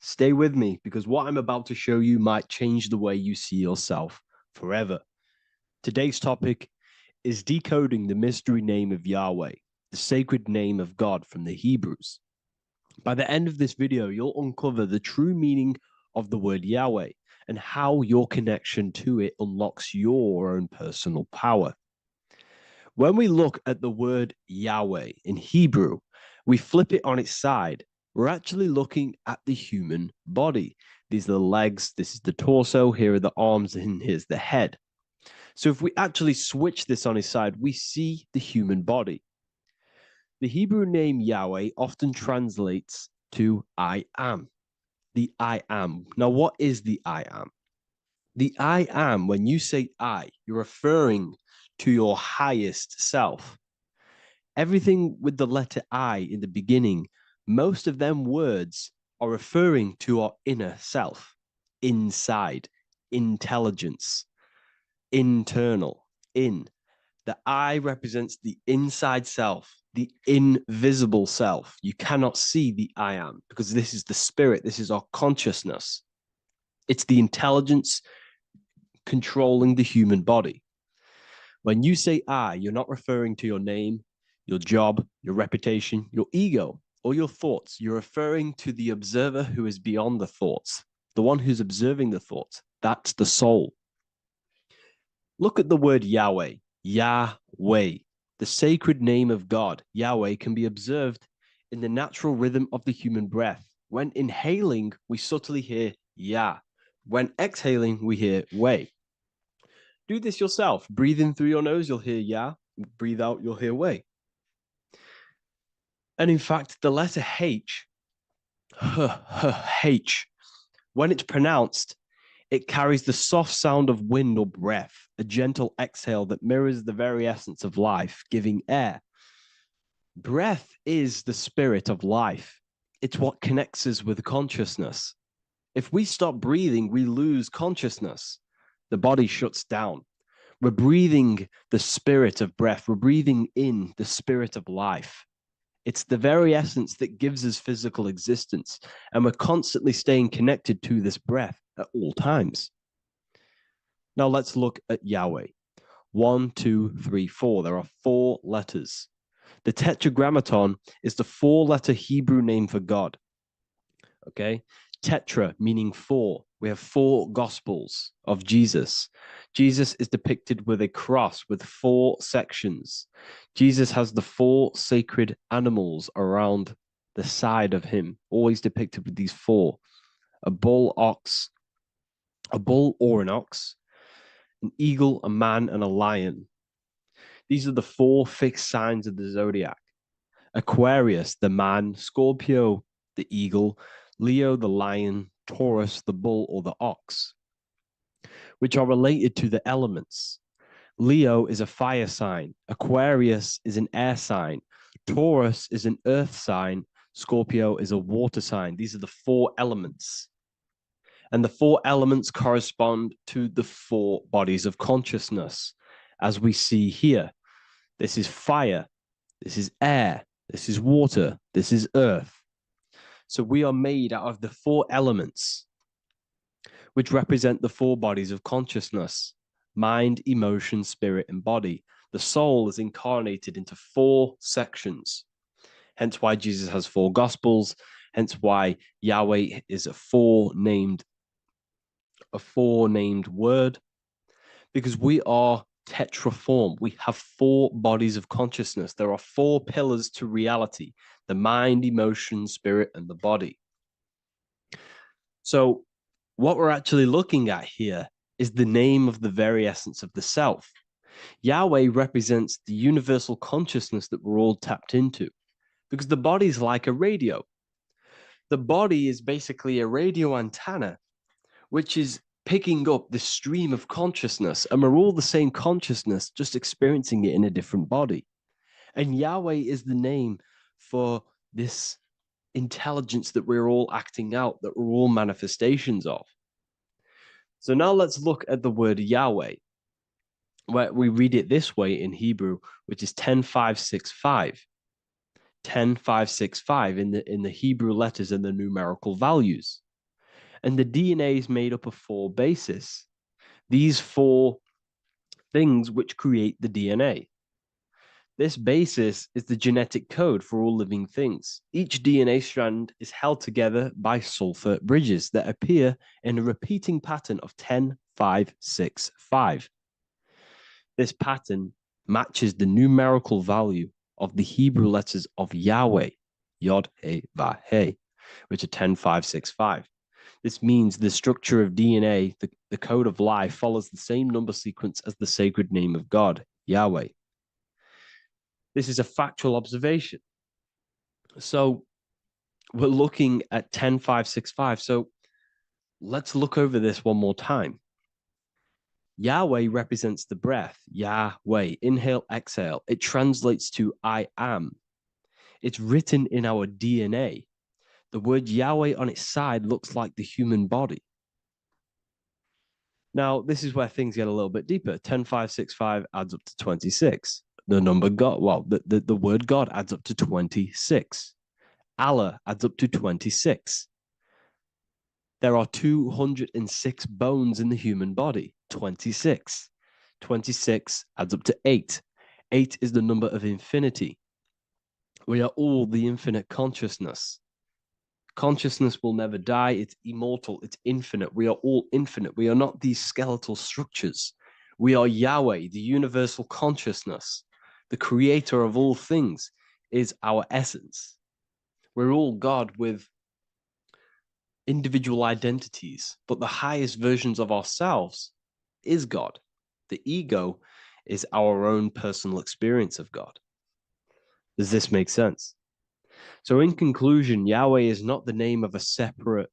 Stay with me because what I'm about to show you might change the way you see yourself forever. Today's topic is decoding the mystery name of Yahweh, the sacred name of God from the Hebrews. By the end of this video, you'll uncover the true meaning of the word Yahweh and how your connection to it unlocks your own personal power. When we look at the word Yahweh in Hebrew, we flip it on its side. We're actually looking at the human body. These are the legs, this is the torso, here are the arms, and here's the head. So if we actually switch this on its side, we see the human body. The Hebrew name Yahweh often translates to I am. The I am. Now, what is the I am? The I am, when you say I, you're referring to your highest self. Everything with the letter I in the beginning, most of them words are referring to our inner self, inside, intelligence, internal, in. The I represents the inside self, the invisible self. You cannot see the I am because this is the spirit, this is our consciousness. It's the intelligence controlling the human body. When you say I, you're not referring to your name, your job, your reputation, your ego, or your thoughts. You're referring to the observer who is beyond the thoughts, the one who's observing the thoughts. That's the soul. Look at the word Yahweh, Yahweh, the sacred name of God. Yahweh can be observed in the natural rhythm of the human breath. When inhaling, we subtly hear Yah. When exhaling, we hear Way. Do this yourself. Breathe in through your nose, you'll hear Yah. Breathe out, you'll hear Way. And in fact, the letter H, H, when it's pronounced, it carries the soft sound of wind or breath, a gentle exhale that mirrors the very essence of life, giving air. Breath is the spirit of life. It's what connects us with consciousness. If we stop breathing, we lose consciousness. The body shuts down. We're breathing the spirit of breath. We're breathing in the spirit of life. It's the very essence that gives us physical existence, and we're constantly staying connected to this breath at all times. Now let's look at Yahweh. 1, 2, 3, 4. There are 4 letters. The tetragrammaton is the 4-letter Hebrew name for God. Okay? Tetra meaning 4. We have 4 gospels of Jesus. Jesus is depicted with a cross with 4 sections. Jesus has the 4 sacred animals around the side of him, always depicted with these 4. A bull or an ox, an eagle, a man, and a lion. These are the 4 fixed signs of the zodiac. Aquarius, the man, Scorpio, the eagle, Leo, the lion, Taurus, the bull or the ox, which are related to the elements. Leo is a fire sign. Aquarius is an air sign. Taurus is an earth sign. Scorpio is a water sign. These are the 4 elements. And the 4 elements correspond to the 4 bodies of consciousness, as we see here. This is fire. This is air. This is water. This is earth. So we are made out of the 4 elements, which represent the 4 bodies of consciousness: mind, emotion, spirit, and body. The soul is incarnated into 4 sections. Hence why Jesus has 4 gospels. Hence why Yahweh is a four-named word, because we are tetraform. We have 4 bodies of consciousness. There are 4 pillars to reality: the mind, emotion, spirit, and the body. So what we're actually looking at here is the name of the very essence of the self. Yahweh represents the universal consciousness that we're all tapped into, because the body is like a radio. The body is basically a radio antenna, which is picking up the stream of consciousness, and we're all the same consciousness, just experiencing it in a different body. And Yahweh is the name for this intelligence that we're all acting out, that we're all manifestations of. So now let's look at the word Yahweh, where we read it this way in Hebrew, which is 10-5-6-5. 10-5-6-5 in the Hebrew letters and the numerical values. And the DNA is made up of four bases. These four things which create the DNA. This basis is the genetic code for all living things. Each DNA strand is held together by sulfur bridges that appear in a repeating pattern of 10, 5, 6, 5. This pattern matches the numerical value of the Hebrew letters of Yahweh, Yod, He, Va, He, which are 10, 5, 6, 5. This means the structure of DNA, the code of life, follows the same number sequence as the sacred name of God, Yahweh. This is a factual observation. So we're looking at 10, 5, 6, 5. So let's look over this one more time. Yahweh represents the breath, Yahweh, inhale, exhale. It translates to I am. It's written in our DNA. The word Yahweh on its side looks like the human body. Now, this is where things get a little bit deeper. 10, 5, 6, 5 adds up to 26. The number God, well, the word God adds up to 26. Allah adds up to 26. There are 206 bones in the human body, 26. 26 adds up to 8. 8 is the number of infinity. We are all the infinite consciousness. Consciousness will never die. It's immortal. It's infinite. We are all infinite. We are not these skeletal structures. We are Yahweh, the universal consciousness. The creator of all things is our essence. We're all God with individual identities, but the highest versions of ourselves is God. The ego is our own personal experience of God. Does this make sense? So in conclusion, Yahweh is not the name of a separate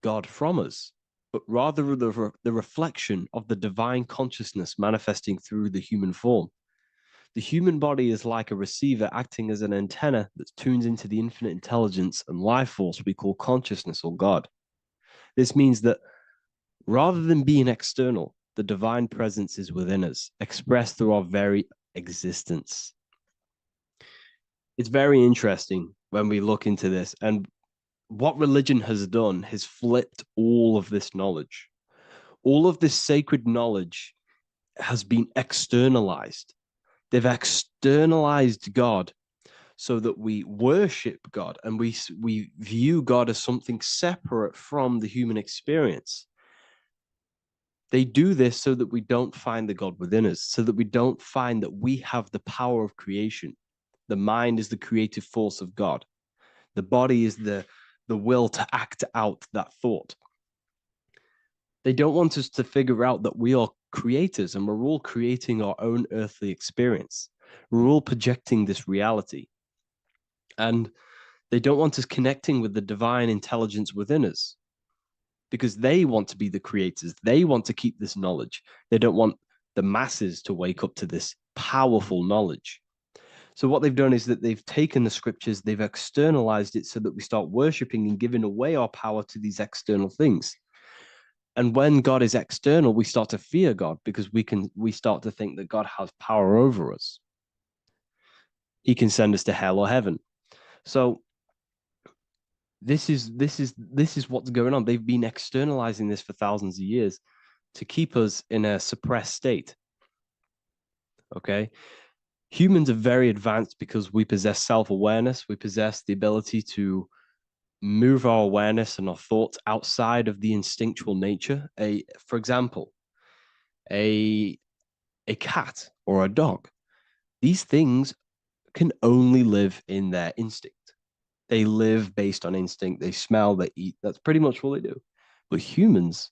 God from us, but rather the reflection of the divine consciousness manifesting through the human form. The human body is like a receiver acting as an antenna that tunes into the infinite intelligence and life force we call consciousness or God. This means that rather than being external, the divine presence is within us, expressed through our very existence. It's very interesting when we look into this. And what religion has done has flipped all of this knowledge. All of this sacred knowledge has been externalized. They've externalized God so that we worship God and we view God as something separate from the human experience. They do this so that we don't find the God within us, so that we don't find that we have the power of creation. The mind is the creative force of God. The body is the will to act out that thought. They don't want us to figure out that we are creators and we're all creating our own earthly experience. We're all projecting this reality. And they don't want us connecting with the divine intelligence within us because they want to be the creators. They want to keep this knowledge. They don't want the masses to wake up to this powerful knowledge. So what they've done is that they've taken the scriptures, they've externalized it so that we start worshiping and giving away our power to these external things. And when God is external, we start to fear God because we start to think that God has power over us. He can send us to hell or heaven. So this is what's going on. They've been externalizing this for thousands of years to keep us in a suppressed state. Okay. Humans are very advanced because we possess self-awareness. We possess the ability to move our awareness and our thoughts outside of the instinctual nature. For example, a cat or a dog. These things can only live in their instinct. They live based on instinct. They smell, they eat. That's pretty much what they do. But humans,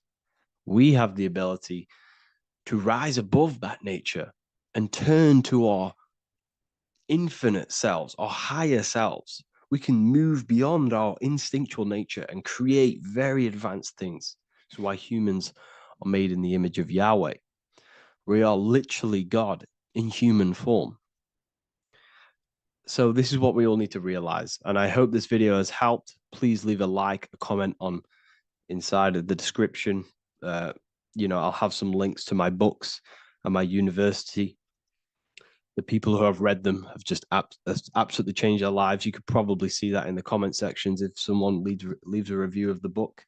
we have the ability to rise above that nature and turn to our infinite selves, our higher selves. We can move beyond our instinctual nature and create very advanced things. That's why humans are made in the image of Yahweh. We are literally God in human form. So this is what we all need to realize. And I hope this video has helped. Please leave a like, a comment on inside of the description. I'll have some links to my books and my university. The people who have read them have just absolutely changed their lives. You could probably see that in the comment sections if someone leaves a review of the book.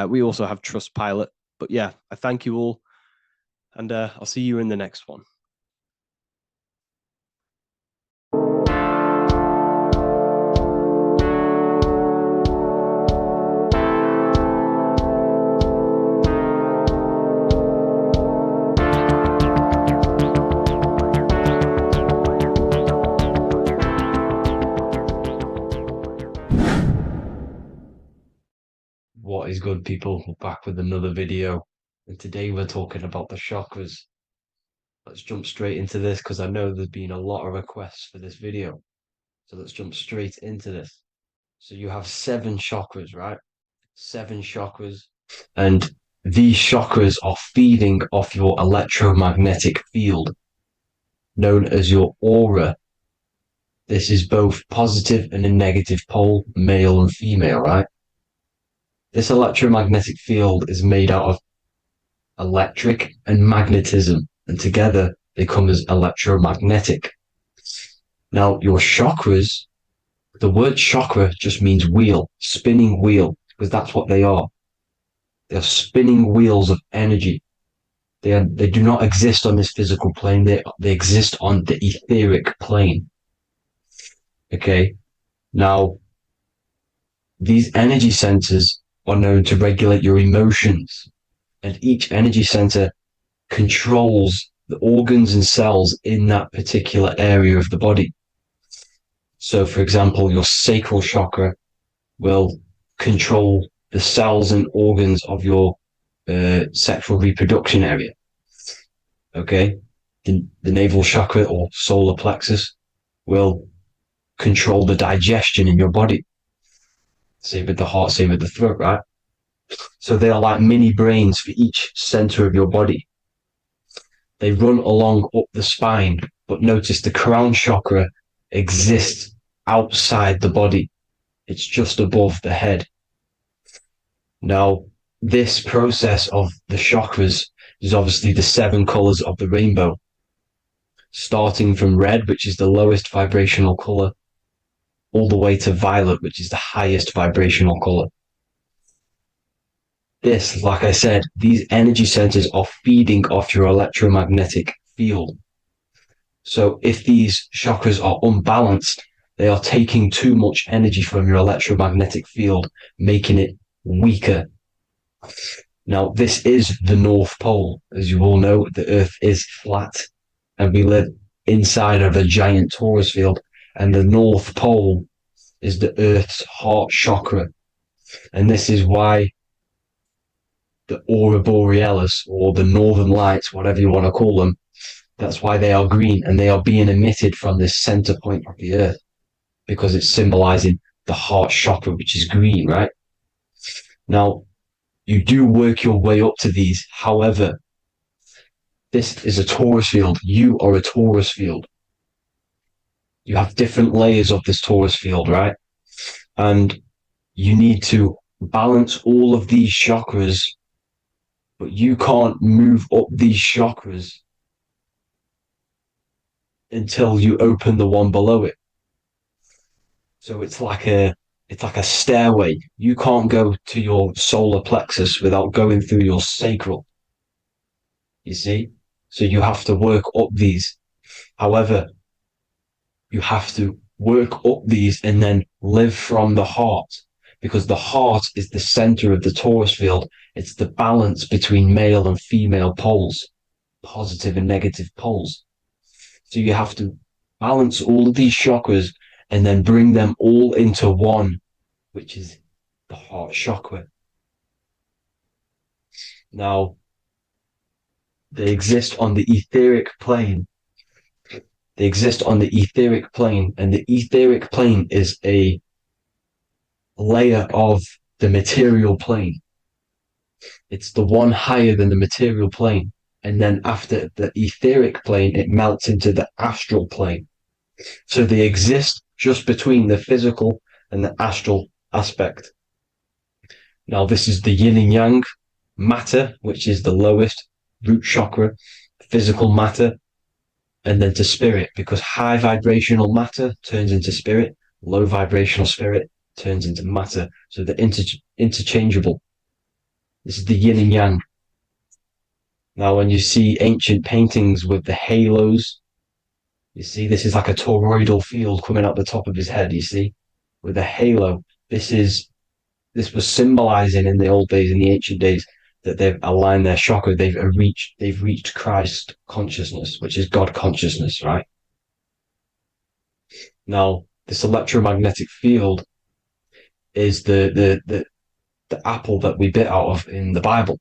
We also have Trustpilot. But yeah, I thank you all, and I'll see you in the next one. What is good, people? We're back with another video, and today we're talking about the chakras. Let's jump straight into this because I know there's been a lot of requests for this video. So let's jump straight into this. So you have 7 chakras, right? 7 chakras, and these chakras are feeding off your electromagnetic field, known as your aura. This is both positive and a negative pole, male and female, right? This electromagnetic field is made out of electric and magnetism, and together they come as electromagnetic. Now, your chakras, the word chakra just means wheel, spinning wheel, because that's what they are. They're spinning wheels of energy. They do not exist on this physical plane. They exist on the etheric plane. Okay. Now, these energy centers are known to regulate your emotions, and each energy center controls the organs and cells in that particular area of the body. So, for example, your sacral chakra will control the cells and organs of your sexual reproduction area. Okay, the navel chakra or solar plexus will control the digestion in your body. Same with the heart, same with the throat, right? So they are like mini brains for each center of your body. They run along up the spine, but notice the crown chakra exists outside the body. It's just above the head. Now, this process of the chakras is obviously the 7 colors of the rainbow, starting from red, which is the lowest vibrational color, all the way to violet, which is the highest vibrational color. This, like I said, these energy centers are feeding off your electromagnetic field. So if these chakras are unbalanced, they are taking too much energy from your electromagnetic field, making it weaker. Now, this is the North Pole. As you all know, the Earth is flat, and we live inside of a giant torus field, and the North Pole is the Earth's heart chakra. And this is why the aurora borealis, or the northern lights, whatever you want to call them, that's why they are green, and they are being emitted from this center point of the Earth, because it's symbolizing the heart chakra, which is green, right? Now, you do work your way up to these. However, this is a torus field. You are a torus field. You have different layers of this torus field, right? And you need to balance all of these chakras, but you can't move up these chakras until you open the one below it. So it's like a stairway. You can't go to your solar plexus without going through your sacral. You see? So you have to work up these. However, you have to work up these and then live from the heart, because the heart is the center of the torus field. It's the balance between male and female poles, positive and negative poles. So you have to balance all of these chakras and then bring them all into one, which is the heart chakra. Now, they exist on the etheric plane. They exist on the etheric plane, and the etheric plane is a layer of the material plane. It's the one higher than the material plane. And then after the etheric plane, it melts into the astral plane. So they exist just between the physical and the astral aspect. Now, this is the yin and yang matter, which is the lowest root chakra, physical matter, and then to spirit, because high vibrational matter turns into spirit, low vibrational spirit turns into matter. So they're interchangeable. This is the yin and yang. Now, when you see ancient paintings with the halos, you see this is like a toroidal field coming out the top of his head, you see, with a halo. This was symbolizing in the old days, in the ancient days, that they've aligned their chakra, they've reached Christ consciousness, which is God consciousness, right? Now, this electromagnetic field is the apple that we bit out of in the Bible,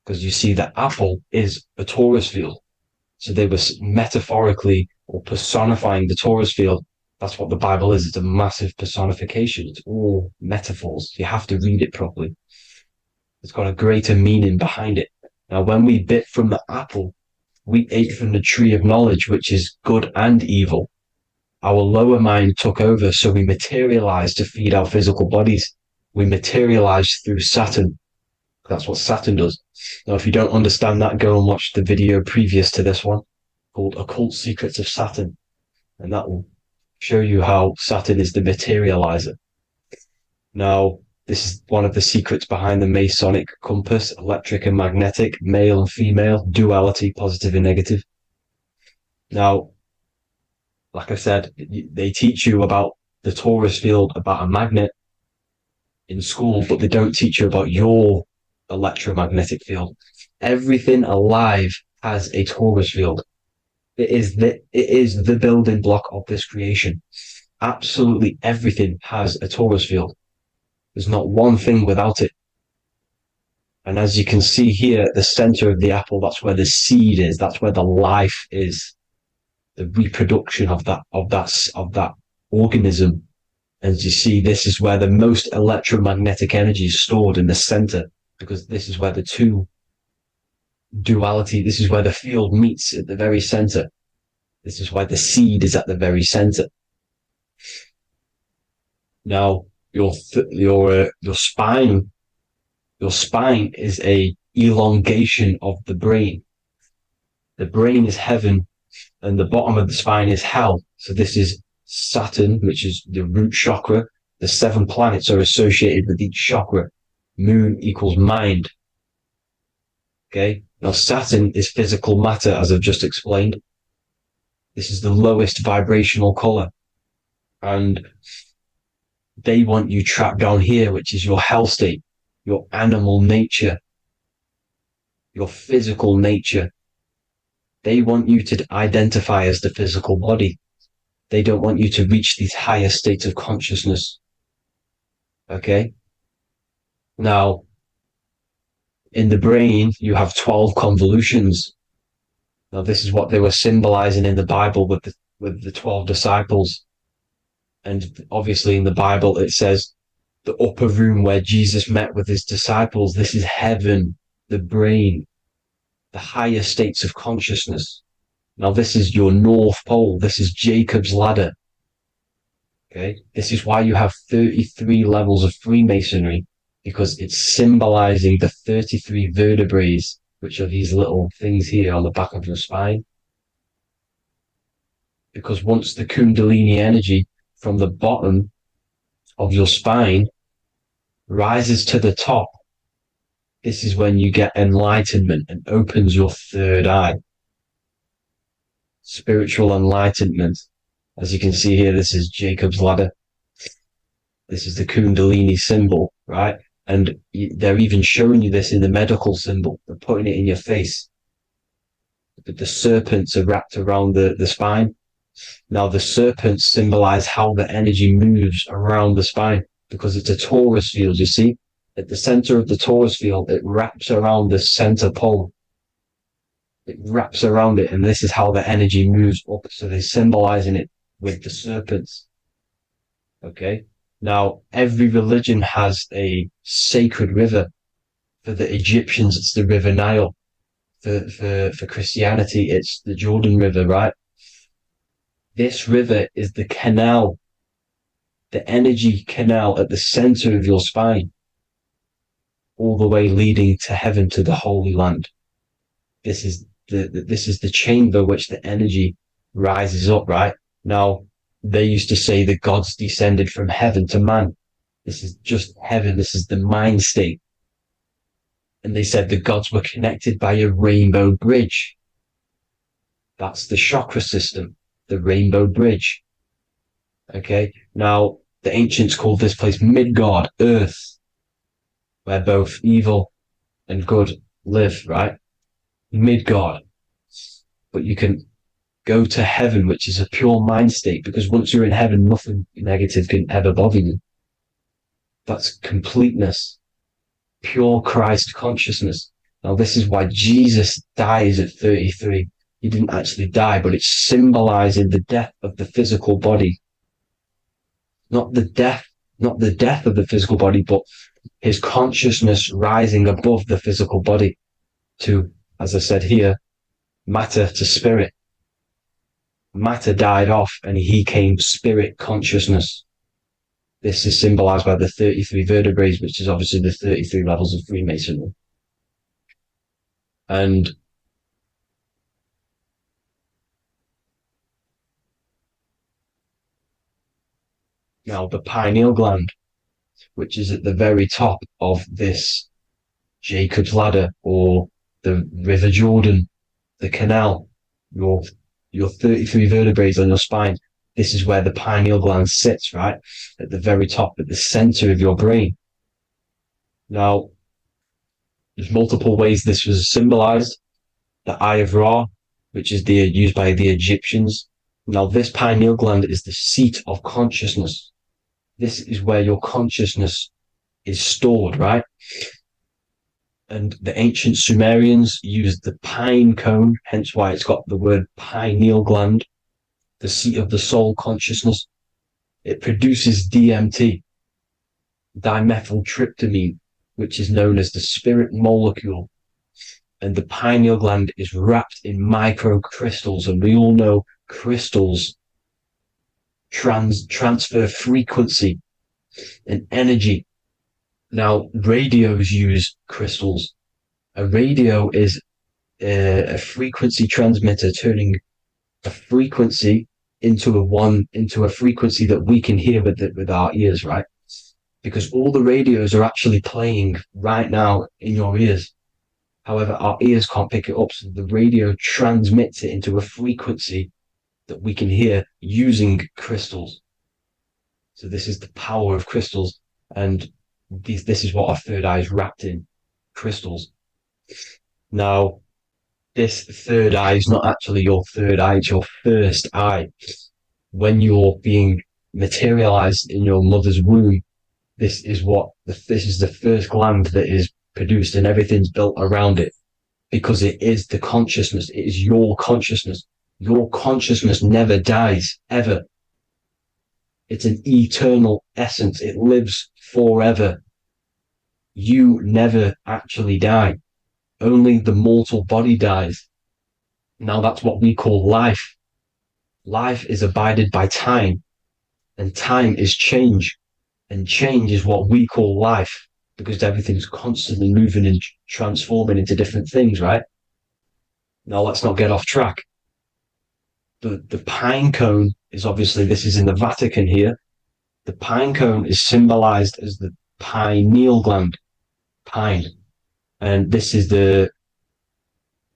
because you see that apple is a torus field. So they were metaphorically or personifying the torus field. That's what the Bible is. It's a massive personification. It's all metaphors. You have to read it properly. It's got a greater meaning behind it. Now, when we bit from the apple, we ate from the tree of knowledge, which is good and evil. Our lower mind took over, so we materialized to feed our physical bodies. We materialized through Saturn. That's what Saturn does. Now, if you don't understand that, go and watch the video previous to this one called Occult Secrets of Saturn. And that will show you how Saturn is the materializer. Now, this is one of the secrets behind the Masonic compass, electric and magnetic, male and female, duality, positive and negative. Now, like I said, they teach you about the torus field, about a magnet in school, but they don't teach you about your electromagnetic field. Everything alive has a torus field. It is the building block of this creation. Absolutely everything has a torus field. There's not one thing without it. And as you can see here at the center of the apple, that's where the seed is. That's where the life is. The reproduction of that organism. As you see, this is where the most electromagnetic energy is stored, in the center, because this is where the two duality, this is where the field meets at the very center. This is why the seed is at the very center. Now, your spine is a elongation of the brain. The brain is heaven, and the bottom of the spine is hell. So this is Saturn, which is the root chakra. The 7 planets are associated with each chakra. Moon equals mind. Okay. Now, Saturn is physical matter, as I've just explained. This is the lowest vibrational color. And they want you trapped down here, which is your hell state, your animal nature, your physical nature. They want you to identify as the physical body. They don't want you to reach these higher states of consciousness. Okay? Now, in the brain, you have 12 convolutions. Now, this is what they were symbolizing in the Bible with the 12 disciples. And obviously in the Bible, it says the upper room where Jesus met with his disciples. This is heaven, the brain, the higher states of consciousness. Now, this is your North Pole. This is Jacob's ladder. Okay. This is why you have 33 levels of Freemasonry, because it's symbolizing the 33 vertebrae, which are these little things here on the back of your spine. Because once the Kundalini energy from the bottom of your spine rises to the top, this is when you get enlightenment and opens your third eye. Spiritual enlightenment. As you can see here, this is Jacob's ladder. This is the Kundalini symbol, right? And they're even showing you this in the medical symbol. They're putting it in your face. The serpents are wrapped around the spine. Now, the serpents symbolize how the energy moves around the spine, because it's a torus field, you see? At the center of the torus field, it wraps around the center pole. It wraps around it, and this is how the energy moves up. So they're symbolizing it with the serpents. Okay? Now, every religion has a sacred river. For the Egyptians, it's the River Nile. For Christianity, it's the Jordan River, right? This river is the canal, the energy canal at the center of your spine, all the way leading to heaven, to the Holy Land. This is the chamber which the energy rises up, right? Now, they used to say the gods descended from heaven to man. This is just heaven. This is the mind state. and they said the gods were connected by a rainbow bridge. That's the chakra system, the rainbow bridge. Okay, now the ancients called this place Midgard, Earth, where both evil and good live, right? Midgard. But you can go to heaven, which is a pure mind state, because once you're in heaven, nothing negative can ever bother you. That's completeness, pure Christ consciousness. Now, this is why Jesus dies at 33. He didn't actually die, but it's symbolizing the death of the physical body. Not the death of the physical body, but his consciousness rising above the physical body to, as I said here, matter to spirit. Matter died off and he came spirit consciousness. This is symbolized by the 33 vertebrae, which is obviously the 33 levels of Freemasonry. And now the pineal gland, which is at the very top of this Jacob's ladder or the River Jordan, the canal, your 33 vertebrae on your spine. This is where the pineal gland sits, right? At the very top, at the center of your brain. Now, there's multiple ways this was symbolized. The Eye of Ra, which is used by the Egyptians. Now, this pineal gland is the seat of consciousness. This is where your consciousness is stored, right? And the ancient Sumerians used the pine cone, hence why it's got the word pineal gland, the seat of the soul consciousness. It produces DMT, dimethyltryptamine, which is known as the spirit molecule. And the pineal gland is wrapped in microcrystals, and we all know crystals transfer frequency and energy. Now, radios use crystals. A radio is a frequency transmitter turning a frequency into a frequency that we can hear with our ears, right? Because all the radios are actually playing right now in your ears. However, our ears can't pick it up, so the radio transmits it into a frequency that we can hear using crystals. So this is the power of crystals, and this is what our third eye is wrapped in, crystals. Now, this third eye is not actually your third eye, it's your first eye. When you're being materialized in your mother's womb, this is the first gland that is produced, and everything's built around it, because it is the consciousness. It is your consciousness. Your consciousness never dies, ever. It's an eternal essence. It lives forever. You never actually die. Only the mortal body dies. Now that's what we call life. Life is abided by time, and time is change. And change is what we call life, because everything's constantly moving and transforming into different things, right? Now let's not get off track. The pine cone is obviously, this is in the Vatican here. The pine cone is symbolized as the pineal gland, pine. And this is the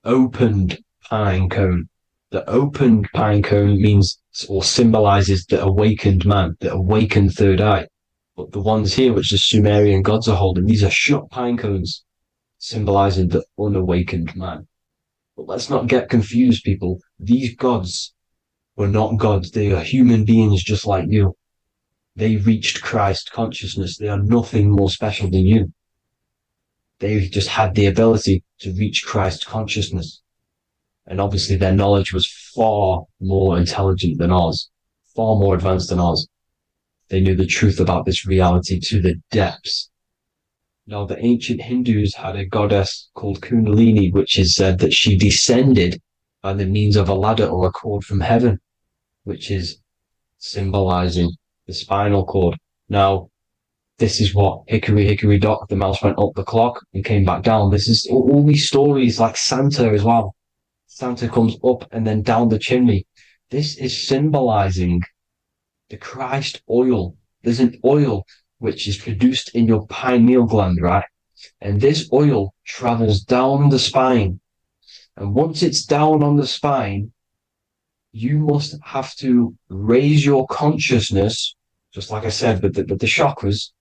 opened pine cone. The opened pine cone means or symbolizes the awakened man, the awakened third eye. But the ones here, which the Sumerian gods are holding, these are shut pine cones, symbolizing the unawakened man. But let's not get confused, people. These gods were not gods. They are human beings just like you. They reached Christ consciousness. They are nothing more special than you. They just had the ability to reach Christ consciousness. And obviously their knowledge was far more intelligent than ours, far more advanced than ours. They knew the truth about this reality to the depths. Now, the ancient Hindus had a goddess called Kundalini, which is said that she descended by the means of a ladder or a cord from heaven, which is symbolizing the spinal cord. Now, this is what Hickory Hickory Dock, the mouse went up the clock and came back down. This is all these stories, like Santa as well. Santa comes up and then down the chimney. This is symbolizing the Christ oil. There's an oil which is produced in your pineal gland, right? And this oil travels down the spine. And once it's down on the spine, you must have to raise your consciousness, just like I said with the chakras.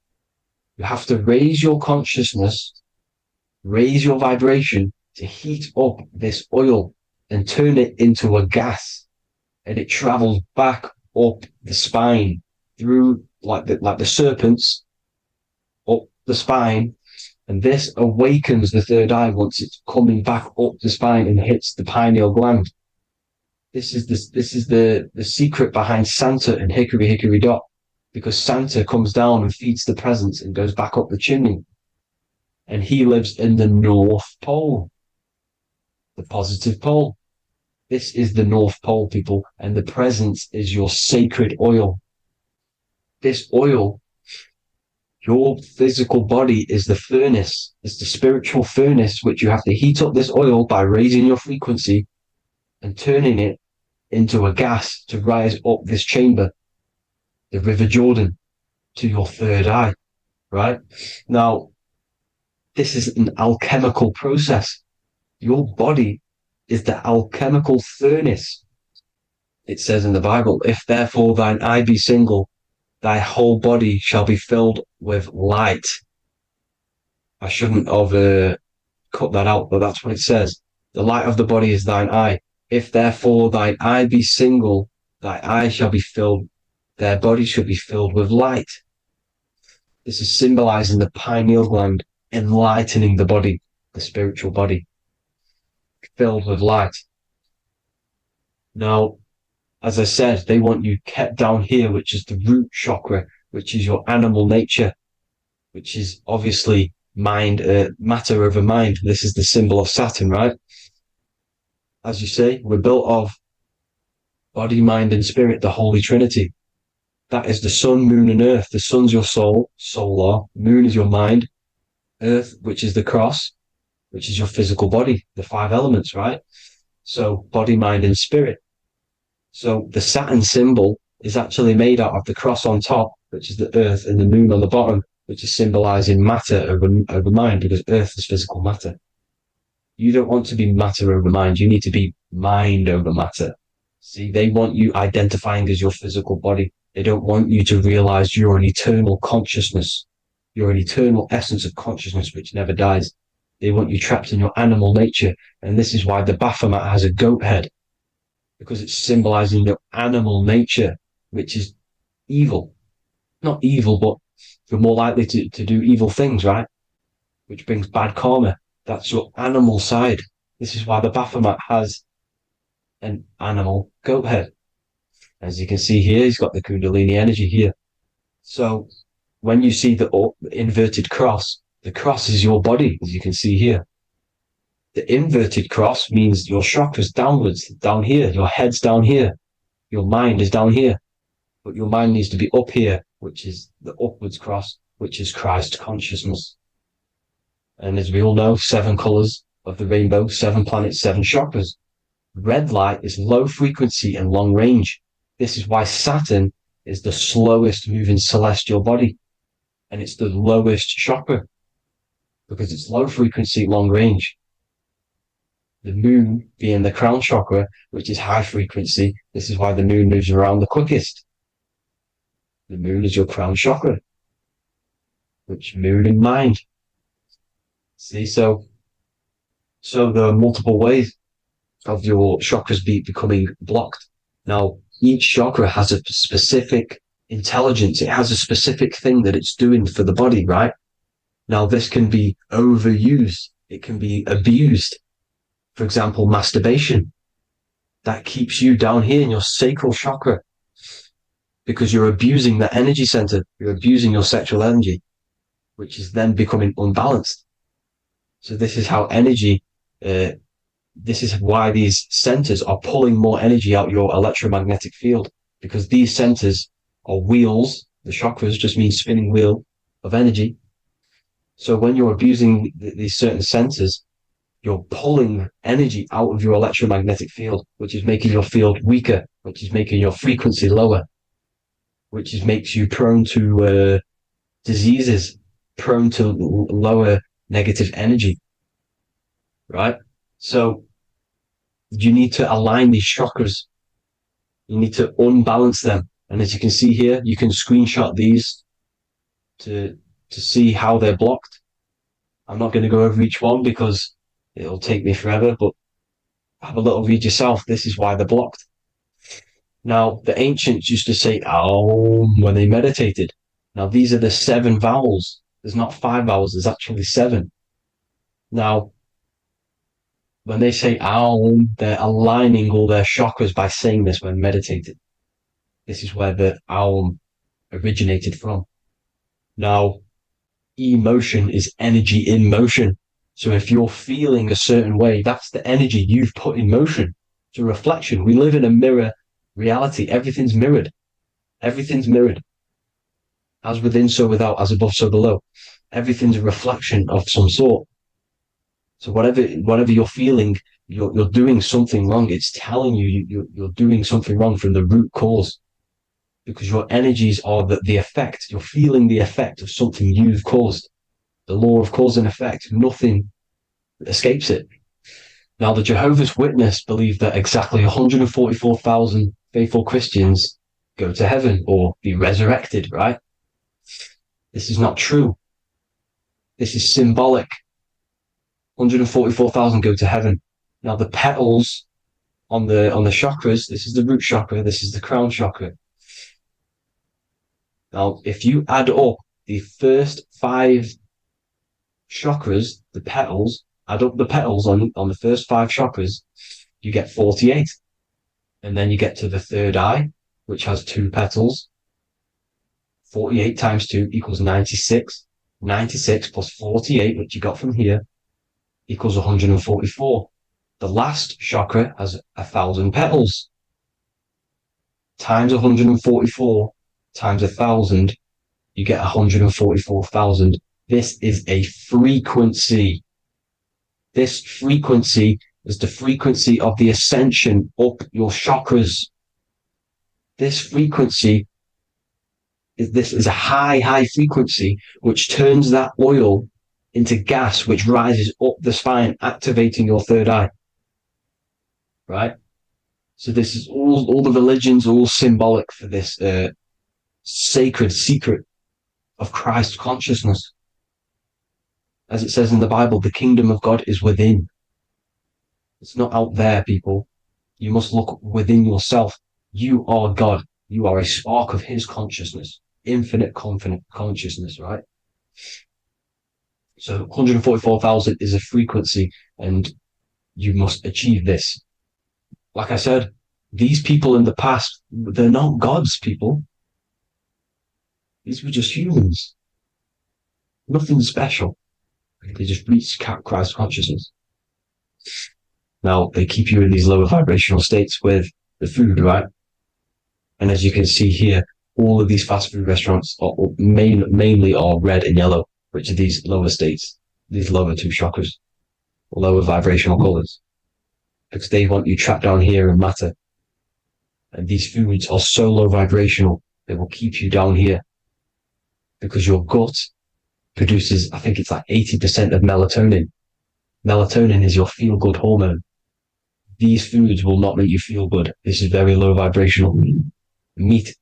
You have to raise your consciousness, raise your vibration to heat up this oil and turn it into a gas. And it travels back up the spine through like the serpents up the spine. And this awakens the third eye once it's coming back up the spine and hits the pineal gland. This is the secret behind Santa and Hickory Hickory Dock, because Santa comes down and feeds the presents and goes back up the chimney. And he lives in the North Pole, the positive pole. This is the North Pole, people, and the presence is your sacred oil. This oil, your physical body is the furnace. It's the spiritual furnace, which you have to heat up this oil by raising your frequency and turning it into a gas to rise up this chamber, the River Jordan, to your third eye, right? Now, this is an alchemical process. Your body is the alchemical furnace. It says in the Bible, if therefore thine eye be single, thy whole body shall be filled with light. I shouldn't have cut that out, but that's what it says. The light of the body is thine eye. If therefore thine eye be single, thy eye shall be filled, their body shall be filled with light. This is symbolizing the pineal gland, enlightening the body, the spiritual body, filled with light. Now, as I said, they want you kept down here, which is the root chakra, which is your animal nature, which is obviously mind, matter over mind. This is the symbol of Saturn, right? As you say, we're built of body, mind, and spirit, the Holy Trinity. That is the sun, moon, and earth. The sun's your soul, solar. Moon is your mind. Earth, which is the cross, which is your physical body, the 5 elements, right? So body, mind, and spirit. So the Saturn symbol is actually made out of the cross on top, which is the earth, and the moon on the bottom, which is symbolizing matter over mind, because earth is physical matter. You don't want to be matter over mind. You need to be mind over matter. See, they want you identifying as your physical body. They don't want you to realize you're an eternal consciousness. You're an eternal essence of consciousness which never dies. They want you trapped in your animal nature. And this is why the Baphomet has a goat head, because it's symbolizing your animal nature, which is evil. Not evil, but you're more likely to do evil things, right? Which brings bad karma. That's your animal side. This is why the Baphomet has an animal goat head. As you can see here, he's got the Kundalini energy here. So when you see the inverted cross, the cross is your body, as you can see here. The inverted cross means your chakras downwards, down here. Your head's down here. Your mind is down here. But your mind needs to be up here, which is the upwards cross, which is Christ consciousness. And as we all know, 7 colors of the rainbow, 7 planets, 7 chakras. Red light is low frequency and long range. This is why Saturn is the slowest moving celestial body. And it's the lowest chakra, because it's low frequency, long range. The moon being the crown chakra, which is high frequency. This is why the moon moves around the quickest. The moon is your crown chakra, which moon in mind. See, so there are multiple ways of your chakras becoming blocked. Now, each chakra has a specific intelligence. It has a specific thing that it's doing for the body, right? Now, this can be overused. It can be abused. For example, masturbation. That keeps you down here in your sacral chakra, because you're abusing that energy center. You're abusing your sexual energy, which is then becoming unbalanced. So this is how energy, this is why these centers are pulling more energy out your electromagnetic field, because these centers are wheels. The chakras just mean spinning wheel of energy. So when you're abusing these certain centers, you're pulling energy out of your electromagnetic field, which is making your field weaker, which is making your frequency lower, which makes you prone to diseases, prone to lower negative energy, right? So you need to align these chakras. You need to unbalance them. And as you can see here, you can screenshot these to see how they're blocked. I'm not going to go over each one because it'll take me forever, but have a little read yourself. This is why they're blocked. Now, the ancients used to say Aum when they meditated. Now, these are the 7 vowels. There's not 5 vowels, there's actually 7. Now, when they say Aum, they're aligning all their chakras by saying this when meditated. This is where the Aum originated from. Now, emotion is energy in motion. So if you're feeling a certain way, that's the energy you've put in motion. It's a reflection. We live in a mirror reality. Everything's mirrored. Everything's mirrored. As within, so without, as above, so below. Everything's a reflection of some sort. So whatever you're feeling, you're doing something wrong. It's telling you you're doing something wrong from the root cause. Because your energies are the effect. You're feeling the effect of something you've caused. The law of cause and effect. Nothing escapes it. Now, the Jehovah's Witness believe that exactly 144,000 faithful Christians go to heaven or be resurrected, right? This is not true. This is symbolic. 144,000 go to heaven. Now, the petals on the chakras, this is the root chakra, this is the crown chakra. Now, if you add up the first 5 chakras, the petals, add up the petals on the first 5 chakras, you get 48. And then you get to the third eye, which has 2 petals. 48 times 2 equals 96. 96 plus 48, which you got from here, equals 144. The last chakra has 1,000 petals. Times 144 times 1,000, you get 144,000. This is a frequency. This frequency is the frequency of the ascension up your chakras. This frequency is a high frequency, which turns that oil into gas, which rises up the spine, activating your third eye. Right? So this is all the religions are all symbolic for this sacred secret of Christ consciousness. As it says in the Bible, the kingdom of God is within. It's not out there, people. You must look within yourself. You are God. You are a spark of his consciousness, infinite consciousness, right? So 144,000 is a frequency, and you must achieve this. Like I said, these people in the past, they're not gods, people. These were just humans. Nothing special. They just reached Christ consciousness. Now, they keep you in these lower vibrational states with the food, right? And as you can see here, all of these fast food restaurants are mainly are red and yellow, which are these lower states, these lower 2 chakras, lower vibrational colors, because they want you trapped down here in matter. And these foods are so low vibrational, they will keep you down here because your gut produces, I think it's like 80% of melatonin. Melatonin is your feel-good hormone. These foods will not make you feel good. This is very low vibrational. Meat.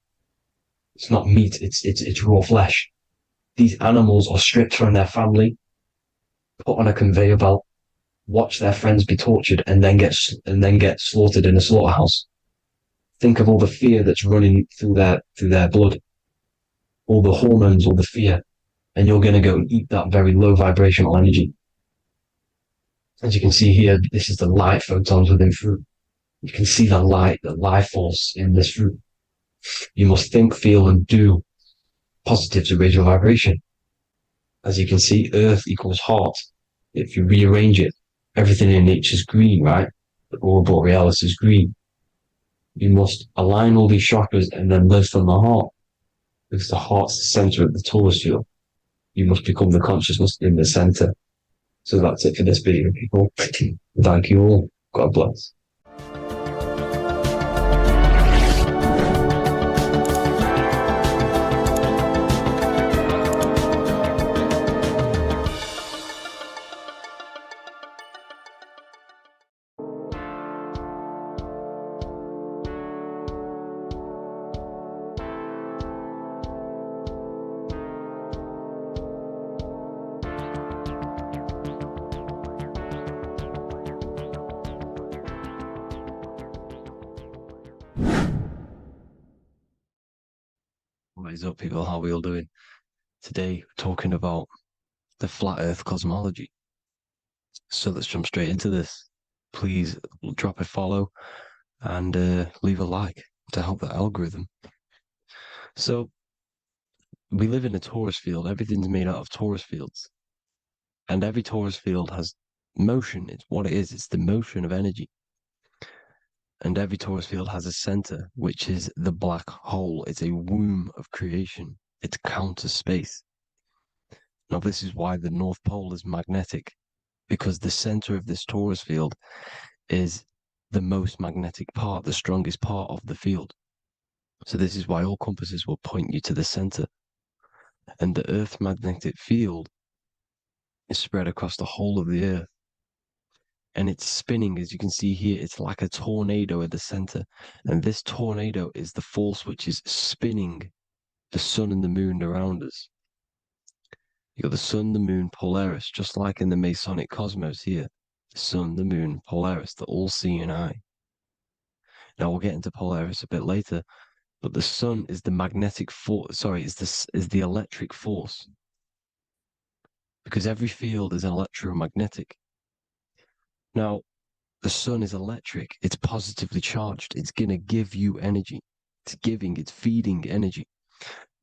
It's not meat, it's raw flesh. These animals are stripped from their family, put on a conveyor belt, watch their friends be tortured, and then get slaughtered in a slaughterhouse. Think of all the fear that's running through their blood, all the hormones, all the fear, and you're going to go and eat that very low vibrational energy. As you can see here, this is the light photons within fruit. You can see the life force in this fruit. You must think, feel, and do positive to raise your vibration. As you can see, earth equals heart. If you rearrange it, everything in nature is green, right? The aurora borealis is green. You must align all these chakras and then live from the heart, because the heart's the center of the Taurus field. You must become the consciousness in the center. So that's it for this video, people. Thank you all. God bless. What is up, people? How are we all doing? Today, we're talking about the flat Earth cosmology. So let's jump straight into this. Please drop a follow and leave a like to help the algorithm. So we live in a torus field. Everything's made out of torus fields. And every torus field has motion. It's what it is. It's the motion of energy. And every torus field has a center, which is the black hole. It's a womb of creation. It's counter space. Now, this is why the North Pole is magnetic, because the center of this torus field is the most magnetic part, the strongest part of the field. So this is why all compasses will point you to the center. And the Earth's magnetic field is spread across the whole of the Earth. And it's spinning, as you can see here, it's like a tornado at the center. And this tornado is the force which is spinning the sun and the moon around us. You got the sun, the moon, Polaris, just like in the Masonic cosmos here. The sun, the moon, Polaris, the all-seeing eye. Now we'll get into Polaris a bit later, but the sun is the magnetic force. Sorry, is the electric force, because every field is electromagnetic. Now, the sun is electric. It's positively charged. It's going to give you energy. It's feeding energy.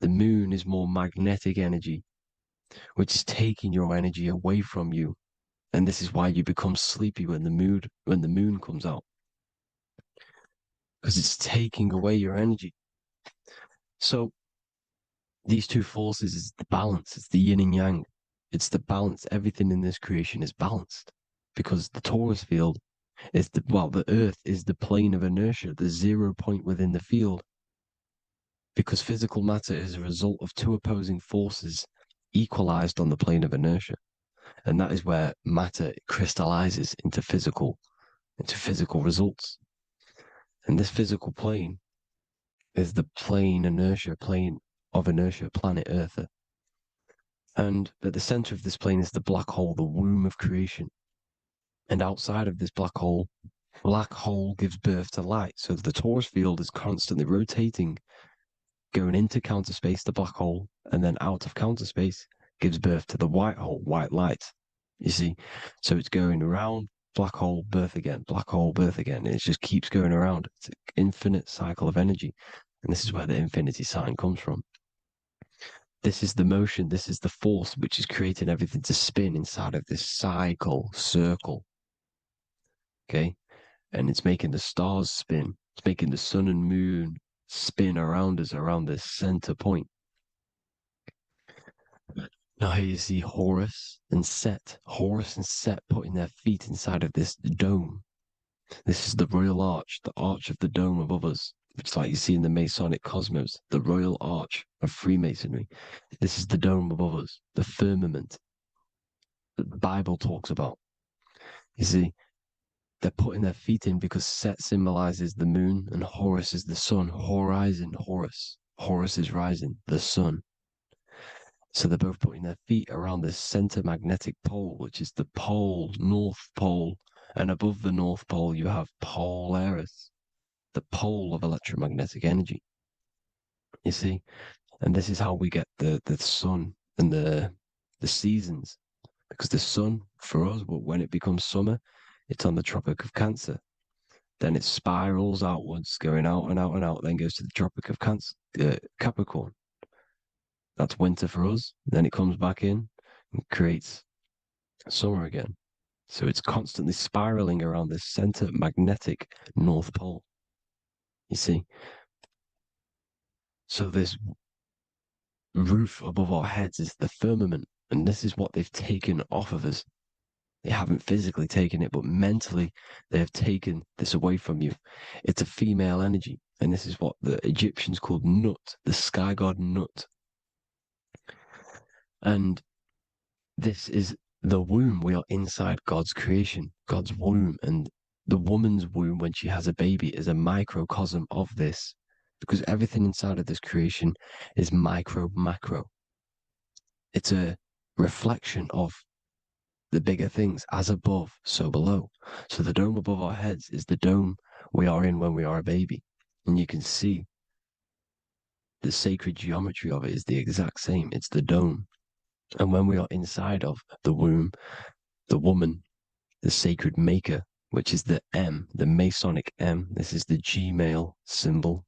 The moon is more magnetic energy, which is taking your energy away from you. And this is why you become sleepy when the moon comes out, because it's taking away your energy. So these two forces is the balance. It's the yin and yang. It's the balance. Everything in this creation is balanced, because the torus field is the Earth is the plane of inertia, the 0 point within the field, because physical matter is a result of two opposing forces equalized on the plane of inertia. And that is where matter crystallizes into physical results. And this physical plane is the plane of inertia, planet Earth. And at the center of this plane is the black hole, the womb of creation. And outside of this black hole gives birth to light. So the torus field is constantly rotating, going into counter space, the black hole, and then out of counter space gives birth to the white hole, white light. You see? So it's going around, black hole, birth again, black hole, birth again. And it just keeps going around. It's an infinite cycle of energy. And this is where the infinity sign comes from. This is the motion, this is the force which is creating everything to spin inside of this circle. Okay? And it's making the stars spin. It's making the sun and moon spin around us, around this center point. Now here you see Horus and Set. Horus and Set putting their feet inside of this dome. This is the royal arch, the arch of the dome above us, which is like you see in the Masonic cosmos, the royal arch of Freemasonry. This is the dome above us, the firmament that the Bible talks about. You see, they're putting their feet in because Set symbolizes the moon and Horus is the sun. Horizon, Horus. Horus is rising, the sun. So they're both putting their feet around this center magnetic pole, which is the pole, North Pole. And above the North Pole, you have Polaris, the pole of electromagnetic energy. You see? And this is how we get the sun and the seasons. Because the sun, for us, when it becomes summer, it's on the Tropic of Cancer. Then it spirals outwards, going out and out and out, then goes to the Tropic of Capricorn. That's winter for us. Then it comes back in and creates summer again. So it's constantly spiraling around this center magnetic North Pole. You see? So this roof above our heads is the firmament, and this is what they've taken off of us. They haven't physically taken it, but mentally they have taken this away from you. It's a female energy, and this is what the Egyptians called Nut, the sky god Nut. And this is the womb. We are inside God's creation, God's womb. And the woman's womb, when she has a baby, is a microcosm of this, because everything inside of this creation is macro. It's a reflection of the bigger things, as above, so below. So the dome above our heads is the dome we are in when we are a baby. And you can see the sacred geometry of it is the exact same. It's the dome. And when we are inside of the womb, the woman, the sacred maker, which is the M, the Masonic M, this is the G male symbol.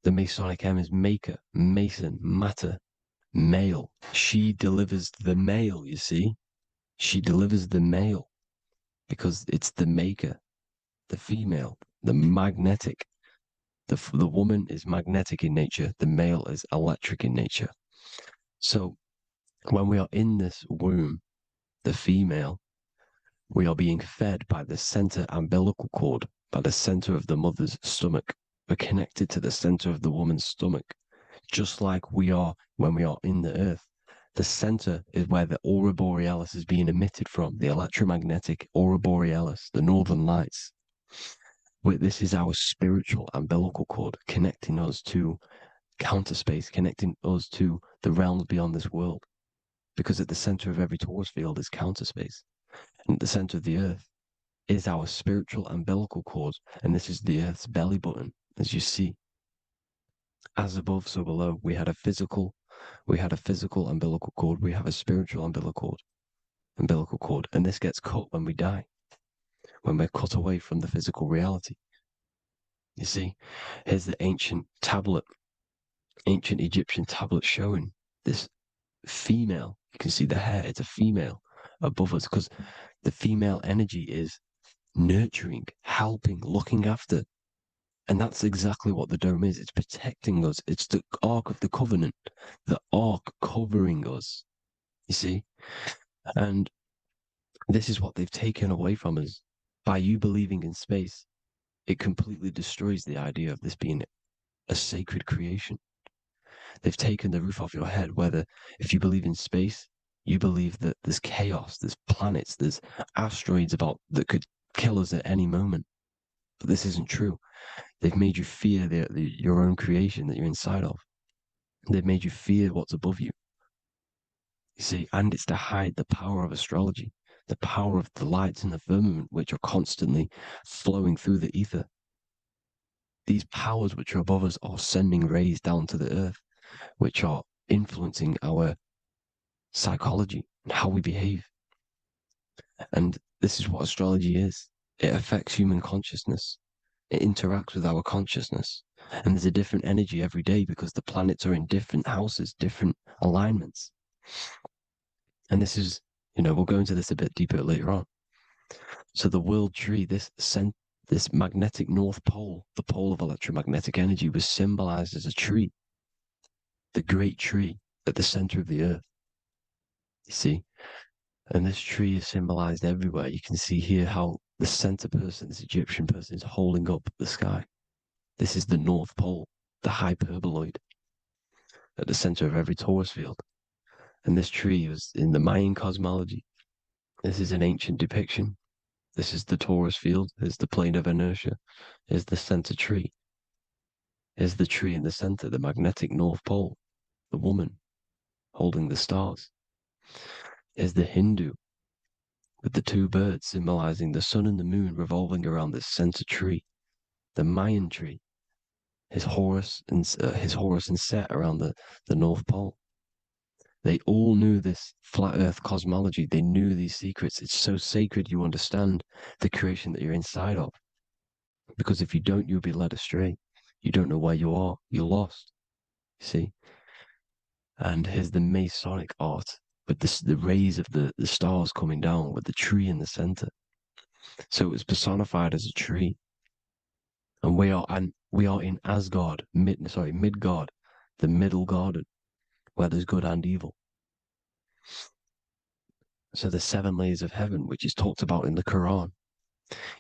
The Masonic M is maker, mason, matter, male. She delivers the male, you see? She delivers the male because it's the maker, the female, the magnetic. The woman is magnetic in nature, the male is electric in nature. So when we are in this womb, the female, we are being fed by the center umbilical cord, by the center of the mother's stomach. We're connected to the center of the woman's stomach, just like we are when we are in the earth. The center is where the aurora borealis is being emitted from, the electromagnetic aurora borealis, the northern lights. This is our spiritual umbilical cord connecting us to counter space, connecting us to the realms beyond this world. Because at the center of every torus field is counter space. And at the center of the earth is our spiritual umbilical cord. And this is the earth's belly button, as you see. As above, so below. We had a physical umbilical cord. We have a spiritual umbilical cord. And this gets cut when we die, when we're cut away from the physical reality. You see, here's the ancient Egyptian tablet showing this female. You can see the hair, it's a female above us because the female energy is nurturing, helping, looking after. And that's exactly what the dome is. It's protecting us. It's the Ark of the Covenant, the Ark covering us, you see? And this is what they've taken away from us. By you believing in space, it completely destroys the idea of this being a sacred creation. They've taken the roof off your head, whether if you believe in space, you believe that there's chaos, there's planets, there's asteroids that could kill us at any moment. But this isn't true. They've made you fear your own creation that you're inside of. They've made you fear what's above you. You see, and it's to hide the power of astrology, the power of the lights in the firmament, which are constantly flowing through the ether. These powers which are above us are sending rays down to the earth, which are influencing our psychology and how we behave. And this is what astrology is. It affects human consciousness. It interacts with our consciousness. And there's a different energy every day because the planets are in different houses, different alignments. And this is, we'll go into this a bit deeper later on. So the world tree, this magnetic north pole, the pole of electromagnetic energy, was symbolized as a tree, the great tree at the center of the earth. You see? And this tree is symbolized everywhere. You can see here how the center person, this Egyptian person, is holding up the sky. This is the North Pole, the hyperboloid, at the center of every torus field. And this tree was in the Mayan cosmology. This is an ancient depiction. This is the torus field. There's the plane of inertia. Here's the center tree. Here's the tree in the center, the magnetic North Pole, the woman holding the stars. Here's the Hindu with the two birds symbolizing the sun and the moon revolving around this center tree. The Mayan tree, his Horus and Set around the North Pole. They all knew this flat earth cosmology. They knew these secrets. It's so sacred you understand the creation that you're inside of. Because if you don't, you'll be led astray. You don't know where you are. You're lost. See? And here's the Masonic art with the rays of the stars coming down with the tree in the center. So it was personified as a tree. And we are in Asgard, Midgard, the middle garden, where there's good and evil. So the 7 layers of heaven, which is talked about in the Quran.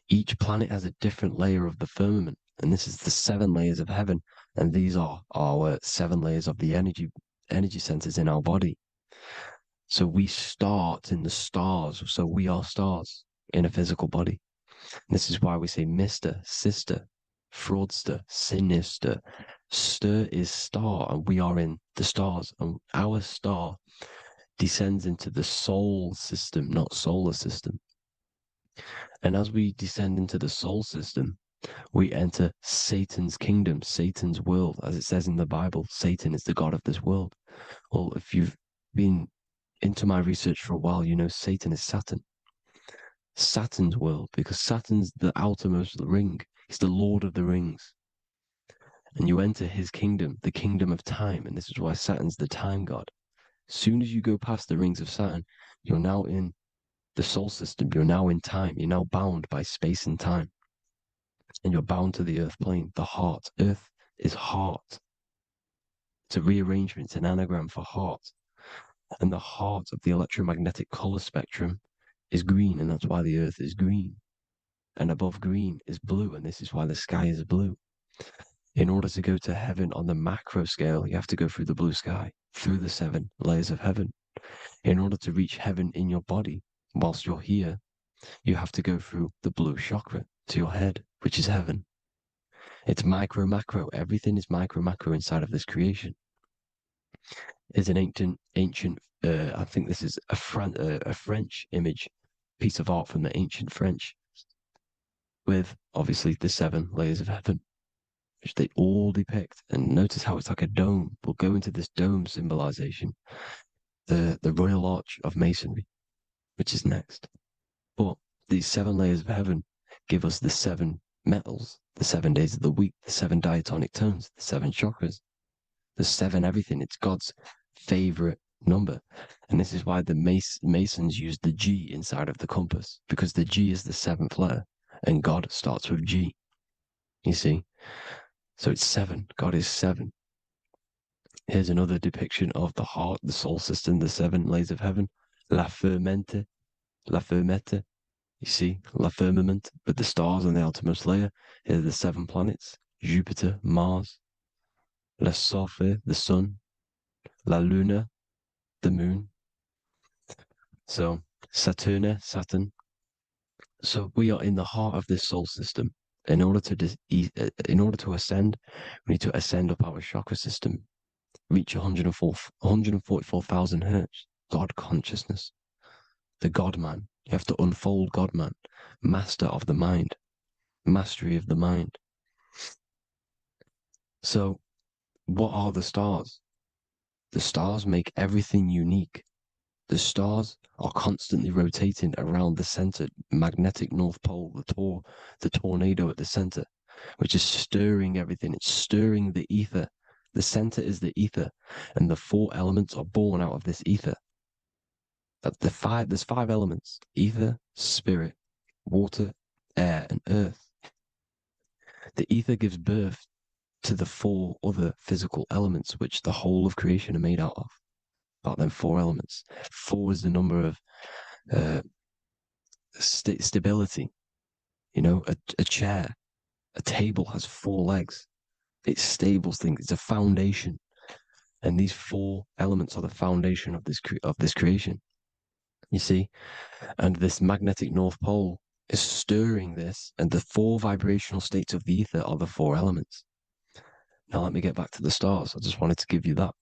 Each planet has a different layer of the firmament, and this is the 7 layers of heaven, and these are our 7 layers of the energy centers in our body. So we start in the stars, so we are stars in a physical body. And this is why we say Mr., sister, fraudster, sinister. Stir is star, and we are in the stars, and our star descends into the soul system, not solar system. And as we descend into the soul system, We enter Satan's kingdom, Satan's world. As it says in the Bible, Satan is the God of this world. Well, if you've been into my research for a while, you know Satan is Saturn. Saturn's world, because Saturn's the outermost ring. He's the Lord of the Rings. And you enter his kingdom, the kingdom of time. And this is why Saturn's the time god. As soon as you go past the rings of Saturn, you're now in the soul system. You're now in time. You're now bound by space and time. And you're bound to the earth plane, the heart. Earth is heart. It's a rearrangement, it's an anagram for heart. And the heart of the electromagnetic color spectrum is green, and that's why the earth is green. And above green is blue, and this is why the sky is blue. In order to go to heaven on the macro scale, you have to go through the blue sky, through the 7 layers of heaven. In order to reach heaven in your body, whilst you're here, you have to go through the blue chakra to your head, which is heaven. It's micro, macro. Everything is micro, macro inside of this creation. It's an ancient. I think this is a French image, piece of art from the ancient French, with obviously the 7 layers of heaven, which they all depict. And notice how it's like a dome. We'll go into this dome symbolization, the Royal Arch of Masonry, which is next. But these 7 layers of heaven give us the 7 metals, the 7 days of the week, the 7 diatonic tones, the 7 chakras, the 7 everything. It's God's favorite number. And this is why the Masons use the G inside of the compass, because the G is the 7th letter and God starts with G. You see? So it's 7. God is 7. Here's another depiction of the heart, the soul system, the 7 layers of heaven. La fermente, la fermette. You see, la firmament, with the stars on the outermost layer. Here are the 7 planets: Jupiter, Mars, la Sophie, the sun, la luna, the moon. So Saturn. So we are in the heart of this soul system. In order to ascend, we need to ascend up our chakra system, reach 144,000 hertz, God consciousness, the God man. You have to unfold God man, master of the mind, mastery of the mind. So what are the stars? The stars make everything unique. The stars are constantly rotating around the center, magnetic North Pole, the tornado at the center, which is stirring everything. It's stirring the ether. The center is the ether, and the 4 elements are born out of this ether. There's 5 elements: ether, spirit, water, air, and earth. The ether gives birth to the 4 other physical elements, which the whole of creation are made out of. About them 4 elements. 4 is the number of stability. You know, a chair, a table has 4 legs. It stables things. It's a foundation, and these 4 elements are the foundation of this creation. You see, and this magnetic North Pole is stirring this, and the 4 vibrational states of the ether are the 4 elements. Now let me get back to the stars. I just wanted to give you that.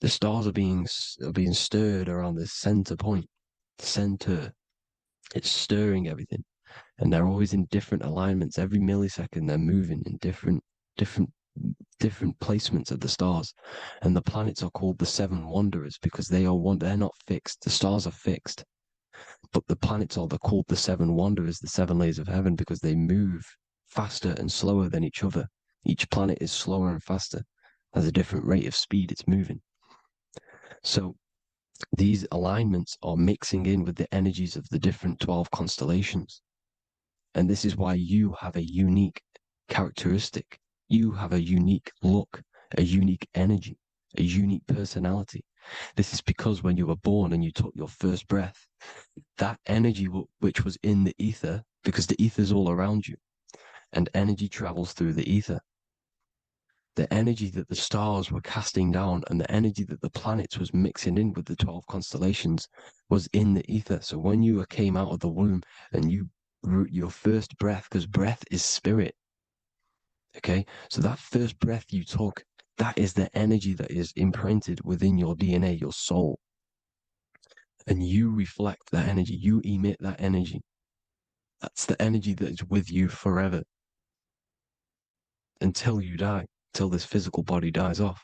The stars are being stirred around this center point. Center. It's stirring everything. And they're always in different alignments. Every millisecond they're moving in different placements of the stars. And the planets are called the 7 wanderers because they're not fixed. The stars are fixed. But the planets they're called the 7 wanderers, the 7 layers of heaven, because they move faster and slower than each other. Each planet is slower and faster. Has a different rate of speed it's moving. So these alignments are mixing in with the energies of the different 12 constellations. And this is why you have a unique characteristic. You have a unique look, a unique energy, a unique personality. This is because when you were born and you took your first breath, that energy which was in the ether, because the ether is all around you, and energy travels through the ether. The energy that the stars were casting down and the energy that the planets was mixing in with the 12 constellations was in the ether. So when you came out of the womb and your first breath, because breath is spirit, okay? So that first breath you took, that is the energy that is imprinted within your DNA, your soul. And you reflect that energy, you emit that energy. That's the energy that is with you forever. until you die, till this physical body dies off.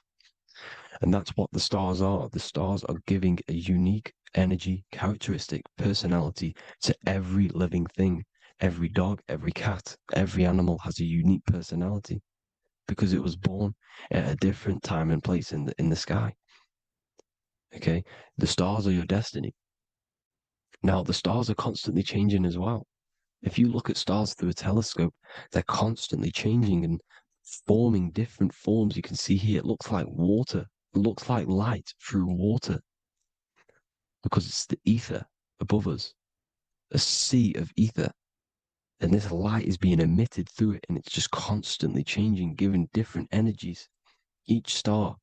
And that's what the stars are. The stars are giving a unique energy, characteristic, personality to every living thing. Every dog, every cat, every animal has a unique personality because it was born at a different time and place in the sky. Okay, the stars are your destiny. Now, the stars are constantly changing as well. If you look at stars through a telescope, they're constantly changing and forming different forms. You can see here, it looks like water. It looks like light through water because it's the ether above us, a sea of ether. And this light is being emitted through it, and it's just constantly changing, giving different energies, each star.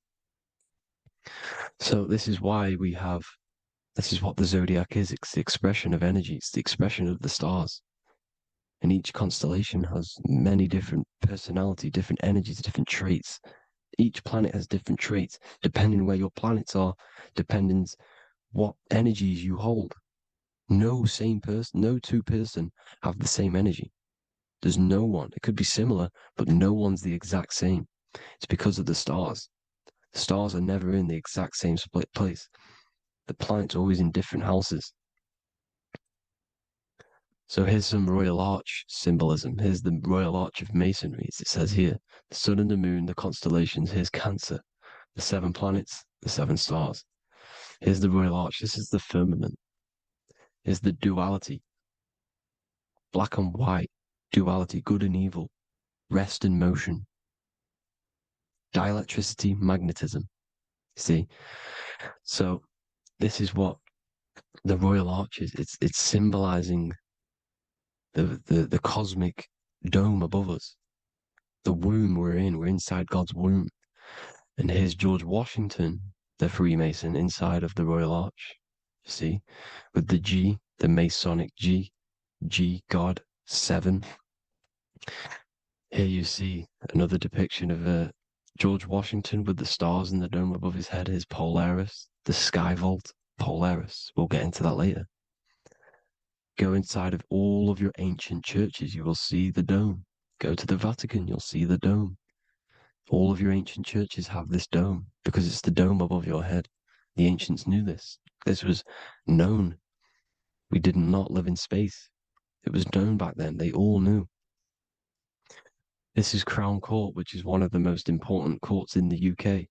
So this is why this is what the zodiac is. It's the expression of energy. It's the expression of the stars. And each constellation has many different personality, different energies, different traits. Each planet has different traits, depending where your planets are, depending what energies you hold. No same person, no two person have the same energy. There's no one. It could be similar, but no one's the exact same. It's because of the stars. The stars are never in the exact same split place. The planets are always in different houses. So here's some Royal Arch symbolism. Here's the Royal Arch of Masonry, as it says here. The sun and the moon, the constellations. Here's Cancer, the 7 planets, the 7 stars. Here's the Royal Arch. This is the firmament. Here's the duality. Black and white, duality, good and evil, rest and motion, dielectricity, magnetism. See? So this is what the Royal Arch is. It's symbolizing the cosmic dome above us. The womb we're in. We're inside God's womb. And here's George Washington, the Freemason, inside of the Royal Arch. You see? With the G, the Masonic G, God, 7. Here you see another depiction of George Washington with the stars in the dome above his head, his Polaris, the sky vault, Polaris. We'll get into that later. Go inside of all of your ancient churches, you will see the dome. Go to the Vatican, you'll see the dome. All of your ancient churches have this dome because it's the dome above your head. The ancients knew this. This was known. We did not live in space. It was known back then. They all knew. This is Crown Court, which is one of the most important courts in the UK.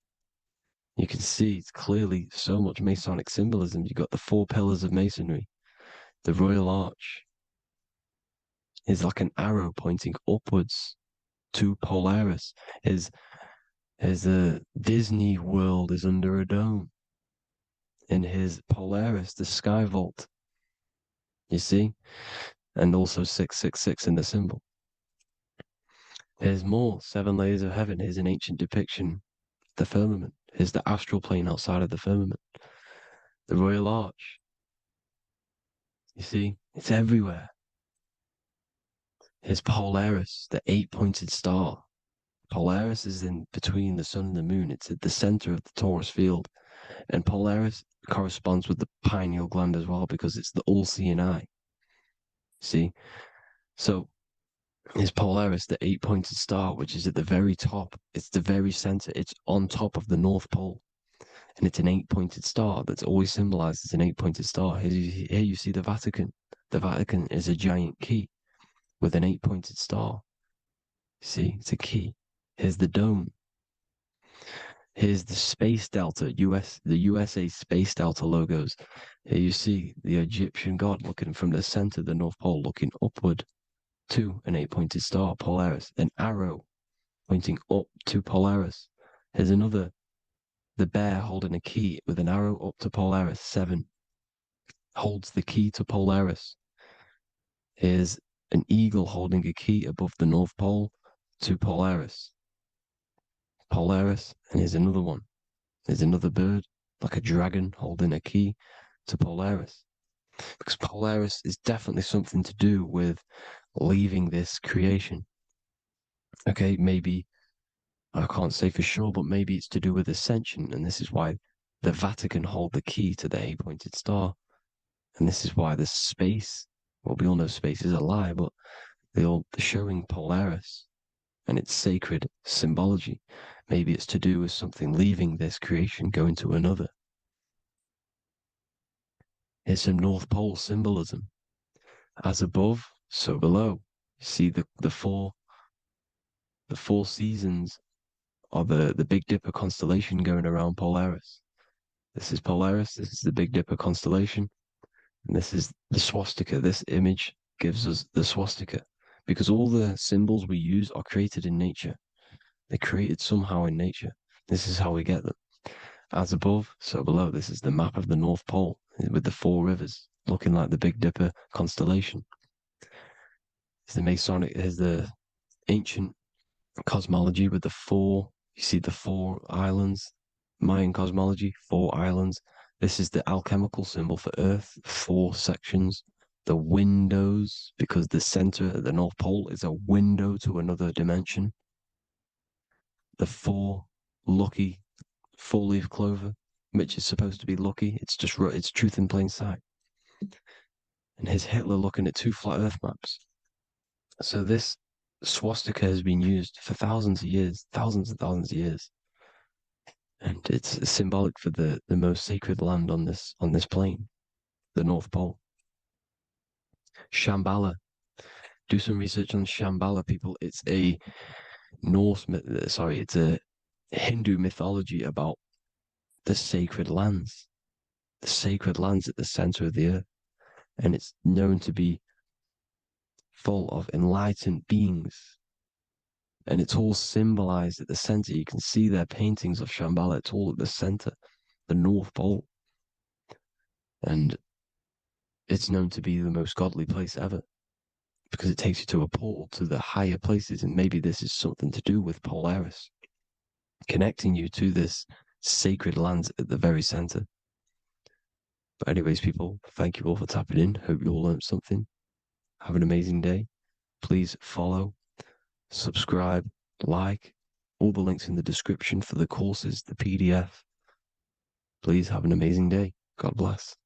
You can see it's clearly so much Masonic symbolism. You've got the 4 pillars of Masonry. The Royal Arch is like an arrow pointing upwards to Polaris. As the Disney World is under a dome. In his Polaris, the sky vault. You see? And also 666 in the symbol. Here's more 7 layers of heaven. Here's an ancient depiction. The firmament. Here's the astral plane outside of the firmament. The Royal Arch. You see? It's everywhere. Here's Polaris, the 8-pointed star. Polaris is in between the sun and the moon. It's at the center of the Taurus field. And Polaris corresponds with the pineal gland as well because it's the all-seeing eye. See? So is Polaris, the 8-pointed star, which is at the very top. It's the very center. It's on top of the North Pole. And it's an 8-pointed star that's always symbolized as an 8-pointed star. Here you see the Vatican. The Vatican is a giant key with an 8-pointed star. See, it's a key. Here's the dome. Here's the Space Delta, the USA Space Delta logos. Here you see the Egyptian god looking from the center of the North Pole, looking upward to an 8-pointed star, Polaris. An arrow pointing up to Polaris. Here's another, the bear holding a key with an arrow up to Polaris, 7. Holds the key to Polaris. Here's an eagle holding a key above the North Pole to Polaris. Polaris, and here's another one. There's another bird, like a dragon, holding a key to Polaris. Because Polaris is definitely something to do with leaving this creation. Okay, maybe, I can't say for sure, but maybe it's to do with ascension, and this is why the Vatican hold the key to the 8-pointed star. And this is why the space, well, we all know space is a lie, but they're showing Polaris and its sacred symbology. Maybe it's to do with something leaving this creation, going to another. It's some North Pole symbolism. As above, so below. You see the four seasons of the Big Dipper constellation going around Polaris. This is Polaris, this is the Big Dipper constellation, and this is the swastika. This image gives us the swastika because all the symbols we use are created in nature. They're created somehow in nature. This is how we get them. As above, so below. This is the map of the North Pole with the four rivers looking like the Big Dipper constellation. It's the Masonic, there's the ancient cosmology with the four, you see the four islands, Mayan cosmology, four islands. This is the alchemical symbol for Earth, four sections. The windows, because the center at the North Pole is a window to another dimension. The four lucky four-leaf clover, which is supposed to be lucky. It's just it's truth in plain sight. And here's Hitler looking at two flat Earth maps. So this swastika has been used for thousands of years, thousands and thousands of years. And it's symbolic for the most sacred land on this plane, the North Pole. Shambhala. Do some research on Shambhala, people. It's a it's a Hindu mythology about the sacred lands at the center of the earth. And it's known to be full of enlightened beings. And it's all symbolized at the center. You can see their paintings of Shambhala. It's all at the center, the North Pole. And it's known to be the most godly place ever because it takes you to a portal to the higher places. And maybe this is something to do with Polaris, connecting you to this sacred land at the very center. But anyways, people, thank you all for tapping in. Hope you all learned something. Have an amazing day. Please follow, subscribe, like, all the links in the description for the courses, the PDF. Please have an amazing day. God bless.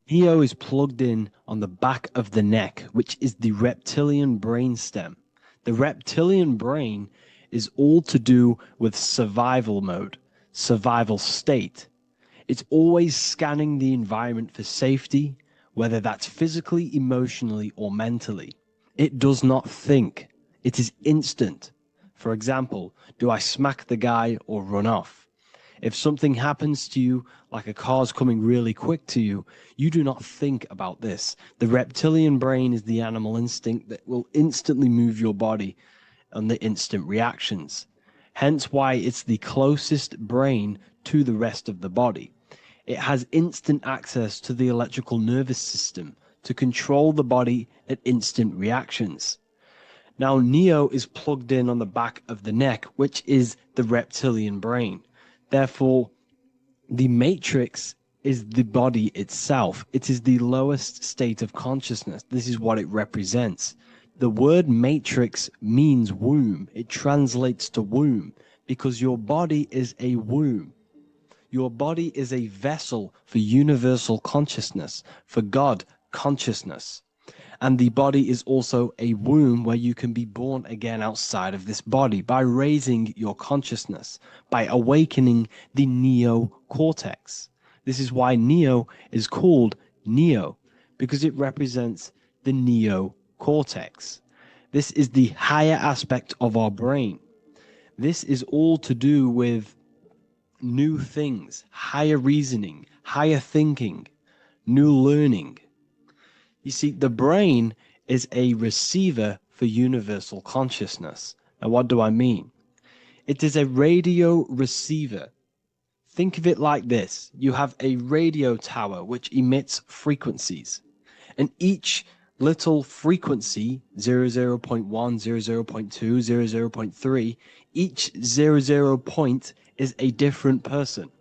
Neo is plugged in on the back of the neck, which is the reptilian brain stem. The reptilian brain is all to do with survival mode, survival state. It's always scanning the environment for safety, whether that's physically, emotionally, or mentally. It does not think. It is instant. For example, do I smack the guy or run off? If something happens to you, like a car's coming really quick to you, you do not think about this. The reptilian brain is the animal instinct that will instantly move your body on the instant reactions. Hence why it's the closest brain to the rest of the body. It has instant access to the electrical nervous system to control the body at instant reactions. Now, Neo is plugged in on the back of the neck, which is the reptilian brain. Therefore, the matrix is the body itself. It is the lowest state of consciousness. This is what it represents. The word matrix means womb. It translates to womb because your body is a womb. Your body is a vessel for universal consciousness, for God consciousness. And the body is also a womb where you can be born again outside of this body by raising your consciousness, by awakening the neocortex. This is why Neo is called Neo, because it represents the neocortex. This is the higher aspect of our brain. This is all to do with new things, higher reasoning, higher thinking, new learning. You see, the brain is a receiver for universal consciousness. Now, what do I mean? It is a radio receiver. Think of it like this. You have a radio tower which emits frequencies. And each little frequency, 00.1, 00.2, 00.3, each 00 point is a different person.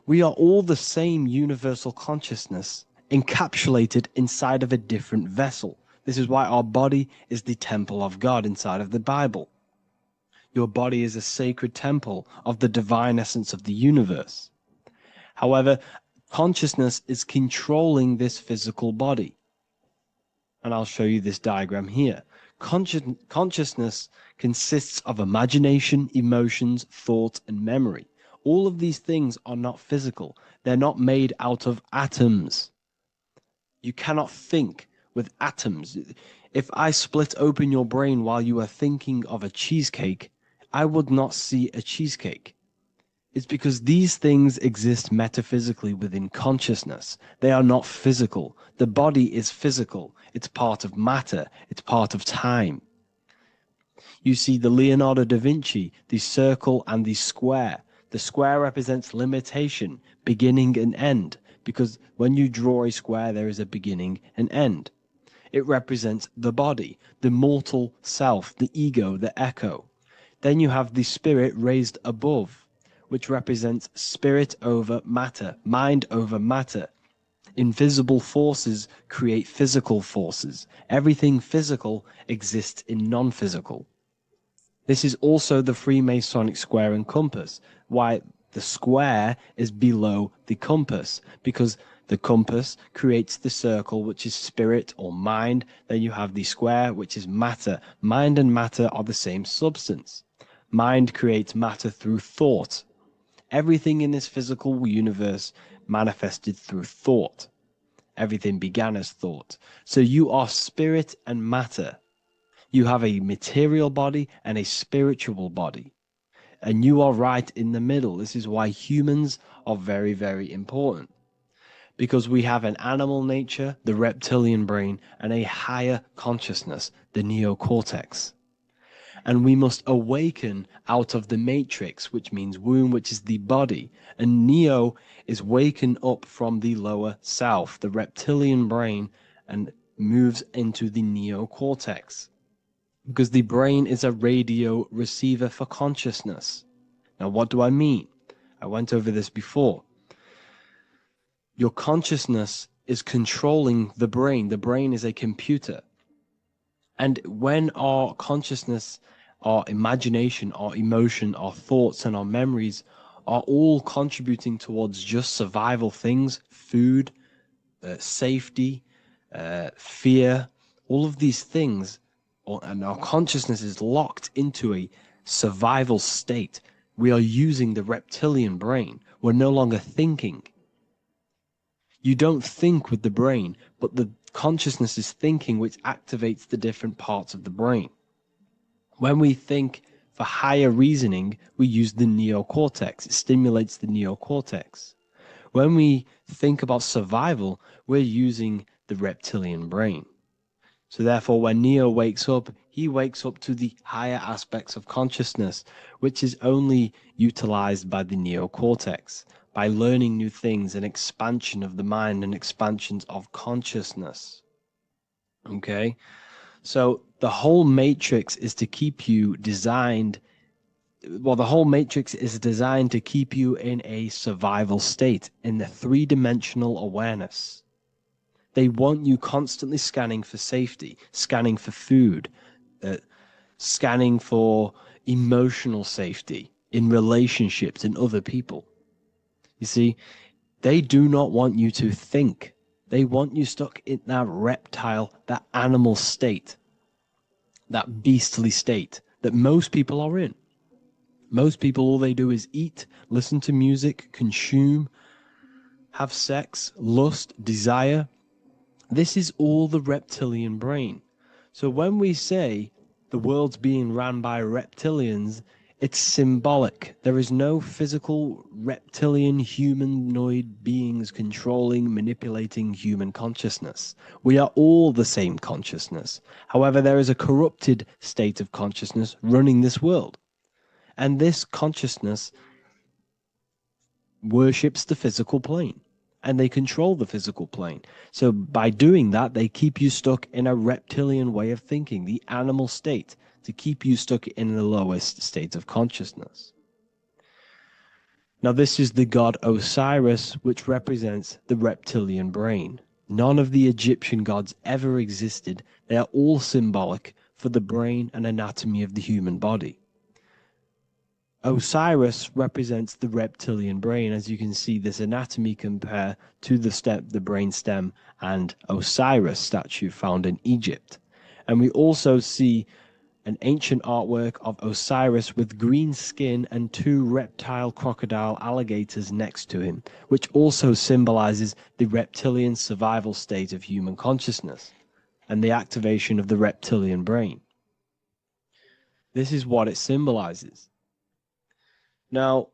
We are all the same universal consciousness, encapsulated inside of a different vessel. This is why our body is the temple of God inside of the Bible. Your body is a sacred temple of the divine essence of the universe. However, consciousness is controlling this physical body. And I'll show you this diagram here. Consciousness consists of imagination, emotions, thought, and memory. All of these things are not physical. They're not made out of atoms. You cannot think with atoms. If I split open your brain while you are thinking of a cheesecake, I would not see a cheesecake. It's because these things exist metaphysically within consciousness. They are not physical. The body is physical. It's part of matter. It's part of time. You see the Leonardo da Vinci, the circle and the square. The square represents limitation, beginning and end, because when you draw a square, there is a beginning and end. It represents the body, the mortal self, the ego, the echo. Then you have the spirit raised above, which represents spirit over matter, mind over matter. Invisible forces create physical forces. Everything physical exists in non-physical. This is also the Freemasonic square and compass, why the square is below the compass, because the compass creates the circle, which is spirit or mind. Then you have the square, which is matter. Mind and matter are the same substance. Mind creates matter through thought. Everything in this physical universe manifested through thought. Everything began as thought. So you are spirit and matter. You have a material body and a spiritual body. And you are right in the middle. This is why humans are very, very important. Because we have an animal nature, the reptilian brain, and a higher consciousness, the neocortex. And we must awaken out of the matrix, which means womb, which is the body. And Neo is waken up from the lower self, the reptilian brain, and moves into the neocortex. Because the brain is a radio receiver for consciousness. Now, what do I mean? I went over this before. Your consciousness is controlling the brain. The brain is a computer. And when our consciousness, our imagination, our emotion, our thoughts, and our memories are all contributing towards just survival things, food, safety, fear, all of these things, and our consciousness is locked into a survival state, we are using the reptilian brain. We're no longer thinking. You don't think with the brain, but the consciousness is thinking, which activates the different parts of the brain. When we think for higher reasoning, we use the neocortex. It stimulates the neocortex. When we think about survival, we're using the reptilian brain. So therefore, when Neo wakes up, he wakes up to the higher aspects of consciousness, which is only utilized by the neocortex, by learning new things and expansion of the mind and expansions of consciousness. Okay? So the whole matrix is to keep you designed, well, the whole matrix is designed to keep you in a survival state, in the three-dimensional awareness. They want you constantly scanning for safety, scanning for food, scanning for emotional safety in relationships and other people. You see, they do not want you to think. They want you stuck in that reptile, that animal state, that beastly state that most people are in. Most people, all they do is eat, listen to music, consume, have sex, lust, desire. This is all the reptilian brain. So when we say the world's being ran by reptilians, it's symbolic. There is no physical reptilian humanoid beings controlling, manipulating human consciousness. We are all the same consciousness. However, there is a corrupted state of consciousness running this world. And this consciousness worships the physical plane. And they control the physical plane. So by doing that, they keep you stuck in a reptilian way of thinking, the animal state, to keep you stuck in the lowest state of consciousness. Now, this is the god Osiris, which represents the reptilian brain. None of the Egyptian gods ever existed. They are all symbolic for the brain and anatomy of the human body. Osiris represents the reptilian brain. As you can see, this anatomy compare to the brain stem and Osiris statue found in Egypt. And we also see an ancient artwork of Osiris with green skin and two reptile crocodile alligators next to him, which also symbolizes the reptilian survival state of human consciousness and the activation of the reptilian brain. This is what it symbolizes. Now,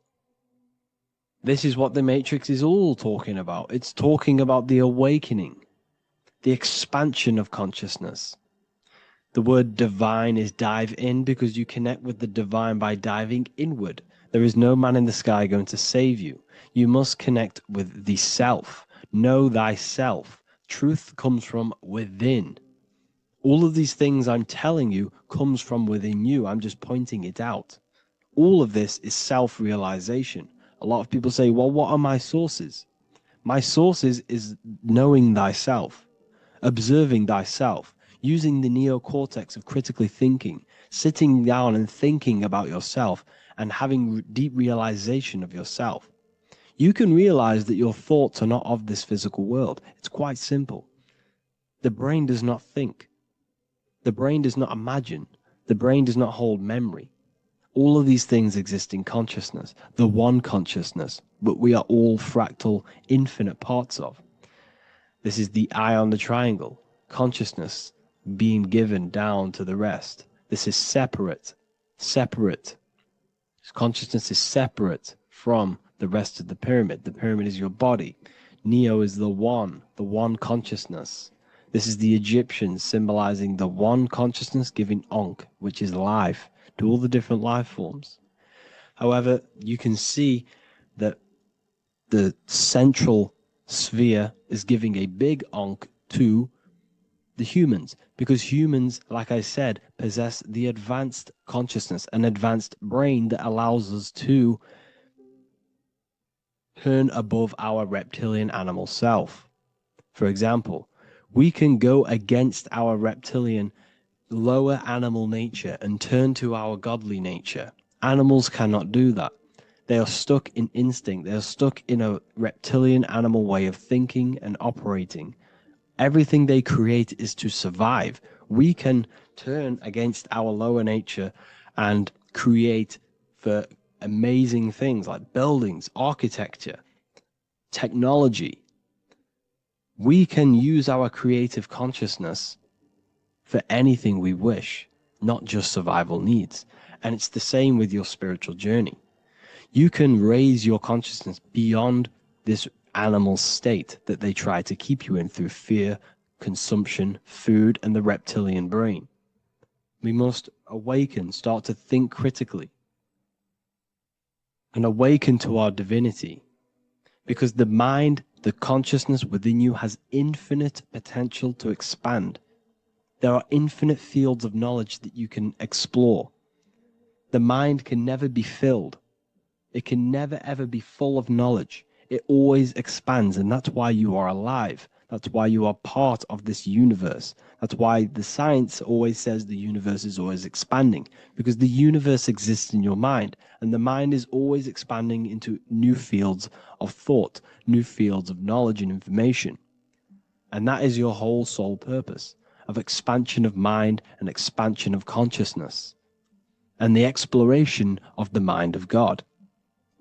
this is what the Matrix is all talking about. It's talking about the awakening, the expansion of consciousness. The word divine is dive in because you connect with the divine by diving inward. There is no man in the sky going to save you. You must connect with the self. Know thyself. Truth comes from within. All of these things I'm telling you comes from within you. I'm just pointing it out. All of this is self-realization. A lot of people say, well, what are my sources? My sources is knowing thyself, observing thyself, using the neocortex of critically thinking, sitting down and thinking about yourself and having deep realization of yourself. You can realize that your thoughts are not of this physical world. It's quite simple. The brain does not think. The brain does not imagine. The brain does not hold memory. All of these things exist in consciousness, the one consciousness, but we are all fractal, infinite parts of. This is the eye on the triangle, consciousness being given down to the rest. This is separate. Consciousness is separate from the rest of the pyramid. The pyramid is your body. Neo is the one consciousness. This is the Egyptians symbolizing the one consciousness giving Ankh, which is life, to all the different life forms. However, you can see that the central sphere is giving a big Ankh to the humans, because humans, like I said, possess the advanced consciousness, an advanced brain that allows us to turn above our reptilian animal self. For example, we can go against our reptilian lower animal nature and turn to our godly nature. Animals cannot do that. They are stuck in instinct. They are stuck in a reptilian animal way of thinking and operating. Everything they create is to survive. We can turn against our lower nature and create for amazing things like buildings, architecture, technology. We can use our creative consciousness for anything we wish, not just survival needs. And it's the same with your spiritual journey. You can raise your consciousness beyond this animal state that they try to keep you in through fear, consumption, food, and the reptilian brain. We must awaken, start to think critically, and awaken to our divinity, because the mind, the consciousness within you has infinite potential to expand. There are infinite fields of knowledge that you can explore. The mind can never be filled. It can never ever be full of knowledge. It always expands, and that's why you are alive. That's why you are part of this universe. That's why the science always says the universe is always expanding, because the universe exists in your mind, and the mind is always expanding into new fields of thought, new fields of knowledge and information. And that is your whole sole purpose, of expansion of mind and expansion of consciousness, and the exploration of the mind of God.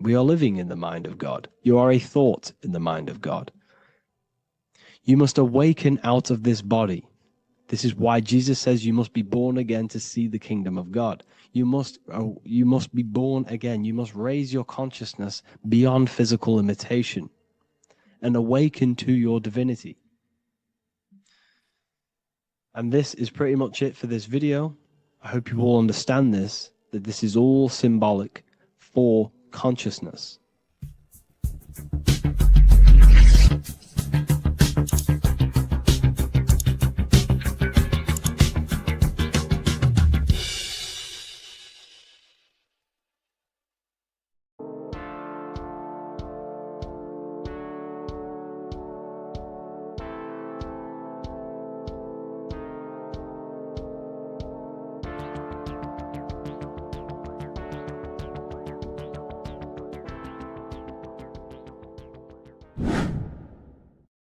We are living in the mind of God. You are a thought in the mind of God. You must awaken out of this body. This is why Jesus says you must be born again to see the kingdom of God. You must be born again. You must raise your consciousness beyond physical limitation and awaken to your divinity. And this is pretty much it for this video. I hope you all understand this, that this is all symbolic for consciousness.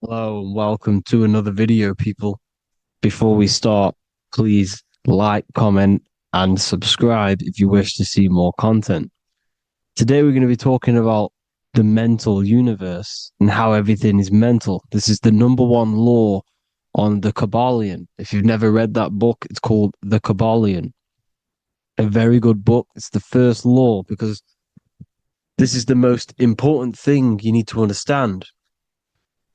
Hello and welcome to another video, people. Before we start, please like, comment, and subscribe if you wish to see more content. Today, we're going to be talking about the mental universe and how everything is mental. This is the number one law on the Kabbalion. If you've never read that book, it's called The Kabbalion. A very good book. It's the first law because this is the most important thing you need to understand.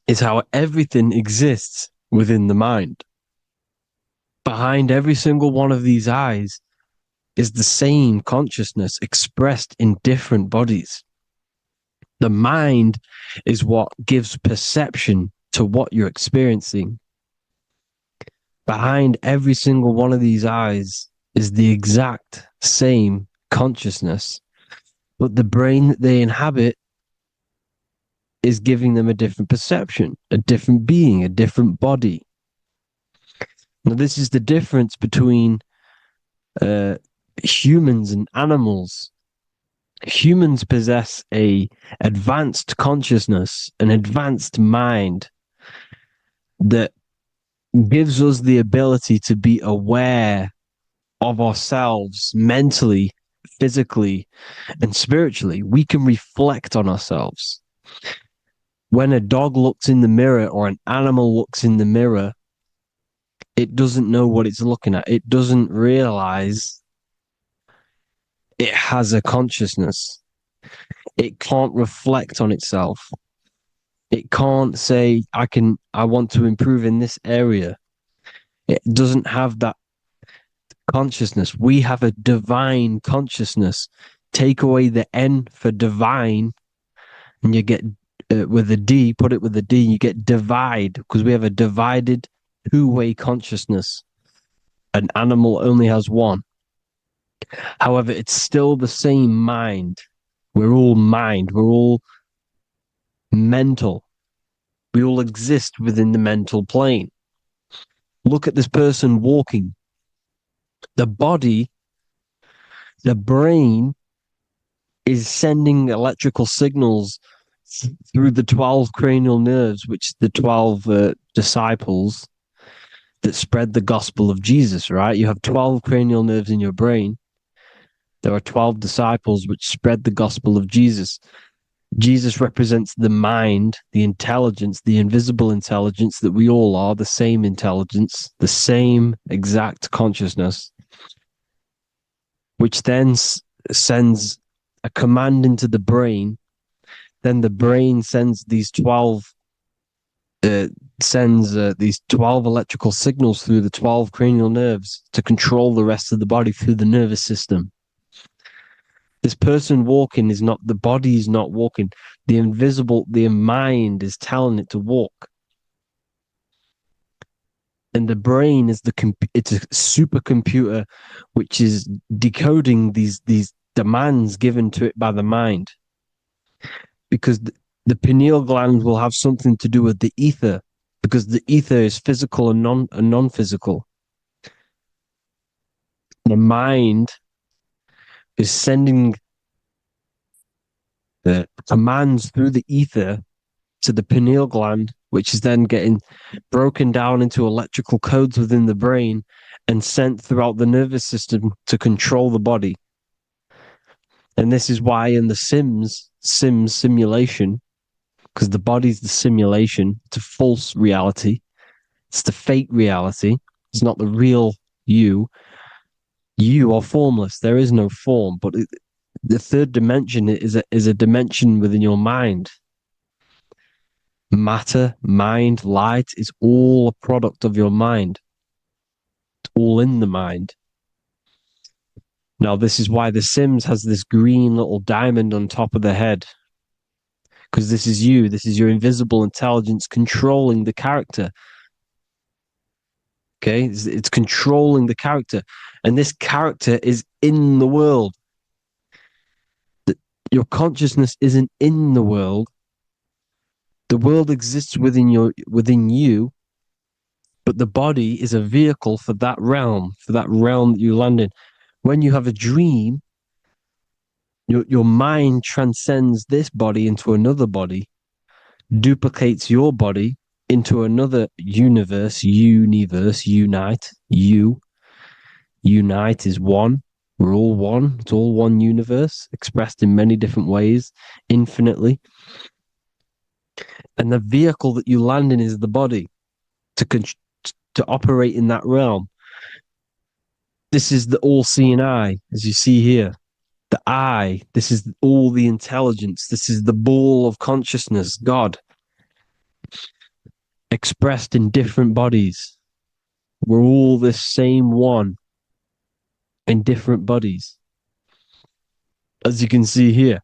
Is how everything exists within the mind. Behind every single one of these eyes is the same consciousness expressed in different bodies. The mind is what gives perception to what you're experiencing. Behind every single one of these eyes is the exact same consciousness, but the brain that they inhabit is giving them a different perception, a different being, a different body. Now, this is the difference between humans and animals. Humans possess a advanced consciousness, an advanced mind that gives us the ability to be aware of ourselves mentally, physically, and spiritually. We can reflect on ourselves. When a dog looks in the mirror or an animal looks in the mirror, it doesn't know what it's looking at. It doesn't realize it has a consciousness. It can't reflect on itself. It can't say, I want to improve in this area. It doesn't have that consciousness. We have a divine consciousness. Take away the N for divine, and you get with a D, put it with a D, you get divide, because we have a divided two-way consciousness. An animal only has one. However, it's still the same mind. We're all mind. We're all mental. We all exist within the mental plane. Look at this person walking. The body, the brain is sending electrical signals through the 12 cranial nerves, which the 12 disciples that spread the gospel of Jesus, right? You have 12 cranial nerves in your brain. There are 12 disciples which spread the gospel of Jesus. Jesus represents the mind, the intelligence, the invisible intelligence that we all are, the same intelligence, the same exact consciousness, which then sends a command into the brain. Then the brain sends these 12 electrical signals through the 12 cranial nerves to control the rest of the body through the nervous system. This person walking is not, the body is not walking. The mind is telling it to walk. And the brain is it's a supercomputer which is decoding these demands given to it by the mind. Because the pineal gland will have something to do with the ether, because the ether is physical and non-physical. The mind is sending the commands through the ether to the pineal gland, which is then getting broken down into electrical codes within the brain and sent throughout the nervous system to control the body. And this is why in the Sims simulation, because the body's the simulation, it's a false reality. It's the fake reality. It's not the real you. You are formless. There is no form, but the third dimension is a dimension within your mind. Matter, mind, light is all a product of your mind. It's all in the mind. Now, this is why The Sims has this green little diamond on top of the head. Because this is you. This is your invisible intelligence controlling the character. Okay? It's controlling the character. And this character is in the world. Your consciousness isn't in the world. The world exists within you, but the body is a vehicle for that realm that you land in. When you have a dream, your mind transcends this body into another body, duplicates your body into another universe, unite. Unite is one. We're all one. It's all one universe, expressed in many different ways, infinitely. And the vehicle that you land in is the body to operate in that realm. This is the all-seeing eye, as you see here. The eye, this is all the intelligence. This is the ball of consciousness, God, expressed in different bodies. We're all this same one in different bodies, as you can see here.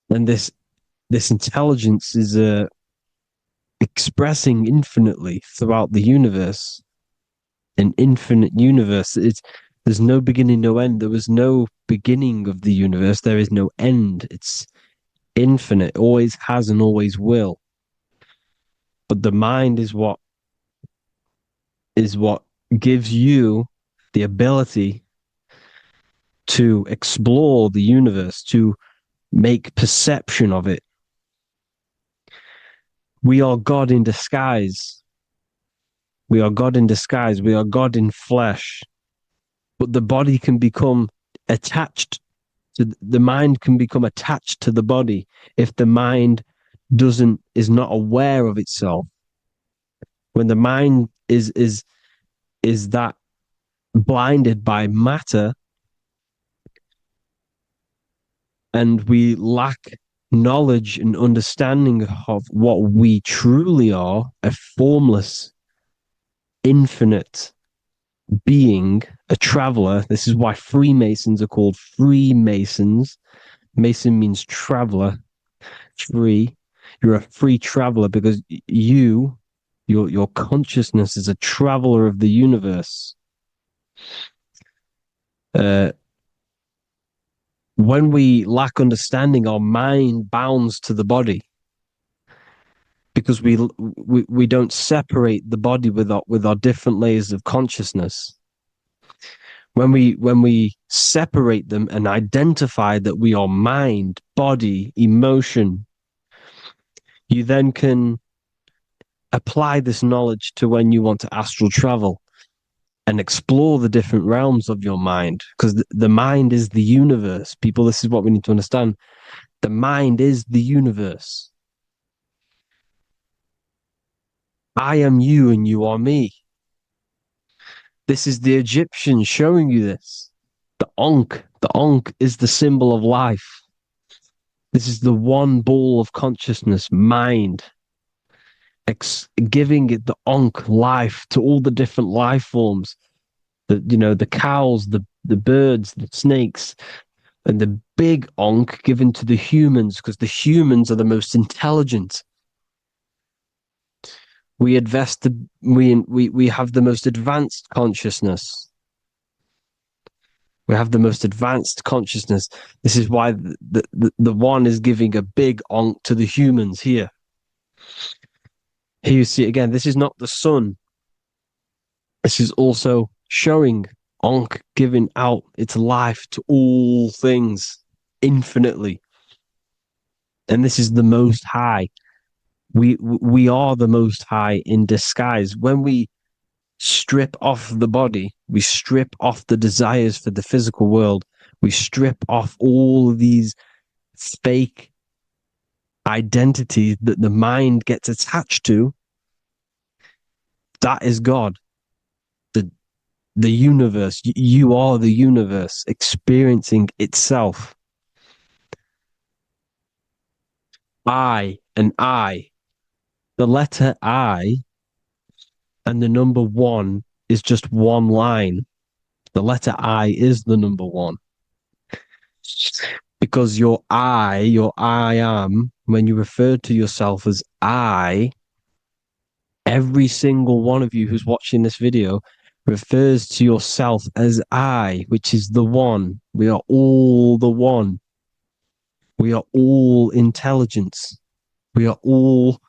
And this intelligence is expressing infinitely throughout the universe, an infinite universe. There's no beginning, no end. There was no beginning of the universe. There is no end. It's infinite, always has and always will. But the mind is what gives you the ability to explore the universe, to make perception of it. We are God in disguise. We are God in disguise. We are God in flesh. But the body can become attached to the mind, can become attached to the body if the mind is not aware of itself. When the mind is that blinded by matter, and we lack knowledge and understanding of what we truly are, a formless, infinite being, a traveler. This is why Freemasons are called Freemasons. Mason means traveler, free. You're a free traveler because your consciousness is a traveler of the universe. When we lack understanding, our mind bounds to the body because we don't separate the body with our different layers of consciousness. When we separate them and identify that we are mind, body, emotion, you then can apply this knowledge to when you want to astral travel and explore the different realms of your mind, because the mind is the universe. People, this is what we need to understand. The mind is the universe. I am you and you are me. This is the Egyptians showing you this. The Ankh is the symbol of life. This is the one ball of consciousness, mind, giving it the Ankh life to all the different life forms. The cows, the birds, the snakes, and the big Ankh given to the humans, because the humans are the most intelligent. We have the most advanced consciousness. We have the most advanced consciousness. This is why the one is giving a big Ankh to the humans here. Here you see again, this is not the sun. This is also showing Ankh giving out its life to all things infinitely. And this is the Most High. We are the Most High in disguise. When we strip off the body, we strip off the desires for the physical world, we strip off all of these fake identities that the mind gets attached to. That is God. The universe. You are the universe experiencing itself. I and I. The letter I and the number one is just one line. The letter I is the number one. Because your I am, when you refer to yourself as I, every single one of you who's watching this video refers to yourself as I, which is the one. We are all the one. We are all intelligence. We are all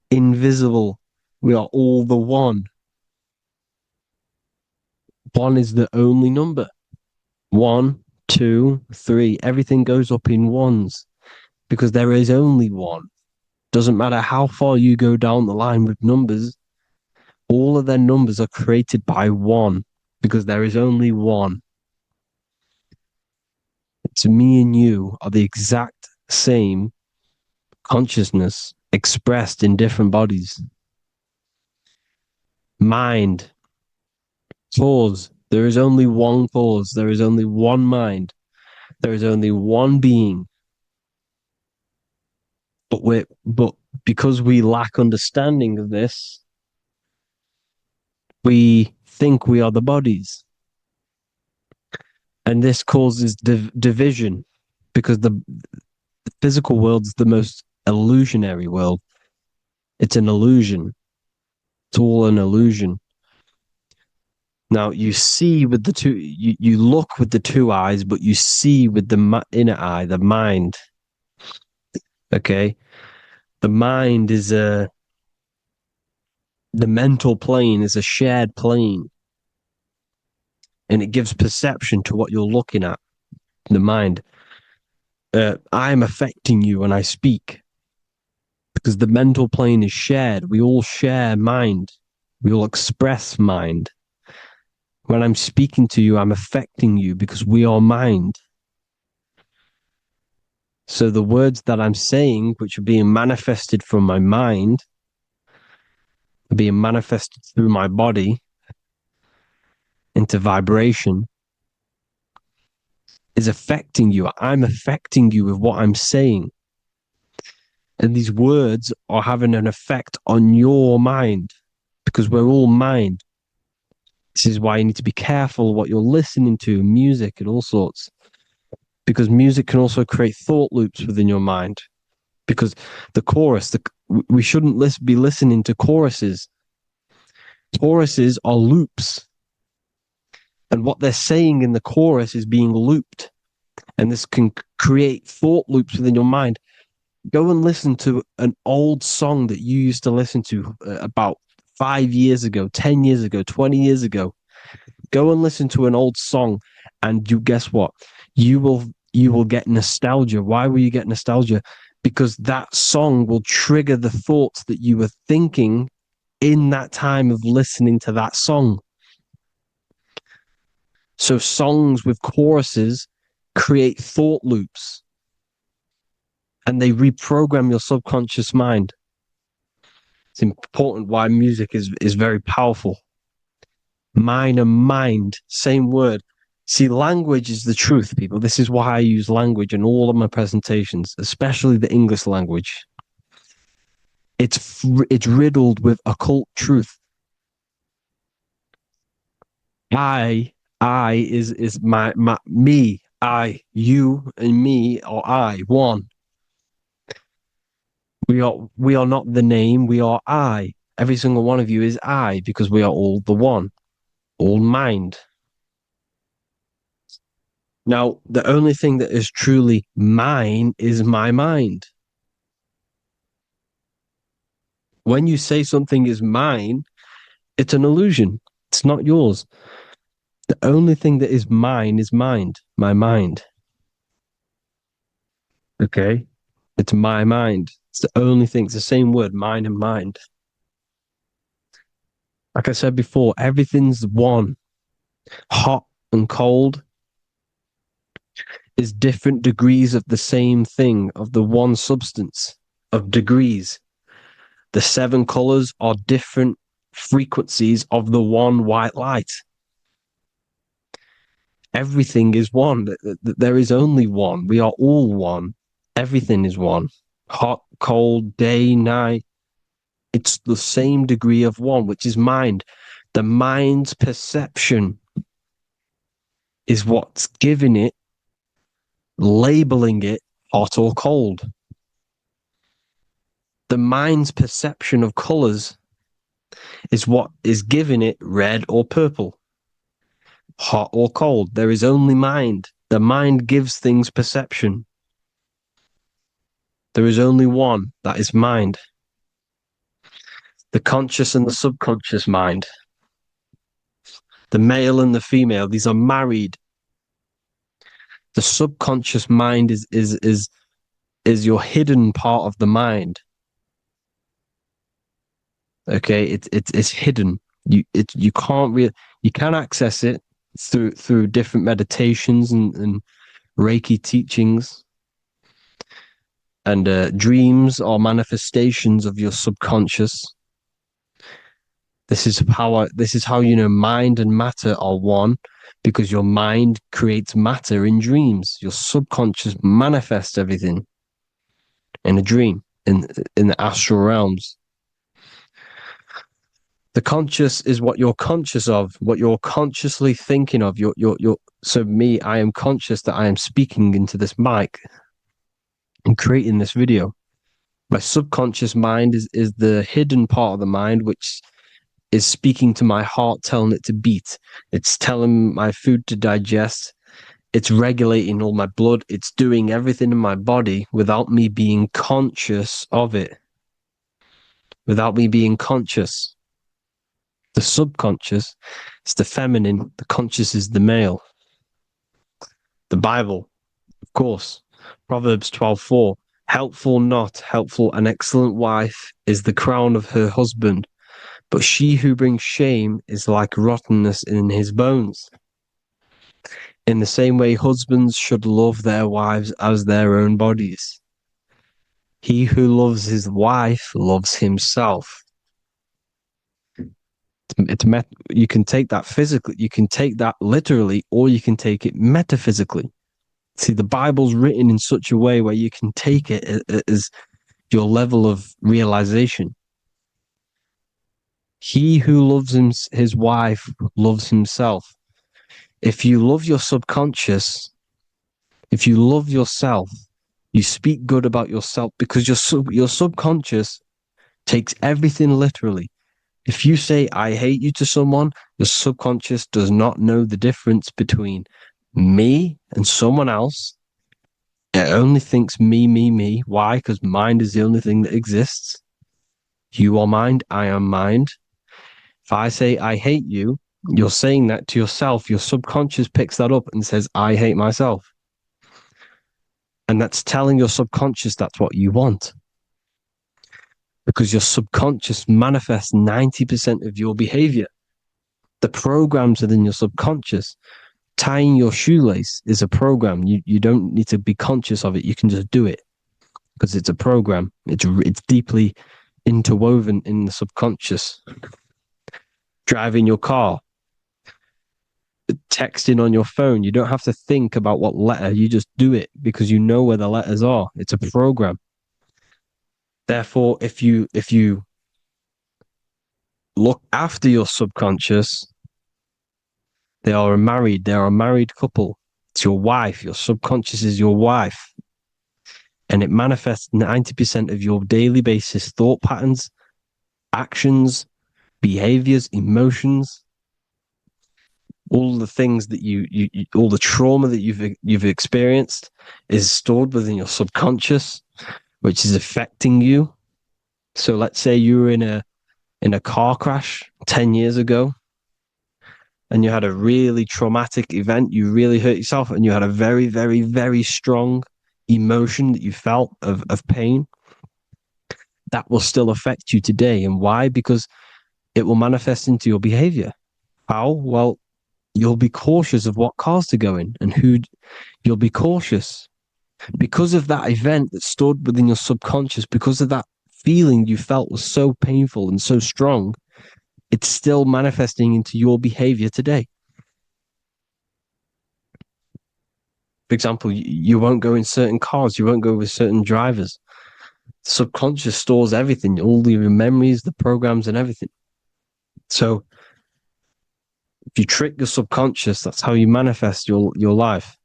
invisible. We are all the one. One is the only number. 1, 2, 3. Everything goes up in ones because there is only one. Doesn't matter how far you go down the line with numbers, all of their numbers are created by one, because there is only one. It's me and you are the exact same consciousness expressed in different bodies. Mind, cause. There is only one cause. There is only one mind. There is only one being. But because we lack understanding of this, we think we are the bodies. And this causes division, because the physical world is the most illusionary world. It's an illusion. It's all an illusion. Now you see with the two, you look with the two eyes, but you see with the inner eye, the mind. Okay, the mind is the mental plane is a shared plane, and it gives perception to what you're looking at. The mind. I'm affecting you when I speak, because the mental plane is shared. We all share mind. We all express mind. When I'm speaking to you, I'm affecting you because we are mind. So the words that I'm saying, which are being manifested from my mind, are being manifested through my body into vibration, is affecting you. I'm affecting you with what I'm saying. And these words are having an effect on your mind, because we're all mind. This is why you need to be careful what you're listening to, music and all sorts, because music can also create thought loops within your mind. Because the chorus, we shouldn't be listening to choruses. Choruses are loops. And what they're saying in the chorus is being looped. And this can create thought loops within your mind. Go and listen to an old song that you used to listen to about 5 years ago, 10 years ago, 20 years ago. Go and listen to an old song, and you guess what? You will get nostalgia. Why will you get nostalgia? Because that song will trigger the thoughts that you were thinking in that time of listening to that song. So songs with choruses create thought loops, and they reprogram your subconscious mind. It's important why music is very powerful. Mind and mind, same word. See, language is the truth, people. This is why I use language in all of my presentations, especially the English language. It's riddled with occult truth. I is my me, I, you, and me, or I, one. We are not the name, we are I. Every single one of you is I, because we are all the one, all mind. Now, the only thing that is truly mine is my mind. When you say something is mine, it's an illusion. It's not yours. The only thing that is mine is mind, my mind. Okay? It's my mind. It's the only thing. It's the same word, mind and mind. Like I said before, everything's one. Hot and cold is different degrees of the same thing, of the one substance, of degrees. The 7 colors are different frequencies of the one white light. Everything is one. There is only one. We are all one. Everything is one. Hot, cold, day, night. It's the same degree of one, which is mind. The mind's perception is what's giving it, labeling it hot or cold. The mind's perception of colors is what is giving it red or purple, hot or cold. There is only mind. The mind gives things perception. There is only one, that is mind. The conscious and the subconscious mind. The male and the female, these are married. The subconscious mind is your hidden part of the mind. Okay, it's hidden. You can't really, you can access it through different meditations and Reiki teachings, and dreams or manifestations of your subconscious. This is how you know mind and matter are one, because your mind creates matter in dreams. Your subconscious manifests everything in a dream, in the astral realms. The conscious is what you're conscious of, what you're consciously thinking of. So me, I am conscious that I am speaking into this mic and creating this video. My subconscious mind is the hidden part of the mind, which is speaking to my heart, telling it to beat. It's telling my food to digest. It's regulating all my blood. It's doing everything in my body without me being conscious of it. Without me being conscious. The subconscious is the feminine. The conscious is the male. The Bible, of course. Proverbs 12:4. Helpful, not helpful, an excellent wife is the crown of her husband, but she who brings shame is like rottenness in his bones. In the same way, husbands should love their wives as their own bodies. He who loves his wife loves himself. You can take that physically, you can take that literally, or you can take it metaphysically. See, the Bible's written in such a way where you can take it as your level of realization. He who loves his wife loves himself. If you love your subconscious, if you love yourself, you speak good about yourself, because your subconscious takes everything literally. If you say, I hate you to someone, your subconscious does not know the difference between me and someone else. It only thinks me, me, me. Why? Because mind is the only thing that exists. You are mind, I am mind. If I say, I hate you, you're saying that to yourself. Your subconscious picks that up and says, I hate myself. And that's telling your subconscious that's what you want. Because your subconscious manifests 90% of your behavior. The programs within your subconscious. Tying your shoelace is a program. You don't need to be conscious of it. You can just do it because it's a program. It's deeply interwoven in the subconscious. Driving your car, texting on your phone. You don't have to think about what letter. You just do it because you know where the letters are. It's a program. Therefore, if you look after your subconscious, they are a married couple. It's your wife. Your subconscious is your wife. And it manifests 90% of your daily basis thought patterns, actions, behaviors, emotions, all the things that you all the trauma that you've experienced is stored within your subconscious, which is affecting you. So let's say you were in a car crash 10 years ago and you had a really traumatic event, you really hurt yourself, and you had a very, very, very strong emotion that you felt of pain. That will still affect you today. And why? Because it will manifest into your behavior. How? Well, you'll be cautious of what cars to go in and who. You'll be cautious because of that event that stored within your subconscious, because of that feeling you felt was so painful and so strong. It's still manifesting into your behavior today. For example, you won't go in certain cars, you won't go with certain drivers. The subconscious stores everything, all your memories, the programs, and everything. So if you trick your subconscious, that's how you manifest your life.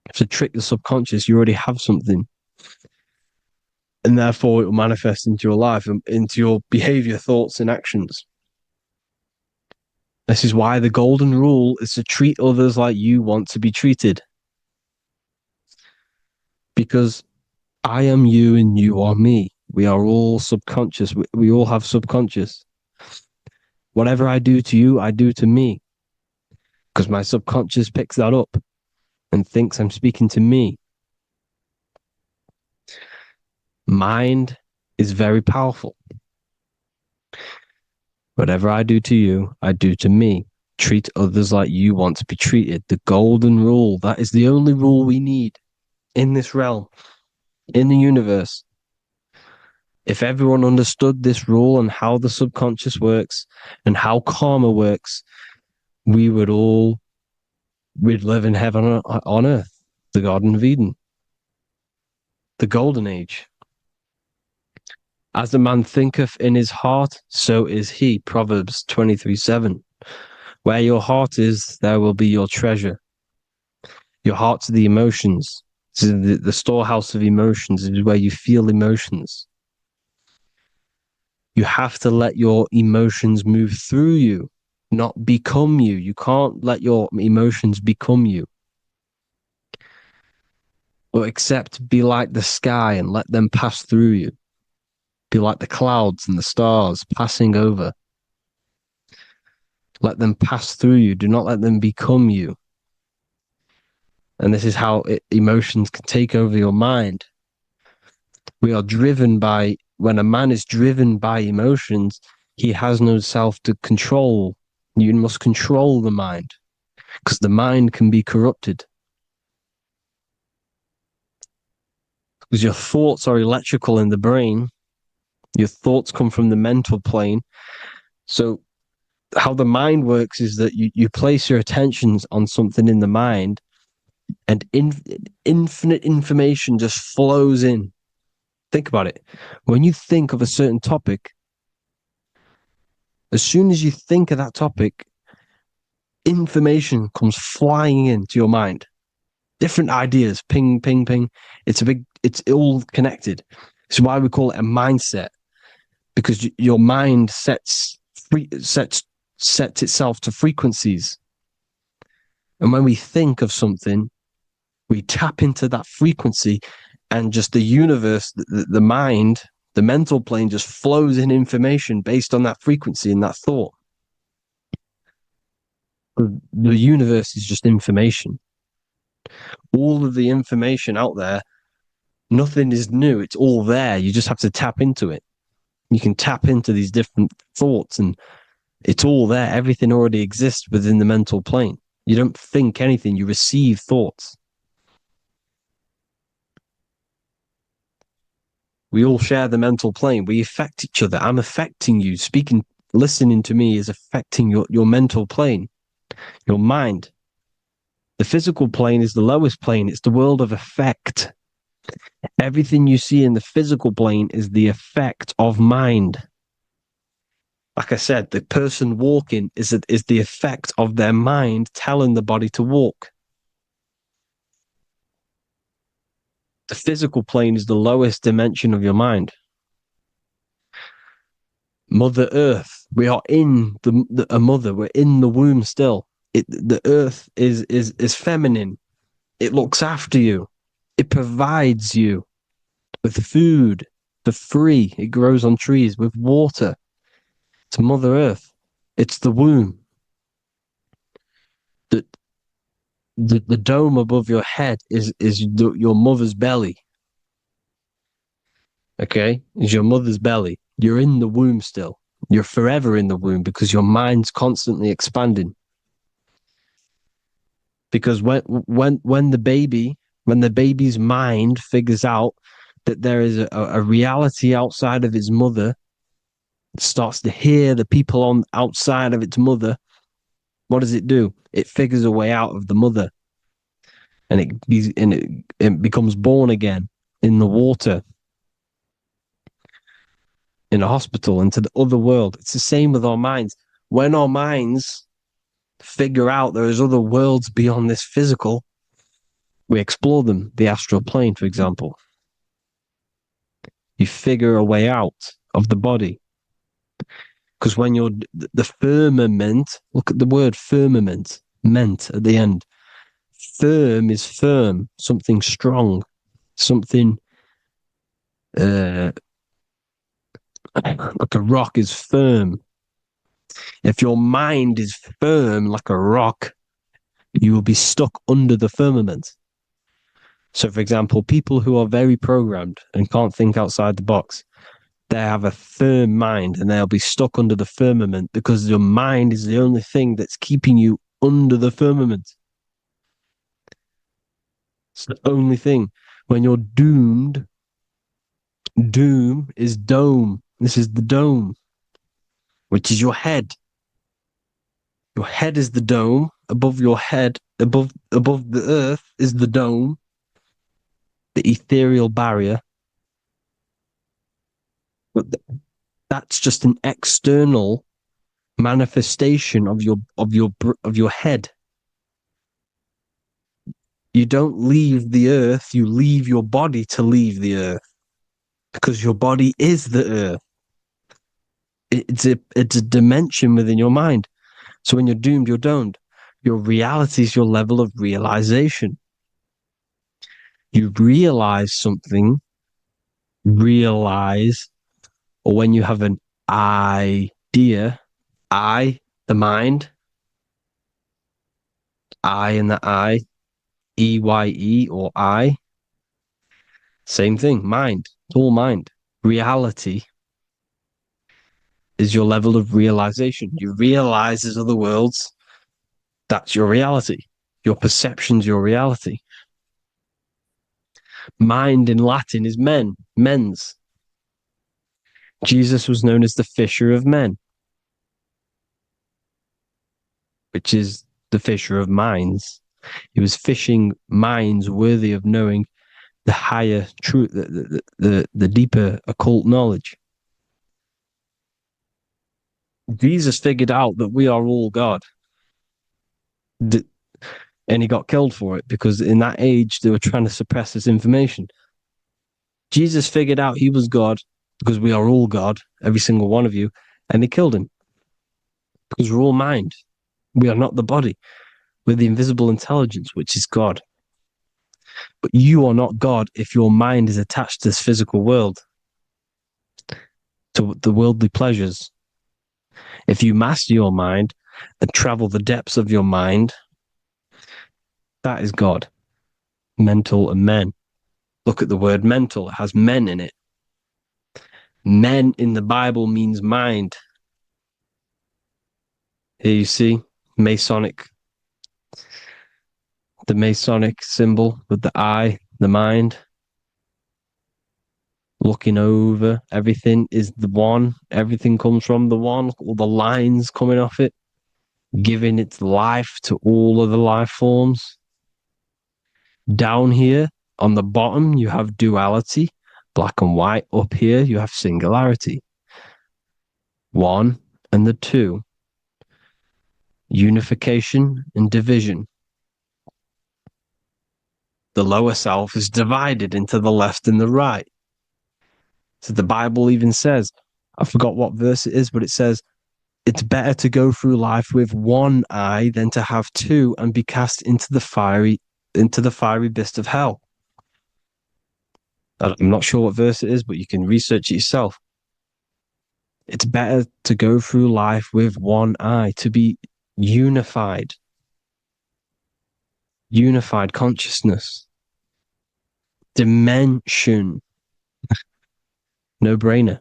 If you trick the subconscious, you already have something. And therefore, it will manifest into your life, into your behavior, thoughts, and actions. This is why the golden rule is to treat others like you want to be treated. Because I am you and you are me. We are all subconscious. We all have subconscious. Whatever I do to you, I do to me. Because my subconscious picks that up and thinks I'm speaking to me. Mind is very powerful. Whatever I do to you, I do to me. Treat others like you want to be treated. The golden rule. That is the only rule we need in this realm, in the universe. If everyone understood this rule and how the subconscious works and how karma works, we'd live in heaven on earth, the Garden of Eden, the golden age. As a man thinketh in his heart, so is he. Proverbs 23:7. Where your heart is, there will be your treasure. Your heart's the emotions. The storehouse of emotions is where you feel emotions. You have to let your emotions move through you, not become you. You can't let your emotions become you. But except be like the sky and let them pass through you. Be like the clouds and the stars passing over. Let them pass through you. Do not let them become you. And this is how emotions can take over your mind. We are driven by, when a man is driven by emotions, he has no self to control. You must control the mind, because the mind can be corrupted. Because your thoughts are electrical in the brain. Your thoughts come from the mental plane. So how the mind works is that you place your attentions on something in the mind, and infinite information just flows in. Think about it. When you think of a certain topic, as soon as you think of that topic, information comes flying into your mind. Different ideas, ping, ping, ping. It's all connected. It's why we call it a mindset, because your mind sets itself to frequencies. And when we think of something, we tap into that frequency, and just the universe, the mind, the mental plane just flows in information based on that frequency and that thought. The universe is just information. All of the information out there, nothing is new. It's all there. You just have to tap into it. You can tap into these different thoughts, and it's all there. Everything already exists within the mental plane. You don't think anything. You receive thoughts. We all share the mental plane. We affect each other. I'm affecting you. Listening to me is affecting your mental plane, your mind. The physical plane is the lowest plane. It's the world of effect. Everything you see in the physical plane is the effect of mind. Like I said, the person walking is the effect of their mind telling the body to walk. The physical plane is the lowest dimension of your mind. Mother Earth, we are in a mother. We're in the womb still. The earth is feminine. It looks after you. It provides you with food for free. It grows on trees, with water. It's Mother Earth. It's the womb. The dome above your head is your mother's belly. Okay? Is your mother's belly. You're in the womb still. You're forever in the womb, because your mind's constantly expanding. Because when the baby's mind figures out that there is a reality outside of its mother, it starts to hear the people on outside of its mother, what does it do? It figures a way out of the mother, and it becomes born again in the water, in a hospital, into the other world. It's the same with our minds. When our minds figure out there is other worlds beyond this physical, we explore them. The astral plane, for example. You figure a way out of the body. Because when you're the firmament, look at the word firmament, meant at the end. Firm is firm, something strong, something like a rock is firm. If your mind is firm like a rock, you will be stuck under the firmament. So, for example, people who are very programmed and can't think outside the box, they have a firm mind and they'll be stuck under the firmament because your mind is the only thing that's keeping you under the firmament. It's the only thing. When you're doomed, doom is dome. This is the dome, which is your head. Your head is the dome. Above your head, above the earth is the dome, the ethereal barrier. But that's just an external manifestation of your head. You don't leave the earth, you leave your body to leave the earth, because your body is the earth. It's a dimension within your mind. So when you're doomed, you're domed. Your reality is your level of realization. You realize something, or when you have an idea, the mind, in the EYE or I. Same thing, mind. It's all mind. Reality is your level of realization. You realize there's other worlds. That's your reality. Your perception's your reality. Mind in Latin is mens. Jesus was known as the fisher of men, which is the fisher of minds. He was fishing minds worthy of knowing the higher truth, the deeper occult knowledge. Jesus figured out that we are all God. And he got killed for it because in that age they were trying to suppress this information. Jesus figured out he was God because we are all God, every single one of you, and they killed him because we're all mind. We are not the body. We're the invisible intelligence, which is God. But you are not God if your mind is attached to this physical world, to the worldly pleasures. If you master your mind and travel the depths of your mind, that is God. Mental and men. Look at the word mental. It has men in it. Men in the Bible means mind. Here you see the Masonic symbol with the eye, the mind. Looking over, everything is the one. Everything comes from the one. All the lines coming off it, giving its life to all of the life forms. Down here on the bottom, you have duality, black and white. Up here, you have singularity. One and the two. Unification and division. The lower self is divided into the left and the right. So the Bible even says, I forgot what verse it is, but it says, it's better to go through life with one eye than to have two and be cast into the fiery abyss of hell. I'm not sure what verse it is, but you can research it yourself. It's better to go through life with one eye, to be unified consciousness, dimension. No brainer.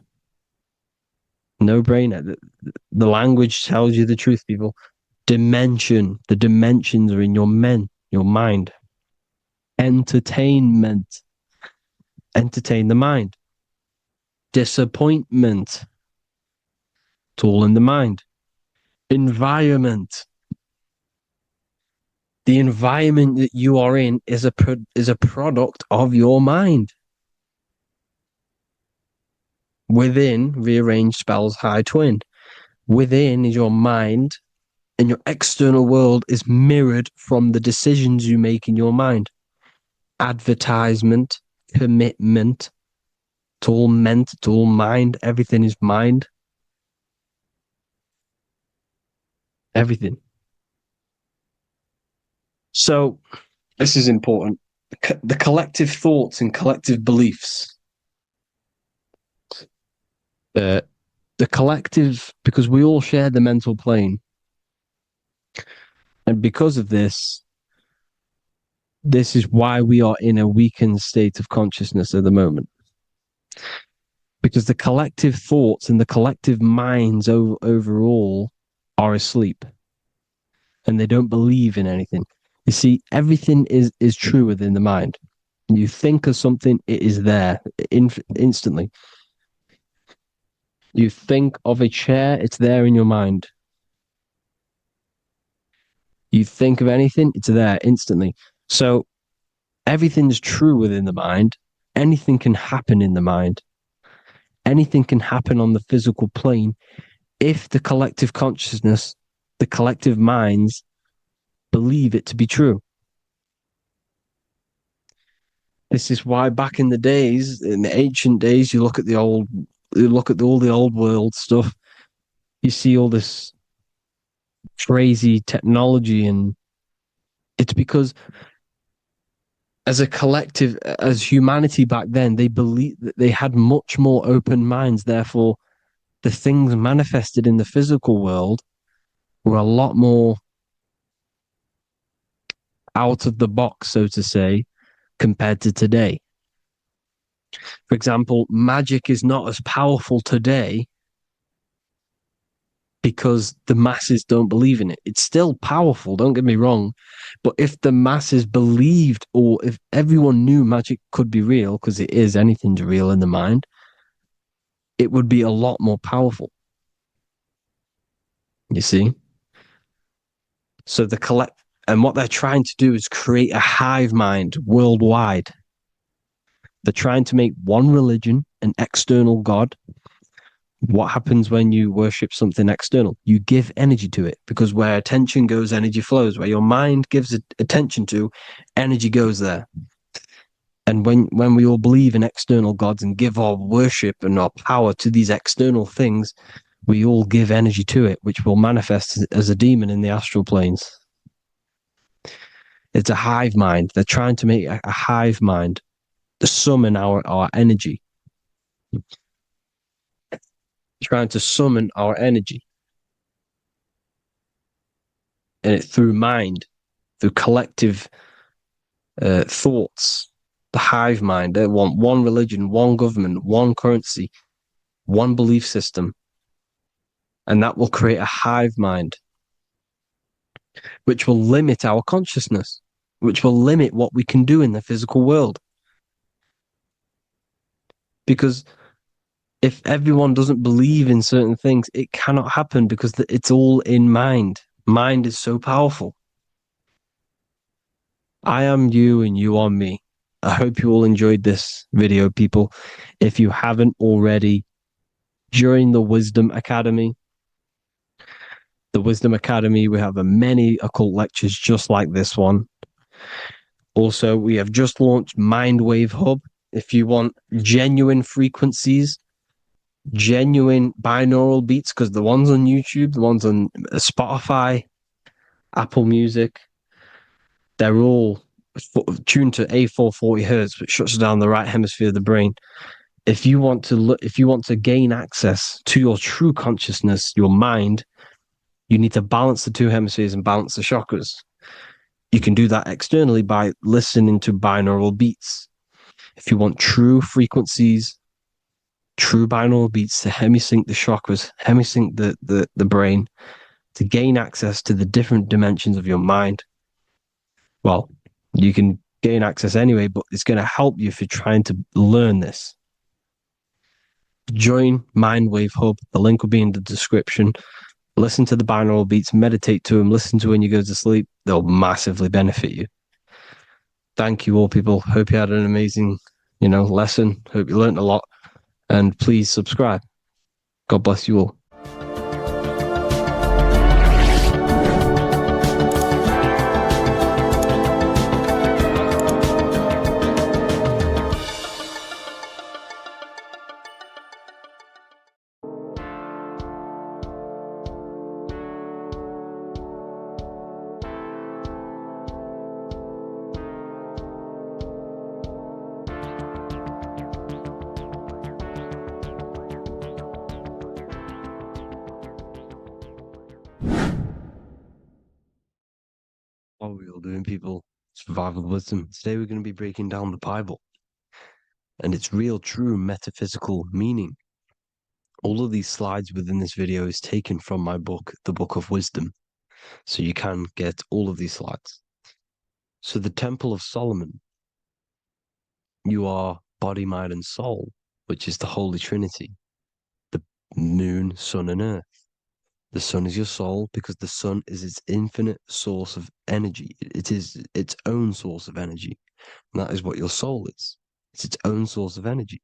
The language tells you the truth, people. Dimension. The dimensions are in your mind. Entertainment. Entertain the mind. Disappointment. It's all in the mind. Environment. The environment that you are in is a product of your mind. Within, rearranged spells high twin. Within is your mind, and your external world is mirrored from the decisions you make in your mind. Advertisement, commitment, it's all meant, it's all mind. Everything is mind. Everything. So, this is important. The collective thoughts and collective beliefs. The collective, because we all share the mental plane. And because of this is why we are in a weakened state of consciousness at the moment. because the collective thoughts and the collective minds overall are asleep and they don't believe in anything. You see, everything is true within the mind. You think of something, it is there instantly. You think of a chair, it's there in your mind. You think of anything, it's there instantly. So everything's true within the mind. Anything can happen in the mind. Anything can happen on the physical plane if the collective consciousness, the collective minds believe it to be true. This is why back in the days, in the ancient days, you look at all the old world stuff, you see all this crazy technology, and it's because as a collective, as humanity back then, they believe that they had much more open minds. Therefore, the things manifested in the physical world were a lot more out of the box, so to say, compared to today. For example, magic is not as powerful today because the masses don't believe in it. It's still powerful, don't get me wrong. But if the masses believed, or if everyone knew magic could be real, because it is, anything's real in the mind, it would be a lot more powerful. You see? So and what they're trying to do is create a hive mind worldwide. They're trying to make one religion, an external God. What happens when you worship something external? You give energy to it, because where attention goes, energy flows. Where your mind gives attention to, energy goes there. And when we all believe in external gods and give our worship and our power to these external things, we all give energy to it, which will manifest as a demon in the astral planes. It's a hive mind. They're trying to make a hive mind to summon our energy. Trying to summon our energy. And it through mind, through collective thoughts, the hive mind. They want one religion, one government, one currency, one belief system. And that will create a hive mind, which will limit our consciousness, which will limit what we can do in the physical world. Because if everyone doesn't believe in certain things, it cannot happen, because it's all in mind. Mind is so powerful. I am you and you are me. I hope you all enjoyed this video, people. If you haven't already, join the Wisdom Academy. The Wisdom Academy, we have many occult lectures just like this one. Also, we have just launched Mindwave Hub. If you want genuine frequencies, genuine binaural beats, because the ones on YouTube, the ones on Spotify, Apple Music, they're all tuned to A440 hertz, which shuts down the right hemisphere of the brain. If you want to gain access to your true consciousness, your mind, you need to balance the two hemispheres and balance the chakras. You can do that externally by listening to binaural beats. If you want true frequencies, true binaural beats to hemisync the chakras, hemisync the brain, to gain access to the different dimensions of your mind, well, you can gain access anyway, but it's going to help you if you're trying to learn this. Join Mindwave Hub. The link will be in the description. Listen to the binaural beats, meditate to them, listen to when you go to sleep. They'll massively benefit you. Thank you all, people. Hope you had an amazing, lesson. Hope you learned a lot. And please subscribe. God bless you all. What are we all doing, people? Survival wisdom. Today we're going to be breaking down the Bible. and its real, true metaphysical meaning. All of these slides within this video is taken from my book, The Book of Wisdom. So you can get all of these slides. So the Temple of Solomon, you are body, mind, and soul, which is the Holy Trinity, the moon, sun, and earth. The sun is your soul because the sun is its infinite source of energy. It is its own source of energy. And that is what your soul is. It's its own source of energy.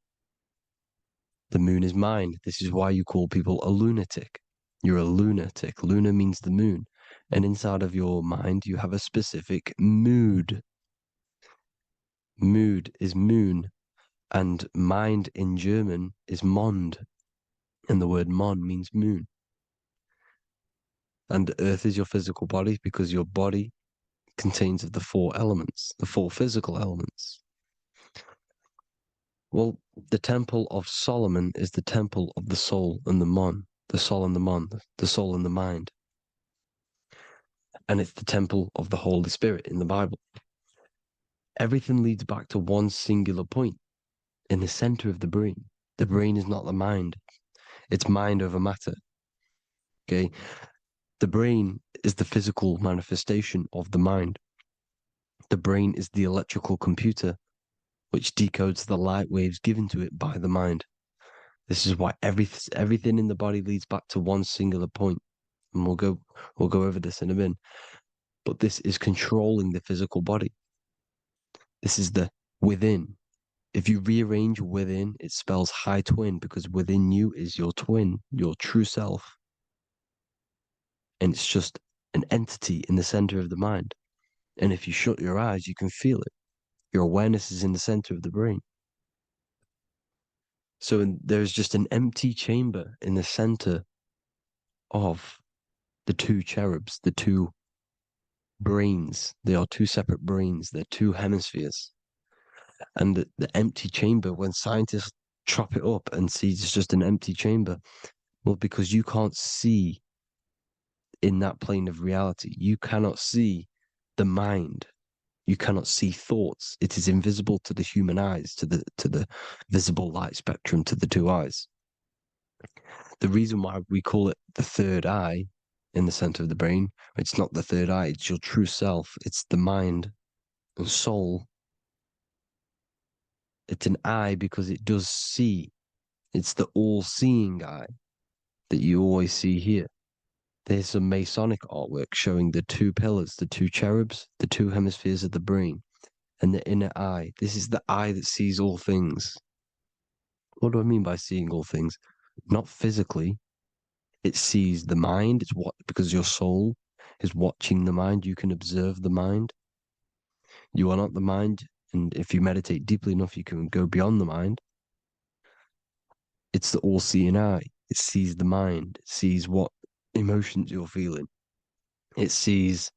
The moon is mind. This is why you call people a lunatic. You're a lunatic. Luna means the moon. And inside of your mind, you have a specific mood. Mood is moon. And mind in German is Mond. And the word Mon means moon. And earth is your physical body because your body contains of the four elements, the four physical elements. Well, the Temple of Solomon is the temple of the soul and the Mon, the soul and the Mon, the soul and the mind. And it's the temple of the Holy Spirit in the Bible. Everything leads back to one singular point in the center of the brain. The brain is not the mind. It's mind over matter. Okay. The brain is the physical manifestation of the mind. The brain is the electrical computer which decodes the light waves given to it by the mind. This is why everything in the body leads back to one singular point. And we'll go over this in a minute. But this is controlling the physical body. This is the within. If you rearrange within, it spells high twin because within you is your twin, your true self. And it's just an entity in the center of the mind. And if you shut your eyes, you can feel it. Your awareness is in the center of the brain. So there's just an empty chamber in the center of the two cherubs, the two brains. They are two separate brains. They're two hemispheres. And the empty chamber, when scientists chop it up and see it's just an empty chamber, well, because you can't see in that plane of reality, you cannot see the mind. You cannot see thoughts. It is invisible to the human eyes, to the visible light spectrum, to the two eyes. The reason why we call it the third eye in the center of the brain, it's not the third eye, it's your true self. It's the mind and soul. It's an eye because it does see. It's the all-seeing eye that you always see here. There's some Masonic artwork showing the two pillars, the two cherubs, the two hemispheres of the brain, and the inner eye. This is the eye that sees all things. What do I mean by seeing all things? Not physically. It sees the mind. It's what, because your soul is watching the mind. You can observe the mind. You are not the mind. And if you meditate deeply enough, you can go beyond the mind. It's the all-seeing eye. It sees the mind. It sees what emotions you're feeling. It sees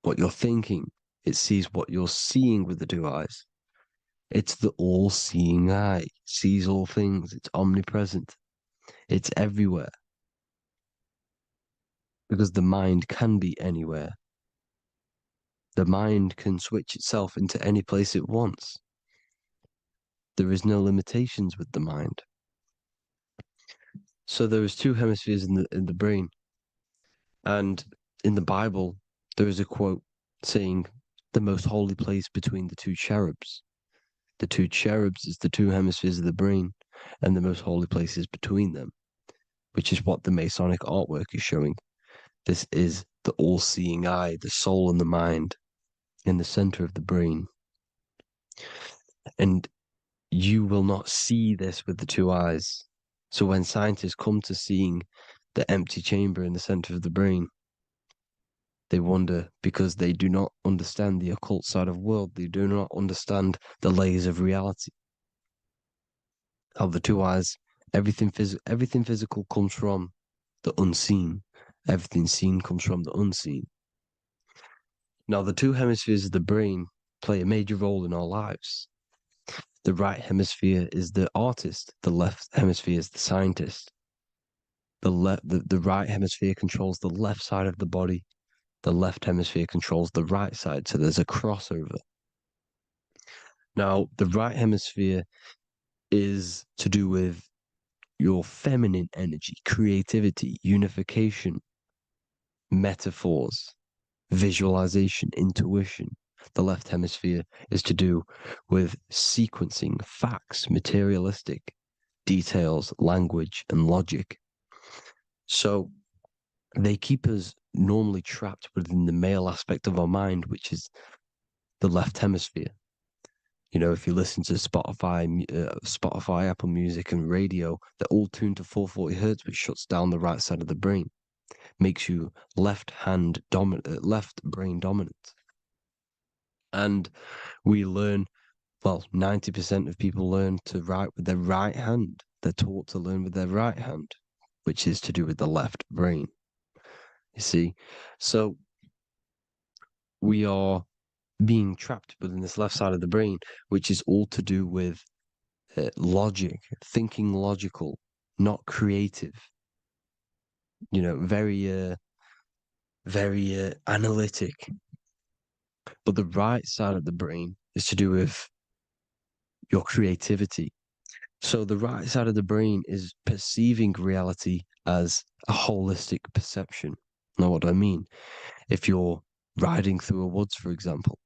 what you're thinking. It sees what you're seeing with the two eyes. It's the all-seeing eye. It sees all things. It's omnipresent. It's everywhere. Because the mind can be anywhere. The mind can switch itself into any place it wants. There is no limitations with the mind. So there is two hemispheres in the brain. And in the Bible, there is a quote saying the most holy place between the two cherubs. The two cherubs is the two hemispheres of the brain, and the most holy place is between them, which is what the Masonic artwork is showing. This is the all-seeing eye, the soul and the mind in the center of the brain. And you will not see this with the two eyes. So when scientists come to seeing the empty chamber in the center of the brain, they wonder because they do not understand the occult side of the world. They do not understand the layers of reality. How the two eyes, everything physical comes from the unseen. Everything seen comes from the unseen. Now, the two hemispheres of the brain play a major role in our lives. The right hemisphere is the artist. The left hemisphere is the scientist. The right hemisphere controls the left side of the body. The left hemisphere controls the right side. So there's a crossover. Now, the right hemisphere is to do with your feminine energy, creativity, unification, metaphors, visualization, intuition. The left hemisphere is to do with sequencing, facts, materialistic details, language, and logic. So they keep us normally trapped within the male aspect of our mind, which is the left hemisphere. You know, if you listen to Spotify, Apple Music, and radio, they're all tuned to 440 hertz, which shuts down the right side of the brain, makes you left brain dominant. And we learn, well, 90% of people learn to write with their right hand. They're taught to learn with their right hand, which is to do with the left brain. You see, so we are being trapped within this left side of the brain, which is all to do with logic, thinking logical, not creative. You know, very analytic. But the right side of the brain is to do with your creativity. So the right side of the brain is perceiving reality as a holistic perception. Now, what do I mean? If you're riding through a woods, for example,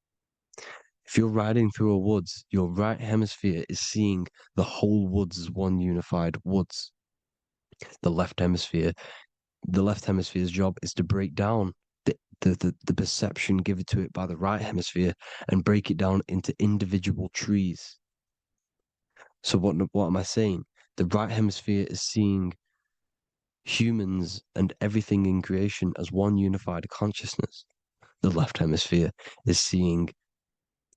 if you're riding through a woods, your right hemisphere is seeing the whole woods as one unified woods. The left hemisphere, the left hemisphere's job is to break down the perception given to it by the right hemisphere and break it down into individual trees. So what am I saying? The right hemisphere is seeing humans and everything in creation as one unified consciousness. The left hemisphere is seeing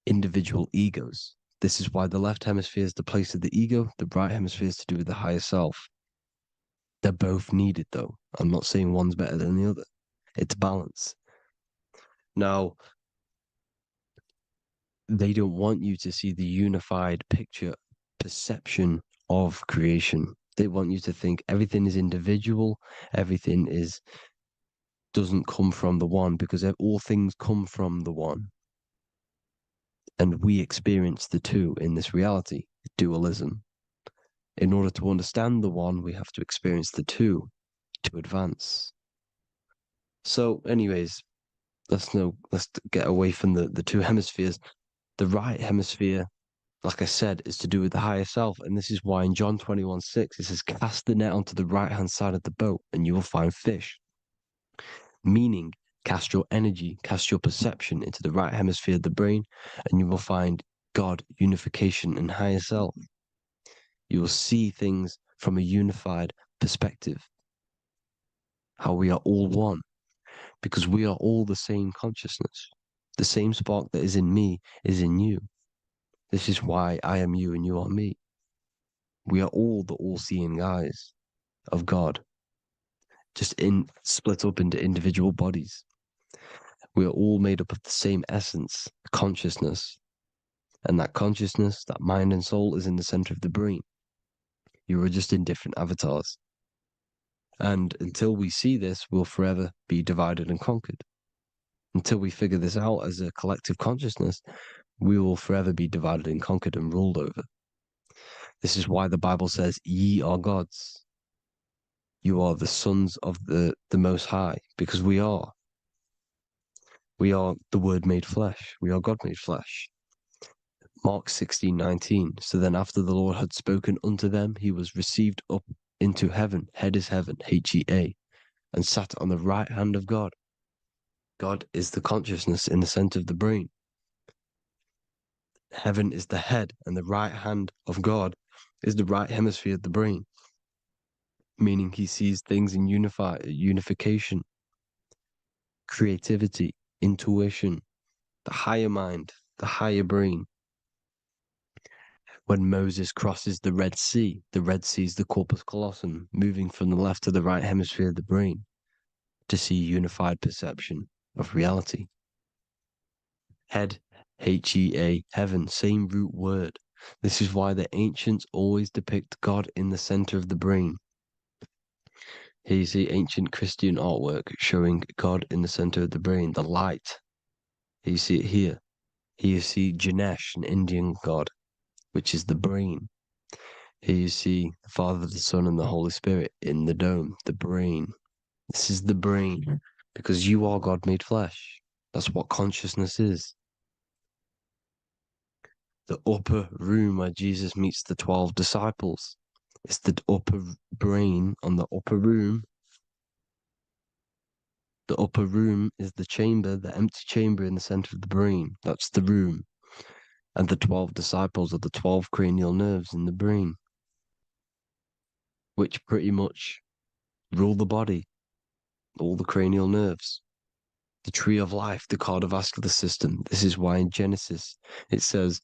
individual egos. This is why the left hemisphere is the place of the ego, the right hemisphere is to do with the higher self. They're both needed, though. I'm not saying one's better than the other. It's balance. Now, they don't want you to see the unified picture, perception of creation. They want you to think everything is individual, everything doesn't come from the one, because all things come from the one. And we experience the two in this reality, dualism. In order to understand the one, we have to experience the two to advance. So, anyways, let's get away from the two hemispheres. The right hemisphere, like I said, is to do with the higher self. And this is why in John 21:6, it says, cast the net onto the right hand side of the boat and you will find fish. Meaning, cast your energy, cast your perception into the right hemisphere of the brain, and you will find God, unification, and higher self. You will see things from a unified perspective. How we are all one, because we are all the same consciousness. The same spark that is in me is in you. This is why I am you and you are me. We are all the all-seeing eyes of God, just split up into individual bodies. We are all made up of the same essence, consciousness. And that consciousness, that mind and soul, is in the center of the brain. You are just in different avatars. And until we see this, we'll forever be divided and conquered. Until we figure this out as a collective consciousness, we will forever be divided and conquered and ruled over. This is why the Bible says, ye are gods. You are the sons of the Most High, because we are. We are the Word made flesh. We are God made flesh. Mark 16:19. So then after the Lord had spoken unto them, he was received up into heaven, head is heaven, H-E-A, and sat on the right hand of God. God is the consciousness in the center of the brain. Heaven is the head, and the right hand of God is the right hemisphere of the brain, meaning he sees things in unification, creativity, intuition, the higher mind, the higher brain. When Moses crosses the Red Sea is the corpus callosum, moving from the left to the right hemisphere of the brain to see unified perception of reality. Head, H-E-A, heaven, same root word. This is why the ancients always depict God in the center of the brain. Here you see ancient Christian artwork showing God in the center of the brain, the light. Here you see it here. Here you see Ganesh, an Indian god, which is the brain. Here you see the Father, the Son, and the Holy Spirit in the dome, the brain. This is the brain, because you are God made flesh. That's what consciousness is. The upper room where Jesus meets the 12 disciples. It's the upper brain on the upper room. The upper room is the chamber, the empty chamber in the center of the brain. That's the room. And the 12 disciples are the 12 cranial nerves in the brain, which pretty much rule the body, all the cranial nerves. The tree of life, the cardiovascular system. This is why in Genesis it says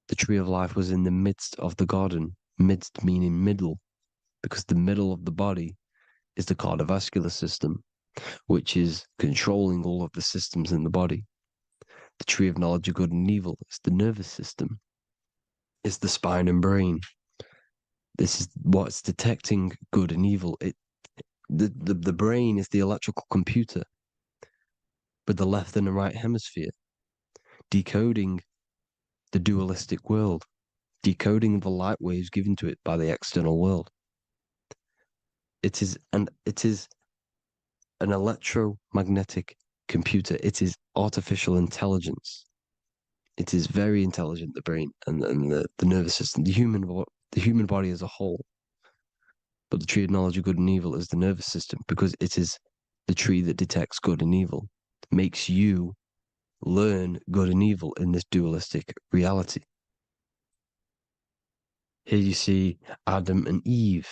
the tree of life was in the midst of the garden. Midst meaning middle, because the middle of the body is the cardiovascular system, which is controlling all of the systems in the body. The tree of knowledge of good and evil is the nervous system. It's the spine and brain. This is what's detecting good and evil. The brain is the electrical computer with the left and the right hemisphere, decoding the dualistic world, decoding the light waves given to it by the external world. It is an electromagnetic computer. It is artificial intelligence. It is very intelligent, the brain and the nervous system, the human body as a whole. But the tree of knowledge of good and evil is the nervous system, because it is the tree that detects good and evil, makes you learn good and evil in this dualistic reality. Here you see Adam and Eve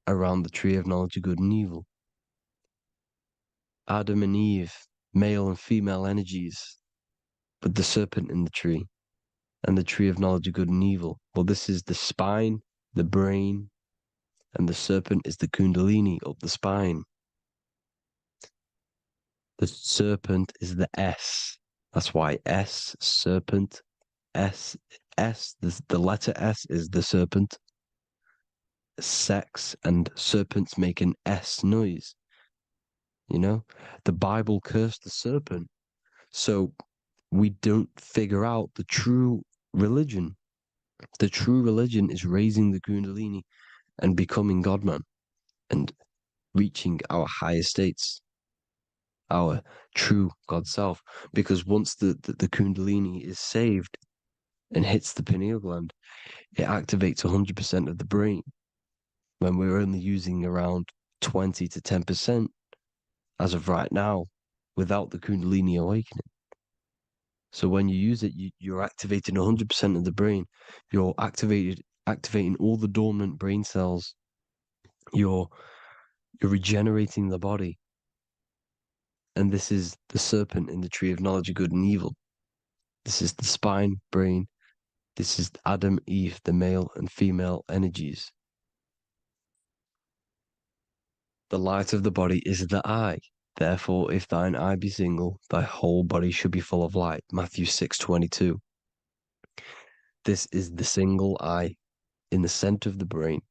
around the tree of knowledge of good and evil. Adam and Eve, male and female energies, but the serpent in the tree and the tree of knowledge of good and evil. Well, this is the spine, the brain, and the serpent is the kundalini of the spine. The serpent is the S. That's why S, serpent, S, the letter S is the serpent. Sex and serpents make an S noise. You know, the Bible cursed the serpent. So we don't figure out the true religion. The true religion is raising the kundalini and becoming God-man and reaching our higher states, our true God self. Because once the kundalini is saved and hits the pineal gland, it activates 100% of the brain when we're only using around 20 to 10% as of right now without the kundalini awakening. So when you use it, you're activating 100% of the brain. You're activating all the dormant brain cells. You're regenerating the body. And this is the serpent in the tree of knowledge of good and evil. This is the spine, brain. This is Adam, Eve, the male and female energies. The light of the body is the eye. Therefore, if thine eye be single, thy whole body should be full of light. Matthew 6:22. This is the single eye in the center of the brain.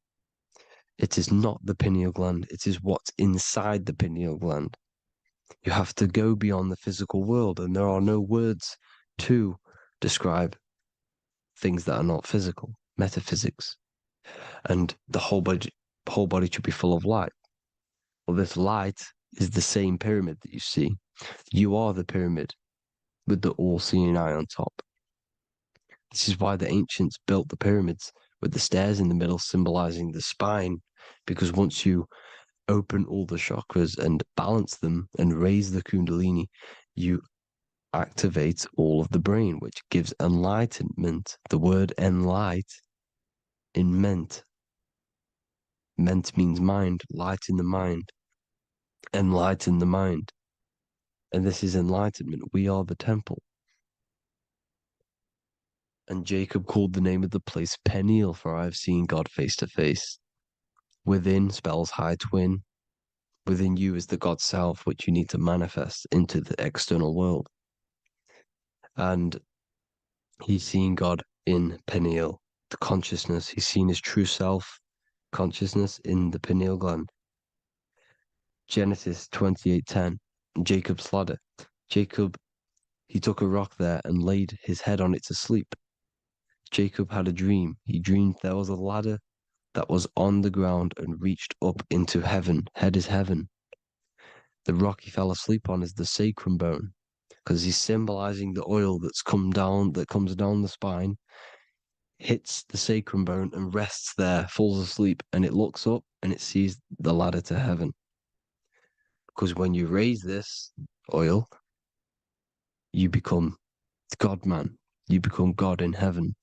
It is not the pineal gland. It is what's inside the pineal gland. You have to go beyond the physical world, and there are no words to describe things that are not physical, metaphysics. And the whole body should be full of light. Well, this light is the same pyramid that you see. You are the pyramid with the all-seeing eye on top. This is why the ancients built the pyramids with the stairs in the middle symbolizing the spine, because once you open all the chakras and balance them and raise the kundalini, you activate all of the brain, which gives enlightenment. The word enlight in ment. Ment means mind, light in the mind. Enlighten the mind. And this is enlightenment. We are the temple. And Jacob called the name of the place Peniel, for I have seen God face to face. Within spells high twin. Within you is the God self, which you need to manifest into the external world. And he's seen God in Peniel, the consciousness. He's seen his true self, consciousness in the pineal gland. Genesis 28:10, Jacob's ladder. Jacob He took a rock there and laid his head on it to sleep. Jacob had a dream. He dreamed there was a ladder that was on the ground and reached up into heaven. Head is heaven. The rock he fell asleep on is the sacrum bone, because he's symbolizing the oil that comes down the spine, hits the sacrum bone and rests there, falls asleep, and it looks up and it sees the ladder to heaven. Because when you raise this oil, you become God man. You become God in heaven.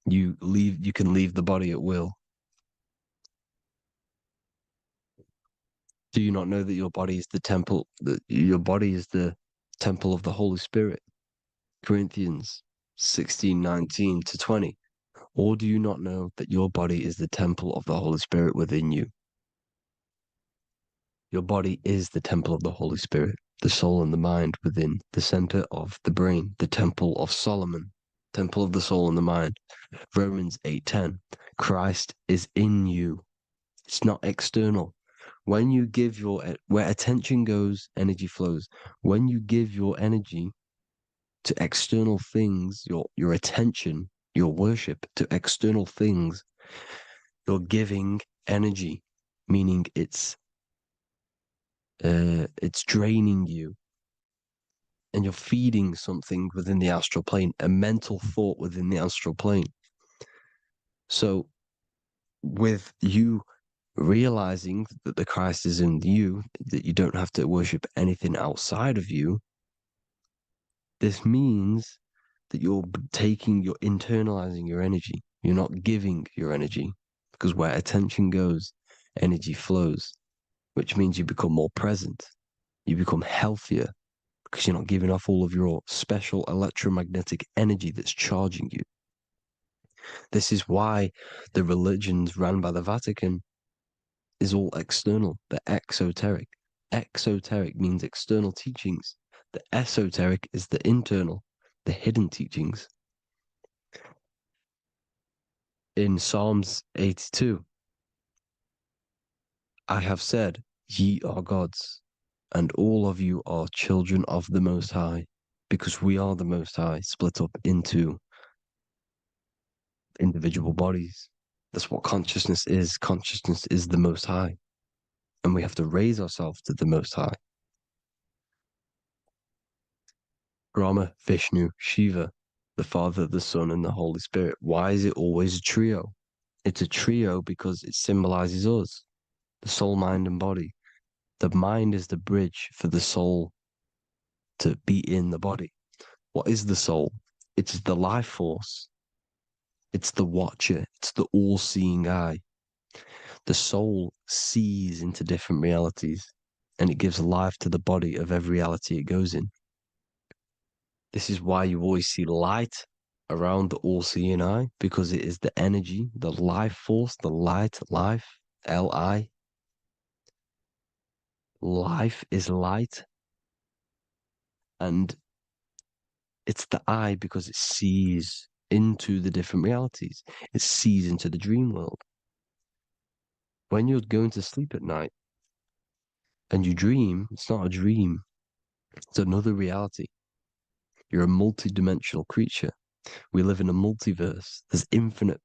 You can leave the body at will. Do you not know that your body is the temple, that your body is the temple of the Holy Spirit? Corinthians 16:19-20. Or do you not know that your body is the temple of the Holy Spirit within you? Your body is the temple of the Holy Spirit, the soul and the mind within, the center of the brain, the temple of Solomon, temple of the soul and the mind. Romans 8:10. Christ is in you. It's not external. When you give where attention goes, energy flows. When you give your energy to external things, your attention, your worship to external things, you're giving energy, meaning it's draining you, and you're feeding something within the astral plane, a mental thought within the astral plane. So with you realizing that the Christ is in you, that you don't have to worship anything outside of you, this means that you're internalizing your energy. You're not giving your energy, because where attention goes, energy flows, which means you become more present. You become healthier because you're not giving off all of your special electromagnetic energy that's charging you. This is why the religions run by the Vatican is all external. They're exoteric. Exoteric means external teachings. The esoteric is the internal, the hidden teachings. In Psalms 82, I have said, ye are gods, and all of you are children of the Most High, because we are the Most High, split up into individual bodies. That's what consciousness is. Consciousness is the Most High, and we have to raise ourselves to the Most High. Brahma, Vishnu, Shiva, the Father, the Son, and the Holy Spirit. Why is it always a trio? It's a trio because it symbolizes us, the soul, mind, and body. The mind is the bridge for the soul to be in the body. What is the soul? It's the life force. It's the watcher. It's the all-seeing eye. The soul sees into different realities, and it gives life to the body of every reality it goes in. This is why you always see light around the all-seeing eye, because it is the energy, the life force, the light, life, L-I. Life is light, and it's the eye because it sees into the different realities. It sees into the dream world. When you're going to sleep at night and you dream, it's not a dream. It's another reality. You're a multidimensional creature. We live in a multiverse. There's infinite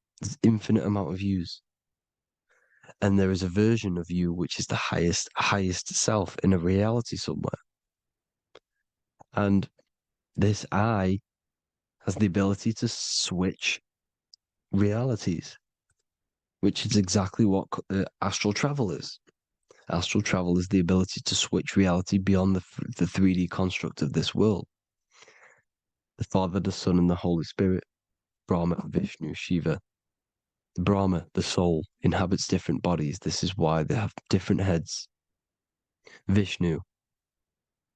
amount of yous. And there is a version of you which is the highest self in a reality somewhere. And this I has the ability to switch realities, which is exactly what astral travel is. Astral travel is the ability to switch reality beyond the 3D construct of this world. The Father, the Son, and the Holy Spirit, Brahma, Vishnu, Shiva. The Brahma, the soul, inhabits different bodies. This is why they have different heads. Vishnu,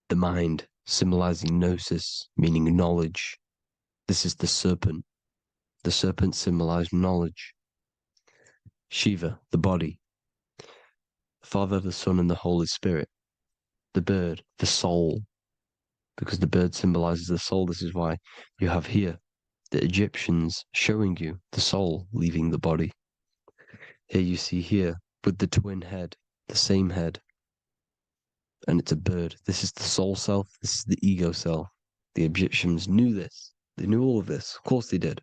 the mind, symbolizing gnosis, meaning knowledge. This is the serpent. The serpent symbolized knowledge. Shiva, the body. Father, the Son, and the Holy Spirit. The bird, the soul, because the bird symbolizes the soul. This is why you have here the Egyptians showing you the soul leaving the body. Here you see here with the twin head, the same head, and it's a bird. This is the soul self. This is the ego self. The Egyptians knew this. They knew all of this. Of course they did.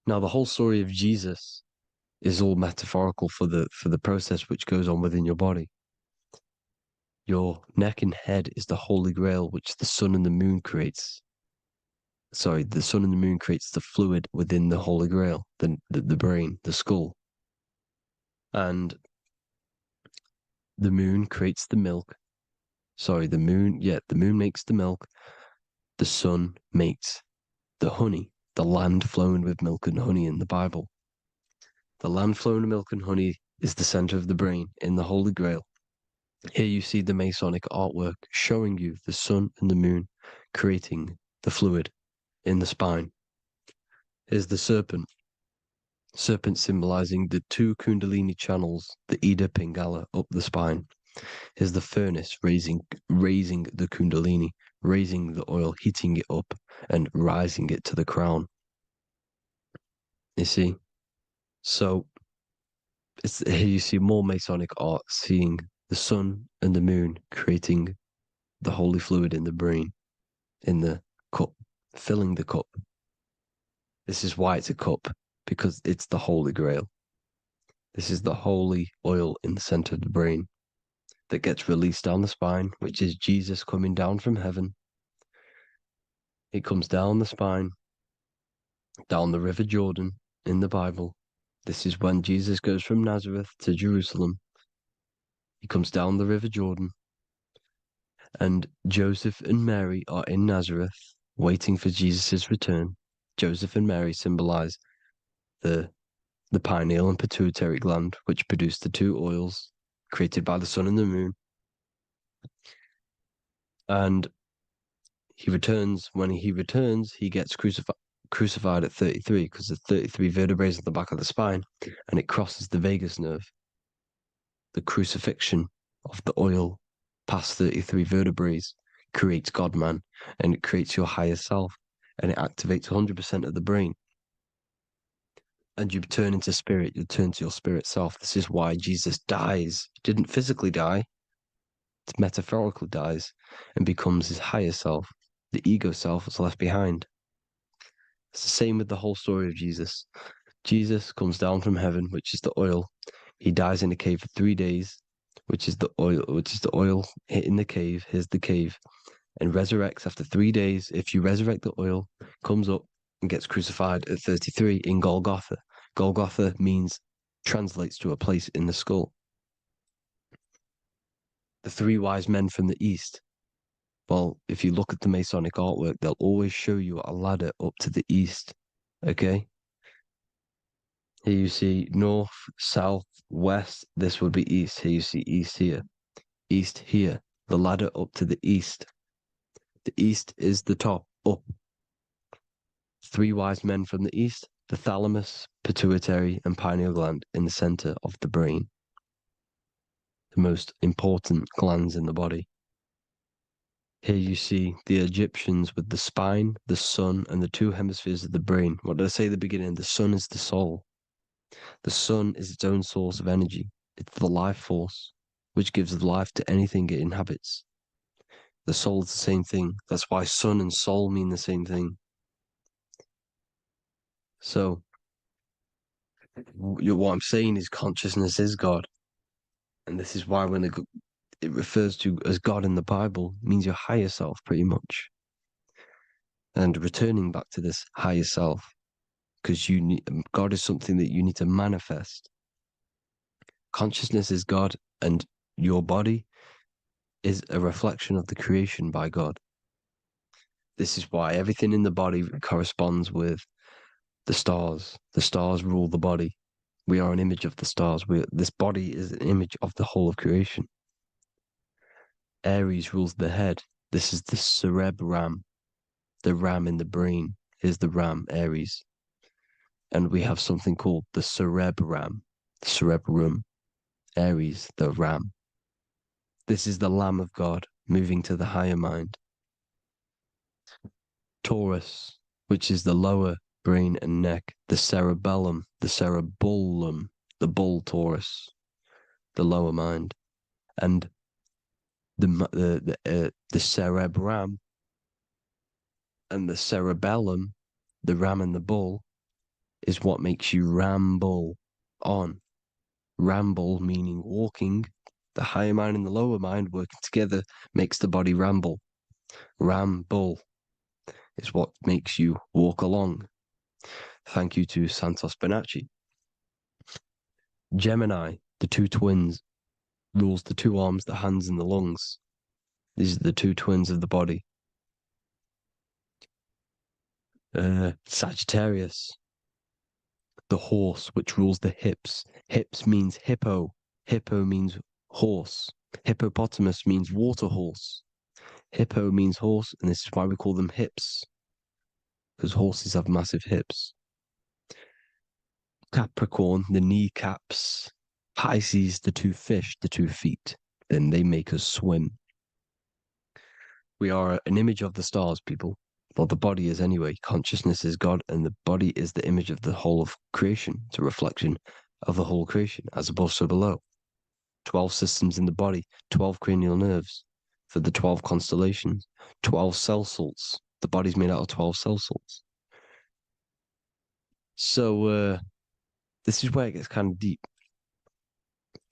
Now, the whole story of Jesus is all metaphorical for the process which goes on within your body. Your neck and head is the holy grail which the sun and the moon creates. Sorry, the sun and the moon creates the fluid within the holy grail, the brain, the skull. And the moon creates the milk. Sorry, the moon makes the milk. The sun makes the honey, the land flowing with milk and honey in the Bible. The land flowing with milk and honey is the center of the brain in the Holy Grail. Here you see the Masonic artwork showing you the sun and the moon creating the fluid in the spine. Here's the serpent. Serpent symbolizing the two Kundalini channels, the Ida Pingala up the spine. Here's the furnace raising the Kundalini, raising the oil, heating it up, and rising it to the crown. You see? So here you see more Masonic art, seeing the sun and the moon creating the holy fluid in the brain, in the cup, filling the cup. This is why it's a cup, because it's the Holy Grail. This is the holy oil in the center of the brain that gets released down the spine, which is Jesus coming down from heaven. It comes down the spine, down the River Jordan in the Bible. This is when Jesus goes from Nazareth to Jerusalem. He comes down the River Jordan, and Joseph and Mary are in Nazareth waiting for Jesus' return. Joseph and Mary symbolize the pineal and pituitary gland, which produce the two oils created by the sun and the moon. And he returns. When he returns, he gets crucified at 33 because there's 33 vertebrae at the back of the spine, and it crosses the vagus nerve. The crucifixion of the oil past 33 vertebrae creates God-man, and it creates your higher self, and it activates 100% of the brain. And you turn into spirit, you turn to your spirit self. This is why Jesus dies. He didn't physically die, it metaphorically dies and becomes his higher self. The ego self is left behind. It's the same with the whole story of Jesus. Jesus comes down from heaven, which is the oil. He dies in a cave for 3 days, which is the oil hitting the cave. Here's the cave. And resurrects after 3 days. If you resurrect the oil, comes up and gets crucified at 33 in Golgotha. Golgotha translates to a place in the skull. The three wise men from the east. Well, if you look at the Masonic artwork, they'll always show you a ladder up to the east. Okay? Here you see north, south, west. This would be east. Here you see east here. East here. The ladder up to the east. The east is the top, up. Three wise men from the east. The thalamus, pituitary, and pineal gland in the center of the brain. The most important glands in the body. Here you see the Egyptians with the spine, the sun, and the two hemispheres of the brain. What did I say at the beginning? The sun is the soul. The sun is its own source of energy. It's the life force, which gives life to anything it inhabits. The soul is the same thing. That's why sun and soul mean the same thing. So, what I'm saying is consciousness is God. And this is why when it refers to as God in the Bible, means your higher self, pretty much. And returning back to this higher self, because God is something that you need to manifest. Consciousness is God, and your body is a reflection of the creation by God. This is why everything in the body corresponds with the stars. The stars rule the body. We are an image of the stars. This body is an image of the whole of creation. Aries rules the head. This is the cerebrum, the ram in the brain. Here's the ram, Aries. And we have something called the cerebrum, Aries, the ram. This is the Lamb of God moving to the higher mind. Taurus, which is the lower brain and neck, the cerebellum, the bull Taurus, the lower mind. And the cerebrum and the cerebellum, the ram and the bull, is what makes you ramble on. Ramble meaning walking. The higher mind and the lower mind working together makes the body ramble. Ramble is what makes you walk along. Thank you to Santos Bonacci. Gemini, the two twins, rules the two arms, the hands, and the lungs. These are the two twins of the body. Sagittarius, the horse, which rules the hips. Hips means hippo. Hippo means horse. Hippopotamus means water horse. Hippo means horse, and this is why we call them hips, because horses have massive hips. Capricorn, the kneecaps. Pisces, the two fish, the 2 feet. Then they make us swim. We are an image of the stars, people. Well, the body is anyway. Consciousness is God, and the body is the image of the whole of creation. It's a reflection of the whole creation, as above, so below. 12 systems in the body, 12 cranial nerves for the 12 constellations, 12 cell salts. The body's made out of 12 cell salts. So, this is where it gets kind of deep.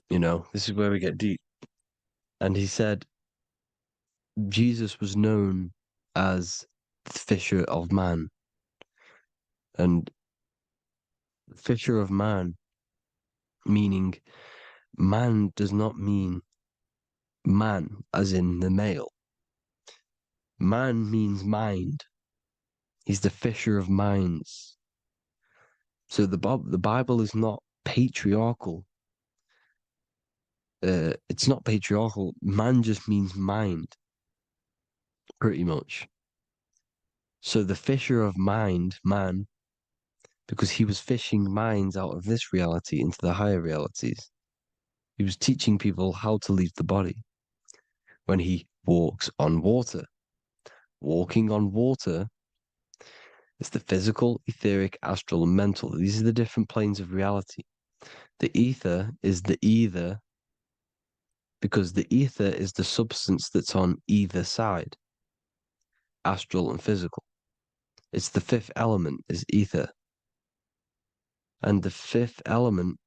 This is where we get deep. And he said Jesus was known as the fisher of man. And fisher of man, meaning man does not mean man as in the male. Man means mind. He's the fisher of minds. So the Bible is not patriarchal. It's not patriarchal. Man just means mind, pretty much. So the fisher of mind, man, because he was fishing minds out of this reality into the higher realities. He was teaching people how to leave the body when he walks on water. Walking on water is the physical, etheric, astral, and mental. These are the different planes of reality. The ether is the either, because the ether is the substance that's on either side, astral and physical. It's the 5th element, is ether. And the 5th element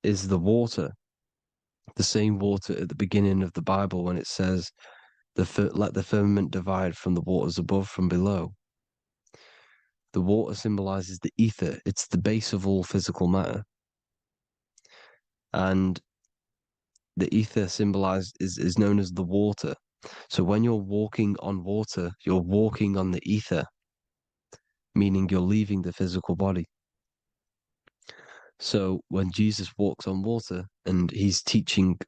is the water. The same water at the beginning of the Bible when it says, let the firmament divide from the waters above from below. The water symbolizes the ether. It's the base of all physical matter. And the ether is known as the water. So when you're walking on water, you're walking on the ether, meaning you're leaving the physical body. So when Jesus walks on water and he's teaching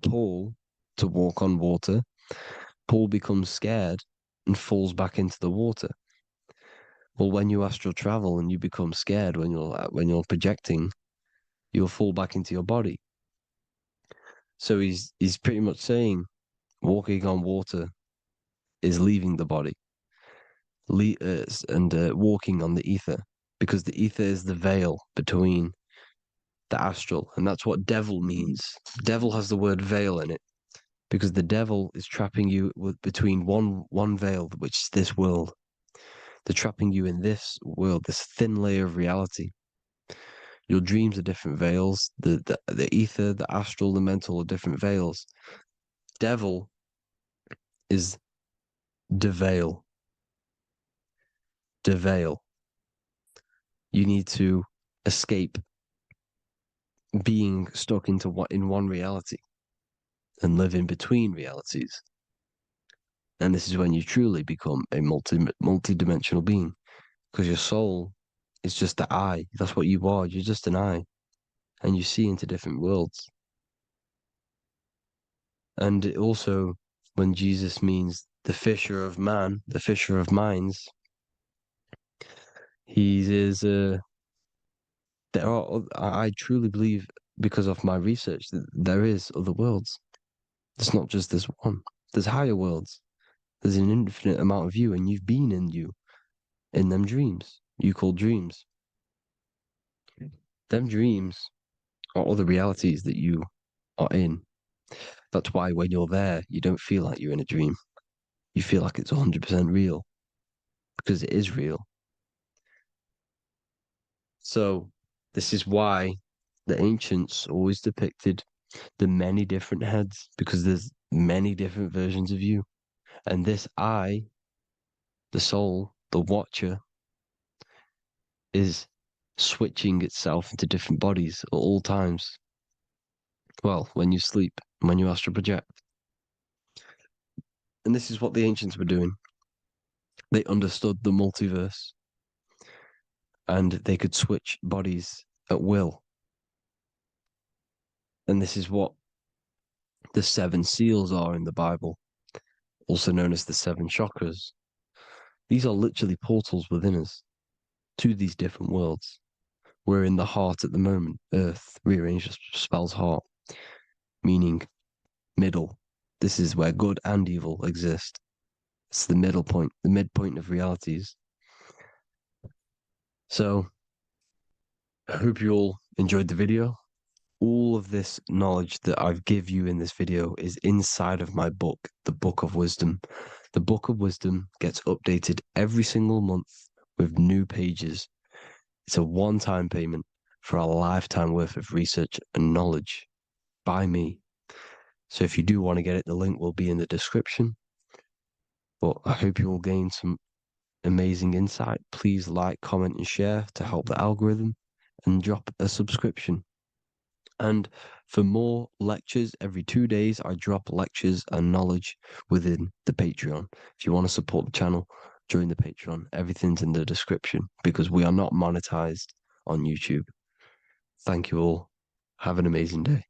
Paul to walk on water, Paul becomes scared and falls back into the water. Well, when you astral travel and you become scared when you're projecting, you'll fall back into your body. So he's pretty much saying walking on water is leaving the body, and walking on the ether, because the ether is the veil between the astral, and that's what devil means. Devil has the word veil in it, because the devil is trapping you between one veil, which is this world. They're trapping you in this world, this thin layer of reality. Your dreams are different veils. The ether, the astral, the mental are different veils. Devil is the veil. The veil. You need to escape being stuck in one reality and live in between realities. And this is when you truly become a multi-dimensional being, because your soul is just the eye. That's what you are. You're just an eye, and you see into different worlds. And it also, when Jesus means the fisher of man, the fisher of minds, he is. I truly believe, because of my research, that there is other worlds. It's not just this one. There's higher worlds. There's an infinite amount of you, and you've been in them dreams you call dreams. Them dreams are other realities that you are in. That's why when you're there, you don't feel like you're in a dream. You feel like it's 100% real, because it is real. So this is why the ancients always depicted the many different heads, because there's many different versions of you. And this I, the soul, the watcher, is switching itself into different bodies at all times. Well, when you sleep, when you astral project. And this is what the ancients were doing. They understood the multiverse, and they could switch bodies at will. And this is what the 7 seals are in the Bible, also known as the 7 chakras. These are literally portals within us to these different worlds. We're in the heart at the moment. Earth, rearranged spells heart, meaning middle. This is where good and evil exist. It's the middle point, the midpoint of realities. So, I hope you all enjoyed the video. All of this knowledge that I've give you in this video is inside of my book, the Book of Wisdom. The Book of Wisdom gets updated every single month with new pages. It's a one-time payment for a lifetime worth of research and knowledge by me. So if you do want to get it, the link will be in the description. But I hope you will gain some amazing insight. Please like, comment, and share to help the algorithm, and drop a subscription. And for more lectures, every 2 days, I drop lectures and knowledge within the Patreon. If you want to support the channel, join the Patreon. Everything's in the description, because we are not monetized on YouTube. Thank you all. Have an amazing day.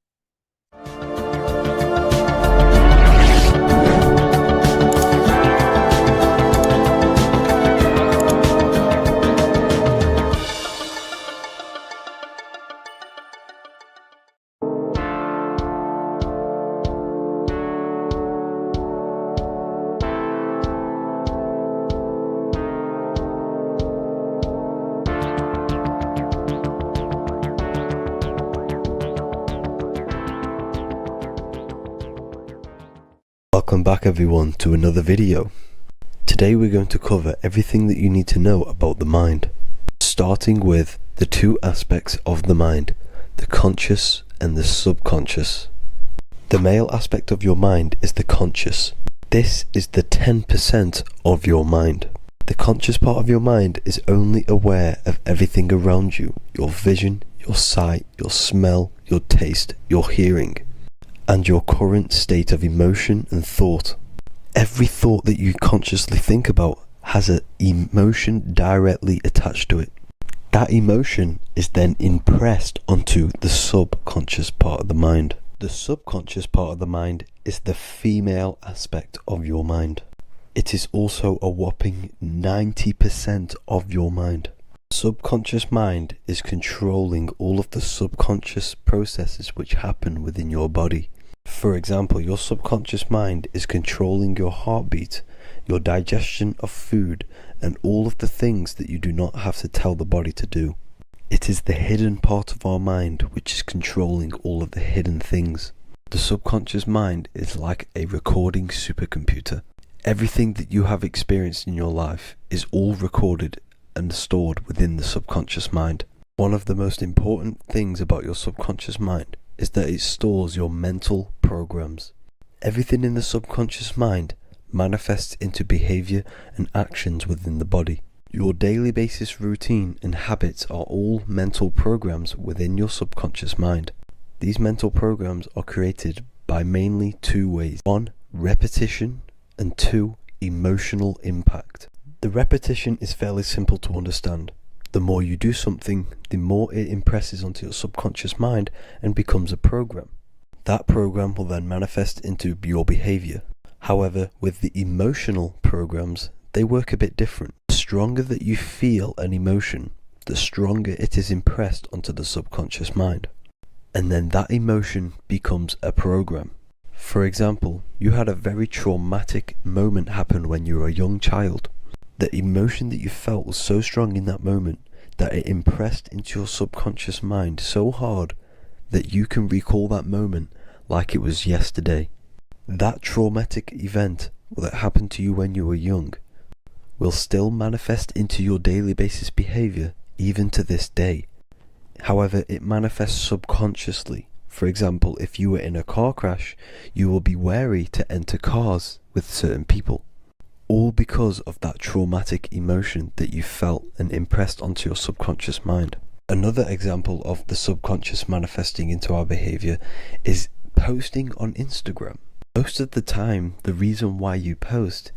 Welcome back everyone to another video. Today we're going to cover everything that you need to know about the mind, starting with the 2 aspects of the mind, the conscious and the subconscious. The male aspect of your mind is the conscious. This is the 10% of your mind. The conscious part of your mind is only aware of everything around you, your vision, your sight, your smell, your taste, your hearing, and your current state of emotion and thought. Every thought that you consciously think about has an emotion directly attached to it. That emotion is then impressed onto the subconscious part of the mind. The subconscious part of the mind is the female aspect of your mind. It is also a whopping 90% of your mind. Subconscious mind is controlling all of the subconscious processes which happen within your body. For example, your subconscious mind is controlling your heartbeat, your digestion of food, and all of the things that you do not have to tell the body to do. It is the hidden part of our mind which is controlling all of the hidden things. The subconscious mind is like a recording supercomputer. Everything that you have experienced in your life is all recorded and stored within the subconscious mind. One of the most important things about your subconscious mind is that it stores your mental programs. Everything in the subconscious mind manifests into behavior and actions within the body. Your daily basis routine and habits are all mental programs within your subconscious mind. These mental programs are created by mainly 2 ways. 1, repetition, and 2, emotional impact. The repetition is fairly simple to understand. The more you do something, the more it impresses onto your subconscious mind and becomes a program. That program will then manifest into your behavior. However, with the emotional programs, they work a bit different. The stronger that you feel an emotion, the stronger it is impressed onto the subconscious mind. And then that emotion becomes a program. For example, you had a very traumatic moment happen when you were a young child. The emotion that you felt was so strong in that moment that it impressed into your subconscious mind so hard that you can recall that moment like it was yesterday. That traumatic event that happened to you when you were young will still manifest into your daily basis behavior even to this day. However, it manifests subconsciously. For example, if you were in a car crash, you will be wary to enter cars with certain people, all because of that traumatic emotion that you felt and impressed onto your subconscious mind. Another example of the subconscious manifesting into our behavior is posting on Instagram. Most of the time, the reason why you post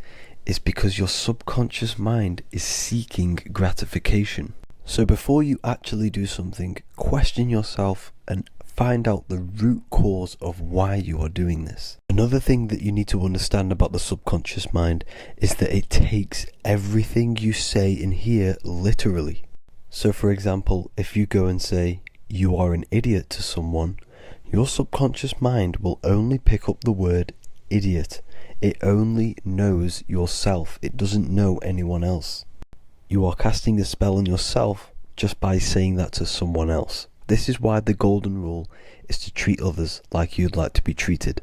is because your subconscious mind is seeking gratification. So before you actually do something, question yourself and find out the root cause of why you are doing this. Another thing that you need to understand about the subconscious mind is that it takes everything you say in here literally. So for example, if you go and say, "You are an idiot" to someone, your subconscious mind will only pick up the word idiot. It only knows yourself. It doesn't know anyone else. You are casting a spell on yourself just by saying that to someone else. This is why the golden rule is to treat others like you'd like to be treated.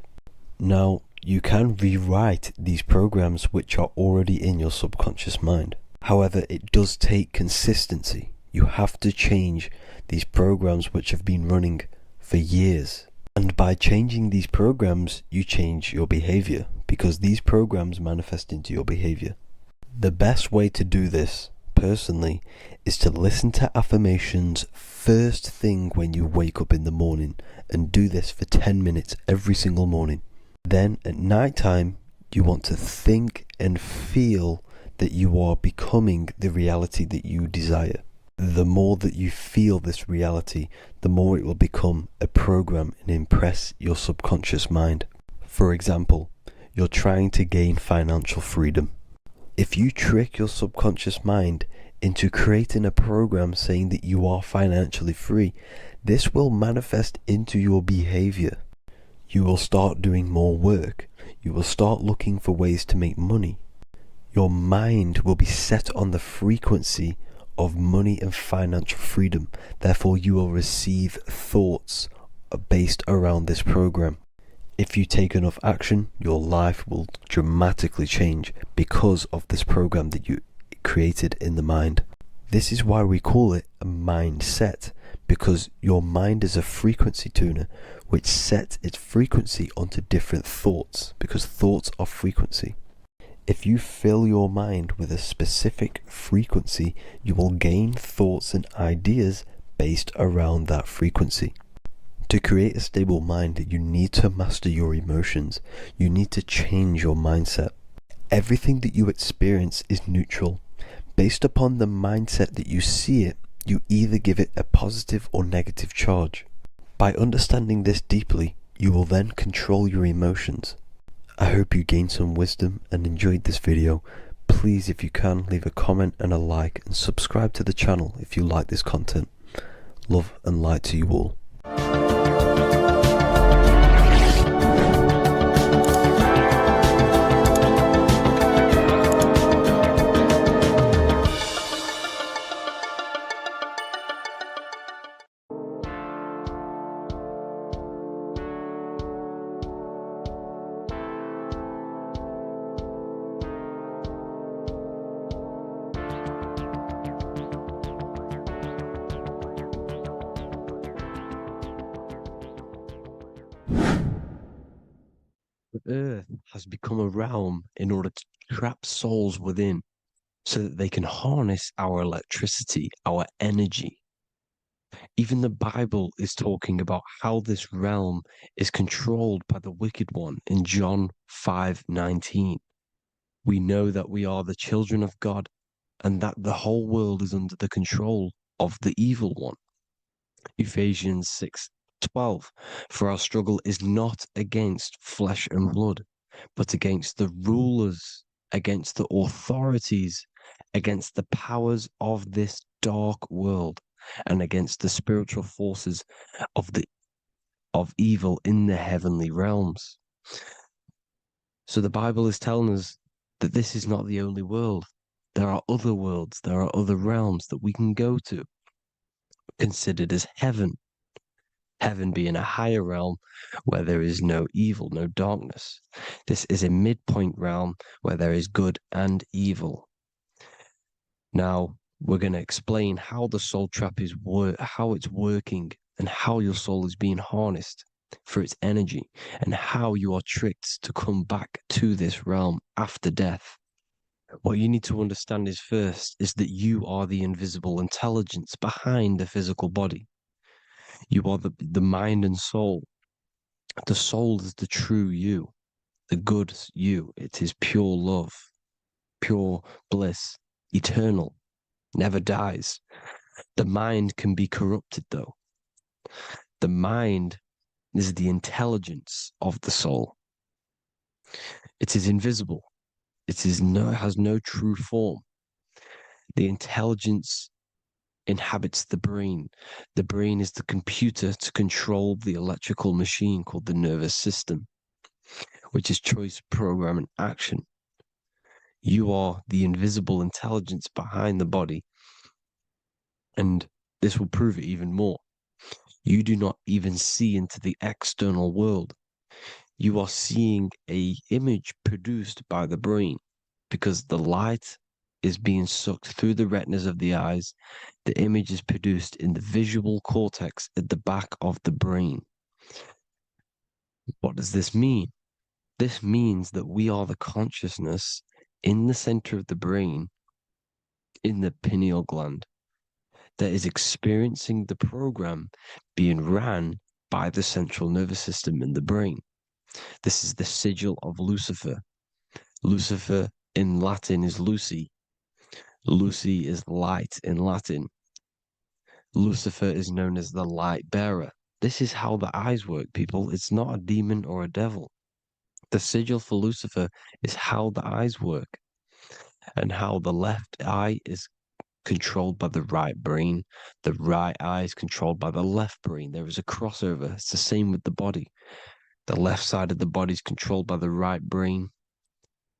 Now, you can rewrite these programs which are already in your subconscious mind. However, it does take consistency. You have to change these programs which have been running for years. And by changing these programs, you change your behavior, because these programs manifest into your behavior. The best way to do this, personally, is to listen to affirmations first thing when you wake up in the morning, and do this for 10 minutes every single morning. Then at night time, you want to think and feel that you are becoming the reality that you desire. The more that you feel this reality, the more it will become a program and impress your subconscious mind. For example, you're trying to gain financial freedom. If you trick your subconscious mind into creating a program saying that you are financially free, this will manifest into your behavior. You will start doing more work. You will start looking for ways to make money. Your mind will be set on the frequency of money and financial freedom. Therefore, you will receive thoughts based around this program. If you take enough action, your life will dramatically change because of this program that you created in the mind. This is why we call it a mindset, because your mind is a frequency tuner which sets its frequency onto different thoughts, because thoughts are frequency. If you fill your mind with a specific frequency, you will gain thoughts and ideas based around that frequency. To create a stable mind, you need to master your emotions. You need to change your mindset. Everything that you experience is neutral. Based upon the mindset that you see it, you either give it a positive or negative charge. By understanding this deeply, you will then control your emotions. I hope you gained some wisdom and enjoyed this video. Please, if you can, leave a comment and a like, and subscribe to the channel if you like this content. Love and light to you all. The earth has become a realm in order to trap souls within so that they can harness our electricity, our energy. Even the Bible is talking about how this realm is controlled by the wicked one in John 5:19. We know that we are the children of God and that the whole world is under the control of the evil one. Ephesians 6:12. For our struggle is not against flesh and blood, but against the rulers, against the authorities, against the powers of this dark world, and against the spiritual forces of evil in the heavenly realms. So the Bible is telling us that this is not the only world. There are other worlds, there are other realms that we can go to, considered as heaven. Heaven being a higher realm where there is no evil, no darkness. This is a midpoint realm where there is good and evil. Now, we're going to explain how the soul trap is how it's working, and how your soul is being harnessed for its energy, and how you are tricked to come back to this realm after death. What you need to understand is first is that you are the invisible intelligence behind the physical body. You are the mind and soul. The soul is the true you, the good you. It is pure love, pure bliss, eternal, never dies. The mind can be corrupted though. The mind is the intelligence of the soul. It is invisible. It has no true form. The intelligence inhabits the brain. The brain is the computer to control the electrical machine called the nervous system, which is choice, program, and action. You are the invisible intelligence behind the body, and this will prove it even more. You do not even see into the external world. You are seeing an image produced by the brain, because the light is being sucked through the retinas of the eyes. The image is produced in the visual cortex at the back of the brain. What does this mean? This means that we are the consciousness in the center of the brain, in the pineal gland, that is experiencing the program being ran by the central nervous system in the brain. This is the sigil of Lucifer. Lucifer in Latin is Lucy. Lucy is light in Latin. Lucifer is known as the light bearer. This is how the eyes work, people. It's not a demon or a devil. The sigil for Lucifer is how the eyes work, and how the left eye is controlled by the right brain. The right eye is controlled by the left brain. There is a crossover. It's the same with the body. The left side of the body is controlled by the right brain.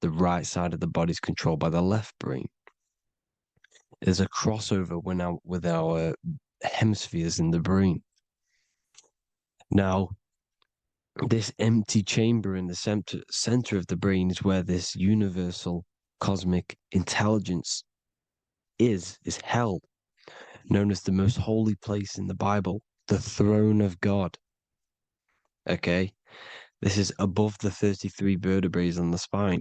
The right side of the body is controlled by the left brain. There's a crossover with our hemispheres in the brain. Now, this empty chamber in the center of the brain is where this universal cosmic intelligence is held, known as the most holy place in the Bible, the throne of God. Okay, this is above the 33 vertebrae on the spine.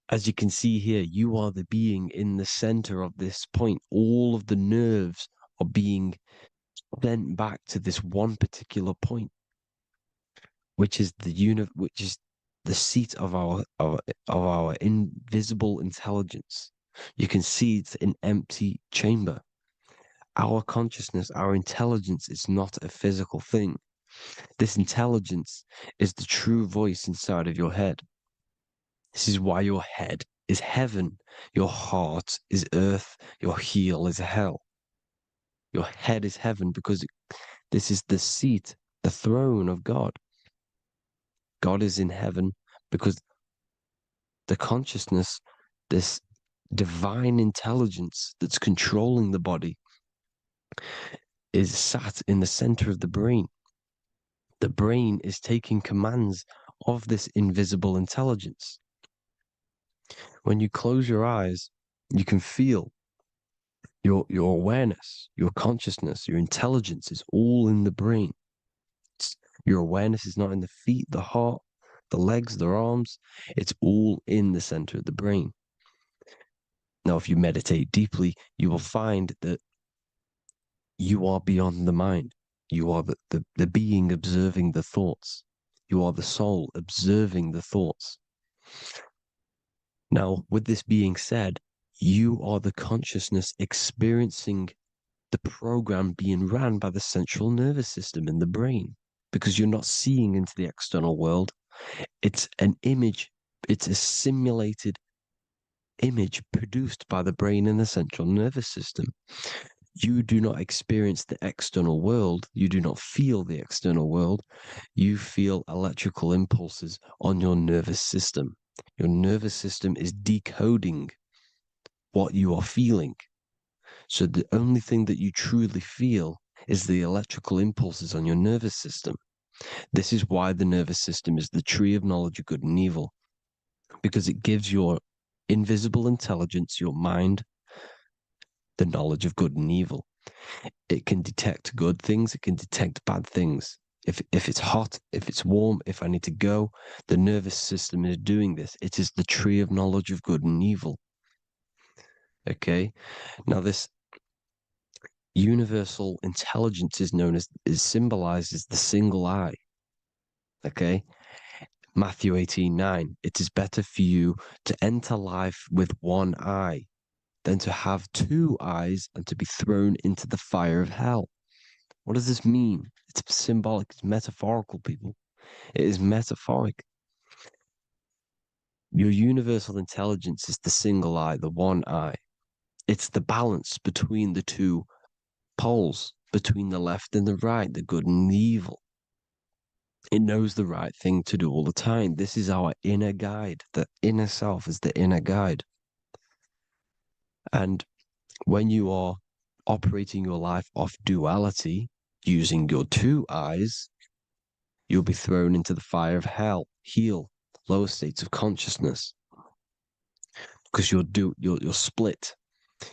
As you can see here, you are the being in the center of this point. All of the nerves are being sent back to this one particular point, which is the seat of our invisible intelligence. You can see it's an empty chamber. Our consciousness, our intelligence is not a physical thing. This intelligence is the true voice inside of your head. This is why your head is heaven, your heart is earth, your heel is hell. Your head is heaven because this is the seat, the throne of God. God is in heaven because the consciousness, this divine intelligence that's controlling the body, is sat in the center of the brain. The brain is taking commands of this invisible intelligence. When you close your eyes, you can feel your awareness, your consciousness, your intelligence is all in the brain. Your awareness is not in the feet, the heart, the legs, the arms. It's all in the center of the brain. Now, if you meditate deeply, you will find that you are beyond the mind. You are the being observing the thoughts. You are the soul observing the thoughts. Now, with this being said, you are the consciousness experiencing the program being ran by the central nervous system in the brain, because you're not seeing into the external world. It's an image, it's a simulated image produced by the brain and the central nervous system. You do not experience the external world. You do not feel the external world. You feel electrical impulses on your nervous system. Your nervous system is decoding what you are feeling. So the only thing that you truly feel is the electrical impulses on your nervous system. This is why the nervous system is the tree of knowledge of good and evil, because it gives your invisible intelligence, your mind, the knowledge of good and evil. It can detect good things, it can detect bad things. If it's hot, if it's warm, if I need to go, the nervous system is doing this. It is the tree of knowledge of good and evil. Okay? Now this universal intelligence is symbolized as the single eye. Okay? Matthew 18:9. It is better for you to enter life with one eye than to have two eyes and to be thrown into the fire of hell. What does this mean? It's symbolic, it's metaphorical, people. It is metaphoric. Your universal intelligence is the single eye, the one eye. It's the balance between the two poles, between the left and the right, the good and the evil. It knows the right thing to do all the time. This is our inner guide. The inner self is the inner guide. And when you are operating your life off duality, using your two eyes, you'll be thrown into the fire of hell, lower states of consciousness. Because you're split.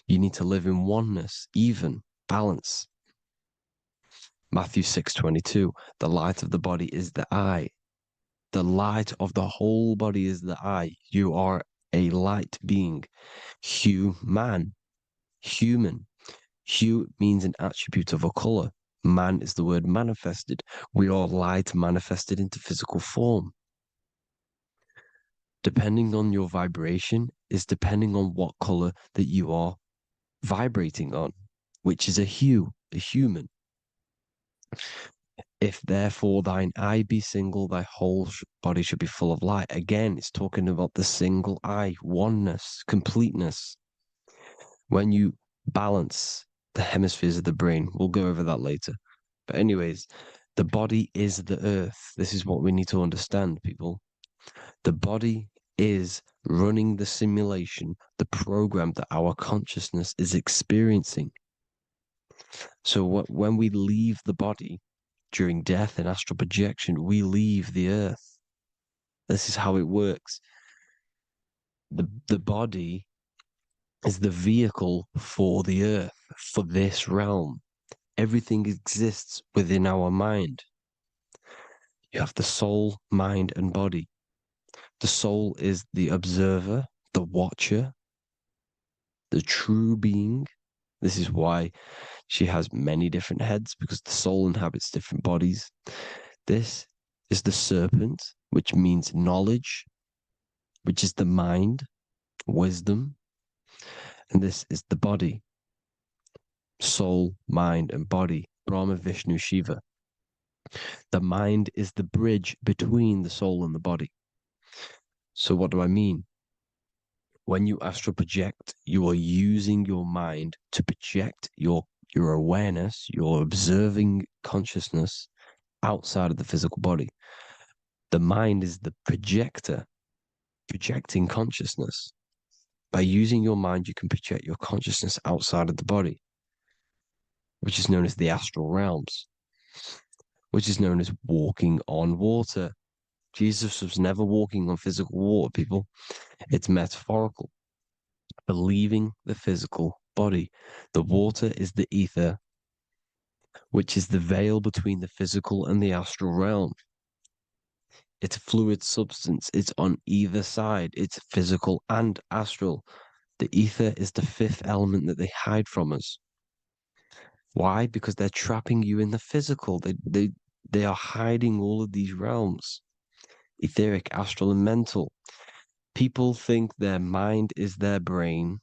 You need to live in oneness, even, balance. Matthew 6:22, the light of the body is the eye. The light of the whole body is the eye. You are a light being. Human. Hue means an attribute of a color. Man is the word manifested. We are light manifested into physical form. Depending on your vibration is depending on what color that you are vibrating on, which is a hue, a human. If therefore thine eye be single, thy whole body should be full of light. Again, it's talking about the single eye, oneness, completeness. When you balance the hemispheres of the brain, we'll go over that later. But anyways, the body is the earth. This is what we need to understand, people. The body is running the simulation, the program that our consciousness is experiencing. So when we leave the body during death and astral projection, we leave the earth. This is how it works. The body is the vehicle for the earth, for this realm. Everything exists within our mind. You have the soul, mind, and body. The soul is the observer, the watcher, the true being. This is why she has many different heads, because the soul inhabits different bodies. This is the serpent, which means knowledge, which is the mind, wisdom. And this is the body, soul, mind, and body, Brahma, Vishnu, Shiva. The mind is the bridge between the soul and the body. So what do I mean? When you astral project, you are using your mind to project your awareness, your observing consciousness outside of the physical body. The mind is the projector, projecting consciousness. By using your mind, you can project your consciousness outside of the body, which is known as the astral realms, which is known as walking on water. Jesus was never walking on physical water, people. It's metaphorical. Believing the physical body. The water is the ether, which is the veil between the physical and the astral realm. It's a fluid substance. It's on either side. It's physical and astral. The ether is the fifth element that they hide from us. Why? Because they're trapping you in the physical. They are hiding all of these realms. Etheric, astral, and mental. People think their mind is their brain.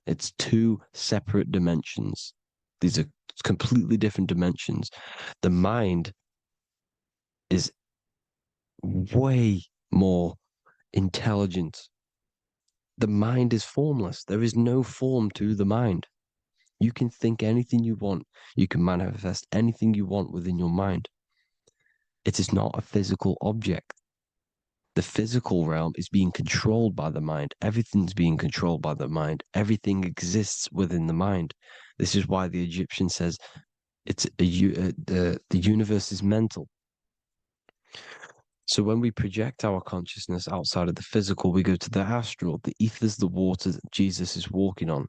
It's two separate dimensions. These are completely different dimensions. The mind is way more intelligent. The mind is formless. There is no form to the mind. You can think anything you want. You can manifest anything you want within your mind. It is not a physical object. The physical realm is being controlled by the mind. Everything's being controlled by the mind. Everything exists within the mind. This is why the Egyptian says, The universe is mental. So when we project our consciousness outside of the physical, we go to the astral. The ether is the water that Jesus is walking on.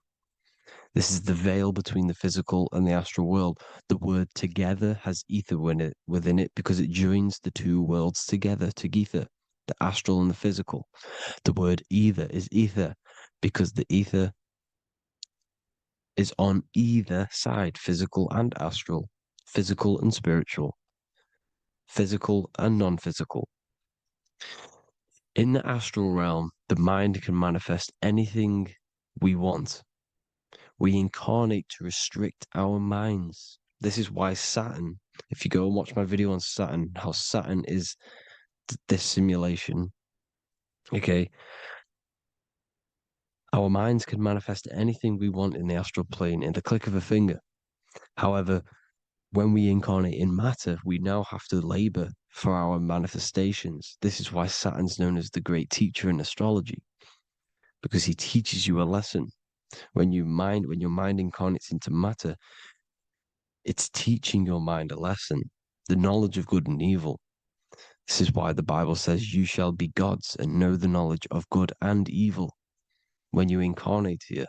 This is the veil between the physical and the astral world. The word together has ether within it because it joins the two worlds together, together, the astral and the physical. The word either is ether because the ether is on either side, physical and astral, physical and spiritual, physical and non-physical. In the astral realm, the mind can manifest anything we want. We incarnate to restrict our minds. This is why Saturn, if you go and watch my video on Saturn, how Saturn is this simulation, okay, our minds can manifest anything we want in the astral plane in the click of a finger. However, when we incarnate in matter, we now have to labor for our manifestations. This is why Saturn's known as the great teacher in astrology, because he teaches you a lesson. When your mind incarnates into matter, it's teaching your mind a lesson, the knowledge of good and evil. This is why the Bible says, you shall be gods and know the knowledge of good and evil. When you incarnate here,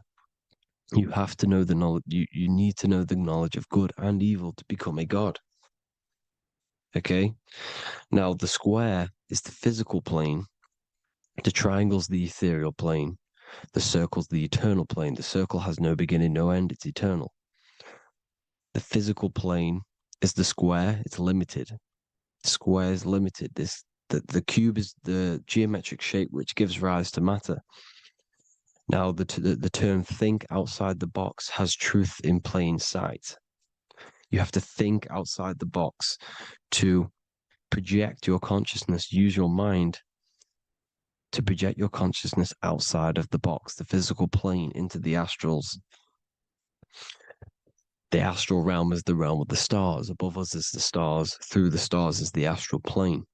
you have to know the knowledge, you need to know the knowledge of good and evil to become a god. Okay? Now, the square is the physical plane. The triangle's the ethereal plane. The circle's the eternal plane. The circle has no beginning, no end. It's eternal. The physical plane is the square. It's limited. The square is limited. The cube is the geometric shape which gives rise to matter. Now, the term think outside the box has truth in plain sight. You have to think outside the box to project your consciousness, use your mind to project your consciousness outside of the box, the physical plane, into the astrals. The astral realm is the realm of the stars. Above us is the stars. Through the stars is the astral plane.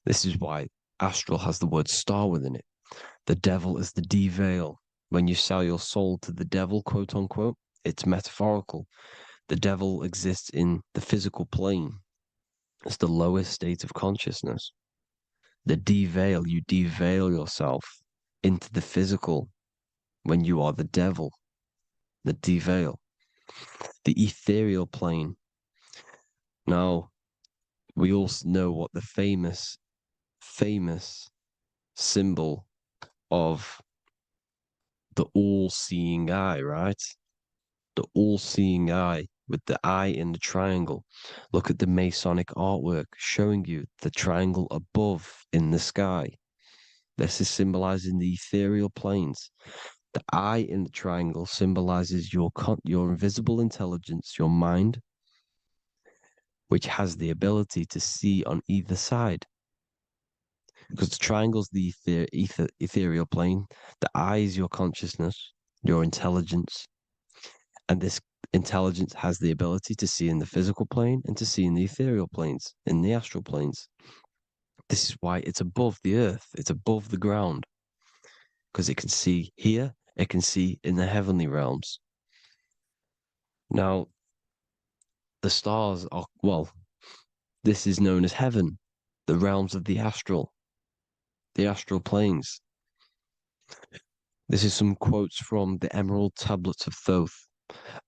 This is why astral has the word star within it. The devil is the de-veil. When you sell your soul to the devil, quote unquote, it's metaphorical. The devil exists in the physical plane. It's the lowest state of consciousness. The de-veil, you de-veil yourself into the physical when you are the devil. The de-veil. The ethereal plane. Now, we all know what the famous symbol of the all-seeing eye, right? The all-seeing eye with the eye in the triangle. Look at the Masonic artwork showing you the triangle above in the sky. This is symbolizing the ethereal planes. The eye in the triangle symbolizes your invisible intelligence, your mind, which has the ability to see on either side. Because the triangle's the ethereal plane. The eye is your consciousness, your intelligence. And this intelligence has the ability to see in the physical plane and to see in the ethereal planes, in the astral planes. This is why it's above the earth. It's above the ground. Because it can see here, it can see in the heavenly realms. Now, the stars are, well, this is known as heaven, the realms of the astral planes. This is some quotes from the Emerald Tablets of Thoth.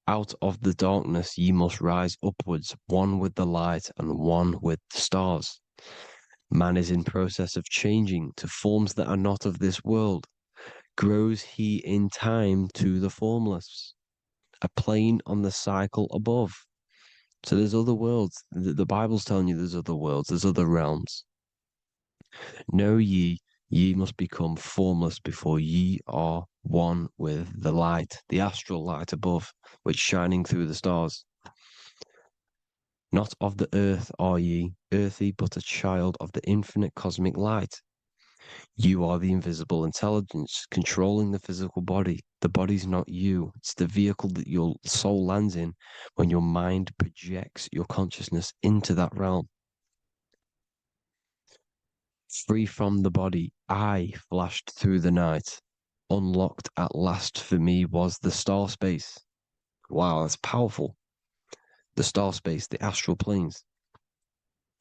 Out of the darkness ye must rise upwards, one with the light and one with the stars. Man is in process of changing to forms that are not of this world. Grows he in time to the formless, a plane on the cycle above. So there's other worlds. The Bible's telling you there's other worlds, there's other realms. Know ye must become formless before ye are one with the light, the astral light above, which shining through the stars. Not of the earth are ye, earthy, but a child of the infinite cosmic light. You are the invisible intelligence controlling the physical body. The body's not you. It's the vehicle that your soul lands in when your mind projects your consciousness into that realm. Free from the body, I flashed through the night. Unlocked at last for me was the star space. Wow, that's powerful. the star space, the astral planes.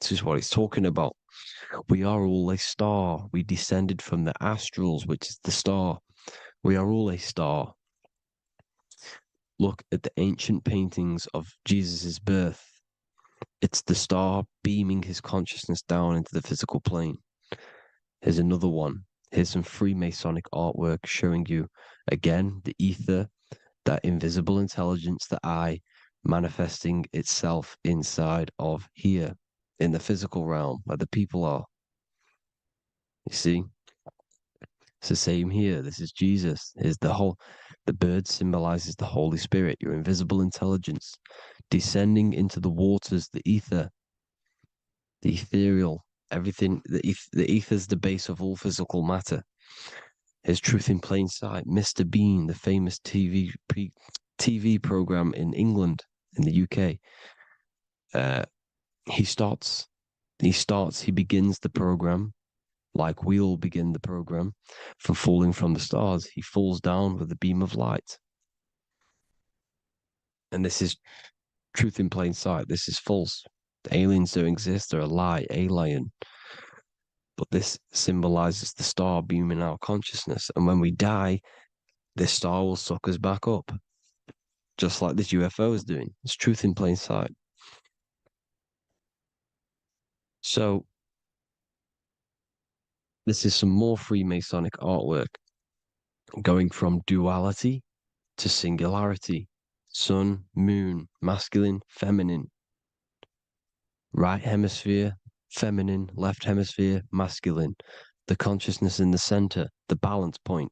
This is what he's talking about. We are all a star. We descended from the astrals, which is the star. We are all a star. Look at the ancient paintings of Jesus' birth. It's the star beaming his consciousness down into the physical plane. Here's another one. Here's some Freemasonic artwork showing you, again, the ether, that invisible intelligence, the I, manifesting itself inside of here, in the physical realm, where the people are. You see? It's the same here. This is Jesus. Here's the bird symbolizes the Holy Spirit, your invisible intelligence, descending into the waters, the ether, the ethereal, everything. The ether's the base of all physical matter. Here's Truth in Plain Sight. Mr. Bean, the famous TV program in England, in the UK. He begins the program like we all begin the program for falling from the stars. He falls down with a beam of light. And this is Truth in Plain Sight. This is false. The aliens don't exist. They're a lie, alien. But this symbolizes the star beaming our consciousness. And when we die, this star will suck us back up. Just like this UFO is doing. It's Truth in Plain Sight. So, this is some more Freemasonic artwork. Going from duality to singularity. Sun, moon, masculine, feminine. Right hemisphere, feminine, left hemisphere, masculine. The consciousness in the center, the balance point.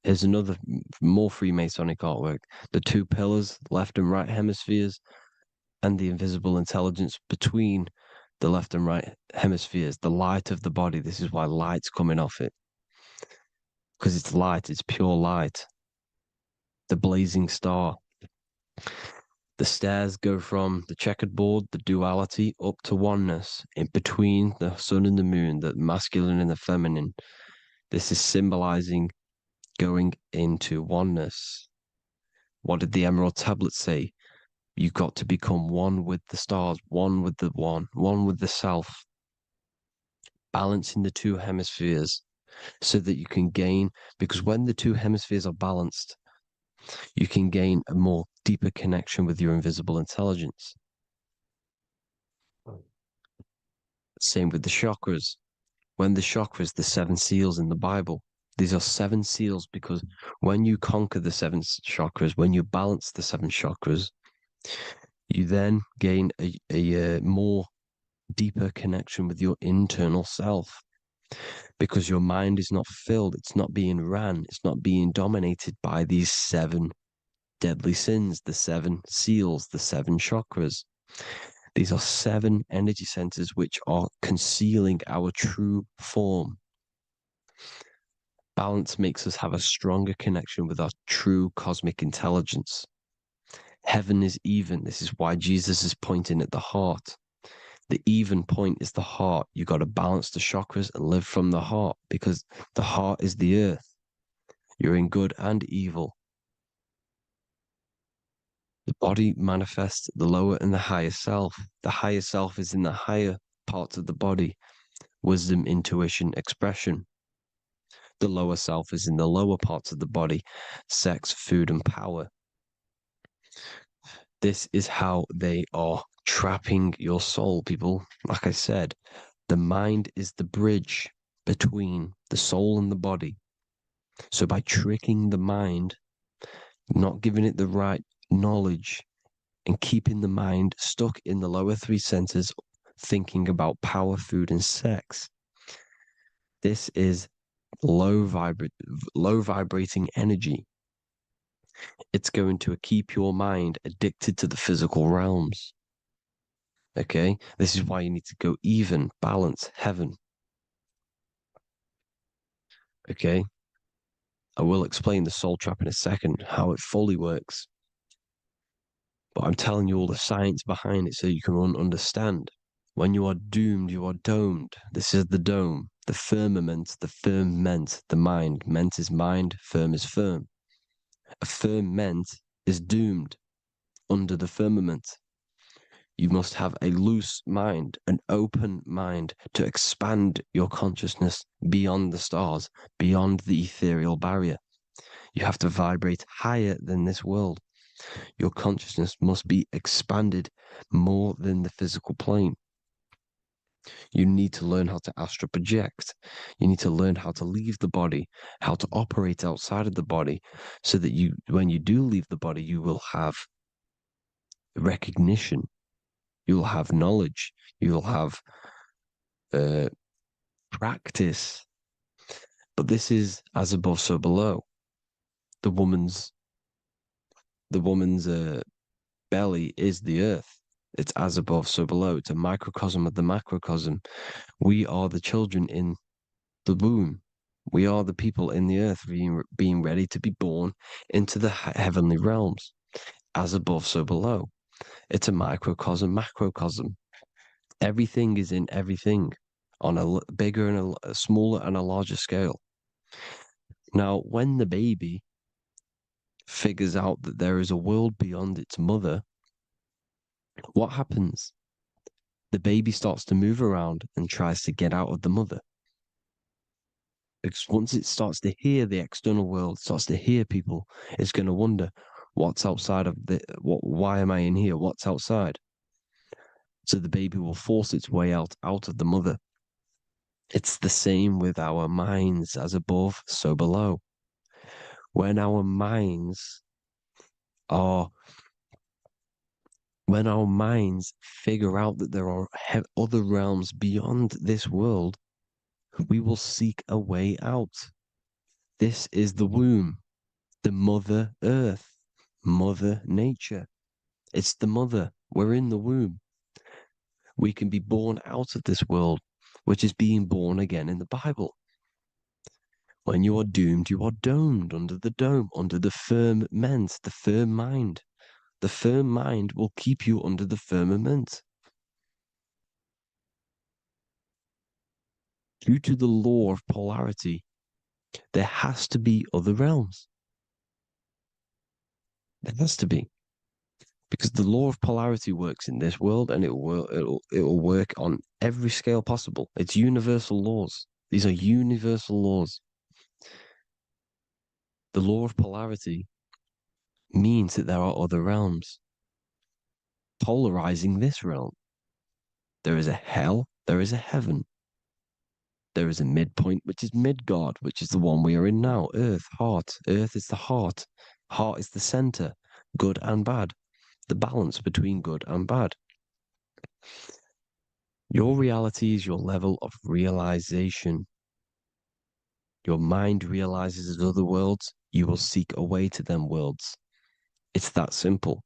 Here's another more Freemasonic artwork. The two pillars, left and right hemispheres, and the invisible intelligence between the left and right hemispheres, the light of the body. This is why light's coming off it. Because it's light, it's pure light. The blazing star. The stairs go from the checkered board, the duality, up to oneness, in between the sun and the moon, the masculine and the feminine. This is symbolizing going into oneness. What did the Emerald Tablet say? You've got to become one with the stars, one with the one with the self. Balancing the two hemispheres so that you can gain, because when the two hemispheres are balanced, you can gain a more deeper connection with your invisible intelligence. Same with the chakras. When the chakras, the 7 seals in the Bible, these are 7 seals because when you conquer the 7 chakras, when you balance the 7 chakras, you then gain a more deeper connection with your internal self. Because your mind is not filled, it's not being ran, it's not being dominated by these 7 deadly sins, the 7 seals, the 7 chakras. These are 7 energy centers which are concealing our true form. Balance makes us have a stronger connection with our true cosmic intelligence. Heaven is even. This is why Jesus is pointing at the heart. The even point is the heart. You got to balance the chakras and live from the heart because the heart is the earth. You're in good and evil. The body manifests the lower and the higher self. The higher self is in the higher parts of the body. Wisdom, intuition, expression. The lower self is in the lower parts of the body. Sex, food, and power. This is how they are trapping your soul, people. Like I said, the mind is the bridge between the soul and the body. So by tricking the mind, not giving it the right knowledge, and keeping the mind stuck in the lower 3 centers, thinking about power, food, and sex, this is low vibrating energy. It's going to keep your mind addicted to the physical realms. Okay? This is why you need to go even, balance, heaven. Okay? I will explain the soul trap in a second, how it fully works. But I'm telling you all the science behind it so you can understand. When you are doomed, you are domed. This is the dome, the firmament, the firmament, the mind. Ment is mind, firm is firm. A firmament is doomed under the firmament. You must have a loose mind, an open mind to expand your consciousness beyond the stars, beyond the ethereal barrier. You have to vibrate higher than this world. Your consciousness must be expanded more than the physical plane. You need to learn how to astral project. You need to learn how to leave the body, how to operate outside of the body, so that when you do leave the body, you will have recognition. You'll have knowledge. You'll have practice. But this is as above, so below. The woman's belly is the earth. It's as above, so below. It's a microcosm of the macrocosm. We are the children in the womb. We are the people in the earth being ready to be born into the heavenly realms. As above, so below. It's a microcosm, macrocosm. Everything is in everything on a bigger and a smaller and a larger scale. Now, when the baby figures out that there is a world beyond its mother, what happens? The baby starts to move around and tries to get out of the mother. Because once it starts to hear the external world, starts to hear people, it's going to wonder, what's outside of why am I in here? What's outside? So the baby will force its way out of the mother. It's the same with our minds, as above, so below. When our minds figure out that there are other realms beyond this world, we will seek a way out. This is the womb, the Mother Earth, Mother Nature. It's the mother. We're in the womb. We can be born out of this world, which is being born again in the Bible. When you are doomed, you are domed under the dome, under the firmament, the firm mind. The firm mind will keep you under the firmament. Due to the law of polarity, there has to be other realms. There has to be. Because the law of polarity works in this world, and it will work on every scale possible. It's universal laws. These are universal laws. The law of polarity means that there are other realms polarizing this realm. There is a hell, there is a heaven. There is a midpoint, which is Midgard, which is the one we are in now. Earth, heart. Earth is the heart. Heart is the center, good and bad. The balance between good and bad. Your reality is your level of realization. Your mind realizes other worlds, you will seek a way to them worlds. It's that simple.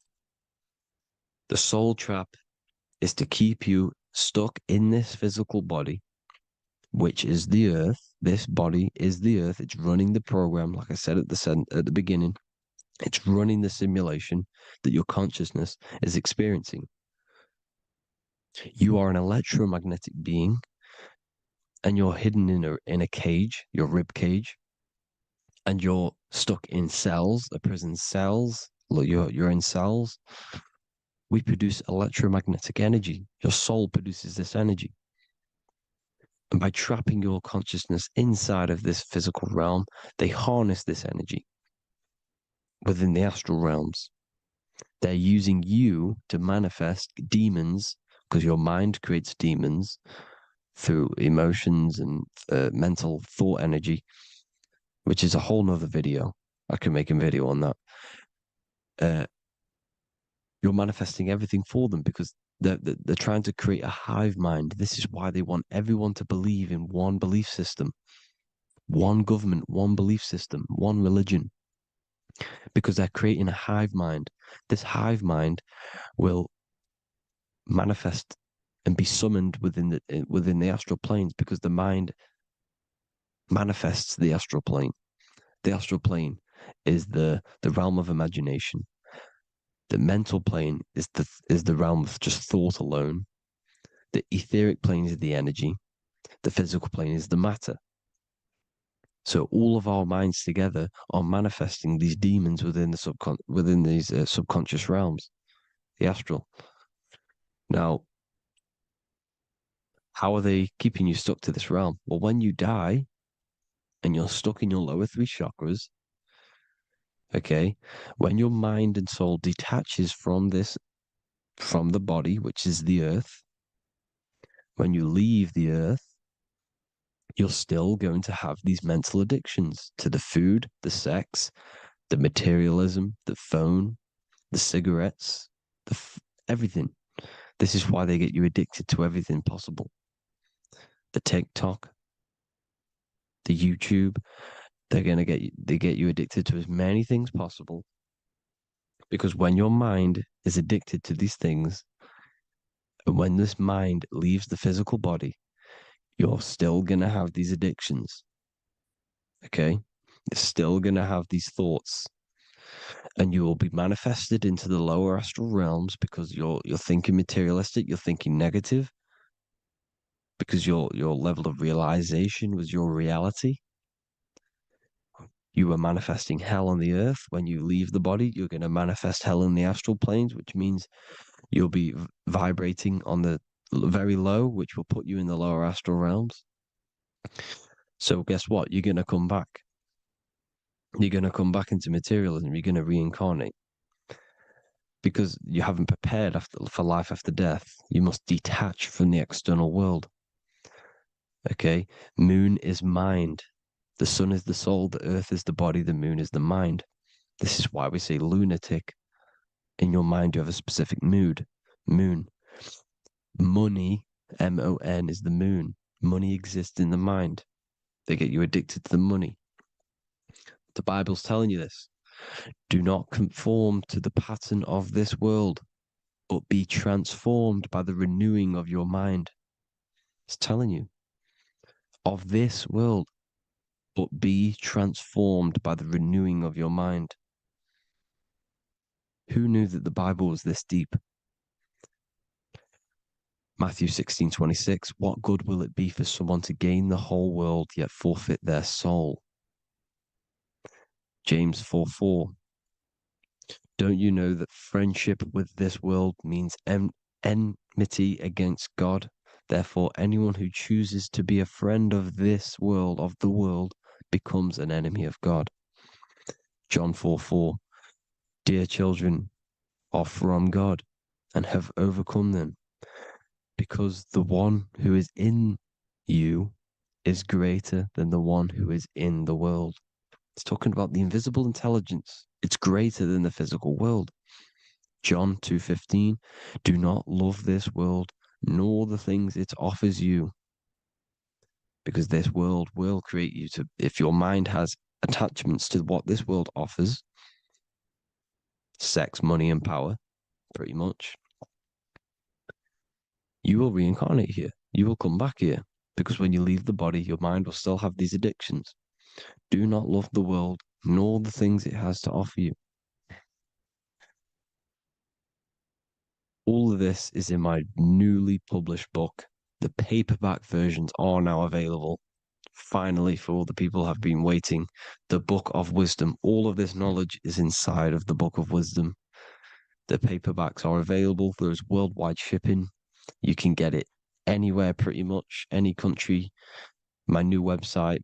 The soul trap is to keep you stuck in this physical body, which is the earth. This body is the earth. It's running the program, like I said at the beginning. It's running the simulation that your consciousness is experiencing. You are an electromagnetic being, and you're hidden in a cage, your rib cage, and you're stuck in cells, a prison cells. Look, you're in cells. We produce electromagnetic energy. Your soul produces this energy. And by trapping your consciousness inside of this physical realm, they harness this energy within the astral realms. They're using you to manifest demons, because your mind creates demons through emotions and mental thought energy, which is a whole nother video. I can make a video on that. You're manifesting everything for them because they're trying to create a hive mind. This is why they want everyone to believe in one belief system, one government, one belief system, one religion, because they're creating a hive mind. This hive mind will manifest and be summoned within the astral planes, because the mind manifests the astral plane. The astral plane is the realm of imagination. The mental plane is the realm of just thought alone. The etheric plane is the energy. The physical plane is the matter. So all of our minds together are manifesting these demons within these subconscious realms, the astral. Now, how are they keeping you stuck to this realm? Well, when you die and you're stuck in your lower three chakras, okay, when your mind and soul detaches from the body, which is the earth, when you leave the earth, you're still going to have these mental addictions to the food, the sex, the materialism, the phone, the cigarettes, everything. This is why they get you addicted to everything possible. The TikTok, the YouTube, they get you addicted to as many things possible. Because when your mind is addicted to these things, and when this mind leaves the physical body, you're still gonna have these addictions. Okay? You're still gonna have these thoughts. And you will be manifested into the lower astral realms because you're thinking materialistic, you're thinking negative, because your level of realization was your reality. You were manifesting hell on the earth. When you leave the body, you're going to manifest hell in the astral planes, which means you'll be vibrating on the very low, which will put you in the lower astral realms. So guess what? You're going to come back. You're going to come back into materialism. You're going to reincarnate. Because you haven't prepared for life after death. You must detach from the external world. Okay? Moon is mind. The sun is the soul, the earth is the body, the moon is the mind. This is why we say lunatic. In your mind, you have a specific mood. Moon. Money, M-O-N, is the moon. Money exists in the mind. They get you addicted to the money. The Bible's telling you this. Do not conform to the pattern of this world, but be transformed by the renewing of your mind. It's telling you. Of this world, but be transformed by the renewing of your mind. Who knew that the Bible was this deep? Matthew 16:26, what good will it be for someone to gain the whole world yet forfeit their soul? James 4:4, don't you know that friendship with this world means enmity against God? Therefore, anyone who chooses to be a friend of this world, of the world, becomes an enemy of God. John 4:4, dear children, are from God and have overcome them, because the one who is in you is greater than the one who is in the world. It's talking about the invisible intelligence. It's greater than the physical world. John 2:15, do not love this world, nor the things it offers you, because this world will create you to, if your mind has attachments to what this world offers, sex, money, and power, pretty much, you will reincarnate here. You will come back here, because when you leave the body, your mind will still have these addictions. Do not love the world, nor the things it has to offer you. All of this is in my newly published book. The paperback versions are now available. Finally, for all the people who have been waiting, the Book of Wisdom. All of this knowledge is inside of the Book of Wisdom. The paperbacks are available. There is worldwide shipping. You can get it anywhere, pretty much, any country. My new website,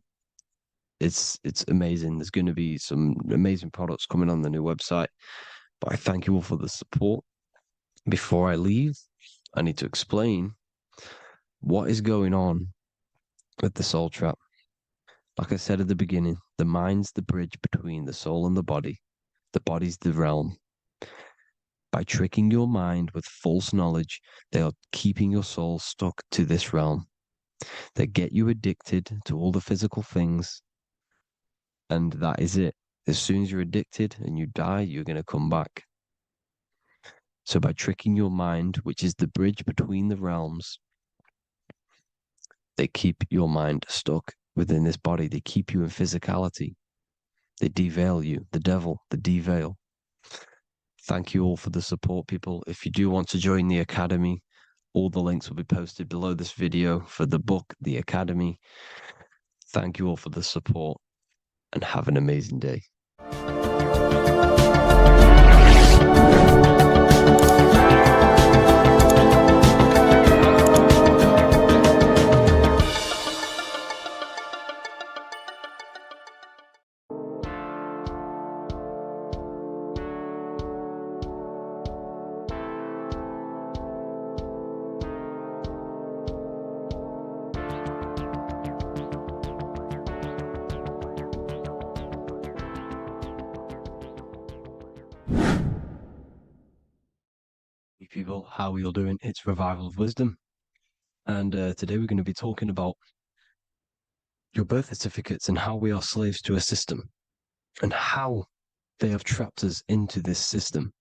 it's amazing. There's going to be some amazing products coming on the new website. But I thank you all for the support. Before I leave, I need to explain what is going on with the soul trap. Like I said at the beginning, the mind's the bridge between the soul and the body. The body's the realm. By tricking your mind with false knowledge, they are keeping your soul stuck to this realm. They get you addicted to all the physical things, and that is it. As soon as you're addicted and you die, you're going to come back. So by tricking your mind, which is the bridge between the realms, they keep your mind stuck within this body. They keep you in physicality. They deveil you, the devil, the deveil. Thank you all for the support, people. If you do want to join the Academy, all the links will be posted below this video for the book, The Academy. Thank you all for the support and have an amazing day. people, how are you all doing? It's Revival of Wisdom, and today we're going to be talking about your birth certificates and how we are slaves to a system and how they have trapped us into this system.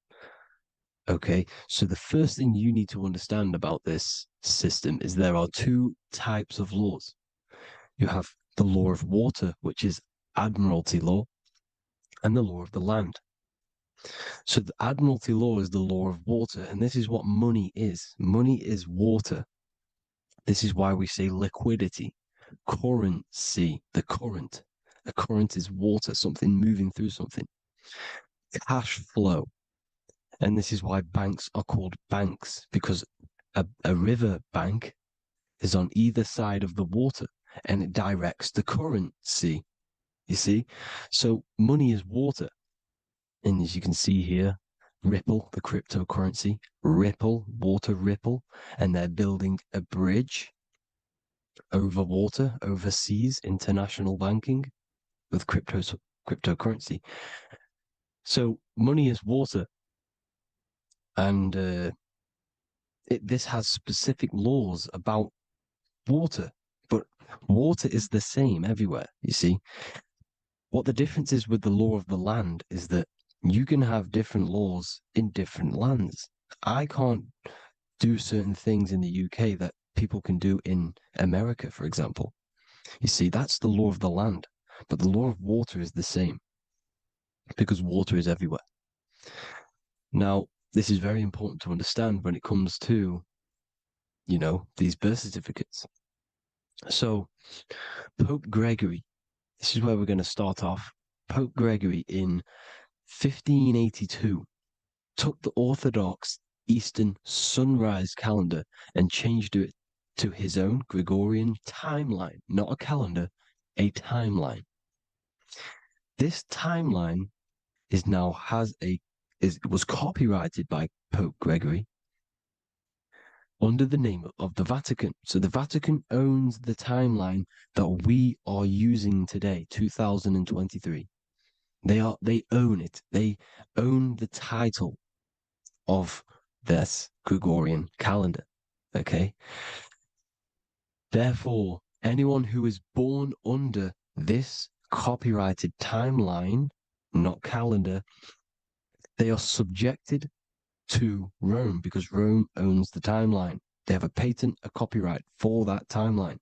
Okay, so the first thing you need to understand about this system is there are two types of laws. You have the law of water, which is admiralty law, and the law of the land. So the admiralty law is the law of water, and this is what money is. Money is water. This is why we say liquidity, currency, the current. A current is water, something moving through something. Cash flow. And this is why banks are called banks, because a river bank is on either side of the water and it directs the currency. You see? So money is water. And as you can see here, Ripple, the cryptocurrency, Ripple, water Ripple, and they're building a bridge over water, overseas, international banking with cryptocurrency. So money is water, and this has specific laws about water, but water is the same everywhere, you see. What the difference is with the law of the land is that you can have different laws in different lands. I can't do certain things in the UK that people can do in America, for example. You see, that's the law of the land, but the law of water is the same because water is everywhere. Now, this is very important to understand when it comes to, these birth certificates. So, Pope Gregory, this is where we're going to start off. Pope Gregory in 1582 took the Orthodox Eastern sunrise calendar and changed it to his own Gregorian timeline, not a calendar, a timeline. This timeline was copyrighted by Pope Gregory under the name of the Vatican. So the Vatican owns the timeline that we are using today, 2023. They own it. They own the title of this Gregorian calendar. Okay. Therefore, anyone who is born under this copyrighted timeline, not calendar, they are subjected to Rome because Rome owns the timeline. They have a patent, a copyright for that timeline.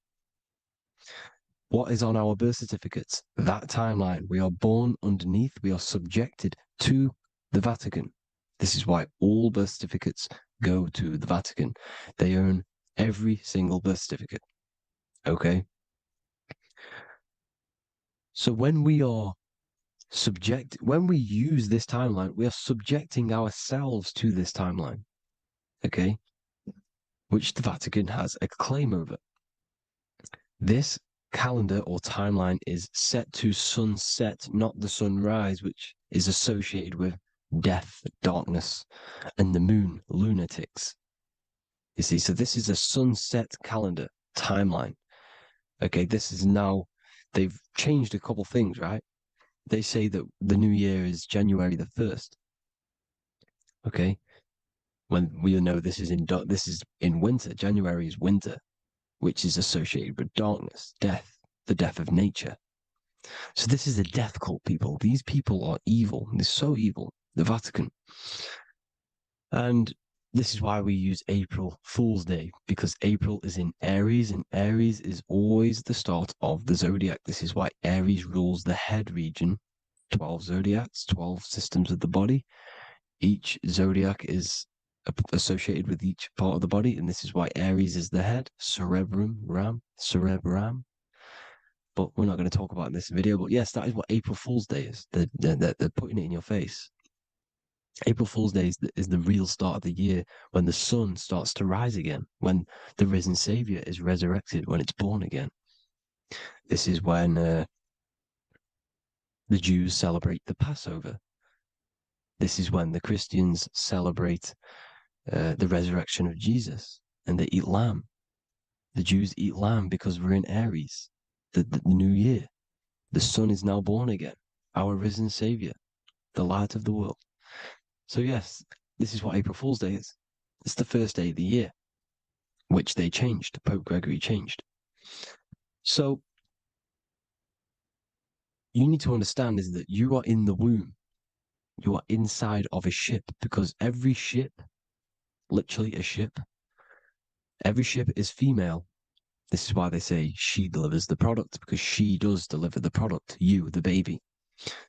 What is on our birth certificates? That timeline. We are born underneath, we are subjected to the Vatican. This is why all birth certificates go to the Vatican. They own every single birth certificate. Okay? So when we use this timeline, we are subjecting ourselves to this timeline. Okay? Which the Vatican has a claim over. This calendar or timeline is set to sunset, not the sunrise, which is associated with death, darkness, and the moon, lunatics. You see, so this is a sunset calendar timeline. Okay, this is now, they've changed a couple things, right? They say that the new year is January the 1st. Okay, when we know this is in winter. January is winter, which is associated with darkness, death, the death of nature. So this is a death cult, people. These people are evil. They're so evil. The Vatican. And this is why we use April Fool's Day, because April is in Aries, and Aries is always the start of the zodiac. This is why Aries rules the head region. 12 zodiacs, 12 systems of the body. Each zodiac is associated with each part of the body, and this is why Aries is the head, cerebrum. But we're not going to talk about it in this video. But yes, that is what April Fool's Day is. They're putting it in your face. April Fool's Day is the real start of the year, when the sun starts to rise again, when the risen Savior is resurrected, when it's born again. This is when the Jews celebrate the Passover. This is when the Christians celebrate the resurrection of Jesus, and they eat lamb. The Jews eat lamb because we're in Aries, the new year. The sun is now born again, our risen Savior, the light of the world. So yes, this is what April Fool's Day is. It's the first day of the year, which they changed. Pope Gregory changed. So you need to understand is that you are in the womb. You are inside of a ship, because every ship, literally a ship, every ship is female. This is why they say she delivers the product, because she does deliver the product, you, the baby.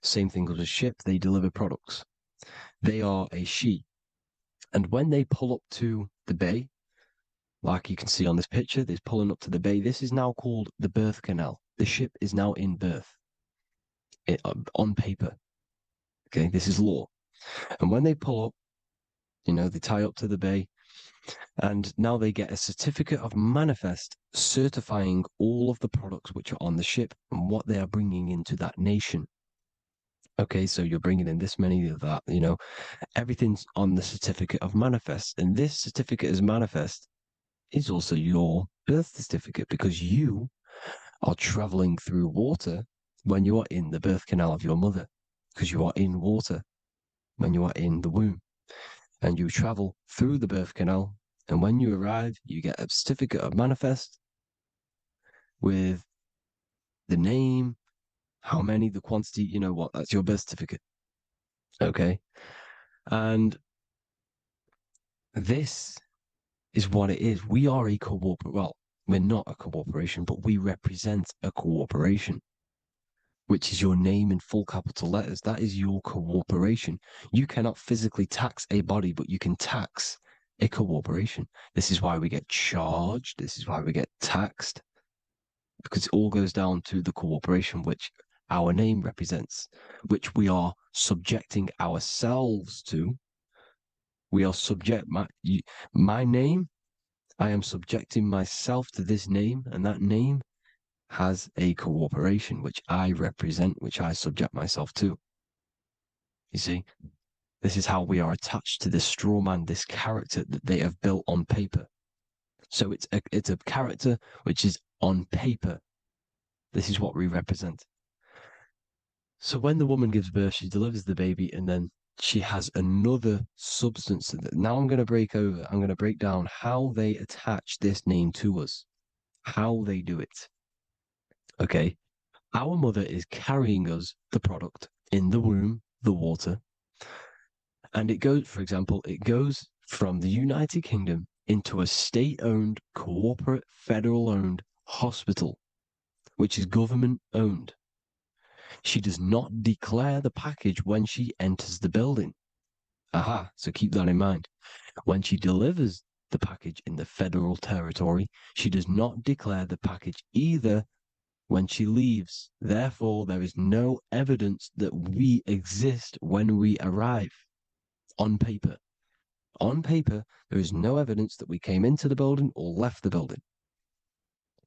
Same thing with a ship, they deliver products. They are a she. And when they pull up to the bay, like you can see on this picture, they're pulling up to the bay. This is now called the birth canal. The ship is now in birth on paper. Okay, this is law. And when they pull up, they tie up to the bay, and now they get a certificate of manifest certifying all of the products which are on the ship and what they are bringing into that nation. Okay, so you're bringing in this many of that, everything's on the certificate of manifest. And this certificate as manifest is also your birth certificate, because you are traveling through water when you are in the birth canal of your mother, because you are in water when you are in the womb, and you travel through the birth canal. And when you arrive, you get a certificate of manifest with the name, how many, the quantity, that's your birth certificate. Okay. And this is what it is. We are a we're not a corporation, but we represent a corporation, which is your name in full capital letters. That is your corporation. You cannot physically tax a body, but you can tax a corporation. This is why we get charged. This is why we get taxed, because it all goes down to the corporation, which our name represents, which we are subjecting ourselves to. We are my name. I am subjecting myself to this name, and that name has a corporation which I represent, which I subject myself to. You see, this is how we are attached to this straw man, this character that they have built on paper. So it's a character which is on paper. This is what we represent. So when the woman gives birth, she delivers the baby, and then she has another substance. Now I'm going to break down how they attach this name to us, how they do it. Okay. Our mother is carrying us the product in the womb, the water. And it goes from the United Kingdom into a state-owned, corporate, federal-owned hospital, which is government-owned. She does not declare the package when she enters the building. Aha, so keep that in mind. When she delivers the package in the federal territory, she does not declare the package either when she leaves. Therefore, there is no evidence that we exist when we arrive on paper. On paper, there is no evidence that we came into the building or left the building.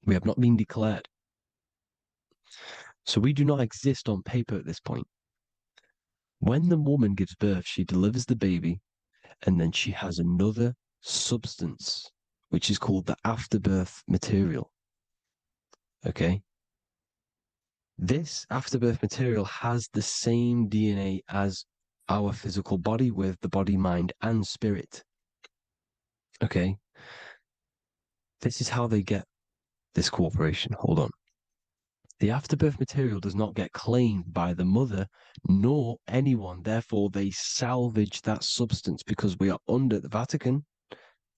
We have not been declared. So we do not exist on paper at this point. When the woman gives birth, she delivers the baby, and then she has another substance, which is called the afterbirth material. Okay? This afterbirth material has the same DNA as our physical body, with the body, mind, and spirit. Okay? This is how they get this corporation. Hold on. The afterbirth material does not get claimed by the mother nor anyone. Therefore, they salvage that substance, because we are under the Vatican.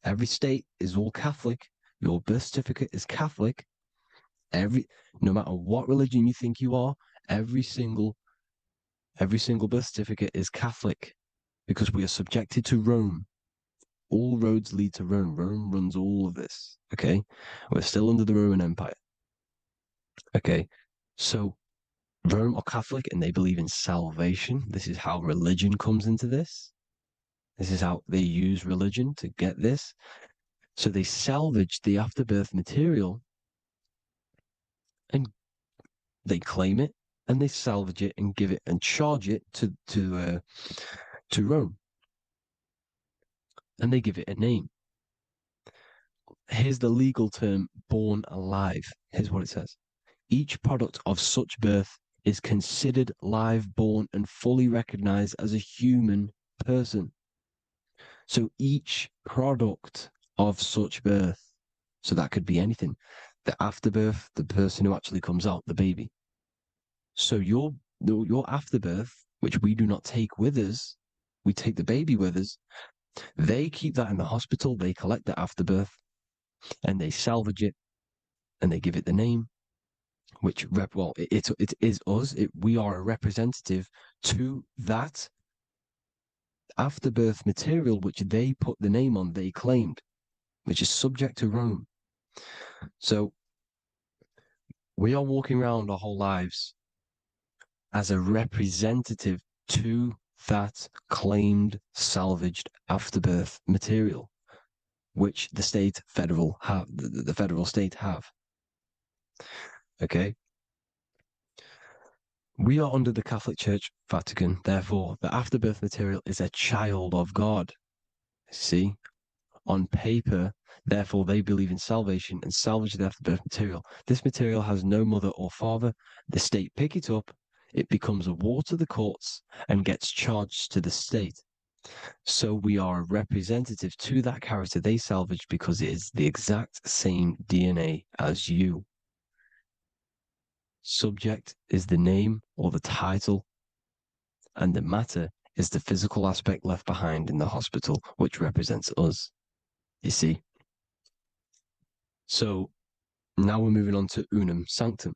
Every state is all Catholic. Your birth certificate is Catholic. No matter what religion you think you are, every single birth certificate is Catholic, because we are subjected to Rome. All roads lead to Rome. Rome runs all of this. Okay? We're still under the Roman Empire. Okay, so Rome are Catholic and they believe in salvation. This is how religion comes into this. This is how they use religion to get this. So they salvage the afterbirth material and they claim it, and they salvage it and give it and charge it to Rome. And they give it a name. Here's the legal term, born alive. Here's what it says. Each product of such birth is considered live, born, and fully recognized as a human person. So each product of such birth, so that could be anything, the afterbirth, the person who actually comes out, the baby. So your afterbirth, which we do not take with us, we take the baby with us. They keep that in the hospital. They collect the afterbirth and they salvage it and they give it the name, which it is us. We are a representative to that afterbirth material, which they put the name on, they claimed, which is subject to Rome. So we are walking around our whole lives as a representative to that claimed salvaged afterbirth material, which the federal state have. Okay. We are under the Catholic Church, Vatican. Therefore, the afterbirth material is a child of God. See, on paper, therefore, they believe in salvation and salvage the afterbirth material. This material has no mother or father. The state pick it up. It becomes a war to the courts and gets charged to the state. So we are a representative to that character they salvaged because it is the exact same DNA as you. Subject is the name or the title, and the matter is the physical aspect left behind in the hospital, which represents us. You see? So now we're moving on to Unum Sanctum.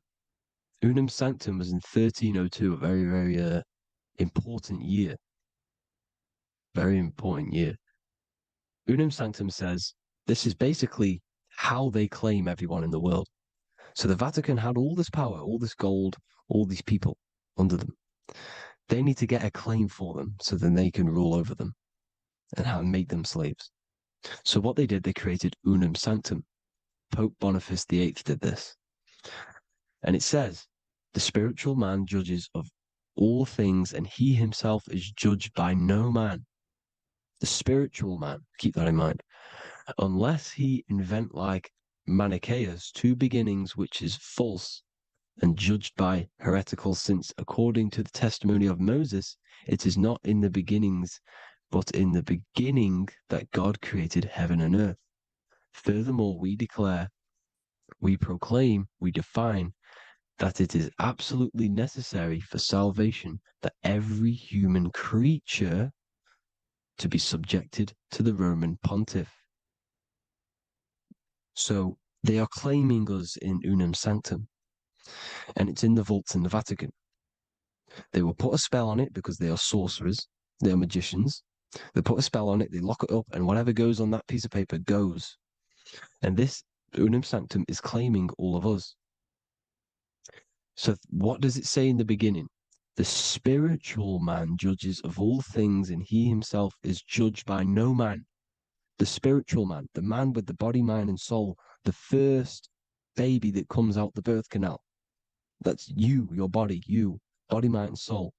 Unum Sanctum was in 1302, a very, very important year. Very important year. Unum Sanctum says this is basically how they claim everyone in the world. So the Vatican had all this power, all this gold, all these people under them. They need to get a claim for them so then they can rule over them and make them slaves. So what they did, they created Unum Sanctum. Pope Boniface VIII did this. And it says, the spiritual man judges of all things, and he himself is judged by no man. The spiritual man, keep that in mind, unless he invent like Manichaeus, two beginnings, which is false and judged by heretical, since according to the testimony of Moses, it is not in the beginnings, but in the beginning that God created heaven and earth. Furthermore, we declare, we proclaim, we define that it is absolutely necessary for salvation that every human creature to be subjected to the Roman pontiff. So they are claiming us in Unum Sanctum, and it's in the vaults in the Vatican. They will put a spell on it because they are sorcerers, they are magicians. They put a spell on it, they lock it up, and whatever goes on that piece of paper goes. And this Unum Sanctum is claiming all of us. So what does it say in the beginning? The spiritual man judges of all things, and he himself is judged by no man. The spiritual man, the man with the body, mind, and soul, the first baby that comes out the birth canal. That's you, your body, body, mind, and soul.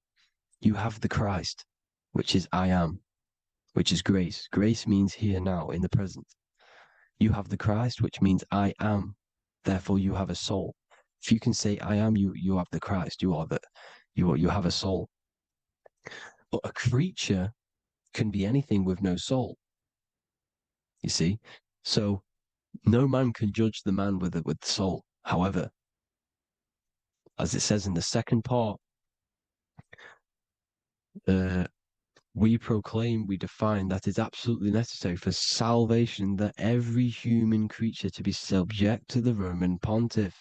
You have the Christ, which is I am, which is grace. Grace means here now, in the present. You have the Christ, which means I am. Therefore, you have a soul. If you can say I am, you have the Christ. You have a soul. But a creature can be anything with no soul. You see? So no man can judge the man with the soul. However, as it says in the second part, we proclaim, we define that it's absolutely necessary for salvation that every human creature to be subject to the Roman pontiff.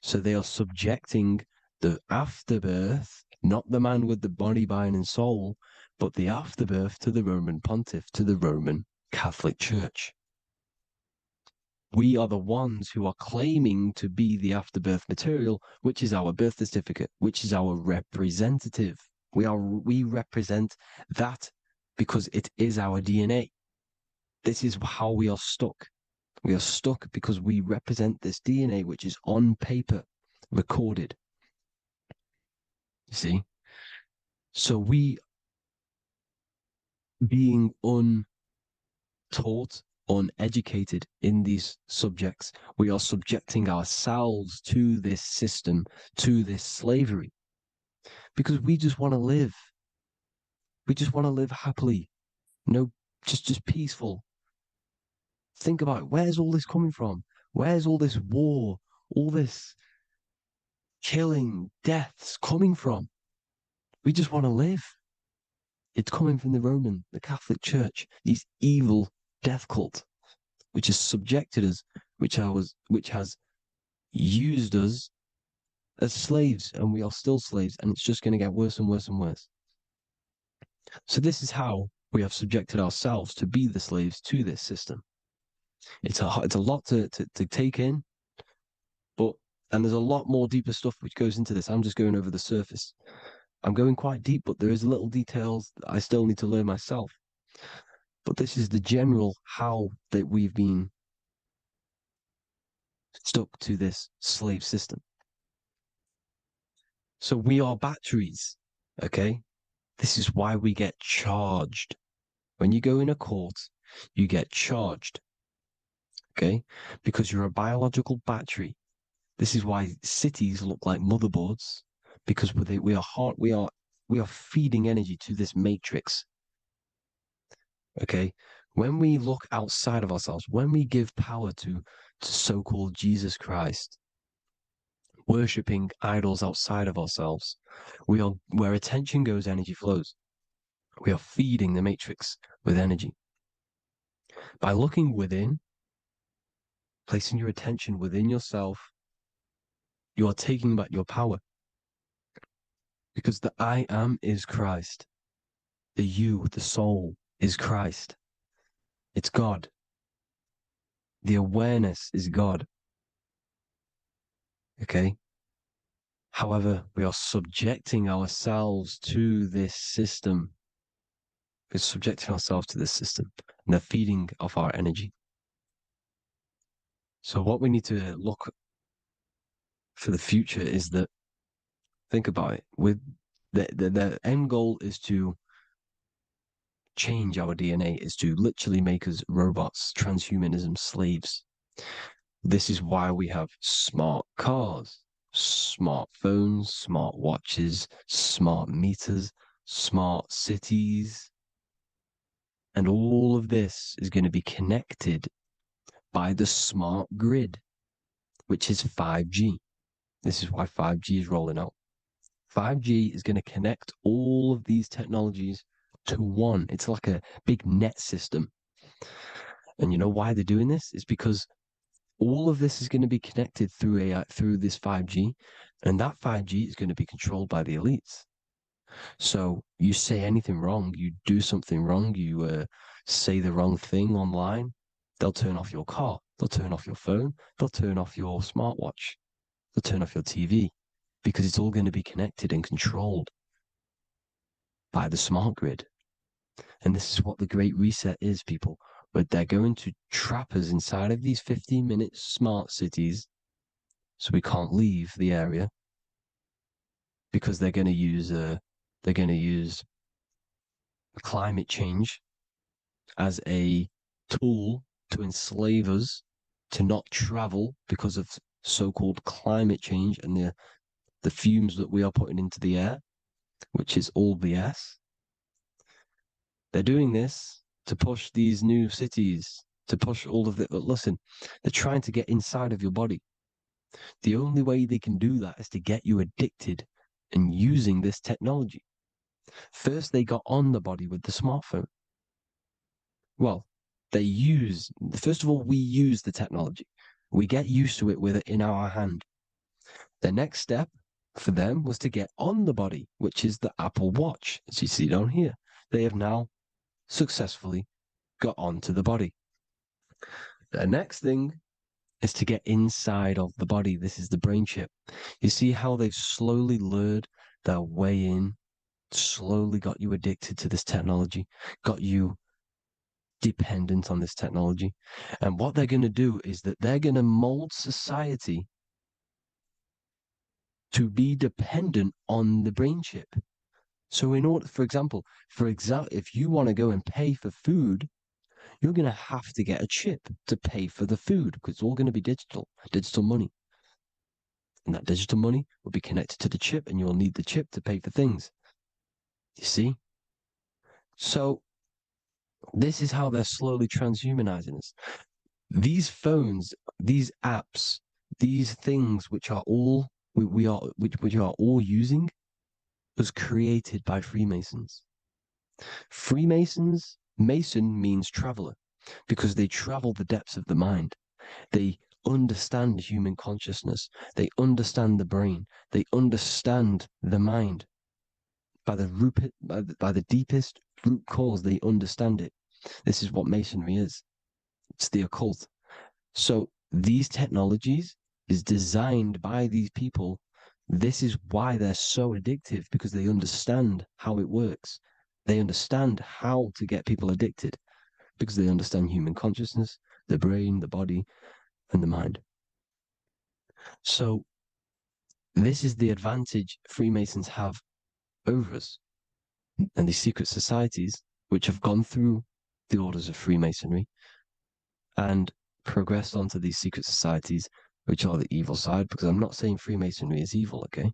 So they are subjecting the afterbirth, not the man with the body, mind, and soul, but the afterbirth to the Roman pontiff, to the Roman Catholic Church. We are the ones who are claiming to be the afterbirth material, which is our birth certificate, which is our representative. We represent that because it is our DNA. This is how we are stuck. We are stuck because we represent this DNA, which is on paper, recorded. You see? So we, being untaught, uneducated in these subjects, we are subjecting ourselves to this system, to this slavery, because we just want to live. We just want to live happily. No just peaceful. Think about it. Where's all this coming from? Where's all this war, all this killing, deaths coming from? We just want to live. It's coming from the Catholic Church, these evil death cult, which has subjected us, which has used us as slaves, and we are still slaves, and it's just going to get worse and worse and worse. So this is how we have subjected ourselves to be the slaves to this system. It's a lot to take in, and there's a lot more deeper stuff which goes into this. I'm just going over the surface. I'm going quite deep, but there is little details that I still need to learn myself. But this is the general how that we've been stuck to this slave system. So we are batteries, okay? This is why we get charged. When you go in a court, you get charged, okay? Because you're a biological battery. This is why cities look like motherboards, because we are feeding energy to this matrix. Okay, when we look outside of ourselves, when we give power to so-called Jesus Christ, worshipping idols outside of ourselves, where attention goes, energy flows. We are feeding the matrix with energy. By looking within, placing your attention within yourself, you are taking back your power. Because the I am is Christ. The you, the soul, is Christ. It's God. The awareness is God. Okay? However, we are subjecting ourselves to this system. We're subjecting ourselves to this system and the feeding of our energy. So what we need to look for the future is that, think about it, with the end goal is to change our DNA, is to literally make us robots, transhumanism, slaves. This is why we have smart cars, smartphones, smart watches, smart meters, smart cities. And all of this is going to be connected by the smart grid, which is 5G. This is why 5G is rolling out. 5G is going to connect all of these technologies to one. It's like a big net system. And you know why they're doing this? It's because all of this is going to be connected through AI, through this 5G, and that 5G is going to be controlled by the elites. So you say anything wrong, you do something wrong, you say the wrong thing online, they'll turn off your car, they'll turn off your phone, they'll turn off your smartwatch, they'll turn off your TV, because it's all going to be connected and controlled by the smart grid. And this is what the Great Reset is, people. But they're going to trap us inside of these 15-minute smart cities so we can't leave the area, because they're going to use climate change as a tool to enslave us to not travel because of so-called climate change and the fumes that we are putting into the air, which is all BS. They're doing this to push these new cities, to push all of it. But listen, they're trying to get inside of your body. The only way they can do that is to get you addicted and using this technology. First, they got on the body with the smartphone. Well, first of all, we use the technology. We get used to it with it in our hand. The next step for them was to get on the body, which is the Apple Watch, as you see down here. They have now successfully got onto the body. The next thing is to get inside of the body. This is the brain chip. You see how they've slowly lured their way in, slowly got you addicted to this technology, got you dependent on this technology. And what they're going to do is that they're going to mold society to be dependent on the brain chip. So in order, for example, if you want to go and pay for food, you're going to have to get a chip to pay for the food, because it's all going to be digital money. And that digital money will be connected to the chip, and you'll need the chip to pay for things. You see? So This is how they're slowly transhumanizing us. These phones, these apps, these things which are all which are all using was created by Freemasons. Freemasons, Mason means traveler because they travel the depths of the mind. They understand human consciousness. They understand the brain. They understand the mind. By the deepest root cause, they understand it. This is what Masonry is. It's the occult. So these technologies is designed by these people. This is why they're so addictive, because they understand how it works. They understand how to get people addicted because they understand human consciousness, the brain, the body, and the mind. So this is the advantage Freemasons have over us. And these secret societies, which have gone through the orders of Freemasonry and progressed onto these secret societies, which are the evil side, because I'm not saying Freemasonry is evil, okay?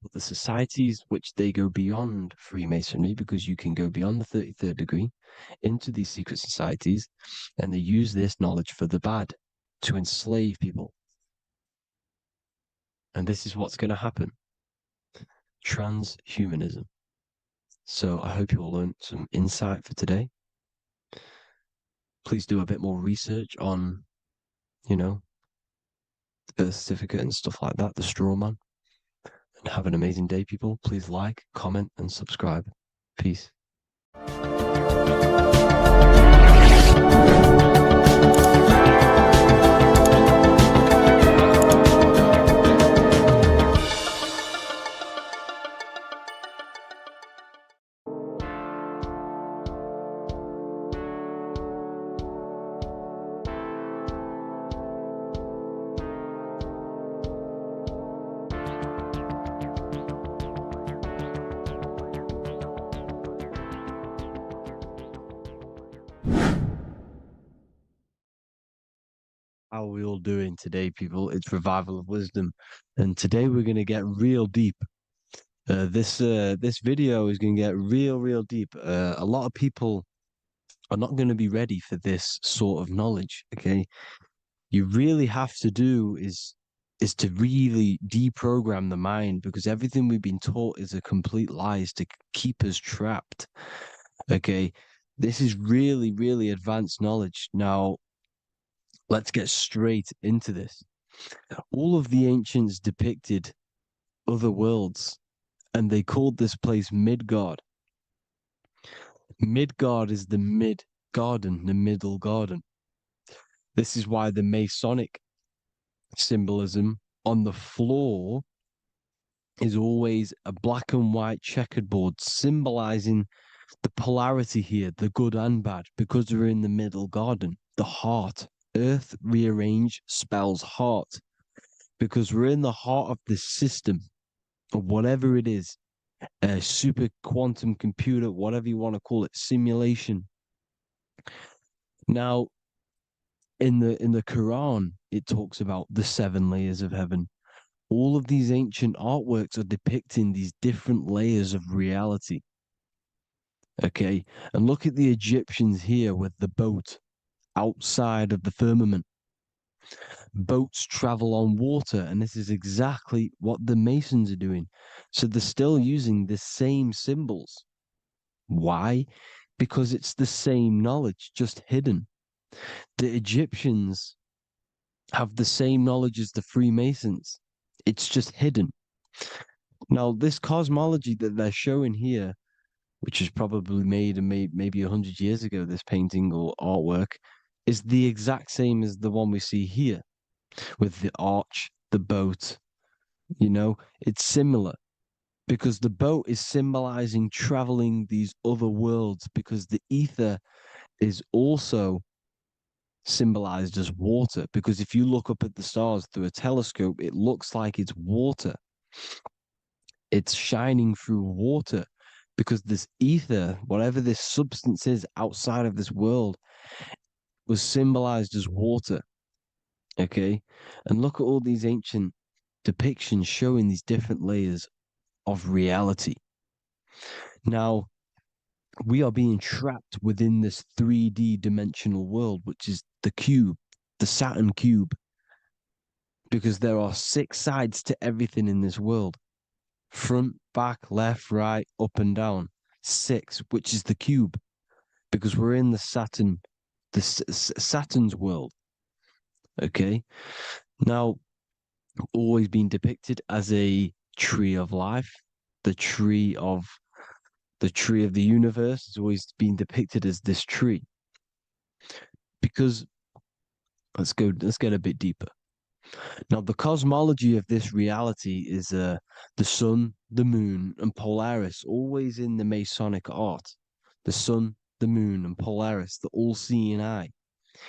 But the societies which they go beyond Freemasonry, because you can go beyond the 33rd degree into these secret societies, and they use this knowledge for the bad, to enslave people. And this is what's going to happen. Transhumanism. So I hope you all learned some insight for today. Please do a bit more research on, the birth certificate and stuff like that, the straw man. And have an amazing day, people. Please like, comment, and subscribe. Peace. How are we all doing today, people? It's Revival of Wisdom, and today we're going to get real deep. This video is going to get real deep. A lot of people are not going to be ready for this sort of knowledge. Okay, you really have to do is to really deprogram the mind, because everything we've been taught is a complete lie, is to keep us trapped. Okay, this is really advanced knowledge. Now, let's get straight into this. All of the ancients depicted other worlds, and they called this place Midgard. Midgard is the mid-garden, the middle garden. This is why the Masonic symbolism on the floor is always a black and white checkered board, symbolizing the polarity here, the good and bad, because we're in the middle garden, the heart. Earth rearranged spells heart, because we're in the heart of this system, or whatever it is, a super quantum computer, whatever you want to call it, simulation. Now, in the Quran, it talks about the 7 layers of heaven. All of these ancient artworks are depicting these different layers of reality. Okay, and look at the Egyptians here with the boat outside of the firmament. Boats travel on water, and this is exactly what the Masons are doing. So they're still using the same symbols. Why? Because it's the same knowledge, just hidden. The Egyptians have the same knowledge as the Freemasons. It's just hidden. Now, this cosmology that they're showing here, which is probably made maybe 100 years ago, this painting or artwork, is the exact same as the one we see here, with the arch, the boat. It's similar, because the boat is symbolizing traveling these other worlds, because the ether is also symbolized as water, because if you look up at the stars through a telescope, it looks like it's water. It's shining through water, because this ether, whatever this substance is outside of this world, was symbolized as water. Okay, and look at all these ancient depictions showing these different layers of reality. Now, we are being trapped within this 3D dimensional world, which is the cube, the Saturn cube, because there are 6 sides to everything in this world: front, back, left, right, up and down. 6, which is the cube, because we're in the Saturn's world. Okay, now always been depicted as a tree of life, the tree of the universe has always been depicted as this tree. Because let's get a bit deeper. Now, the cosmology of this reality is the sun, the moon, and Polaris, always in the Masonic art. The sun, the moon, and Polaris, the all-seeing eye.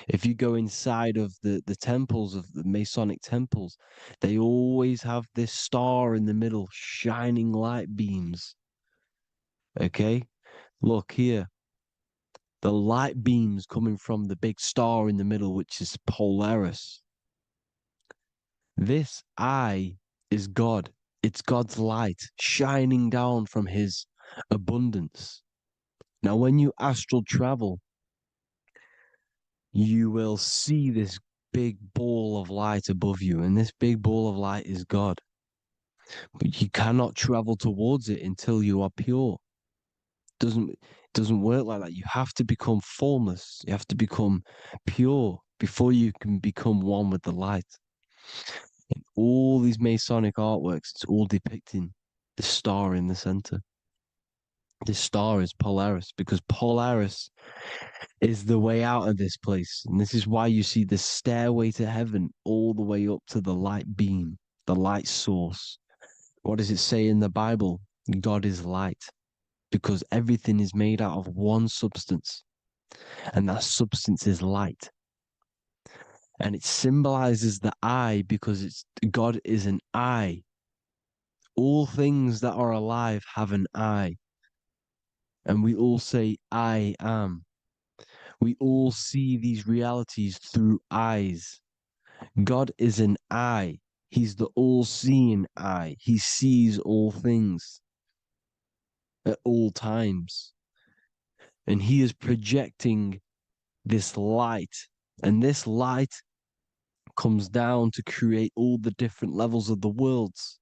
If you go inside of the temples, of the Masonic temples, they always have this star in the middle, shining light beams. Okay? Look here. The light beams coming from the big star in the middle, which is Polaris. This eye is God. It's God's light shining down from his abundance. Now, when you astral travel, you will see this big ball of light above you, and this big ball of light is God. But you cannot travel towards it until you are pure. It doesn't work like that. You have to become formless. You have to become pure before you can become one with the light. In all these Masonic artworks, it's all depicting the star in the center. This star is Polaris, because Polaris is the way out of this place. And this is why you see the stairway to heaven all the way up to the light beam, the light source. What does it say in the Bible? God is light, because everything is made out of one substance, and that substance is light. And it symbolizes the eye because God is an eye. All things that are alive have an eye. And we all say, I am. We all see these realities through eyes. God is an eye. He's the all-seeing eye. He sees all things at all times. And he is projecting this light. And this light comes down to create all the different levels of the worlds.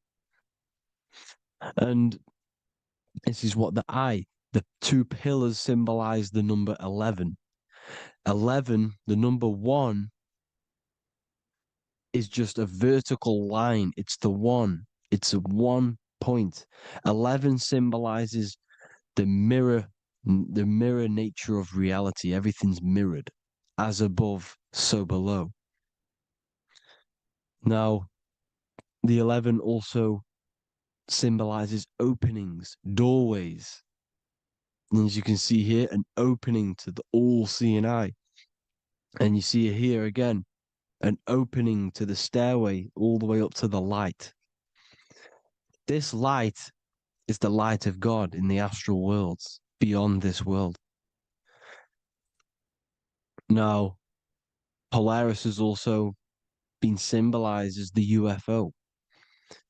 And this is what the 2 pillars symbolize the number 11. 11, the number 1, is just a vertical line. It's the 1. It's a 1 point. 11 symbolizes the mirror nature of reality. Everything's mirrored. As above, so below. Now, the 11 also symbolizes openings, doorways. And as you can see here, an opening to the all-seeing eye. And you see here again, an opening to the stairway all the way up to the light. This light is the light of God in the astral worlds, beyond this world. Now, Polaris has also been symbolized as the UFO.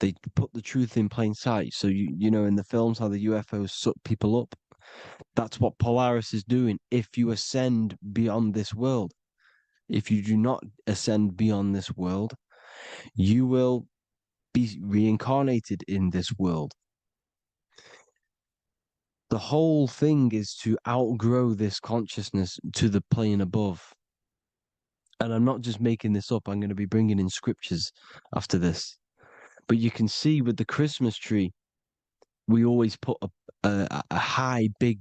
They put the truth in plain sight. So, you know, in the films, how the UFOs suck people up. That's what Polaris is doing if you ascend beyond this world. If you do not ascend beyond this world, you will be reincarnated in this world. The whole thing is to outgrow this consciousness to the plane above. And I'm not just making this up. I'm going to be bringing in scriptures after this. But you can see with the Christmas tree, we always put a high, big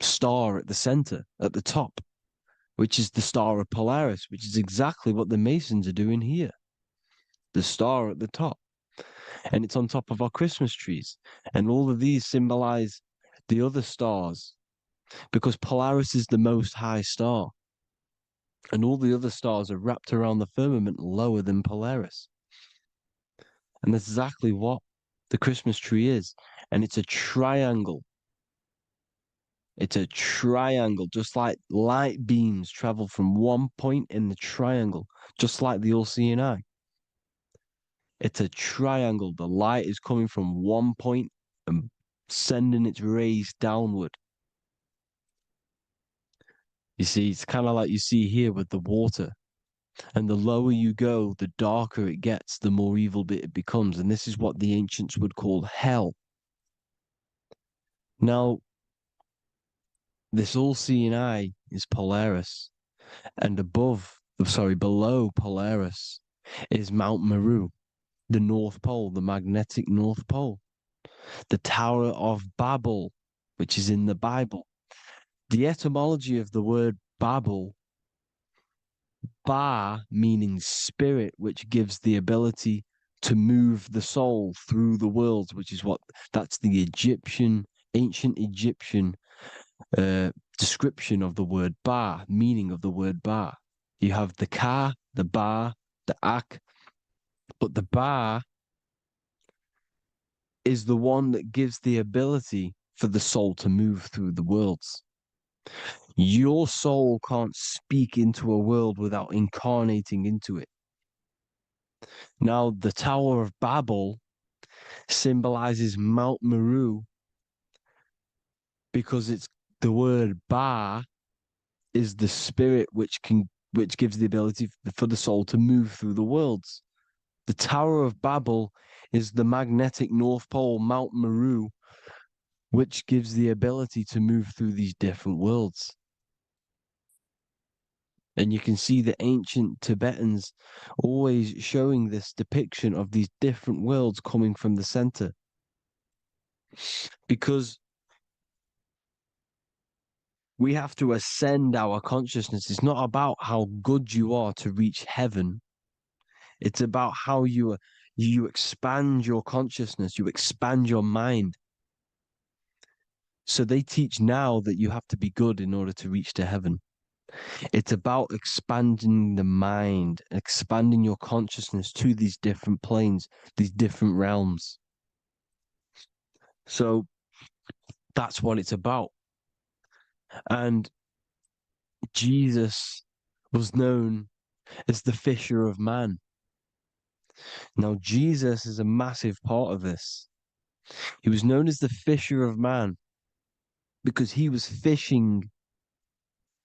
star at the center, at the top, which is the star of Polaris, which is exactly what the Masons are doing here. The star at the top. And it's on top of our Christmas trees. And all of these symbolize the other stars, because Polaris is the most high star. And all the other stars are wrapped around the firmament lower than Polaris. And that's exactly what the Christmas tree is. And it's a triangle. It's a triangle, just like light beams travel from one point in the triangle, just like the all-seeing eye. It's a triangle. The light is coming from one point and sending its rays downward. You see, it's kind of like you see here with the water. And the lower you go, the darker it gets, the more evil it becomes. And this is what the ancients would call hell. Now, this all-seeing eye is Polaris. And below Polaris is Mount Meru, the North Pole, the magnetic North Pole. The Tower of Babel, which is in the Bible. The etymology of the word Babel, Ba meaning spirit, which gives the ability to move the soul through the worlds, which is that's the ancient Egyptian description of the word Ba, meaning of the word Ba. You have the Ka, the Ba, the Ak, but the Ba is the one that gives the ability for the soul to move through the worlds. Your soul can't speak into a world without incarnating into it. Now, the Tower of Babel symbolizes Mount Meru because it's the word Ba is the spirit which gives the ability for the soul to move through the worlds. The Tower of Babel is the magnetic North Pole, Mount Meru, which gives the ability to move through these different worlds. And you can see the ancient Tibetans always showing this depiction of these different worlds coming from the center. Because we have to ascend our consciousness. It's not about how good you are to reach heaven. It's about how you expand your consciousness, you expand your mind. So they teach now that you have to be good in order to reach to heaven. It's about expanding the mind, expanding your consciousness to these different planes, these different realms. So that's what it's about. And Jesus was known as the fisher of man. Now, Jesus is a massive part of this. He was known as the fisher of man because he was fishing.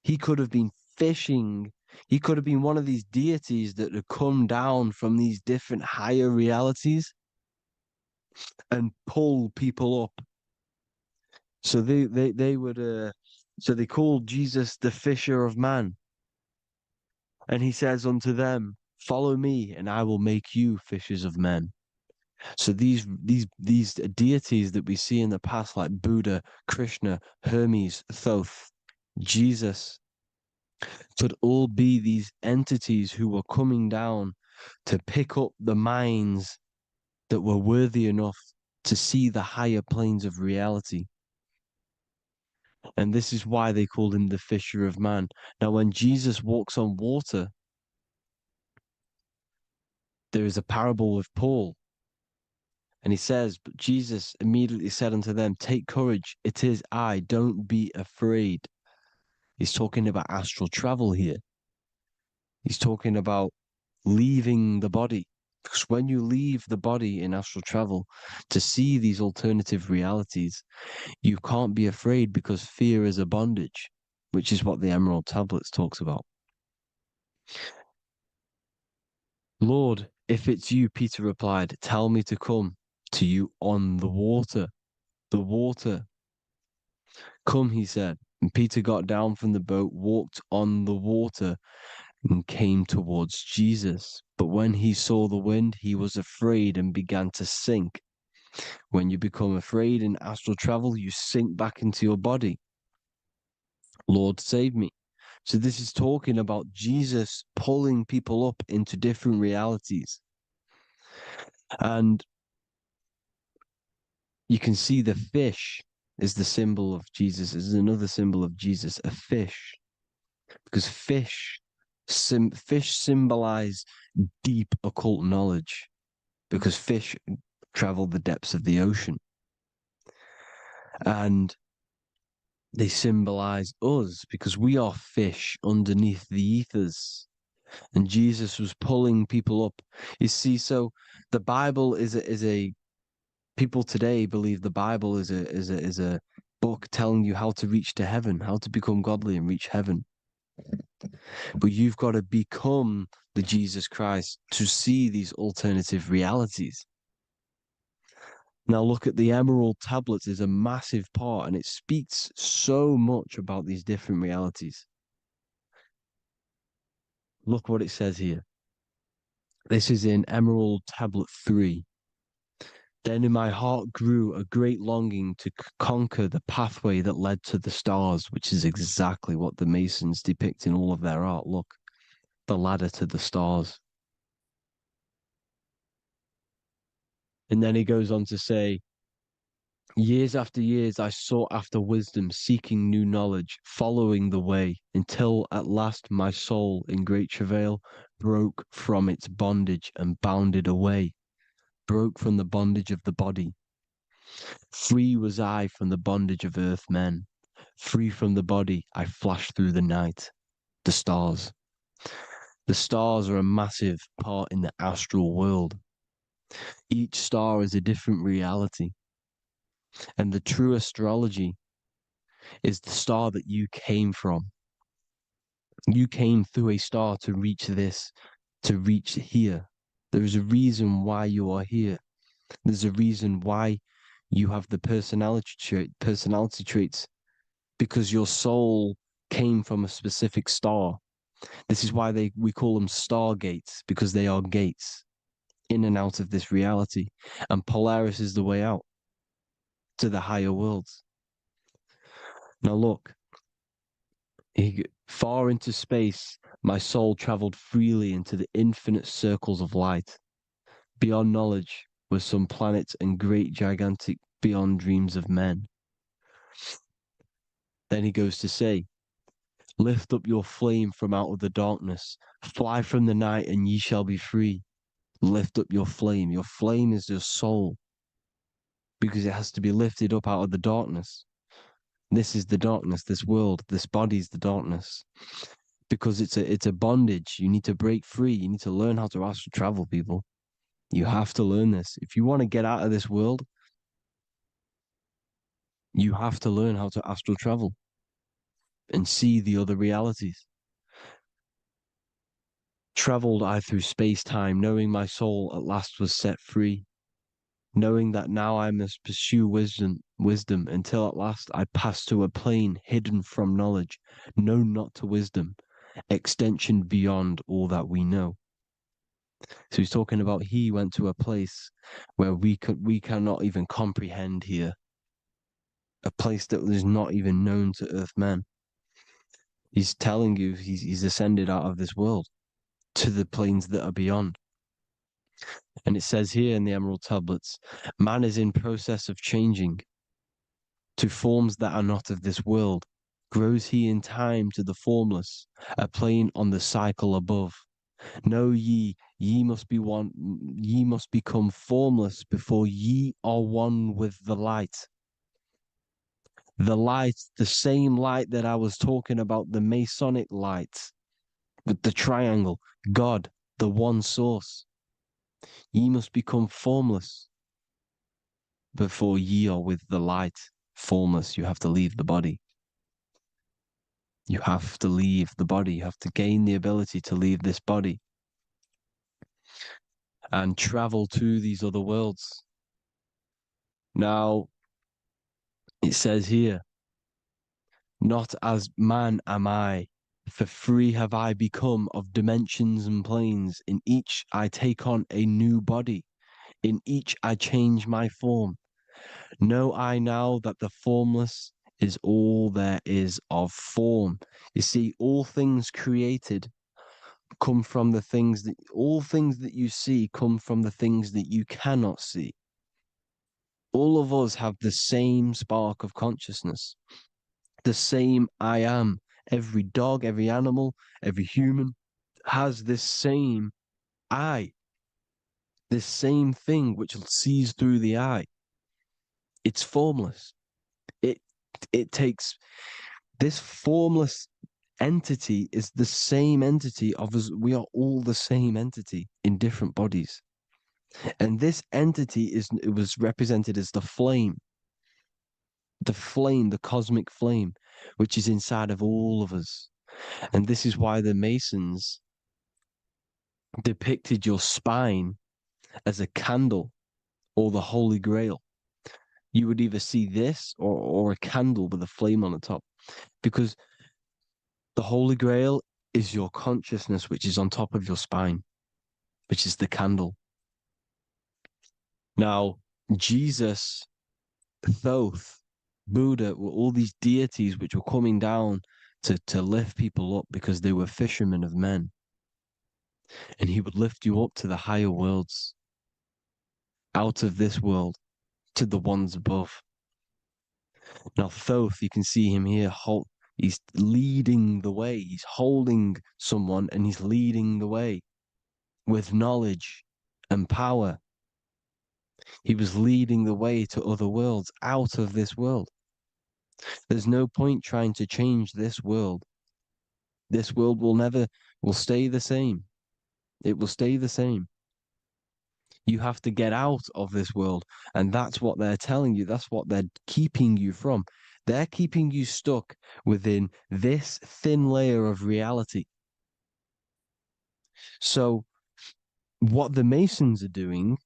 He could have been fishing. He could have been one of these deities that had come down from these different higher realities and pull people up. So they would so they called Jesus the fisher of man. And he says unto them, follow me and I will make you fishers of men. So these deities that we see in the past, like Buddha, Krishna, Hermes, Thoth, Jesus, could all be these entities who were coming down to pick up the minds that were worthy enough to see the higher planes of reality. And this is why they called him the fisher of man. Now, when Jesus walks on water, there is a parable with Paul. And he says, but Jesus immediately said unto them, take courage, it is I, don't be afraid. He's talking about astral travel here. He's talking about leaving the body. Because when you leave the body in astral travel to see these alternative realities, you can't be afraid because fear is a bondage, which is what the Emerald Tablets talks about. Lord, if it's you, Peter replied, tell me to come to you on the water. The water. Come, he said. And Peter got down from the boat, walked on the water, and came towards Jesus. But when he saw the wind, he was afraid and began to sink. When you become afraid in astral travel, you sink back into your body. Lord, save me. So this is talking about Jesus pulling people up into different realities. And you can see the fish is the symbol of Jesus. Is another symbol of Jesus, a fish. Because fish symbolize deep occult knowledge. Because fish travel the depths of the ocean. And they symbolize us because we are fish underneath the ethers. And Jesus was pulling people up. You see, so the Bible is a people today believe the Bible is a book telling you how to reach to heaven, how to become godly and reach heaven. But you've got to become the Jesus Christ to see these alternative realities. Now look at the Emerald Tablets is a massive part, and it speaks so much about these different realities. Look what it says here. This is in Emerald Tablet 3. Then in my heart grew a great longing to conquer the pathway that led to the stars, which is exactly what the Masons depict in all of their art. Look, the ladder to the stars. And then he goes on to say, years after years, I sought after wisdom, seeking new knowledge, following the way, until at last my soul, in great travail, broke from its bondage and bounded away, broke from the bondage of the body. Free was I from the bondage of earth men. Free from the body, I flashed through the night. The stars. The stars are a massive part in the astral world. Each star is a different reality. And the true astrology is the star that you came from. You came through a star to reach this, to reach here. There is a reason why you are here. There's a reason why you have the personality traits, because your soul came from a specific star. This is why we call them stargates, because they are gates in and out of this reality. And Polaris is the way out to the higher worlds. Now look, far into space, my soul traveled freely into the infinite circles of light. Beyond knowledge were some planets and great gigantic beyond dreams of men. Then he goes to say, lift up your flame from out of the darkness, fly from the night and ye shall be free. Lift up your flame. Your flame is your soul, because it has to be lifted up out of the darkness. This is the darkness, this world, this body's the darkness. Because it's a bondage. You need to break free. You need to learn how to astral travel, people. You have to learn this. If you want to get out of this world, you have to learn how to astral travel and see the other realities. Traveled I through space-time, knowing my soul at last was set free, knowing that now I must pursue wisdom until at last I pass to a plane hidden from knowledge, known not to wisdom, extension beyond all that we know. So he's talking about he went to a place where we cannot even comprehend here, a place that is not even known to earth men. He's telling you he's ascended out of this world to the planes that are beyond. And it says here in the Emerald Tablets, man is in process of changing to forms that are not of this world. Grows he in time to the formless, a plane on the cycle above. Know ye must be one, ye must become formless before ye are one with the light. The light, the same light that I was talking about, the Masonic light, with the triangle, God, the one source. Ye must become formless before ye are with the light. Formless, you have to leave the body. You have to leave the body. You have to gain the ability to leave this body and travel to these other worlds. Now, it says here, not as man am I, for free have I become of dimensions and planes. In each I take on a new body. In each I change my form. Know I now that the formless is all there is of form. You see, all things created come from the things that, all things that you see come from the things that you cannot see. All of us have the same spark of consciousness, the same I am. Every dog, every animal, every human has this same I, this same thing which sees through the eye. It's formless. It takes this formless entity is the same entity of us. We are all the same entity in different bodies. And this entity it was represented as the flame, the cosmic flame, which is inside of all of us. And this is why the Masons depicted your spine as a candle or the Holy Grail. You would either see this or a candle with a flame on the top, because the Holy Grail is your consciousness, which is on top of your spine, which is the candle. Now, Jesus, Thoth, Buddha were all these deities which were coming down to lift people up because they were fishermen of men. And he would lift you up to the higher worlds, out of this world, to the ones above. Now, Thoth, you can see him here, he's leading the way. He's holding someone and he's leading the way with knowledge and power. He was leading the way to other worlds, out of this world. There's no point trying to change this world. This world will stay the same. It will stay the same. You have to get out of this world. And that's what they're telling you. That's what they're keeping you from. They're keeping you stuck within this thin layer of reality. So what the Masons are doing,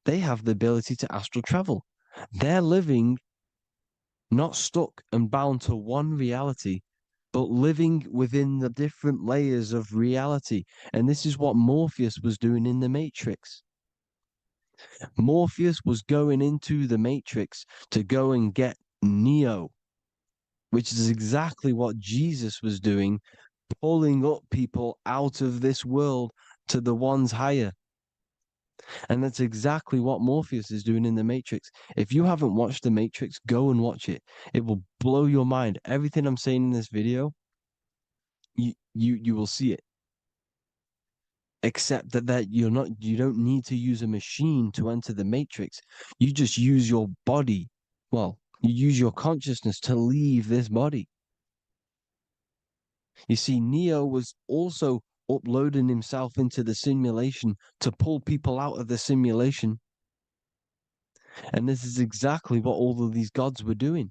they have the ability to astral travel. They're living not stuck and bound to one reality, but living within the different layers of reality. And this is what Morpheus was doing in the Matrix. Morpheus was going into the Matrix to go and get Neo, which is exactly what Jesus was doing, pulling up people out of this world to the ones higher. And that's exactly what Morpheus is doing in the Matrix. If you haven't watched the Matrix, go and watch it. It will blow your mind. Everything I'm saying in this video, you will see it. Except that you don't need to use a machine to enter the Matrix. You just use your body. Well, you use your consciousness to leave this body. You see, Neo was also uploading himself into the simulation to pull people out of the simulation. And this is exactly what all of these gods were doing.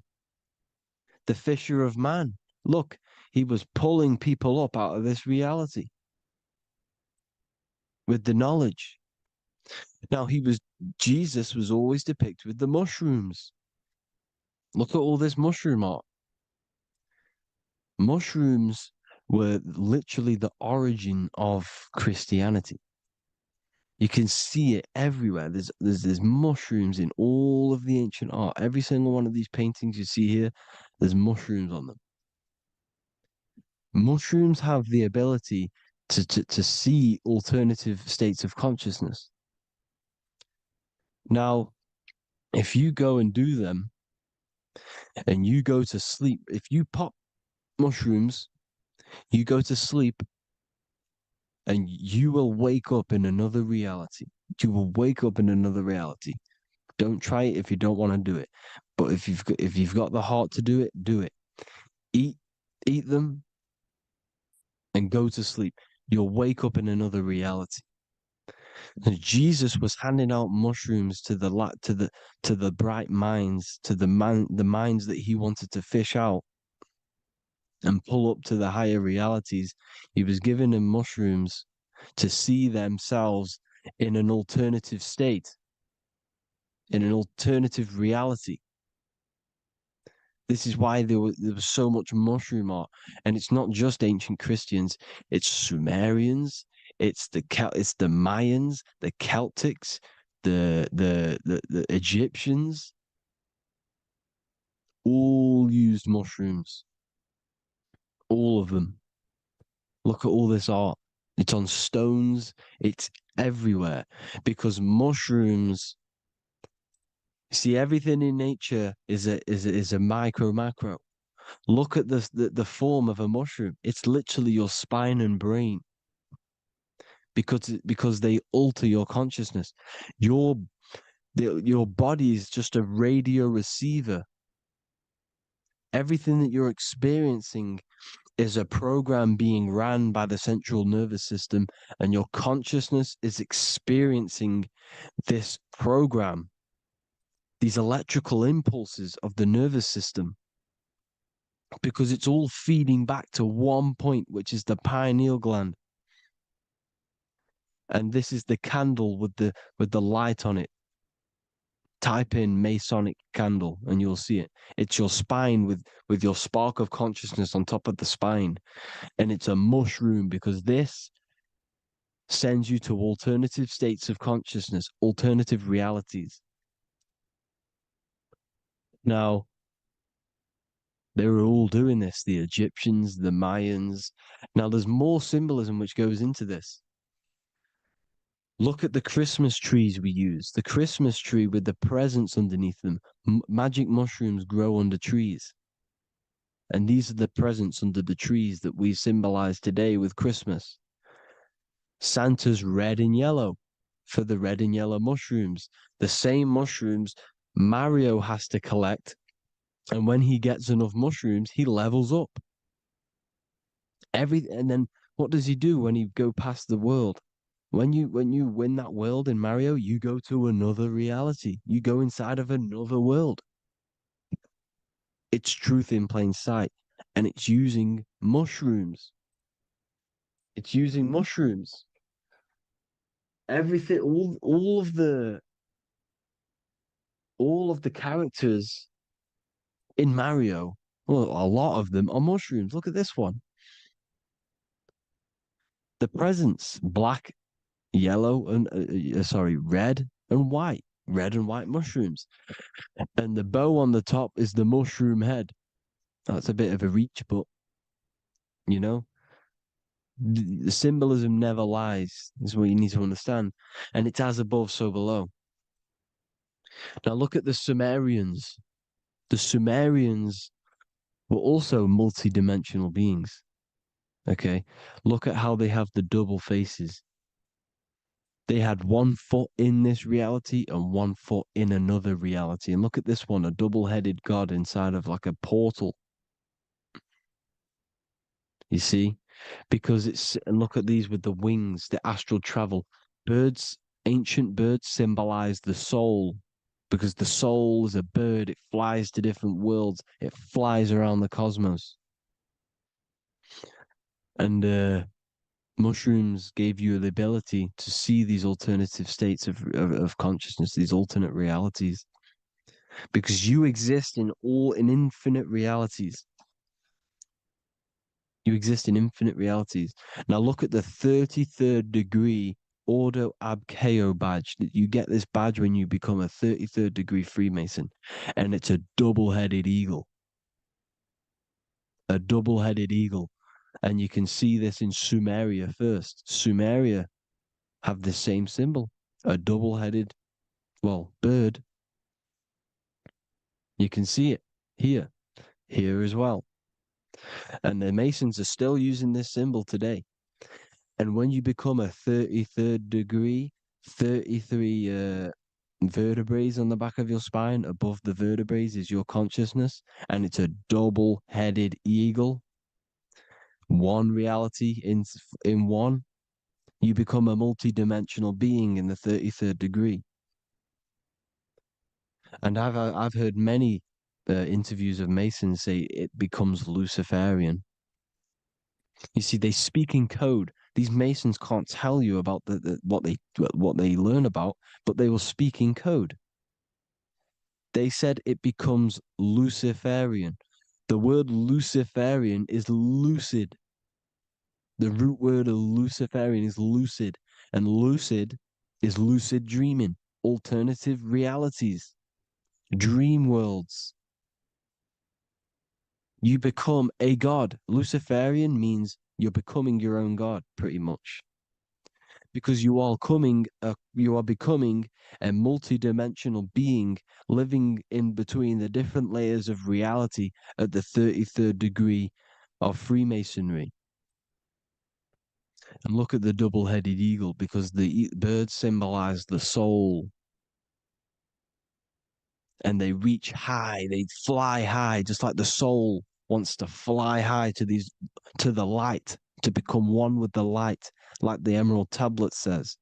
The fisher of man. Look, he was pulling people up out of this reality with the knowledge. Now, Jesus was always depicted with the mushrooms. Look at all this mushroom art. Mushrooms were literally the origin of Christianity. You can see it everywhere. There's mushrooms in all of the ancient art. Every single one of these paintings you see here, there's mushrooms on them. Mushrooms have the ability to see alternative states of consciousness. Now, if you go and do them and you go to sleep, if you pop mushrooms, you go to sleep and you will wake up in another reality. You will wake up in another reality. Don't try it if you don't want to do it. But if you've got the heart to do it, do it. Eat them and go to sleep. You'll wake up in another reality. And Jesus was handing out mushrooms to the bright minds, to the minds that he wanted to fish out and pull up to the higher realities. He was giving them mushrooms to see themselves in an alternative state, in an alternative reality. This is why there was so much mushroom art, and it's not just ancient Christians; it's Sumerians, it's the Mayans, the Celtics, the Egyptians. All used mushrooms. All of them. Look at all this art. It's on stones. It's everywhere because mushrooms. See, everything in nature is a macro. Look at the form of a mushroom. It's literally your spine and brain because they alter your consciousness. Your body is just a radio receiver. Everything that you're experiencing is a program being ran by the central nervous system, and your consciousness is experiencing this program, these electrical impulses of the nervous system. because it's all feeding back to one point, which is the pineal gland. And this is the candle with the light on it. Type in Masonic candle and you'll see it. It's your spine with your spark of consciousness on top of the spine. And it's a mushroom because this sends you to alternative states of consciousness, alternative realities. Now, they were all doing this, the Egyptians, the Mayans. Now, there's more symbolism which goes into this. Look at the Christmas trees we use. The Christmas tree with the presents underneath them. Magic mushrooms grow under trees. And these are the presents under the trees that we symbolize today with Christmas. Santa's red and yellow for the red and yellow mushrooms. The same mushrooms Mario has to collect. And when he gets enough mushrooms, he levels up. And then what does he do when he go past the world? When you win that world in Mario, you go to another reality. You go inside of another world. It's truth in plain sight. And it's using mushrooms. It's using mushrooms. Everything, all of the characters in Mario, well, a lot of them are mushrooms. Look at this one. The presents, black, yellow, and red and white. Red and white mushrooms. And the bow on the top is the mushroom head. That's a bit of a reach, but the symbolism never lies, is what you need to understand. And it's as above, so below. Now look at the Sumerians. The Sumerians were also multidimensional beings. Okay, look at how they have the double faces. They had 1 foot in this reality and 1 foot in another reality. And look at this one, a double-headed god inside of like a portal. You see? Because and look at these with the wings, the astral travel. Birds, ancient birds symbolize the soul. Because the soul is a bird, it flies to different worlds, it flies around the cosmos. And mushrooms gave you the ability to see these alternative states of consciousness, these alternate realities. Because you exist in infinite realities. You exist in infinite realities. Now look at the 33rd degree Ordo Ab Chao badge. You get this badge when you become a 33rd degree Freemason. And it's a double-headed eagle. A double-headed eagle. And you can see this in Sumeria first. Sumeria have the same symbol. A double-headed, bird. You can see it here as well. And the Masons are still using this symbol today. And when you become a 33rd degree, 33 vertebrae on the back of your spine, above the vertebrae is your consciousness, and it's a double-headed eagle. One reality in one, you become a multidimensional being in the 33rd degree. And I've heard many interviews of Masons say it becomes Luciferian. You see, they speak in code. These Masons can't tell you about what they learn about, but they will speak in code. They said it becomes Luciferian. The word Luciferian is lucid. The root word of Luciferian is lucid, and lucid is lucid dreaming, alternative realities, dream worlds. You become a god. Luciferian means you're becoming your own god, pretty much. Because you are becoming a multidimensional being living in between the different layers of reality at the 33rd degree of Freemasonry. And look at the double-headed eagle, because the birds symbolize the soul. And they reach high, they fly high, just like the soul wants to fly high to the light, to become one with the light, like the Emerald Tablet says.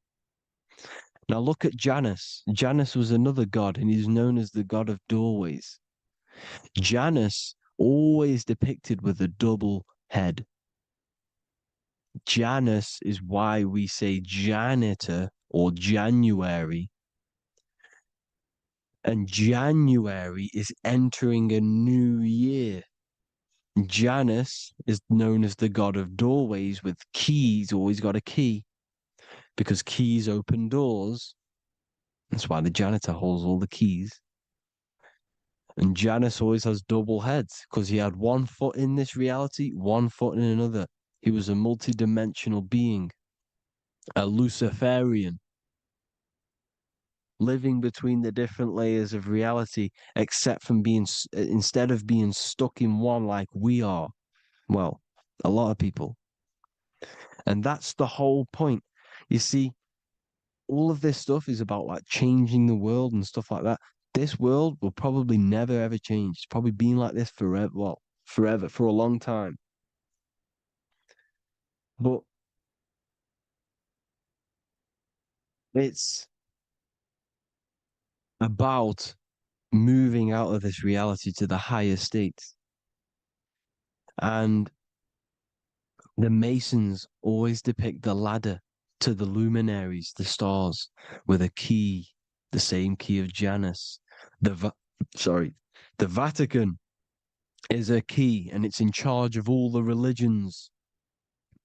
Now look at Janus. Janus was another god, and he's known as the god of doorways. Janus always depicted with a double head. Janus is why we say janitor or January. And January is entering a new year. Janus is known as the god of doorways with keys, always got a key, because keys open doors. That's why the janitor holds all the keys. And Janus always has double heads because he had one foot in this reality, one foot in another. He was a multidimensional being, a Luciferian, living between the different layers of reality, except from instead of being stuck in one like we are. Well, a lot of people. And that's the whole point. You see, all of this stuff is about like changing the world and stuff like that. This world will probably never ever change. It's probably been like this forever. Well, forever, for a long time. But it's about moving out of this reality to the higher states. And the Masons always depict the ladder to the luminaries, the stars, with a key, the same key of Janus. The Vatican is a key, and it's in charge of all the religions.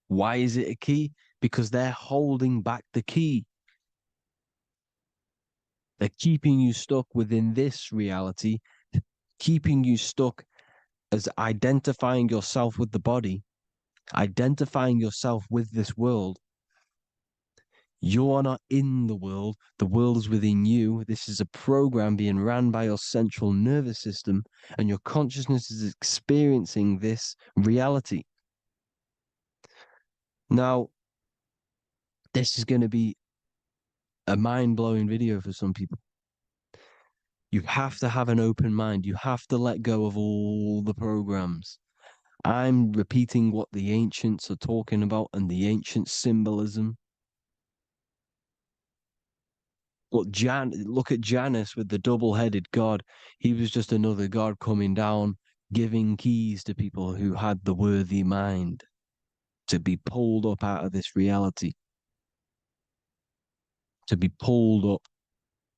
Why is it a key? Because they're holding back the key. They're keeping you stuck within this reality, keeping you stuck as identifying yourself with the body, identifying yourself with this world. You are not in the world is within you. This is a program being ran by your central nervous system, and your consciousness is experiencing this reality. Now, this is going to be a mind-blowing video for some people. You have to have an open mind. You have to let go of all the programs. I'm repeating what the ancients are talking about and the ancient symbolism. Look at Janus with the double-headed god. He was just another god coming down, giving keys to people who had the worthy mind to be pulled up out of this reality, to be pulled up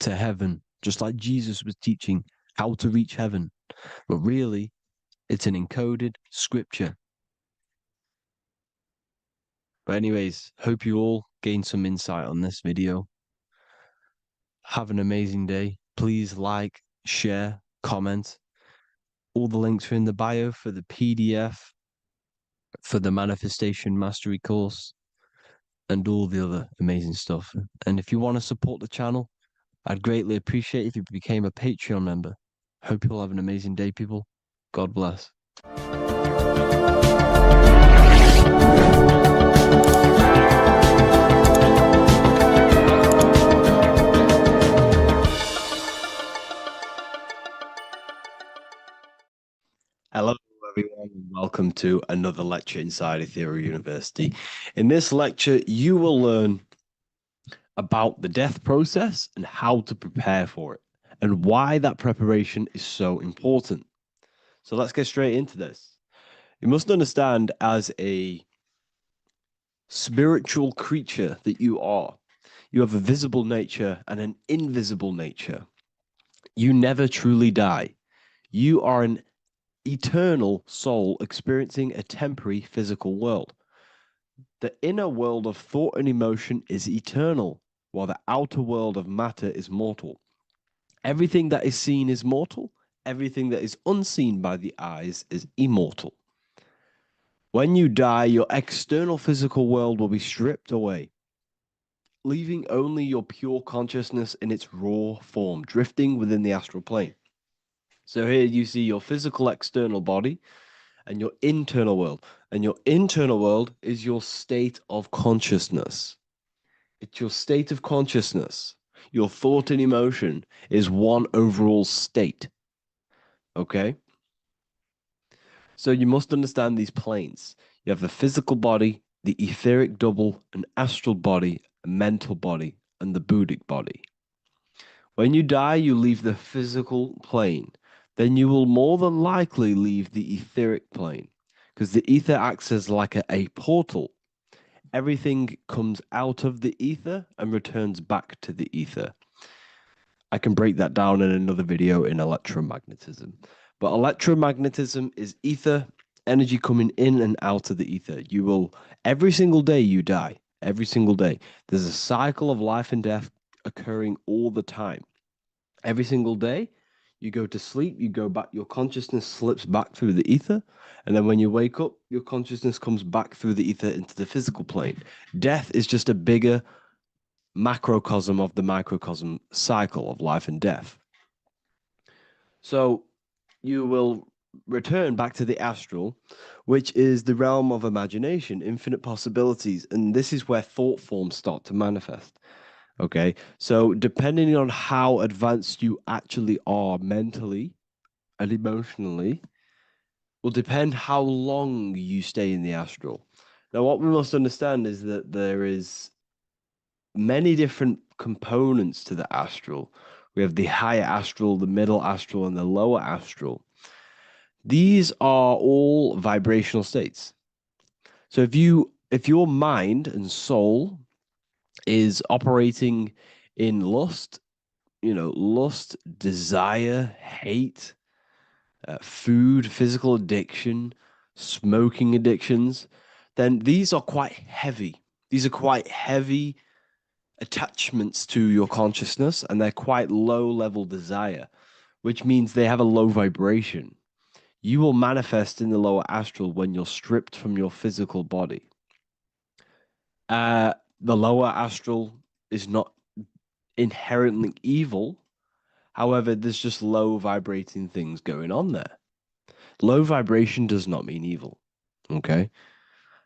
to heaven, just like Jesus was teaching how to reach heaven. But really, it's an encoded scripture. But anyways, hope you all gained some insight on this video. Have an amazing day. Please like, share, comment. All the links are in the bio for the PDF, for the Manifestation Mastery course, and all the other amazing stuff. And if you want to support the channel, I'd greatly appreciate if you became a Patreon member. Hope you'll have an amazing day, people. God bless. Hello, everyone, and welcome to another lecture inside Ethereal University. In this lecture, you will learn about the death process and how to prepare for it, and why that preparation is so important. So let's get straight into this. You must understand, as a spiritual creature that you are, you have a visible nature and an invisible nature. You never truly die. You are an eternal soul experiencing a temporary physical world. The inner world of thought and emotion is eternal, while the outer world of matter is mortal. Everything that is seen is mortal. Everything that is unseen by the eyes is immortal. When you die, your external physical world will be stripped away, leaving only your pure consciousness in its raw form, drifting within the astral plane. So here you see your physical external body and your internal world. And your internal world is your state of consciousness. It's your state of consciousness. Your thought and emotion is one overall state. Okay? So you must understand these planes. You have the physical body, the etheric double, an astral body, a mental body, and the Buddhic body. When you die, you leave the physical plane. then you will more than likely leave the etheric plane because the ether acts as like a portal. Everything comes out of the ether and returns back to the ether. I can break that down in another video in electromagnetism. But electromagnetism is ether, energy coming in and out of the ether. You will, every single day you die, every single day. There's a cycle of life and death occurring all the time. Every single day, you go to sleep, you go back, your consciousness slips back through the ether. And then when you wake up, your consciousness comes back through the ether into the physical plane. Death is just a bigger macrocosm of the microcosm cycle of life and death. So you will return back to the astral, which is the realm of imagination, infinite possibilities. And this is where thought forms start to manifest. Okay. So depending on how advanced you actually are mentally and emotionally, will depend how long you stay in the astral. Now, what we must understand is that there is many different components to the astral. We have the higher astral, the middle astral, and the lower astral. These are all vibrational states. So if your mind and soul is operating in lust, lust, desire, hate, food, physical addiction, smoking addictions, then these are quite heavy. These are quite heavy attachments to your consciousness, and they're quite low level desire, which means they have a low vibration. You will manifest in the lower astral when you're stripped from your physical body. The lower astral is not inherently evil. However, there's just low vibrating things going on there. Low vibration does not mean evil. Okay.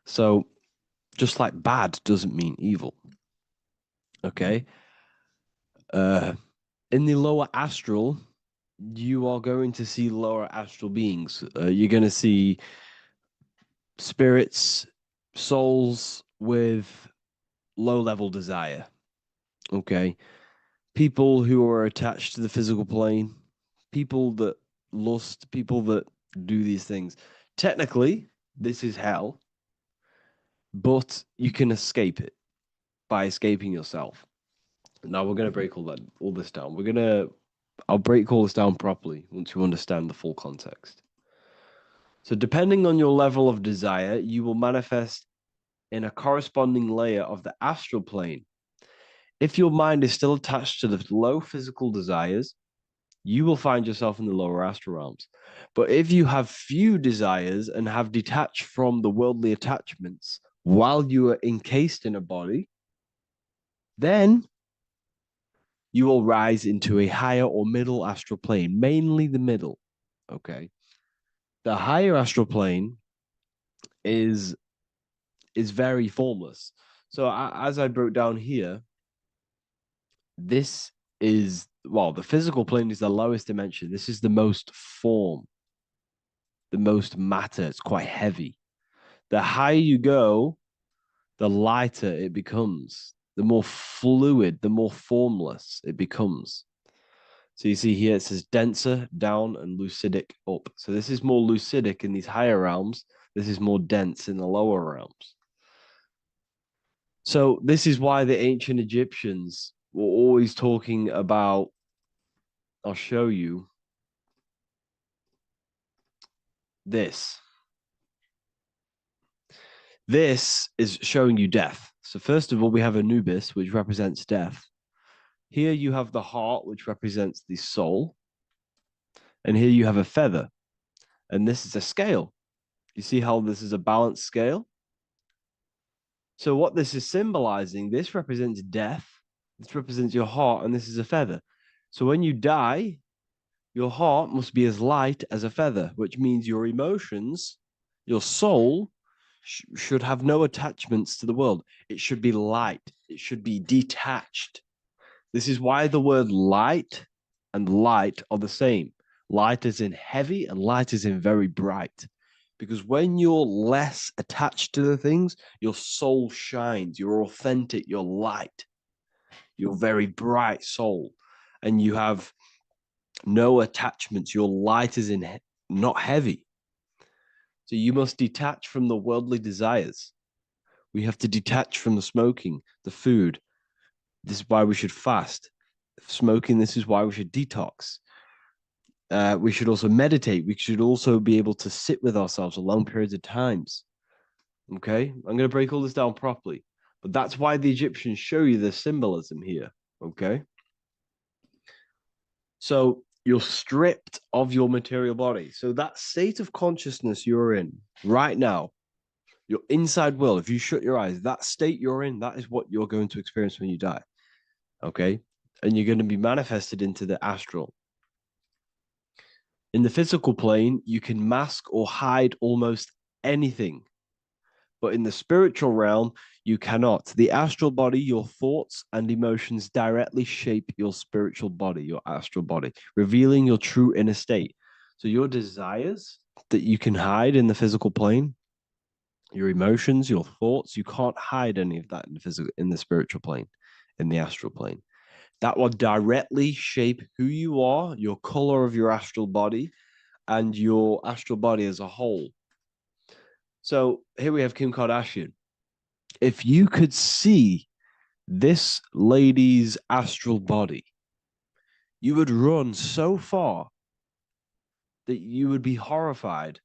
So just like bad doesn't mean evil. Okay. In the lower astral, you are going to see lower astral beings. You're going to see spirits, souls with low level desire. Okay. People who are attached to the physical plane, people that lust, people that do these things. Technically, this is hell, but you can escape it by escaping yourself. Now we're going to break all this down. I'll break all this down properly once you understand the full context. So depending on your level of desire, you will manifest in a corresponding layer of the astral plane. If your mind is still attached to the low physical desires, you will find yourself in the lower astral realms. But if you have few desires and have detached from the worldly attachments while you are encased in a body, then you will rise into a higher or middle astral plane, mainly the middle. Okay. The higher astral plane is very formless. So as I broke down here, this is, well, the physical plane is the lowest dimension. This is the most form, the most matter. It's quite heavy. The higher you go, the lighter it becomes, the more fluid, the more formless it becomes. So you see here it says denser down and lucidic up. So this is more lucidic in these higher realms. This is more dense in the lower realms. So this is why the ancient Egyptians were always talking about, I'll show you this. This is showing you death. So first of all, we have Anubis, which represents death. Here you have the heart, which represents the soul. And here you have a feather. And this is a scale. You see how this is a balanced scale? So what this is symbolizing, this represents death. This represents your heart, and this is a feather. So when you die, your heart must be as light as a feather, which means your emotions, your soul, should have no attachments to the world. It should be light. It should be detached. This is why the word light and light are the same. Light is in heavy and light is in very bright. Because when you're less attached to the things, your soul shines. You're authentic. You're light. You're very bright soul. And you have no attachments. Your light is not heavy. So you must detach from the worldly desires. We have to detach from the smoking, the food. This is why we should fast. Smoking, this is why we should detox. We should also meditate. We should also be able to sit with ourselves for long periods of times. Okay, I'm going to break all this down properly, but that's why the Egyptians show you the symbolism here. Okay, so you're stripped of your material body. So that state of consciousness you're in right now, your inside world, if you shut your eyes, that state you're in, that is what you're going to experience when you die. Okay, and you're going to be manifested into the astral. In the physical plane, you can mask or hide almost anything. But in the spiritual realm, you cannot. The astral body, your thoughts and emotions directly shape your spiritual body, your astral body, revealing your true inner state. So your desires that you can hide in the physical plane, your emotions, your thoughts, you can't hide any of that in the spiritual plane, in the astral plane. That will directly shape who you are, your color of your astral body, and your astral body as a whole. So here we have Kim Kardashian. If you could see this lady's astral body, you would run so far that you would be horrified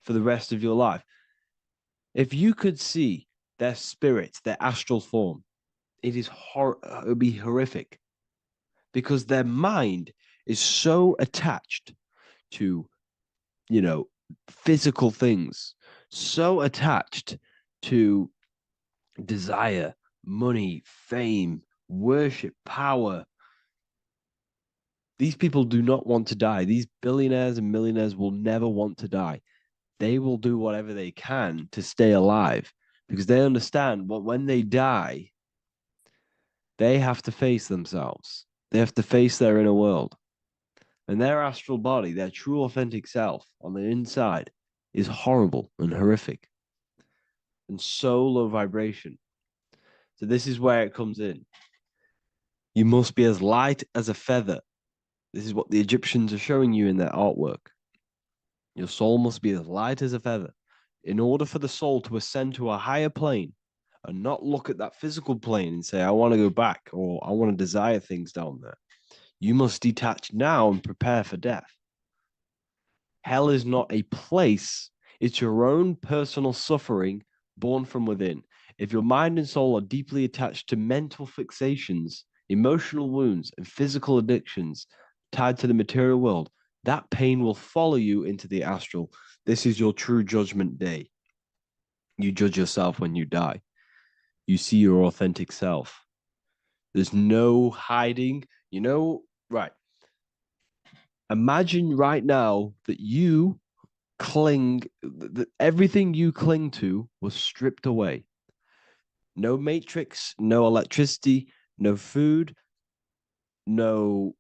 for the rest of your life. If you could see their spirit, their astral form, it would be horrific because their mind is so attached to, physical things, so attached to desire, money, fame, worship, power. These people do not want to die. These billionaires and millionaires will never want to die. They will do whatever they can to stay alive because they understand what when they die, they have to face themselves. They have to face their inner world. And their astral body, their true authentic self on the inside, is horrible and horrific and so low vibration. So this is where it comes in. You must be as light as a feather. This is what the Egyptians are showing you in their artwork. Your soul must be as light as a feather. In order for the soul to ascend to a higher plane and not look at that physical plane and say, I want to go back or I want to desire things down there, you must detach now and prepare for death. Hell is not a place, it's your own personal suffering born from within. If your mind and soul are deeply attached to mental fixations, emotional wounds, and physical addictions tied to the material world, that pain will follow you into the astral. This is your true judgment day. You judge yourself when you die. You see your authentic self. There's no hiding. Right. Imagine right now that you that everything you cling to was stripped away. No matrix, no electricity, no food, no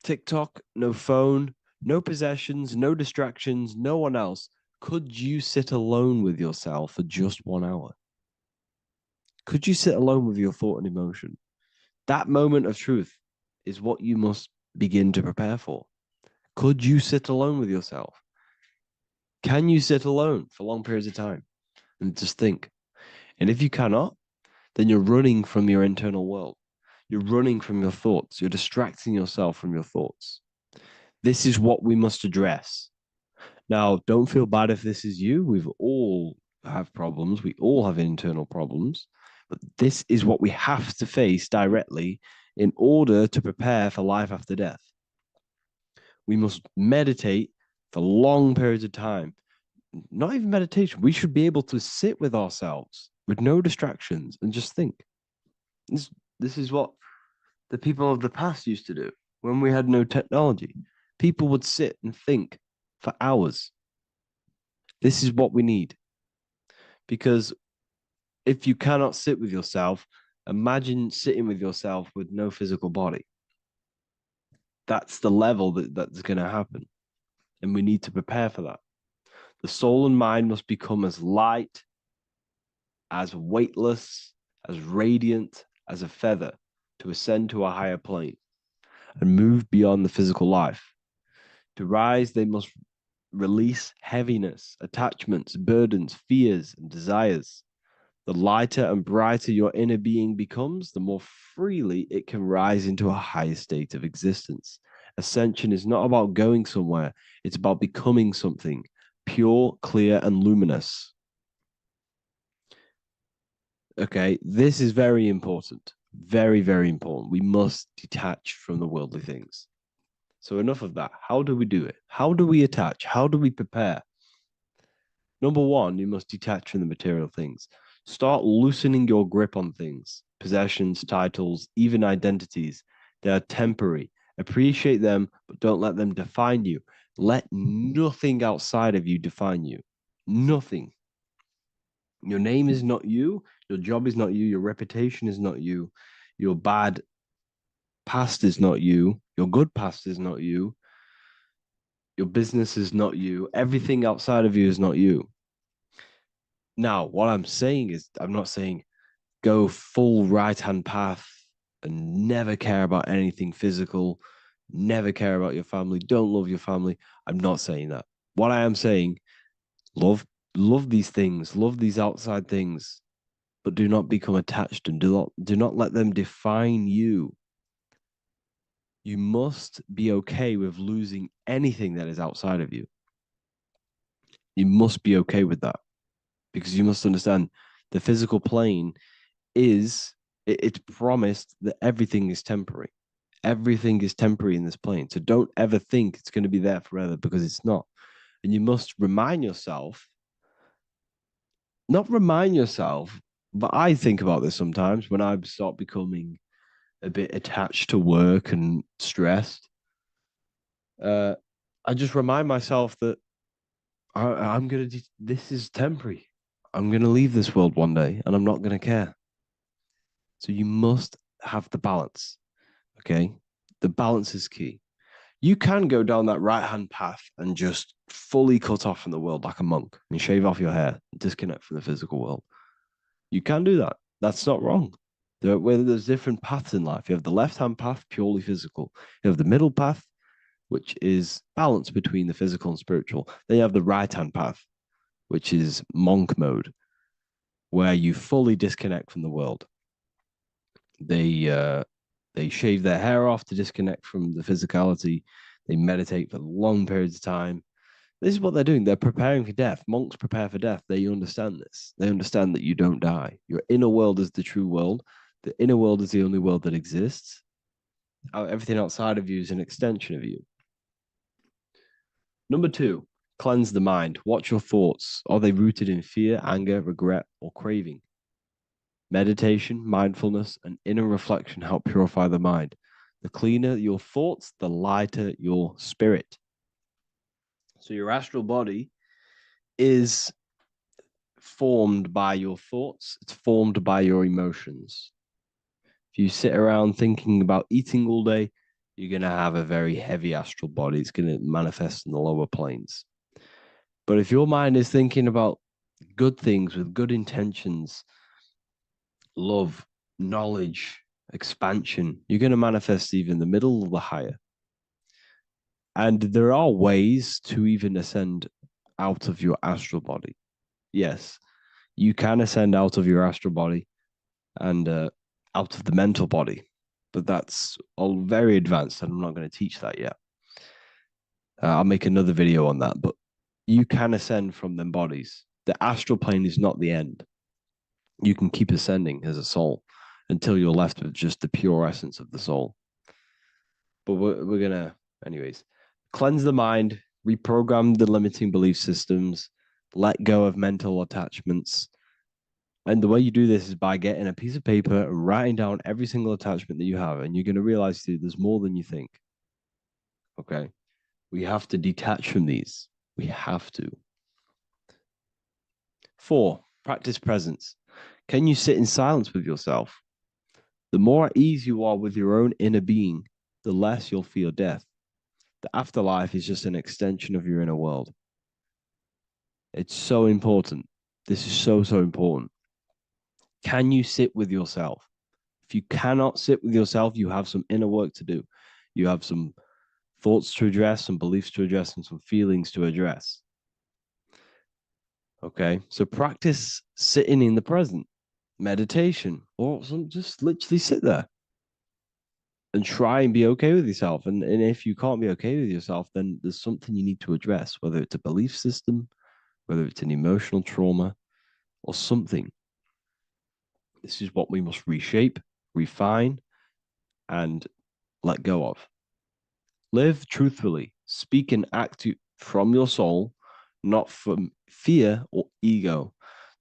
TikTok, no phone, no possessions, no distractions, no one else. Could you sit alone with yourself for just 1 hour? Could you sit alone with your thought and emotion? That moment of truth is what you must begin to prepare for. Could you sit alone with yourself? Can you sit alone for long periods of time and just think? And if you cannot, then you're running from your internal world. You're running from your thoughts. You're distracting yourself from your thoughts. This is what we must address. Now, don't feel bad if this is you. We've all have problems. We all have internal problems. But this is what we have to face directly in order to prepare for life after death. We must meditate for long periods of time. Not even meditation. We should be able to sit with ourselves with no distractions and just think. This is what the people of the past used to do when we had no technology. People would sit and think for hours. This is what we need. Because if you cannot sit with yourself, imagine sitting with yourself with no physical body. That's the level that's going to happen. And we need to prepare for that. The soul and mind must become as light, as weightless, as radiant as a feather to ascend to a higher plane. and move beyond the physical life. To rise, they must release heaviness, attachments, burdens, fears, and desires. The lighter and brighter your inner being becomes, the more freely it can rise into a higher state of existence. Ascension is not about going somewhere, it's about becoming something pure, clear, and luminous. Okay, this is very important. Very, very important. We must detach from the worldly things. So, enough of that. How do we do it? How do we attach? How do we prepare? Number one, you must detach from the material things. Start loosening your grip on things, possessions, titles, even identities. They are temporary. Appreciate them, but don't let them define you. Let nothing outside of you define you. Nothing. Your name is not you. Your job is not you. Your reputation is not you. Your bad past is not you. Your good past is not you. Your business is not you. Everything outside of you is not you. Now, what I'm saying is, I'm not saying go full right-hand path and never care about anything physical, never care about your family, don't love your family. I'm not saying that. What I am saying, love these things, love these outside things, but do not become attached and do not let them define you. You must be okay with losing anything that is outside of you. You must be okay with that, because you must understand the physical plane it's promised that everything is temporary. Everything is temporary in this plane. So don't ever think it's going to be there forever, because it's not. And you must remind yourself, not remind yourself, but I think about this sometimes when I start becoming a bit attached to work and stressed. I just remind myself that I'm going to, this is temporary. I'm going to leave this world one day and I'm not going to care. So you must have the balance. Okay. The balance is key. You can go down that right hand path and just fully cut off from the world like a monk and shave off your hair, disconnect from the physical world. You can do that. That's not wrong. There's different paths in life. You have the left hand path, purely physical. You have the middle path, which is balance between the physical and spiritual. Then you have the right hand path, which is monk mode, where you fully disconnect from the world. They shave their hair off to disconnect from the physicality. They meditate for long periods of time. This is what they're doing. They're preparing for death. Monks prepare for death. They understand this. They understand that you don't die. Your inner world is the true world. The inner world is the only world that exists. Everything outside of you is an extension of you. Number two, cleanse the mind. Watch your thoughts. Are they rooted in fear, anger, regret, or craving? Meditation, mindfulness, and inner reflection help purify the mind. The cleaner your thoughts, the lighter your spirit. So your astral body is formed by your thoughts. It's formed by your emotions. If you sit around thinking about eating all day, you're going to have a very heavy astral body. It's going to manifest in the lower planes. But if your mind is thinking about good things with good intentions, love, knowledge, expansion, you're going to manifest even the middle or the higher. And there are ways to even ascend out of your astral body. Yes, you can ascend out of your astral body and out of the mental body, but that's all very advanced, and I'm not going to teach that yet. I'll make another video on that, but you can ascend from them bodies. The astral plane is not the end. You can keep ascending as a soul until you're left with just the pure essence of the soul. But we're going to, anyways, cleanse the mind, reprogram the limiting belief systems, let go of mental attachments. And the way you do this is by getting a piece of paper and writing down every single attachment that you have. And you're going to realize, dude, there's more than you think. Okay. We have to detach from these. We have to. 4, practice presence. Can you sit in silence with yourself? The more at ease you are with your own inner being, the less you'll feel death. The afterlife is just an extension of your inner world. It's so important. This is so, so important. Can you sit with yourself? If you cannot sit with yourself, you have some inner work to do. You have some thoughts to address, some beliefs to address, and some feelings to address. Okay, so practice sitting in the present, meditation, or just literally sit there and try and be okay with yourself. And if you can't be okay with yourself, then there's something you need to address, whether it's a belief system, whether it's an emotional trauma, or something. This is what we must reshape, refine, and let go of. Live truthfully, speak and act from your soul, not from fear or ego.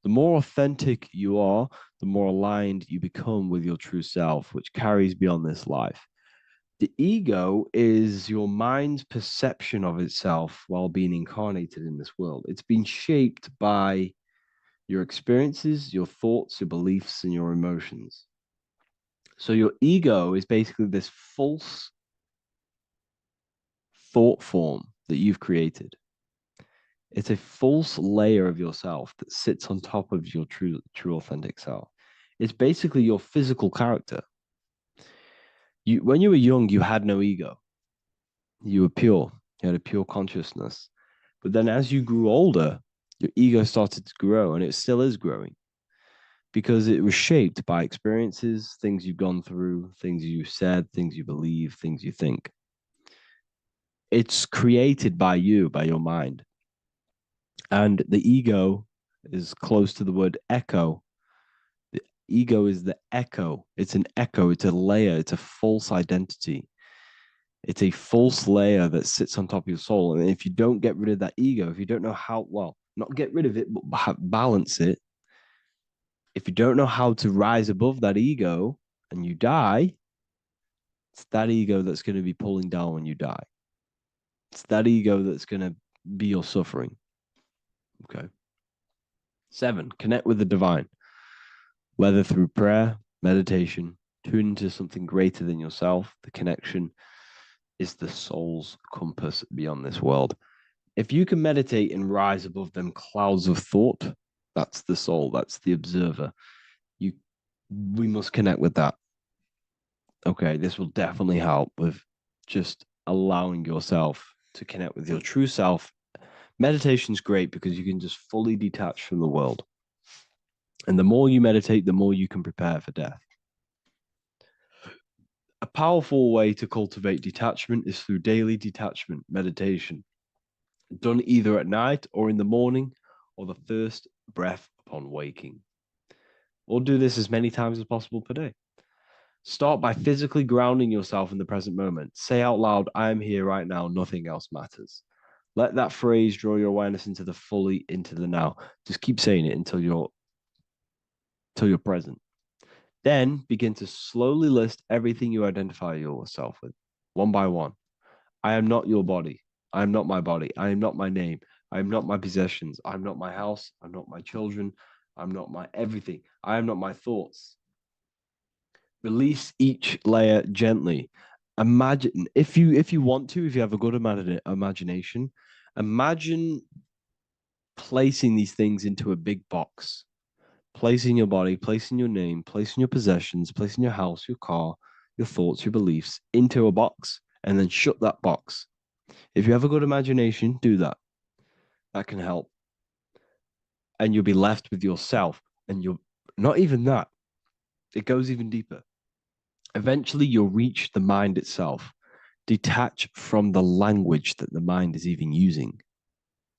The more authentic you are, the more aligned you become with your true self, which carries beyond this life. The ego is your mind's perception of itself while being incarnated in this world. It's been shaped by your experiences, your thoughts, your beliefs, and your emotions. So your ego is basically this false thought form that you've created. It's a false layer of yourself that sits on top of your true authentic self. It's basically your physical character. When you were young, you had no ego. You were pure. You had a pure consciousness. But then as you grew older, your ego started to grow, and it still is growing because it was shaped by experiences, things you've gone through, things you said, things you believe, things you think. It's created by you, by your mind. And the ego is close to the word echo. The ego is the echo. It's an echo. It's a layer. It's a false identity. It's a false layer that sits on top of your soul. And if you don't get rid of that ego, if you don't know how, well, not get rid of it, but balance it. If you don't know how to rise above that ego and you die, it's that ego that's going to be pulling down when you die. It's that ego that's going to be your suffering. Okay. 7, connect with the divine, whether through prayer, meditation, tune into something greater than yourself. The connection is the soul's compass beyond this world. If you can meditate and rise above them clouds of thought, that's the soul, that's the observer. We must connect with that. Okay, this will definitely help with just allowing yourself to connect with your true self. Meditation is great because you can just fully detach from the world. And the more you meditate, the more you can prepare for death. A powerful way to cultivate detachment is through daily detachment meditation, done either at night or in the morning or the first breath upon waking. Or do this as many times as possible per day. Start by physically grounding yourself in the present moment. Say out loud, I am here right now, nothing else matters. Let that phrase draw your awareness into the now. Just keep saying it until you're present. Then begin to slowly list everything you identify yourself with, one by one. I am not your body. I am not my body. I am not my name. I am not my possessions. I'm not my house. I'm not my children. I'm not my everything. I am not my thoughts. Release each layer gently. Imagine, if you want to, if you have a good imagination, imagine placing these things into a big box. Placing your body, placing your name, placing your possessions, placing your house, your car, your thoughts, your beliefs into a box, and then shut that box. If you have a good imagination, do that. That can help. And you'll be left with yourself. And you're not even that. It goes even deeper. Eventually, you'll reach the mind itself. Detach from the language that the mind is even using.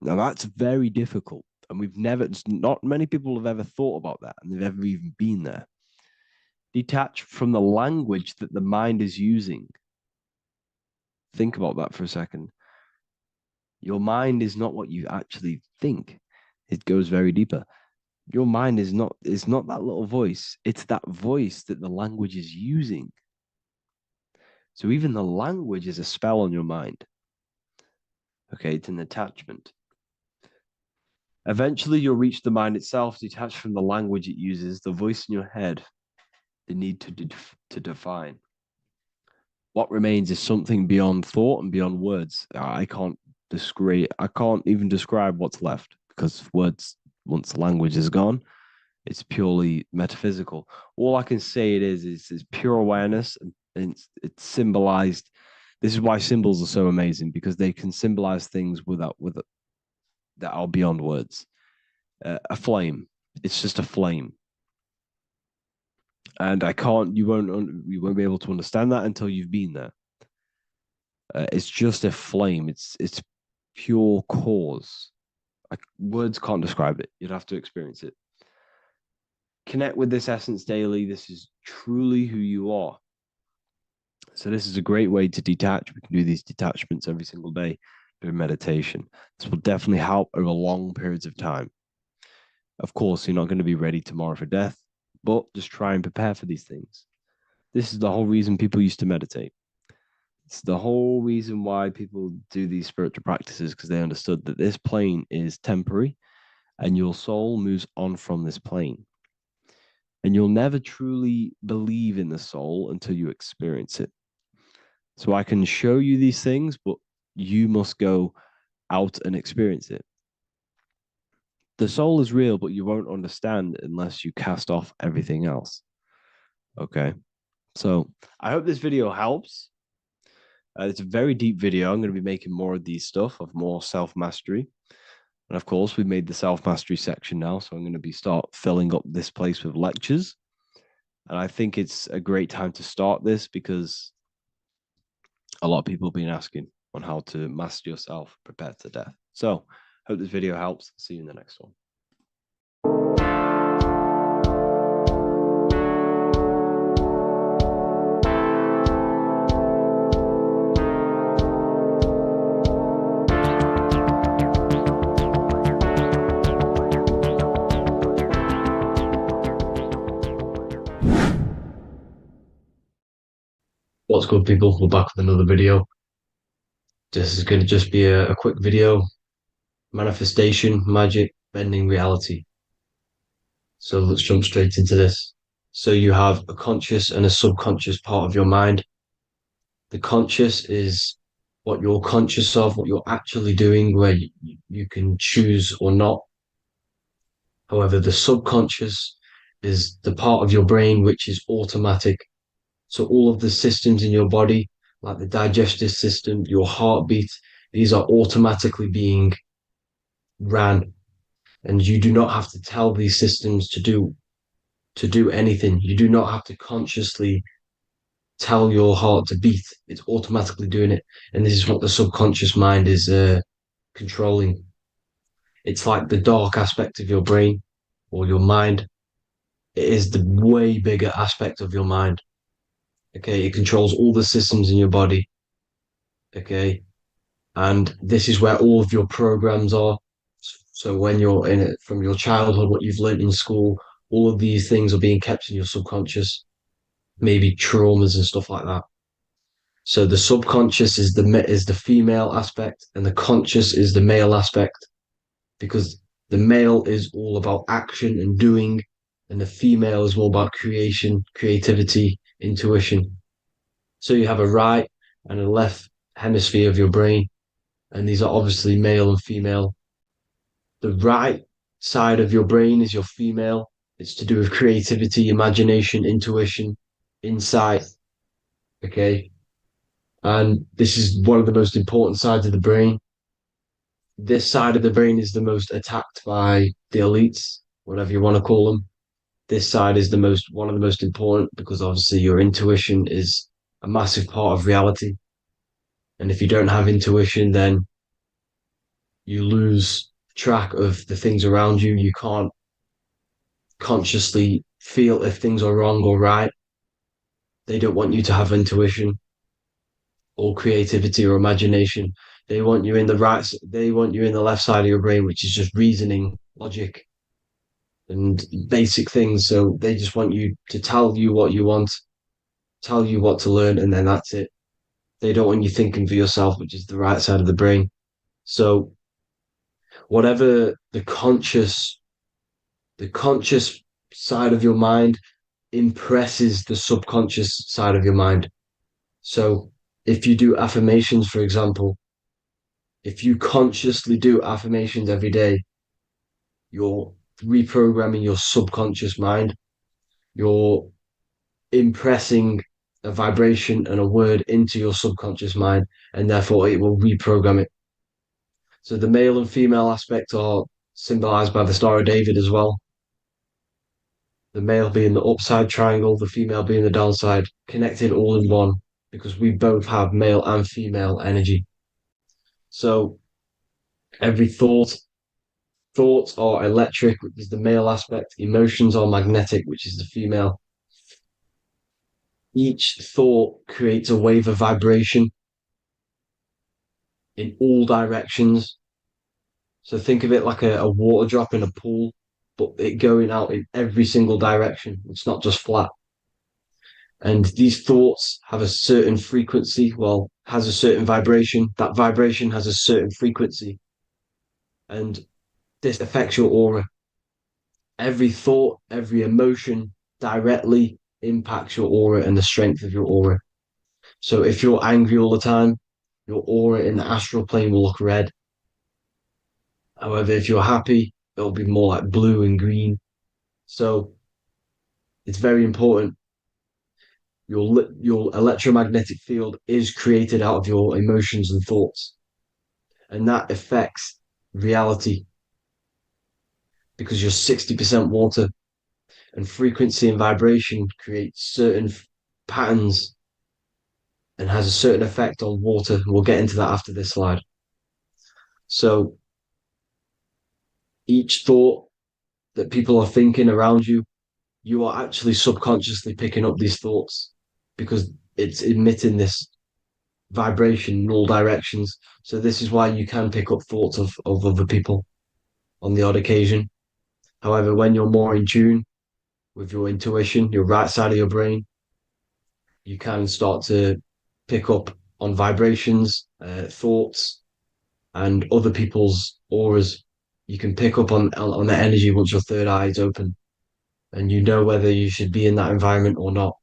Now, that's very difficult. And not many people have ever thought about that, and they've ever even been there. Detach from the language that the mind is using. Think about that for a second. Your mind is not what you actually think. It goes very deeper. Your mind is not that little voice. It's that voice that the language is using. So even the language is a spell on your mind. Okay, it's an attachment. Eventually, you'll reach the mind itself, detached from the language it uses, the voice in your head, the need to define. What remains is something beyond thought and beyond words. I can't even describe what's left because words, once the language is gone, it's purely metaphysical. All I can say it's pure awareness, and it's symbolized This is why symbols are so amazing, because they can symbolize things that are beyond words. A flame, it's just a flame, and you won't be able to understand that until you've been there. It's just a flame. It's pure cause. Words can't describe it. You'd have to experience it. Connect with this essence daily. This is truly who you are. So this is a great way to detach. We can do these detachments every single day during meditation. This will definitely help over long periods of time. Of course, you're not going to be ready tomorrow for death, but just try and prepare for these things. This is the whole reason people used to meditate. It's the whole reason why people do these spiritual practices, because they understood that this plane is temporary and your soul moves on from this plane. And you'll never truly believe in the soul until you experience it. So I can show you these things, but you must go out and experience it. The soul is real, but you won't understand unless you cast off everything else. Okay. So I hope this video helps. It's a very deep video. I'm going to be making more of these stuff, of more self-mastery. And of course, we've made the self-mastery section now. So I'm going to start filling up this place with lectures. And I think it's a great time to start this, because a lot of people have been asking on how to master yourself, prepare to death. So hope this video helps. See you in the next one. What's good, people? We're back with another video. This is going to just be a quick video. Manifestation, magic, bending reality. So let's jump straight into this. So you have a conscious and a subconscious part of your mind. The conscious is what you're conscious of, what you're actually doing, where you can choose or not. However, the subconscious is the part of your brain which is automatic. So all of the systems in your body, like the digestive system, your heartbeat, these are automatically being ran. And you do not have to tell these systems to do anything. You do not have to consciously tell your heart to beat. It's automatically doing it. And this is what the subconscious mind is controlling. It's like the dark aspect of your brain or your mind. It is the way bigger aspect of your mind. Okay, it controls all the systems in your body. Okay, and this is where all of your programs are. So when you're in it from your childhood, what you've learned in school, all of these things are being kept in your subconscious, maybe traumas and stuff like that. So the subconscious is the female aspect, and the conscious is the male aspect, because the male is all about action and doing, and the female is more about creation, creativity, intuition. So you have a right and a left hemisphere of your brain, and these are obviously male and female. The right side of your brain is your female. It's to do with creativity, imagination, intuition, insight. Okay. And this is one of the most important sides of the brain. This side of the brain is the most attacked by the elites, whatever you want to call them. This side is one of the most important, because obviously your intuition is a massive part of reality. And if you don't have intuition, then you lose track of the things around you. You can't consciously feel if things are wrong or right. They don't want you to have intuition or creativity or imagination. They want you in the left side of your brain, which is just reasoning, logic, and basic things. So they just want you to tell you what you want, tell you what to learn, and then that's it. They don't want you thinking for yourself, which is the right side of the brain. So whatever the conscious side of your mind impresses the subconscious side of your mind. So if you do affirmations, for example, if you consciously do affirmations every day, you're reprogramming your subconscious mind. You're impressing a vibration and a word into your subconscious mind, and therefore it will reprogram it. So the male and female aspect are symbolized by the Star of David as well. The male being the upside triangle, the female being the downside, connected all in one, because we both have male and female energy. So every thoughts are electric, which is the male aspect, emotions are magnetic, which is the female. Each thought creates a wave of vibration in all directions. So think of it like a water drop in a pool, but it going out in every single direction. It's not just flat. And these thoughts have a certain frequency, well, has a certain vibration. That vibration has a certain frequency. And this affects your aura. Every thought, every emotion directly impacts your aura and the strength of your aura. So if you're angry all the time, your aura in the astral plane will look red. However, if you're happy, it'll be more like blue and green. So it's very important. Your electromagnetic field is created out of your emotions and thoughts, and that affects reality because you're 60% water, and frequency and vibration create certain patterns and has a certain effect on water. We'll get into that after this slide. So each thought that people are thinking around you, you are actually subconsciously picking up these thoughts because it's emitting this vibration in all directions. So this is why you can pick up thoughts of other people on the odd occasion. However, when you're more in tune with your intuition, your right side of your brain, you can start to pick up on vibrations, thoughts, and other people's auras. You can pick up on the energy once your third eye is open, and you know whether you should be in that environment or not.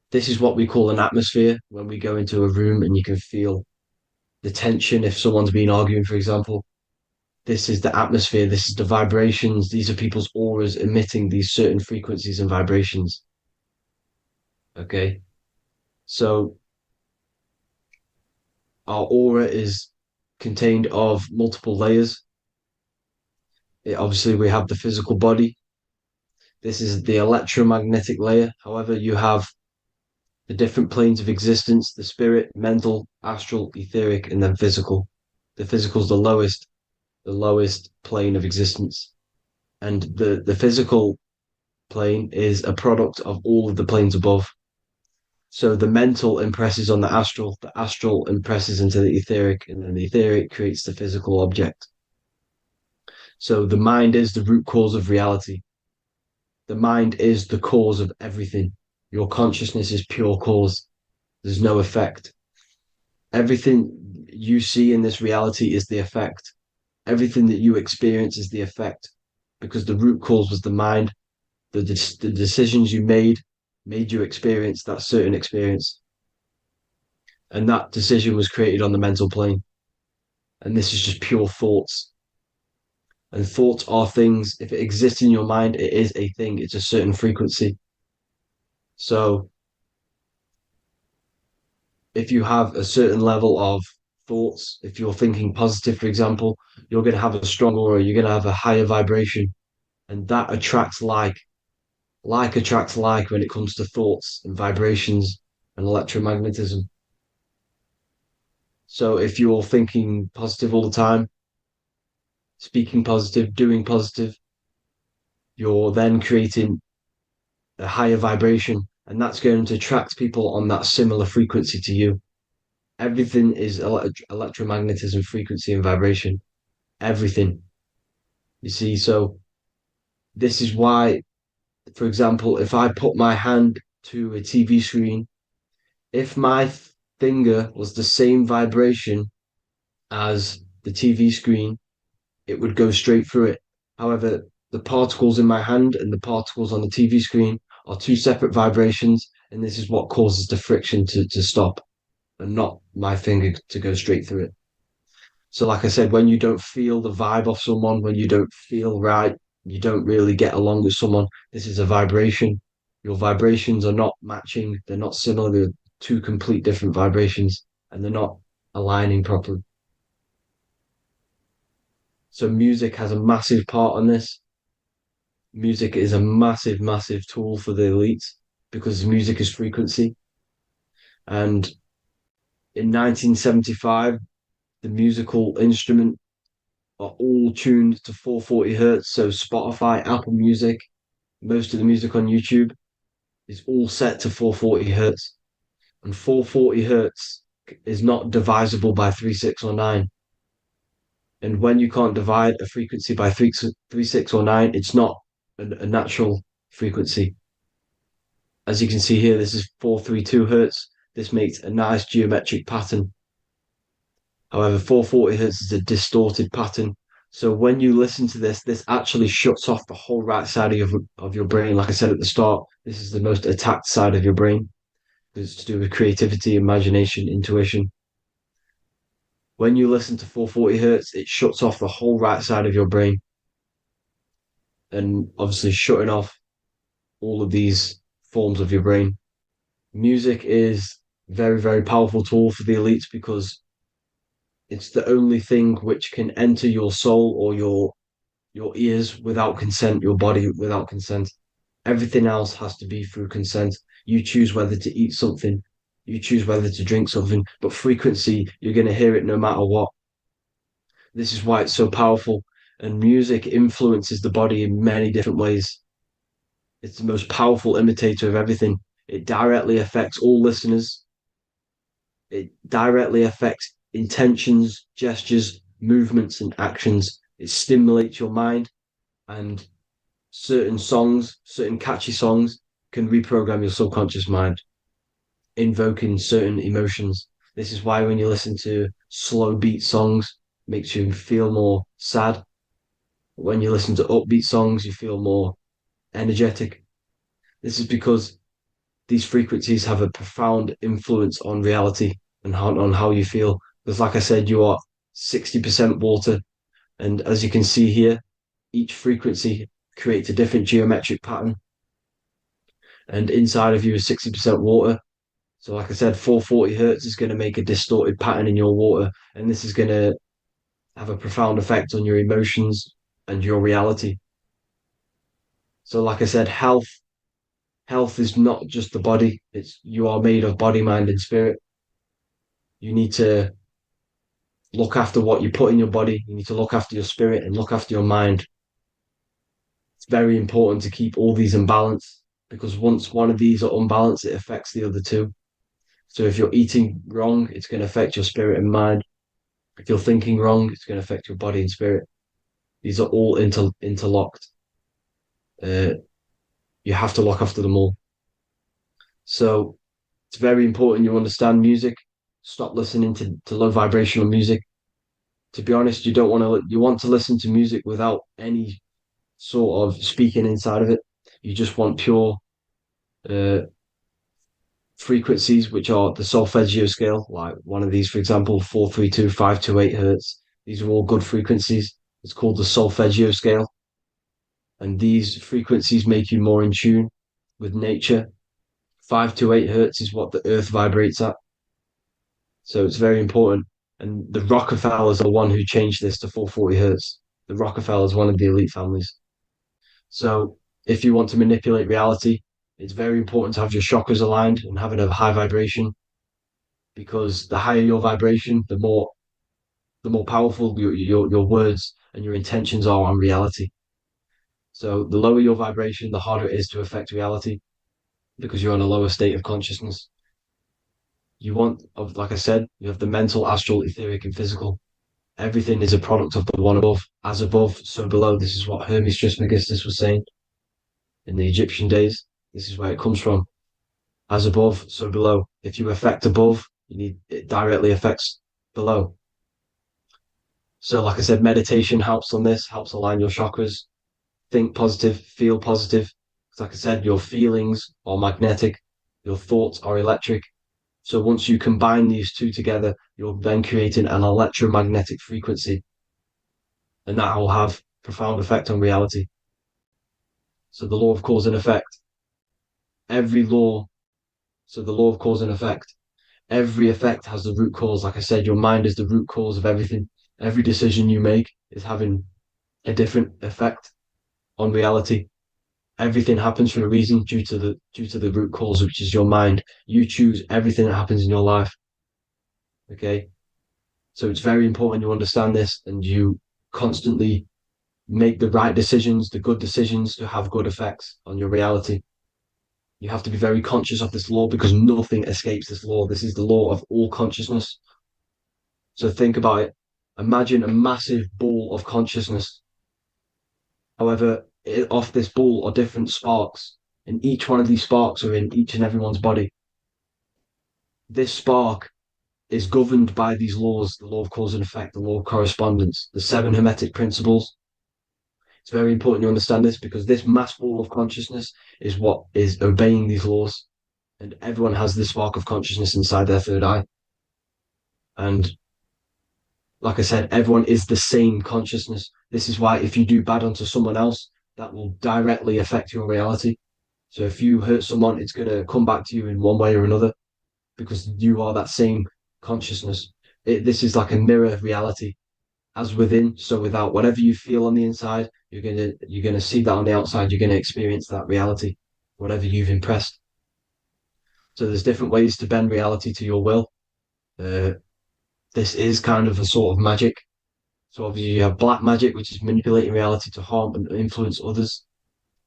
This is what we call an atmosphere when we go into a room and you can feel the tension if someone's been arguing, for example. This is the atmosphere, this is the vibrations, these are people's auras emitting these certain frequencies and vibrations. Okay, so our aura is contained of multiple layers. Obviously, we have the physical body. This is the electromagnetic layer. However, you have the different planes of existence, the spirit, mental, astral, etheric, and then physical. The physical is the lowest plane of existence. And the physical plane is a product of all of the planes above. So the mental impresses on the astral impresses into the etheric, and then the etheric creates the physical object. So the mind is the root cause of reality. The mind is the cause of everything. Your consciousness is pure cause. There's no effect. Everything you see in this reality is the effect. Everything that you experience is the effect, because the root cause was the mind. The decisions you made you experience that certain experience. And that decision was created on the mental plane. And this is just pure thoughts. And thoughts are things. If it exists in your mind, it is a thing. It's a certain frequency. So if you have a certain level of thoughts, if you're thinking positive, for example, you're going to have a strong aura, you're going to have a higher vibration. And that attracts like. Like attracts like when it comes to thoughts and vibrations and electromagnetism. So if you're thinking positive all the time, speaking positive, doing positive, you're then creating a higher vibration, and that's going to attract people on that similar frequency to you. Everything is electromagnetism, frequency, and vibration. Everything. You see, so this is why, for example, if I put my hand to a TV screen, if my finger was the same vibration as the TV screen, it would go straight through it. However, the particles in my hand and the particles on the TV screen are two separate vibrations, and this is what causes the friction to stop and not my finger to go straight through it. So, like I said, when you don't feel the vibe of someone, when you don't feel right, you don't really get along with someone, this is a vibration. Your vibrations are not matching, they're not similar, they're two complete different vibrations, and they're not aligning properly. So music has a massive part on this. Music is a massive, massive tool for the elites because music is frequency. And in 1975, the musical instrument are all tuned to 440 hertz. So Spotify, Apple Music, most of the music on YouTube is all set to 440 hertz. And 440 hertz is not divisible by 3, 6, or 9. And when you can't divide a frequency by 3, 6, or 9, it's not a natural frequency. As you can see here, this is 432 hertz. This makes a nice geometric pattern. However, 440 hertz is a distorted pattern. So when you listen to this, this actually shuts off the whole right side of your brain. Like I said at the start, this is the most attacked side of your brain. It's to do with creativity, imagination, intuition. When you listen to 440 hertz, it shuts off the whole right side of your brain. And obviously shutting off all of these forms of your brain. Music is very, very powerful tool for the elites because it's the only thing which can enter your soul or your ears without consent, your body without consent. Everything else has to be through consent. You choose whether to eat something, you choose whether to drink something, but frequency, you're going to hear it no matter what. This is why it's so powerful. And music influences the body in many different ways. It's the most powerful imitator of everything. It directly affects all listeners. It directly affects intentions, gestures, movements, and actions. It stimulates your mind, and certain songs, certain catchy songs, can reprogram your subconscious mind, invoking certain emotions. This is why when you listen to slow beat songs, it makes you feel more sad. When you listen to upbeat songs, you feel more energetic. This is because these frequencies have a profound influence on reality and on how you feel. Because, like I said, you are 60% water. And as you can see here, each frequency creates a different geometric pattern. And inside of you is 60% water. So, like I said, 440 hertz is going to make a distorted pattern in your water. And this is going to have a profound effect on your emotions and your reality. So, like I said, health is not just the body. It's you are made of body, mind, and spirit. You need to look after what you put in your body. You need to look after your spirit and look after your mind. It's very important to keep all these in balance because once one of these are unbalanced, it affects the other two. So if you're eating wrong, it's going to affect your spirit and mind. If you're thinking wrong, it's going to affect your body and spirit. These are all interlocked. You have to look after them all. So it's very important you understand music. Stop listening to low vibrational music. To be honest, you want to listen to music without any sort of speaking inside of it. You just want pure frequencies, which are the solfeggio scale, like one of these, for example, 432, 528 hertz. These are all good frequencies. It's called the solfeggio scale. And these frequencies make you more in tune with nature. 528 hertz is what the earth vibrates at. So it's very important. And the Rockefellers are the one who changed this to 440 hertz. The Rockefellers, one of the elite families. So if you want to manipulate reality, it's very important to have your chakras aligned and having a high vibration, because the higher your vibration, the more powerful your words and your intentions are on reality. So the lower your vibration, the harder it is to affect reality because you're on a lower state of consciousness. Like I said, you have the mental, astral, etheric, and physical. Everything is a product of the one above. As above, so below. This is what Hermes Trismegistus was saying in the Egyptian days. This is where it comes from. As above, so below. If you affect above, it directly affects below. So, like I said, meditation helps on this, helps align your chakras. Think positive, feel positive. Like I said, your feelings are magnetic, your thoughts are electric. So once you combine these two together, you're then creating an electromagnetic frequency, and that will have profound effect on reality. So the law of cause and effect. every law, so the law of cause and effect, every effect has the root cause. Like I said, your mind is the root cause of everything. Every decision you make is having a different effect on reality. Everything happens for a reason due to the root cause, which is your mind. You choose everything that happens in your life. Okay. So it's very important you understand this and you constantly make the right decisions, the good decisions to have good effects on your reality. You have to be very conscious of this law because nothing escapes this law. This is the law of all consciousness. So think about it. Imagine a massive ball of consciousness. However, off this ball are different sparks, and each one of these sparks are in each and everyone's body. This spark is governed by these laws, the law of cause and effect, the law of correspondence, the seven hermetic principles. It's very important you understand this because this mass ball of consciousness is what is obeying these laws. And everyone has this spark of consciousness inside their third eye. And like I said, everyone is the same consciousness. This is why if you do bad onto someone else, that will directly affect your reality. So if you hurt someone, it's going to come back to you in one way or another because you are that same consciousness. This is like a mirror reality, as within, so without. Whatever you feel on the inside, you're gonna see that on the outside. You're gonna experience that reality, whatever you've impressed. So there's different ways to bend reality to your will. This is kind of a sort of magic. So obviously you have black magic, which is manipulating reality to harm and influence others,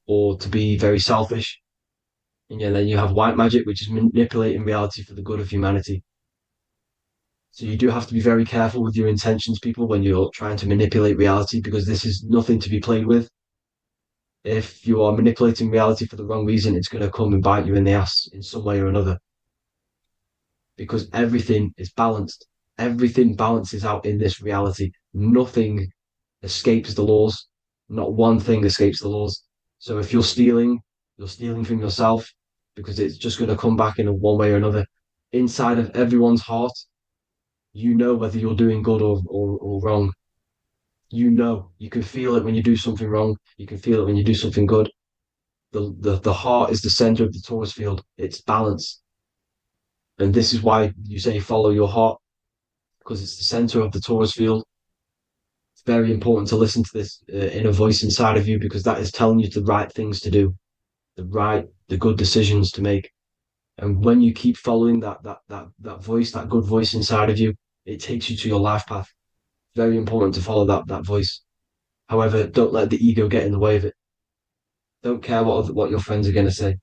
or to be very selfish. And yeah, then you have white magic, which is manipulating reality for the good of humanity. So you do have to be very careful with your intentions, people, when you're trying to manipulate reality, because this is nothing to be played with. If you are manipulating reality for the wrong reason, it's going to come and bite you in the ass in some way or another. Because everything is balanced. Everything balances out in this reality. Nothing escapes the laws. Not one thing escapes the laws. So if you're stealing from yourself because it's just going to come back in one way or another. Inside of everyone's heart, you know whether you're doing good or wrong. You can feel it when you do something wrong. You can feel it when you do something good. The heart is the center of the torus field. It's balance. And this is why you say follow your heart, because it's the center of the torus field. It's very important to listen to this inner voice inside of you because that is telling you the right things to do, the good decisions to make. And when you keep following that voice, that good voice inside of you, it takes you to your life path. Very important to follow that voice. However, don't let the ego get in the way of it. Don't care what your friends are going to say.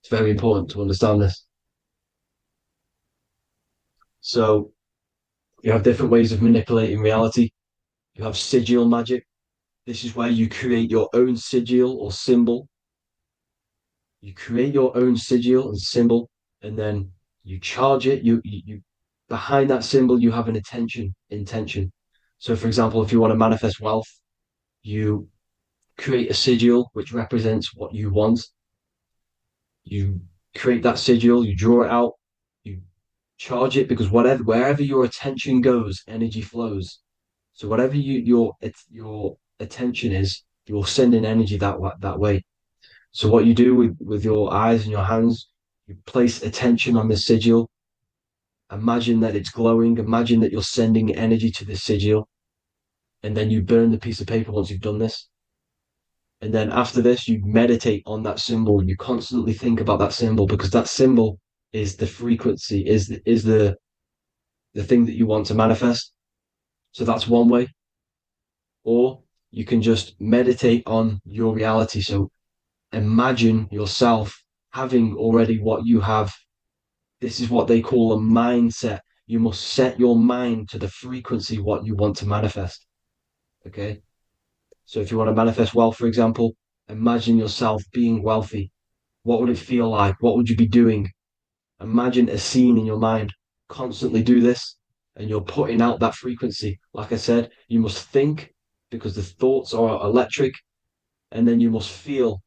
It's very important to understand this. So you have different ways of manipulating reality. You have sigil magic. This is where you create your own sigil or symbol. You create your own sigil and symbol, and then you charge it. You behind that symbol, you have an intention. So, for example, if you want to manifest wealth, you create a sigil which represents what you want. You create that sigil, you draw it out, you charge it because wherever your attention goes, energy flows. So whatever your attention is, you're sending energy that way. So what you do with your eyes and your hands, you place attention on the sigil. Imagine that it's glowing. Imagine that you're sending energy to the sigil. And then you burn the piece of paper once you've done this. And then after this, you meditate on that symbol. You constantly think about that symbol because that symbol is the frequency, is the thing that you want to manifest. So that's one way. Or you can just meditate on your reality. So imagine yourself having already what you have. This is what they call a mindset. You must set your mind to the frequency what you want to manifest. Okay. So if you want to manifest wealth, for example, imagine yourself being wealthy. What would it feel like? What would you be doing? Imagine a scene in your mind. Constantly do this, and you're putting out that frequency. Like I said, you must think because the thoughts are electric, and then you must feel,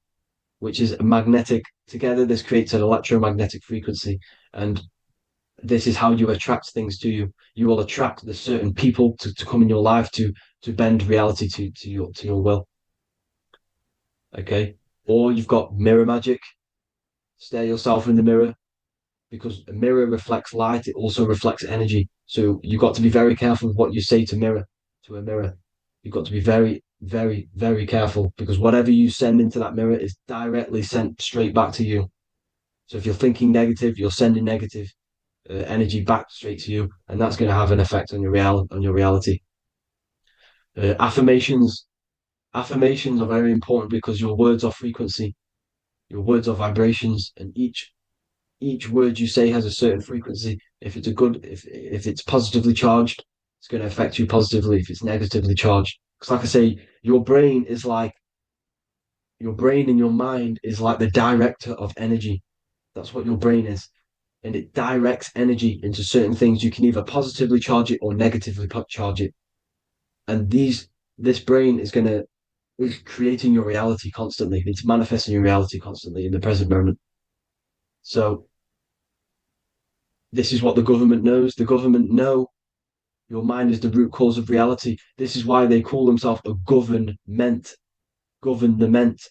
which is magnetic. Together, this creates an electromagnetic frequency, and this is how you attract things to you. You will attract the certain people to come in your life to bend reality to your will. Okay. Or you've got mirror magic. stare yourself in the mirror, because a mirror reflects light. It also reflects energy. So you've got to be very careful with what you say to a mirror. You've got to be very, very, very careful, because whatever you send into that mirror is directly sent straight back to you. So if you're thinking negative, you're sending negative energy back straight to you, and that's going to have an effect on your reality. Affirmations are very important, because your words are frequency, your words are vibrations, and each word you say has a certain frequency. If it's if it's positively charged, it's going to affect you positively. If it's negatively charged, because like I say, your brain and your mind is like the director of energy. That's what your brain is, and it directs energy into certain things. You can either positively charge it or negatively charge it, and this brain is creating your reality constantly. It's manifesting your reality constantly in the present moment. So this is what the government knows. The government know your mind is the root cause of reality. This is why they call themselves a government. Government.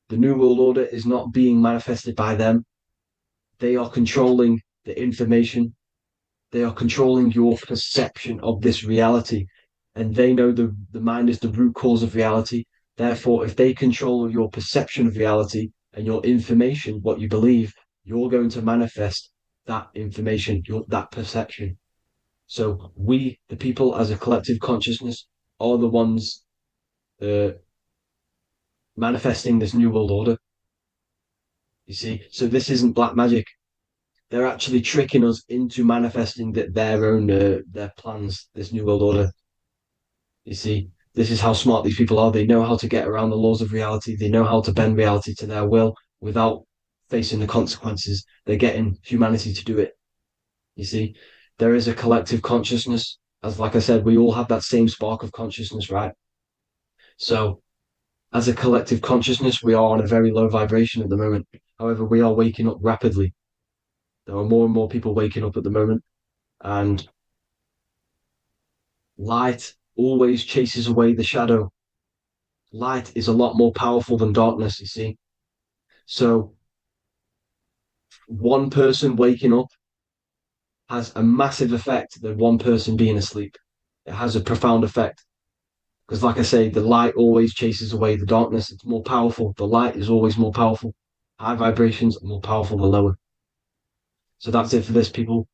The New World Order is not being manifested by them. They are controlling the information. They are controlling your perception of this reality. And they know the mind is the root cause of reality. Therefore, if they control your perception of reality and your information, what you believe, you're going to manifest that information, that perception. So we, the people, as a collective consciousness, are the ones manifesting this new world order. You see, so this isn't black magic. They're actually tricking us into manifesting their own their plans, this new world order. You see, this is how smart these people are. They know how to get around the laws of reality. They know how to bend reality to their will without facing the consequences. They're getting humanity to do it. You see, there is a collective consciousness. As like I said, we all have that same spark of consciousness, right? So as a collective consciousness, we are on a very low vibration at the moment. However, we are waking up rapidly. There are more and more people waking up at the moment, and light always chases away the shadow. Light is a lot more powerful than darkness, you see. So one person waking up has a massive effect than one person being asleep. It has a profound effect. Because like I say, the light always chases away the darkness. It's more powerful. The light is always more powerful. High vibrations are more powerful than lower. So that's it for this, people.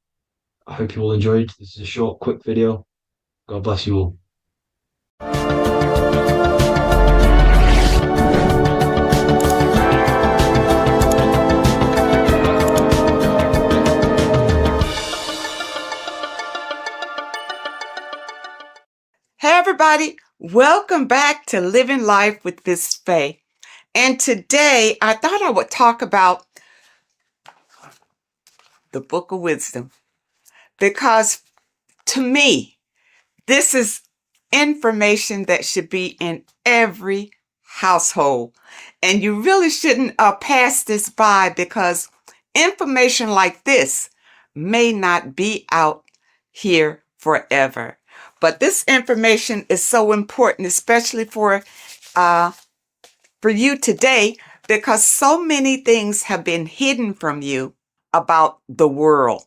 I hope you all enjoyed. This is a short, quick video. God bless you all. Hey everybody, welcome back to Living Life with Miss Faye. And today I thought I would talk about the Book of Wisdom, because to me, this is information that should be in every household. And you really shouldn't pass this by, because information like this may not be out here forever. But this information is so important, especially for you today, because so many things have been hidden from you about the world,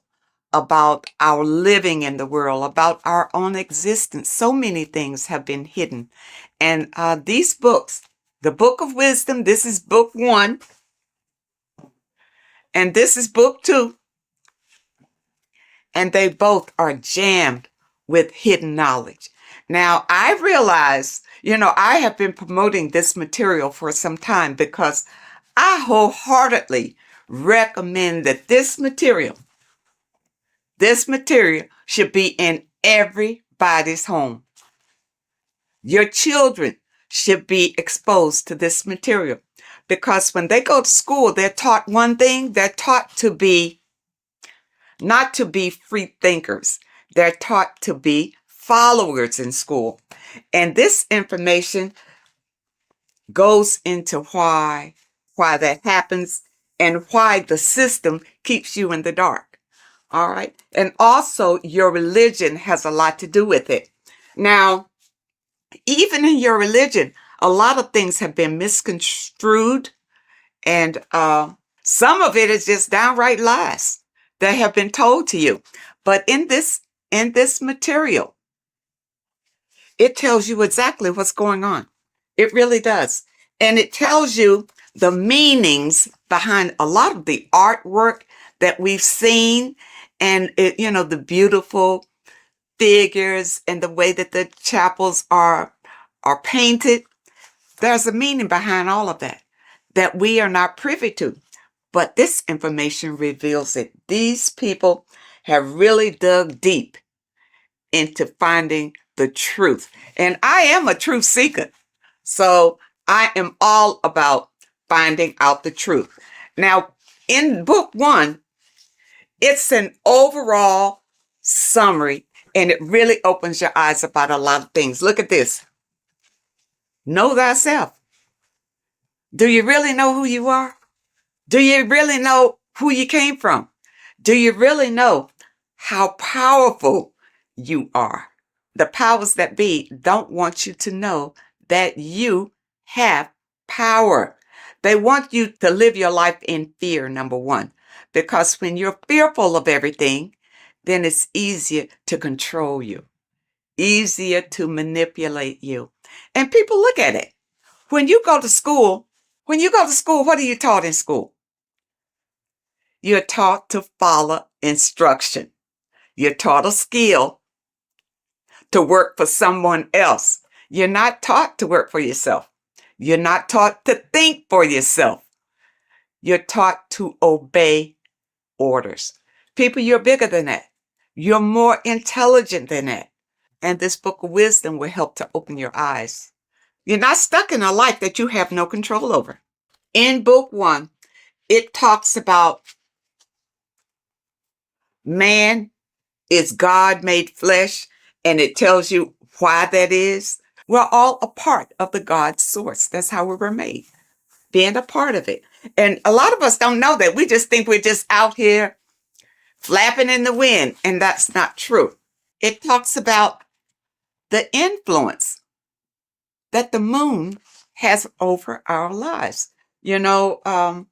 about our living in the world, about our own existence. So many things have been hidden. And these books, the Book of Wisdom, this is book 1, and this is book 2. And they both are jammed with hidden knowledge. Now, I realize, I have been promoting this material for some time, because I wholeheartedly recommend that this material should be in everybody's home. Your children should be exposed to this material, because when they go to school, they're taught one thing. They're taught to be not to be free thinkers. They're taught to be followers in school. And this information goes into why that happens, and why the system keeps you in the dark. All right. And also your religion has a lot to do with it. Now, even in your religion, a lot of things have been misconstrued and Some of it is just downright lies that have been told to you. But in this material, it tells you exactly what's going on. It really does. And it tells you the meanings behind a lot of the artwork that we've seen, and it, the beautiful figures and the way that the chapels are painted. There's a meaning behind all of that we are not privy to. But this information reveals it. These people have really dug deep into finding the truth. And I am a truth seeker. So I am all about finding out the truth. Now, in book 1, it's an overall summary, and it really opens your eyes about a lot of things. Look at this. Know thyself. Do you really know who you are? Do you really know who you came from? Do you really know how powerful you are? The powers that be don't want you to know that you have power. They want you to live your life in fear, number one, because when you're fearful of everything, then it's easier to control you, easier to manipulate you. And people look at it. When you go to school, what are you taught in school? You're taught to follow instruction. You're taught a skill to work for someone else. You're not taught to work for yourself. You're not taught to think for yourself. You're taught to obey orders. People, you're bigger than that. You're more intelligent than that. And this book of wisdom will help to open your eyes. You're not stuck in a life that you have no control over. In book 1, it talks about man is God made flesh, and it tells you why that is. We're all a part of the God source. That's how we were made, being a part of it. And a lot of us don't know that. We just think we're just out here flapping in the wind, and that's not true. It talks about the influence that the moon has over our lives. In a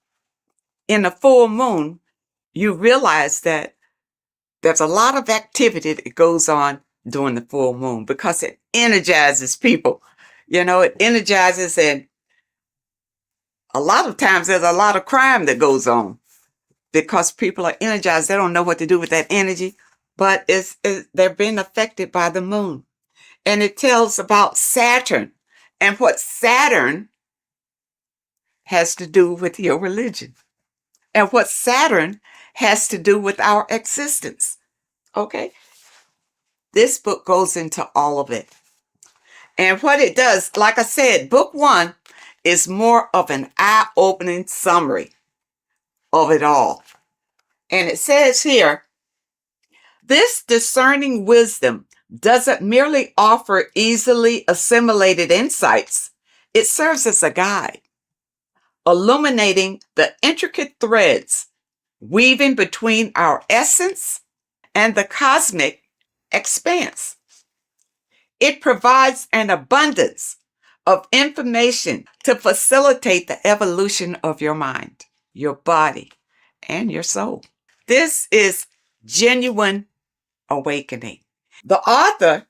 full moon, you realize that there's a lot of activity that goes on during the full moon because it energizes people. It energizes, and a lot of times there's a lot of crime that goes on because people are energized. They don't know what to do with that energy, but they're being affected by the moon. And it tells about Saturn and what Saturn has to do with your religion and what Saturn has to do with our existence. Okay? This book goes into all of it. And what it does, like I said, book 1 is more of an eye-opening summary of it all. And it says here, this discerning wisdom doesn't merely offer easily assimilated insights. It serves as a guide, illuminating the intricate threads weaving between our essence and the cosmic expanse. It provides an abundance of information to facilitate the evolution of your mind, your body, and your soul. This is genuine awakening. The author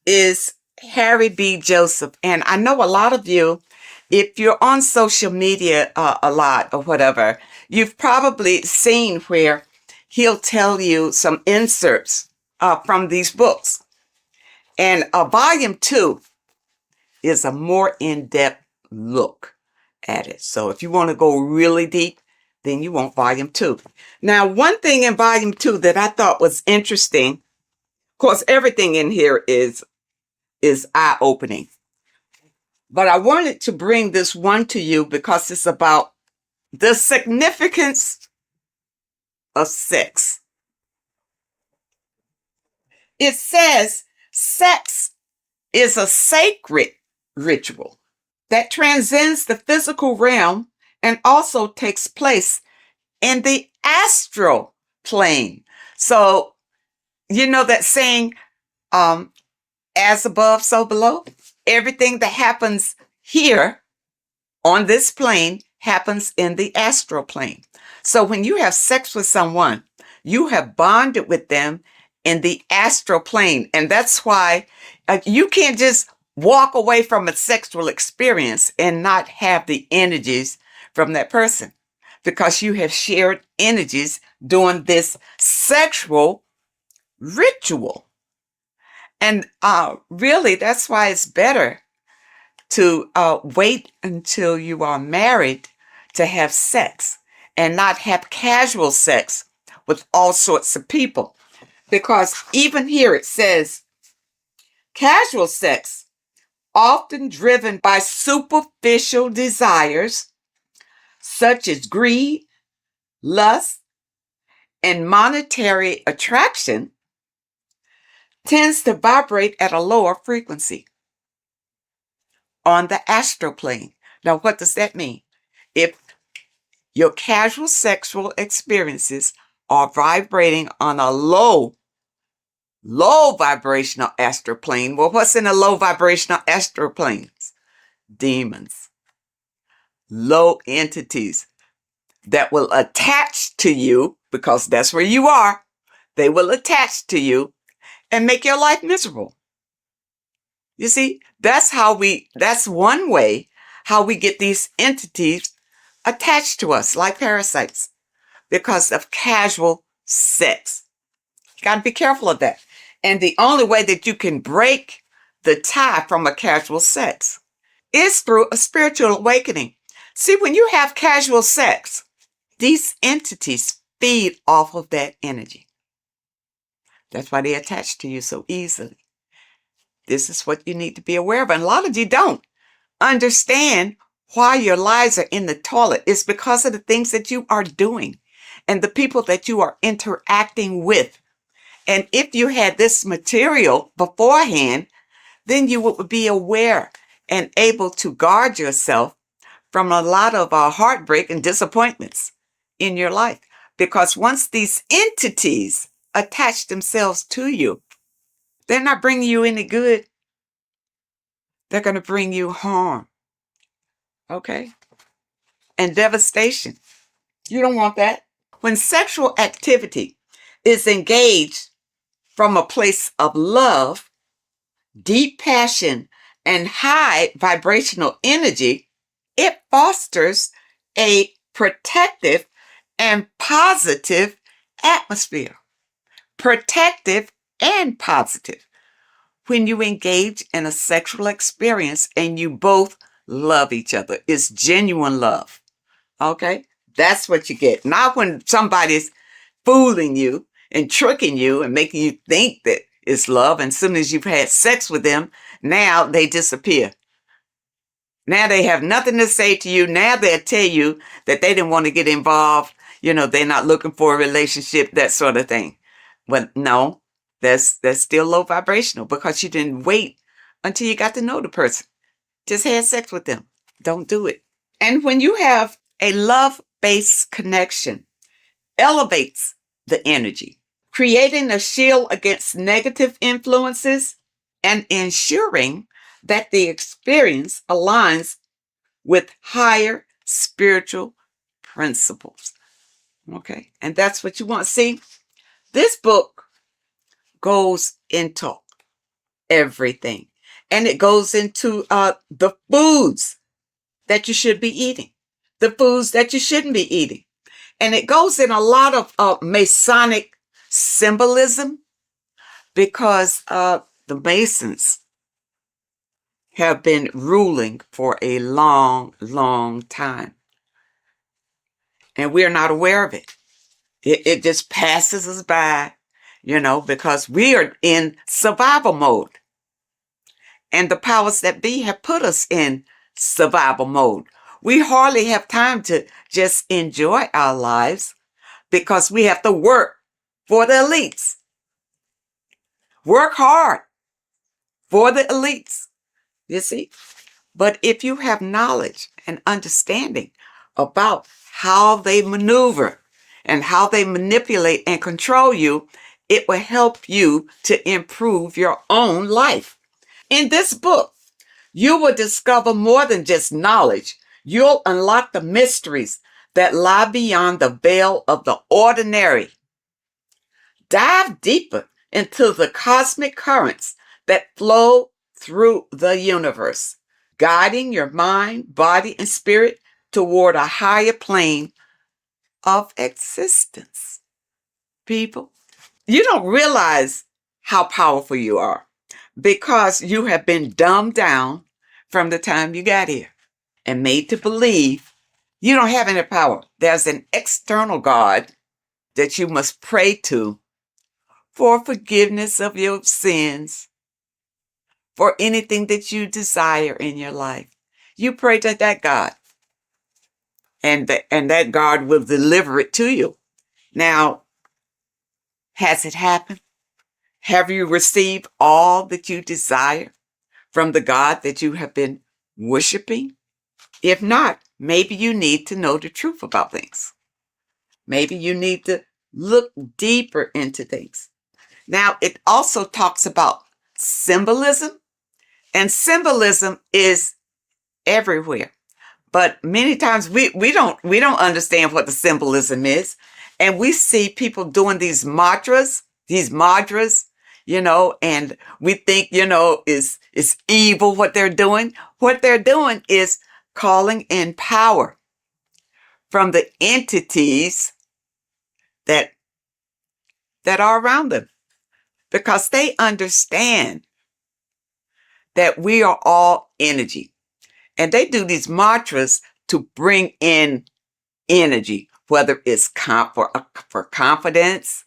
is Harry B. Joseph, and I know a lot of you, if you're on social media a lot or whatever, you've probably seen where he'll tell you some inserts from these books. And volume 2 is a more in-depth look at it. So if you want to go really deep, then you want volume 2. Now, one thing in volume 2 that I thought was interesting, of course, everything in here is eye-opening. But I wanted to bring this one to you because it's about the significance of sex. It says sex is a sacred ritual that transcends the physical realm and also takes place in the astral plane. So, that saying, as above, so below? Everything that happens here on this plane happens in the astral plane. So when you have sex with someone, you have bonded with them in the astral plane. And that's why you can't just walk away from a sexual experience and not have the energies from that person, because you have shared energies during this sexual ritual. And really, that's why it's better to wait until you are married to have sex and not have casual sex with all sorts of people. Because even here it says, casual sex, often driven by superficial desires such as greed, lust, and monetary attraction, tends to vibrate at a lower frequency on the astral plane. Now, what does that mean? If your casual sexual experiences are vibrating on a low vibrational astral plane, well, what's in a low vibrational astral planes? Demons, low entities that will attach to you, because that's where you are. They will attach to you and make your life miserable. You see, that's one way how we get these entities attached to us like parasites, because of casual sex. You got to be careful of that. And the only way that you can break the tie from a casual sex is through a spiritual awakening. See, when you have casual sex, these entities feed off of that energy. That's why they attach to you so easily. This is what you need to be aware of. And a lot of you don't understand why your lives are in the toilet. It's because of the things that you are doing and the people that you are interacting with. And if you had this material beforehand, then you would be aware and able to guard yourself from a lot of heartbreak and disappointments in your life. Because once these entities attach themselves to you, they're not bringing you any good. They're going to bring you harm. Okay? And devastation. You don't want that. When sexual activity is engaged from a place of love, deep passion, and high vibrational energy, it fosters a protective and positive atmosphere. Protective and positive. When you engage in a sexual experience and you both love each other, it's genuine love. Okay? That's what you get. Not when somebody's fooling you and tricking you and making you think that it's love. And as soon as you've had sex with them, now they disappear. Now they have nothing to say to you. Now they'll tell you that they didn't want to get involved. You know, they're not looking for a relationship, that sort of thing. But no, that's still low vibrational, because you didn't wait until you got to know the person. Just had sex with them. Don't do it. And when you have a love-based connection, elevates the energy, creating a shield against negative influences and ensuring that the experience aligns with higher spiritual principles. Okay? And that's what you want. See, this book goes into everything. And it goes into the foods that you should be eating, the foods that you shouldn't be eating. And it goes in a lot of Masonic symbolism, because the Masons have been ruling for a long, long time. And we're not aware of it. It just passes us by, because we are in survival mode. And the powers that be have put us in survival mode. We hardly have time to just enjoy our lives, because we have to work for the elites. Work hard for the elites, you see. But if you have knowledge and understanding about how they maneuver and how they manipulate and control you, it will help you to improve your own life. In this book, you will discover more than just knowledge. You'll unlock the mysteries that lie beyond the veil of the ordinary. Dive deeper into the cosmic currents that flow through the universe, guiding your mind, body, and spirit toward a higher plane of existence. People, you don't realize how powerful you are because you have been dumbed down from the time you got here and made to believe you don't have any power. There's an external God that you must pray to for forgiveness of your sins, for anything that you desire in your life. You pray to that God, and that God will deliver it to you. Now, has it happened? Have you received all that you desire from the God that you have been worshiping? If not, maybe you need to know the truth about things. Maybe you need to look deeper into things. Now, it also talks about symbolism, and symbolism is everywhere. But many times we don't understand what the symbolism is. And we see people doing these mantras, and we think, it's evil what they're doing. What they're doing is calling in power from the entities that are around them, because they understand that we are all energy. And they do these mantras to bring in energy, whether it's for confidence,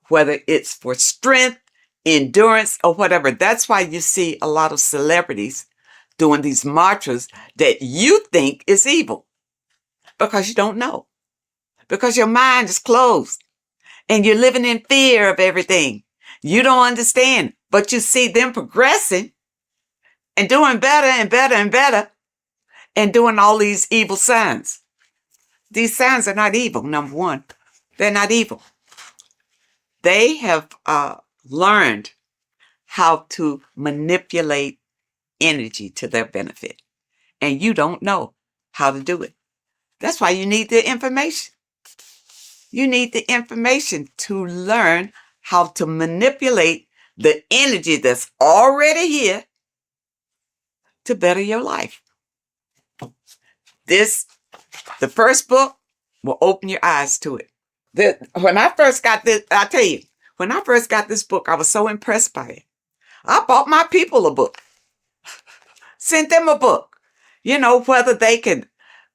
whether it's for strength, endurance, or whatever. That's why you see a lot of celebrities doing these mantras that you think is evil, because you don't know, because your mind is closed and you're living in fear of everything. You don't understand, but you see them progressing and doing better and better and better and doing all these evil signs. These signs are not evil, number one. They're not evil. They have learned how to manipulate energy to their benefit. And you don't know how to do it. That's why you need the information. You need the information to learn how to manipulate the energy that's already here to better your life. The first book will open your eyes to it. When I first got this, I tell you, when I first got this book, I was so impressed by it. I bought my people a book, sent them a book, whether they could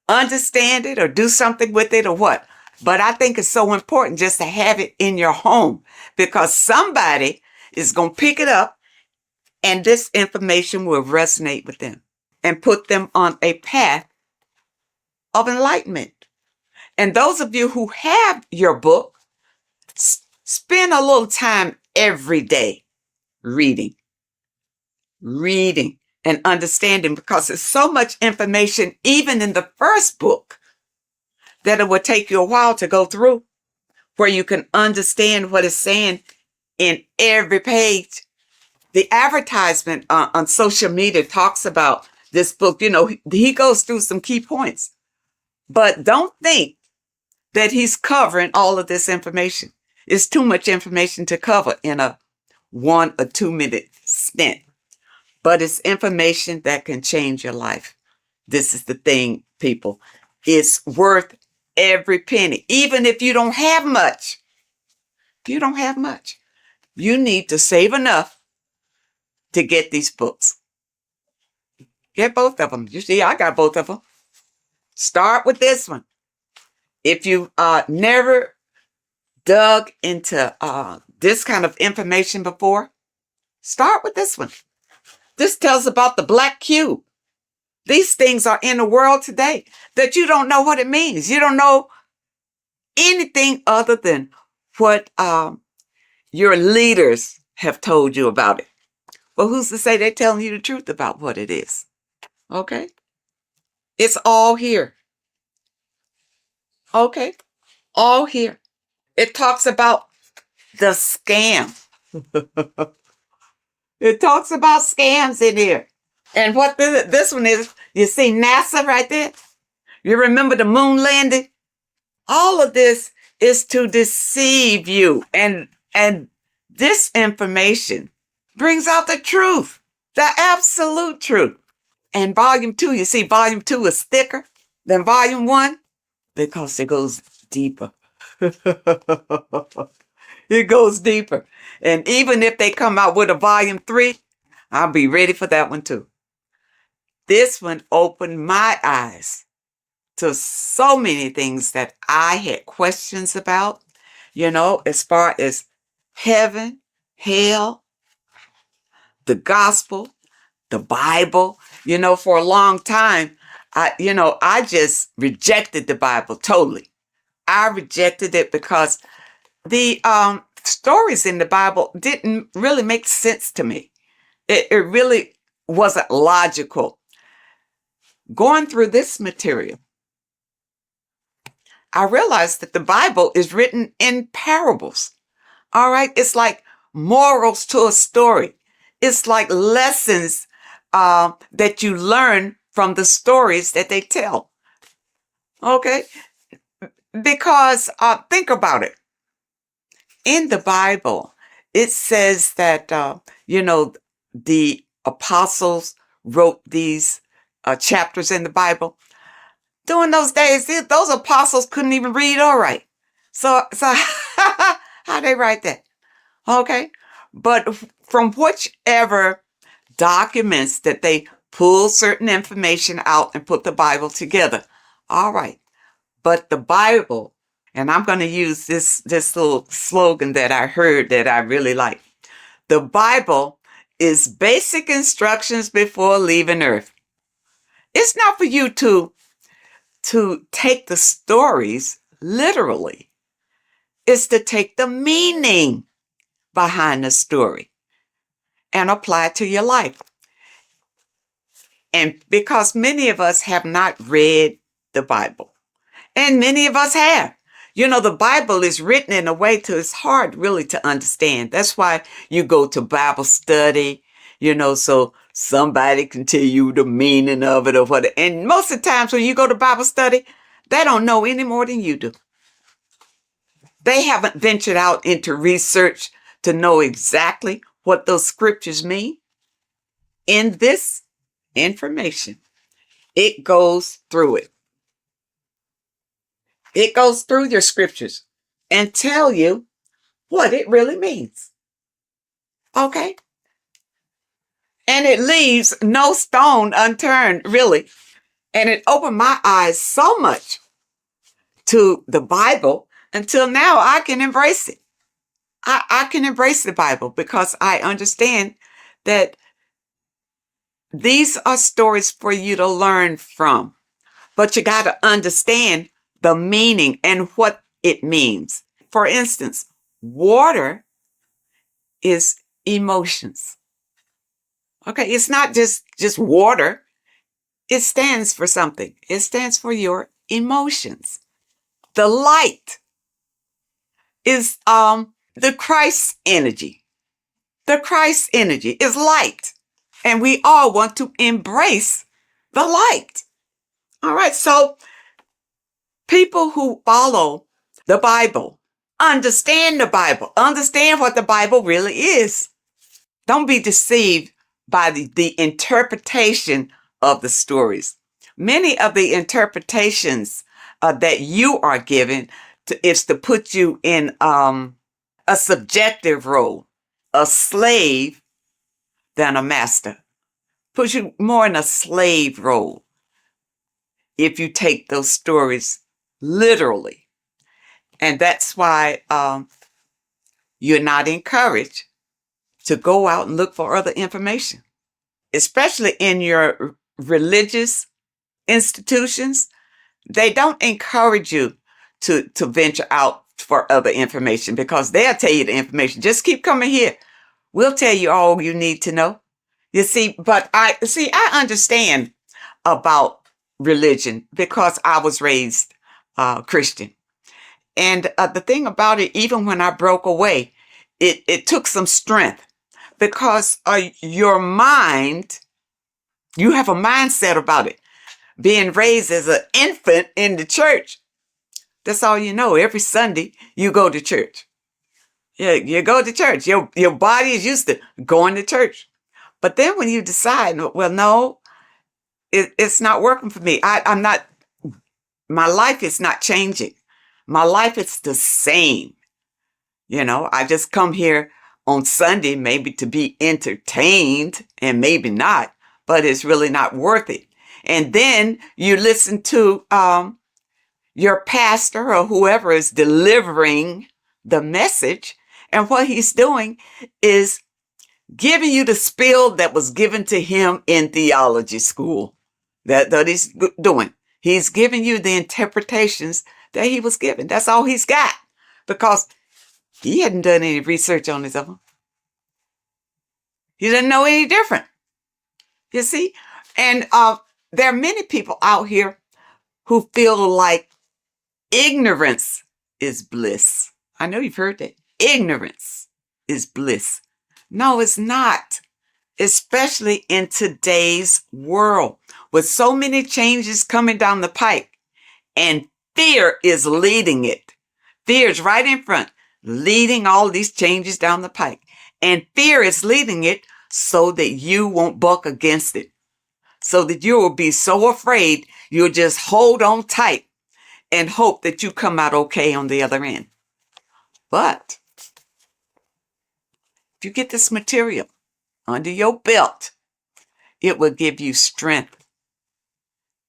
understand it or do something with it or what. But I think it's so important just to have it in your home, because somebody is going to pick it up and this information will resonate with them and put them on a path of enlightenment. And those of you who have your book, spend a little time every day reading and understanding, because there's so much information, even in the first book, that it will take you a while to go through, where you can understand what it's saying in every page. The advertisement on social media talks about this book. He goes through some key points, but don't think that he's covering all of this information. It's too much information to cover in a 1 or 2 minute stint, but it's information that can change your life. This is the thing, people. It's worth every penny, even if you don't have much. If you don't have much, you need to save enough to get these books. Get both of them. You see, I got both of them. Start with this one. If you never dug into this kind of information before, start with this one. This tells about the black cube. These things are in the world today that you don't know what it means. You don't know anything other than what your leaders have told you about it. Well, who's to say they're telling you the truth about what it is? Okay? It's all here. Okay? All here. It talks about the scam. It talks about scams in here. And what this one is, you see NASA right there? You remember the moon landing? All of this is to deceive you. And this information brings out the truth, the absolute truth. And volume 2, you see, volume 2 is thicker than volume 1 because it goes deeper. It goes deeper. And even if they come out with a volume 3, I'll be ready for that one too. This one opened my eyes to so many things that I had questions about, as far as heaven, hell, the gospel, the Bible. For a long time, I just rejected the Bible totally. I rejected it because the stories in the Bible didn't really make sense to me. It really wasn't logical. Going through this material, I realized that the Bible is written in parables. All right. It's like morals to a story. It's like lessons that you learn from the stories that they tell. Okay. Because think about it. In the Bible, it says that, the apostles wrote these chapters in the Bible. During those days, those apostles couldn't even read or write. So how they write that? Okay. But from whichever documents that they pull certain information out and put the Bible together. All right. But the Bible, and I'm going to use this little slogan that I heard that I really like. The Bible is basic instructions before leaving Earth. It's not for you to take the stories literally. It's to take the meaning behind the story and apply it to your life. And because many of us have not read the Bible, and many of us have. The Bible is written in a way it's hard really to understand. That's why you go to Bible study, so somebody can tell you the meaning of it or what. And most of the times when you go to Bible study, they don't know any more than you do. They haven't ventured out into research to know exactly what those scriptures mean. In this information, it goes through it. It goes through your scriptures and tell you what it really means. Okay? And it leaves no stone unturned, really. And it opened my eyes so much to the Bible until now I can embrace it. I can embrace the Bible because I understand that these are stories for you to learn from. But you got to understand the meaning and what it means. For instance, water is emotions. Okay, it's not just water. It stands for something. It stands for your emotions. The light is the Christ energy. The Christ energy is light. And we all want to embrace the light. All right, so people who follow the Bible, understand the Bible, understand what the Bible really is. Don't be deceived by the interpretation of the stories. Many of the interpretations that you are given is to put you in a subjective role, a slave than a master. Put you more in a slave role if you take those stories literally. And that's why you're not encouraged to go out and look for other information, especially in your religious institutions. They don't encourage you to venture out for other information because they'll tell you the information. Just keep coming here. We'll tell you all you need to know. You see, but I understand about religion because I was raised Christian. And the thing about it, even when I broke away, it took some strength because your mind, you have a mindset about it. being raised as an infant in the church. That's all you know. Every Sunday, you go to church. Yeah, you go to church. Your body is used to going to church. But then when you decide, well, no, it's not working for me. My life is not changing. My life is the same. I just come here on Sunday, maybe to be entertained and maybe not, but it's really not worth it. And then you listen to your pastor or whoever is delivering the message. And what he's doing is giving you the spiel that was given to him in theology school. That he's doing. He's giving you the interpretations that he was given. That's all he's got, because he hadn't done any research on his own. He didn't know any different. You see? And there are many people out here who feel like ignorance is bliss. I know you've heard that. Ignorance is bliss. No, it's not. Especially in today's world, with so many changes coming down the pike, and fear is leading it. Fear is right in front, leading all these changes down the pike. And fear is leading it so that you won't buck against it, so that you will be so afraid you'll just hold on tight and hope that you come out okay on the other end. But if you get this material under your belt, it will give you strength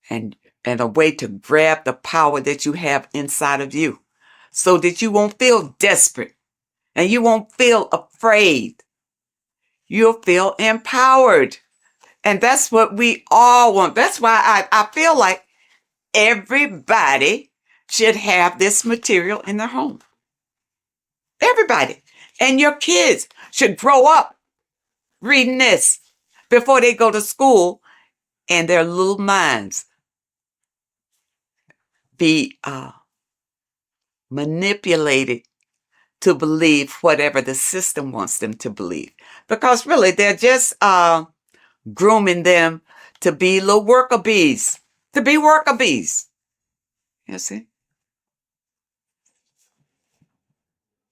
and a way to grab the power that you have inside of you, so that you won't feel desperate and you won't feel afraid. You'll feel empowered. And that's what we all want. That's why I feel like everybody should have this material in their home. Everybody. And your kids should grow up reading this before they go to school, and their little minds be manipulated to believe whatever the system wants them to believe. Because really, they're just grooming them to be little worker bees, You see?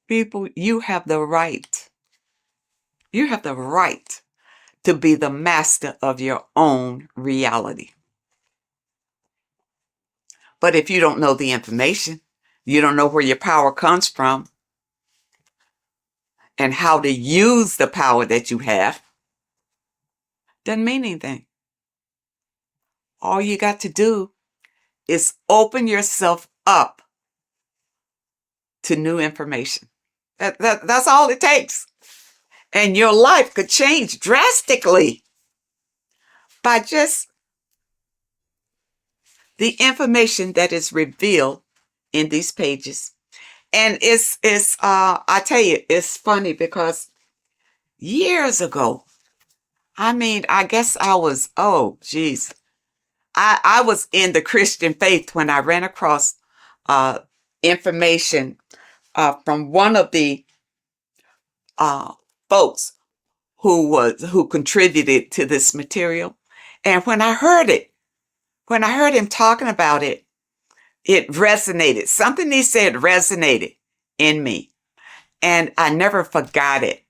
People, you have the right. You have the right to be the master of your own reality. But if you don't know the information, you don't know where your power comes from and how to use the power that you have, doesn't mean anything. All you got to do is open yourself up to new information. That's all it takes. And your life could change drastically by just the information that is revealed in these pages. And I tell you, it's funny because years ago, I guess I was, I was in the Christian faith when I ran across information from one of the folks who contributed to this material. And when I heard him talking about it, it resonated. Something he said resonated in me, and I never forgot it.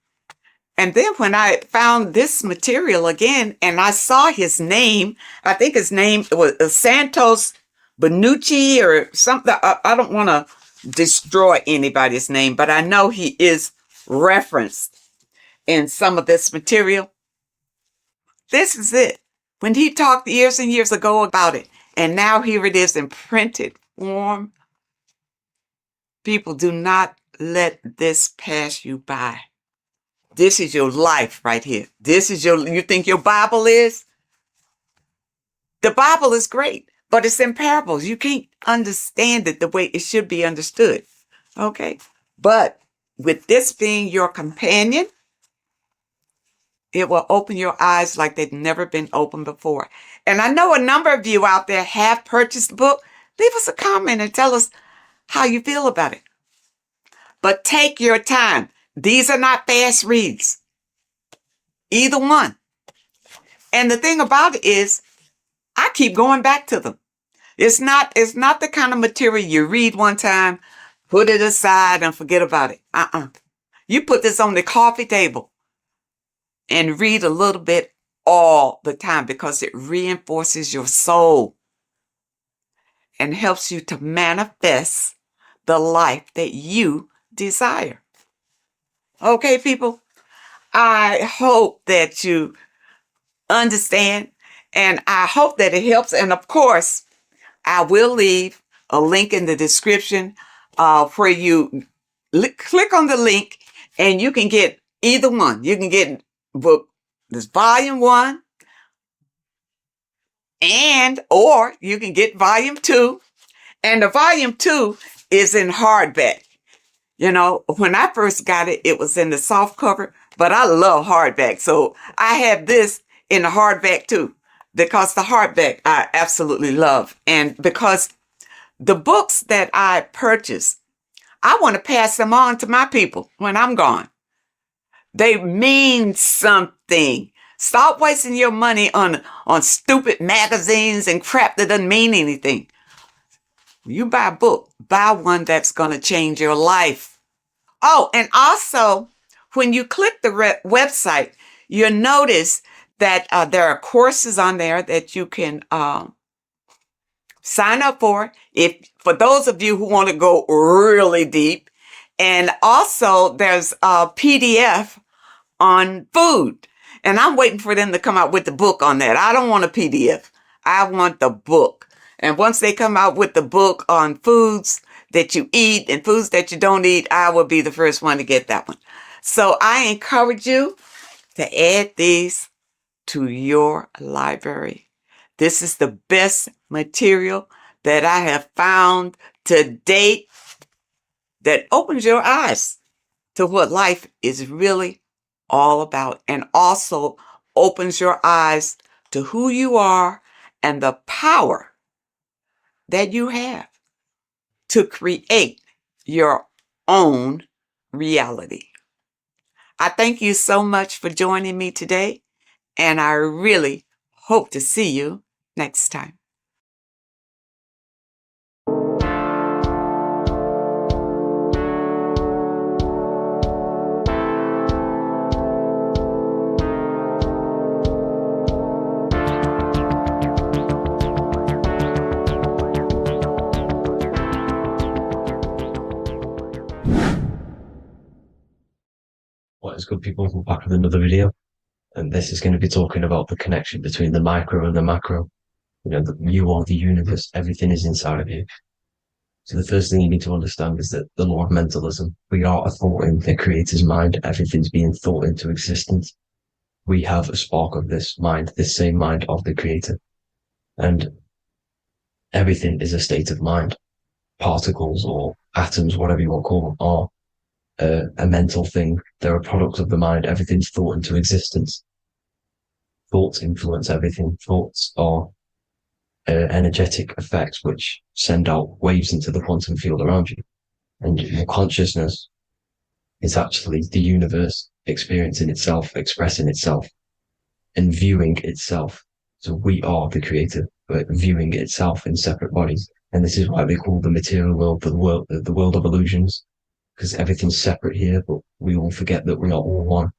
And then when I found this material again and I saw his name, I think his name was Santos Benucci or something. I don't want to destroy anybody's name, but I know he is referenced in some of this material. This is it. When he talked years and years ago about it, and now here it is in printed form. People, do not let this pass you by. This is your life right here. You think your Bible is? The Bible is great, but it's in parables. You can't understand it the way it should be understood. Okay? But with this being your companion, it will open your eyes like they've never been opened before. And I know a number of you out there have purchased the book. Leave us a comment and tell us how you feel about it. But take your time. These are not fast reads. Either one. And the thing about it is, I keep going back to them. It's not the kind of material you read one time, put it aside and forget about it. You put this on the coffee table and read a little bit all the time because it reinforces your soul and helps you to manifest the life that you desire. Okay, people? I hope that you understand, and I hope that it helps. And of course, I will leave a link in the description where you click on the link and you can get either one. You can get book, this volume 1, or you can get volume 2. And the volume 2 is in hardback. You know, when I first got it, it was in the soft cover, but I love hardback. So I have this in the hardback too, because the hardback I absolutely love. And because the books that I purchase, I want to pass them on to my people when I'm gone. They mean something. Stop wasting your money on stupid magazines and crap that doesn't mean anything. You buy a book, buy one that's going to change your life. Oh, and also, when you click the website, you'll notice that there are courses on there that you can sign up for, for those of you who want to go really deep. And also, there's a PDF on food. And I'm waiting for them to come out with the book on that. I don't want a PDF. I want the book. And once they come out with the book on foods that you eat and foods that you don't eat, I will be the first one to get that one. So I encourage you to add these to your library. This is the best material that I have found to date that opens your eyes to what life is really all about, and also opens your eyes to who you are and the power that you have to create your own reality. I thank you so much for joining me today, and I really hope to see you next time. What is good, people? We're back with another video, and this is going to be talking about the connection between the micro and the macro. You know, you are the universe, everything is inside of you. So the first thing you need to understand is that the law of mentalism, we are a thought in the creator's mind, everything's being thought into existence. We have a spark of this mind, this same mind of the creator, and everything is a state of mind. Particles or atoms, whatever you want to call them, are a mental thing. They're a product of the mind. Everything's thought into existence. Thoughts influence everything. Thoughts are energetic effects which send out waves into the quantum field around you. And your consciousness is actually the universe experiencing itself, expressing itself, and viewing itself. So we are the creator, but viewing itself in separate bodies. And this is why they call the material world the world of illusions, because everything's separate here, but we all forget that we're not all one.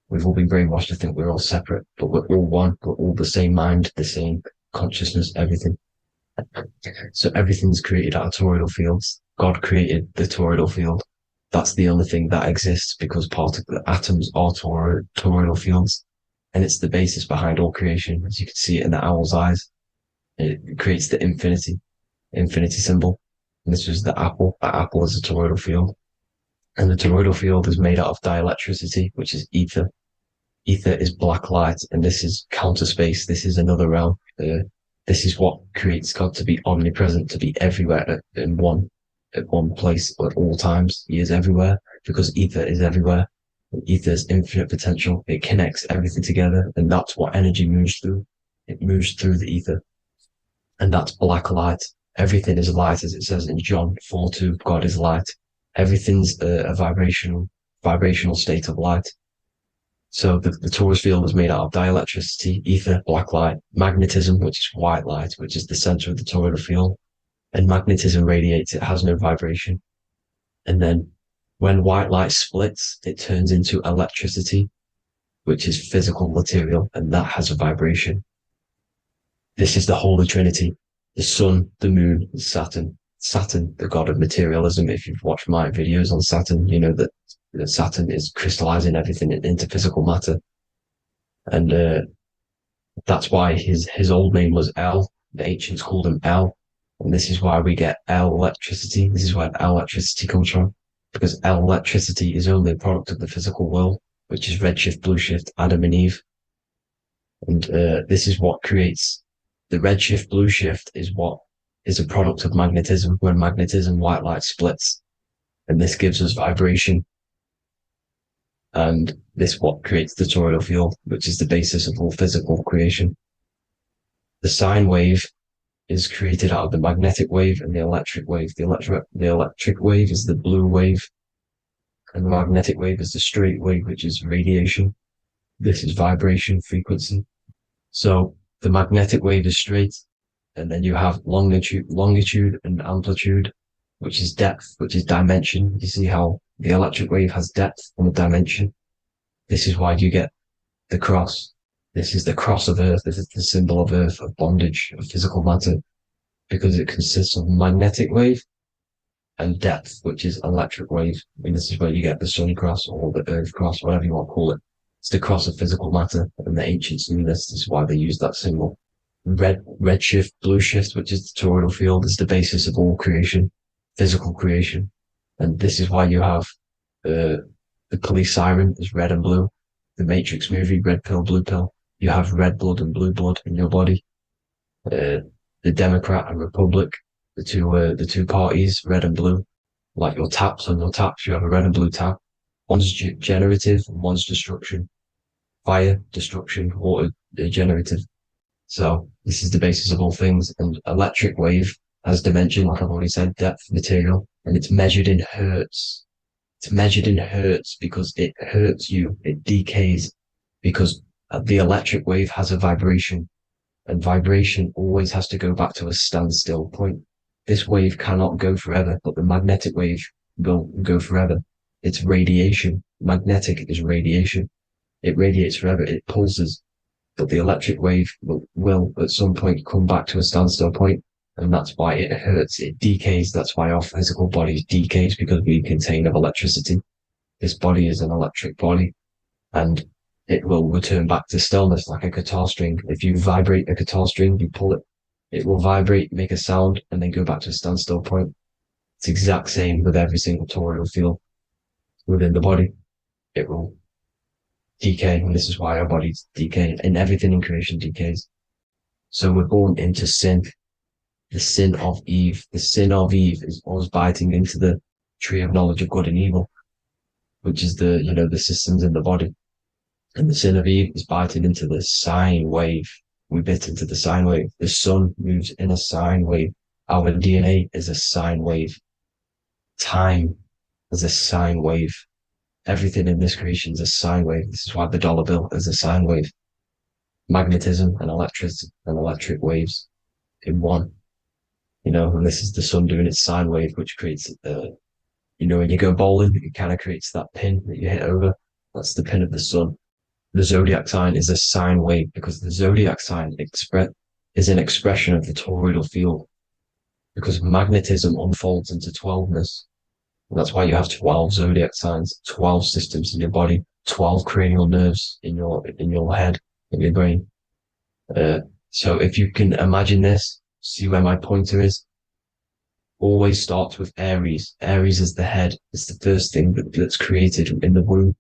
We've all been brainwashed to think we're all separate, but we're all one. We're all the same mind, the same consciousness, everything. So everything's created out of toroidal fields. God created the toroidal field. That's the only thing that exists, because the atoms are toroidal fields, and it's the basis behind all creation. As you can see it in the owl's eyes, it creates the infinity symbol. And this was the apple. That apple is a toroidal field. And the toroidal field is made out of dielectricity, which is ether. Ether is black light, and this is counter space. This is another realm. This is what creates God to be omnipresent, to be everywhere at one place at all times. He is everywhere because ether is everywhere. Ether's infinite potential. It connects everything together, and that's what energy moves through. It moves through the ether, and that's black light. Everything is light, as it says in John 4:2. God is light. Everything's a vibrational state of light. So the torus field is made out of dielectricity, ether, black light, magnetism, which is white light, which is the center of the toroidal field. And magnetism radiates, it has no vibration. And then when white light splits, it turns into electricity, which is physical material, and that has a vibration. This is the Holy Trinity, the sun, the moon, and Saturn. Saturn, the god of materialism. If you've watched my videos on Saturn, you know that Saturn is crystallizing everything into physical matter. And that's why his old name was El. The ancients called him El. And this is why we get L electricity. This is where L electricity comes from. Because L electricity is only a product of the physical world, which is redshift, blueshift, Adam and Eve. And this is what creates the redshift, blueshift is what is a product of magnetism. When magnetism, white light splits. And this gives us vibration. And this what creates the toroidal field, which is the basis of all physical creation. The sine wave is created out of the magnetic wave and the electric wave. The electric wave is the blue wave, and the magnetic wave is the straight wave, which is radiation. This is vibration frequency. So the magnetic wave is straight, and then you have longitude and amplitude, which is depth, which is dimension. You see how the electric wave has depth and a dimension. This is why you get the cross. This is the cross of Earth. This is the symbol of Earth, of bondage, of physical matter, because it consists of magnetic wave and depth, which is electric wave. I mean, this is where you get the sun cross or the Earth cross, whatever you want to call it. It's the cross of physical matter, and the ancients knew this. This is why they used that symbol. Redshift, blueshift, which is the toroidal field, is the basis of all creation, physical creation. And this is why you have the police siren is red and blue. The Matrix movie, red pill, blue pill. You have red blood and blue blood in your body. The Democrat and Republic, the two parties, red and blue. Like your taps on your taps, you have a red and blue tap. One's generative and one's destruction. Fire, destruction, water, generative. So this is the basis of all things. And electric wave has dimension, like I've already said, depth, material, and it's measured in hertz. It's measured in hertz because it hurts you. It decays because the electric wave has a vibration, and vibration always has to go back to a standstill point. This wave cannot go forever, but the magnetic wave will go forever. It's radiation. Magnetic is radiation. It radiates forever. It pulses, but the electric wave will at some point come back to a standstill point. And that's why it hurts, it decays. That's why our physical body decays, because we contain of electricity. This body is an electric body, and it will return back to stillness like a guitar string. If you vibrate a guitar string, you pull it, it will vibrate, make a sound, and then go back to a standstill point. It's the exact same with every single toroidal field within the body. It will decay, and this is why our bodies decay, and everything in creation decays. So we're born into sin. The sin of Eve. The sin of Eve is us biting into the tree of knowledge of good and evil, which is the systems in the body. And the sin of Eve is biting into the sine wave. We bit into the sine wave. The sun moves in a sine wave. Our DNA is a sine wave. Time is a sine wave. Everything in this creation is a sine wave. This is why the dollar bill is a sine wave. Magnetism and electric waves in one. And this is the sun doing its sine wave, which creates, when you go bowling, it kind of creates that pin that you hit over. That's the pin of the sun. The zodiac sign is a sine wave because the zodiac sign is an expression of the toroidal field, because magnetism unfolds into 12ness. And that's why you have 12 zodiac signs, 12 systems in your body, 12 cranial nerves in your head, in your brain. So if you can imagine this, see where my pointer is. Always starts with Aries. Aries is the head. It's the first thing that's created in the womb.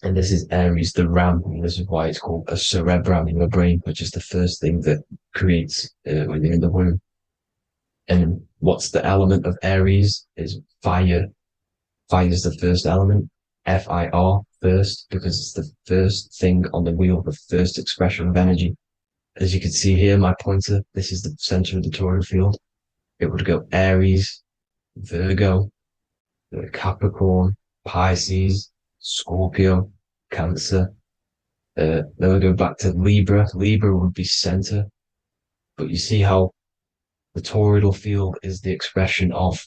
And this is Aries, the ram. And this is why it's called a cerebrum in your brain, which is the first thing that creates when you're in the womb. And what's the element of Aries is fire. Fire is the first element. F-I-R, first, because it's the first thing on the wheel, the first expression of energy. As you can see here, my pointer, this is the center of the toroidal field. It would go Aries, Virgo, Capricorn, Pisces, Scorpio, Cancer, Then we go back to Libra. Libra would be center, but you see how the toroidal field is the expression of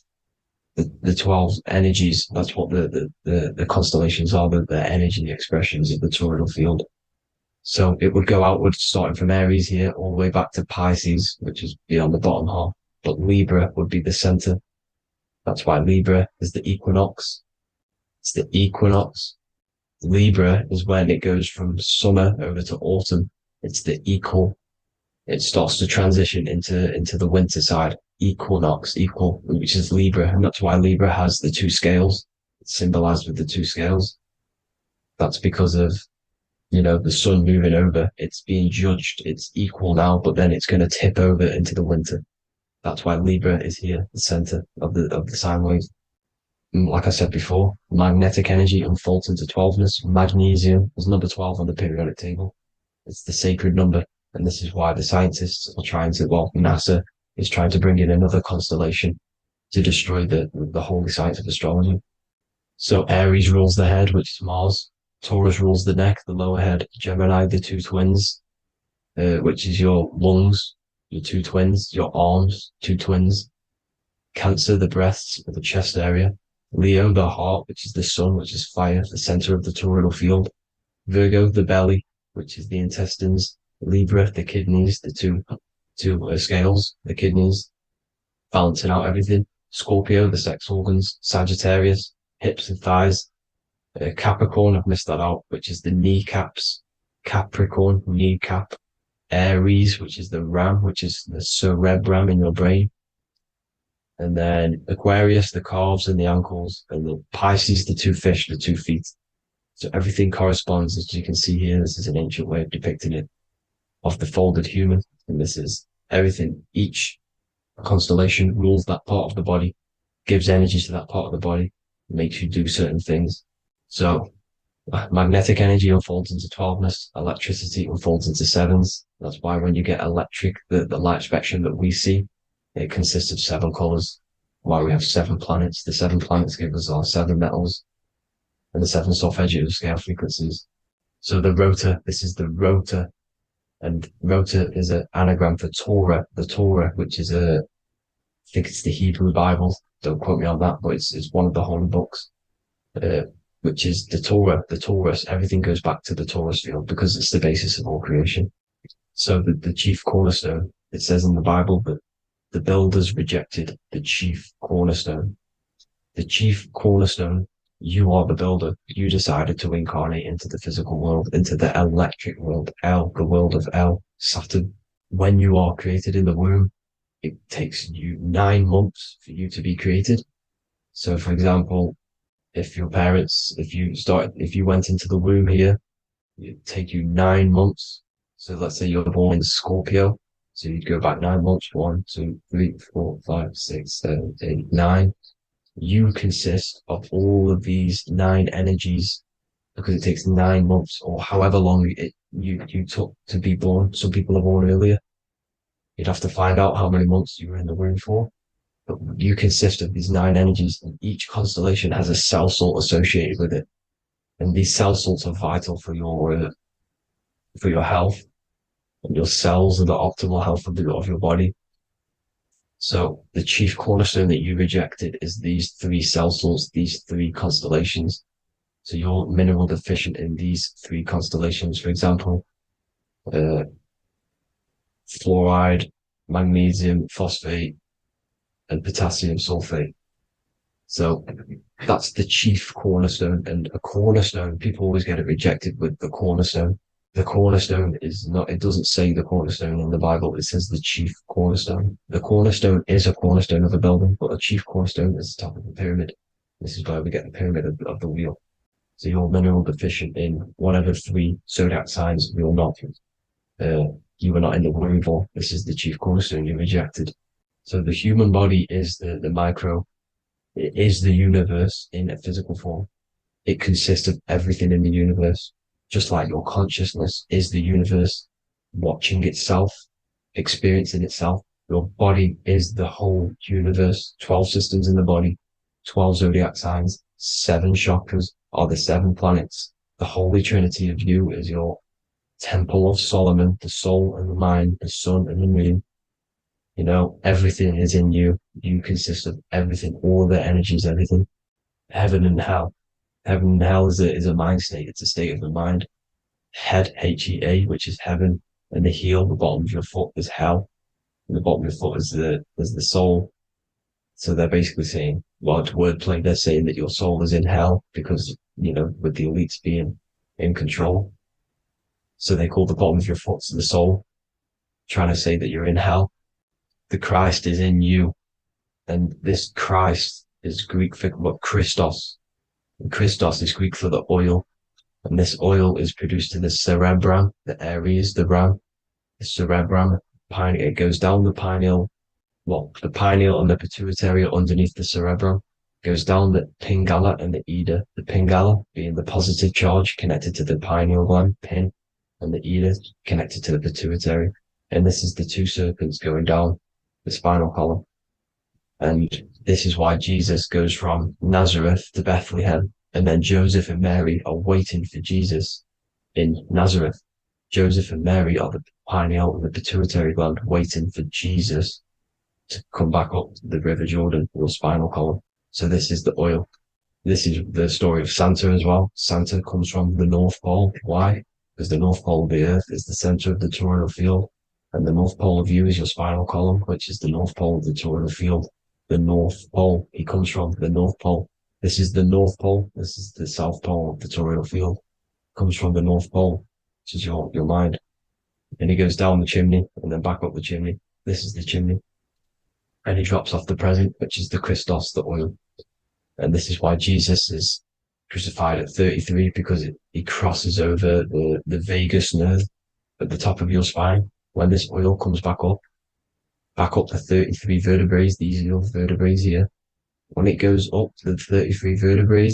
the 12 energies. That's what the constellations are, the energy expressions of the toroidal field. So it would go outwards, starting from Aries here, all the way back to Pisces, which is beyond the bottom half. But Libra would be the center. That's why Libra is the equinox. It's the equinox. Libra is when it goes from summer over to autumn. It's the equal. It starts to transition into the winter side. Equinox, equal, which is Libra. And that's why Libra has the two scales. It's symbolized with the two scales. That's because of, the sun moving over. It's being judged. It's equal now, but then it's going to tip over into the winter. That's why Libra is here, the center of the sine wave. And like I said before, magnetic energy unfolds into 12ness. Magnesium is number 12 on the periodic table. It's the sacred number. And this is why the scientists are NASA is trying to bring in another constellation to destroy the holy science of astrology. So Aries rules the head, which is Mars. Taurus rules the neck, the lower head. Gemini, the two twins, which is your lungs, your two twins, your arms, two twins. Cancer, the breasts, or the chest area. Leo, the heart, which is the sun, which is fire, the center of the toroidal field. Virgo, the belly, which is the intestines. Libra, the kidneys, the two scales, the kidneys, balancing out everything. Scorpio, the sex organs. Sagittarius, hips and thighs. Capricorn, I've missed that out, which is the kneecaps. Capricorn, kneecap. Aries, which is the ram, which is the cerebrum in your brain. And then Aquarius, the calves and the ankles. And the Pisces, the two fish, the 2 feet. So everything corresponds, as you can see here. This is an ancient way of depicting it, of the folded human. And this is everything. Each constellation rules that part of the body, gives energy to that part of the body, makes you do certain things. So magnetic energy unfolds into 12ness, electricity unfolds into 7s. That's why when you get electric, the light spectrum that we see, it consists of 7 colors. Why we have 7 planets. The 7 planets give us our 7 metals and the 7 solfeggio scale frequencies. So the rotor, this is the rotor. And rotor is an anagram for Torah, the Torah, which is I think it's the Hebrew Bible. Don't quote me on that, but it's one of the holy books, which is the Torah, the Taurus. Everything goes back to the Taurus field because it's the basis of all creation. So the chief cornerstone, it says in the Bible that the builders rejected the chief cornerstone. The chief cornerstone, you are the builder. You decided to incarnate into the physical world, into the electric world, the world of Saturn. When you are created in the womb, it takes you 9 months for you to be created. So, for example, if you went into the womb here, it'd take you 9 months. So let's say you're born in Scorpio. So you'd go back 9 months, 1, 2, 3, 4, 5, 6, 7, 8, 9. You consist of all of these 9 energies because it takes 9 months or however long you took to be born. Some people are born earlier. You'd have to find out how many months you were in the womb for. But you consist of these 9 energies, and each constellation has a cell salt associated with it. And these cell salts are vital for your health, and your cells and the optimal health of your body. So the chief cornerstone that you rejected is these 3 cell salts, these 3 constellations. So you're mineral deficient in these 3 constellations. For example, fluoride, magnesium, phosphate, and potassium sulfate. So that's the chief cornerstone. And a cornerstone, people always get it rejected with the cornerstone. The cornerstone is not, it doesn't say the cornerstone in the Bible. It says the chief cornerstone. The cornerstone is a cornerstone of a building, but a chief cornerstone is the top of the pyramid. This is where we get the pyramid of the wheel. So you're mineral deficient in whatever 3 zodiac signs you're not. You were not in the womb for. This is the chief cornerstone you rejected. So the human body is the micro. It is the universe in a physical form. It consists of everything in the universe. Just like your consciousness is the universe watching itself, experiencing itself. Your body is the whole universe. 12 systems in the body, 12 zodiac signs, 7 chakras are the 7 planets. The holy trinity of you is your temple of Solomon, the soul and the mind, the sun and the moon. You know, everything is in you. You consist of everything, all the energies, everything. Heaven and hell. Heaven and hell is a mind state. It's a state of the mind. Head, H-E-A, which is heaven, and the heel, the bottom of your foot, is hell. And the bottom of your foot is the soul. So they're basically saying, well, it's wordplay. They're saying that your soul is in hell because, you know, with the elites being in control. So they call the bottom of your foot the soul, trying to say that you're in hell. The Christ is in you. And this Christ is Greek for what? Christos. And Christos is Greek for the oil. And this oil is produced in the cerebrum, the Aries, the ram, the cerebrum. It goes down the pineal. Well, the pineal and the pituitary are underneath the cerebrum. Goes down the pingala and the ida. The pingala being the positive charge connected to the pineal gland, pin, and the ida connected to the pituitary. And this is the two serpents going down the spinal column. And this is why Jesus goes from Nazareth to Bethlehem, and then Joseph and Mary are waiting for Jesus in Nazareth. Joseph and Mary are the pineal and the pituitary gland waiting for Jesus to come back up the River Jordan, your spinal column. So this is the oil. This is the story of Santa as well. Santa comes from the North Pole. Why? Because the North Pole of the Earth is the center of the toroidal field, and the North Pole of you is your spinal column, which is the North Pole of the toroidal field. The North Pole. He comes from the North Pole. This is the North Pole. This is the South Pole of the toroidal field. Comes from the North Pole, which is your mind. And he goes down the chimney and then back up the chimney. This is the chimney. And he drops off the present, which is the Christos, the oil. And this is why Jesus is crucified at 33, because he crosses over the vagus nerve at the top of your spine. When this oil comes back up the 33 vertebrae, these are your vertebrae here. When it goes up to the 33 vertebrae,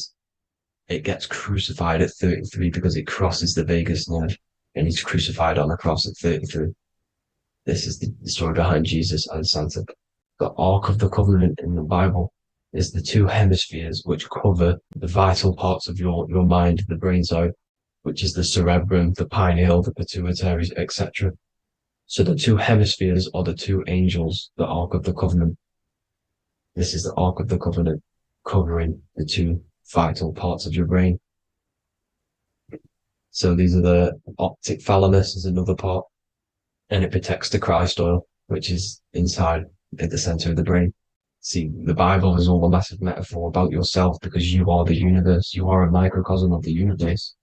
it gets crucified at 33 because it crosses the vagus nerve, and he's crucified on a cross at 33. This is the story behind Jesus and Santa. The Ark of the Covenant in the Bible is the two hemispheres which cover the vital parts of your mind, the brain side, which is the cerebrum, the pineal, the pituitary, etc. So the two hemispheres are the two angels, the Ark of the Covenant. This is the Ark of the Covenant covering the two vital parts of your brain. So these are the optic thalamus is another part, and it protects the Christ oil, which is inside at the center of the brain. See, the Bible is all a massive metaphor about yourself because you are the universe. You are a microcosm of the universe.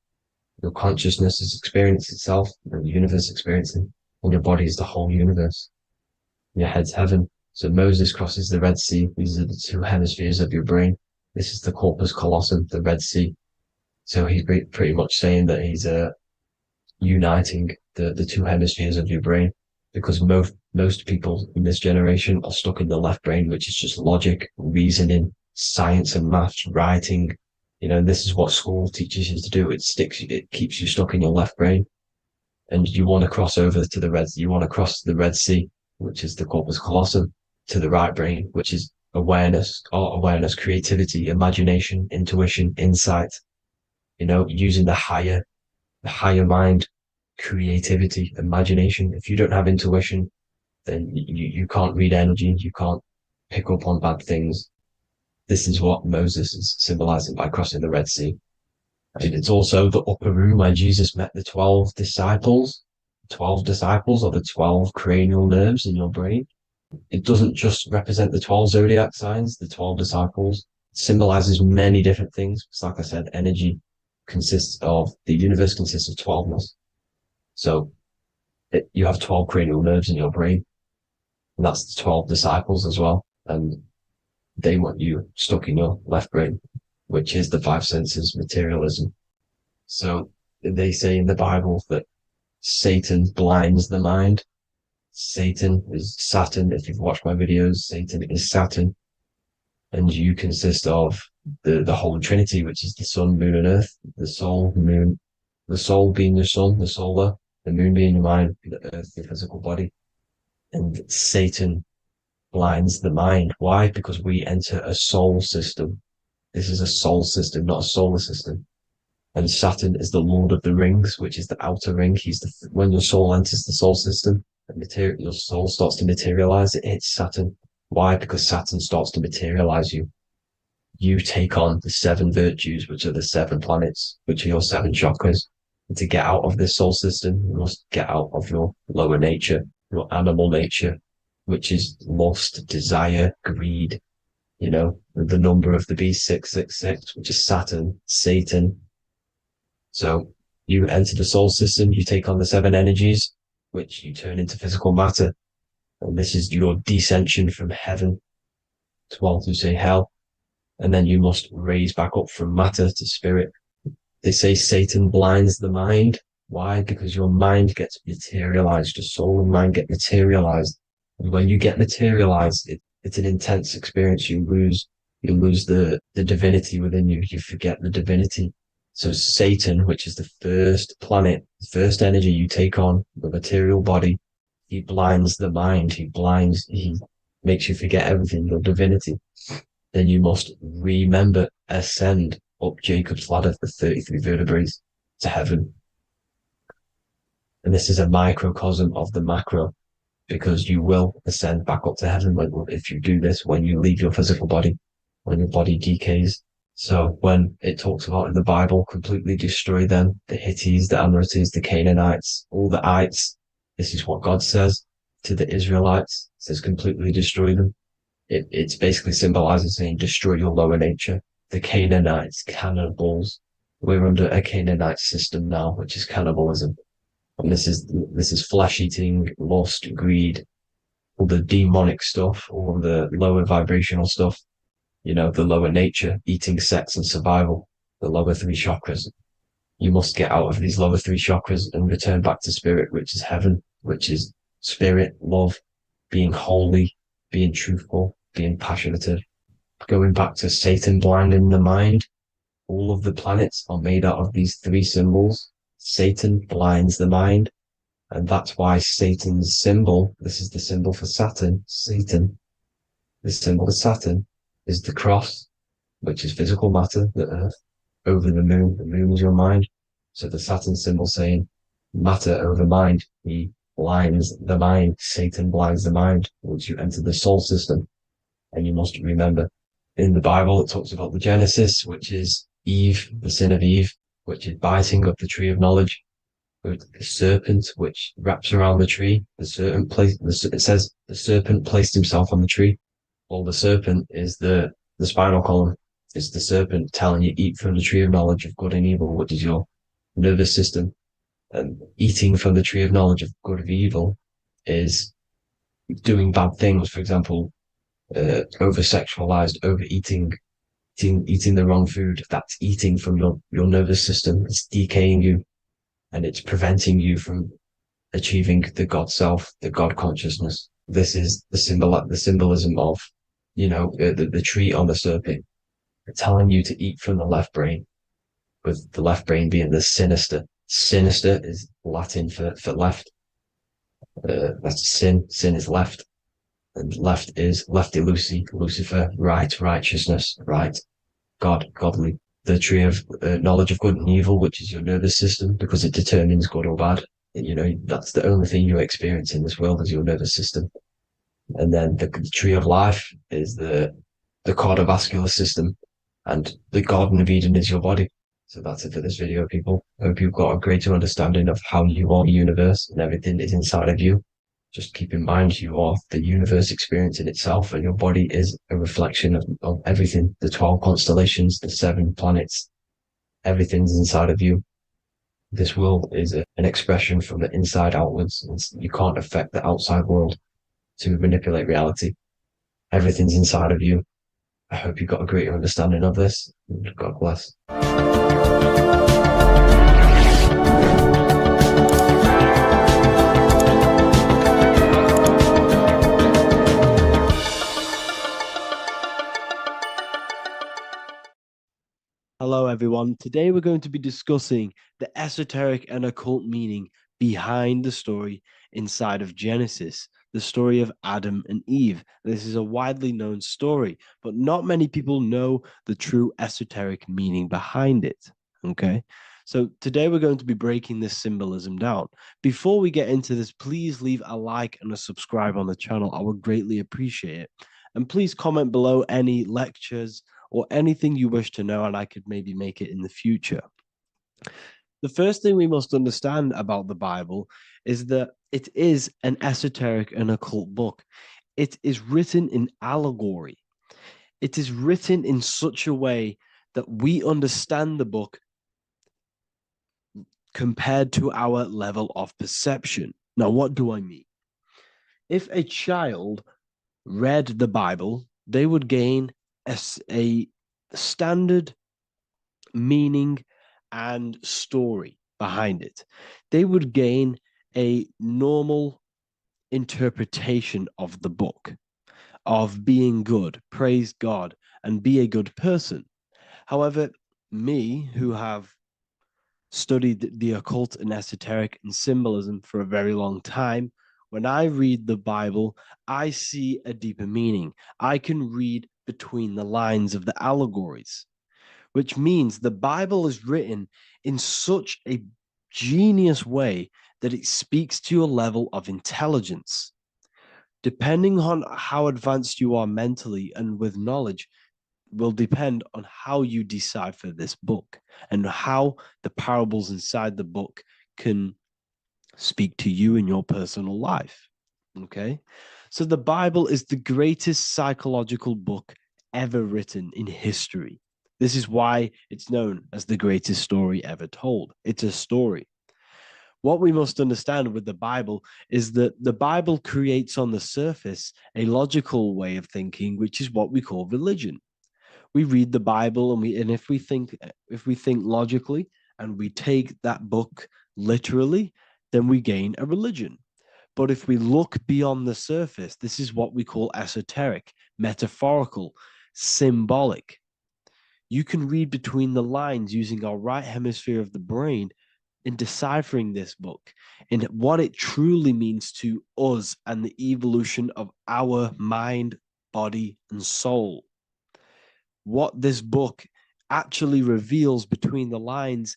Your consciousness is experiencing itself, and the universe experiencing, and your body is the whole universe. Your head's heaven. So Moses crosses the Red Sea. These are the two hemispheres of your brain. This is the corpus callosum, the Red Sea. So he's pretty much saying that he's uniting the two hemispheres of your brain, because most people in this generation are stuck in the left brain, which is just logic, reasoning, science and maths, writing. You know, this is what school teaches you to do. It keeps you stuck in your left brain. And you want to cross over to you want to cross the Red Sea, which is the corpus callosum, to the right brain, which is awareness, art awareness, creativity, imagination, intuition, insight, you know, using the higher mind, creativity, imagination. If you don't have intuition, then you can't read energy, you can't pick up on bad things. This is what Moses is symbolizing by crossing the Red Sea. And it's also the upper room where Jesus met the 12 disciples. 12 disciples are the 12 cranial nerves in your brain. It doesn't just represent the 12 zodiac signs, the 12 disciples. It symbolizes many different things. It's like I said, energy the universe consists of 12ness. So you have 12 cranial nerves in your brain, and that's the 12 disciples as well. And they want you stuck in your left brain, which is the five senses, materialism. So they say in the Bible that Satan blinds the mind. Satan is Saturn. If you've watched my videos, Satan is Saturn. And you consist of the Holy Trinity, which is the sun, moon, and earth. The soul, moon, the soul being your sun, the solar, the moon being your mind, the earth, your physical body. And Satan blinds the mind. Why? Because we enter a soul system. This is a soul system, not a solar system. And Saturn is the Lord of the Rings, which is the outer ring. When your soul enters the soul system, your soul starts to materialize. It hits Saturn. Why? Because Saturn starts to materialize you. You take on the 7 virtues, which are the 7 planets, which are your 7 chakras. And to get out of this soul system, you must get out of your lower nature, your animal nature, which is lust, desire, greed. The number of the beast, 666, which is Saturn, Satan. So you enter the soul system, you take on the 7 energies, which you turn into physical matter. And this is your descension from heaven to, well, to say hell. And then you must raise back up from matter to spirit. They say Satan blinds the mind. Why? Because your mind gets materialized. Your soul and mind get materialized. And when you get materialized, it's an intense experience. You lose the divinity within you. You forget the divinity. So Satan, which is the first planet, the first energy you take on, the material body, he blinds the mind. He makes you forget everything, your divinity. Then you must remember, ascend up Jacob's ladder, the 33 vertebrae, to heaven. And this is a microcosm of the macro, because you will ascend back up to heaven if you do this, when you leave your physical body, when your body decays. So when it talks about in the Bible, completely destroy them, the Hittites, the Amorites, the Canaanites, all the ites, this is what God says to the Israelites. It says completely destroy them. It's basically symbolizing saying destroy your lower nature. The Canaanites, cannibals. We're under a Canaanite system now, which is cannibalism. And this is flesh eating, lust, greed, all the demonic stuff, all the lower vibrational stuff, the lower nature, eating, sex, and survival, the lower 3 chakras. You must get out of these lower 3 chakras and return back to spirit, which is heaven, which is spirit, love, being holy, being truthful, being passionate. Going back to Satan blinding the mind, all of the planets are made out of these 3 symbols. Satan blinds the mind, and that's why Satan's symbol, this is the symbol for Saturn, Satan, the symbol of Saturn is the cross, which is physical matter, the earth, over the moon is your mind. So the Saturn symbol saying matter over mind, he blinds the mind, Satan blinds the mind once you enter the soul system. And you must remember, in the Bible, it talks about the Genesis, which is Eve, the sin of Eve, which is biting of the tree of knowledge, with the serpent, which wraps around the tree. It says the serpent placed himself on the tree. Well, the serpent is the spinal column. It's the serpent telling you eat from the tree of knowledge of good and evil, which is your nervous system. And eating from the tree of knowledge of good and evil is doing bad things. For example, over-sexualized, overeating, eating the wrong food. That's eating from your nervous system. It's decaying you, and it's preventing you from achieving the God self, the God consciousness. This is the symbolism of, the tree on the serpent, telling you to eat from the left brain, with the left brain being the sinister. Sinister is Latin for left. That's sin. Sin is left. And left is lefty Lucy, Lucifer, right, righteousness, right, God, godly. The tree of knowledge of good and evil, which is your nervous system, because it determines good or bad. That's the only thing you experience in this world is your nervous system. And then the tree of life is the cardiovascular system, and the Garden of Eden is your body. So that's it for this video, people. I hope you've got a greater understanding of how you are the universe and everything is inside of you. Just keep in mind you are the universe experience in itself, and your body is a reflection of everything. The 12 constellations, the 7 planets, everything's inside of you. This world is an expression from the inside outwards. You can't affect the outside world to manipulate reality. Everything's inside of you. I hope you got a greater understanding of this. God bless. Hello, everyone. Today we're going to be discussing the esoteric and occult meaning behind the story inside of Genesis, the story of Adam and Eve. This is a widely known story, but not many people know the true esoteric meaning behind it. Okay. So today we're going to be breaking this symbolism down. Before we get into this, please leave a like and a subscribe on the channel. I would greatly appreciate it. And please comment below any lectures or anything you wish to know, and I could maybe make it in the future. The first thing we must understand about the Bible is that it is an esoteric and occult book. It is written in allegory. It is written in such a way that we understand the book compared to our level of perception. Now, what do I mean? If a child read the Bible, they would gain a standard meaning and story behind it. They would gain a normal interpretation of the book, of being good, praise God, and be a good person. However, me, who have studied the occult and esoteric and symbolism for a very long time, when I read the Bible, I see a deeper meaning. I can read between the lines of the allegories, which means the Bible is written in such a genius way that it speaks to your level of intelligence. Depending on how advanced you are mentally and with knowledge, will depend on how you decipher this book and how the parables inside the book can speak to you in your personal life. Okay. So the Bible is the greatest psychological book ever written in history. This is why it's known as the greatest story ever told. It's a story. What we must understand with the Bible is that the Bible creates on the surface a logical way of thinking, which is what we call religion. We read the Bible and if we think logically and we take that book literally, then we gain a religion. But if we look beyond the surface, this is what we call esoteric, metaphorical, symbolic. You can read between the lines using our right hemisphere of the brain in deciphering this book and what it truly means to us and the evolution of our mind, body, and soul. What this book actually reveals between the lines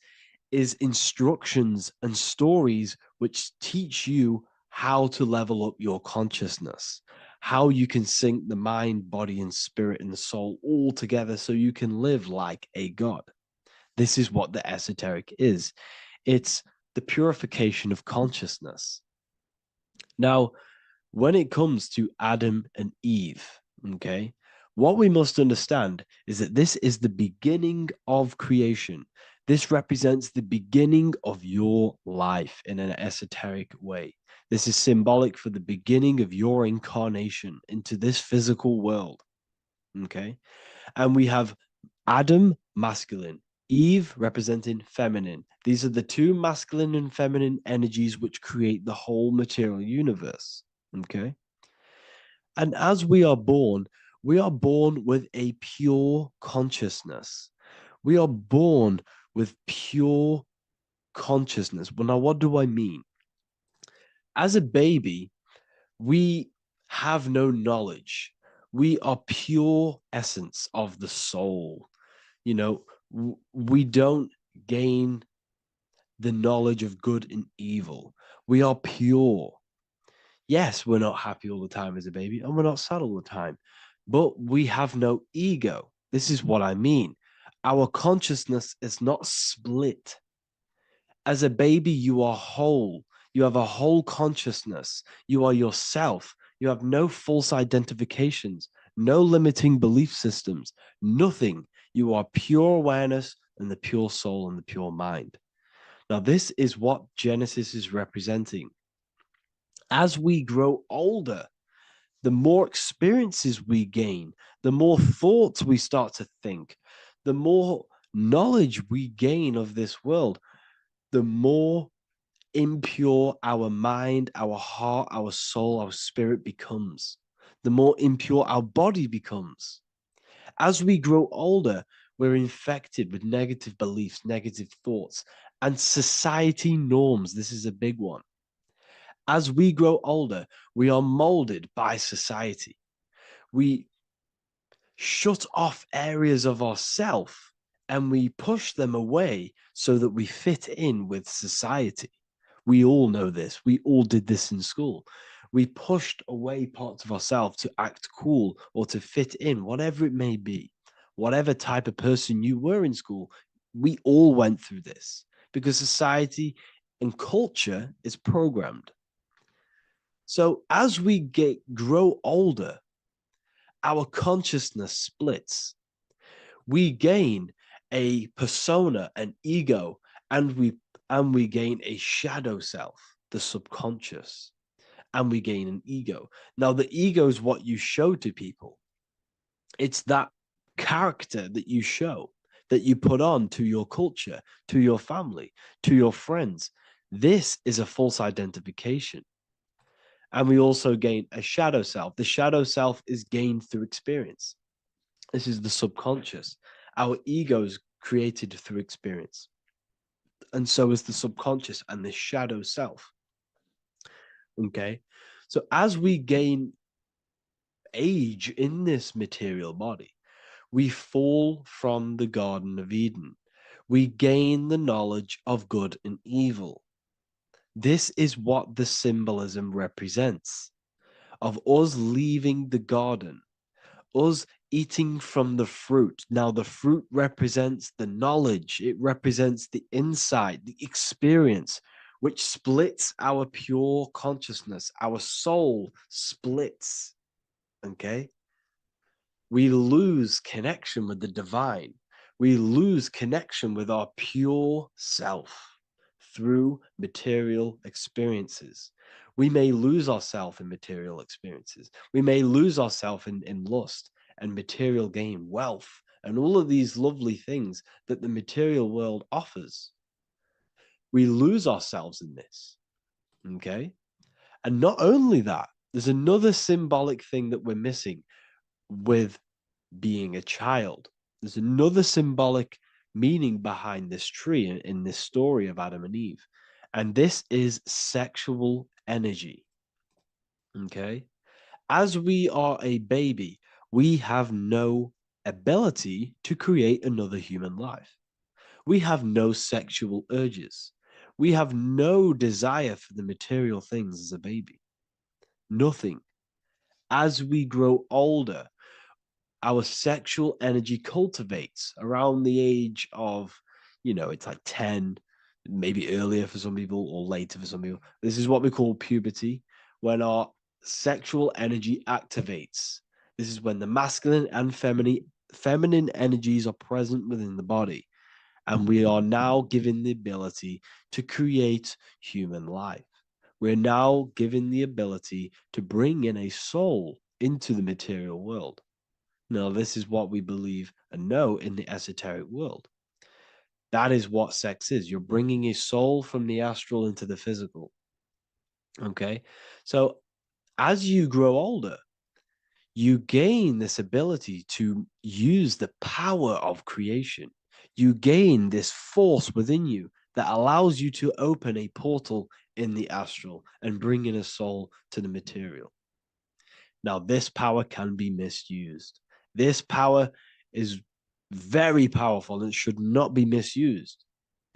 is instructions and stories which teach you how to level up your consciousness, how you can sync the mind, body, and spirit and the soul all together so you can live like a god. This is what the esoteric is. It's the purification of consciousness. Now, when it comes to Adam and Eve, okay, what we must understand is that this is the beginning of creation. This represents the beginning of your life in an esoteric way. This is symbolic for the beginning of your incarnation into this physical world. Okay. And we have Adam, masculine, Eve representing feminine. These are the two masculine and feminine energies which create the whole material universe. Okay. And as we are born with a pure consciousness. We are born with pure consciousness. Well, now, what do I mean? As a baby, we have no knowledge. We are pure essence of the soul. You know, we don't gain the knowledge of good and evil. We are pure. Yes, we're not happy all the time as a baby, and we're not sad all the time, but we have no ego. This is what I mean. Our consciousness is not split. As a baby, you are whole. You have a whole consciousness. You are yourself. You have no false identifications, no limiting belief systems, nothing. You are pure awareness and the pure soul and the pure mind. Now, this is what Genesis is representing. As we grow older, the more experiences we gain, the more thoughts we start to think, the more knowledge we gain of this world, the more impure our mind, our heart, our soul, our spirit becomes, the more impure our body becomes. As we grow older, we're infected with negative beliefs, negative thoughts, and society norms. This is a big one. As we grow older, we are molded by society. We shut off areas of ourself and we push them away so that we fit in with society. We all know this. We all did this in school. We pushed away parts of ourselves to act cool or to fit in, whatever it may be. Whatever type of person you were in school, we all went through this because society and culture is programmed. So as we grow older, our consciousness splits. We gain a persona, an ego, and we gain a shadow self, the subconscious, and we gain an ego. Now, the ego is what you show to people. It's that character that you show, that you put on to your culture, to your family, to your friends. This is a false identification. And we also gain a shadow self. The shadow self is gained through experience. This is the subconscious. Our ego is created through experience. And so is the subconscious and the shadow self. Okay. So as we gain age in this material body, we fall from the Garden of Eden. We gain the knowledge of good and evil. This is what the symbolism represents of us leaving the garden, us eating from the fruit. Now, the fruit represents the knowledge, it represents the insight, the experience, which splits our pure consciousness. Our soul splits. Okay? We lose connection with the divine. We lose connection with our pure self through material experiences. We may lose ourselves in material experiences. We may lose ourselves in lust and material gain, wealth, and all of these lovely things that the material world offers. We lose ourselves in this. Okay? And not only that, there's another symbolic thing that we're missing with being a child. There's another symbolic meaning behind this tree in this story of Adam and Eve. And this is sexual energy. Okay? As we are a baby, we have no ability to create another human life. We have no sexual urges. We have no desire for the material things as a baby. Nothing. As we grow older, our sexual energy cultivates around the age of, it's like 10, maybe earlier for some people or later for some people. This is what we call puberty, when our sexual energy activates. This is when the masculine and feminine energies are present within the body. And we are now given the ability to create human life. We're now given the ability to bring in a soul into the material world. Now, this is what we believe and know in the esoteric world. That is what sex is. You're bringing a soul from the astral into the physical. Okay? So as you grow older, you gain this ability to use the power of creation. You gain this force within you that allows you to open a portal in the astral and bring in a soul to the material. Now, this power can be misused. This power is very powerful and should not be misused.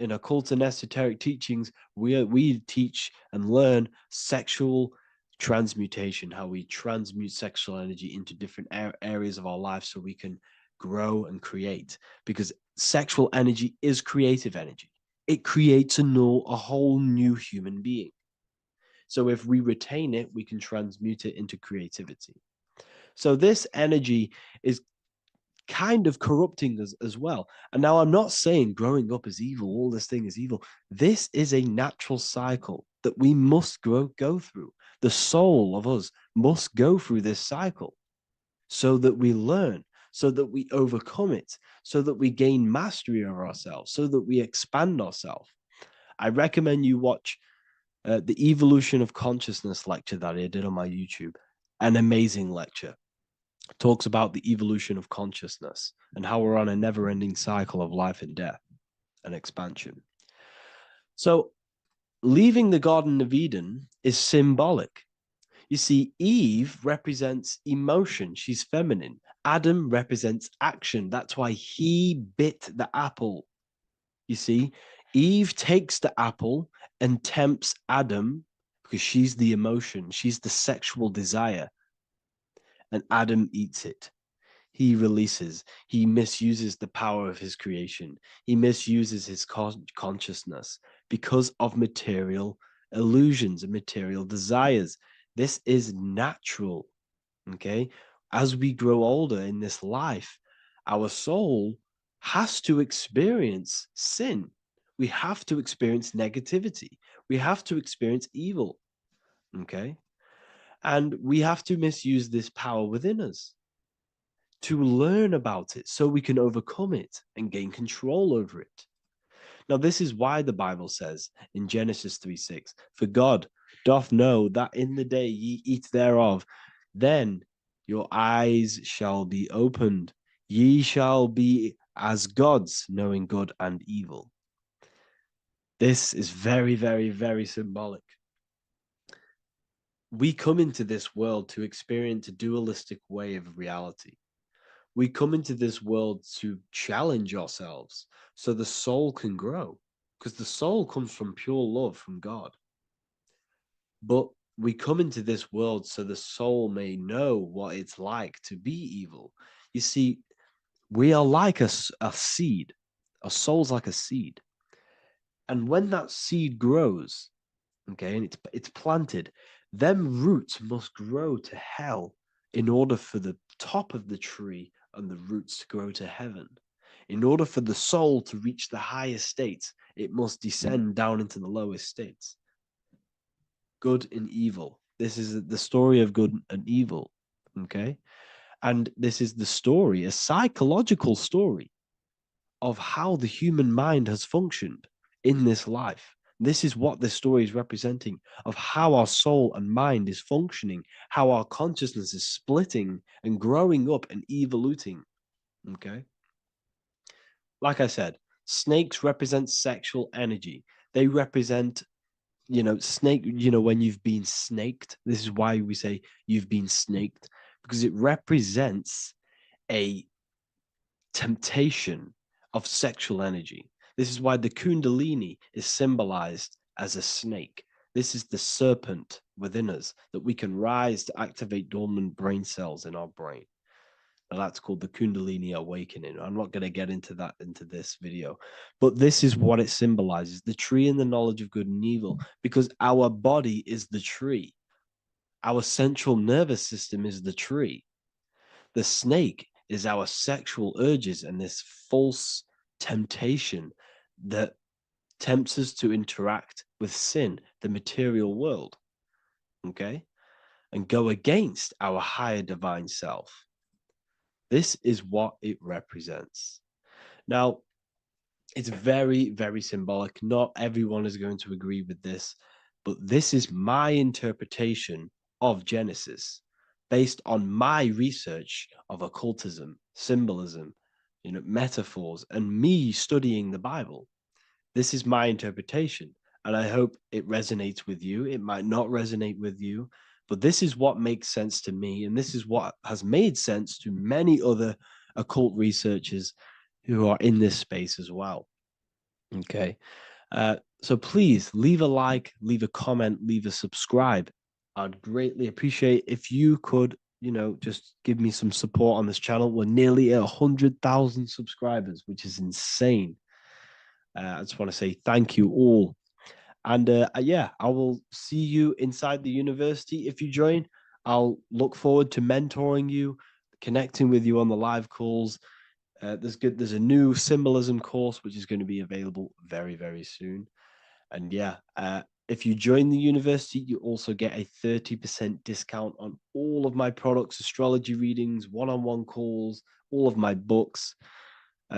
In occult and esoteric teachings, we teach and learn sexual transmutation, how we transmute sexual energy into different areas of our life so we can grow and create. Because sexual energy is creative energy. It creates a whole new human being. So if we retain it, we can transmute it into creativity. So this energy is kind of corrupting us as well. And now I'm not saying growing up is evil, all this thing is evil. This is a natural cycle that we must go through. The soul of us must go through this cycle so that we learn, so that we overcome it, so that we gain mastery over ourselves, so that we expand ourselves. I recommend you watch the Evolution of Consciousness lecture that I did on my YouTube. An amazing lecture. Talks about the evolution of consciousness and how we're on a never-ending cycle of life and death and expansion. So leaving the Garden of Eden is symbolic. You see, Eve represents emotion. She's feminine. Adam represents action. That's why he bit the apple. You see, Eve takes the apple and tempts Adam because she's the emotion, she's the sexual desire, and Adam eats it. He releases, he misuses the power of his creation, he misuses his consciousness because of material illusions and material desires. This is natural. Okay. As we grow older in this life, our soul has to experience sin. We have to experience negativity. We have to experience evil. Okay. And we have to misuse this power within us to learn about it so we can overcome it and gain control over it. Now, this is why the Bible says in Genesis 3:6, for God doth know that in the day ye eat thereof, then your eyes shall be opened. Ye shall be as gods, knowing good and evil. This is very, very, very symbolic. We come into this world to experience a dualistic way of reality. We come into this world to challenge ourselves so the soul can grow, because the soul comes from pure love from God. But we come into this world so the soul may know what it's like to be evil. You see, we are like a seed. Our soul's like a seed. And when that seed grows, okay, and it's planted, them roots must grow to hell in order for the top of the tree and the roots to grow to heaven. In order for the soul to reach the highest states, it must descend down into the lowest states. Good and evil. This is the story of good and evil, okay? And this is the story, a psychological story of how the human mind has functioned in this life. This is what this story is representing of how our soul and mind is functioning, how our consciousness is splitting and growing up and evoluting. Okay. Like I said, snakes represent sexual energy. They represent, snake, when you've been snaked. This is why we say you've been snaked, because it represents a temptation of sexual energy. This is why the Kundalini is symbolized as a snake. This is the serpent within us that we can rise to activate dormant brain cells in our brain. Now that's called the Kundalini awakening. I'm not going to get into that into this video, but this is what it symbolizes: the tree and the knowledge of good and evil, because our body is the tree. Our central nervous system is the tree. The snake is our sexual urges and this false temptation that tempts us to interact with sin, the material world, okay, and go against our higher divine self. This is what it represents. Now, it's very, very symbolic. Not everyone is going to agree with this, but this is my interpretation of Genesis based on my research of occultism, symbolism, metaphors, and me studying the Bible. This is my interpretation, and I hope it resonates with you. It might not resonate with you, but this is what makes sense to me, and this is what has made sense to many other occult researchers who are in this space as well. Okay. So please leave a like, leave a comment, leave a subscribe. I'd greatly appreciate if you could, just give me some support on this channel. We're nearly at 100,000 subscribers, which is insane. I just want to say thank you all. And yeah, I will see you inside the university. If you join, I'll look forward to mentoring you, connecting with you on the live calls. There's a new symbolism course which is going to be available very, very soon. And yeah, if you join the university, you also get a 30% discount on all of my products, astrology readings, one-on-one calls, all of my books.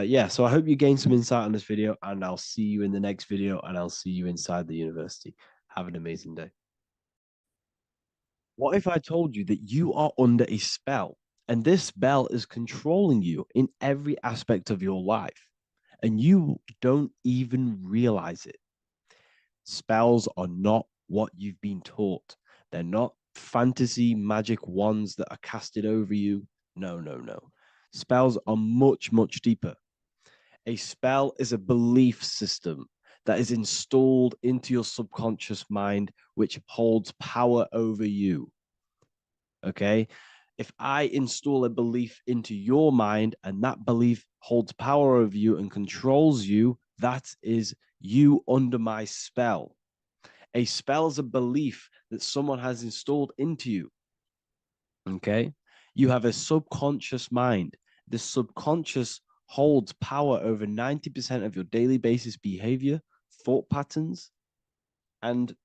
Yeah, so I hope you gain some insight on this video, and I'll see you in the next video, and I'll see you inside the university. Have an amazing day. What if I told you that you are under a spell, and this spell is controlling you in every aspect of your life, and you don't even realize it? Spells are not what you've been taught. They're not fantasy magic wands that are casted over you. No, no, no. Spells are much, much deeper. A spell is a belief system that is installed into your subconscious mind, which holds power over you. Okay. If I install a belief into your mind and that belief holds power over you and controls you, that is you under my spell. A spell is a belief that someone has installed into you. Okay. You have a subconscious mind. The subconscious holds power over 90% of your daily basis behavior, thought patterns, and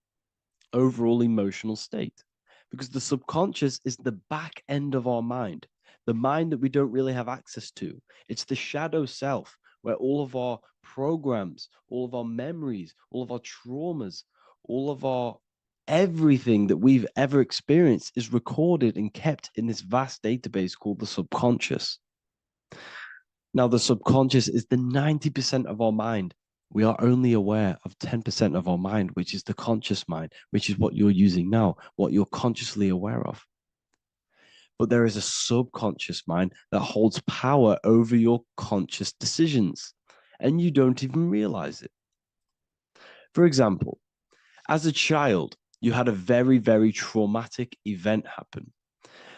overall emotional state. Because the subconscious is the back end of our mind, the mind that we don't really have access to. It's the shadow self where all of our programs, all of our memories, all of our traumas, all of our everything that we've ever experienced is recorded and kept in this vast database called the subconscious. Now, the subconscious is the 90% of our mind. We are only aware of 10% of our mind, which is the conscious mind, which is what you're using now, what you're consciously aware of. But there is a subconscious mind that holds power over your conscious decisions, and you don't even realize it. For example, as a child, you had a very, very traumatic event happen.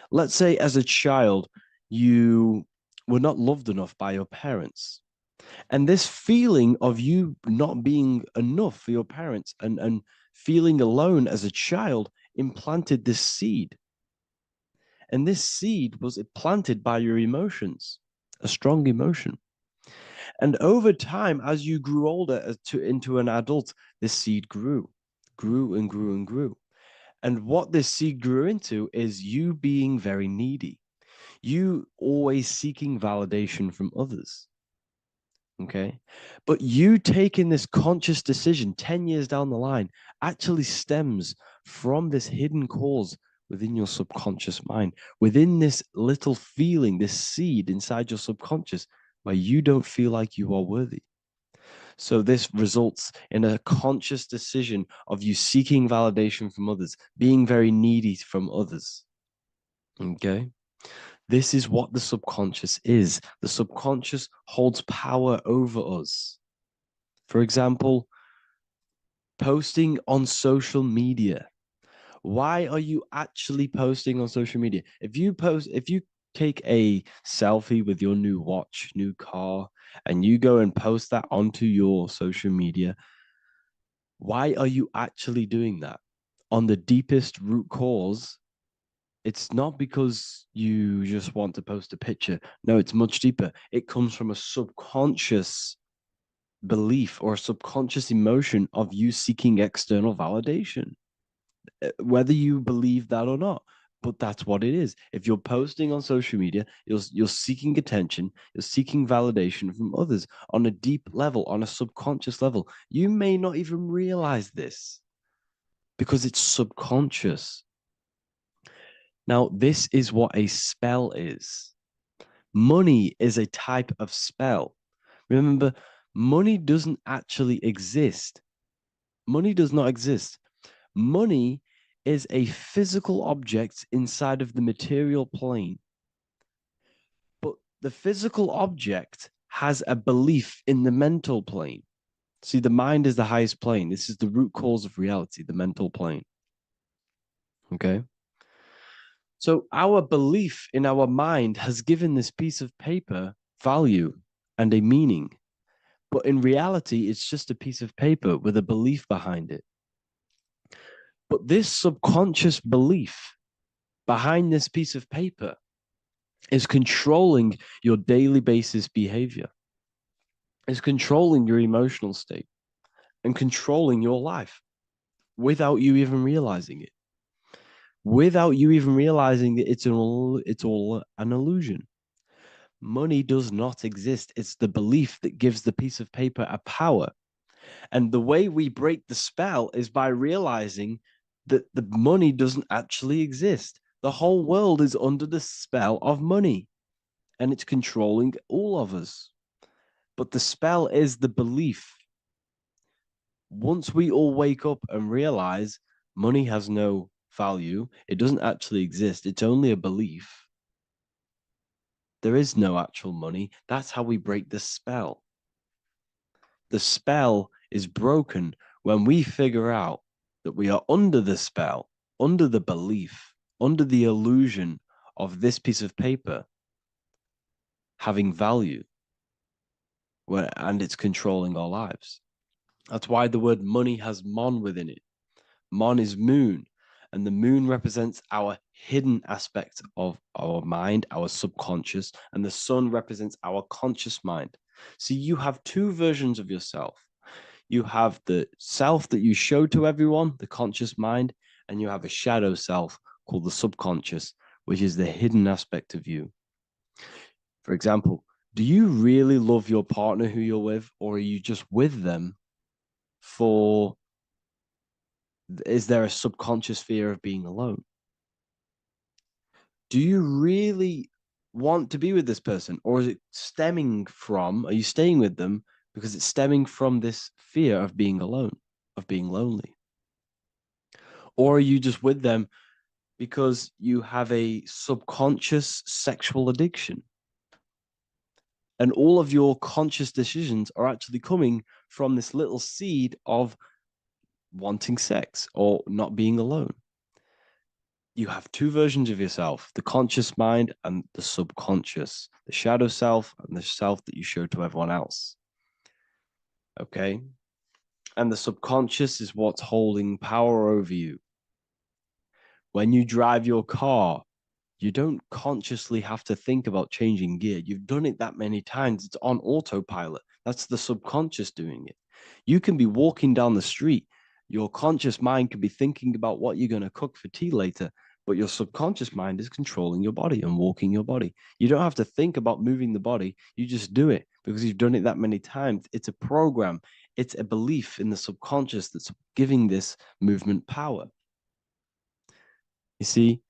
Let's say as a child, you were not loved enough by your parents. And this feeling of you not being enough for your parents and feeling alone as a child implanted this seed. And this seed was planted by your emotions, a strong emotion. And over time, as you grew older into an adult, this seed grew and grew and grew. And what this seed grew into is you being very needy, you always seeking validation from others. Okay. But you taking this conscious decision 10 years down the line actually stems from this hidden cause within your subconscious mind, within this little feeling, this seed inside your subconscious where you don't feel like you are worthy. So this results in a conscious decision of you seeking validation from others, being very needy from others. Okay. This is what the subconscious is. The subconscious holds power over us. For example, posting on social media. Why are you actually posting on social media? If you take a selfie with your new watch, new car, and you go and post that onto your social media, why are you actually doing that? On the deepest root cause, it's not because you just want to post a picture. No, it's much deeper. It comes from a subconscious belief or a subconscious emotion of you seeking external validation, whether you believe that or not. But that's what it is. If you're posting on social media, you're seeking attention, you're seeking validation from others on a deep level, on a subconscious level. You may not even realize this because it's subconscious. Now, this is what a spell is. Money is a type of spell. Remember, money doesn't actually exist. Money does not exist. Money is a physical object inside of the material plane. But the physical object has a belief in the mental plane. See, the mind is the highest plane. This is the root cause of reality, the mental plane. Okay? So our belief in our mind has given this piece of paper value and a meaning. But in reality, it's just a piece of paper with a belief behind it. But this subconscious belief behind this piece of paper is controlling your daily basis behavior, is controlling your emotional state and controlling your life without you even realizing it. Without you even realizing that it's all an illusion. Money does not exist. It's the belief that gives the piece of paper a power. And the way we break the spell is by realizing that the money doesn't actually exist. The whole world is under the spell of money, and it's controlling all of us. But the spell is the belief. Once we all wake up and realize money has no value, it doesn't actually exist, it's only a belief, There is no actual money. That's how we break the spell. The spell is broken when we figure out that we are under the spell, under the belief, under the illusion of this piece of paper having value, and it's controlling our lives. That's why the word money has mon within it. Mon is moon, and the moon represents our hidden aspect of our mind, our subconscious, and the sun represents our conscious mind. So you have two versions of yourself. You have the self that you show to everyone, the conscious mind, and you have a shadow self called the subconscious, which is the hidden aspect of you. For example, do you really love your partner who you're with, or are you just with them for, is there a subconscious fear of being alone? Do you really want to be with this person, or is it stemming from, are you staying with them because it's stemming from this fear of being alone, of being lonely? Or are you just with them because you have a subconscious sexual addiction? And all of your conscious decisions are actually coming from this little seed of wanting sex or not being alone. You have two versions of yourself, the conscious mind and the subconscious, the shadow self and the self that you show to everyone else. Okay? And the subconscious is what's holding power over you. When you drive your car, you don't consciously have to think about changing gear. You've done it that many times. It's on autopilot. That's the subconscious doing it. You can be walking down the street. Your conscious mind can be thinking about what you're going to cook for tea later, but your subconscious mind is controlling your body and walking your body. You don't have to think about moving the body. You just do it because you've done it that many times. It's a program. It's a belief in the subconscious that's giving this movement power. You see,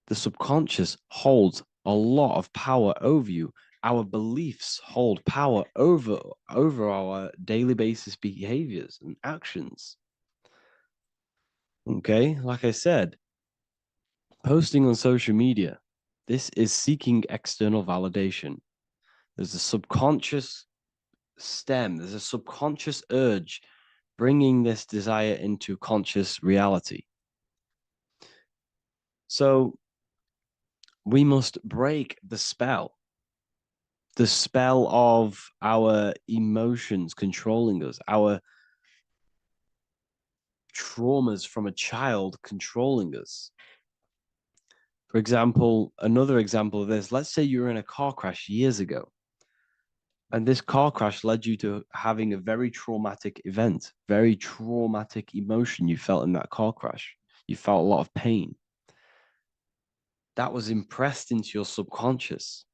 the subconscious holds a lot of power over you. Our beliefs hold power over our daily basis behaviors and actions. Okay, like I said, posting on social media, this is seeking external validation. There's a subconscious stem, there's a subconscious urge bringing this desire into conscious reality. So we must break the spell of our emotions controlling us, our traumas from a child controlling us. For example, another example of this, let's say you were in a car crash years ago, and this car crash led you to having a very traumatic event, very traumatic emotion you felt in that car crash. You felt a lot of pain. That was impressed into your subconscious.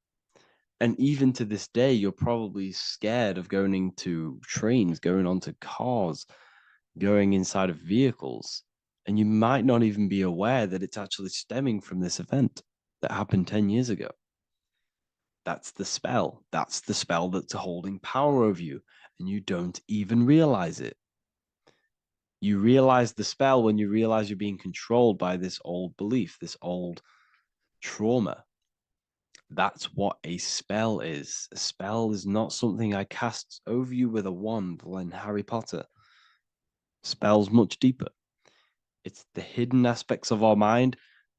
And even to this day, you're probably scared of going into trains, going onto cars, going inside of vehicles. And you might not even be aware that it's actually stemming from this event that happened 10 years ago. That's the spell. That's the spell that's holding power over you. And you don't even realize it. You realize the spell when you realize you're being controlled by this old belief, this old trauma. That's what a spell is. A spell is not something I cast over you with a wand like Harry Potter. Spell's much deeper. It's the hidden aspects of our mind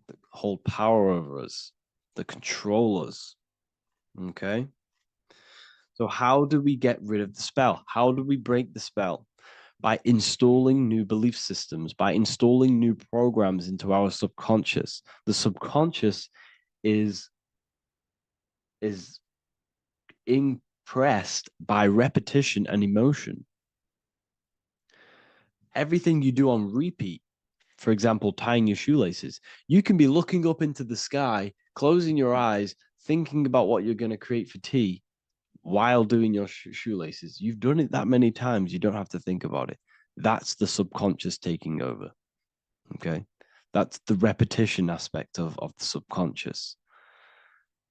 that hold power over us, that control us. Okay? So how do we get rid of the spell? How do we break the spell? By installing new belief systems, by installing new programs into our subconscious. The subconscious is impressed by repetition and emotion. Everything you do on repeat, for example, tying your shoelaces, you can be looking up into the sky, closing your eyes, thinking about what you're going to create for tea while doing your shoelaces. You've done it that many times, you don't have to think about it. That's the subconscious taking over. Okay? That's the repetition aspect of the subconscious.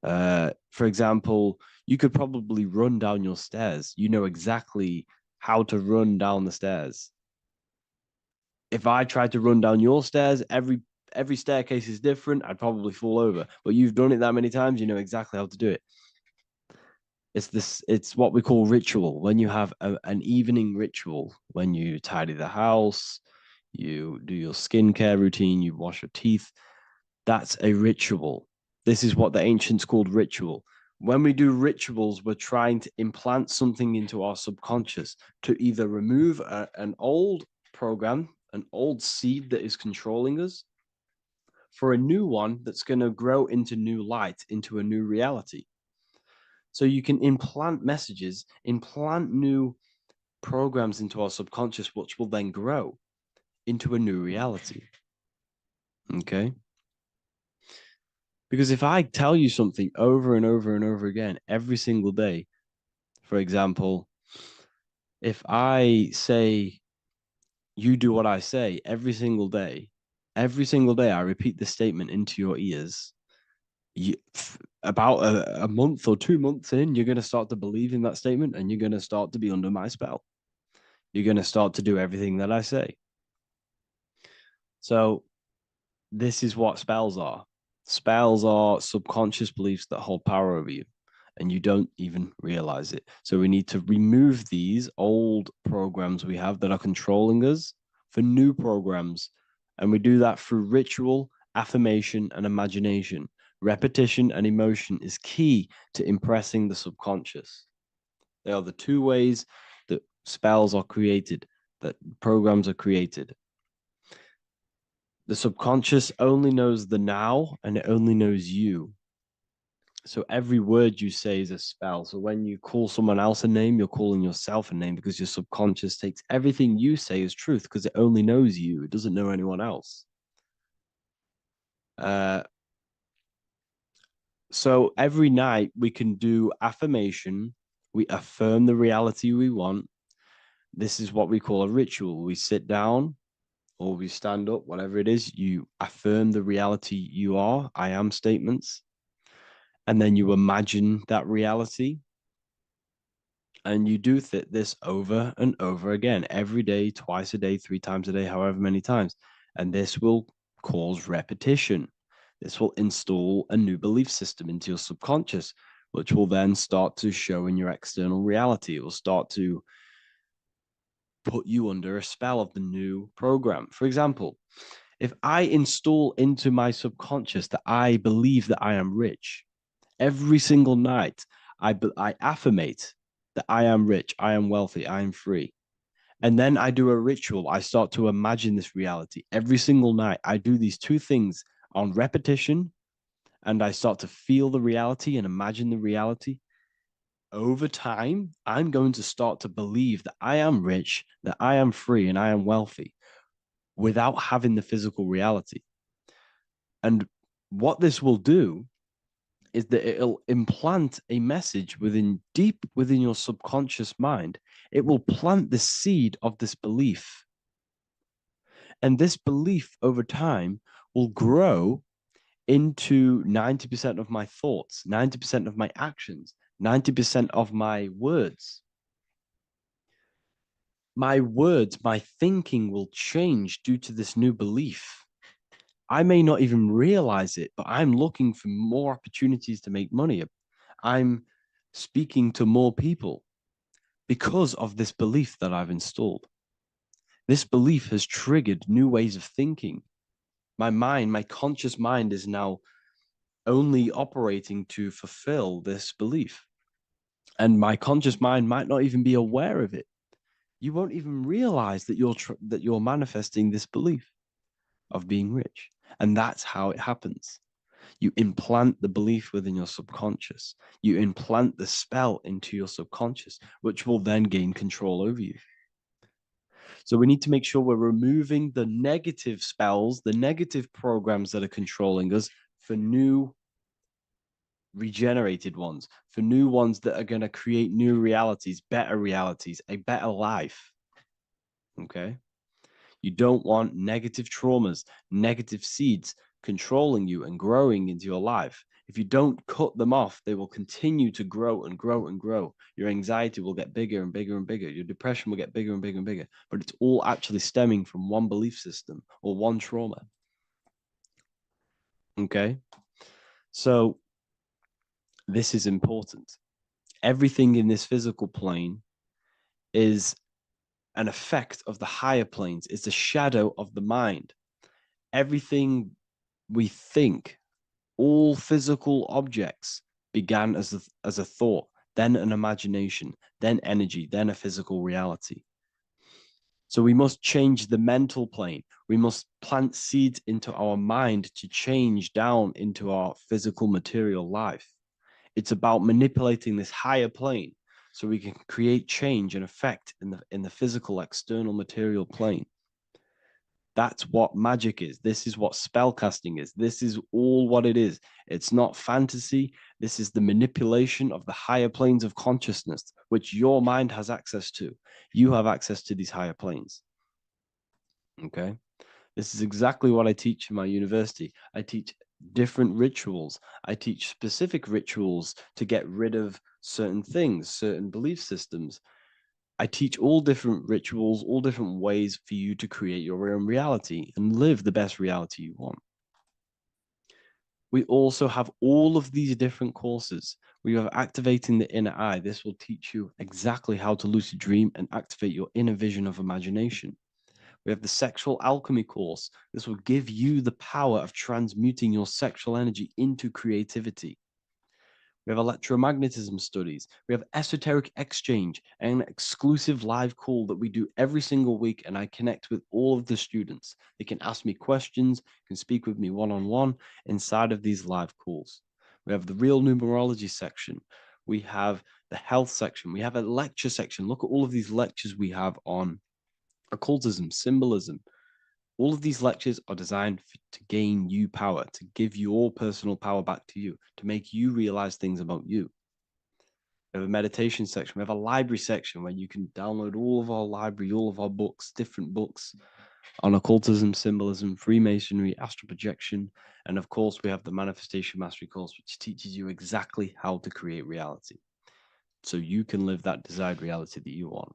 For example, you could probably run down your stairs. You know exactly how to run down the stairs. If I tried to run down your stairs, every staircase is different. I'd probably fall over. But you've done it that many times, you know exactly how to do it. It's what we call ritual. When you have an evening ritual, when you tidy the house, you do your skincare routine, you wash your teeth, that's a ritual. This is what the ancients called ritual. When we do rituals, we're trying to implant something into our subconscious to either remove an old program, an old seed that is controlling us, for a new one that's going to grow into new light, into a new reality. So you can implant messages, implant new programs into our subconscious, which will then grow into a new reality. Okay? Because if I tell you something over and over and over again every single day, for example, if I say, you do what I say every single day I repeat this statement into your ears, about a month or 2 months in, you're going to start to believe in that statement and you're going to start to be under my spell. You're going to start to do everything that I say. So this is what spells are. Spells are subconscious beliefs that hold power over you, and you don't even realize it. So we need to remove these old programs we have that are controlling us for new programs. And we do that through ritual, affirmation, and imagination. Repetition and emotion is key to impressing the subconscious. They are the two ways that spells are created, that programs are created. The subconscious only knows the now, and it only knows you. So every word you say is a spell. So when you call someone else a name, you're calling yourself a name, because your subconscious takes everything you say as truth because it only knows you. It doesn't know anyone else. So every night we can do affirmation. We affirm the reality we want. This is what we call a ritual. We sit down or we stand up, whatever it is, you affirm the reality you are, I am statements, and then you imagine that reality. And you do this over and over again, every day, twice a day, 3 times a day, however many times. And this will cause repetition. This will install a new belief system into your subconscious, which will then start to show in your external reality. It will start to put you under a spell of the new program. For example, if I install into my subconscious that I believe that I am rich, every single night I affirmate that I am rich, I am wealthy, I am free. And then I do a ritual. I start to imagine this reality. Every single night, I do these two things on repetition, and I start to feel the reality and imagine the reality. Over time, I'm going to start to believe that I am rich, that I am free, and I am wealthy without having the physical reality. And what this will do is that it'll implant a message deep within your subconscious mind. It will plant the seed of this belief. And this belief over time will grow into 90% of my thoughts, 90% of my actions, 90% of my words. My words, my thinking will change due to this new belief. I may not even realize it, but I'm looking for more opportunities to make money. I'm speaking to more people because of this belief that I've installed. This belief has triggered new ways of thinking. My mind, my conscious mind, is now only operating to fulfill this belief. And my conscious mind might not even be aware of it. You won't even realize that you're manifesting this belief of being rich. And that's how it happens. You implant the belief within your subconscious. You implant the spell into your subconscious, which will then gain control over you. So we need to make sure we're removing the negative spells, the negative programs that are controlling us, for new regenerated ones, for new ones that are going to create new realities, a better life. Okay? You don't want negative traumas, negative seeds controlling you and growing into your life. If you don't cut them off, they will continue to grow and grow and grow. Your anxiety will get bigger and bigger and bigger. Your depression will get bigger and bigger and bigger. But it's all actually stemming from one belief system or one trauma. Okay? So this is important. Everything in this physical plane is an effect of the higher planes. It's a shadow of the mind. Everything we think, all physical objects, began as a thought, then an imagination, then energy, then a physical reality. So we must change the mental plane. We must plant seeds into our mind to change down into our physical material life. It's about manipulating this higher plane so we can create change and effect in the physical external material plane. That's what magic is. This is what spellcasting is. This is all what it is. It's not fantasy. This is the manipulation of the higher planes of consciousness, which your mind has access to. You have access to these higher planes. Okay? This is exactly what I teach in my university. I teach different rituals. I teach specific rituals to get rid of certain things, certain belief systems. I teach all different rituals, all different ways for you to create your own reality and live the best reality you want. We also have all of these different courses. We have activating the inner eye. This will teach you exactly how to lucid dream and activate your inner vision of imagination. We have the sexual alchemy course. This will give you the power of transmuting your sexual energy into creativity. We have electromagnetism studies. We have esoteric exchange and an exclusive live call that we do every single week. And I connect with all of the students. They can ask me questions, can speak with me one-on-one inside of these live calls. We have the real numerology section. We have the health section. We have a lecture section. Look at all of these lectures we have on occultism, symbolism. All of these lectures are designed to gain you power, to give your personal power back to you, to make you realize things about you. We have a meditation section. We have a library section where you can download all of our library, all of our books, different books on occultism, symbolism, Freemasonry, astral projection. And of course, we have the Manifestation Mastery course, which teaches you exactly how to create reality so you can live that desired reality that you want.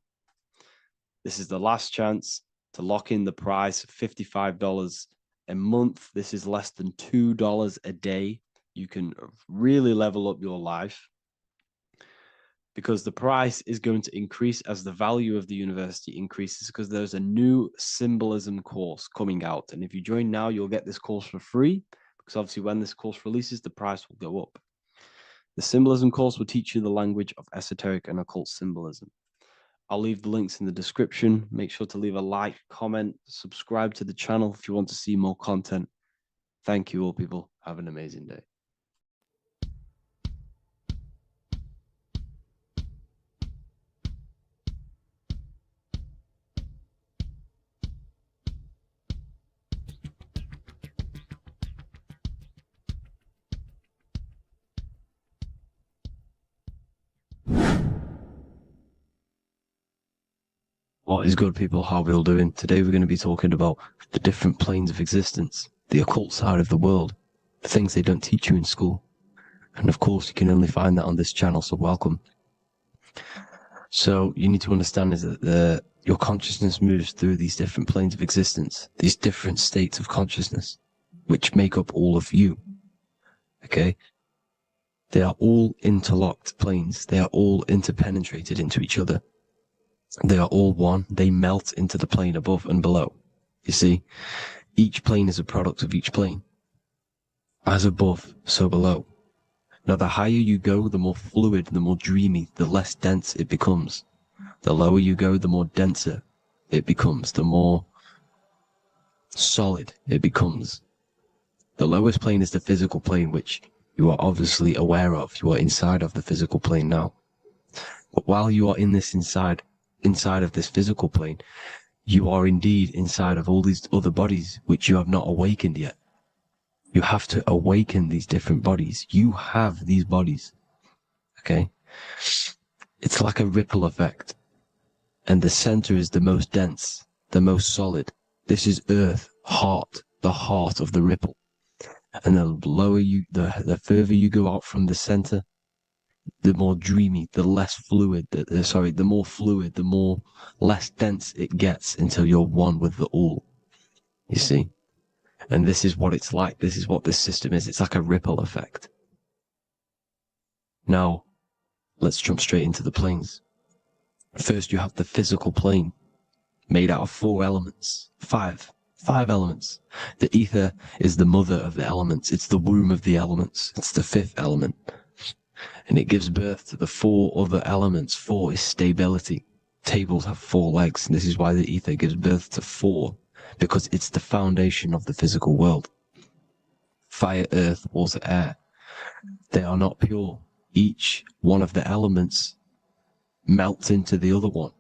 This is the last chance to lock in the price of $55 a month. This is less than $2 a day. You can really level up your life because the price is going to increase as the value of the university increases, because there's a new symbolism course coming out. And if you join now, you'll get this course for free, because obviously when this course releases, the price will go up. The symbolism course will teach you the language of esoteric and occult symbolism. I'll leave the links in the description. Make sure to leave a like, comment, subscribe to the channel if you want to see more content. Thank you all, people. Have an amazing day. What is good, people? How are we all doing? Today we're going to be talking about the different planes of existence, the occult side of the world, the things they don't teach you in school. And of course, you can only find that on this channel, so welcome. So you need to understand is that your consciousness moves through these different planes of existence, these different states of consciousness, which make up all of you. Okay? They are all interlocked planes. They are all interpenetrated into each other. They are all one. They melt into the plane above and below. You see, each plane is a product of each plane. As above, so below. Now, the higher you go, the more fluid, the more dreamy, the less dense it becomes. The lower you go, the more denser it becomes, the more solid it becomes. The lowest plane is the physical plane, which you are obviously aware of. You are inside of the physical plane now. But while you are in this inside of this physical plane, you are indeed inside of all these other bodies which you have not awakened yet. You have to awaken these different bodies. You have these bodies. Okay? It's like a ripple effect. And the center is the most dense, the most solid. This is earth, heart, the heart of the ripple. And the lower you, the further you go out from the center, the more dreamy, the less fluid, the more fluid, the more less dense it gets until you're one with the all. You see? And this is what it's like. This is what this system is. It's like a ripple effect. Now, let's jump straight into the planes. First, you have the physical plane, made out of 4 elements. Five elements. The ether is the mother of the elements. It's the womb of the elements. It's the 5th element. And it gives birth to the 4 other elements. 4 is stability. Tables have 4 legs, and this is why the ether gives birth to 4, because it's the foundation of the physical world. Fire, earth, water, air. They are not pure. Each one of the elements melts into the other one.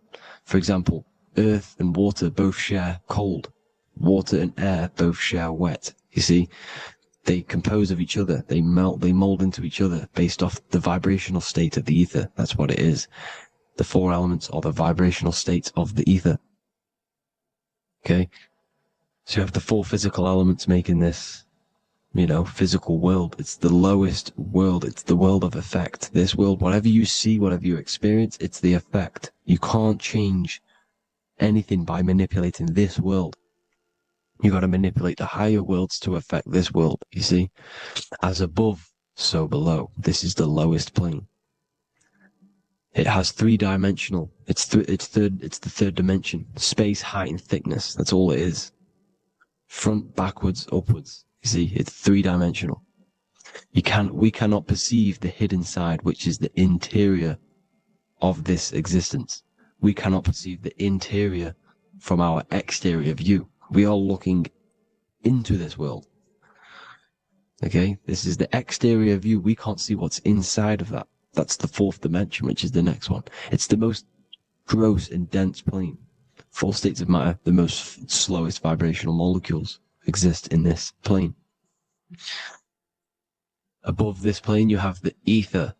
For example, earth and water both share cold. Water and air both share wet. You see, they compose of each other. They melt, they mold into each other based off the vibrational state of the ether. That's what it is. The 4 elements are the vibrational states of the ether. Okay? So you have the 4 physical elements making this, physical world. It's the lowest world. It's the world of effect. This world, whatever you see, whatever you experience, it's the effect. You can't change anything by manipulating this world. You got to manipulate the higher worlds to affect this world. You see, as above, so below. This is the lowest plane. It has 3-dimensional. It's the 3rd dimension. Space, height, and thickness. That's all it is. Front, backwards, upwards. You see, it's 3-dimensional. We cannot perceive the hidden side, which is the interior of this existence. We cannot perceive the interior from our exterior view. We are looking into this world. Okay, this is the exterior view. We can't see what's inside of that. That's the 4th dimension, which is the next one. It's the most gross and dense plane. 4 states of matter, the most slowest vibrational molecules exist in this plane. Above this plane, you have the ether.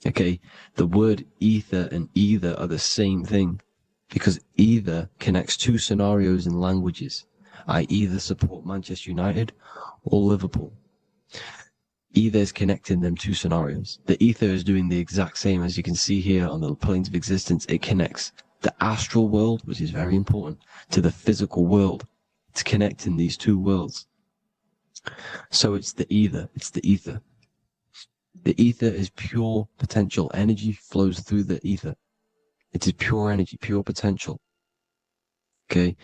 Okay, the word ether and either are the same thing, because either connects 2 scenarios in languages. I either support Manchester United or Liverpool. Either is connecting them 2 scenarios. The ether is doing the exact same, as you can see here on the planes of existence. It connects the astral world, which is very important, to the physical world. It's connecting these 2 worlds. So it's the ether. It's the ether. The ether is pure potential. Energy flows through the ether. It is pure energy, pure potential. Okay?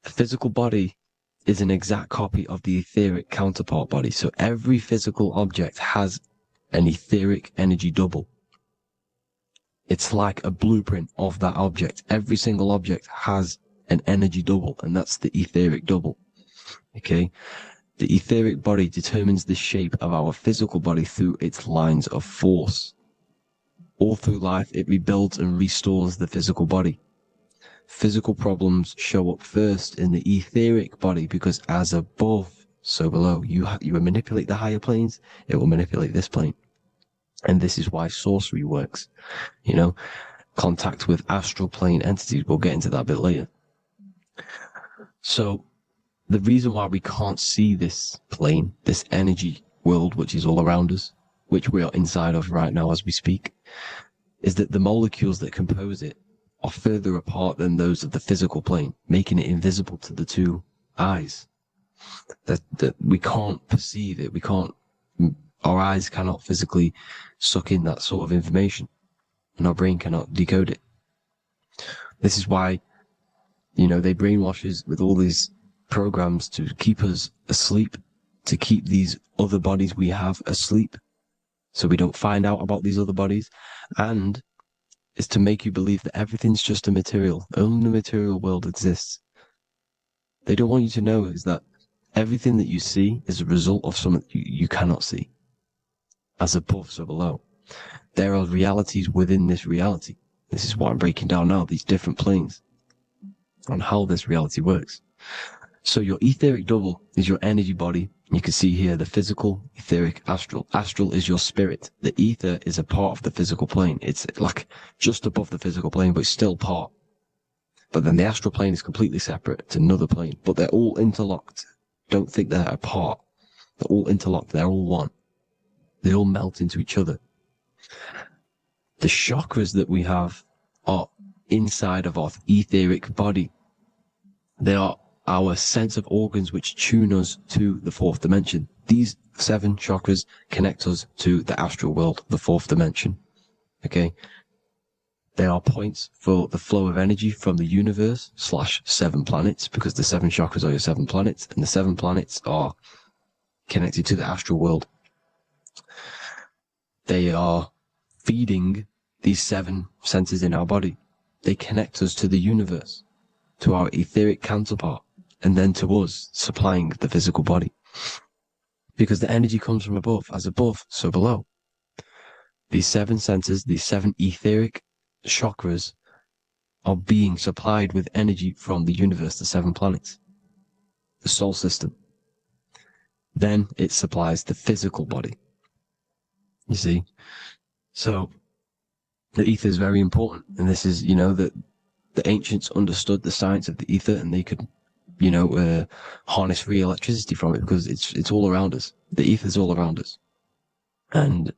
The physical body is an exact copy of the etheric counterpart body. So every physical object has an etheric energy double. It's like a blueprint of that object. Every single object has an energy double, and that's the etheric double. Okay? The etheric body determines the shape of our physical body through its lines of force. All through life, it rebuilds and restores the physical body. Physical problems show up first in the etheric body, because as above, so below. You manipulate the higher planes, it will manipulate this plane. And this is why sorcery works. Contact with astral plane entities. We'll get into that a bit later. So the reason why we can't see this plane, this energy world, which is all around us, which we are inside of right now as we speak, is that the molecules that compose it are further apart than those of the physical plane, making it invisible to the 2 eyes. That we can't perceive it. Our eyes cannot physically suck in that sort of information, and our brain cannot decode it. This is why, they brainwash us with all these programs to keep us asleep, to keep these other bodies we have asleep, so we don't find out about these other bodies, and is to make you believe that everything's just a material. Only the material world exists. They don't want you to know is that everything that you see is a result of something you cannot see. As above, so below. There are realities within this reality. This is what I'm breaking down now, these different planes, on how this reality works. So your etheric double is your energy body. You can see here the physical, etheric, astral. Astral is your spirit. The ether is a part of the physical plane. It's like just above the physical plane, but it's still part. But then the astral plane is completely separate. It's another plane, but they're all interlocked. Don't think they're apart. They're all interlocked. They're all one. They all melt into each other. The chakras that we have are inside of our etheric body. They are our sense of organs which tune us to the 4th dimension. These 7 chakras connect us to the astral world, the 4th dimension. Okay. They are points for the flow of energy from the universe / 7 planets, because the 7 chakras are your 7 planets, and the 7 planets are connected to the astral world. They are feeding these 7 senses in our body. They connect us to the universe, to our etheric counterpart, and then to us, supplying the physical body. Because the energy comes from above. As above, so below. These 7 senses, these 7 etheric chakras, are being supplied with energy from the universe, the 7 planets, the solar system. Then it supplies the physical body. You see? So the ether is very important. And this is, that the ancients understood the science of the ether, and they could, harness free electricity from it, because it's all around us. The ether is all around us. And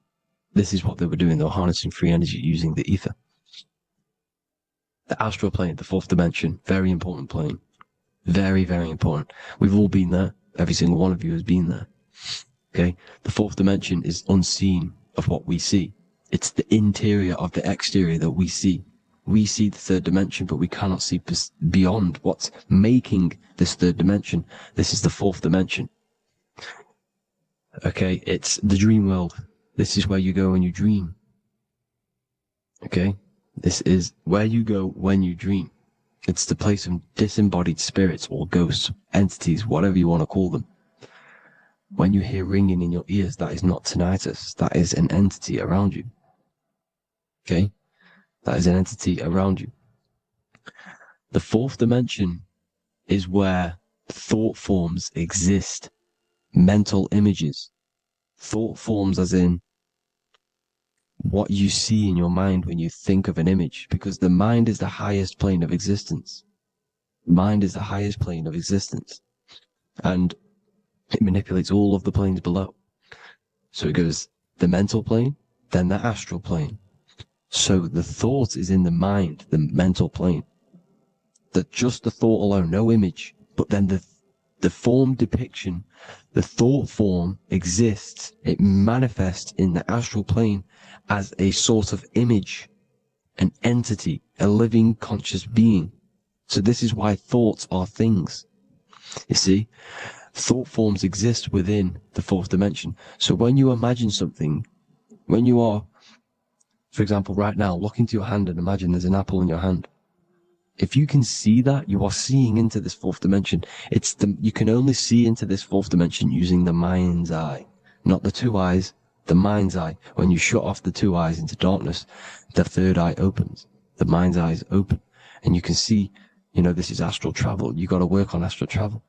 this is what they were doing. They were harnessing free energy using the ether. The astral plane, the 4th dimension, very important plane. Very, very important. We've all been there. Every single one of you has been there. Okay? The 4th dimension is unseen of what we see. It's the interior of the exterior that we see. We see the 3rd dimension, but we cannot see beyond what's making this 3rd dimension. This is the 4th dimension. Okay? It's the dream world. This is where you go when you dream. Okay? This is where you go when you dream. It's the place of disembodied spirits or ghosts, entities, whatever you want to call them. When you hear ringing in your ears, that is not tinnitus. That is an entity around you. Okay? That is an entity around you. The 4th dimension is where thought forms exist. Mental images. Thought forms as in what you see in your mind when you think of an image, because the mind is the highest plane of existence. Mind is the highest plane of existence. And it manipulates all of the planes below. So it goes the mental plane, then the astral plane. So the thought is in the mind, the mental plane. That just the thought alone, no image, but then the form depiction, the thought form exists. It manifests in the astral plane as a sort of image, an entity, a living conscious being. So this is why thoughts are things. You see, thought forms exist within the 4th dimension. So when you imagine something, when you are, for example, right now, look into your hand and imagine there's an apple in your hand. If you can see that, you are seeing into this 4th dimension. You can only see into this 4th dimension using the mind's eye, not the 2 eyes, the mind's eye. When you shut off the 2 eyes into darkness, the 3rd eye opens. The mind's eye is open. And you can see, this is astral travel. You got to work on astral travel.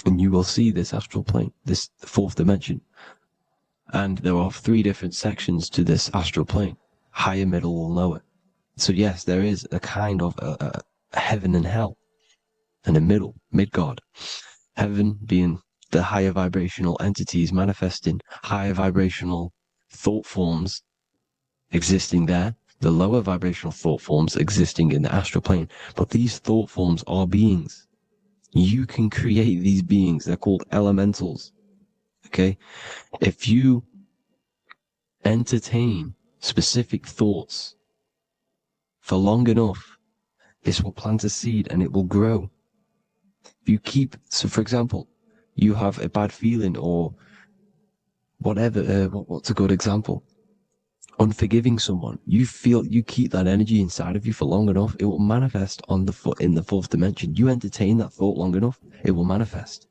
And you will see this astral plane, this 4th dimension. And there are 3 different sections to this astral plane. Higher, middle, or lower. So yes, there is a kind of a heaven and hell. And a mid-God. Heaven being the higher vibrational entities manifesting higher vibrational thought forms existing there, the lower vibrational thought forms existing in the astral plane. But these thought forms are beings. You can create these beings. They're called elementals. Okay? If you entertain specific thoughts for long enough, this will plant a seed and it will grow. If you keep, so for example, you have a bad feeling or whatever, what's a good example? Unforgiving someone. You keep that energy inside of you for long enough, it will manifest in the 4th dimension. You entertain that thought long enough, it will manifest.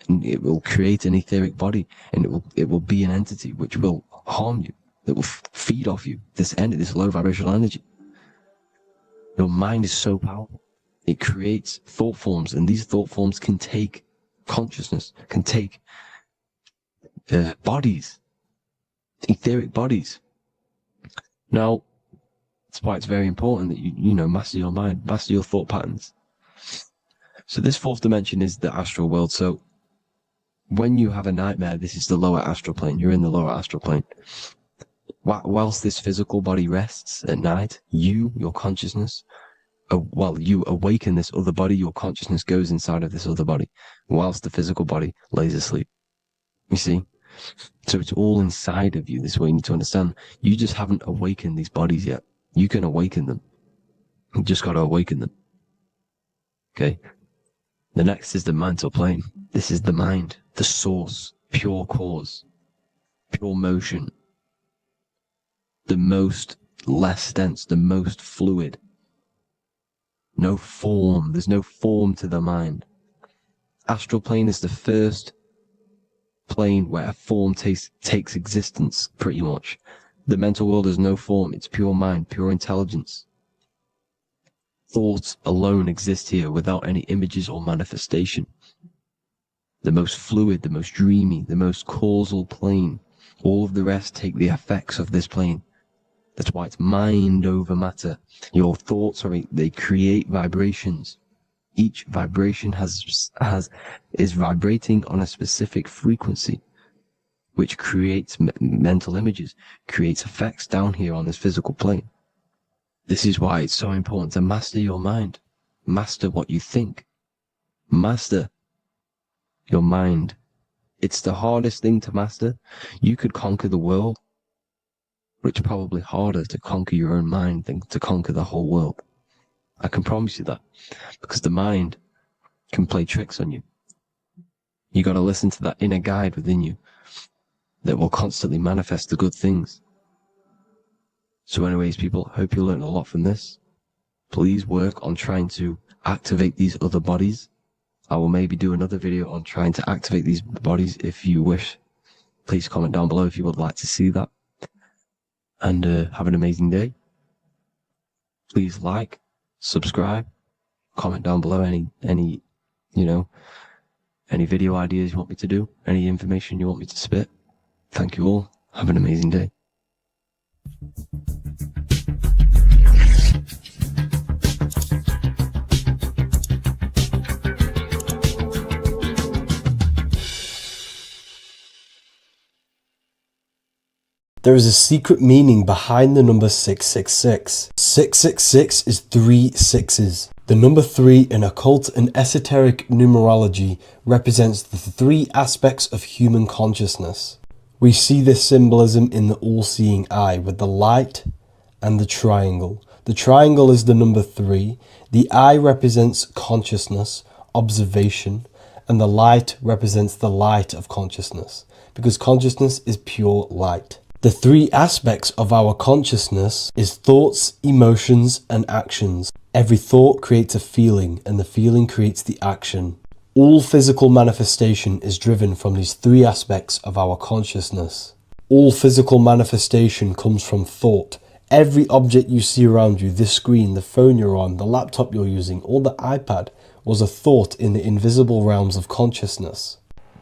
And it will create an etheric body, and it will be an entity which will harm you. It will feed off you. This low vibrational energy. Your mind is so powerful. It creates thought forms, and these thought forms can take consciousness, can take bodies, etheric bodies. Now, that's why it's very important that you master your mind, master your thought patterns. So this 4th dimension is the astral world. So when you have a nightmare, this is the lower astral plane. You're in the lower astral plane. Whilst this physical body rests at night, your consciousness, you awaken this other body, your consciousness goes inside of this other body, whilst the physical body lays asleep. You see? So it's all inside of you. This is what you need to understand. You just haven't awakened these bodies yet. You can awaken them. You just got to awaken them. Okay? The next is the mental plane. This is the mind, the source, pure cause, pure motion, the most less dense, the most fluid. No form. There's no form to the mind. Astral plane is the first plane where a form takes existence, pretty much. The mental world has no form. It's pure mind, pure intelligence. Thoughts alone exist here without any images or manifestation. The most fluid, the most dreamy, the most causal plane. All of the rest take the effects of this plane. That's why it's mind over matter. Your thoughts they create vibrations. Each vibration is vibrating on a specific frequency, which creates mental images, creates effects down here on this physical plane. This is why it's so important to master your mind. Master what you think. Master your mind. It's the hardest thing to master. You could conquer the world, but it's probably harder to conquer your own mind than to conquer the whole world. I can promise you that, because the mind can play tricks on you. You got to listen to that inner guide within you that will constantly manifest the good things. So anyways, people, hope you learned a lot from this. Please work on trying to activate these other bodies. I will maybe do another video on trying to activate these bodies if you wish. Please comment down below if you would like to see that. And have an amazing day. Please like, subscribe, comment down below any video ideas you want me to do, any information you want me to spit. Thank you all. Have an amazing day. There is a secret meaning behind the number 666. 666 is 3 sixes. The number 3 in occult and esoteric numerology represents the 3 aspects of human consciousness. We see this symbolism in the all-seeing eye with the light and the triangle. The triangle is the number 3. The eye represents consciousness, observation, and the light represents the light of consciousness, because consciousness is pure light. The 3 aspects of our consciousness is thoughts, emotions, and actions. Every thought creates a feeling, and the feeling creates the action. All physical manifestation is driven from these 3 aspects of our consciousness. All physical manifestation comes from thought. Every object you see around you, this screen, the phone you're on, the laptop you're using, or the iPad, was a thought in the invisible realms of consciousness.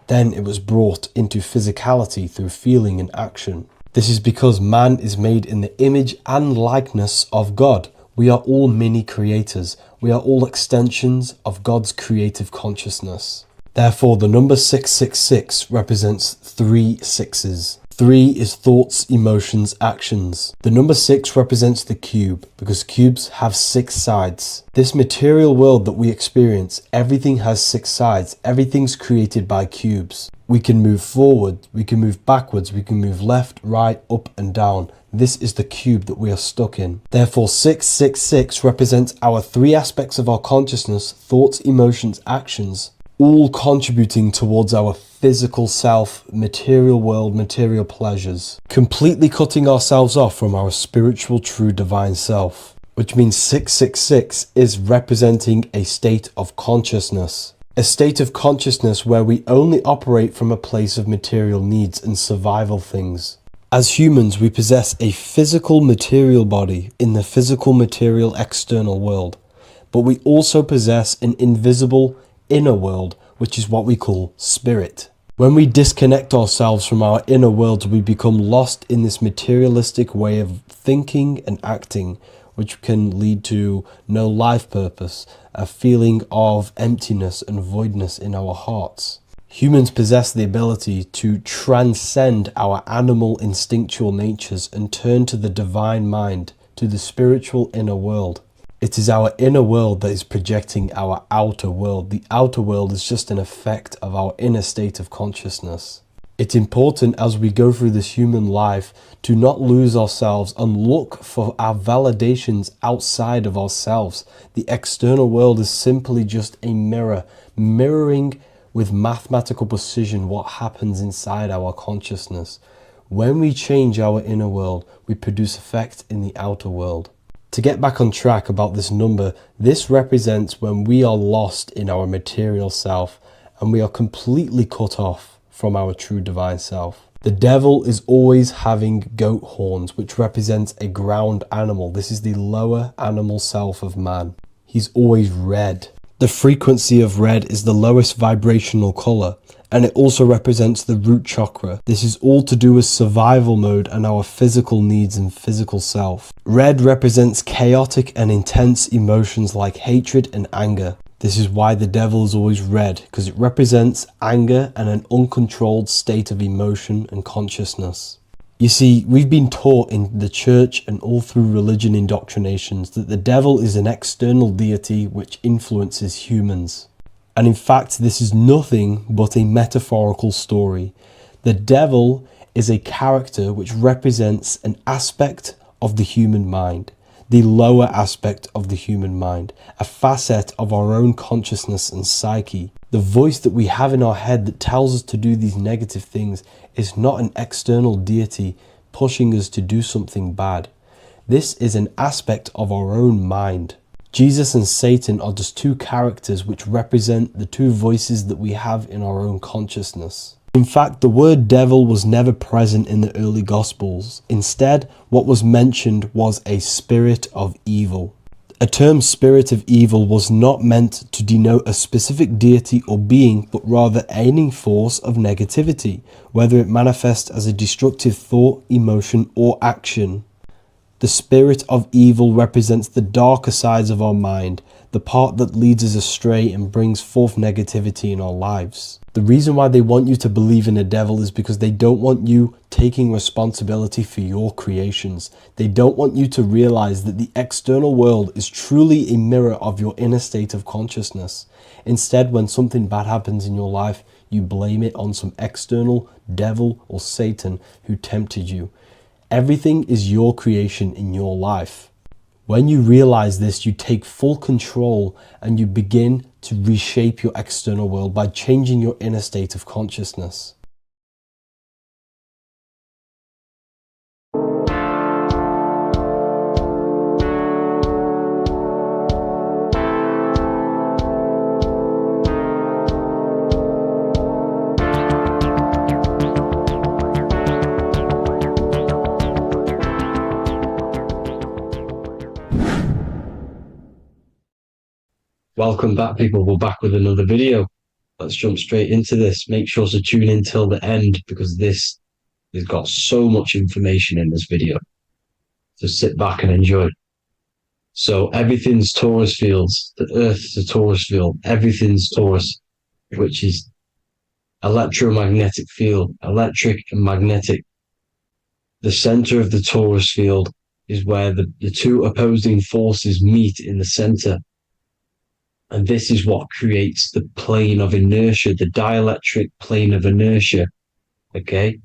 Then it was brought into physicality through feeling and action. This is because man is made in the image and likeness of God. We are all mini creators. We are all extensions of God's creative consciousness. Therefore, the number 666 represents 3 sixes. 3 is thoughts, emotions, actions. The number 6 represents the cube, because cubes have 6 sides. This material world that we experience, everything has 6 sides. Everything's created by cubes. We can move forward, we can move backwards, we can move left, right, up and down. This is the cube that we are stuck in. Therefore, 666 represents our 3 aspects of our consciousness, thoughts, emotions, actions, all contributing towards our physical self, material world, material pleasures, completely cutting ourselves off from our spiritual, true, divine self, which means 666 is representing a state of consciousness. A state of consciousness where we only operate from a place of material needs and survival things. As humans, we possess a physical material body in the physical material external world, but we also possess an invisible inner world, which is what we call spirit. When we disconnect ourselves from our inner worlds, we become lost in this materialistic way of thinking and acting, which can lead to no life purpose, a feeling of emptiness and voidness in our hearts. Humans possess the ability to transcend our animal instinctual natures and turn to the divine mind, to the spiritual inner world. It is our inner world that is projecting our outer world. The outer world is just an effect of our inner state of consciousness. It's important as we go through this human life to not lose ourselves and look for our validations outside of ourselves. The external world is simply just a mirror, mirroring with mathematical precision what happens inside our consciousness. When we change our inner world, we produce effect in the outer world. To get back on track about this number, this represents when we are lost in our material self and we are completely cut off from our true divine self. The devil is always having goat horns, which represents a ground animal. This is the lower animal self of man. He's always red. The frequency of red is the lowest vibrational color, and it also represents the root chakra. This is all to do with survival mode and our physical needs and physical self. Red represents chaotic and intense emotions like hatred and anger. This is why the devil is always red, because it represents anger and an uncontrolled state of emotion and consciousness. You see, we've been taught in the church and all through religion indoctrinations that the devil is an external deity which influences humans. And in fact, this is nothing but a metaphorical story. The devil is a character which represents an aspect of the human mind, the lower aspect of the human mind, a facet of our own consciousness and psyche. The voice that we have in our head that tells us to do these negative things is not an external deity pushing us to do something bad. This is an aspect of our own mind. Jesus and Satan are just two characters which represent the two voices that we have in our own consciousness. In fact, the word devil was never present in the early Gospels. Instead, what was mentioned was a spirit of evil. A term spirit of evil was not meant to denote a specific deity or being, but rather any force of negativity, whether it manifests as a destructive thought, emotion, or action. The spirit of evil represents the darker sides of our mind, the part that leads us astray and brings forth negativity in our lives. The reason why they want you to believe in a devil is because they don't want you taking responsibility for your creations. They don't want you to realize that the external world is truly a mirror of your inner state of consciousness. Instead, when something bad happens in your life, you blame it on some external devil or Satan who tempted you. Everything is your creation in your life. When you realize this, you take full control and you begin to reshape your external world by changing your inner state of consciousness. Welcome back, people. We're back with another video. Let's jump straight into this. Make sure to tune in till the end because this has got so much information in this video. So sit back and enjoy. So everything's torus fields. The Earth's a torus field. Everything's torus, which is electromagnetic field, electric and magnetic. The center of the torus field is where the two opposing forces meet in the center. And this is what creates the plane of inertia, the dielectric plane of inertia. Okay?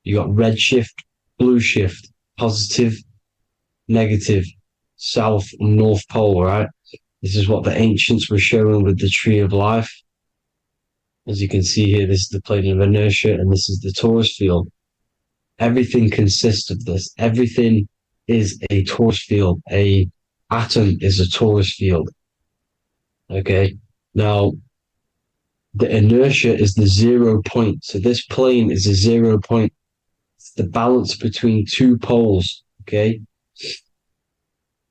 You got red shift, blue shift, positive, negative, south and north pole, right? This is what the ancients were showing with the tree of life. As you can see here, this is the plane of inertia and this is the torus field. Everything consists of this. Everything is a torus field. A atom is a torus field. Okay, now the inertia is the 0 point. So this plane is a 0 point. It's the balance between two poles. Okay,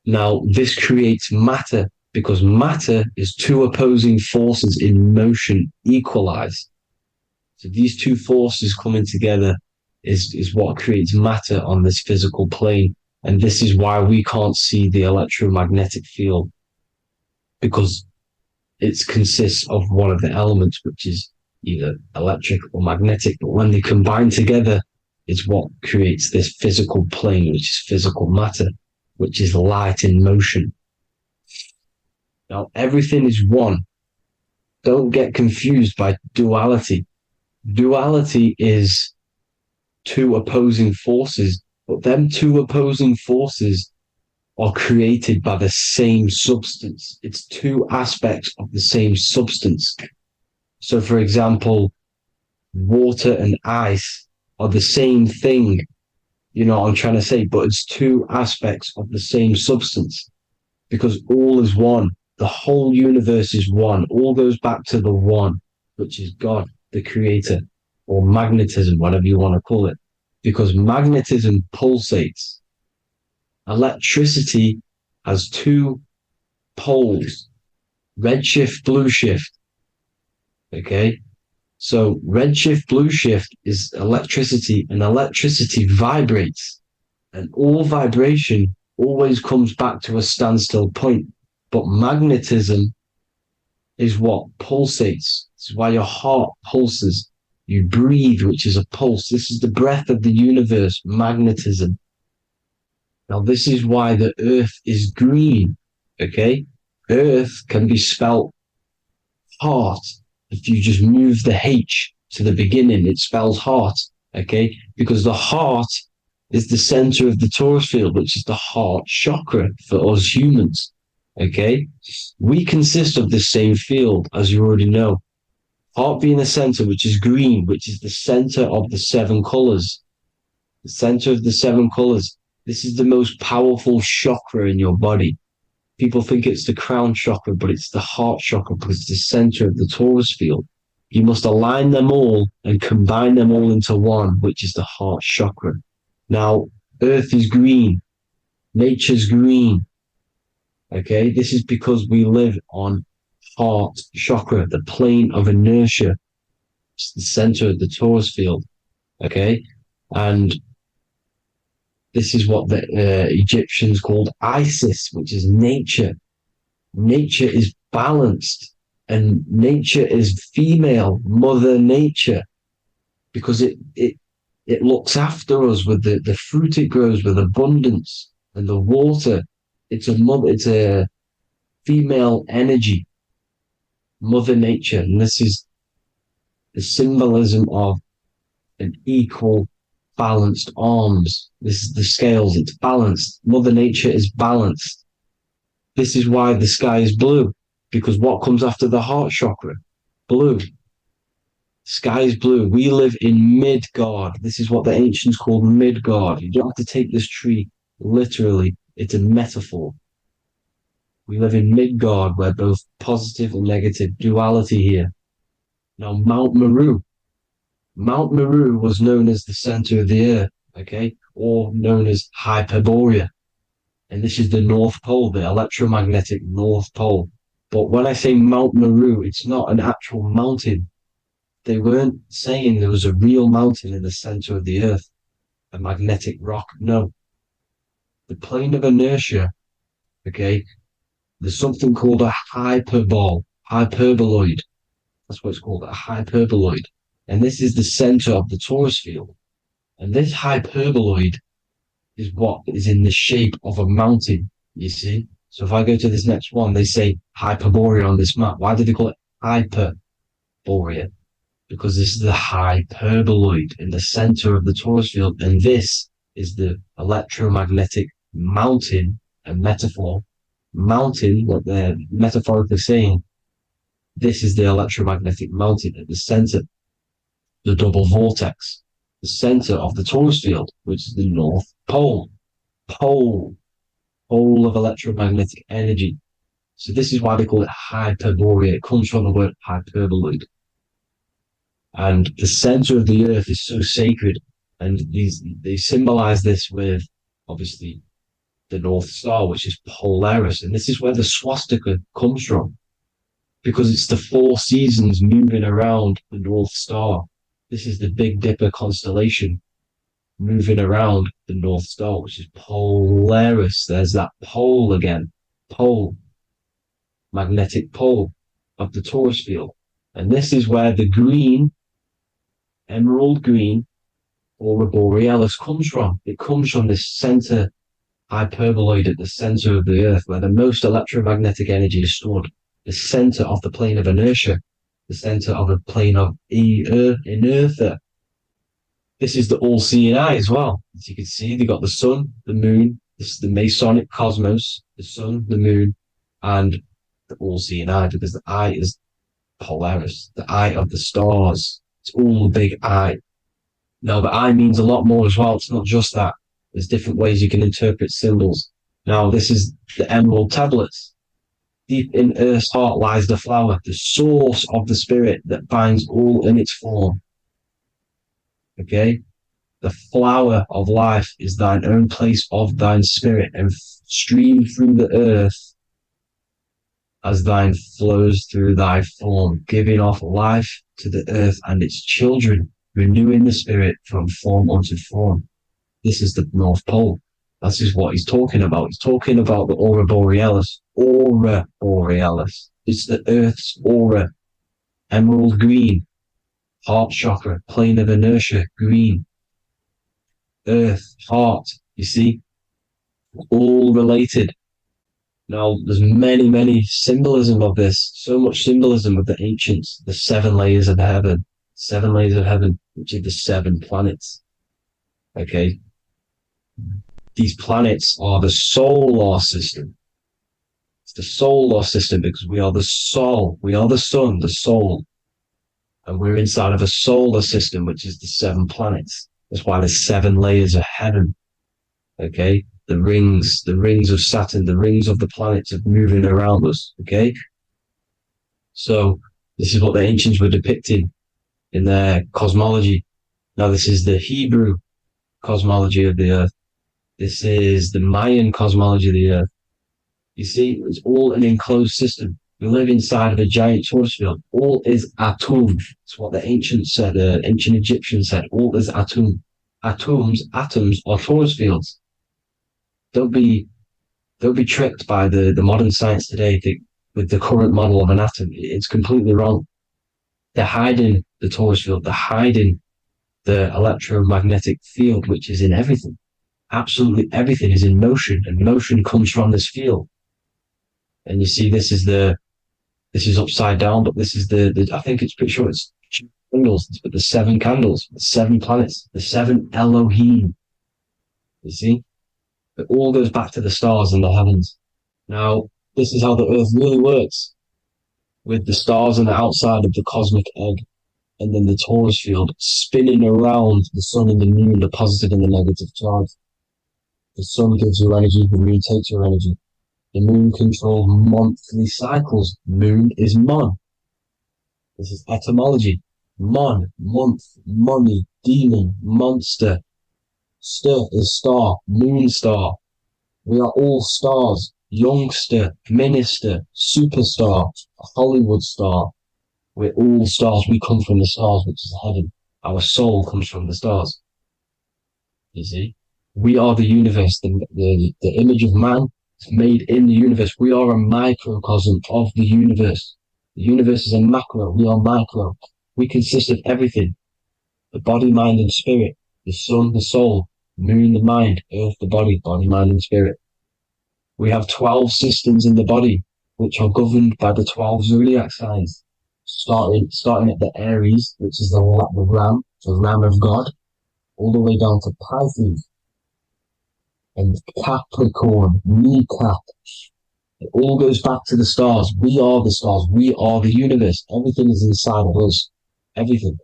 now this creates matter because matter is two opposing forces in motion equalized. So these two forces coming together is what creates matter on this physical plane. And this is why we can't see the electromagnetic field, because it consists of one of the elements, which is either electric or magnetic. But when they combine together, it's what creates this physical plane, which is physical matter, which is light in motion. Now, everything is one. Don't get confused by duality. duality is two opposing forces, but them two opposing forces are created by the same substance. It's two aspects of the same substance. So, for example, water and ice are the same thing, you know what I'm trying to say, but it's two aspects of the same substance because all is one. The whole universe is one. All goes back to the one, which is God, the creator, or magnetism, whatever you want to call it, because magnetism pulsates. Electricity has two poles, red shift, blue shift. Okay. So red shift, blue shift is electricity, and electricity vibrates, and all vibration always comes back to a standstill point. But magnetism is what pulsates. This is why your heart pulses. You breathe, which is a pulse. This is the breath of the universe, magnetism. Now, this is why the earth is green, okay? Earth can be spelt heart. If you just move the H to the beginning, it spells heart, okay? Because the heart is the center of the torus field, which is the heart chakra for us humans, okay? We consist of the same field, as you already know. Heart being the center, which is green, which is the center of the seven colors. The center of the seven colors. This is the most powerful chakra in your body. People think it's the crown chakra, but it's the heart chakra because it's the center of the torus field. You must align them all and combine them all into one, which is the heart chakra. Now, earth is green. Nature's green. Okay, this is because we live on heart chakra, the plane of inertia. It's the center of the torus field. Okay, and this is what the Egyptians called Isis, which is nature. Nature is balanced, and nature is female, Mother Nature, because it looks after us with the fruit it grows with abundance, and the water. It's a female energy, Mother Nature, and this is the symbolism of an equal, balanced arms. This is the scales, it's balanced. Mother Nature is balanced. This is why the sky is blue, because what comes after the heart chakra? Blue. Sky is blue. We live in Midgard. This is what the ancients called Midgard. You don't have to take this tree literally. It's a metaphor. We live in Midgard, where both positive and negative duality here. Now, Mount Meru. Mount Meru was known as the center of the earth, okay, or known as Hyperborea. And this is the North Pole, the electromagnetic North Pole. But when I say Mount Meru, it's not an actual mountain. They weren't saying there was a real mountain in the center of the earth, a magnetic rock. No. The plane of inertia, okay, there's something called a hyperboloid. That's what it's called, a hyperboloid. And this is the center of the torus field. And this hyperboloid is what is in the shape of a mountain, you see? So if I go to this next one, they say Hyperborea on this map. Why do they call it Hyperborea? Because this is the hyperboloid in the center of the torus field. And this is the electromagnetic mountain, a metaphor. Mountain, what they're metaphorically saying, this is the electromagnetic mountain at the center, the double vortex, the center of the torus field, which is the North Pole. Pole of electromagnetic energy. So this is why they call it Hyperborea. It comes from the word hyperboloid. And the center of the earth is so sacred. And they symbolize this with, obviously, the North Star, which is Polaris. And this is where the swastika comes from, because it's the 4 seasons moving around the North Star. This is the Big Dipper constellation moving around the North Star, which is Polaris. There's that pole again. Pole. Magnetic pole of the torus field. And this is where the green, emerald green, aurora borealis comes from. It comes from this center hyperboloid at the center of the earth, where the most electromagnetic energy is stored. The center of the plane of inertia. the center of a plane of inertia. This is the all-seeing eye as well. As you can see, they got the sun, the moon, this is the Masonic cosmos, the sun, the moon, and the all-seeing eye, because the eye is Polaris, the eye of the stars. It's all a big eye. Now, the eye means a lot more as well. It's not just that. There's different ways you can interpret symbols. Now, this is the emerald tablets. Deep in Earth's heart lies the flower, the source of the spirit that binds all in its form. Okay? The flower of life is thine own place of thine spirit, and stream through the earth as thine flows through thy form, giving off life to the earth and its children, renewing the spirit from form unto form. This is the North Pole. That is what he's talking about. He's talking about the aurora borealis. Aurora borealis. It's the earth's aura. Emerald green. Heart chakra. Plane of inertia. Green. Earth. Heart. You see? All related. Now, there's many symbolism of this. So much symbolism of the ancients. The 7 layers of heaven. 7 layers of heaven, which are the 7 planets. Okay? These planets are the solar system. It's the solar system because we are the soul. We are the sun, the soul. And we're inside of a solar system, which is the 7 planets. That's why there's 7 layers of heaven. Okay? The rings of Saturn, the rings of the planets are moving around us. Okay? So, this is what the ancients were depicting in their cosmology. Now, this is the Hebrew cosmology of the earth. This is the Mayan cosmology of the earth. You see, it's all an enclosed system. We live inside of a giant torus field. All is atum. It's what the ancients said, ancient Egyptians said. All is atum. Atoms are torus fields. Don't be tricked by the modern science today with the current model of an atom. It's completely wrong. They're hiding the torus field. They're hiding the electromagnetic field, which is in everything. Absolutely everything is in motion, and motion comes from this field. And you see, this is upside down, but this is the I think it's pretty sure it's candles, but the 7 candles, the 7 planets, the 7 Elohim. You see, it all goes back to the stars and the heavens. Now, this is how the earth really works, with the stars on the outside of the cosmic egg, and then the torus field spinning around the sun and the moon, the positive and the negative charge. The sun gives you energy, the moon takes your energy. The moon controls monthly cycles. Moon is mon. This is etymology. Mon, month, money, demon, monster. Stir is star, moon star. We are all stars. Youngster, minister, superstar, Hollywood star. We're all stars. We come from the stars, which is heaven. Our soul comes from the stars. You see? We are the universe, the image of man is made in the universe. We are a microcosm of the universe. The universe is a macro, we are micro. We consist of everything. The body, mind, and spirit. The sun, the soul. Moon, the mind. Earth, the body. Body, mind, and spirit. We have 12 systems in the body, which are governed by the 12 zodiac signs. Starting at the Aries, which is the ram, the ram of God, all the way down to Pisces. And Capricorn, kneecap. It all goes back to the stars. We are the stars. We are the universe. Everything is inside of us. Everything.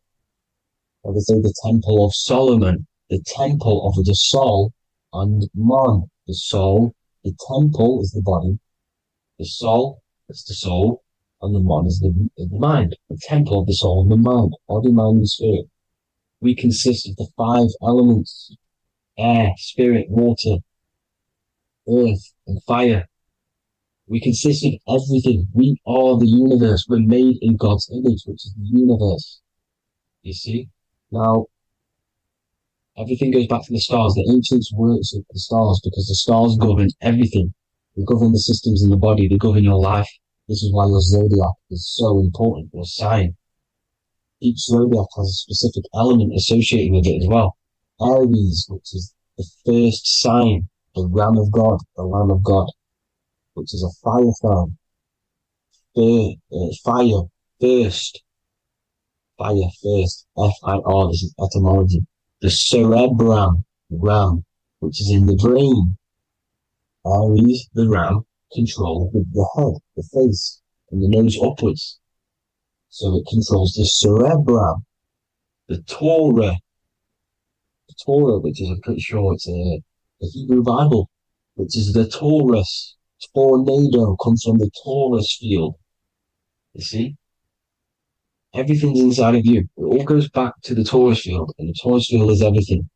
Like they say, the Temple of Solomon, the Temple of the soul, and man. The soul, the temple is the body. The soul is the soul, and the man is the mind. The temple of the soul and the mind. Body, mind, and spirit. We consist of the 5 elements. Air, spirit, water, earth, and fire. We consist of everything. We are the universe. We're made in God's image, which is the universe. You see? Now, everything goes back to the stars. The ancients worship the stars because the stars govern everything. They govern the systems in the body. They govern your life. This is why your zodiac is so important, your sign. Each zodiac has a specific element associated with it as well. Aries, which is the first sign, the Ram of God, the Lamb of God, which is a fire sign. Fire, first. fire first. F-I-R, this is etymology. The cerebrum, ram, which is in the brain. Aries, the ram, control the head, the face, and the nose upwards. So it controls the cerebrum. The Torah, which is, I'm pretty sure it's a Hebrew Bible, which is the Taurus. Tornado comes from the Taurus field. You see? Everything's inside of you. It all goes back to the Taurus field, and the Taurus field is everything.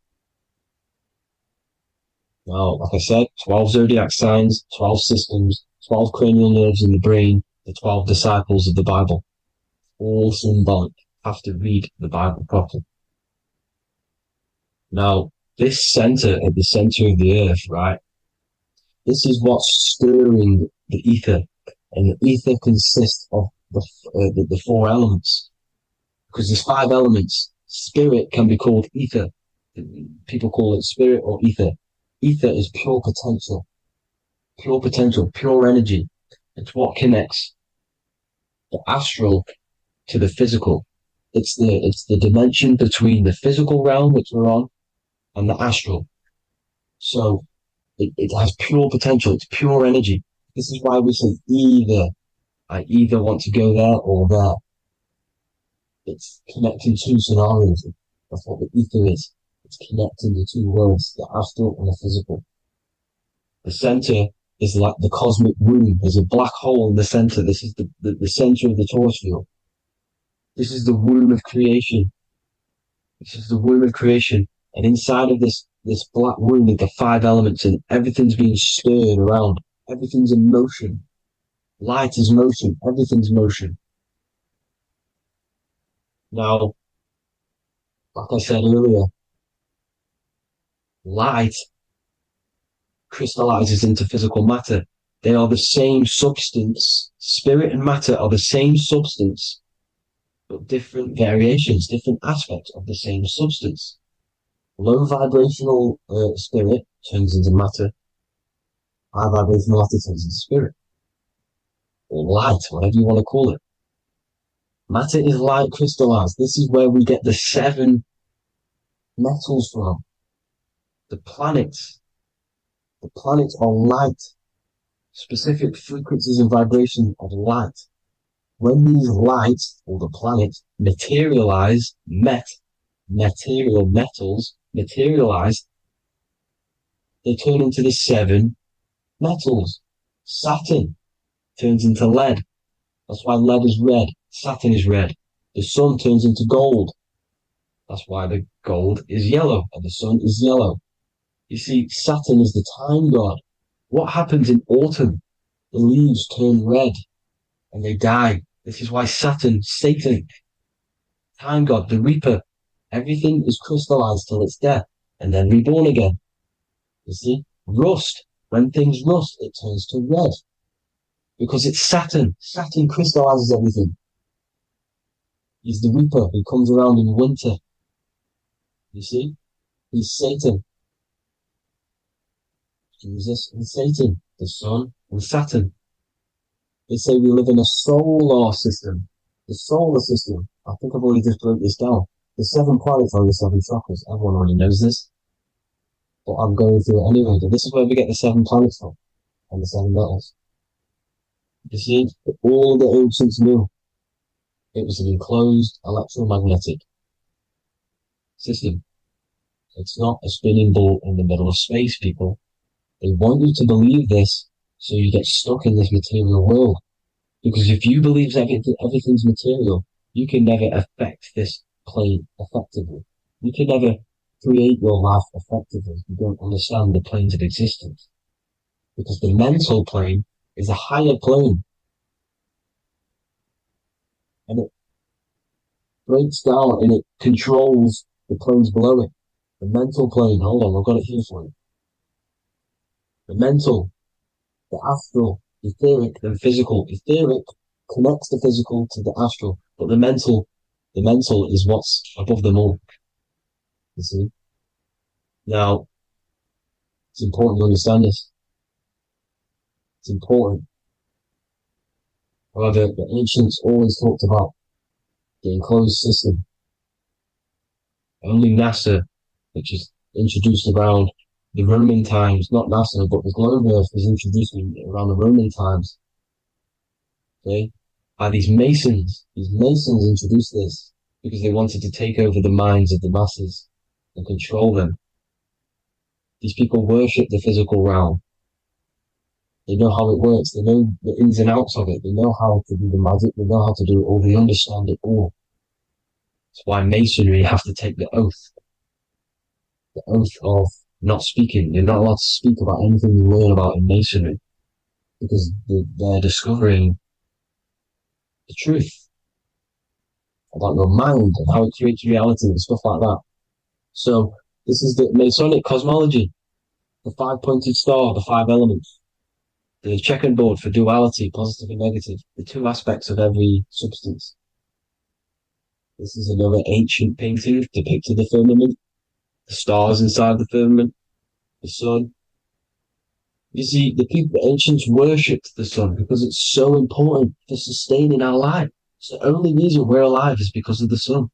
Now, like I said, 12 zodiac signs, 12 systems, 12 cranial nerves in the brain, the 12 disciples of the Bible. All symbolic. Have to read the Bible properly. Now, this center, at the center of the earth, right? This is what's stirring the ether. And the ether consists of the four elements. Because there's 5 elements. Spirit can be called ether. People call it spirit or ether. Ether is pure potential, pure energy. It's what connects the astral to the physical. It's the dimension between the physical realm, which we're on, and the astral. So it has pure potential. It's pure energy. This is why we say either. I either want to go there or there. It's connecting 2 scenarios. That's what the ether is. It's connecting the 2 worlds, the astral and the physical. The center is like the cosmic womb. There's a black hole in the center. This is the center of the Taurus field. This is the womb of creation. This is the womb of creation. And inside of this black womb are the 5 elements, and everything's being stirred around. Everything's in motion. Light is motion. Everything's motion. Now, like I said earlier, light crystallizes into physical matter. They are the same substance. Spirit and matter are the same substance, but different variations, different aspects of the same substance. Low vibrational spirit turns into matter. High vibrational matter turns into spirit. Or light, whatever you want to call it. Matter is light crystallized. This is where we get the 7 metals from. The planets. The planets are light. Specific frequencies and vibrations of light. When these lights, or the planets, materialize, material metals, materialize, they turn into the 7 metals. Saturn turns into lead. That's why lead is red. Saturn is red. The sun turns into gold. That's why the gold is yellow and the sun is yellow. You see, Saturn is the time god. What happens in autumn? The leaves turn red and they die. This is why Saturn, Satan, time god, the reaper, everything is crystallized till it's death and then reborn again. You see, rust. When things rust, it turns to red. Because it's Saturn. Saturn crystallizes everything. He's the reaper who comes around in winter. You see? He's Satan. Jesus and Satan, the sun and Saturn. They say we live in a solar system. The solar system. I think I've already just broke this down. The 7 planets are the 7 chakras. Everyone already knows this. But I'm going through it anyway. But this is where we get the 7 planets from. And the 7 metals. You see, all the ancients knew it was an enclosed electromagnetic system. It's not a spinning ball in the middle of space, people. They want you to believe this so you get stuck in this material world. Because if you believe everything's material, you can never affect this plane effectively. You can never create your life effectively if you don't understand the planes of existence. Because the mental plane is a higher plane. And it breaks down and it controls the planes below it. The mental plane, hold on, I've got it here for you. The mental, the astral, etheric, and physical. Etheric connects the physical to the astral, but the mental is what's above them all. You see? Now, it's important to understand this. It's important. However, the ancients always talked about the enclosed system. Only NASA, which is introduced around the Roman times, not NASA, but the globe Earth was introduced around the Roman times. Okay? By these Masons. These Masons introduced this because they wanted to take over the minds of the masses and control them. These people worship the physical realm. They know how it works. They know the ins and outs of it. They know how to do the magic. They know how to do it all. They understand it all. That's why Masonry have to take the oath. The oath of not speaking. You're not allowed to speak about anything you learn about in Masonry because they're discovering the truth about your mind and how it creates reality and stuff like that. So this is the Masonic cosmology, the five-pointed star, the five elements, the checkerboard for duality, positive and negative, the two aspects of every substance. This is another ancient painting depicting the firmament, the stars inside the firmament, the sun. You see, the ancients worshipped the sun because it's so important for sustaining our life. It's the only reason we're alive is because of the sun.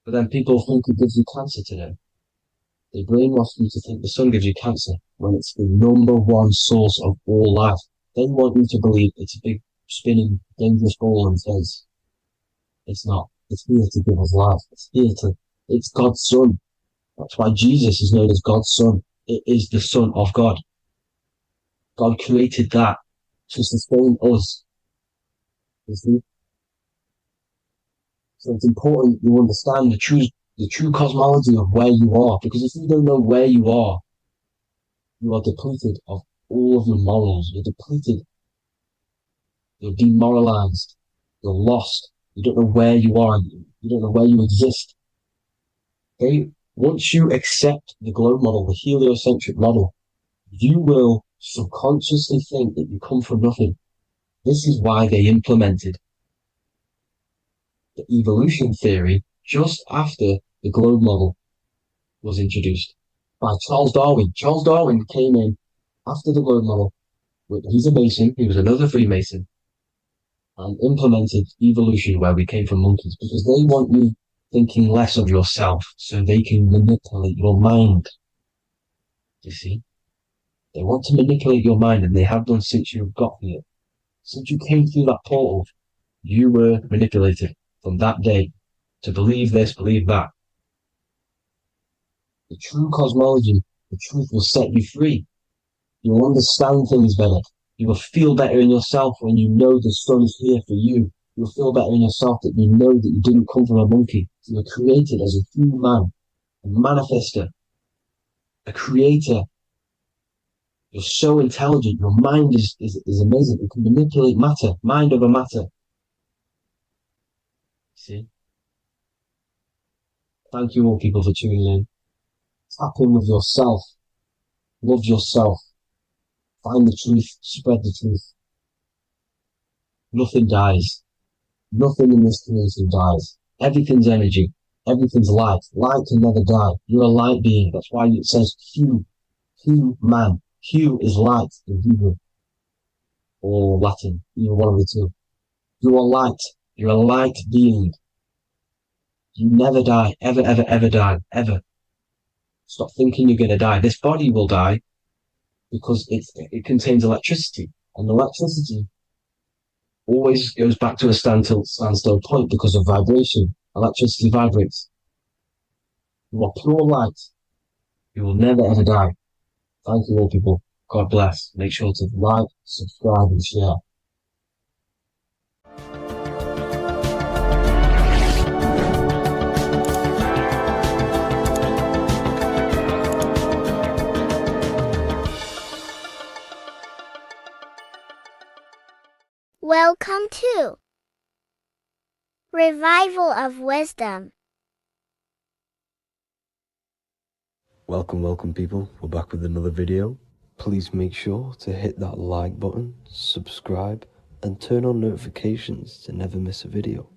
But then people think it gives you cancer today. They brainwash you to think the sun gives you cancer when it's the number one source of all life. They want you to believe it's a big, spinning, dangerous ball in space. It's not. It's here to give us life. It's God's son. That's why Jesus is known as God's son. It is the Son of God. God created that to sustain us. You see? So it's important you understand the true cosmology of where you are, because if you don't know where you are depleted of all of your morals. You're depleted. You're demoralized. You're lost. You don't know where you are. You don't know where you exist. Okay? Once you accept the globe model, the heliocentric model, you will subconsciously think that you come from nothing. This is why they implemented the evolution theory just after the globe model was introduced by Charles Darwin. Charles Darwin came in after the globe model. He's a Mason. He was another Freemason, and implemented evolution where we came from monkeys because they want you thinking less of yourself so they can manipulate your mind. You see? They want to manipulate your mind, and they have done since you got here. Since you came through that portal, you were manipulated from that day to believe this, believe that. The true cosmology, the truth will set you free. You will understand things better. You will feel better in yourself when you know the sun is here for you. You'll feel better in yourself that you know that you didn't come from a monkey. You were created as a human, a manifester, a creator. You're so intelligent. Your mind is amazing. You can manipulate matter, mind over matter. See? Thank you all people for tuning in. Tap in with yourself. Love yourself. Find the truth. Spread the truth. Nothing dies. Nothing in this creation dies. Everything's energy. Everything's light. Light can never die. You're a light being. That's why it says Hu. Hu man. Hu is light in Hebrew or Latin. Either one of the two. You are light. You're a light being. You never die. Ever, ever, ever die. Ever. Stop thinking you're going to die. This body will die because it contains electricity. And electricity always goes back to a standstill point because of vibration. Electricity vibrates. You are pure light. You will never ever die. Thank you all people. God bless. Make sure to like, subscribe and share. Welcome to Revival of Wisdom. Welcome people, we're back with another video. Please make sure to hit that like button, subscribe and turn on notifications to never miss a video.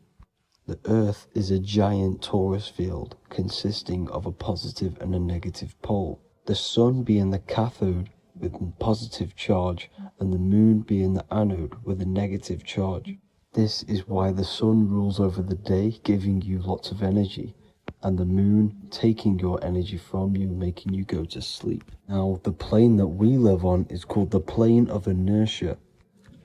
The Earth is a giant torus field consisting of a positive and a negative pole. The sun being the cathode with a positive charge and the moon being the anode with a negative charge. This is why the sun rules over the day, giving you lots of energy, and the moon taking your energy from you, making you go to sleep. Now, the plane that we live on is called the plane of inertia,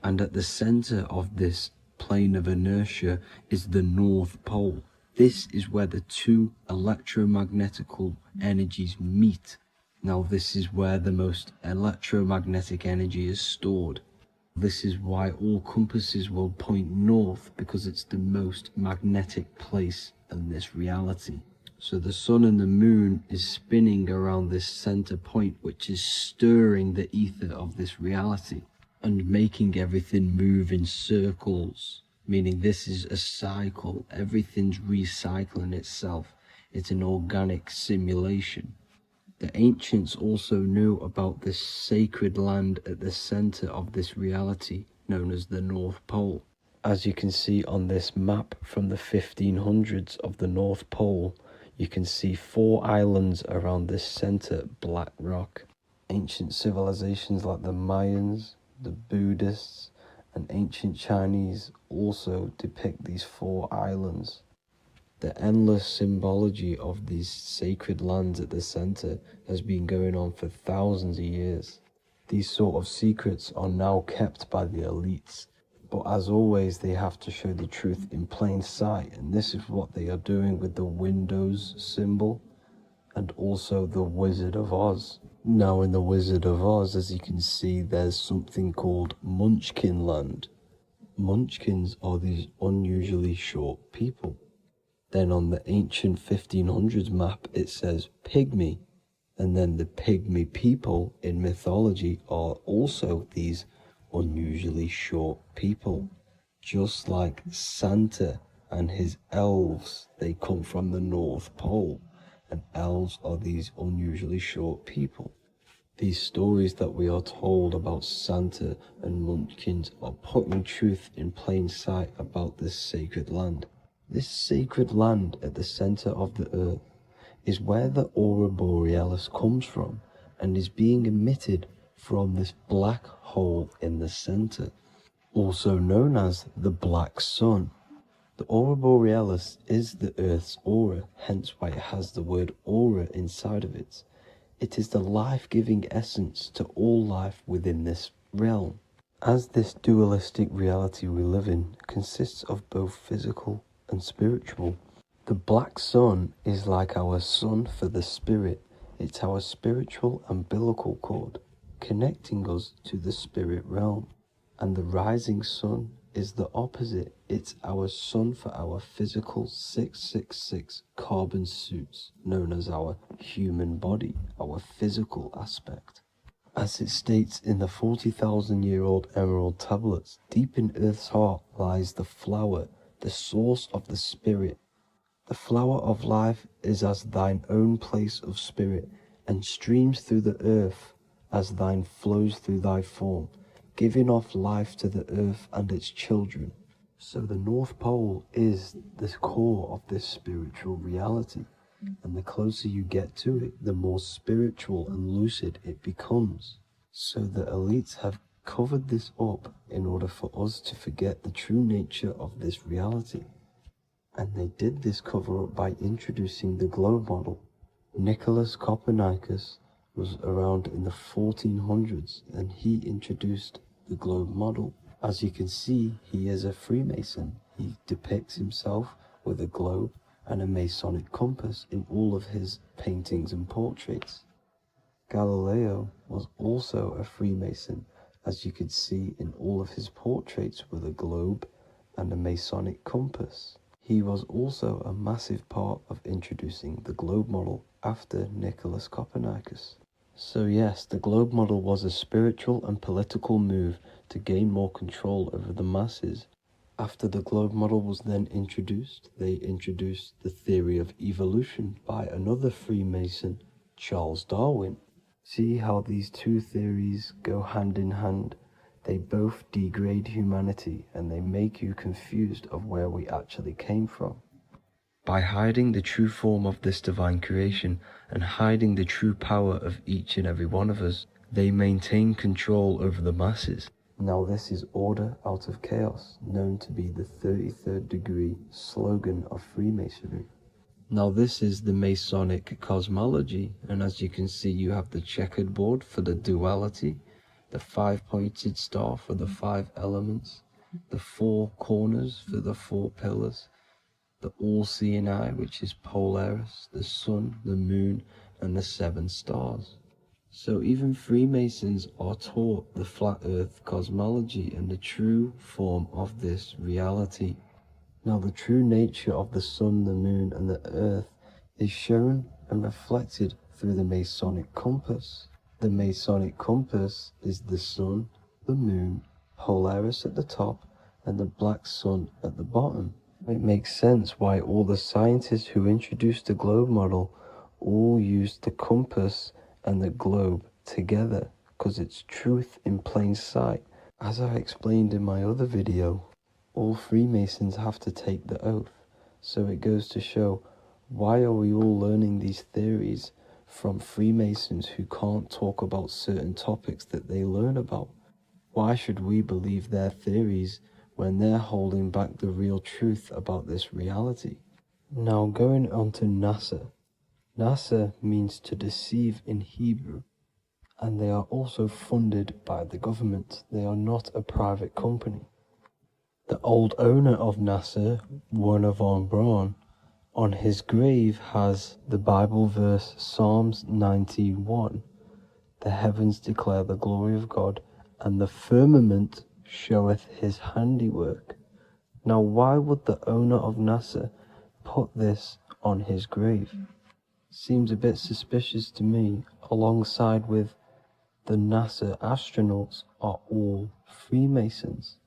and at the center of this plane of inertia is the North Pole. This is where the two electromagnetical energies meet. Now, this is where the most electromagnetic energy is stored. This is why all compasses will point north, because it's the most magnetic place in this reality. So the sun and the moon is spinning around this center point, which is stirring the ether of this reality and making everything move in circles, meaning this is a cycle. Everything's recycling itself. It's an organic simulation. The ancients also knew about this sacred land at the center of this reality, known as the North Pole. As you can see on this map from the 1500s of the North Pole, you can see 4 islands around this center black rock. Ancient civilizations like the Mayans, the Buddhists, and ancient Chinese also depict these 4 islands. The endless symbology of these sacred lands at the center has been going on for thousands of years. These sort of secrets are now kept by the elites, but as always they have to show the truth in plain sight, and this is what they are doing with the Windows symbol and also the Wizard of Oz. Now in the Wizard of Oz, as you can see, there's something called Munchkin Land. Munchkins are these unusually short people. Then on the ancient 1500s map it says pygmy, and then the pygmy people in mythology are also these unusually short people. Just like Santa and his elves, they come from the North Pole, and elves are these unusually short people. These stories that we are told about Santa and Munchkins are putting truth in plain sight about this sacred land. This sacred land at the center of the earth is where the aurora borealis comes from and is being emitted from this black hole in the center, also known as the black sun. The aurora borealis is the earth's aura, hence why it has the word aura inside of it. It is the life-giving essence to all life within this realm. As this dualistic reality we live in consists of both physical and spiritual, the black sun is like our sun for the spirit. It's our spiritual umbilical cord, connecting us to the spirit realm. And the rising sun is the opposite. It's our sun for our physical 666 carbon suits, known as our human body, our physical aspect. As it states in the 40,000-year-old emerald tablets, deep in Earth's heart lies the flower, the source of the spirit. The flower of life is as thine own place of spirit, and streams through the earth as thine flows through thy form, giving off life to the earth and its children. So the North Pole is the core of this spiritual reality, and the closer you get to it, the more spiritual and lucid it becomes. So the elites have covered this up in order for us to forget the true nature of this reality. And they did this cover up by introducing the globe model. Nicholas Copernicus was around in the 1400s, and he introduced the globe model. As you can see, he is a Freemason. He depicts himself with a globe and a Masonic compass in all of his paintings and portraits. Galileo was also a Freemason, as you could see in all of his portraits with a globe and a Masonic compass. He was also a massive part of introducing the globe model after Nicholas Copernicus. So yes, the globe model was a spiritual and political move to gain more control over the masses. After the globe model was then introduced, they introduced the theory of evolution by another Freemason, Charles Darwin. See how these two theories go hand in hand? They both degrade humanity, and they make you confused of where we actually came from. By hiding the true form of this divine creation and hiding the true power of each and every one of us, they maintain control over the masses. Now this is order out of chaos, known to be the 33rd degree slogan of Freemasonry. Now this is the Masonic cosmology, and as you can see you have the checkered board for the duality, the 5-pointed star for the 5 elements, the 4 corners for the 4 pillars, the all-seeing eye, which is Polaris, the sun, the moon, and the 7 stars. So even Freemasons are taught the flat earth cosmology and the true form of this reality. Now the true nature of the sun, the moon, and the earth is shown and reflected through the Masonic compass. The Masonic compass is the sun, the moon, Polaris at the top, and the black sun at the bottom. It makes sense why all the scientists who introduced the globe model all used the compass and the globe together, because it's truth in plain sight. As I explained in my other video, all Freemasons have to take the oath, so it goes to show, why are we all learning these theories from Freemasons who can't talk about certain topics that they learn about? Why should we believe their theories when they're holding back the real truth about this reality? Now going on to NASA. NASA means to deceive in Hebrew, and they are also funded by the government. They are not a private company. The old owner of NASA, Werner von Braun, on his grave has the Bible verse Psalms 91. The heavens declare the glory of God, and the firmament showeth his handiwork. Now why would the owner of NASA put this on his grave? Seems a bit suspicious to me, alongside with the NASA astronauts are all Freemasons.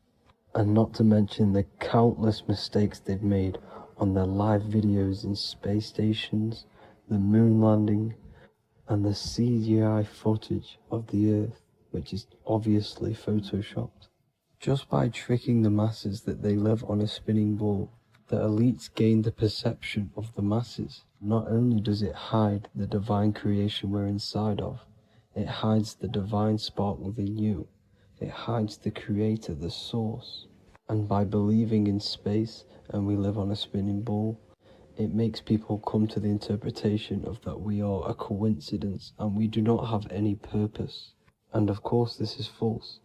And not to mention the countless mistakes they've made on their live videos in space stations, the moon landing, and the CGI footage of the Earth, which is obviously photoshopped. Just by tricking the masses that they live on a spinning ball, the elites gain the perception of the masses. Not only does it hide the divine creation we're inside of, it hides the divine spark within you. It hides the creator, the source. And by believing in space and we live on a spinning ball, it makes people come to the interpretation of that we are a coincidence and we do not have any purpose. And of course this is false.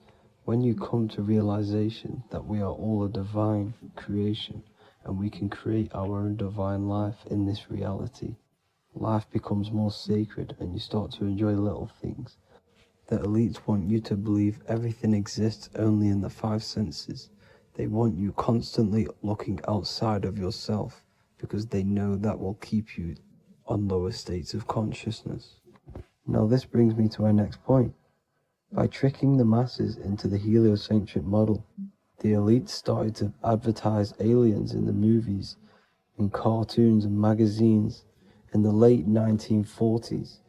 When you come to realization that we are all a divine creation and we can create our own divine life in this reality, life becomes more sacred and you start to enjoy little things. The elites want you to believe everything exists only in the 5 senses. They want you constantly looking outside of yourself because they know that will keep you on lower states of consciousness. Now this brings me to our next point. By tricking the masses into the heliocentric model, the elites started to advertise aliens in the movies, in cartoons and magazines in the late 1940s.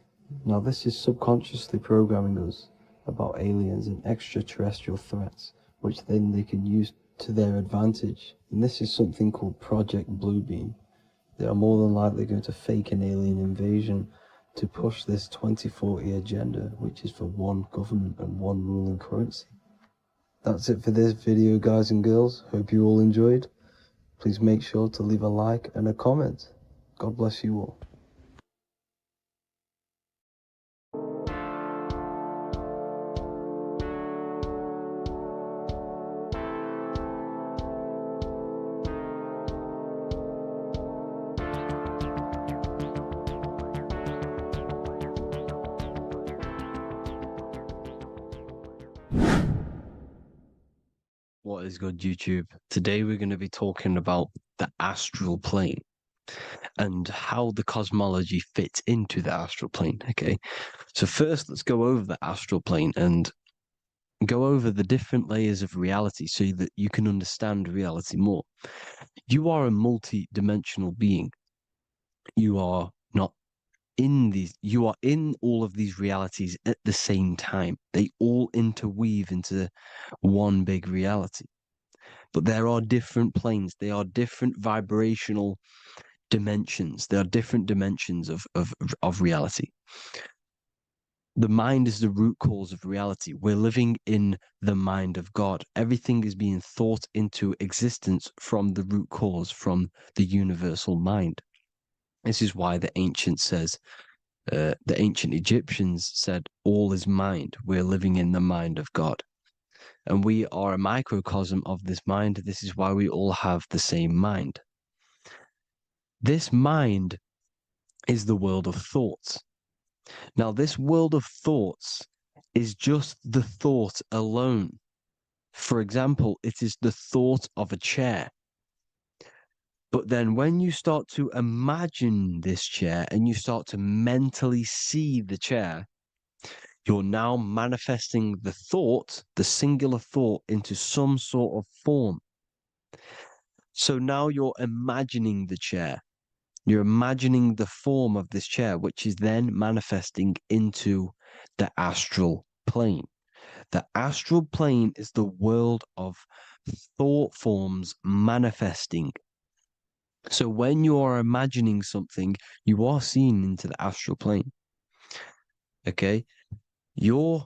Now this is subconsciously programming us about aliens and extraterrestrial threats, which then they can use to their advantage. And this is something called Project Bluebeam. They are more than likely going to fake an alien invasion to push this 2040 agenda, which is for one government and one ruling currency. That's it for this video, guys and girls. Hope you all enjoyed. Please make sure to leave a like and a comment. God bless you all. What is good, YouTube? Today we're going to be talking about the astral plane and how the cosmology fits into the astral plane. Okay, so first let's go over the astral plane and go over the different layers of reality so that you can understand reality more. You are a multi-dimensional being. You are not in these, you are in all of these realities at the same time. They all interweave into one big reality. But there are different planes. They are different vibrational dimensions. There are different dimensions of reality. The mind is the root cause of reality. We're living in the mind of God. Everything is being thought into existence from the root cause, from the universal mind. This is why the ancient Egyptians said, all is mind. We're living in the mind of God. And we are a microcosm of this mind. This is why we all have the same mind. This mind is the world of thoughts. Now, this world of thoughts is just the thought alone. For example, it is the thought of a chair. But then when you start to imagine this chair and you start to mentally see the chair, you're now manifesting the thought, the singular thought, into some sort of form. So now you're imagining the chair. You're imagining the form of this chair, which is then manifesting into the astral plane. The astral plane is the world of thought forms manifesting. So when you are imagining something, you are seeing into the astral plane. Okay? Your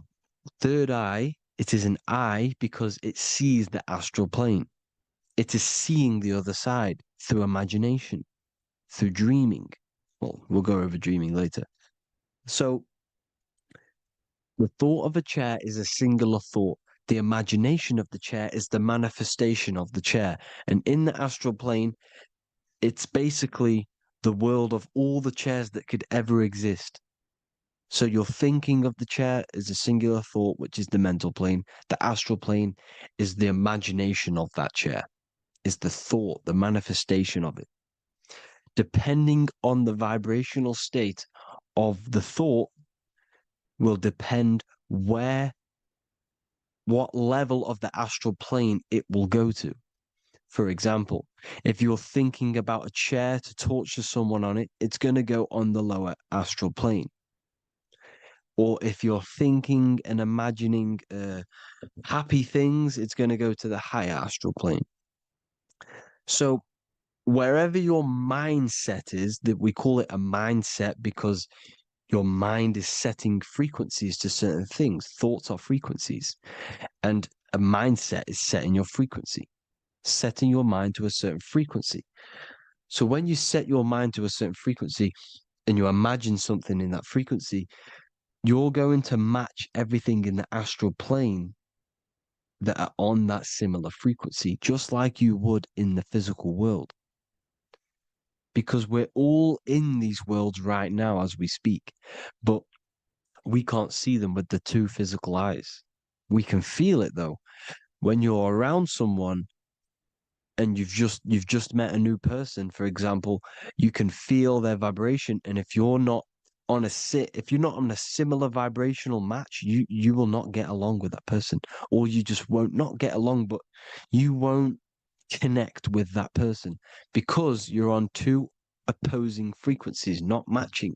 third eye, it is an eye because it sees the astral plane. It is seeing the other side through imagination, through dreaming. Well, we'll go over dreaming later. So the thought of a chair is a singular thought. The imagination of the chair is the manifestation of the chair. And in the astral plane, it's basically the world of all the chairs that could ever exist. So you're thinking of the chair as a singular thought, which is the mental plane. The astral plane is the imagination of that chair, is the thought, the manifestation of it. Depending on the vibrational state of the thought will depend what level of the astral plane it will go to. For example, if you're thinking about a chair to torture someone on it, it's going to go on the lower astral plane. Or if you're thinking and imagining happy things, it's going to go to the higher astral plane. So wherever your mindset is, that we call it a mindset because your mind is setting frequencies to certain things. Thoughts are frequencies. And a mindset is setting your frequency, setting your mind to a certain frequency. So when you set your mind to a certain frequency and you imagine something in that frequency, you're going to match everything in the astral plane that are on that similar frequency, just like you would in the physical world. Because we're all in these worlds right now as we speak, but we can't see them with the two physical eyes. We can feel it though. When you're around someone and you've just met a new person, for example, you can feel their vibration. And if you're not on a similar vibrational match, you will not get along with that person, or you just won't not get along, but you won't connect with that person because you're on two opposing frequencies, not matching.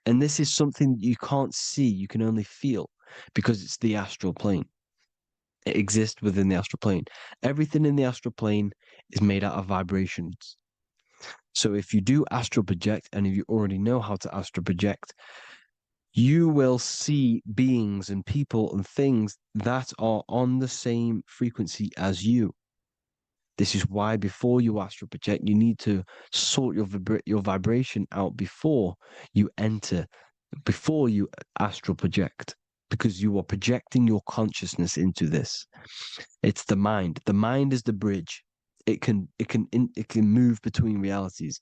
And this is something you can't see, you can only feel because it's the astral plane. It exists within the astral plane. Everything in the astral plane is made out of vibrations. So if you do astral project, and if you already know how to astral project, you will see beings and people and things that are on the same frequency as you. This is why before you astral project, you need to sort your vibration out before you astral project, because you are projecting your consciousness into this. It's the mind. The mind is the bridge. It can move between realities.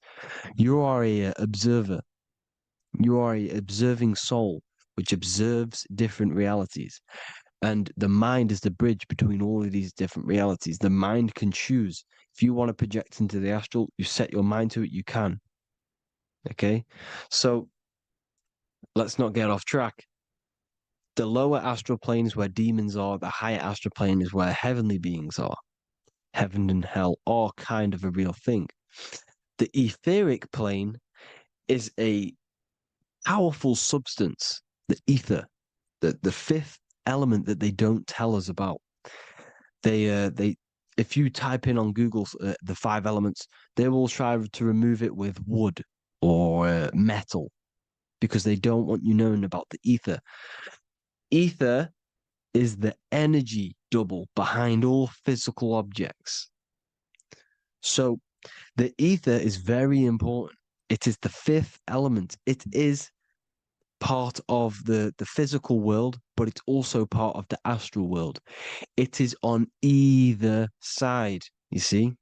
You are a observer. You are a observing soul which observes different realities. And the mind is the bridge between all of these different realities. The mind can choose. If you want to project into the astral, you set your mind to it, you can. Okay? So let's not get off track. The lower astral plane is where demons are. The higher astral plane is where heavenly beings are. Heaven and hell are kind of a real thing. The etheric plane is a powerful substance, the ether, the fifth element that they don't tell us about. If you type in on Google the 5 elements, they will try to remove it with wood or metal. because they don't want you knowing about the ether. Ether is the energy double behind all physical objects. So the ether is very important. It is the fifth element. It is part of the physical world, but it's also part of the astral world. It is on either side. You see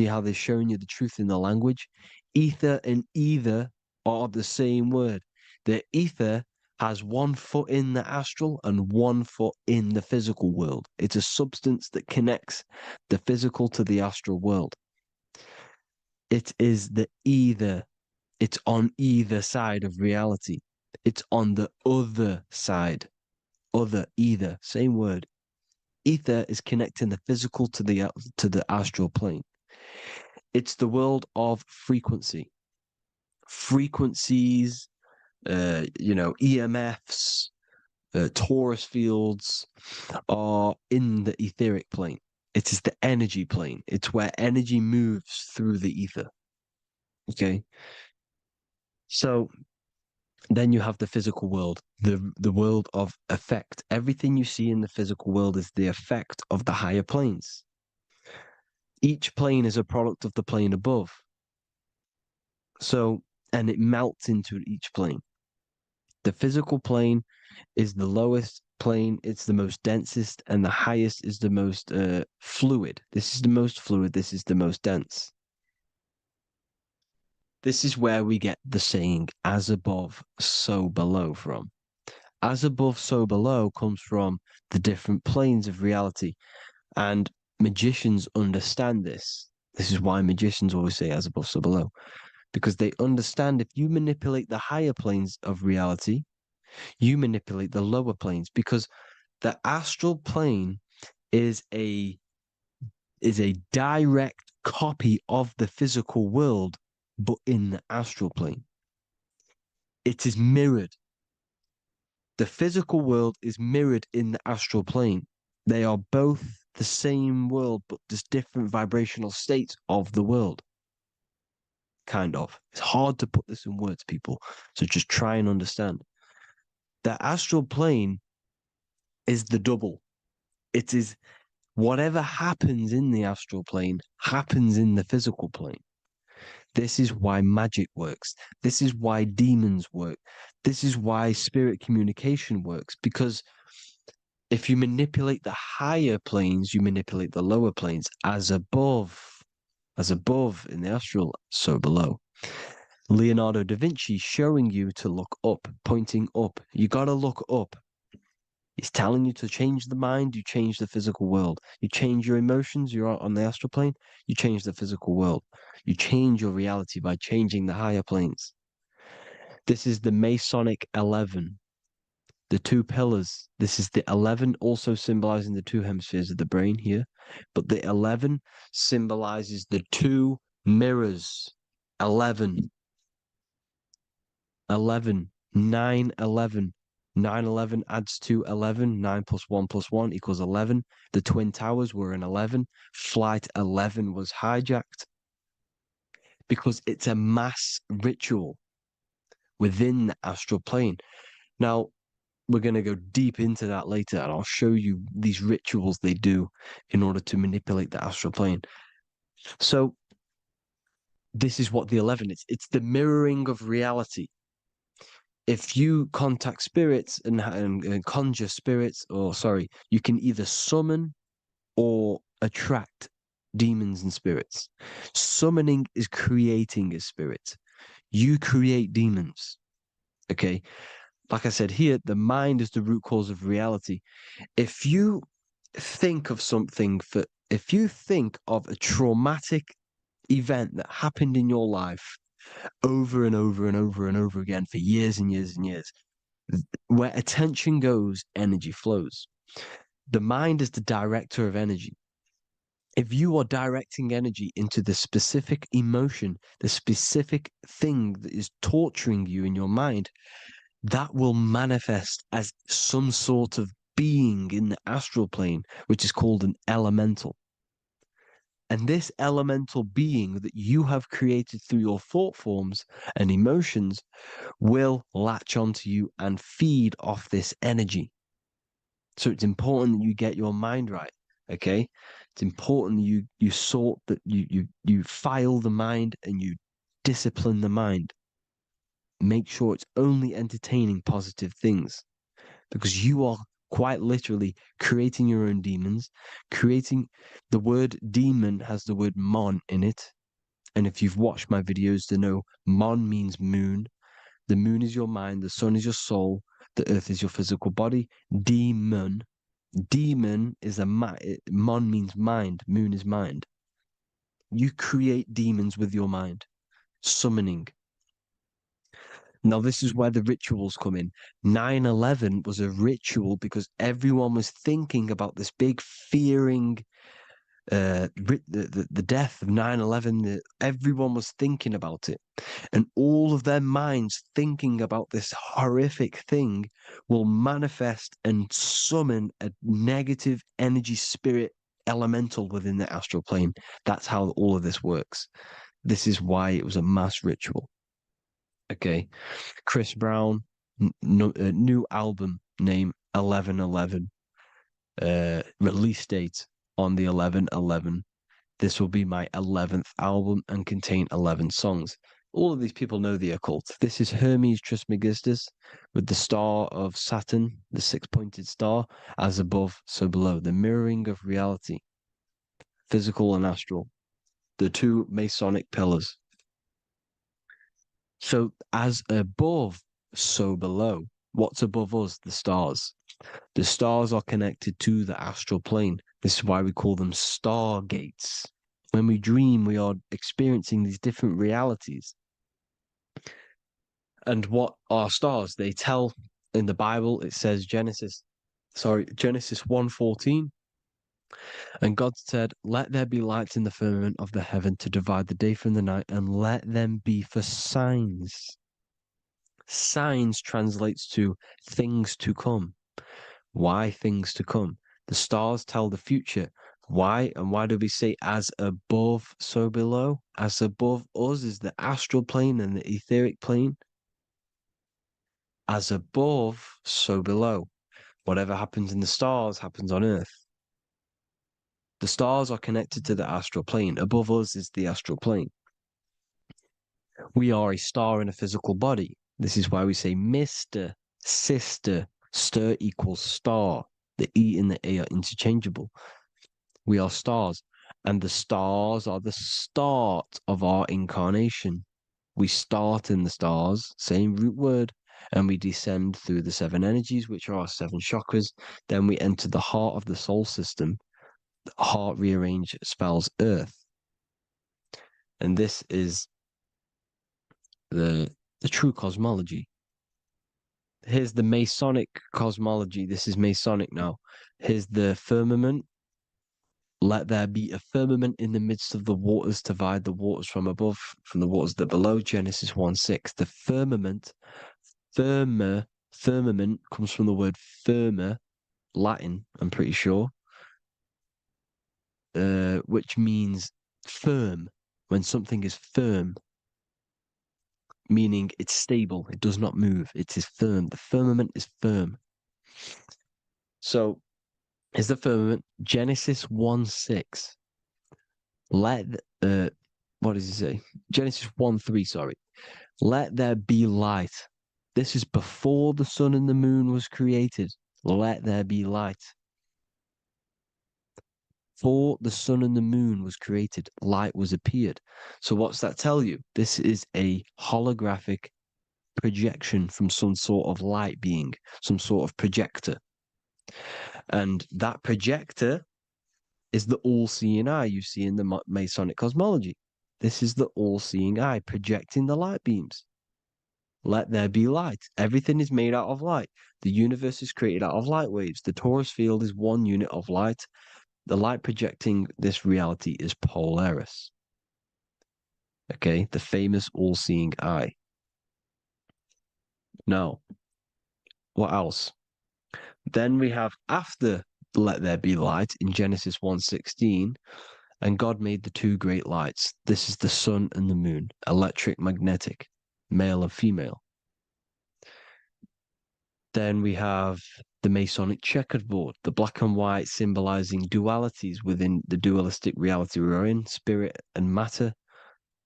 how they're showing you the truth in the language? Ether and either are the same word. The ether has 1 foot in the astral and 1 foot in the physical world. It's a substance that connects the physical to the astral world. It is the either. It's on either side of reality. It's on the other side. Other, either, same word. Ether is connecting the physical to the astral plane. It's the world of frequency. Frequencies, EMFs, torus fields are in the etheric plane. It is the energy plane. It's where energy moves through the ether. Okay. So then you have the physical world, the world of effect. Everything you see in the physical world is the effect of the higher planes. Each plane is a product of the plane above. So, and it melts into each plane. The physical plane is the lowest plane, it's the most densest, and the highest is the most fluid. This is the most fluid, this is the most dense. This is where we get the saying, as above, so below from. As above, so below comes from the different planes of reality. And magicians understand this. This is why magicians always say as above, so below. Because they understand if you manipulate the higher planes of reality, you manipulate the lower planes. Because the astral plane is a direct copy of the physical world, but in the astral plane. It is mirrored. The physical world is mirrored in the astral plane. They are both the same world, but there's different vibrational states of the world. Kind of. It's hard to put this in words, people. So just try and understand. The astral plane is the double. It is whatever happens in the astral plane happens in the physical plane. This is why magic works. This is why demons work. This is why spirit communication works. Because if you manipulate the higher planes, you manipulate the lower planes. As above in the astral, so below. Leonardo da Vinci showing you to look up, pointing up. You got to look up. He's telling you to change the mind, you change the physical world. You change your emotions, you're on the astral plane, you change the physical world. You change your reality by changing the higher planes. This is the Masonic 11, the 2 pillars. This is the 11, also symbolizing the 2 hemispheres of the brain here. But the 11 symbolizes the 2 mirrors. 11, 11, 9, 11. 9, 11 adds to 11. 9 plus 1 plus 1 equals 11. The Twin Towers were an 11. Flight 11 was hijacked because it's a mass ritual within the astral plane. Now, we're going to go deep into that later, and I'll show you these rituals they do in order to manipulate the astral plane. So, this is what the 11 is. It's the mirroring of reality. If you contact spirits and conjure spirits, you can either summon or attract demons and spirits. Summoning is creating a spirit. You create demons. Okay? Like I said here, the mind is the root cause of reality. If you think of if you think of a traumatic event that happened in your life over and over and over and over again for years and years and years, where attention goes, energy flows. The mind is the director of energy. If you are directing energy into the specific emotion, the specific thing that is torturing you in your mind, that will manifest as some sort of being in the astral plane, which is called an elemental. And this elemental being that you have created through your thought forms and emotions will latch onto you and feed off this energy. So it's important that you get your mind right. Okay, it's important you sort that you file the mind and you discipline the mind. Make sure it's only entertaining positive things, because you are quite literally creating your own demons. Creating the word demon has the word mon in it, and if you've watched my videos to know, mon means moon. The moon is your mind, the sun is your soul, the earth is your physical body. Demon is mon means mind, moon is mind. You create demons with your mind. Summoning. Now, this is where the rituals come in. 9/11 was a ritual because everyone was thinking about this big fearing, the death of 9/11. Everyone was thinking about it. And all of their minds thinking about this horrific thing will manifest and summon a negative energy spirit elemental within the astral plane. That's how all of this works. This is why it was a mass ritual. Okay. Chris Brown, new album name 11/11, release date on the 11/11. This will be my 11th album and contain 11 songs. All of these people know the occult. This is Hermes Trismegistus with the star of Saturn, the six-pointed star, as above, so below. The mirroring of reality, physical and astral, the two Masonic pillars. So as above, so below. What's above us? The stars. The stars are connected to the astral plane. This is why we call them stargates. When we dream, we are experiencing these different realities. And what are stars? They tell in the Bible, it says Genesis 1:14. And God said, "Let there be lights in the firmament of the heaven to divide the day from the night, and let them be for signs." Signs translates to things to come. Why things to come? The stars tell the future. Why? And why do we say as above, so below? As above us is the astral plane and the etheric plane. As above, so below. Whatever happens in the stars happens on Earth. The stars are connected to the astral plane. Above us is the astral plane. We are a star in a physical body. This is why we say Mr., sister, stir equals star. The E and the A are interchangeable. We are stars, and the stars are the start of our incarnation. We start in the stars, same root word, and we descend through the seven energies, which are our seven chakras. Then we enter the heart of the soul system. The heart rearranged spells earth. And this is the true cosmology. Here's the Masonic cosmology. This is Masonic now. Here's the firmament. Let there be a firmament in the midst of the waters to divide the waters from above, from the waters that below. Genesis 1:6. The firmament, firmament comes from the word firma, Latin, I'm pretty sure, which means firm. When something is firm, meaning it's stable, it does not move, it is firm. The firmament is firm. So, is the firmament Genesis 1:6. What does it say? Genesis 1:3, sorry. Let there be light. This is before the sun and the moon was created. Let there be light. Before the sun and the moon was created, light was appeared. So what's that tell you? This is a holographic projection from some sort of light being, some sort of projector. And that projector is the all-seeing eye you see in the Masonic cosmology. This is the all-seeing eye projecting the light beams. Let there be light. Everything is made out of light. The universe is created out of light waves. The torus field is one unit of light. The light projecting this reality is Polaris. Okay, the famous all-seeing eye. Now, what else? Then we have, after let there be light in Genesis 1:16, And God made the two great lights. This is the sun and the moon, electric, magnetic, male and female. Then we have the Masonic checkerboard, the black and white symbolizing dualities within the dualistic reality we're in, spirit and matter,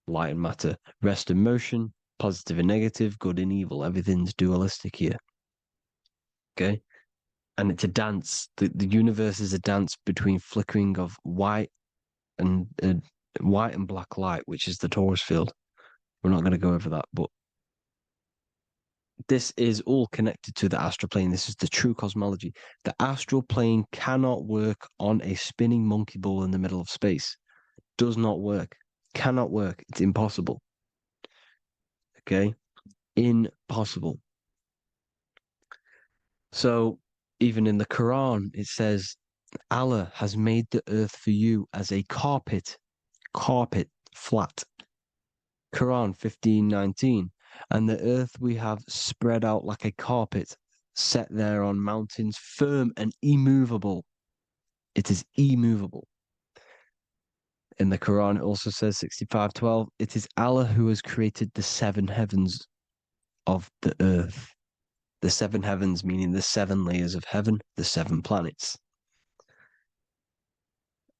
light and matter, rest and motion, positive and negative, good and evil. Everything's dualistic here. Okay? And it's a dance. The universe is a dance between flickering of white and black light, which is the Taurus field. We're not going to go over that, but this is all connected to the astral plane. This is the true cosmology. The astral plane cannot work on a spinning monkey ball in the middle of space. Does not work. Cannot work. It's impossible. Okay? Impossible. So even in the Quran, it says, Allah has made the earth for you as a carpet, flat. Quran 15:19. And the earth we have spread out like a carpet, set there on mountains, firm and immovable. It is immovable. In the Quran, it also says 65:12, it is Allah who has created the seven heavens of the earth. The seven heavens meaning the seven layers of heaven, the seven planets.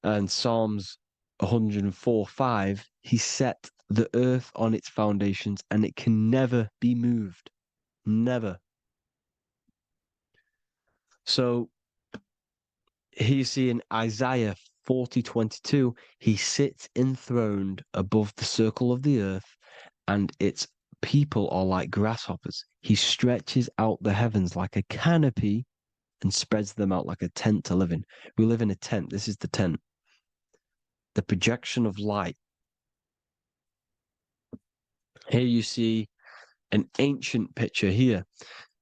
And Psalms 104:5, he set the earth on its foundations and it can never be moved. Never. So here you see in Isaiah 40:22, he sits enthroned above the circle of the earth and its people are like grasshoppers. He stretches out the heavens like a canopy and spreads them out like a tent to live in. We live in a tent. This is the tent. The projection of light. Here you see an ancient picture here.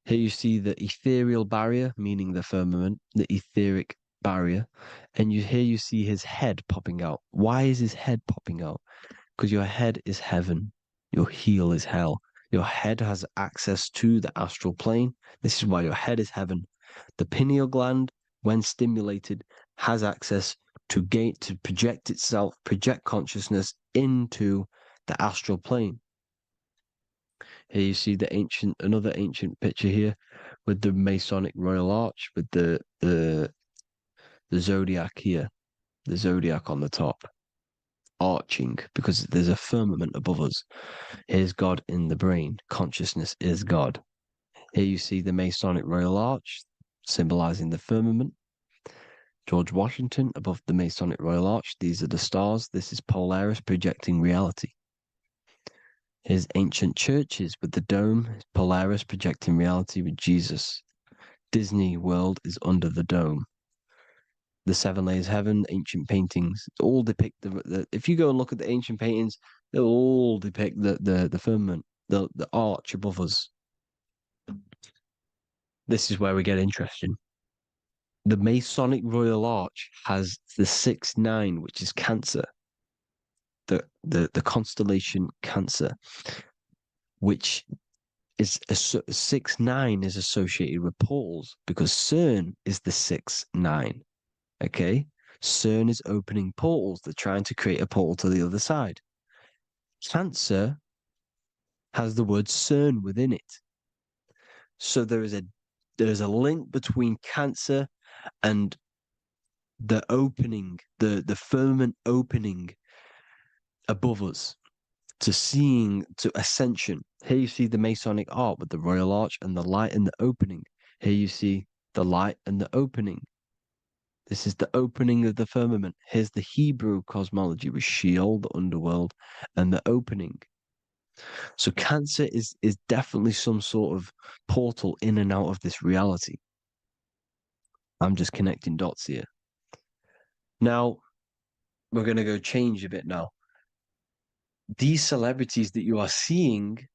Here you see the ethereal barrier, meaning the firmament, the etheric barrier. And here you see his head popping out. Why is his head popping out? Because your head is heaven. Your heel is hell. Your head has access to the astral plane. This is why your head is heaven. The pineal gland, when stimulated, has access to project itself, project consciousness into the astral plane. Here you see another ancient picture here with the Masonic Royal Arch, with the zodiac here, the zodiac on the top, arching because there's a firmament above us. Here's God in the brain. Consciousness is God. Here you see the Masonic Royal Arch, symbolizing the firmament. George Washington above the Masonic Royal Arch. These are the stars. This is Polaris projecting reality. Here's ancient churches with the dome. Polaris projecting reality with Jesus. Disney World is under the dome. The seven layers of heaven, ancient paintings, all depict if you go and look at the ancient paintings, they'll all depict the firmament, the arch above us. This is where we get interesting. The Masonic Royal Arch has the 6-9, which is Cancer. The constellation Cancer, which is 6-9 is associated with portals because CERN is the 6-9. Okay, CERN is opening portals. They're trying to create a portal to the other side. Cancer has the word CERN within it, so there is a link between Cancer and the opening, the firmament opening above us to ascension. Here you see the Masonic art with the Royal Arch and the light and the opening. Here you see the light and the opening. This is the opening of the firmament. Here's the Hebrew cosmology with Sheol, the underworld, and the opening. So Cancer is definitely some sort of portal in and out of this reality. I'm just connecting dots here. Now, we're going to go change a bit now. These celebrities that you are seeing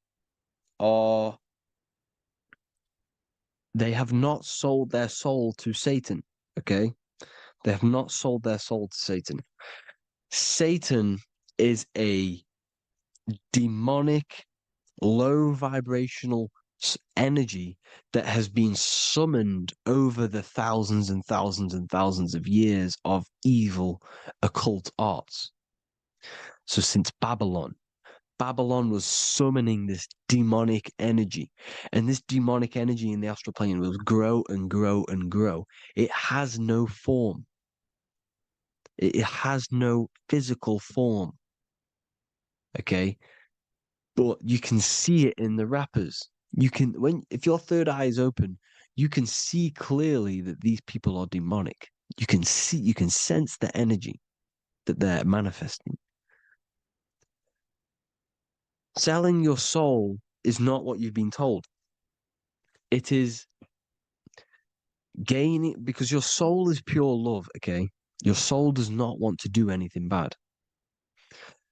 they have not sold their soul to Satan, okay? They have not sold their soul to Satan. Satan is a demonic, low vibrational energy that has been summoned over the thousands and thousands and thousands of years of evil occult arts. So since Babylon was summoning this demonic energy, and this demonic energy in the astral plane will grow and grow and grow. It has no form. It has no physical form. Okay? But you can see it in the rappers. If your third eye is open, you can see clearly that these people are demonic. You can sense the energy that they're manifesting. Selling your soul is not what you've been told. It is gaining, because your soul is pure love, okay? Your soul does not want to do anything bad.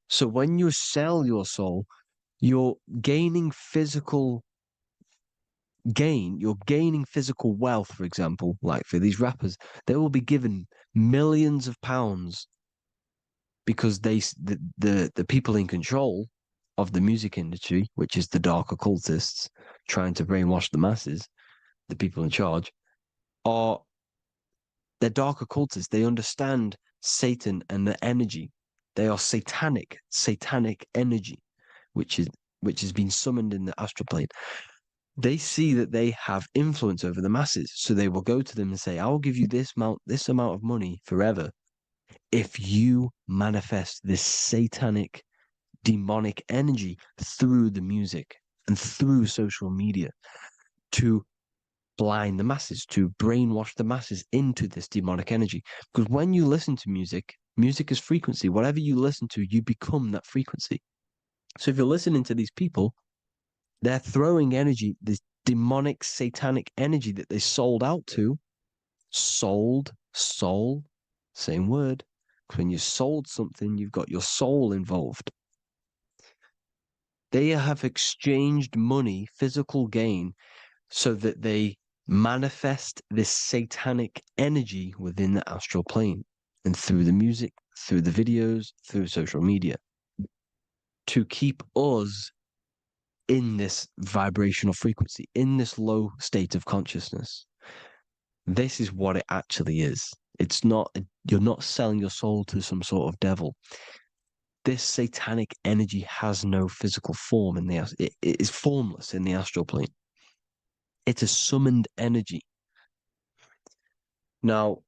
So when you sell your soul, you're gaining physical gain, you're gaining physical wealth, for example. Like for these rappers, they will be given millions of pounds because the people in control of the music industry, which is the dark occultists trying to brainwash the masses, the people in charge, they're dark occultists. They understand Satan and the energy. They are satanic energy, which has been summoned in the astral plane. They see that they have influence over the masses, so they will go to them and say, "I will give you this amount of money forever if you manifest this satanic, demonic energy through the music and through social media to blind the masses, to brainwash the masses into this demonic energy." Because when you listen to music, music is frequency. Whatever you listen to, you become that frequency. So if you're listening to these people, they're throwing energy, this demonic, satanic energy that they sold out to. Soul, same word. When you sold something, you've got your soul involved. They have exchanged money, physical gain, so that they manifest this satanic energy within the astral plane and through the music, through the videos, through social media, to keep us in this vibrational frequency, in this low state of consciousness. This is what it actually is. It's not, you're not selling your soul to some sort of devil. This satanic energy has no physical form it is formless in the astral plane. It's a summoned energy. Now,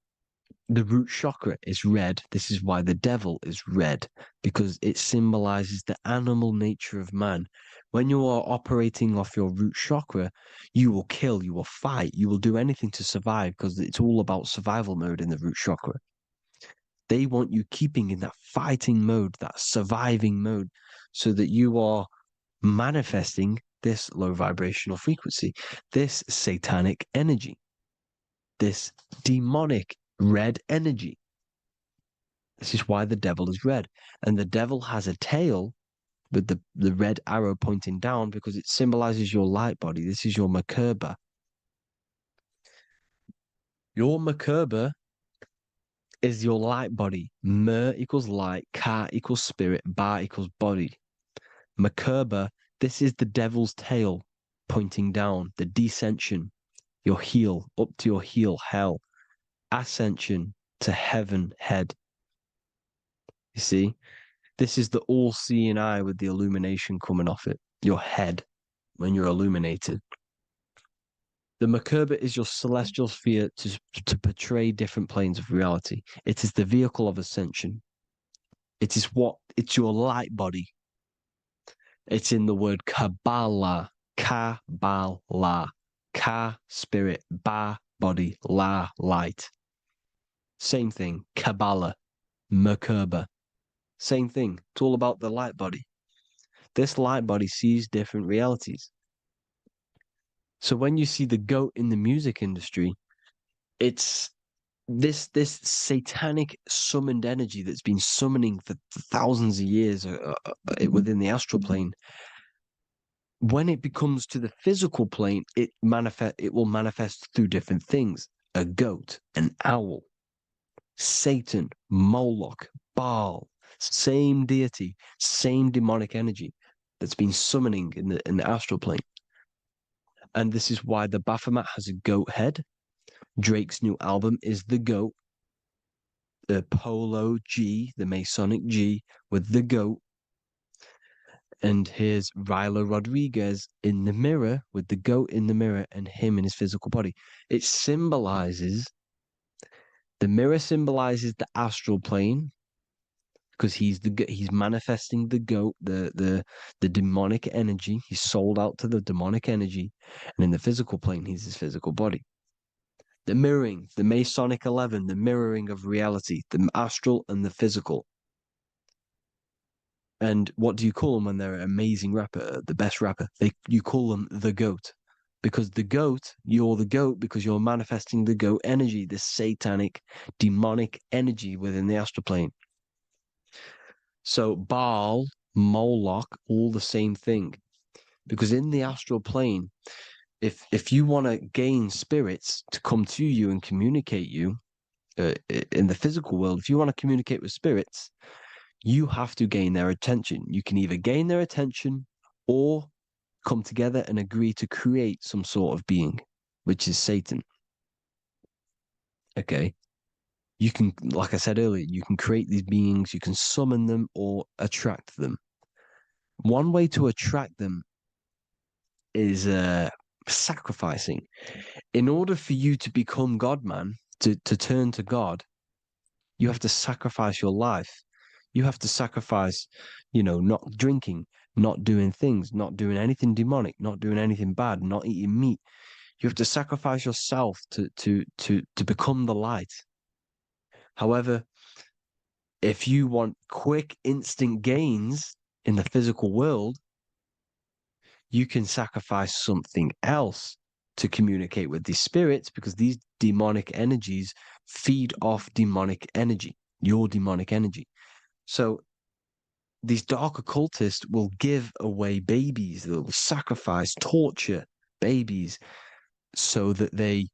the root chakra is red. This is why the devil is red, because it symbolizes the animal nature of man. When you are operating off your root chakra, you will kill, you will fight, you will do anything to survive, because it's all about survival mode in the root chakra. They want you keeping in that fighting mode, that surviving mode, so that you are manifesting this low vibrational frequency, this satanic energy, this demonic red energy. This is why the devil is red. And the devil has a tail with the red arrow pointing down, because it symbolizes your light body. This is your Merkaba. Your Merkaba is your light body. Mer equals light, Ka equals spirit, Ba equals body. Merkaba, this is the devil's tail pointing down, the descension, your heel, up to your heel, hell. Ascension to heaven, head. You see, this is the all-seeing eye with the illumination coming off it, your head, when you're illuminated. The Merkaba is your celestial sphere to portray different planes of reality. It is the vehicle of ascension. It's your light body. It's in the word Kabbalah, Kabbalah, Ka, spirit, Ba, body, La, light. Same thing, Kabbalah, Merkaba. Same thing. It's all about the light body. This light body sees different realities. So when you see the goat in the music industry, it's this satanic summoned energy that's been summoning for thousands of years within the astral plane. When it becomes to the physical plane, it will manifest through different things. A goat, an owl, Satan, Moloch, Baal, same deity, same demonic energy that's been summoning in the astral plane. And this is why the Baphomet has a goat head. Drake's new album is the goat. The Polo G, the Masonic G, with the goat. And here's Ryla Rodriguez in the mirror with the goat in the mirror and him in his physical body. It symbolizes, the mirror symbolizes the astral plane, because he's manifesting the goat, the demonic energy. He's sold out to the demonic energy. And in the physical plane, he's his physical body. The mirroring, the Masonic 11, the mirroring of reality, the astral and the physical. And what do you call them when they're an amazing rapper, the best rapper? You call them the GOAT. Because the GOAT, you're the GOAT because you're manifesting the GOAT energy, this satanic, demonic energy within the astral plane. So Baal, Moloch, all the same thing. Because in the astral plane, if you want to gain spirits to come to you and communicate you in the physical world, if you want to communicate with spirits, you have to gain their attention. You can either gain their attention or come together and agree to create some sort of being, which is Satan. Okay. You can, like I said earlier, you can create these beings, you can summon them or attract them. One way to attract them is sacrificing. In order for you to become God, man, to turn to God, you have to sacrifice your life. You have to sacrifice, not drinking, not doing things, not doing anything demonic, not doing anything bad, not eating meat. You have to sacrifice yourself to become the light. However, if you want quick, instant gains in the physical world, you can sacrifice something else to communicate with these spirits, because these demonic energies feed off demonic energy, your demonic energy. So these dark occultists will give away babies, they'll sacrifice, torture babies so that they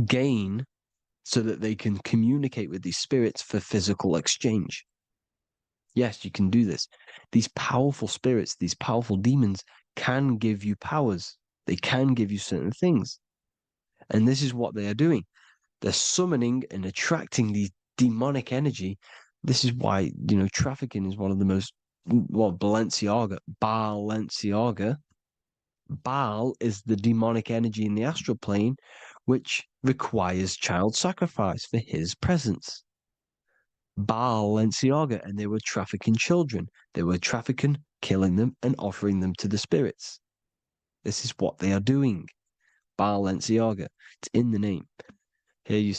gain, so that they can communicate with these spirits for physical exchange. Yes, you can do this. These powerful spirits, these powerful demons can give you powers. They can give you certain things. And this is what they are doing. They're summoning and attracting these demonic energy. This is why, trafficking is one of the most, Balenciaga. Baal is the demonic energy in the astral plane, which requires child sacrifice for his presence. Balenciaga, and they were trafficking children. They were trafficking, killing them, and offering them to the spirits. This is what they are doing. Balenciaga. It's in the name. Here you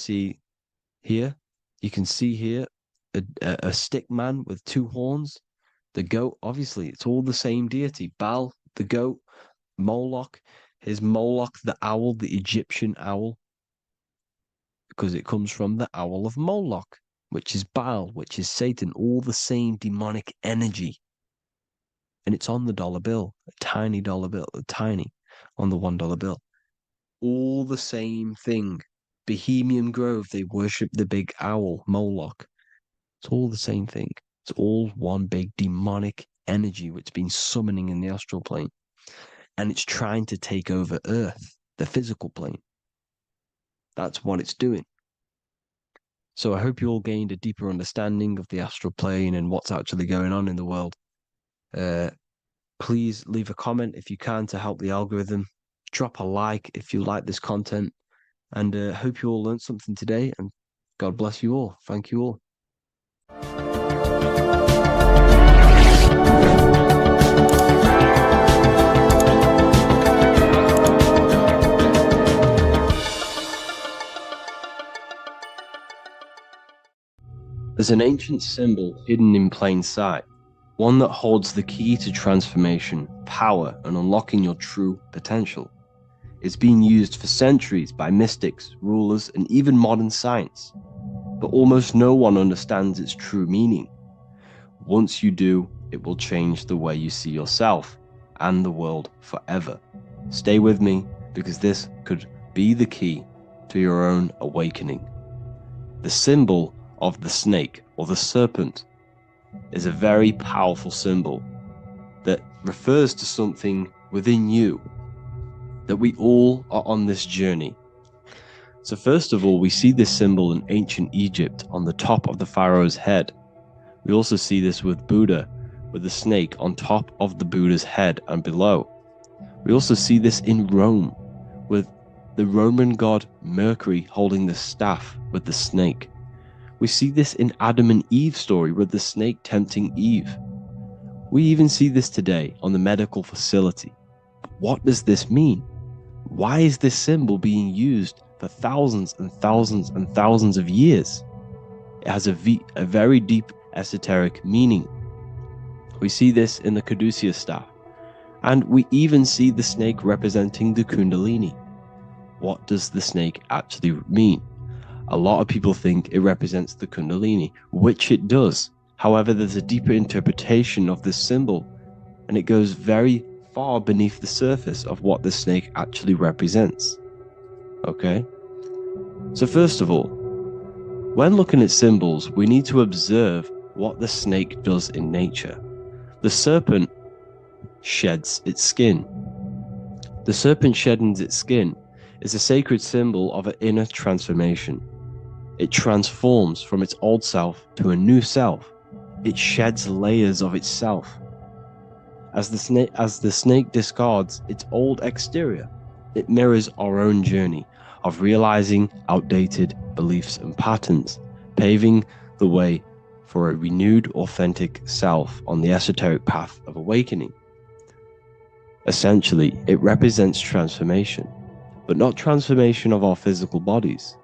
can see here a stick man with two horns. The goat, obviously, it's all the same deity. Baal, the goat, Moloch. Here's Moloch, the owl, the Egyptian owl, because it comes from the owl of Moloch, which is Baal, which is Satan, all the same demonic energy. And it's on the dollar bill, a tiny dollar bill, on the $1 bill. All the same thing. Bohemian Grove, they worship the big owl, Moloch. It's all the same thing. It's all one big demonic energy which has been summoning in the astral plane. And it's trying to take over Earth, the physical plane. That's what it's doing. So I hope you all gained a deeper understanding of the astral plane and what's actually going on in the world. Please leave a comment if you can to help the algorithm. Drop a like if you like this content. And hope you all learned something today. And God bless you all. Thank you all. There's an ancient symbol hidden in plain sight, one that holds the key to transformation, power, and unlocking your true potential. It's been used for centuries by mystics, rulers, and even modern science, but almost no one understands its true meaning. Once you do, it will change the way you see yourself and the world forever. Stay with me, because this could be the key to your own awakening. The symbol of the snake, or the serpent, is a very powerful symbol that refers to something within you. that we all are on this journey. So first of all, we see this symbol in ancient Egypt on the top of the pharaoh's head. We also see this with Buddha, with the snake on top of the Buddha's head and below. We also see this in Rome, with the Roman god Mercury holding the staff with the snake. We see this in Adam and Eve's story with the snake tempting Eve. We even see this today on the medical facility. What does this mean? Why is this symbol being used for thousands and thousands and thousands of years? It has a very deep esoteric meaning. We see this in the caduceus staff, and we even see the snake representing the Kundalini. What does the snake actually mean? A lot of people think it represents the Kundalini, which it does. However, there's a deeper interpretation of this symbol, and it goes very far beneath the surface of what the snake actually represents. Okay? So first of all, when looking at symbols, we need to observe what the snake does in nature. The serpent sheds its skin. The serpent shedding its skin is a sacred symbol of an inner transformation. It transforms from its old self to a new self. It sheds layers of itself. As the snake discards its old exterior, it mirrors our own journey of realizing outdated beliefs and patterns, paving the way for a renewed, authentic self on the esoteric path of awakening. Essentially, it represents transformation, but not transformation of our physical bodies,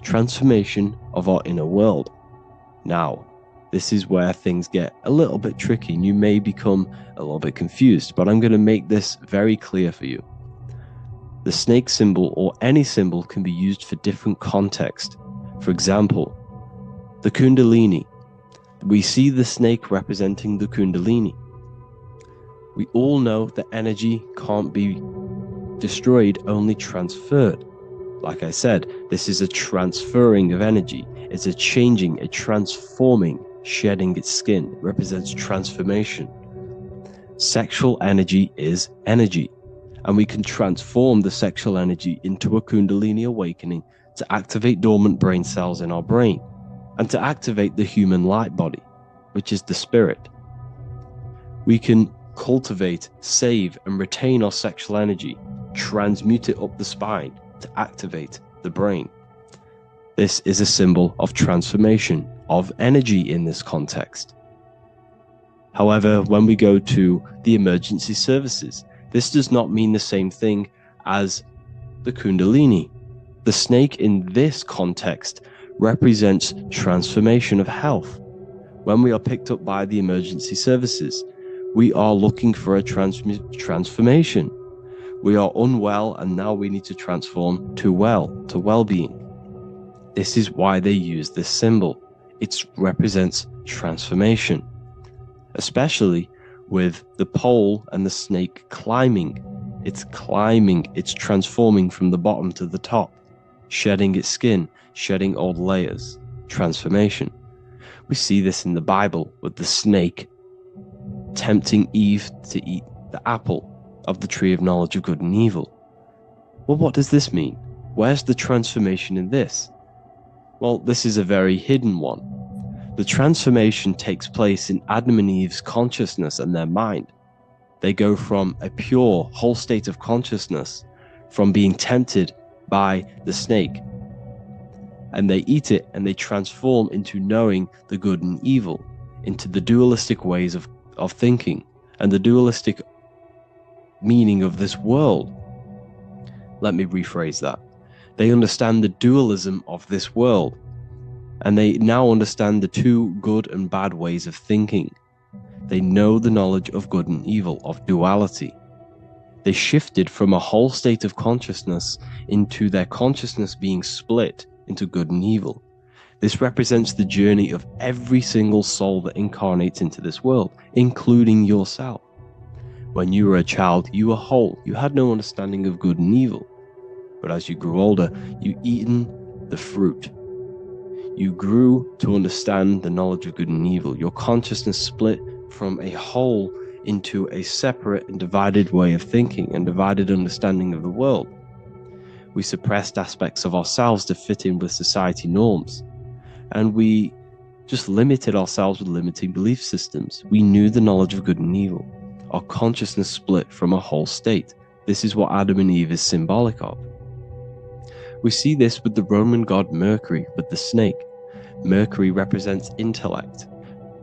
transformation of our inner world. Now, this is where things get a little bit tricky and you may become a little bit confused, but I'm going to make this very clear for you. The snake symbol or any symbol can be used for different context. For example, the Kundalini. We see the snake representing the Kundalini. We all know that energy can't be destroyed, only transferred. Like I said, this is a transferring of energy. It's a changing, a transforming, shedding its skin. It represents transformation. Sexual energy is energy, and we can transform the sexual energy into a Kundalini awakening to activate dormant brain cells in our brain and to activate the human light body, which is the spirit. We can cultivate, save, and retain our sexual energy, transmute it up the spine to activate the brain. This is a symbol of transformation, of energy in this context. However, when we go to the emergency services, this does not mean the same thing as the Kundalini. The snake in this context represents transformation of health. When we are picked up by the emergency services, we are looking for a transformation. We are unwell and now we need to transform to well-being. This is why they use this symbol. It represents transformation, especially with the pole and the snake climbing. It's climbing, it's transforming from the bottom to the top, shedding its skin, shedding old layers, transformation. We see this in the Bible with the snake tempting Eve to eat the apple of the tree of knowledge of good and evil. Well, what does this mean? Where's the transformation in this? Well, this is a very hidden one. The transformation takes place in Adam and Eve's consciousness and their mind. They go from a pure, whole state of consciousness, from being tempted by the snake, and they eat it and they transform into knowing the good and evil, into the dualistic ways of thinking and the dualistic meaning of this world. Let me rephrase that. They understand the dualism of this world, and they now understand the two good and bad ways of thinking. They know the knowledge of good and evil, of duality. They shifted from a whole state of consciousness into their consciousness being split into good and evil. This represents the journey of every single soul that incarnates into this world, including yourself. When you were a child, you were whole. You had no understanding of good and evil. But as you grew older, you eaten the fruit. You grew to understand the knowledge of good and evil. Your consciousness split from a whole into a separate and divided way of thinking and divided understanding of the world. We suppressed aspects of ourselves to fit in with society norms, and we just limited ourselves with limiting belief systems. We knew the knowledge of good and evil. Our consciousness split from a whole state. This is what Adam and Eve is symbolic of. We see this with the Roman god Mercury, with the snake. Mercury represents intellect,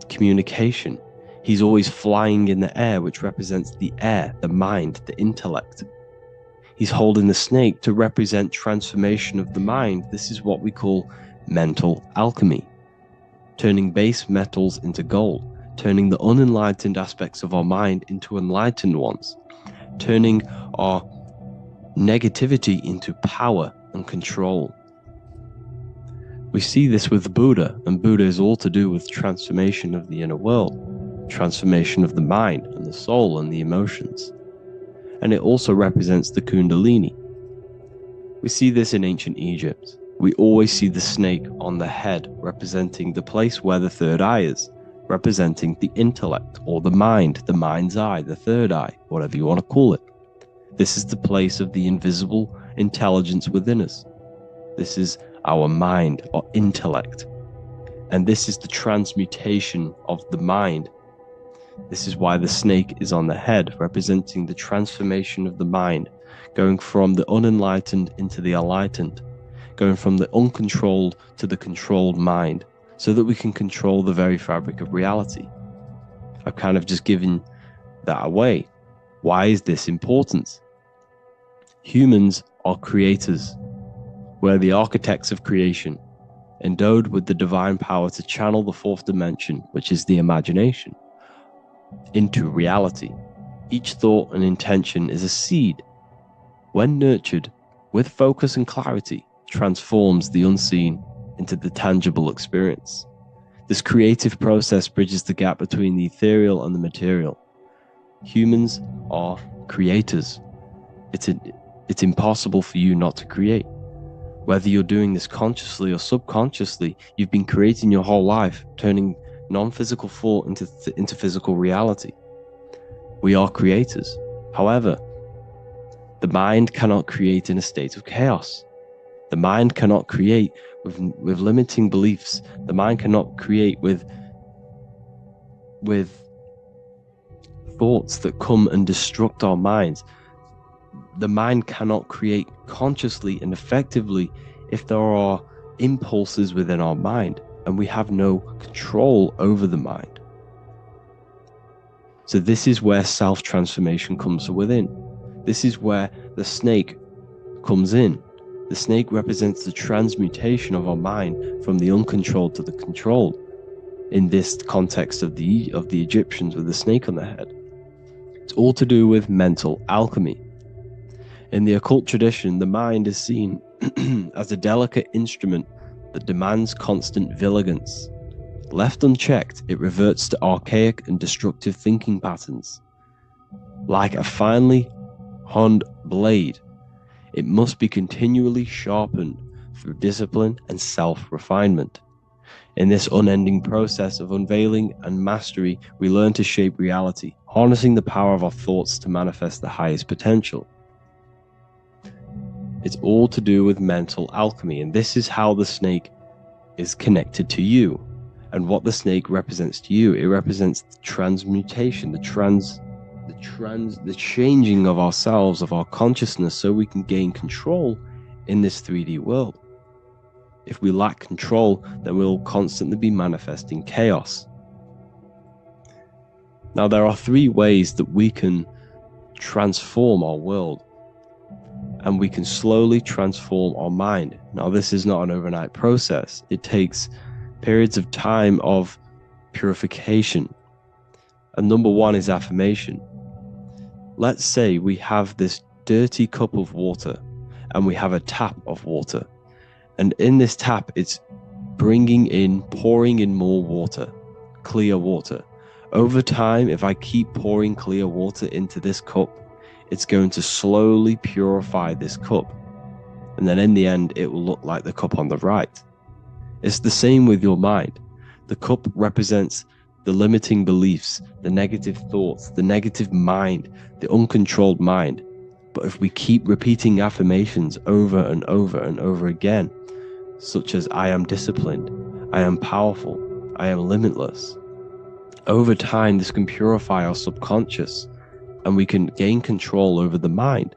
communication. He's always flying in the air, which represents the air, the mind, the intellect. He's holding the snake to represent transformation of the mind. This is what we call mental alchemy. Turning base metals into gold, turning the unenlightened aspects of our mind into enlightened ones, turning our negativity into power and control. We see this with Buddha, and Buddha is all to do with transformation of the inner world, transformation of the mind and the soul and the emotions. And it also represents the Kundalini. We see this in ancient Egypt. We always see the snake on the head, representing the place where the third eye is, representing the intellect or the mind's eye, the third eye, whatever you want to call it. This is the place of the invisible intelligence within us. This is our mind or intellect. And this is the transmutation of the mind. This is why the snake is on the head, representing the transformation of the mind, going from the unenlightened into the enlightened, going from the uncontrolled to the controlled mind, so that we can control the very fabric of reality. I've kind of just given that away. Why is this important? Humans are creators. We're the architects of creation, endowed with the divine power to channel the fourth dimension, which is the imagination, into reality. Each thought and intention is a seed. When nurtured with focus and clarity, transforms the unseen into the tangible experience. This creative process bridges the gap between the ethereal and the material. Humans are creators. It's impossible for you not to create. Whether you're doing this consciously or subconsciously, you've been creating your whole life, turning non-physical thought into physical reality. We are creators. However, the mind cannot create in a state of chaos. The mind cannot create with limiting beliefs. The mind cannot create with thoughts that come and destruct our minds. The mind cannot create consciously and effectively if there are impulses within our mind and we have no control over the mind. So this is where self-transformation comes from within. This is where the snake comes in. The snake represents the transmutation of our mind from the uncontrolled to the controlled. In this context of the Egyptians with the snake on their head. It's all to do with mental alchemy. In the occult tradition, the mind is seen as a delicate instrument that demands constant vigilance. Left unchecked, it reverts to archaic and destructive thinking patterns. Like a finely honed blade, it must be continually sharpened through discipline and self-refinement. In this unending process of unveiling and mastery, we learn to shape reality, harnessing the power of our thoughts to manifest the highest potential. It's all to do with mental alchemy, and this is how the snake is connected to you. And what the snake represents to you, it represents the transmutation, the changing of ourselves, of our consciousness, so we can gain control in this 3D world. If we lack control, then we'll constantly be manifesting chaos. Now, there are 3 ways that we can transform our world, and we can slowly transform our mind. Now, this is not an overnight process. It takes periods of time of purification. And number 1 is affirmation. Let's say we have this dirty cup of water and we have a tap of water. And in this tap, it's pouring in more water, clear water. Over time, if I keep pouring clear water into this cup, it's going to slowly purify this cup. And then in the end, it will look like the cup on the right. It's the same with your mind. The cup represents the limiting beliefs, the negative thoughts, the negative mind, the uncontrolled mind. But if we keep repeating affirmations over and over and over again, such as I am disciplined, I am powerful, I am limitless, over time this can purify our subconscious and we can gain control over the mind,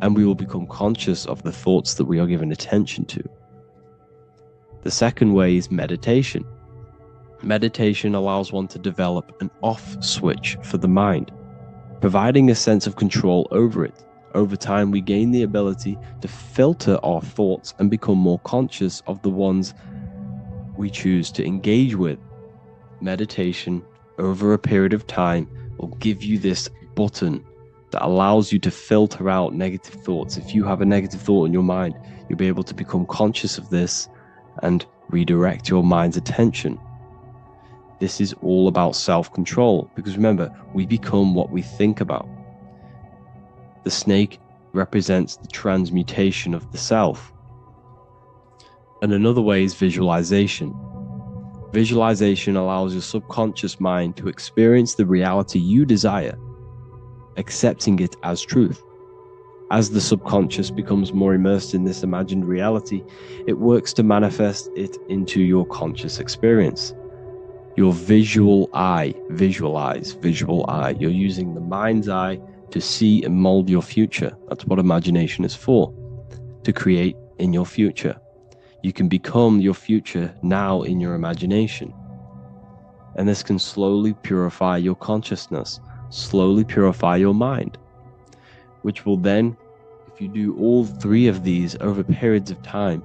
and we will become conscious of the thoughts that we are giving attention to. The second way is meditation. Meditation allows one to develop an off switch for the mind, providing a sense of control over it. Over time, we gain the ability to filter our thoughts and become more conscious of the ones we choose to engage with. Meditation, over a period of time, will give you this button that allows you to filter out negative thoughts. If you have a negative thought in your mind, you'll be able to become conscious of this and redirect your mind's attention. This is all about self-control, because remember, we become what we think about. The snake represents the transmutation of the self. And another way is visualization. Visualization allows your subconscious mind to experience the reality you desire, accepting it as truth. As the subconscious becomes more immersed in this imagined reality, it works to manifest it into your conscious experience. Your visual eye, visual eye. You're using the mind's eye to see and mold your future. That's what imagination is for, to create in your future. You can become your future now in your imagination. And this can slowly purify your consciousness, slowly purify your mind, which will then, if you do all three of these over periods of time,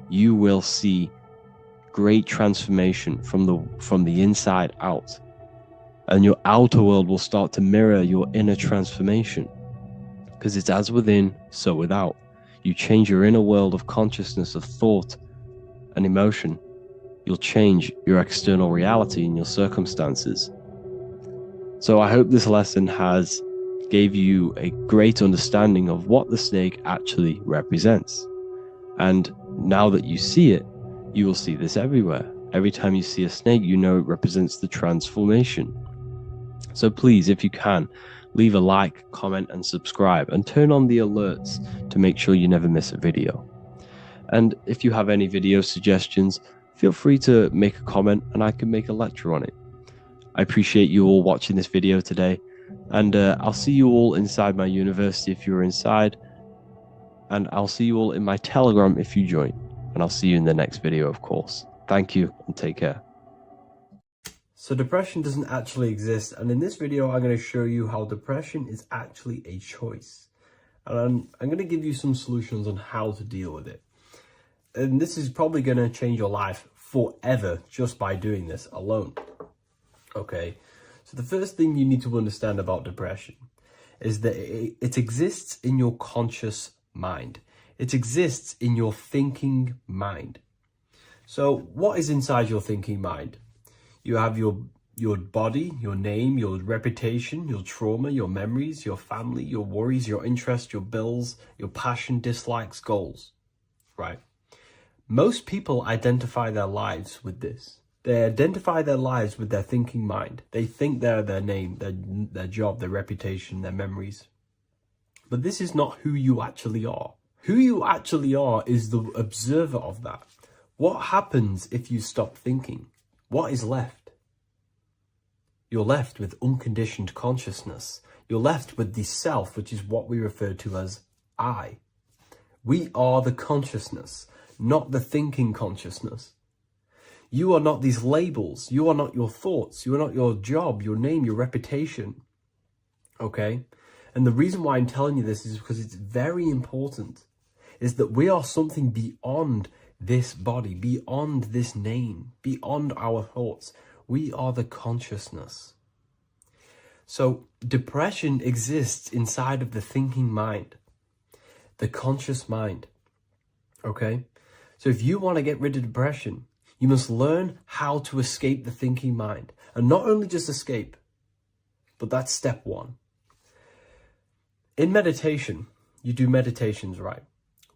you will see great transformation from the inside out. And your outer world will start to mirror your inner transformation, because it's as within, so without. You change your inner world of consciousness, of thought and emotion, you'll change your external reality and your circumstances. So I hope this lesson has gave you a great understanding of what the snake actually represents. And now that you see it, you will see this everywhere. Every time you see a snake, you know it represents the transformation. So please, if you can, leave a like, comment, and subscribe, and turn on the alerts to make sure you never miss a video. And if you have any video suggestions, feel free to make a comment and I can make a lecture on it. I appreciate you all watching this video today, and I'll see you all inside my university if you're inside, and I'll see you all in my Telegram if you join, and I'll see you in the next video, of course. Thank you and take care. So depression doesn't actually exist, and in this video I'm going to show you how depression is actually a choice, and I'm going to give you some solutions on how to deal with it. And this is probably going to change your life forever just by doing this alone. Okay, so the first thing you need to understand about depression is that it exists in your conscious mind. It exists in your thinking mind. So what is inside your thinking mind? You have your body, your name, your reputation, your trauma, your memories, your family, your worries, your interests, your bills, your passion, dislikes, goals, right? Most people identify their lives with this. They identify their lives with their thinking mind. They think they're their name, their job, their reputation, their memories. But this is not who you actually are. Who you actually are is the observer of that. What happens if you stop thinking? What is left? You're left with unconditioned consciousness. You're left with the self, which is what we refer to as I. We are the consciousness, not the thinking consciousness. You are not these labels. You are not your thoughts. You are not your job, your name, your reputation. Okay? And the reason why I'm telling you this is because it's very important, is that we are something beyond this body, beyond this name, beyond our thoughts. We are the consciousness. So depression exists inside of the thinking mind, the conscious mind. Okay? So if you want to get rid of depression, you must learn how to escape the thinking mind. And not only just escape, but that's step one. In meditation, you do meditations, right?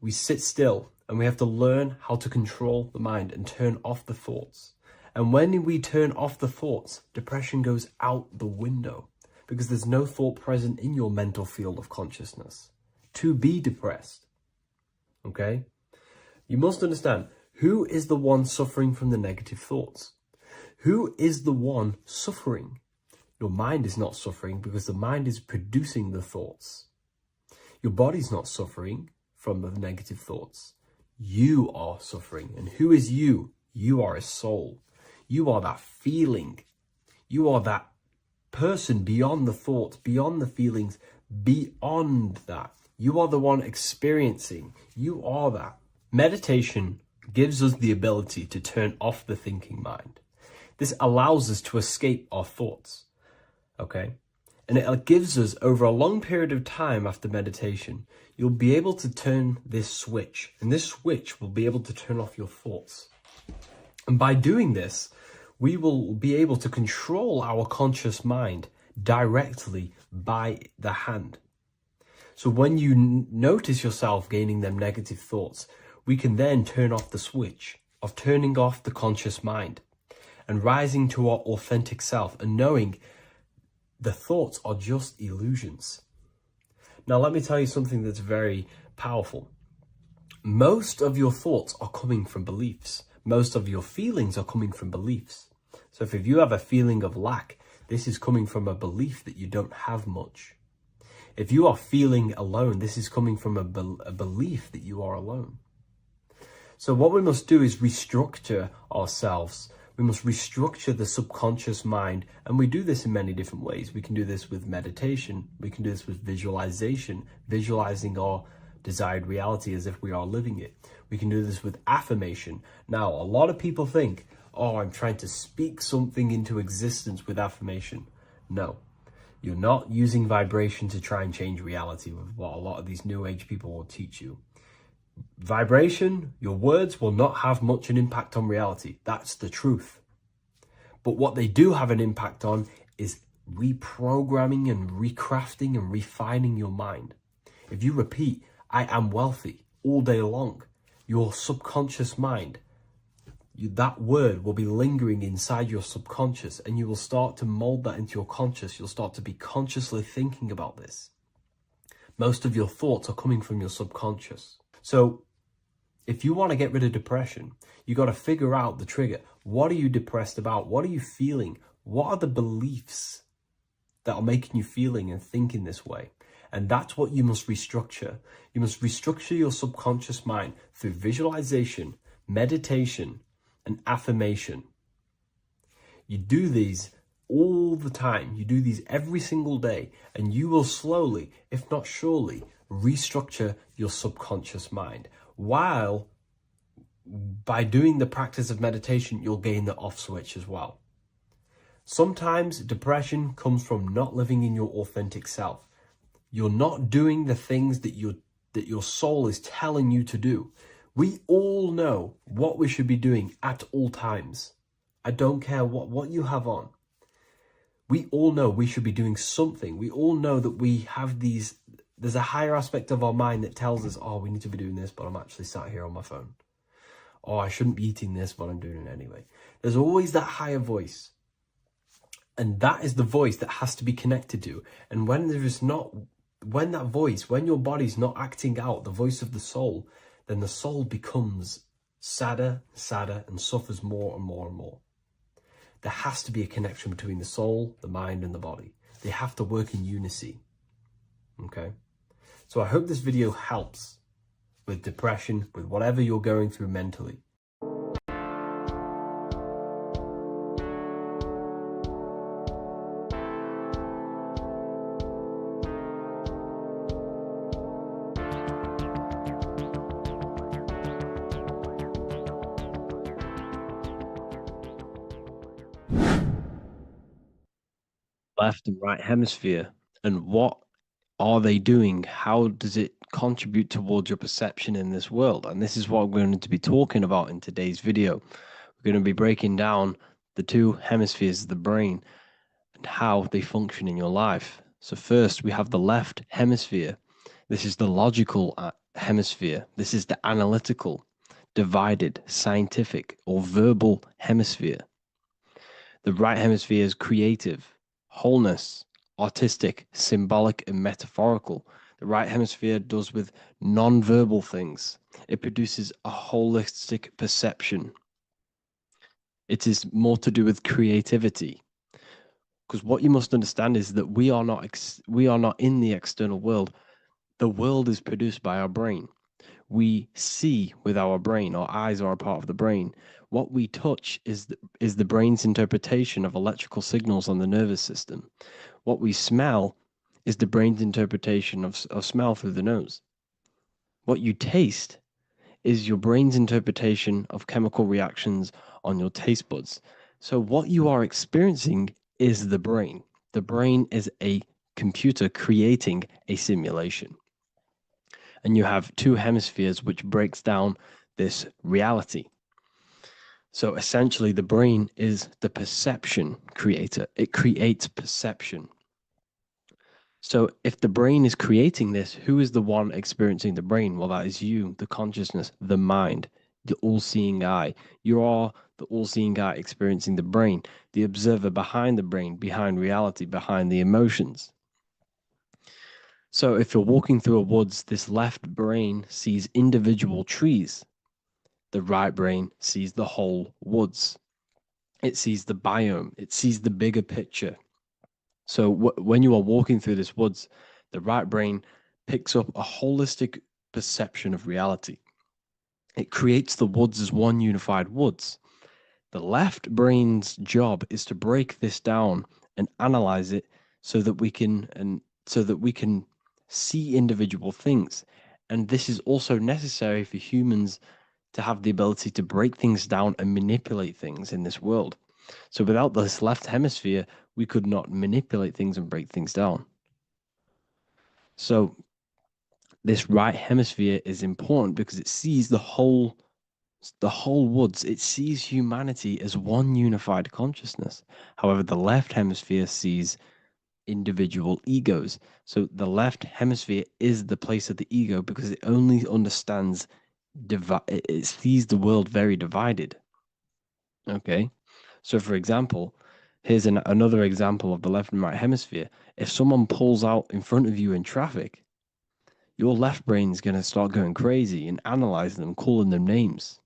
We sit still and we have to learn how to control the mind and turn off the thoughts. And when we turn off the thoughts, depression goes out the window because there's no thought present in your mental field of consciousness to be depressed. Okay? You must understand, who is the one suffering from the negative thoughts? Who is the one suffering? Your mind is not suffering because the mind is producing the thoughts. Your body's not suffering from the negative thoughts. You are suffering. And who is you? You are a soul. You are that feeling. You are that person beyond the thoughts, beyond the feelings, beyond that. You are the one experiencing. You are that. Meditation gives us the ability to turn off the thinking mind. This allows us to escape our thoughts. Okay? And it gives us, over a long period of time after meditation, you'll be able to turn this switch. And this switch will be able to turn off your thoughts. And by doing this, we will be able to control our conscious mind directly by the hand. So when you notice yourself gaining them negative thoughts, we can then turn off the switch of turning off the conscious mind and rising to our authentic self and knowing the thoughts are just illusions. Now, let me tell you something that's very powerful. Most of your thoughts are coming from beliefs. Most of your feelings are coming from beliefs. So if you have a feeling of lack, this is coming from a belief that you don't have much. If you are feeling alone, this is coming from a belief that you are alone. So what we must do is restructure ourselves. We must restructure the subconscious mind. And we do this in many different ways. We can do this with meditation. We can do this with visualization, visualizing our desired reality as if we are living it. We can do this with affirmation. Now, a lot of people think, oh, I'm trying to speak something into existence with affirmation. No, you're not using vibration to try and change reality with what a lot of these new age people will teach you. Vibration, your words will not have much an impact on reality. That's the truth. But what they do have an impact on is reprogramming and recrafting and refining your mind. If you repeat, I am wealthy all day long, your subconscious mind, that word will be lingering inside your subconscious, and you will start to mold that into your conscious. You'll start to be consciously thinking about this. Most of your thoughts are coming from your subconscious. So if you want to get rid of depression, you got to figure out the trigger. What are you depressed about? What are you feeling? What are the beliefs that are making you feeling and thinking this way? And that's what you must restructure. You must restructure your subconscious mind through visualization, meditation, and affirmation. You do these all the time. You do these every single day, and you will slowly, if not surely, restructure your subconscious mind. While by doing the practice of meditation, you'll gain the off switch as well. Sometimes depression comes from not living in your authentic self. You're not doing the things that your soul is telling you to do. We all know what we should be doing at all times. I don't care what you have on. We all know we should be doing something. We all know that we have there's a higher aspect of our mind that tells us, oh, we need to be doing this, but I'm actually sat here on my phone. Oh, I shouldn't be eating this, but I'm doing it anyway. There's always that higher voice. And that is the voice that has to be connected to. And when your body's not acting out the voice of the soul, then the soul becomes sadder, and suffers more and more and more. There has to be a connection between the soul, the mind, and the body. They have to work in unison. Okay? So I hope this video helps with depression, with whatever you're going through mentally. Left and right hemisphere, and what are they doing? How does it contribute towards your perception in this world? And this is what we're going to be talking about in today's video. We're going to be breaking down the two hemispheres of the brain and how they function in your life. So first, we have the left hemisphere. This is the logical hemisphere. This is the analytical, divided, scientific, or verbal hemisphere. The right hemisphere is creative, wholeness, artistic, symbolic, and metaphorical. The right hemisphere does with non-verbal things. It produces a holistic perception. It is more to do with creativity. Because what you must understand is that we are not in the external world. The world is produced by our brain. We see with our brain. Our eyes are a part of the brain. What we touch is the brain's interpretation of electrical signals on the nervous system. What we smell is the brain's interpretation of smell through the nose. What you taste is your brain's interpretation of chemical reactions on your taste buds. So what you are experiencing is the brain. The brain is a computer creating a simulation. And you have two hemispheres which breaks down this reality. So essentially the brain is the perception creator. It creates perception. So if the brain is creating this, who is the one experiencing the brain? Well, that is you, the consciousness, the mind, the all-seeing eye. You are the all-seeing eye experiencing the brain, the observer behind the brain, behind reality, behind the emotions. So if you're walking through a woods, this left brain sees individual trees. The right brain sees the whole woods. It sees the biome. It sees the bigger picture. So when you are walking through this woods, the right brain picks up a holistic perception of reality. It creates the woods as one unified woods. The left brain's job is to break this down and analyze it so that we can see individual things. And this is also necessary for humans to have the ability to break things down and manipulate things in this world. So without this left hemisphere, we could not manipulate things and break things down. So this right hemisphere is important because it sees the whole woods. It sees humanity as one unified consciousness. However, the left hemisphere sees individual egos. So the left hemisphere is the place of the ego because it only understands it sees the world very divided. Okay. So for example, here's another example of the left and right hemisphere. If someone pulls out in front of you in traffic, your left brain is going to start going crazy and analyzing them, calling them names.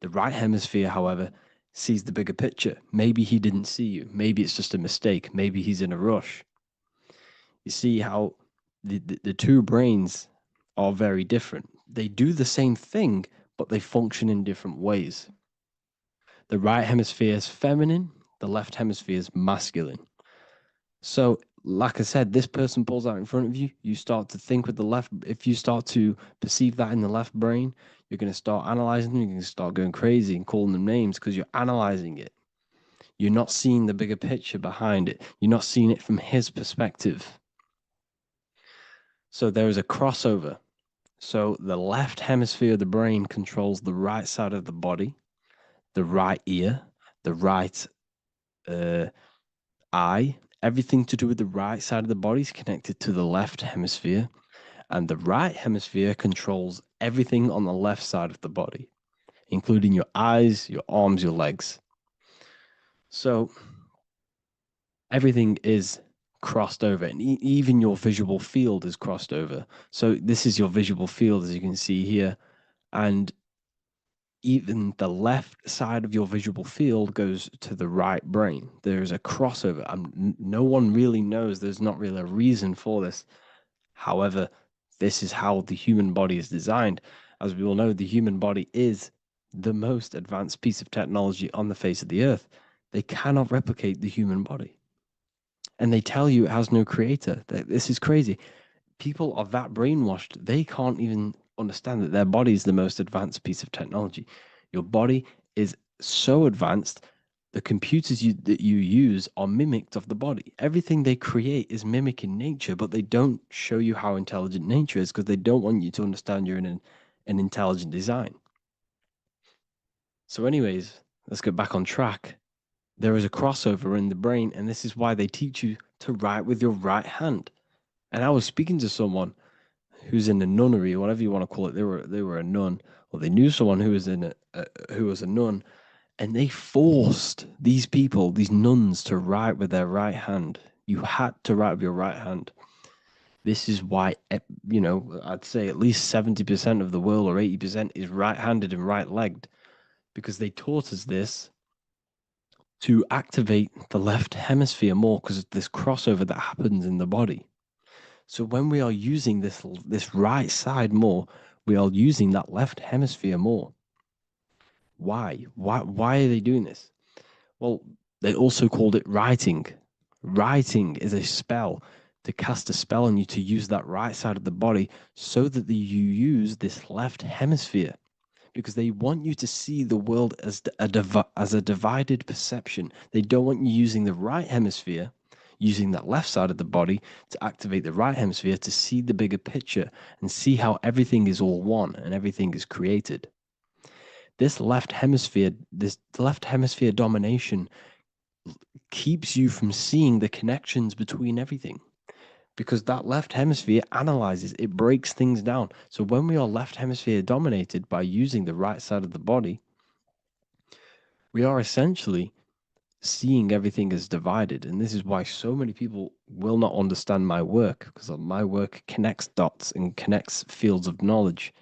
The right hemisphere, however, sees the bigger picture. Maybe he didn't see you. Maybe it's just a mistake. Maybe he's in a rush. You see how the two brains are very different. They do the same thing, but they function in different ways. The right hemisphere is feminine, the left hemisphere is masculine. So, like I said, this person pulls out in front of you, you start to think with the left. If you start to perceive that in the left brain, you're going to start analyzing them, you're going to start going crazy and calling them names because you're analyzing it. You're not seeing the bigger picture behind it. You're not seeing it from his perspective. So there is a crossover. So the left hemisphere of the brain controls the right side of the body, the right ear, the right eye. Everything to do with the right side of the body is connected to the left hemisphere, and the right hemisphere controls everything on the left side of the body, including your eyes, your arms, your legs. So everything is crossed over, and even your visual field is crossed over. So this is your visual field, as you can see here, and even the left side of your visual field goes to the right brain. There's a crossover. No one really knows. There's not really a reason for this. However, this is how the human body is designed. As we all know, the human body is the most advanced piece of technology on the face of the earth. They cannot replicate the human body. And they tell you it has no creator. This is crazy. People are that brainwashed, they can't even understand that their body is the most advanced piece of technology. Your body is so advanced, the computers that you use are mimicked of the body. Everything they create is mimicking nature, but they don't show you how intelligent nature is because they don't want you to understand you're in an intelligent design. So anyways, let's get back on track. There is a crossover in the brain, and this is why they teach you to write with your right hand. And I was speaking to someone who's in a nunnery, or whatever you want to call it. They were a nun, or they knew someone who was in who was a nun, And they forced these people, these nuns, to write with their right hand. You had to write with your right hand. This is why, I'd say at least 70% of the world or 80% is right-handed and right-legged, because they taught us this to activate the left hemisphere more because of this crossover that happens in the body. So when we are using this right side more, we are using that left hemisphere more. Why? Why are they doing this? Well, they also called it writing. Writing is a spell, to cast a spell on you, to use that right side of the body so that you use this left hemisphere, because they want you to see the world as a divided perception. They don't want you using the right hemisphere, using that left side of the body to activate the right hemisphere to see the bigger picture and see how everything is all one and everything is created. This left hemisphere domination keeps you from seeing the connections between everything, because that left hemisphere analyzes, it breaks things down. So when we are left hemisphere dominated by using the right side of the body, we are essentially seeing everything as divided. And this is why so many people will not understand my work, because my work connects dots and connects fields of knowledge,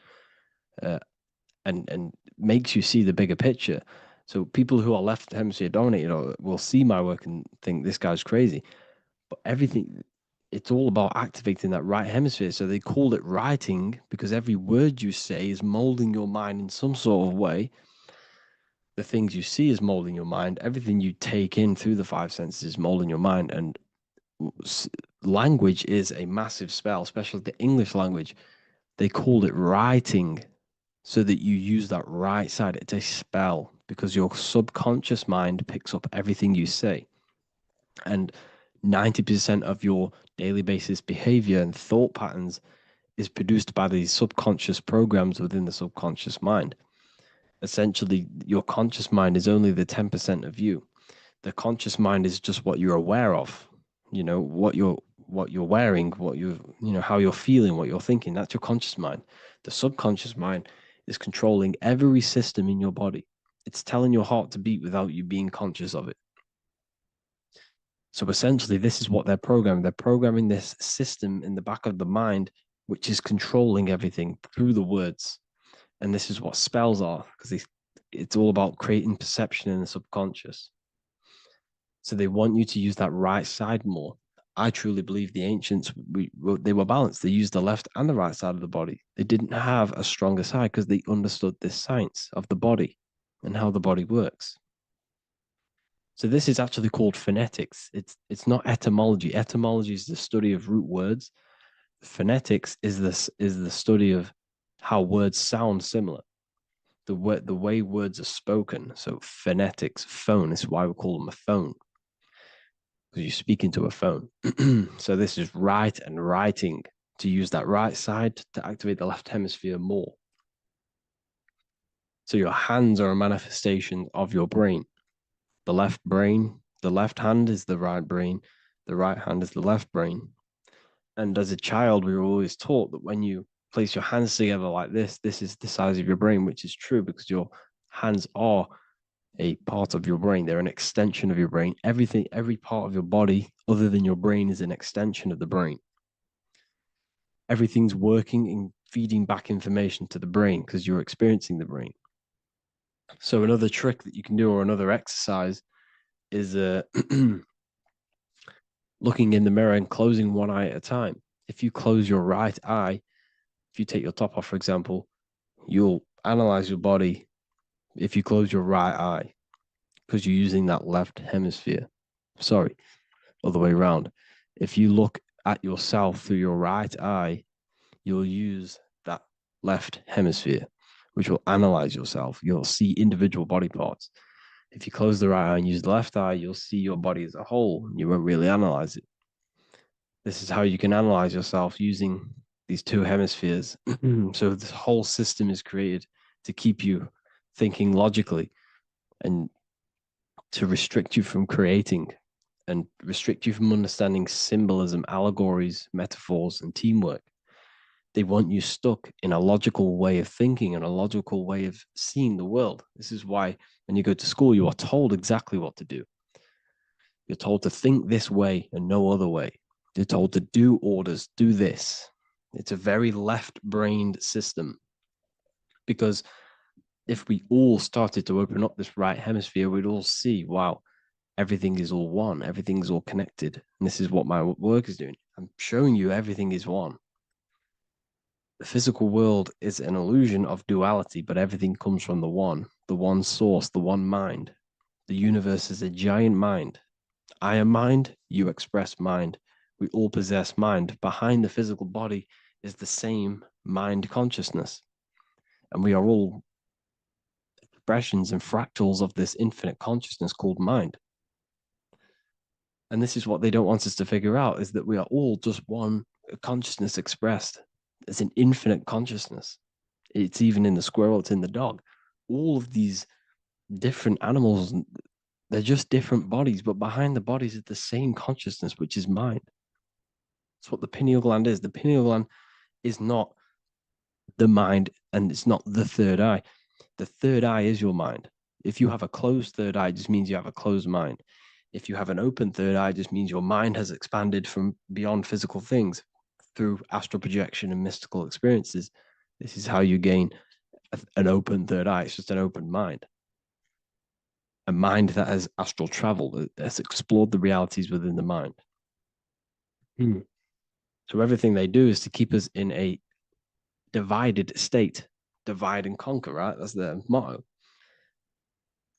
and makes you see the bigger picture. So people who are left hemisphere dominated will see my work and think this guy's crazy. But it's all about activating that right hemisphere. So they called it writing because every word you say is molding your mind in some sort of way. The things you see is molding your mind. Everything you take in through the five senses is molding your mind. And language is a massive spell, especially the English language. They called it writing so that you use that right side. It's a spell because your subconscious mind picks up everything you say. And 90% of your daily basis behavior and thought patterns is produced by these subconscious programs within the subconscious mind. Essentially, your conscious mind is only the 10% of you. The conscious mind is just what you're aware of, what you're wearing, how you're feeling, what you're thinking. That's your conscious mind. The subconscious mind is controlling every system in your body. It's telling your heart to beat without you being conscious of it. So essentially, this is what they're programming. They're programming this system in the back of the mind, which is controlling everything through the words. And this is what spells are, because it's all about creating perception in the subconscious. So they want you to use that right side more. I truly believe the ancients, they were balanced. They used the left and the right side of the body. They didn't have a stronger side because they understood this science of the body and how the body works. So this is actually called phonetics. It's not etymology. Etymology is the study of root words. Phonetics is the study of how words sound similar. The way words are spoken. So phonetics, phone, is why we call them a phone, because you speak into a phone. So this is write and writing, to use that right side to activate the left hemisphere more. So your hands are a manifestation of your brain. The left hand is the right brain, the right hand is the left brain. And as a child, we were always taught that when you place your hands together like this is the size of your brain, which is true because your hands are a part of your brain. They're an extension of your brain. Every part of your body other than your brain is an extension of the brain. Everything's working and feeding back information to the brain because you're experiencing the brain. So another trick that you can do, or another exercise, is looking in the mirror and closing one eye at a time. If you close your right eye, if you take your top off, for example, you'll analyze your body if you close your right eye, because you're using that left hemisphere. Sorry, other way around. If you look at yourself through your right eye, you'll use that left hemisphere, which will analyze yourself. You'll see individual body parts. If you close the right eye and use the left eye, you'll see your body as a whole. You won't really analyze it. This is how you can analyze yourself using these two hemispheres. So this whole system is created to keep you thinking logically and to restrict you from creating and restrict you from understanding symbolism, allegories, metaphors, and teamwork. They want you stuck in a logical way of thinking and a logical way of seeing the world. This is why when you go to school, you are told exactly what to do. You're told to think this way and no other way. You're told to do orders, do this. It's a very left-brained system, because if we all started to open up this right hemisphere, we'd all see, wow, everything is all one, everything's all connected. And this is what my work is doing. I'm showing you everything is one. The physical world is an illusion of duality, but everything comes from the one source, the one mind. The universe is a giant mind. I am mind, you express mind. We all possess mind. Behind the physical body is the same mind consciousness. And we are all expressions and fractals of this infinite consciousness called mind. And this is what they don't want us to figure out, is that we are all just one consciousness expressed. It's an infinite consciousness. It's even in the squirrel, it's in the dog. All of these different animals, they're just different bodies, but behind the bodies is the same consciousness, which is mind. That's what the pineal gland is. The pineal gland is not the mind, and it's not the third eye. The third eye is your mind. If you have a closed third eye, it just means you have a closed mind. If you have an open third eye, it just means your mind has expanded from beyond physical things through astral projection and mystical experiences. This is how you gain an open third eye. It's just an open mind. A mind that has astral traveled, that has explored the realities within the mind. So everything they do is to keep us in a divided state. Divide and conquer, right? That's their motto.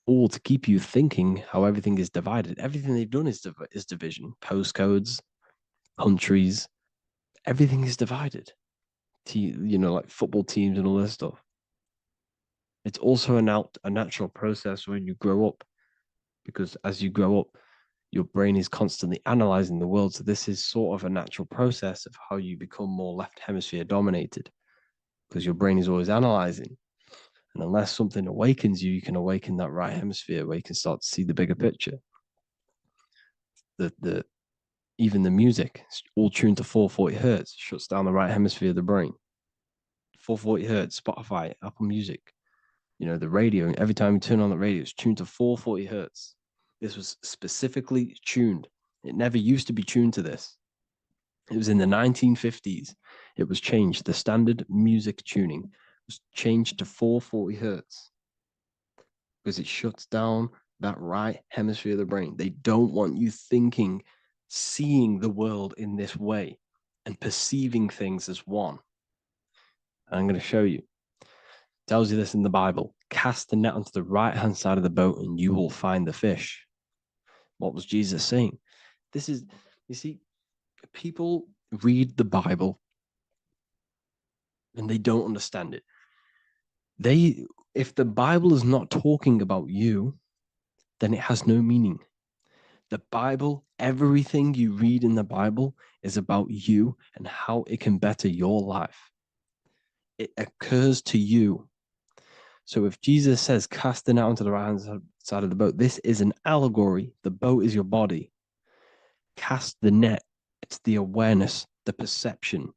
All to keep you thinking how everything is divided. Everything they've done is division. Postcodes, countries, everything is divided. Like football teams and all this stuff. It's also a natural process when you grow up, because as you grow up, your brain is constantly analyzing the world. So this is sort of a natural process of how you become more left hemisphere dominated, because your brain is always analyzing. And unless something awakens you, you can awaken that right hemisphere where you can start to see the bigger picture. Even the music, all tuned to 440 hertz, shuts down the right hemisphere of the brain. 440 hertz, Spotify, Apple Music, the radio. Every time you turn on the radio, it's tuned to 440 hertz. This was specifically tuned. It never used to be tuned to this. It was in the 1950s. It was changed. The standard music tuning was changed to 440 hertz because it shuts down that right hemisphere of the brain. They don't want you thinking, seeing the world in this way and perceiving things as one. And I'm going to show you. It tells you this in the Bible. Cast the net onto the right-hand side of the boat and you will find the fish. What was Jesus saying? This is, you see, people read the Bible and they don't understand it. If the Bible is not talking about you, then it has no meaning. The Bible, everything you read in the Bible is about you and how it can better your life. It occurs to you. So if Jesus says, cast the net onto the right-hand side of the boat, this is an allegory. The boat is your body. Cast the net. It's the awareness, the perception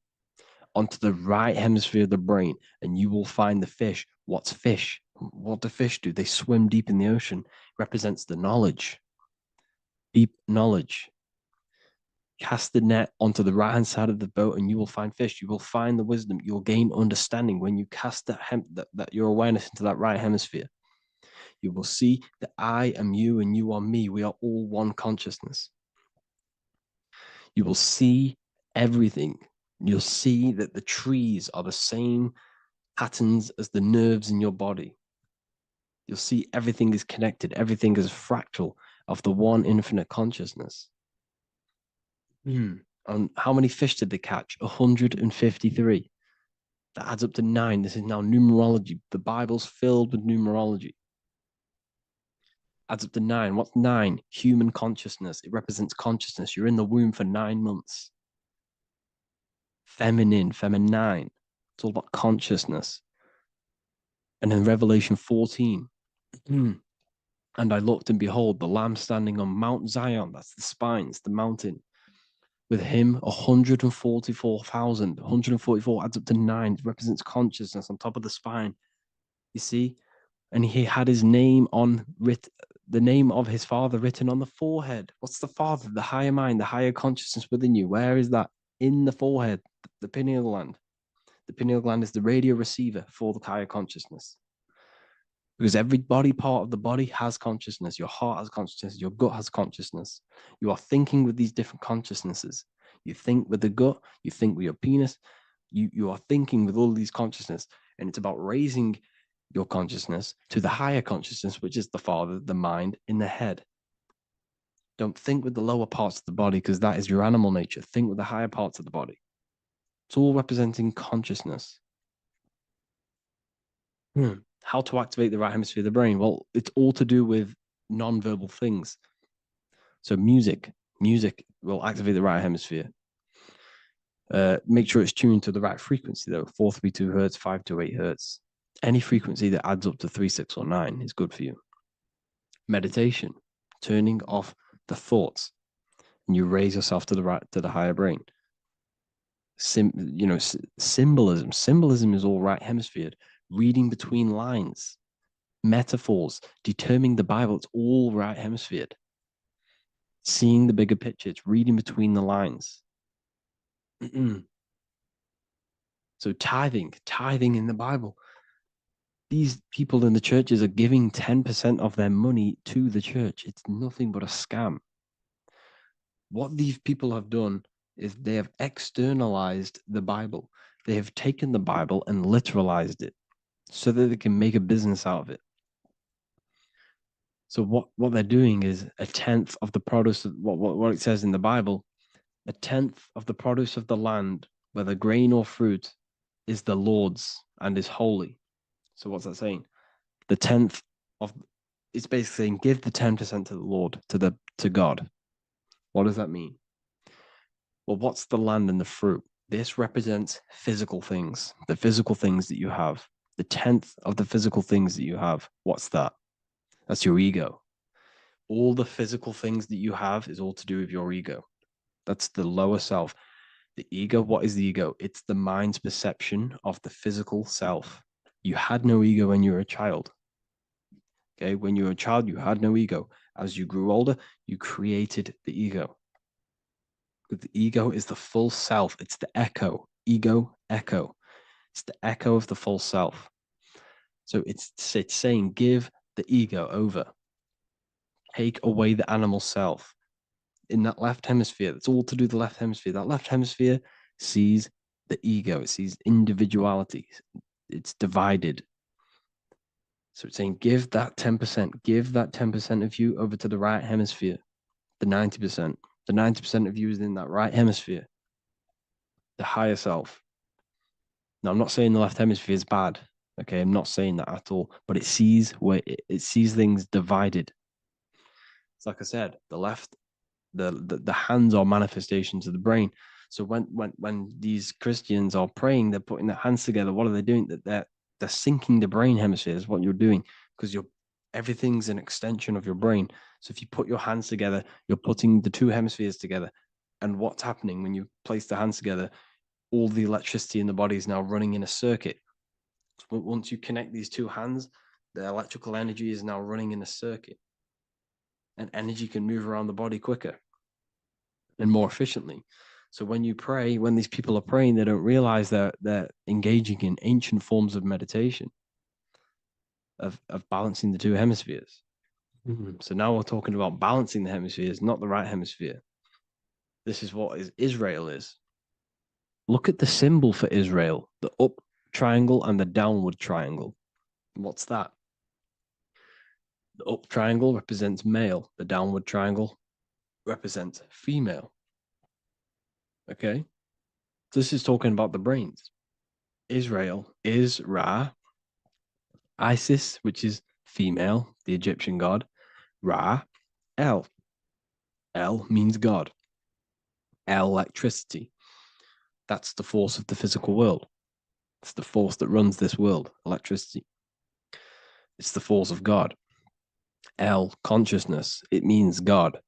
onto the right hemisphere of the brain, and you will find the fish. What's fish? What do fish do? They swim deep in the ocean. It represents the knowledge, deep knowledge. Cast the net onto the right-hand side of the boat and you will find fish. You will find the wisdom. You will gain understanding when you cast that your awareness into that right hemisphere. You will see that I am you and you are me. We are all one consciousness. You will see everything. You'll see that the trees are the same patterns as the nerves in your body. You'll see everything is connected. Everything is a fractal of the one infinite consciousness. And how many fish did they catch? 153. That adds up to 9. This is now numerology. The Bible's filled with numerology. Adds up to 9. What's 9? Human consciousness. It represents consciousness. You're in the womb for 9 months. Feminine. It's all about consciousness. And then Revelation 14. And I looked, and behold, the Lamb standing on Mount Zion. That's the spines, the mountain. With him, 144,000. 144 adds up to 9. It represents consciousness on top of the spine. You see? And he had his name on the name of his father written on the forehead. What's the father? The higher mind, the higher consciousness within you. Where is that? In the forehead, the pineal gland. The pineal gland is the radio receiver for the higher consciousness. Because every body part of the body has consciousness. Your heart has consciousness. Your gut has consciousness. You are thinking with these different consciousnesses. You think with the gut. You think with your penis. You are thinking with all these consciousness. And it's about raising your consciousness to the higher consciousness, which is the father, the mind in the head. Don't think with the lower parts of the body because that is your animal nature. Think with the higher parts of the body. It's all representing consciousness. How to activate the right hemisphere of the brain? Well, it's all to do with non-verbal things. So music will activate the right hemisphere. Make sure it's tuned to the right frequency though, 432 hertz, 528 hertz. Any frequency that adds up to 3, 6, or 9 is good for you. Meditation, turning off the thoughts, and you raise yourself to the higher brain. Symbolism. Symbolism is all right hemisphere. Reading between lines, metaphors, determining the Bible, it's all right hemisphere. Seeing the bigger picture, it's reading between the lines. So tithing in the Bible. These people in the churches are giving 10% of their money to the church. It's nothing but a scam. What these people have done is they have externalized the Bible. They have taken the Bible and literalized it so that they can make a business out of it. So what they're doing is 1/10 of the produce of what it says in the Bible, 1/10 of the produce of the land, whether grain or fruit, is the Lord's and is holy. So what's that saying? The 10th of it's basically saying give the 10% to the Lord, to God. What does that mean? Well, what's the land and the fruit? This represents physical things, the physical things that you have. The 10th of the physical things that you have. What's that? That's your ego. All the physical things that you have is all to do with your ego. That's the lower self. The ego, what is the ego? It's the mind's perception of the physical self. You had no ego when you were a child. Okay, when you were a child, you had no ego. As you grew older, you created the ego. But the ego is the full self. It's the echo. Ego, echo. It's the echo of the full self. So it's saying give the ego over. Take away the animal self. In that left hemisphere, that's all to do with the left hemisphere. That left hemisphere sees the ego. It sees individuality. It's divided. So it's saying give that 10%. Give that 10% of you over to the right hemisphere. The 90%. The 90% of you is in that right hemisphere. The higher self. Now, I'm not saying the left hemisphere is bad. Okay, I'm not saying that at all. But it sees it sees things divided. It's like I said, the left, the hands are manifestations of the brain. So when these Christians are praying, they're putting their hands together. What are they doing? They're syncing the brain hemisphere is what you're doing, because everything's an extension of your brain. So if you put your hands together, you're putting the two hemispheres together. And what's happening when you place the hands together? All the electricity in the body is now running in a circuit. So once you connect these two hands, the electrical energy is now running in a circuit. And energy can move around the body quicker and more efficiently. So when you pray, when these people are praying, they don't realize that they're engaging in ancient forms of meditation, of balancing the two hemispheres. So now we're talking about balancing the hemispheres, not the right hemisphere. This is what Israel is. Look at the symbol for Israel, the up triangle and the downward triangle. What's that? The up triangle represents male. The downward triangle represents female. Okay? So this is talking about the brains. Israel is Ra. Isis, which is female, the Egyptian god. Ra, El. El means God. Electricity. That's the force of the physical world. It's the force that runs this world, electricity. It's the force of God. El, consciousness. It means God.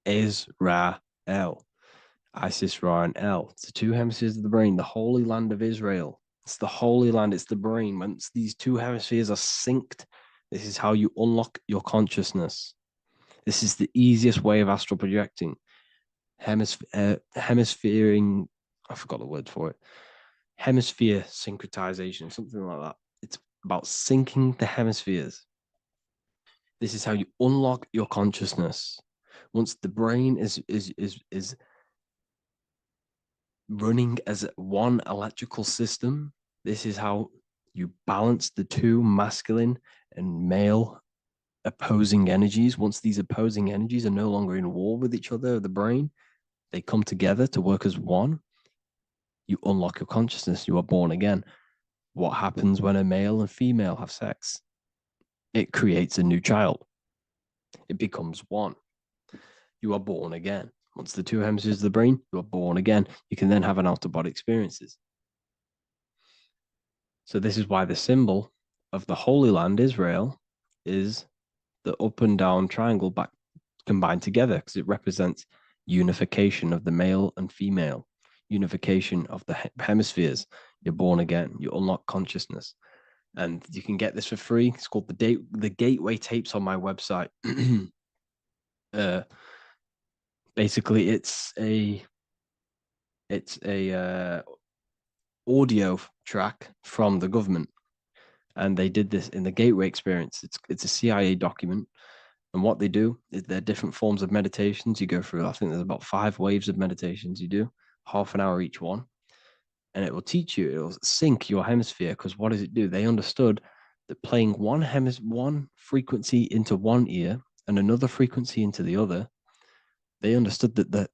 Israel. L. Isis, Ra, and El. It's the two hemispheres of the brain, the Holy Land of Israel. It's the Holy Land, it's the brain. Once these two hemispheres are synced, this is how you unlock your consciousness. This is the easiest way of astral projecting. Hemisphering, I forgot the word for it. Hemisphere syncretization, something like that. It's about syncing the hemispheres. This is how you unlock your consciousness. Once the brain is running as one electrical system, this is how you balance the two masculine and male opposing energies. Once these opposing energies are no longer in war with each other, the brain, they come together to work as one. You unlock your consciousness. You are born again. What happens when a male and female have sex? It creates a new child. It becomes one. You are born again. Once the two hemispheres of the brain, you are born again. You can then have an out-of-body experiences. So this is why the symbol of the Holy Land, Israel, is the up and down triangle back combined together, because it represents unification of the male and female, unification of the hemispheres. You're born again. You unlock consciousness. And you can get this for free. It's called the Gateway Tapes on my website. Basically, it's a audio track from the government, and they did this in the Gateway Experience. It's a CIA document, and what they do is there are different forms of meditations you go through. I think there's about 5 waves of meditations you do, half an hour each one, and it will teach you. It will sync your hemisphere, because what does it do? They understood that playing one frequency into one ear and another frequency into the other, they understood that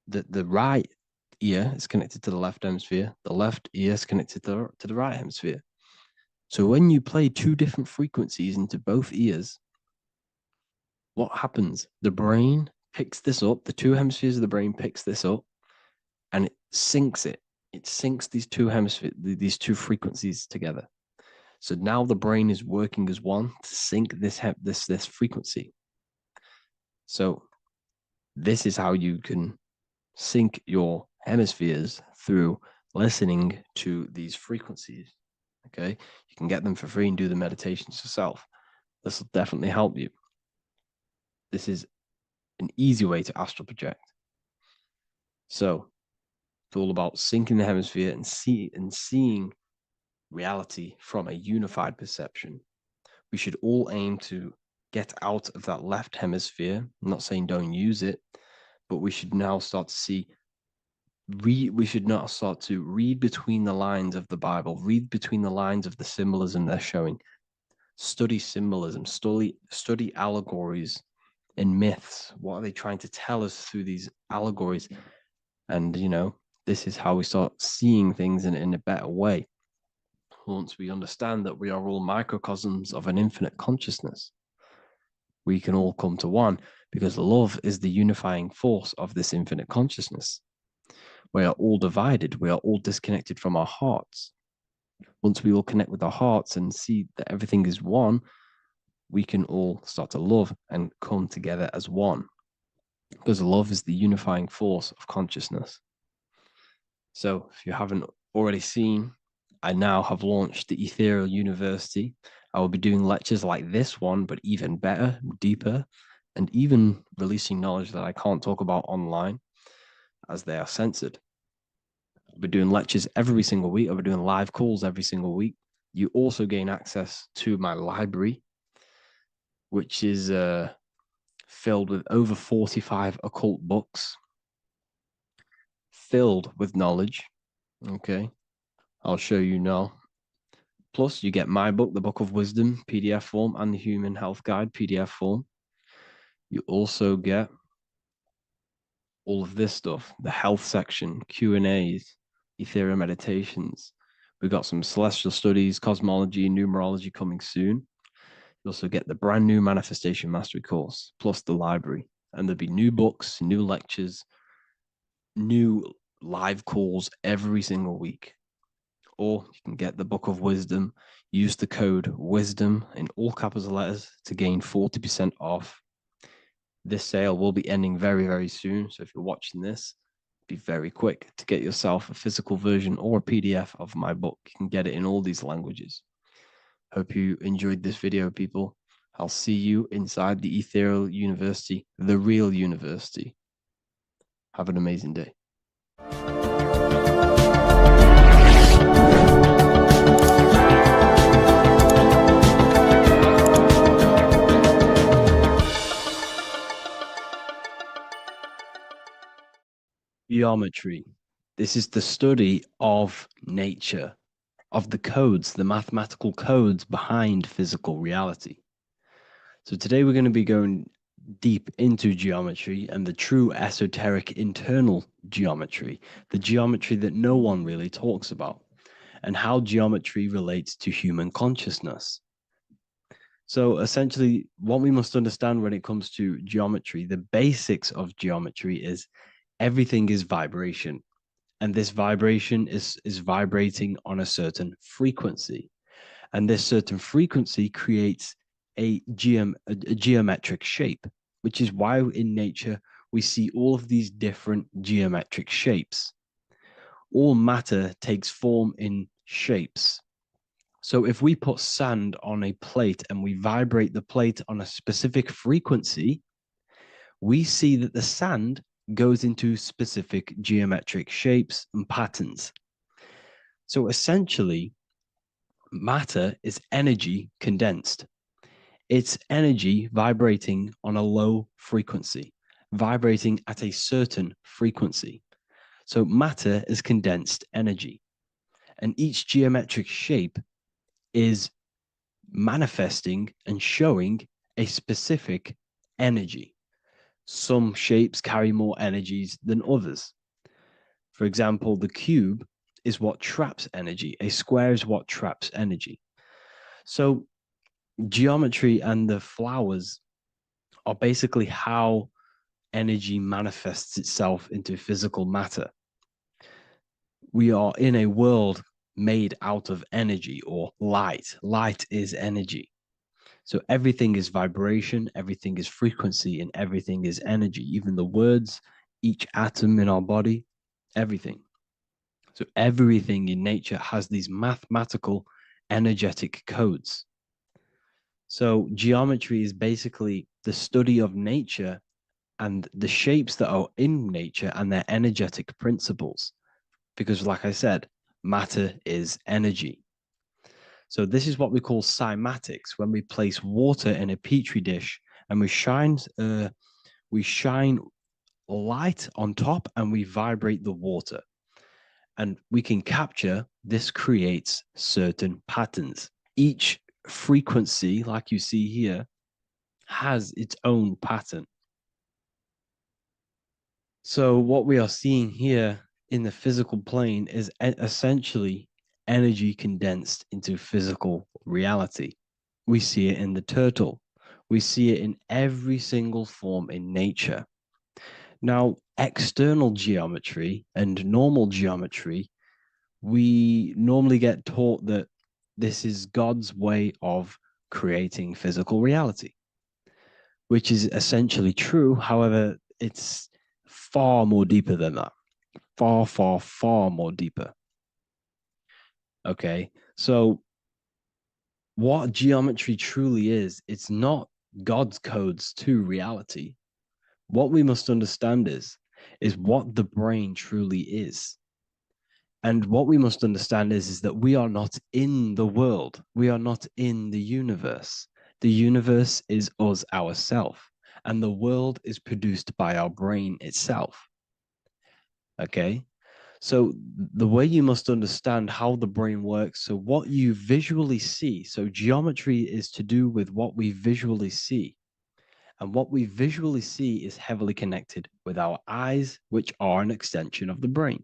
the right ear is connected to the left hemisphere, the left ear is connected to the right hemisphere. So when you play 2 different frequencies into both ears, what happens? The brain picks this up, the 2 hemispheres of the brain picks this up, and it syncs it. It syncs these 2 hemispheres, these 2 frequencies together. So now the brain is working as one to sync this frequency. So this is how you can sync your hemispheres through listening to these frequencies. Okay, you can get them for free and do the meditations yourself. This will definitely help you. This is an easy way to astral project. So it's all about syncing the hemisphere and seeing reality from a unified perception. We should all aim to get out of that left hemisphere. I'm not saying don't use it, but we should now start to see we should not start to read between the lines of the Bible, read between the lines of the symbolism they're showing, study symbolism, study allegories and myths. What are they trying to tell us through these allegories? And, this is how we start seeing things in a better way. Once we understand that we are all microcosms of an infinite consciousness, we can all come to one, because love is the unifying force of this infinite consciousness. We are all divided. We are all disconnected from our hearts. Once we all connect with our hearts and see that everything is one, we can all start to love and come together as one, because love is the unifying force of consciousness. So if you haven't already seen, I now have launched the Ethereal University. I will be doing lectures like this one, but even better, deeper, and even releasing knowledge that I can't talk about online, as they are censored. I'll be doing lectures every single week. I'll be doing live calls every single week. You also gain access to my library, which is filled with over 45 occult books, filled with knowledge. Okay, I'll show you now. Plus, you get my book, The Book of Wisdom, PDF form, and the Human Health Guide, PDF form. You also get all of this stuff, the health section, Q&As, ethereal meditations. We've got some celestial studies, cosmology, and numerology coming soon. You also get the brand new Manifestation Mastery course, plus the library. And there'll be new books, new lectures, new live calls every single week. Or you can get the Book of Wisdom, use the code WISDOM in all capital letters to gain 40% off. This sale will be ending very, very soon. So if you're watching this, be very quick to get yourself a physical version or a PDF of my book. You can get it in all these languages. Hope you enjoyed this video, people. I'll see you inside the Ethereal University, the real university. Have an amazing day. Geometry. This is the study of nature, of the codes, the mathematical codes behind physical reality. So today we're going to be going deep into geometry and the true esoteric internal geometry, the geometry that no one really talks about, and how geometry relates to human consciousness. So essentially, what we must understand when it comes to geometry, the basics of geometry is everything is vibration. And this vibration is vibrating on a certain frequency. And this certain frequency creates a geometric shape, which is why in nature we see all of these different geometric shapes. All matter takes form in shapes. So if we put sand on a plate and we vibrate the plate on a specific frequency, we see that the sand goes into specific geometric shapes and patterns. So essentially, matter is energy condensed. It's energy vibrating on a low frequency, vibrating at a certain frequency. So matter is condensed energy. And each geometric shape is manifesting and showing a specific energy. Some shapes carry more energies than others. For example, the cube is what traps energy. A square is what traps energy. So geometry and the flowers are basically how energy manifests itself into physical matter. We are in a world made out of energy or light. Light is energy. So everything is vibration, everything is frequency, and everything is energy. Even the words, each atom in our body, everything. So everything in nature has these mathematical, energetic codes. So geometry is basically the study of nature and the shapes that are in nature and their energetic principles. Because like I said, matter is energy. So this is what we call cymatics, when we place water in a petri dish and we shine light on top and we vibrate the water. And we can capture, this creates certain patterns. Each frequency, like you see here, has its own pattern. So what we are seeing here in the physical plane is essentially energy condensed into physical reality. We see it in the turtle. We see it in every single form in nature. Now, external geometry and normal geometry, we normally get taught that this is God's way of creating physical reality, which is essentially true. However, it's far more deeper than that. Far, far, far more deeper. Okay, so what geometry truly is, it's not God's codes to reality. What we must understand is what the brain truly is. And what we must understand is that we are not in the world. We are not in the universe. The universe is us ourselves, and the world is produced by our brain itself. Okay? So the way you must understand how the brain works, so what you visually see, so geometry is to do with what we visually see. And what we visually see is heavily connected with our eyes, which are an extension of the brain.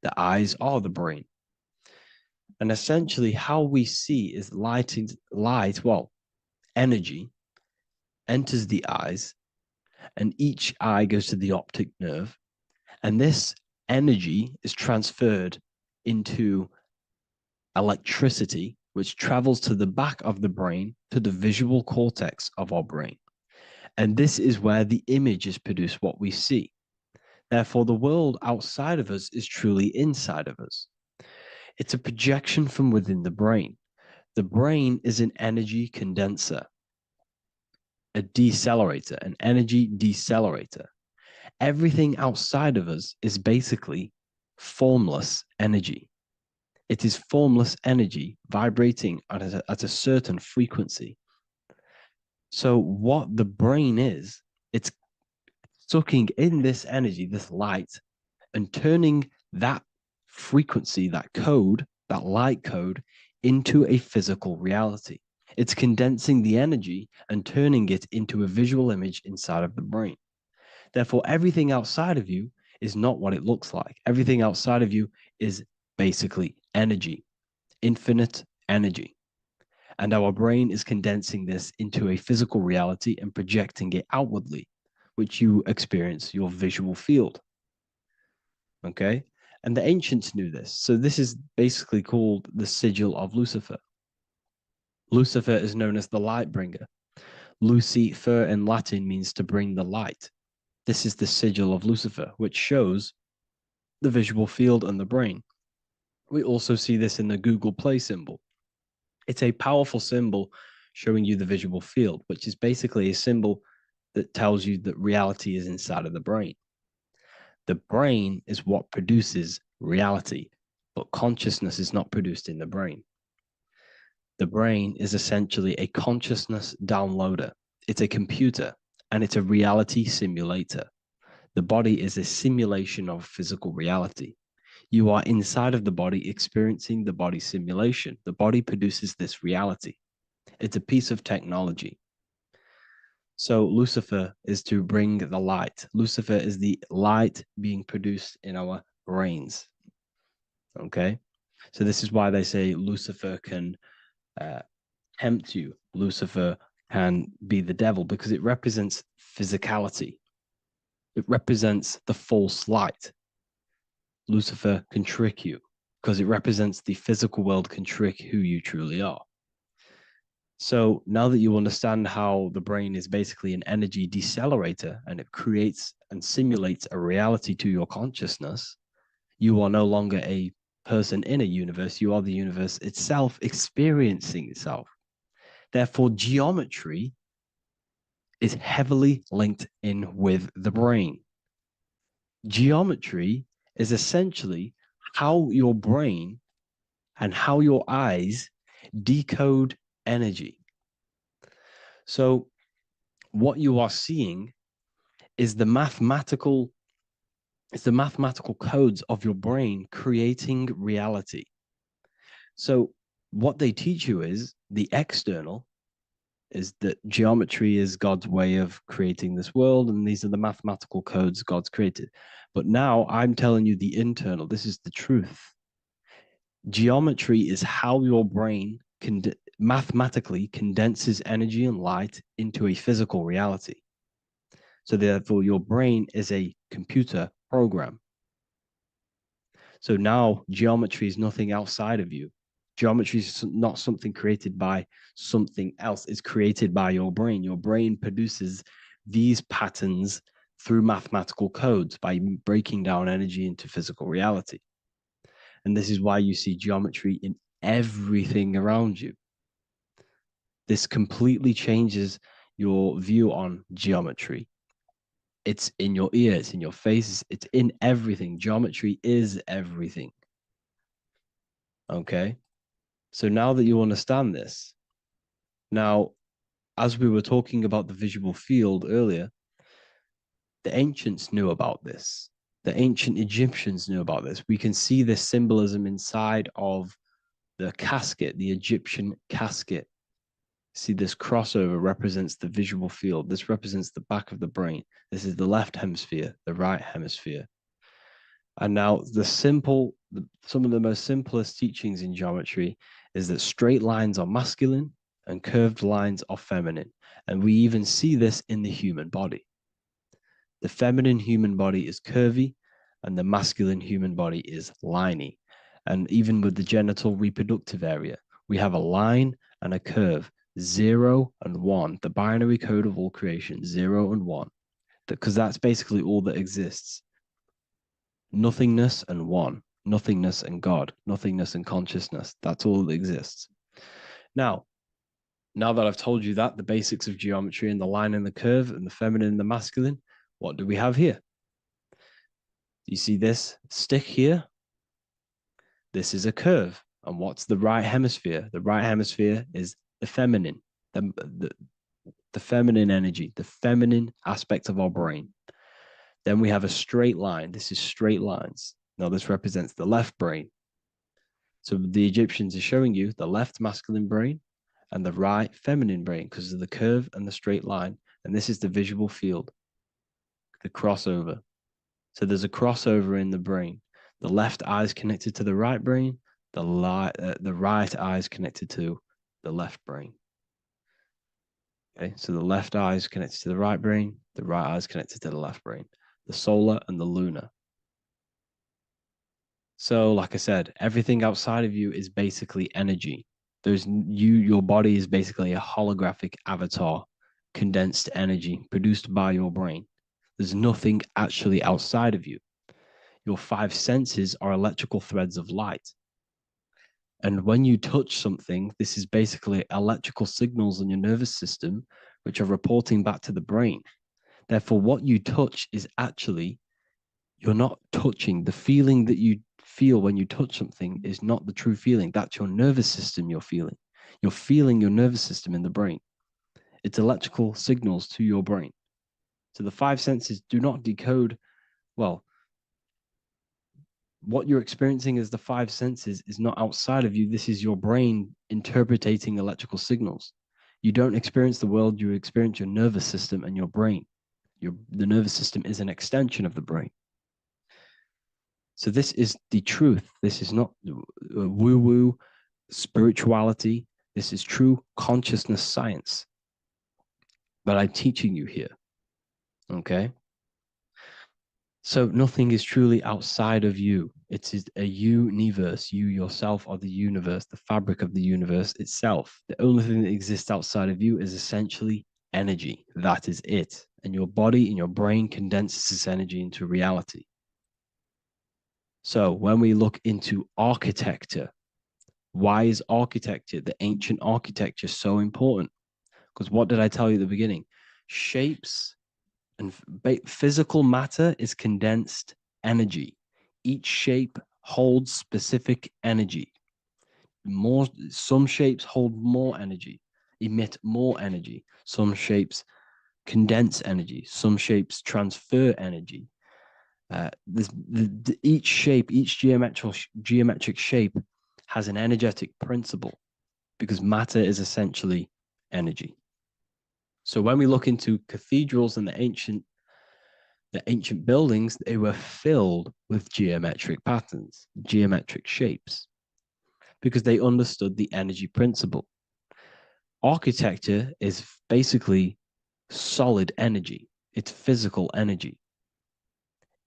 The eyes are the brain. And essentially how we see is energy enters the eyes, and each eye goes to the optic nerve. And this energy is transferred into electricity, which travels to the back of the brain, to the visual cortex of our brain. And this is where the image is produced, what we see. Therefore, the world outside of us is truly inside of us. It's a projection from within the brain. The brain is an energy condenser, a decelerator, an energy decelerator. Everything outside of us is basically formless energy. It is formless energy vibrating at a certain frequency. So what the brain is, it's sucking in this energy, this light, and turning that frequency, that code, that light code, into a physical reality. It's condensing the energy and turning it into a visual image inside of the brain. Therefore, everything outside of you is not what it looks like. Everything outside of you is basically energy, infinite energy. And our brain is condensing this into a physical reality and projecting it outwardly, which you experience your visual field. Okay? And the ancients knew this. So this is basically called the sigil of Lucifer. Lucifer is known as the light bringer. Lucifer in Latin means to bring the light. This is the sigil of Lucifer, which shows the visual field and the brain. We also see this in the Google Play symbol. It's a powerful symbol showing you the visual field, which is basically a symbol that tells you that reality is inside of the brain. The brain is what produces reality, but consciousness is not produced in the brain. The brain is essentially a consciousness downloader. It's a computer and it's a reality simulator. The body is a simulation of physical reality. You are inside of the body experiencing the body simulation. The body produces this reality. It's a piece of technology. So Lucifer is to bring the light. Lucifer is the light being produced in our brains. Okay? So this is why they say Lucifer can tempt you. Lucifer can be the devil because it represents physicality. It represents the false light. Lucifer can trick you because it represents the physical world can trick who you truly are. So now that you understand how the brain is basically an energy decelerator and it creates and simulates a reality to your consciousness, you are no longer a person in a universe. You are the universe itself experiencing itself. Therefore, geometry is heavily linked in with the brain. Geometry is essentially how your brain and how your eyes decode energy. So what you are seeing is the mathematical codes of your brain creating reality. So what they teach you is the external is that geometry is God's way of creating this world, and these are the mathematical codes God's created. But now I'm telling you the internal. This is the truth. Geometry is how your brain mathematically condenses energy and light into a physical reality. So therefore, your brain is a computer program. So now geometry is nothing outside of you. Geometry is not something created by something else. It's created by your brain. Your brain produces these patterns through mathematical codes by breaking down energy into physical reality. And this is why you see geometry in everything around you. This completely changes your view on geometry. It's in your ear, it's in your face, it's in everything. Geometry is everything. Okay? So now that you understand this, now, as we were talking about the visual field earlier, the ancients knew about this. The ancient Egyptians knew about this. We can see this symbolism inside of the casket, the Egyptian casket. See, this crossover represents the visual field. This represents the back of the brain. This is the left hemisphere, the right hemisphere. And now some of the most simplest teachings in geometry is that straight lines are masculine and curved lines are feminine. And we even see this in the human body. The feminine human body is curvy and the masculine human body is liney. And even with the genital reproductive area, we have a line and a curve. 0 and 1, the binary code of all creation, 0 and 1, because that's basically all that exists. Nothingness and 1, nothingness and God, nothingness and consciousness. That's all that exists. Now that I've told you that, the basics of geometry and the line and the curve and the feminine and the masculine, what do we have here? You see this stick here? This is a curve. And what's the right hemisphere? The right hemisphere is the feminine, the feminine energy, the feminine aspect of our brain. Then we have a straight line. This is straight lines. Now this represents the left brain. So the Egyptians are showing you the left masculine brain and the right feminine brain because of the curve and the straight line. And this is the visual field, the crossover. So there's a crossover in the brain. The left eye is connected to the right brain. The right eye is connected to the left brain. Okay, so the left eye is connected to the right brain. The right eye is connected to the left brain. The solar and the lunar. So, like I said, everything outside of you is basically energy. Your body is basically a holographic avatar, condensed energy produced by your brain. There's nothing actually outside of you. Your 5 senses are electrical threads of light. And when you touch something, this is basically electrical signals in your nervous system, which are reporting back to the brain. Therefore, what you touch is actually, you're not touching. The feeling that you feel when you touch something is not the true feeling. That's your nervous system you're feeling. You're feeling your nervous system in the brain. It's electrical signals to your brain. So the 5 senses do not decode, well, what you're experiencing as the 5 senses is not outside of you. This is your brain interpreting electrical signals. You don't experience the world, you experience your nervous system and your brain. The nervous system is an extension of the brain. So this is the truth. This is not woo-woo spirituality. This is true consciousness science. But I'm teaching you here. Okay? So nothing is truly outside of you. It is a universe. You yourself are the universe, the fabric of the universe itself. The only thing that exists outside of you is essentially energy. That is it. And your body and your brain condenses this energy into reality. So when we look into architecture, why is architecture, the ancient architecture, so important? Because what did I tell you at the beginning? Shapes and physical matter is condensed energy. Each shape holds specific energy. Some shapes hold more energy, emit more energy. Some shapes condense energy. Some shapes transfer energy. Each shape, each geometric shape has an energetic principle because matter is essentially energy. So when we look into cathedrals and the ancient buildings, they were filled with geometric patterns, geometric shapes, because they understood the energy principle. Architecture is basically solid energy. It's physical energy.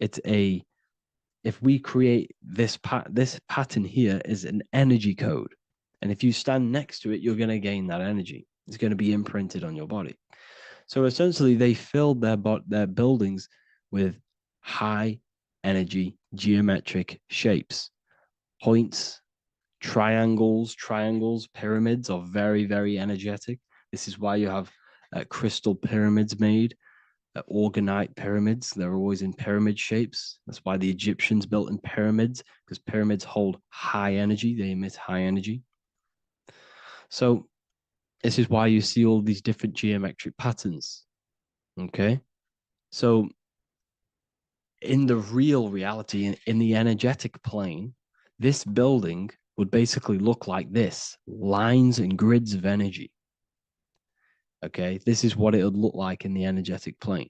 If we create this pattern here is an energy code. And if you stand next to it, you're going to gain that energy. It's going to be imprinted on your body. So essentially, they filled their buildings with high energy geometric shapes. Points, triangles, pyramids are very, very energetic. This is why you have crystal pyramids made, orgonite pyramids. They're always in pyramid shapes. That's why the Egyptians built in pyramids, because pyramids hold high energy. They emit high energy. So this is why you see all these different geometric patterns. Okay. So in the real reality, in the energetic plane, this building would basically look like this: lines and grids of energy. Okay. This is what it would look like in the energetic plane,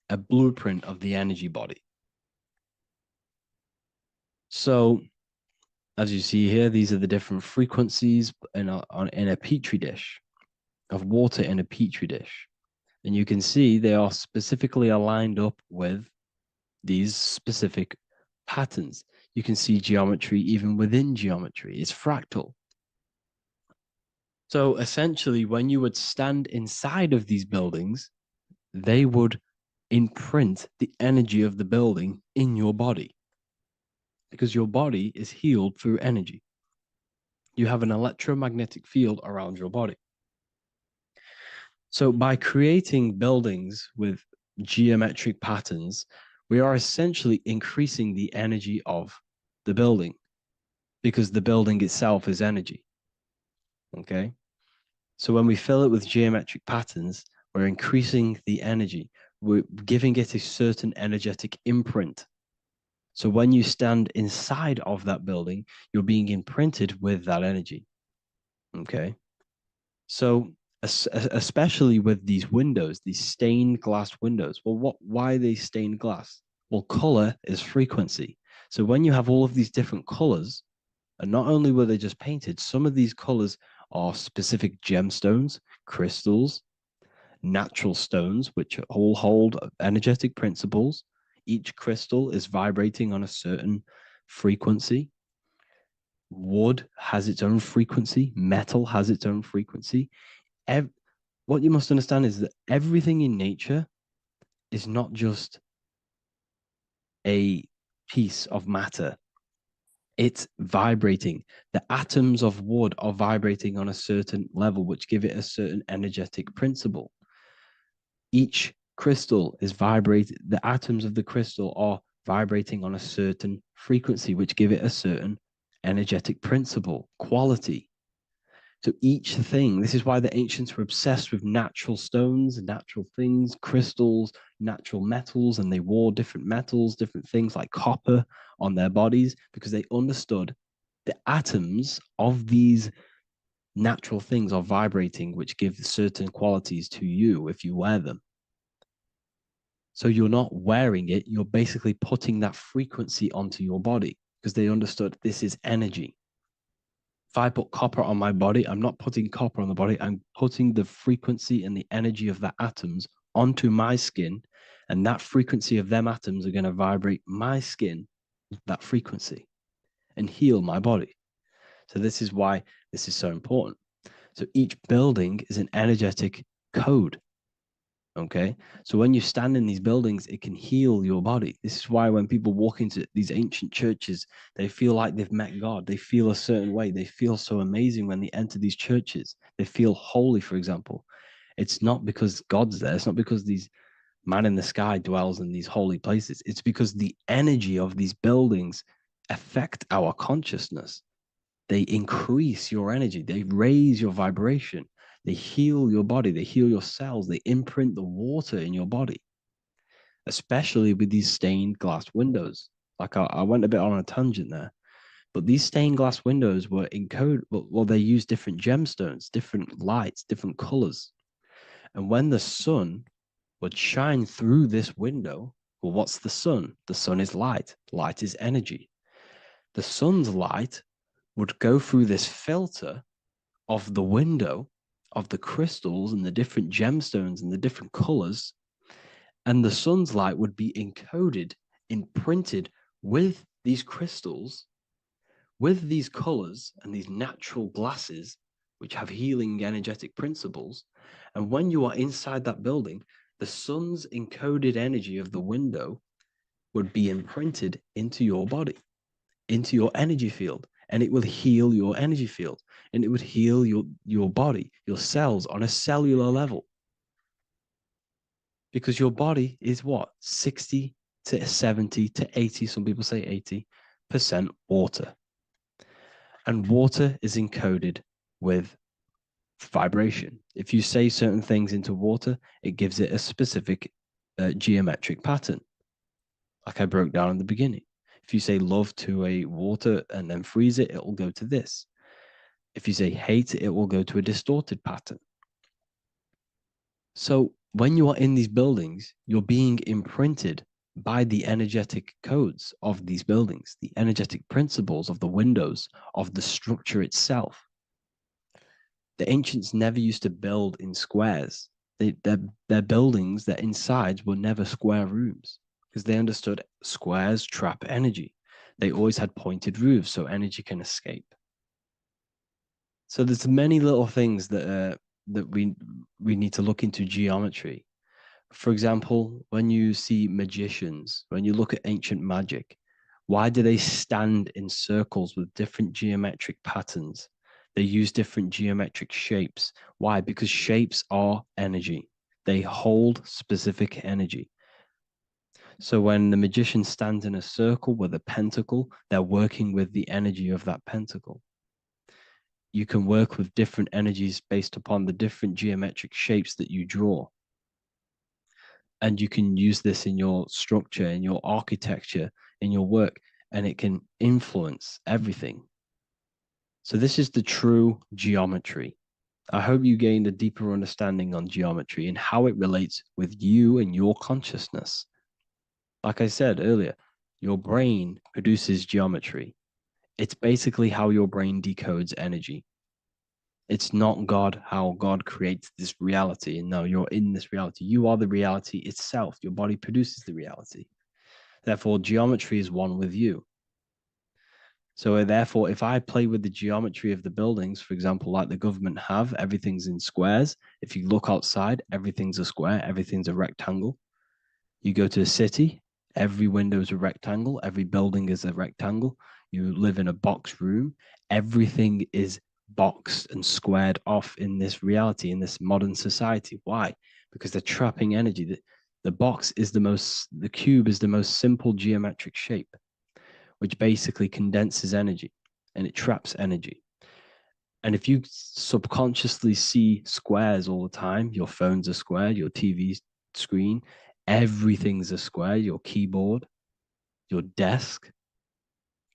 a blueprint of the energy body. So as you see here, these are the different frequencies in a petri dish, of water in a petri dish. And you can see they are specifically aligned up with these specific patterns. You can see geometry even within geometry. It's fractal. So essentially, when you would stand inside of these buildings, they would imprint the energy of the building in your body because your body is healed through energy. You have an electromagnetic field around your body. So by creating buildings with geometric patterns, we are essentially increasing the energy of the building because the building itself is energy. Okay. So when we fill it with geometric patterns, we're increasing the energy. We're giving it a certain energetic imprint. So when you stand inside of that building, you're being imprinted with that energy. Okay. So especially with these windows, these stained glass windows. Well, why are they stained glass? Well, color is frequency. So when you have all of these different colors, and not only were they just painted, some of these colors are specific gemstones, crystals, natural stones, which all hold energetic principles. Each crystal is vibrating on a certain frequency. Wood has its own frequency, metal has its own frequency. What you must understand is that everything in nature is not just a piece of matter. It's vibrating. The atoms of wood are vibrating on a certain level, which give it a certain energetic principle. Each crystal is vibrating. The atoms of the crystal are vibrating on a certain frequency, which give it a certain energetic principle, quality. So each thing, this is why the ancients were obsessed with natural stones, natural things, crystals, natural metals, and they wore different metals, different things like copper on their bodies because they understood the atoms of these natural things are vibrating, which give certain qualities to you if you wear them. So you're not wearing it, you're basically putting that frequency onto your body because they understood this is energy. If I put copper on my body, I'm not putting copper on the body. I'm putting the frequency and the energy of the atoms onto my skin. And that frequency of them atoms are going to vibrate my skin, that frequency, and heal my body. So this is why this is so important. So each building is an energetic code. Okay. So when you stand in these buildings, it can heal your body. This is why when people walk into these ancient churches, they feel like they've met God. They feel a certain way. They feel so amazing when they enter these churches. They feel holy, for example. It's not because God's there. It's not because these man in the sky dwells in these holy places. It's because the energy of these buildings affect our consciousness. They increase your energy. They raise your vibration. They heal your body. They heal your cells. They imprint the water in your body, especially with these stained glass windows. Like I went a bit on a tangent there, but these stained glass windows were encoded. Well, they use different gemstones, different lights, different colors. And when the sun would shine through this window, well, what's the sun? The sun is light. Light is energy. The sun's light would go through this filter of the window of the crystals and the different gemstones and the different colors, and the sun's light would be encoded, imprinted with these crystals, with these colors and these natural glasses, which have healing energetic principles. And when you are inside that building, the sun's encoded energy of the window would be imprinted into your body, into your energy field, and it will heal your energy field, and it would heal your body, your cells on a cellular level. Because your body is what? 60 to 70 to 80, some people say 80% water. And water is encoded with vibration. If you say certain things into water, it gives it a specific geometric pattern, like I broke down in the beginning. If you say love to a water and then freeze it, it will go to this. If you say hate, it will go to a distorted pattern. So when you are in these buildings, you're being imprinted by the energetic codes of these buildings, the energetic principles of the windows, of the structure itself. The ancients never used to build in squares. Their buildings, their insides were never square rooms because they understood squares trap energy. They always had pointed roofs so energy can escape. So there's many little things that we need to look into geometry. For example, when you see magicians, when you look at ancient magic, why do they stand in circles with different geometric patterns? They use different geometric shapes. Why? Because shapes are energy. They hold specific energy. So when the magician stands in a circle with a pentacle, they're working with the energy of that pentacle. You can work with different energies based upon the different geometric shapes that you draw. And you can use this in your structure, in your architecture, in your work, and it can influence everything. So this is the true geometry. I hope you gained a deeper understanding on geometry and how it relates with you and your consciousness. Like I said earlier, your brain produces geometry. It's basically how your brain decodes energy. It's not God, how God creates this reality. And no, you're in this reality. You are the reality itself. Your body produces the reality. Therefore, geometry is one with you. So therefore, if I play with the geometry of the buildings, for example, like the government have, everything's in squares. If you look outside, everything's a square, everything's a rectangle. You go to a city, every window is a rectangle, every building is a rectangle. You live in a box room, everything is boxed and squared off in this reality, in this modern society. Why? Because they're trapping energy. The cube is the most simple geometric shape, which basically condenses energy and it traps energy. And if you subconsciously see squares all the time, your phone's a square, your TV screen, everything's a square, your keyboard, your desk.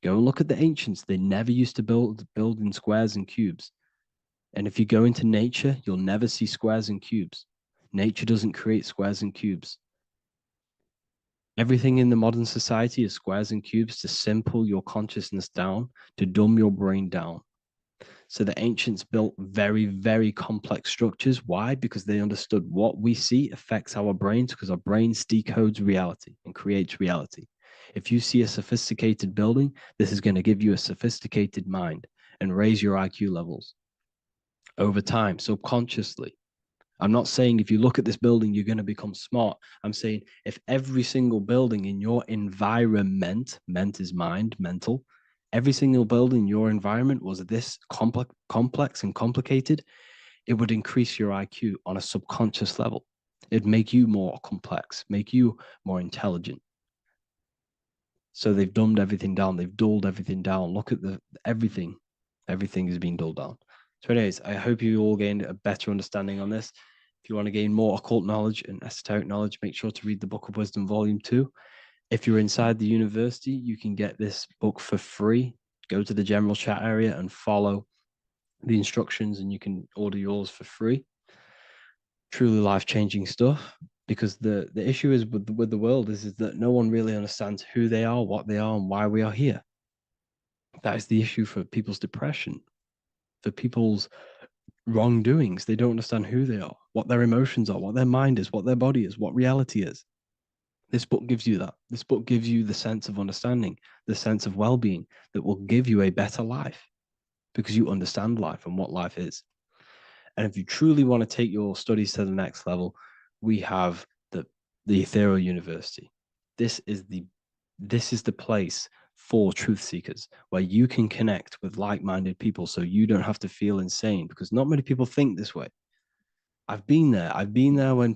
Go and look at the ancients. They never used to build in squares and cubes. And if you go into nature, you'll never see squares and cubes. Nature doesn't create squares and cubes. Everything in the modern society is squares and cubes to simple your consciousness down, to dumb your brain down. So the ancients built very, very complex structures. Why? Because they understood what we see affects our brains, because our brains decodes reality and creates reality. If you see a sophisticated building, this is going to give you a sophisticated mind and raise your IQ levels over time, subconsciously. I'm not saying if you look at this building, you're going to become smart. I'm saying if every single building in your environment, ment is mind, mental, every single building in your environment was this complex and complicated, it would increase your IQ on a subconscious level. It'd make you more complex, make you more intelligent. So they've dumbed everything down. They've dulled everything down. Look at everything. Everything is being dulled down. So anyways, I hope you all gained a better understanding on this. If you want to gain more occult knowledge and esoteric knowledge, make sure to read the Book of Wisdom, Volume 2. If you're inside the university, you can get this book for free. Go to the general chat area and follow the instructions, and you can order yours for free. Truly life-changing stuff. Because the issue is with the world is that no one really understands who they are, what they are, and why we are here. That is the issue for people's depression, for people's wrongdoings. They don't understand who they are, what their emotions are, what their mind is, what their body is, what reality is. This book gives you that. This book gives you the sense of understanding, the sense of well-being that will give you a better life because you understand life and what life is. And if you truly want to take your studies to the next level, we have the Ethereal University. This is the place for truth seekers where you can connect with like-minded people so you don't have to feel insane, because not many people think this way. I've been there when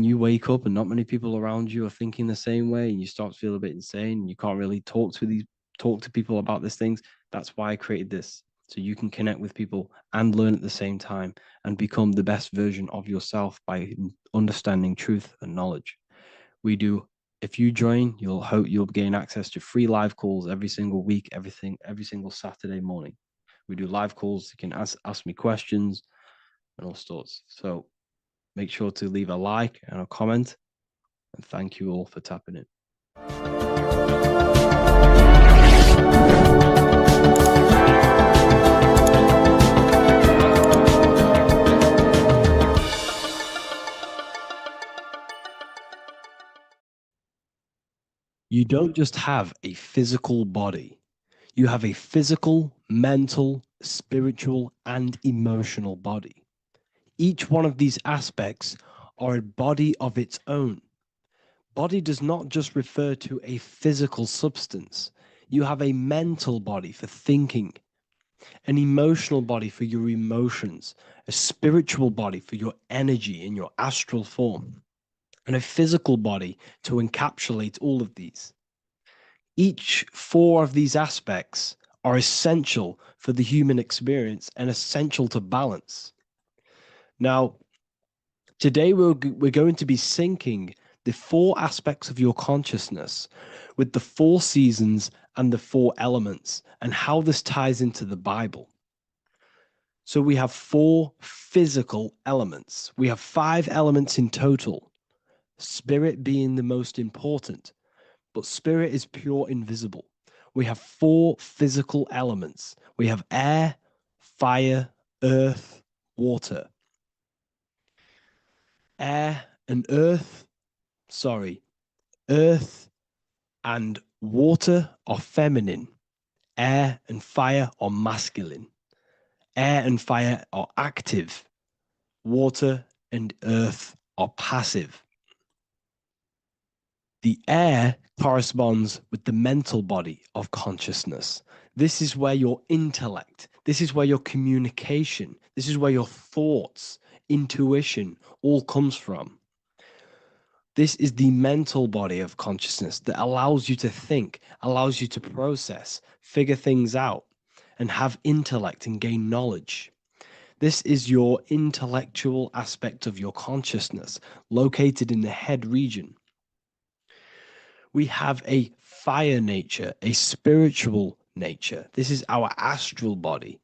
you wake up and not many people around you are thinking the same way and you start to feel a bit insane and you can't really talk to people about these things. That's why I created this, so you can connect with people and learn at the same time and become the best version of yourself by understanding truth and knowledge. If you join, you'll gain access to free live calls every single week, every single Saturday morning. We do live calls. You can ask me questions and all sorts. So make sure to leave a like and a comment. And thank you all for tapping in. You don't just have a physical body. You have a physical mental, spiritual, and emotional body. Each one of these aspects are a body of its own. Body does not just refer to a physical substance. You have a mental body for thinking, an emotional body for your emotions, a spiritual body for your energy in your astral form, and a physical body to encapsulate all of these. Each four of these aspects are essential for the human experience and essential to balance. Now, today we're going to be syncing the four aspects of your consciousness with the four seasons and the four elements and how this ties into the Bible. So we have four physical elements. We have five elements in total, spirit being the most important, but spirit is pure invisible. We have four physical elements. We have air, fire, earth, water. Air and earth, earth and water are feminine. Air and fire are masculine. Air and fire are active. Water and earth are passive. The air corresponds with the mental body of consciousness. This is where your intellect, this is where your communication, this is where your thoughts, intuition all comes from. This is the mental body of consciousness that allows you to think, allows you to process, figure things out, and have intellect and gain knowledge. This is your intellectual aspect of your consciousness, located in the head region. We have a fire nature, a spiritual nature. This is our astral body.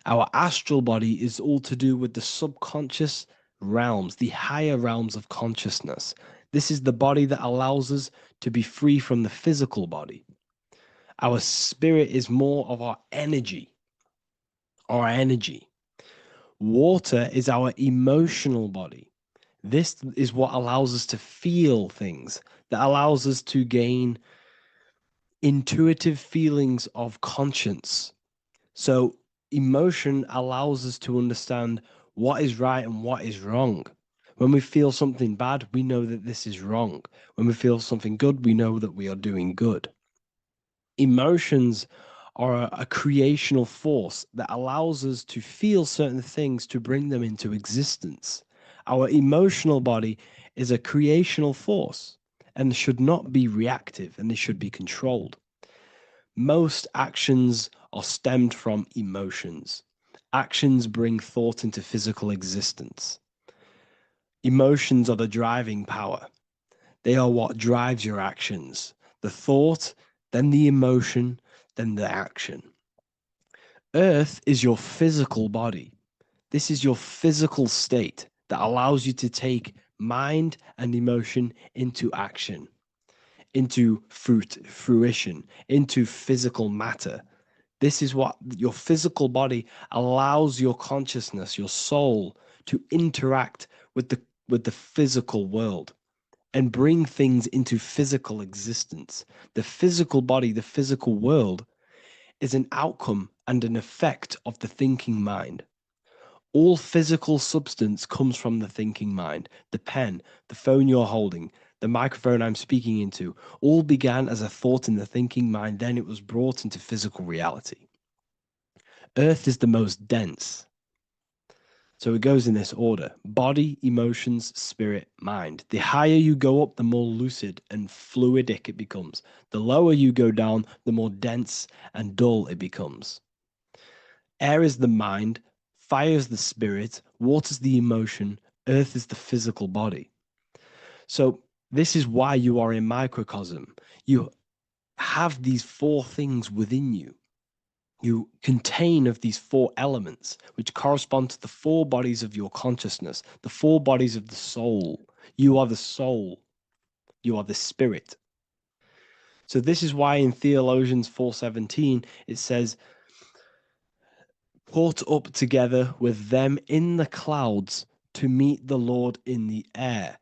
Our astral body is all to do with the subconscious realms, the higher realms of consciousness. This is the body that allows us to be free from the physical body. Our spirit is more of our energy. Water is our emotional body. This is what allows us to feel things, that allows us to gain intuitive feelings of conscience. So emotion allows us to understand what is right and what is wrong. When we feel something bad, we know that this is wrong. When we feel something good, we know that we are doing good. Emotions are a creational force that allows us to feel certain things to bring them into existence. Our emotional body is a creational force and should not be reactive, and it should be controlled. Most actions are stemmed from emotions. Actions bring thought into physical existence. Emotions are the driving power. They are what drives your actions. The thought, then the emotion, then the action. Earth is your physical body. This is your physical state that allows you to take mind and emotion into action, into fruition, into physical matter. This is what your physical body allows your consciousness, your soul, to interact with the physical world and bring things into physical existence. The physical body, the physical world, is an outcome and an effect of the thinking mind. All physical substance comes from the thinking mind. The pen, the phone you're holding, the microphone I'm speaking into, all began as a thought in the thinking mind, then it was brought into physical reality. Earth is the most dense. So it goes in this order: body, emotions, spirit, mind. The higher you go up, the more lucid and fluidic it becomes. The lower you go down, the more dense and dull it becomes. Air is the mind, fire is the spirit, water is the emotion, earth is the physical body. So this is why you are a microcosm. You have these four things within you. You contain of these four elements, which correspond to the four bodies of your consciousness, the four bodies of the soul. You are the soul. You are the spirit. So this is why in Theologians 4:17, it says, "Caught up together with them in the clouds to meet the Lord in the air."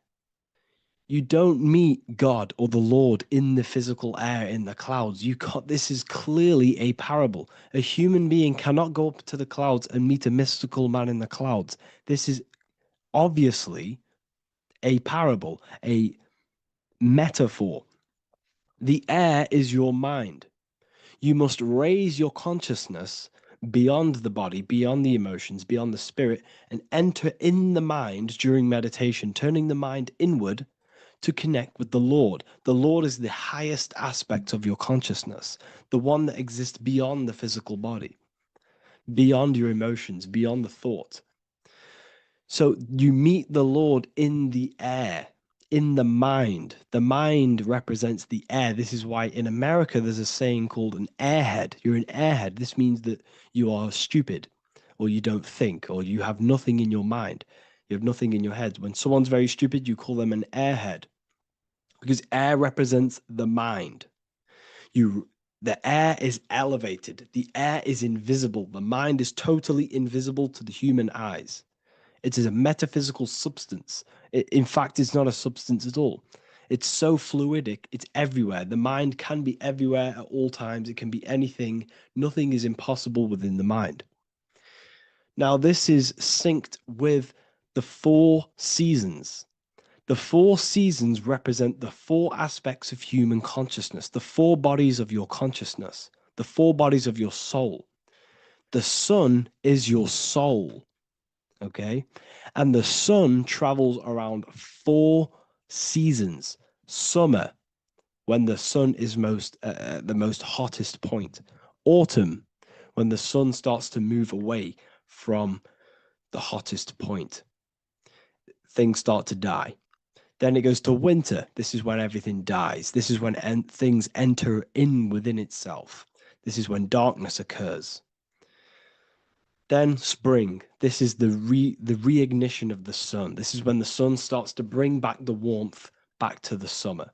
You don't meet God or the Lord in the physical air, in the clouds. This is clearly a parable. A human being cannot go up to the clouds and meet a mystical man in the clouds. This is obviously a parable, a metaphor. The air is your mind. You must raise your consciousness beyond the body, beyond the emotions, beyond the spirit, and enter in the mind during meditation, turning the mind inward to connect with the Lord. The Lord is the highest aspect of your consciousness, the one that exists beyond the physical body, beyond your emotions, beyond the thought. So you meet the Lord in the air, in the mind. The mind represents the air. This is why in America there's a saying called an airhead. You're an airhead. This means that you are stupid, or you don't think, or you have nothing in your mind. You have nothing in your head. When someone's very stupid, you call them an airhead, because air represents the mind. The air is elevated. The air is invisible. The mind is totally invisible to the human eyes. It is a metaphysical substance. In fact, it's not a substance at all. It's so fluidic. It's everywhere. The mind can be everywhere at all times. It can be anything. Nothing is impossible within the mind. Now, this is synced with the 4 seasons. The 4 seasons represent the 4 aspects of human consciousness, the 4 bodies of your consciousness, the 4 bodies of your soul. The sun is your soul, okay? And the sun travels around 4 seasons. Summer, when the sun is the most hottest point. Autumn, when the sun starts to move away from the hottest point. Things start to die. Then it goes to winter. This is when everything dies. This is when things enter in within itself. This is when darkness occurs. Then spring. This is the reignition of the sun. This is when the sun starts to bring back the warmth back to the summer.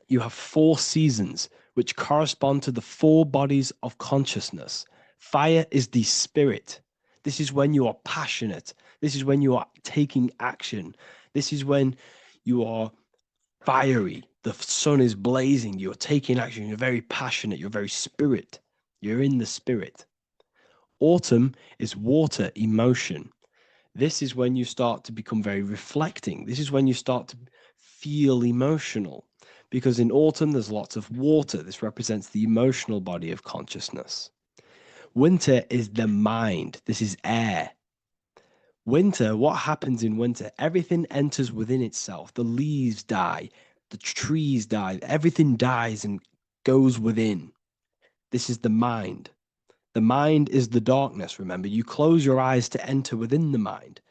You have 4 seasons which correspond to the 4 bodies of consciousness. Fire is the spirit. This is when you are passionate. This is when you are taking action. This is when you are fiery. The sun is blazing. You're taking action. You're very passionate. You're very spirit. You're in the spirit. Autumn is water, emotion. This is when you start to become very reflecting. This is when you start to feel emotional. Because in autumn, there's lots of water. This represents the emotional body of consciousness. Winter is the mind. This is air. Winter, what happens in winter? Everything enters within itself. The leaves die, the trees die, everything dies and goes within. This is the mind. The mind is the darkness, remember. You close your eyes to enter within the mind.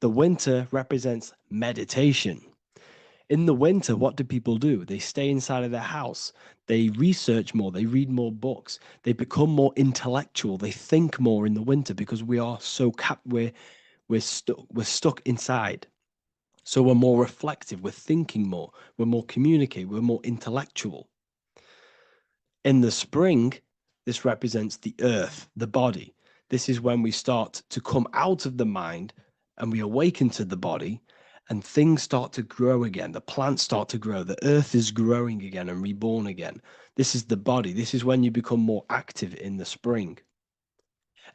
The winter represents meditation. In the winter, what do people do? They stay inside of their house. They research more. They read more books. They become more intellectual. They think more in the winter because we are so we're stuck inside. So we're more reflective, we're thinking more, we're more communicative, we're more intellectual. In the spring, this represents the earth, the body. This is when we start to come out of the mind and we awaken to the body and things start to grow again. The plants start to grow. The earth is growing again and reborn again. This is the body. This is when you become more active in the spring.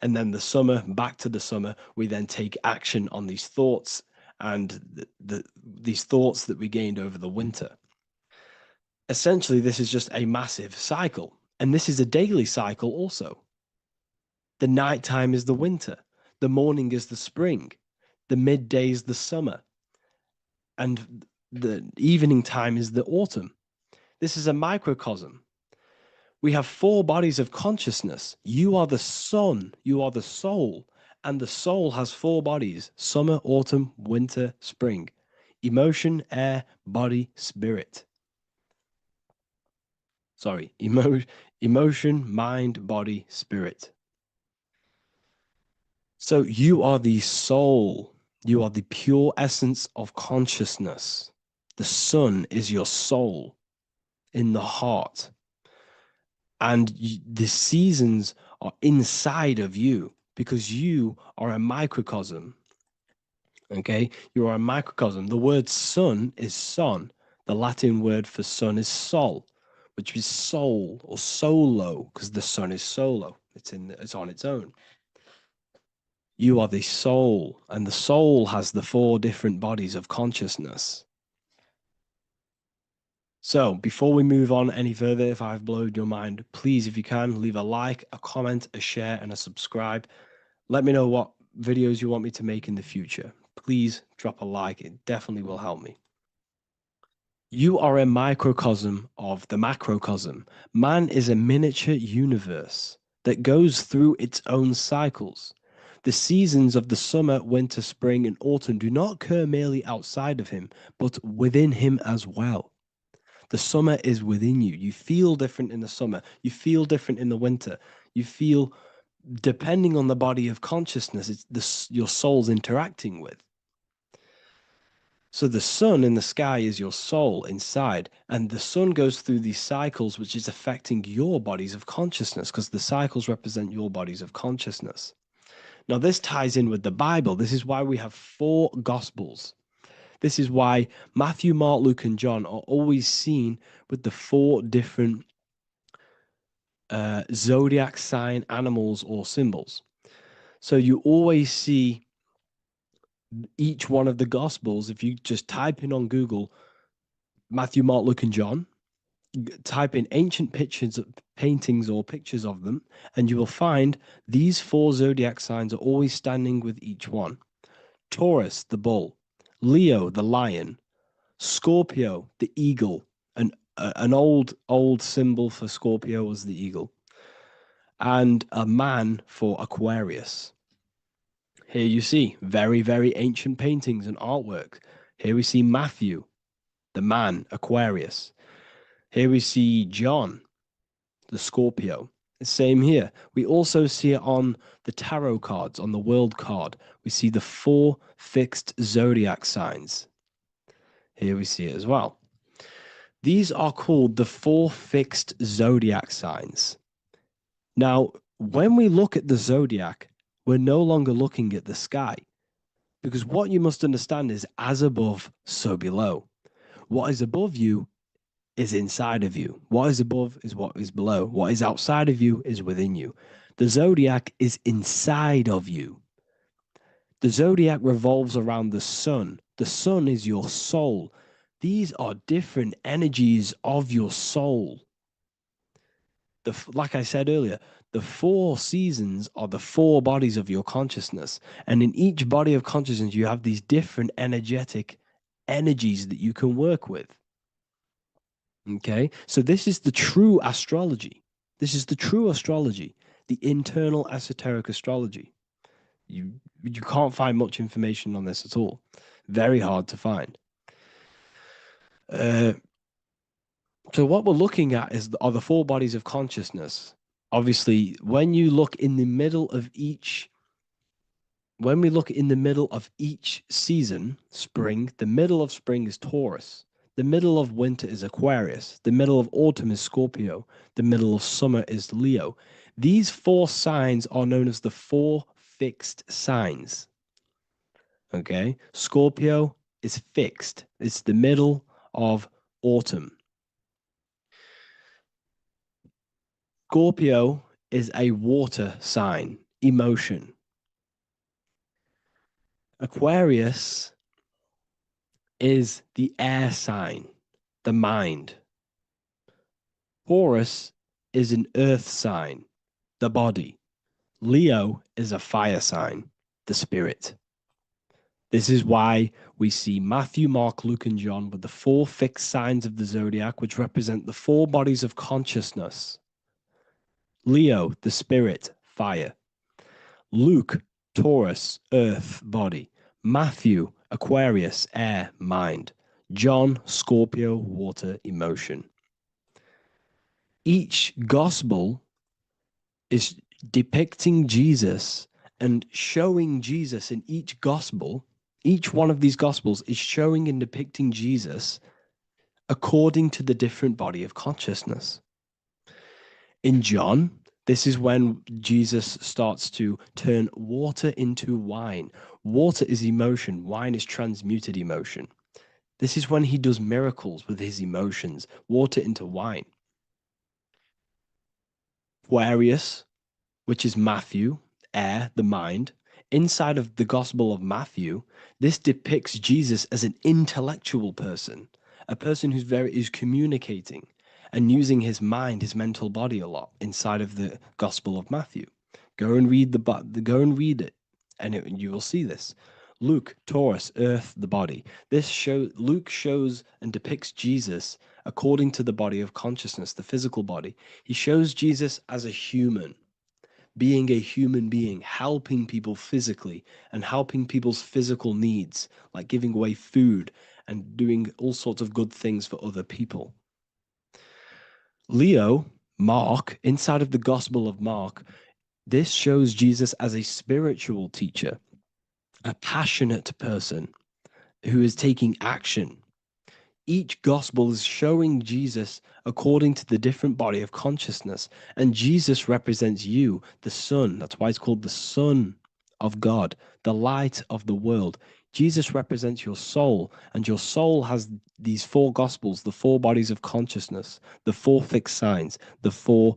And then the summer, back to the summer, we then take action on these thoughts and these thoughts that we gained over the winter. Essentially, this is just a massive cycle. And this is a daily cycle also. The nighttime is the winter. The morning is the spring. The midday is the summer. And the evening time is the autumn. This is a microcosm. We have 4 bodies of consciousness. You are the sun, you are the soul, and the soul has 4 bodies: summer, autumn, winter, spring. Emotion, air, body, spirit. Sorry, emotion, mind, body, spirit. So you are the soul. You are the pure essence of consciousness. The sun is your soul in the heart. And the seasons are inside of you because you are a microcosm Okay, you are a microcosm. The word sun is son. The Latin word for sun is sol, which is soul or solo, because the sun is solo. It's on its own. You are the soul, and the soul has the 4 different bodies of consciousness. So before we move on any further, if I've blown your mind, please, if you can, leave a like, a comment, a share, and a subscribe. Let me know what videos you want me to make in the future. Please drop a like. It definitely will help me. You are a microcosm of the macrocosm. Man is a miniature universe that goes through its own cycles. The seasons of the summer, winter, spring, and autumn do not occur merely outside of him, but within him as well. The summer is within you. You feel different in the summer. You feel different in the winter. You feel, depending on the body of consciousness, your soul's interacting with. So the sun in the sky is your soul inside, and the sun goes through these cycles, which is affecting your bodies of consciousness, because the cycles represent your bodies of consciousness. Now, this ties in with the Bible. This is why we have 4 Gospels. This is why Matthew, Mark, Luke, and John are always seen with the 4 different zodiac sign animals or symbols. So you always see each one of the Gospels. If you just type in on Google Matthew, Mark, Luke, and John, type in ancient pictures, paintings, or pictures of them, and you will find these 4 zodiac signs are always standing with each one. Taurus, the bull; Leo, the lion; Scorpio, the eagle. An old symbol for Scorpio was the eagle, and a man for Aquarius. Here you see very, very ancient paintings and artwork. Here we see Matthew, the man, Aquarius. Here we see John, the Scorpio. Same here. We also see it on the tarot cards, on the world card. We see the 4 fixed zodiac signs. Here we see it as well. These are called the 4 fixed zodiac signs. Now, when we look at the zodiac, we're no longer looking at the sky, because what you must understand is as above, so below. What is above you is inside of you. What is above is what is below. What is outside of you is within you. The zodiac is inside of you. The zodiac revolves around the sun. The sun is your soul. These are different energies of your soul. Like I said earlier, the 4 seasons are the 4 bodies of your consciousness. And in each body of consciousness, you have these different energetic energies that you can work with. Okay, so this is the true astrology. This is the true astrology, the internal esoteric astrology. You can't find much information on this at all. Very hard to find. So what we're looking at are the 4 bodies of consciousness. Obviously, when you look in the middle of each, when we look in the middle of each season, spring, the middle of spring is Taurus. The middle of winter is Aquarius. The middle of autumn is Scorpio. The middle of summer is Leo. These 4 signs are known as the 4 fixed signs. Okay, Scorpio is fixed. It's the middle of autumn. Scorpio is a water sign, emotion. Aquarius is the air sign, the mind. Taurus is an earth sign, the body. Leo is a fire sign, the spirit. This is why we see Matthew, Mark, Luke, and John with the 4 fixed signs of the zodiac, which represent the 4 bodies of consciousness. Leo, the spirit, fire. Luke, Taurus, earth, body. Matthew, Aquarius, air, mind. John, Scorpio, water, emotion. Each gospel is depicting Jesus and showing Jesus in each gospel. Each one of these gospels is showing and depicting Jesus according to the different body of consciousness. In John, This is when Jesus starts to turn water into wine. Water is emotion, wine is transmuted emotion. This is when he does miracles with his emotions, water into wine. Aquarius, which is Matthew, air, the mind. Inside of the Gospel of Matthew, this depicts Jesus as an intellectual person, a person who's communicating and using his mind, his mental body a lot inside of the Gospel of Matthew. Go and read it, and you will see this. Luke, Taurus, earth, the body. Luke shows and depicts Jesus according to the body of consciousness, the physical body. He shows Jesus as a human, being a human being, helping people physically and helping people's physical needs, like giving away food and doing all sorts of good things for other people. Leo, Mark, inside of the Gospel of Mark, this shows Jesus as a spiritual teacher, a passionate person who is taking action. Each gospel is showing Jesus according to the different body of consciousness. And Jesus represents you, the Son. That's why it's called the Son of God, the light of the world. Jesus represents your soul, and your soul has these four gospels, the four bodies of consciousness, the four fixed signs, the four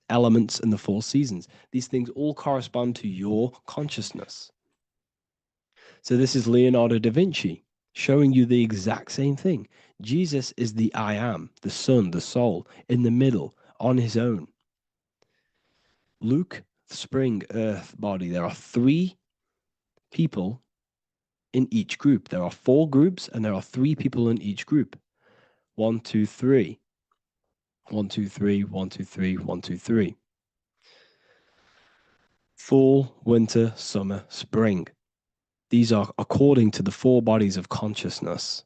elements and the four seasons. These things all correspond to your consciousness. So this is Leonardo da Vinci showing you the exact same thing. Jesus is the I am, the Son, the soul, in the middle, on his own. Luke, spring, earth, body. There are three people in each group. There are four groups, and there are three people in each group. 1, 2, 3. 1, 2, 3, 1, 2, 3, 1, 2, 3. Fall, winter, summer, spring. These are according to the four bodies of consciousness.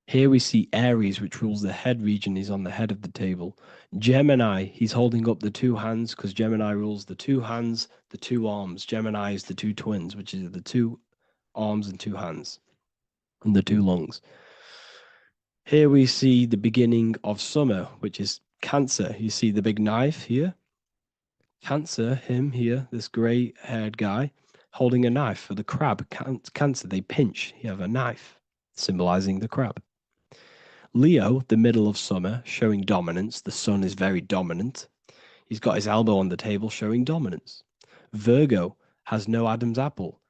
Here we see Aries, which rules the head region. He's on the head of the table. Gemini, he's holding up the two hands because Gemini rules the two hands, the two arms. Gemini is the two twins, which is the two arms and two hands, and the two lungs. Here we see the beginning of summer, which is Cancer. You see the big knife here. Cancer, him here, this gray-haired guy, holding a knife for the crab. Cancer, they pinch. You have a knife, symbolizing the crab. Leo, the middle of summer, showing dominance. The sun is very dominant. He's got his elbow on the table, showing dominance. Virgo has no Adam's apple.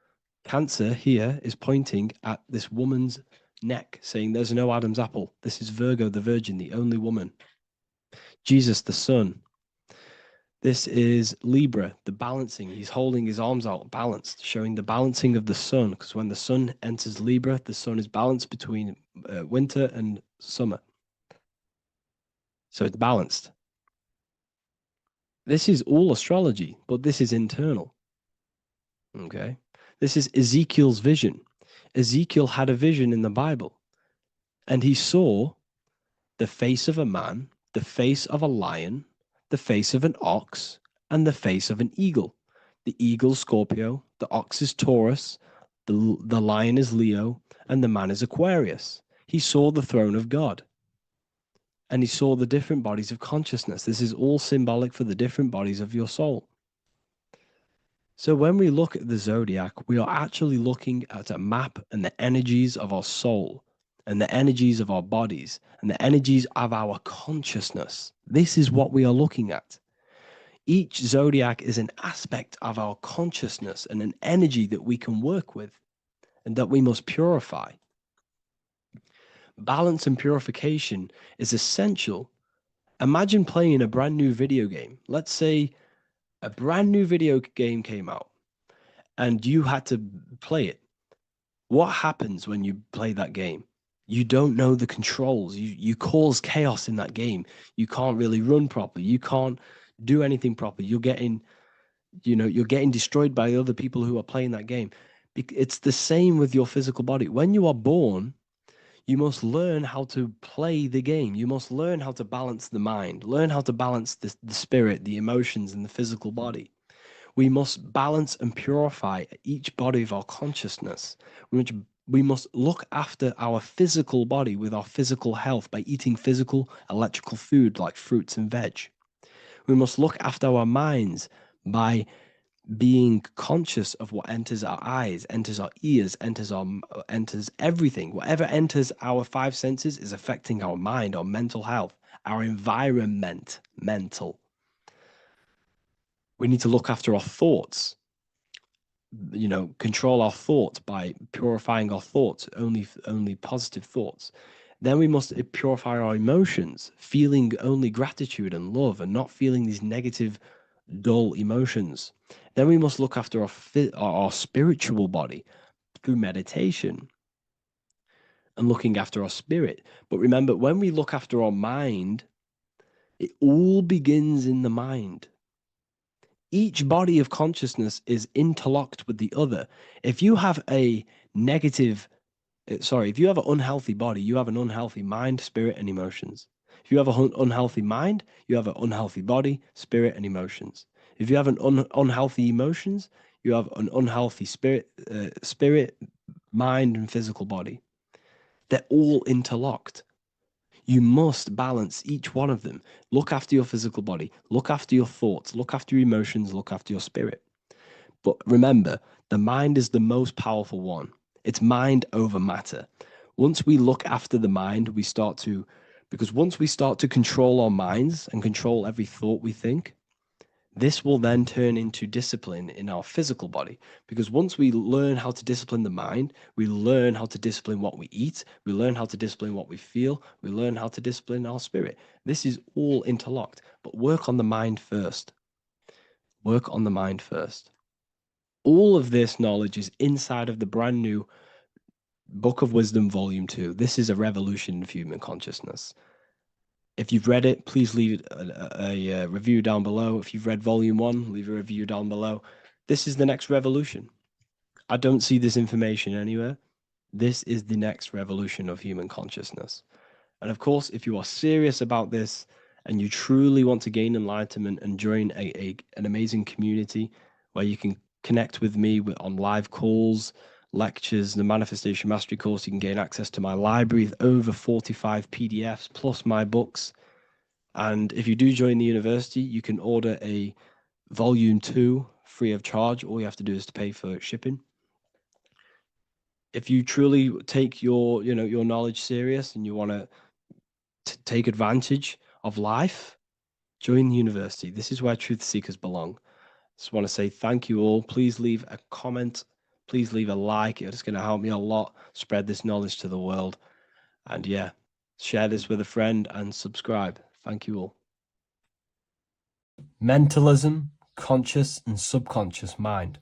Cancer here is pointing at this woman's neck, saying there's no Adam's apple. This is Virgo, the virgin, the only woman. Jesus, the sun. This is Libra, the balancing. He's holding his arms out, balanced, showing the balancing of the sun, because when the sun enters Libra, the sun is balanced between winter and summer. So it's balanced. This is all astrology, but this is internal. Okay. This is Ezekiel's vision. Ezekiel had a vision in the Bible, and he saw the face of a man, the face of a lion, the face of an ox, and the face of an eagle. The eagle, Scorpio, the ox is Taurus, the lion is Leo, and the man is Aquarius. He saw the throne of God, and he saw the different bodies of consciousness. This is all symbolic for the different bodies of your soul. So when we look at the zodiac, we are actually looking at a map and the energies of our soul and the energies of our bodies and the energies of our consciousness. This is what we are looking at. Each zodiac is an aspect of our consciousness and an energy that we can work with and that we must purify. Balance and purification is essential. Imagine playing a brand new video game. Let's say a brand new video game came out and you had to play it. What happens when you play that game? You don't know the controls. You cause chaos in that game. You can't really run properly. You can't do anything properly. You're getting destroyed by other people who are playing that game. It's the same with your physical body. When you are born, you must learn how to play the game. You must learn how to balance the mind, learn how to balance the spirit, the emotions, and the physical body. We must balance and purify each body of our consciousness. We must We must look after our physical body with our physical health by eating physical, electrical food like fruits and veg. We must look after our minds by being conscious of what enters our eyes, enters our ears, enters everything. Whatever enters our five senses is affecting our mind, our mental health, our environment, mental. We need to look after our thoughts. Control our thoughts by purifying our thoughts, only positive thoughts. Then we must purify our emotions, feeling only gratitude and love and not feeling these negative, dull emotions. Then we must look after our spiritual body through meditation and looking after our spirit. But remember, when we look after our mind, it all begins in the mind. Each body of consciousness is interlocked with the other. If you have an unhealthy body, you have an unhealthy mind, spirit, and emotions. If you have an unhealthy mind, you have an unhealthy body, spirit, and emotions. If you have an unhealthy emotions, you have an unhealthy spirit, mind, and physical body. They're all interlocked. You must balance each one of them. Look after your physical body, look after your thoughts, look after your emotions, look after your spirit. But remember, the mind is the most powerful one. It's mind over matter. Once we look after the mind, because once we start to control our minds and control every thought we think, this will then turn into discipline in our physical body. Because once we learn how to discipline the mind, we learn how to discipline what we eat, we learn how to discipline what we feel, we learn how to discipline our spirit. This is all interlocked, but work on the mind first. Work on the mind first. All of this knowledge is inside of the brand new Book of Wisdom, Volume 2. This is a revolution in human consciousness. If you've read it, please leave a review down below. If you've read Volume 1, leave a review down below. This is the next revolution. I don't see this information anywhere. This is the next revolution of human consciousness. And of course, if you are serious about this and you truly want to gain enlightenment and join an amazing community where you can connect with me on live calls, lectures, the Manifestation Mastery course, you can gain access to my library with over 45 PDFs plus my books. And if you do join the university, you can order a Volume 2 free of charge. All you have to do is to pay for shipping. If you truly take your knowledge serious and you want to take advantage of life, join the university. This is where truth seekers belong. Just want to say thank you all. Please leave a comment. Please leave a like. It's going to help me a lot spread this knowledge to the world. And yeah, share this with a friend and subscribe. Thank you all. Mentalism, conscious and subconscious mind.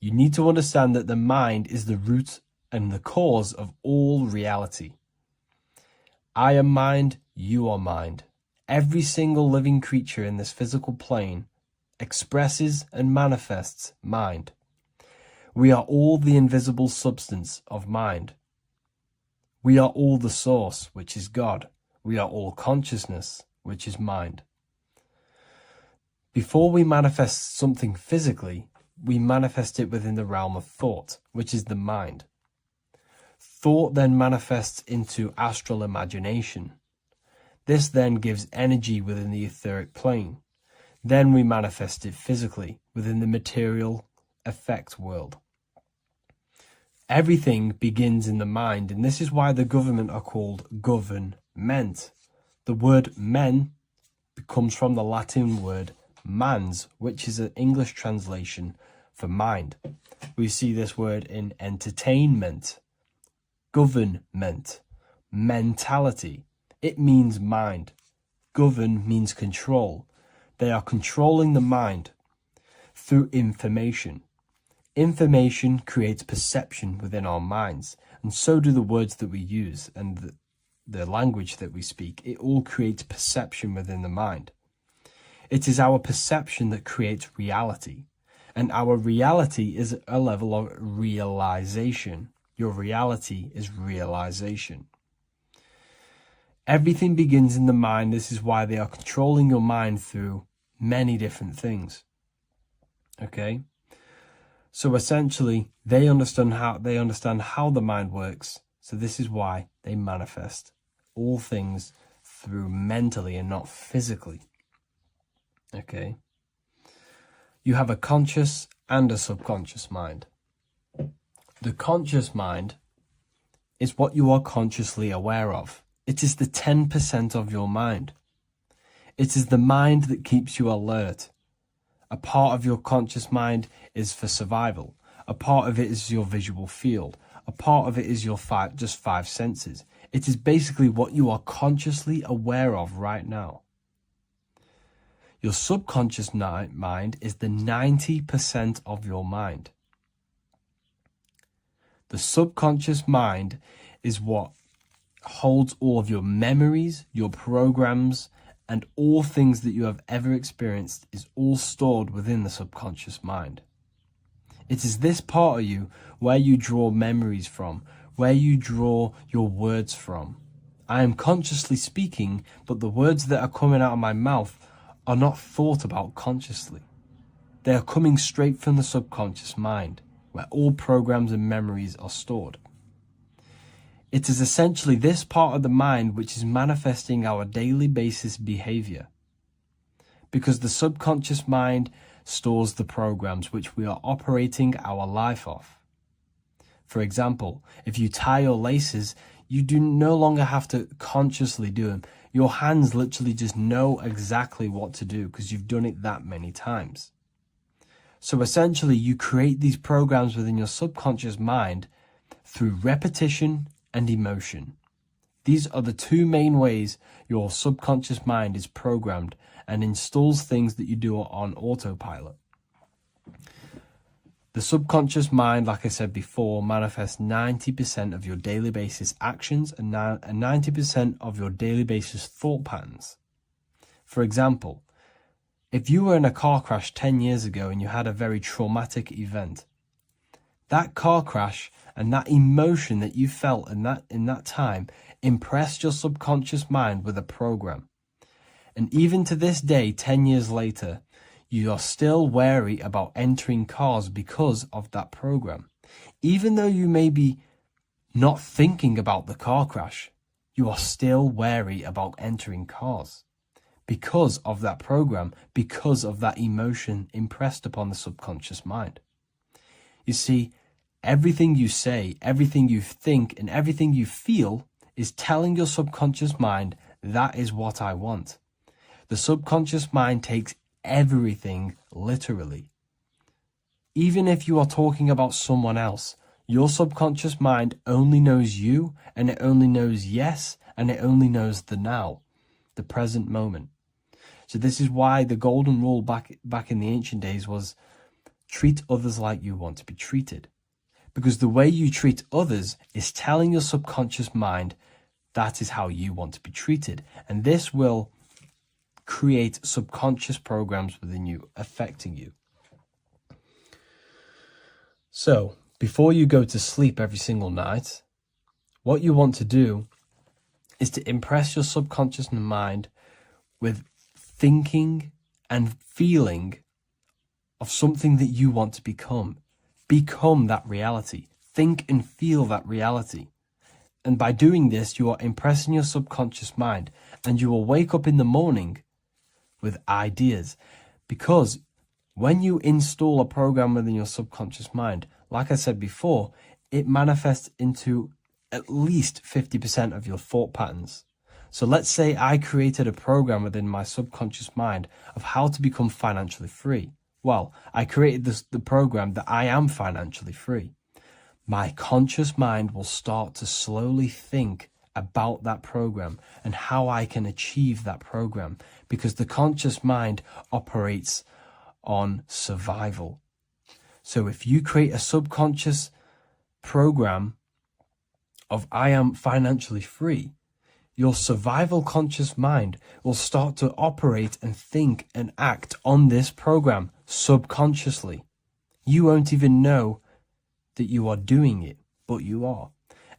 You need to understand that the mind is the root and the cause of all reality. I am mind, you are mind. Every single living creature in this physical plane expresses and manifests mind. We are all the invisible substance of mind. We are all the source, which is God. We are all consciousness, which is mind. Before we manifest something physically, we manifest it within the realm of thought, which is the mind. Thought then manifests into astral imagination. This then gives energy within the etheric plane. Then we manifest it physically within the material effect world. Everything begins in the mind, and this is why the government are called government. The word men comes from the Latin word mans, which is an English translation for mind. We see this word in entertainment, government, mentality. It means mind. Govern means control. They are controlling the mind through information. Information creates perception within our minds, and so do the words that we use and the language that we speak. It all creates perception within the mind. It is our perception that creates reality, and our reality is a level of realization. Your reality is realization. Everything begins in the mind. This is why they are controlling your mind through many different things. Okay? So essentially, they understand how the mind works. So this is why they manifest all things through mentally and not physically. Okay. You have a conscious and a subconscious mind. The conscious mind is what you are consciously aware of. It is the 10% of your mind. It is the mind that keeps you alert. A part of your conscious mind is for survival. A part of it is your visual field. A part of it is your just five senses. It is basically what you are consciously aware of right now. Your subconscious mind is the 90% of your mind. The subconscious mind is what holds all of your memories, your programs, and all things that you have ever experienced is all stored within the subconscious mind. It is this part of you where you draw memories from, where you draw your words from. I am consciously speaking, but the words that are coming out of my mouth are not thought about consciously. They are coming straight from the subconscious mind, where all programs and memories are stored. It is essentially this part of the mind which is manifesting our daily basis behavior, because the subconscious mind stores the programs which we are operating our life off. For example, if you tie your laces, you do no longer have to consciously do them. Your hands literally just know exactly what to do because you've done it that many times. So essentially, you create these programs within your subconscious mind through repetition and emotion. These are the two main ways your subconscious mind is programmed and installs things that you do on autopilot. The subconscious mind, like I said before, manifests 90% of your daily basis actions and 90% of your daily basis thought patterns. For example, if you were in a car crash 10 years ago and you had a very traumatic event, that car crash and that emotion that you felt in that time impressed your subconscious mind with a program. And even to this day, 10 years later, you are still wary about entering cars because of that program. Even though you may be not thinking about the car crash, you are still wary about entering cars because of that program, because of that emotion impressed upon the subconscious mind. You see, everything you say, everything you think, and everything you feel is telling your subconscious mind, that is what I want. The subconscious mind takes everything literally. Even if you are talking about someone else, your subconscious mind only knows you, and it only knows yes, and it only knows the now, the present moment. So this is why the golden rule back in the ancient days was treat others like you want to be treated. Because the way you treat others is telling your subconscious mind that is how you want to be treated. And this will create subconscious programs within you, affecting you. So, before you go to sleep every single night, what you want to do is to impress your subconscious mind with thinking and feeling of something that you want to become. Become that reality. Think and feel that reality. And by doing this, you are impressing your subconscious mind, and you will wake up in the morning with ideas. Because when you install a program within your subconscious mind, like I said before, it manifests into at least 50% of your thought patterns. So let's say I created a program within my subconscious mind of how to become financially free. Well, I created the program that I am financially free. My conscious mind will start to slowly think about that program and how I can achieve that program, because the conscious mind operates on survival. So if you create a subconscious program of I am financially free, your survival conscious mind will start to operate and think and act on this program subconsciously. You won't even know that you are doing it, but you are.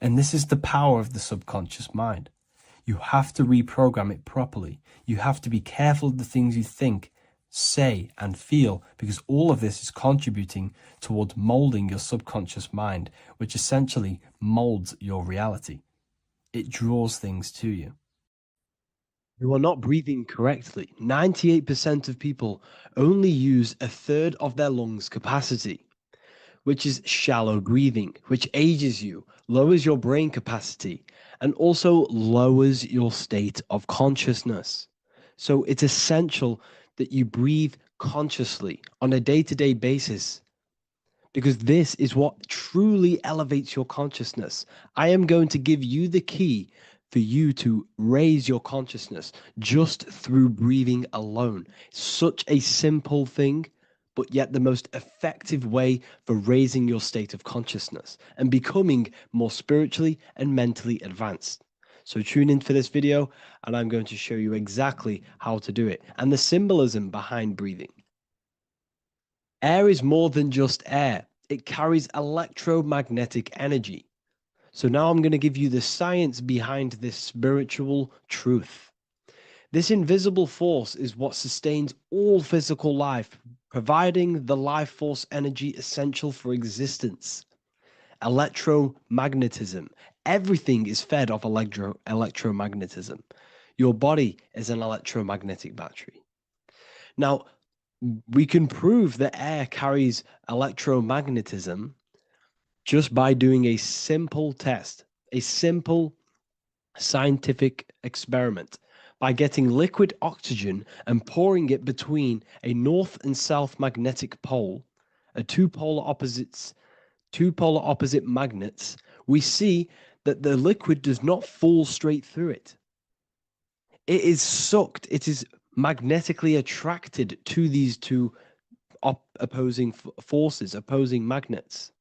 And this is the power of the subconscious mind. You have to reprogram it properly. You have to be careful of the things you think, say, and feel, because all of this is contributing towards molding your subconscious mind, which essentially molds your reality. It draws things to you. You are not breathing correctly. 98% of people only use a third of their lungs capacity, which is shallow breathing, which ages you, lowers your brain capacity, and also lowers your state of consciousness. So it's essential that you breathe consciously on a day-to-day basis, because this is what truly elevates your consciousness. I am going to give you the key for you to raise your consciousness just through breathing alone. Such a simple thing, but yet the most effective way for raising your state of consciousness and becoming more spiritually and mentally advanced. So tune in for this video, and I'm going to show you exactly how to do it and the symbolism behind breathing. Air is more than just air. It carries electromagnetic energy. So now I'm going to give you the science behind this spiritual truth. This invisible force is what sustains all physical life, providing the life force energy essential for existence. Electromagnetism. Everything is fed off electromagnetism. Your body is an electromagnetic battery. Now, we can prove that air carries electromagnetism just by doing a simple test, a simple scientific experiment, by getting liquid oxygen and pouring it between a north and south magnetic pole, two polar opposite magnets. We see that the liquid does not fall straight through it. It is sucked, it is magnetically attracted to these two opposing forces, opposing magnets.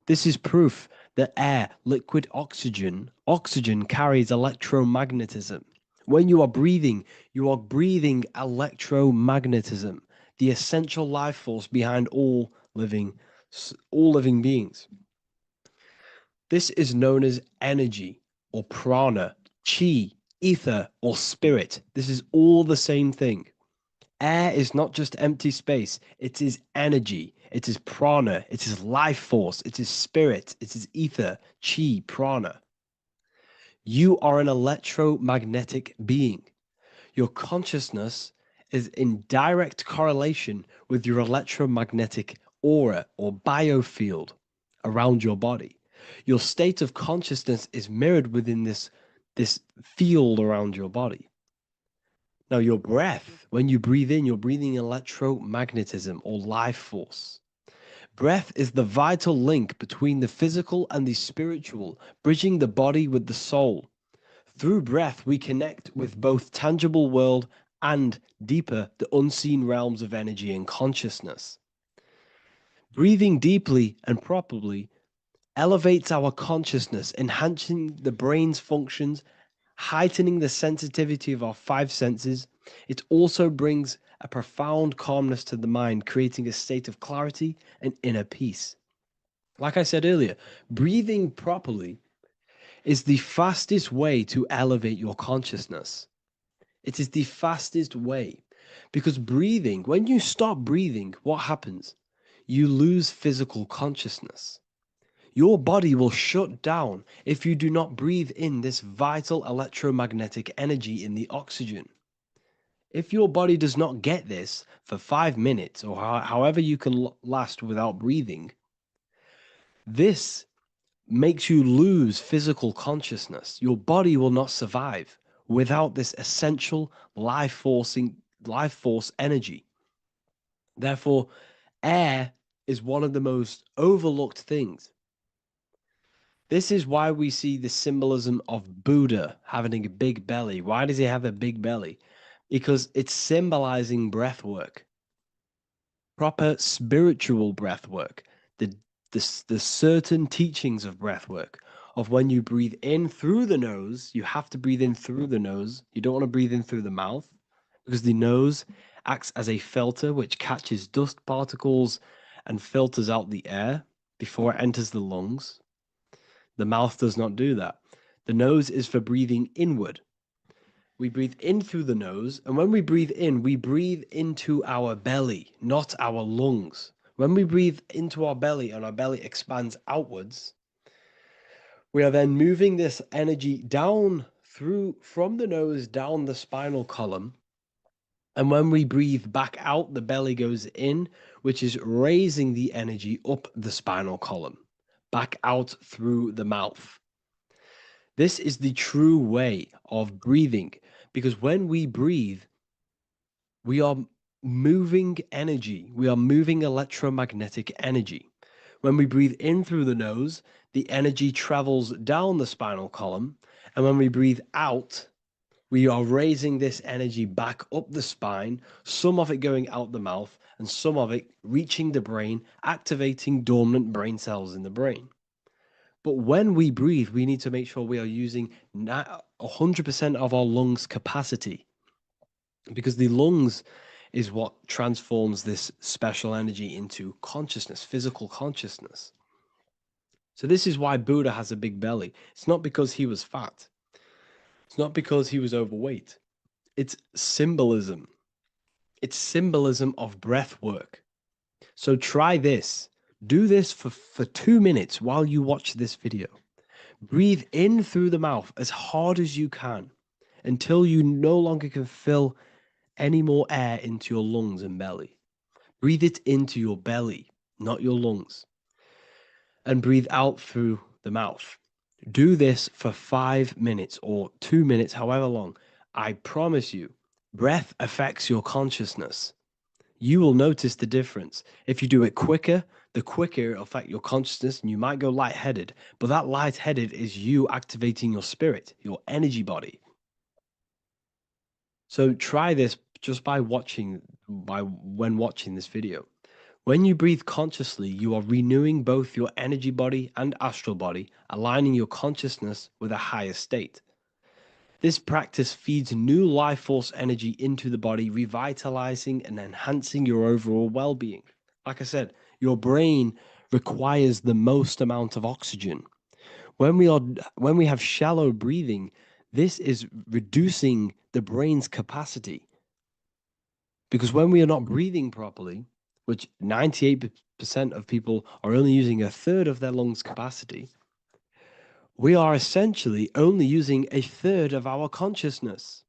This is proof that air, liquid oxygen carries electromagnetism. When you are breathing electromagnetism, the essential life force behind all living beings. This is known as energy or prana, chi, ether, or spirit. This is all the same thing. Air is not just empty space, it is energy, it is prana, it is life force, it is spirit, it is ether, chi, prana. You are an electromagnetic being. Your consciousness is in direct correlation with your electromagnetic aura or biofield around your body. Your state of consciousness is mirrored within this field around your body. Now, your breath, when you breathe in, you're breathing electromagnetism or life force. Breath is the vital link between the physical and the spiritual, bridging the body with the soul. Through breath, we connect with both tangible world and deeper, the unseen realms of energy and consciousness. Breathing deeply and properly elevates our consciousness, enhancing the brain's functions, heightening the sensitivity of our five senses. It also brings a profound calmness to the mind, creating a state of clarity and inner peace. Like I said earlier, breathing properly is the fastest way to elevate your consciousness. It is the fastest way, because breathing, when you stop breathing, what happens? You lose physical consciousness. Your body will shut down if you do not breathe in this vital electromagnetic energy in the oxygen. If your body does not get this for 5 minutes or however you can last without breathing, this makes you lose physical consciousness. Your body will not survive without this essential life force energy. Therefore, air is one of the most overlooked things. This is why we see the symbolism of Buddha having a big belly. Why does he have a big belly? Because it's symbolizing breath work, proper spiritual breath work, the certain teachings of breath work, of when you breathe in through the nose, you have to breathe in through the nose. You don't want to breathe in through the mouth, because the nose acts as a filter which catches dust particles and filters out the air before it enters the lungs. The mouth does not do that. The nose is for breathing inward. We breathe in through the nose, and when we breathe in, we breathe into our belly, not our lungs. When we breathe into our belly and our belly expands outwards, we are then moving this energy down from the nose down the spinal column. And when we breathe back out, the belly goes in, which is raising the energy up the spinal column, back out through the mouth. This is the true way of breathing, because when we breathe, we are moving energy. We are moving electromagnetic energy. When we breathe in through the nose, the energy travels down the spinal column. And when we breathe out, we are raising this energy back up the spine, some of it going out the mouth, and some of it reaching the brain, activating dormant brain cells in the brain. But when we breathe, we need to make sure we are using 100% of our lungs' capacity, because the lungs is what transforms this special energy into consciousness, physical consciousness. So this is why Buddha has a big belly. It's not because he was fat. It's not because he was overweight. It's symbolism. It's symbolism of breath work. So try this. Do this for 2 minutes while you watch this video. Breathe in through the mouth as hard as you can until you no longer can fill any more air into your lungs and belly. Breathe it into your belly, not your lungs. And breathe out through the mouth. Do this for 5 minutes or 2 minutes, however long. I promise you, breath affects your consciousness. You will notice the difference. If you do it quicker, the quicker it'll affect your consciousness, and you might go lightheaded. But that lightheaded is you activating your spirit, your energy body. So try this just when watching this video. When you breathe consciously, you are renewing both your energy body and astral body, aligning your consciousness with a higher state. This practice feeds new life force energy into the body, revitalizing and enhancing your overall well-being. Like I said, your brain requires the most amount of oxygen. When we have shallow breathing, this is reducing the brain's capacity. Because when we are not breathing properly, which 98% of people are only using a third of their lungs capacity, we are essentially only using a third of our consciousness,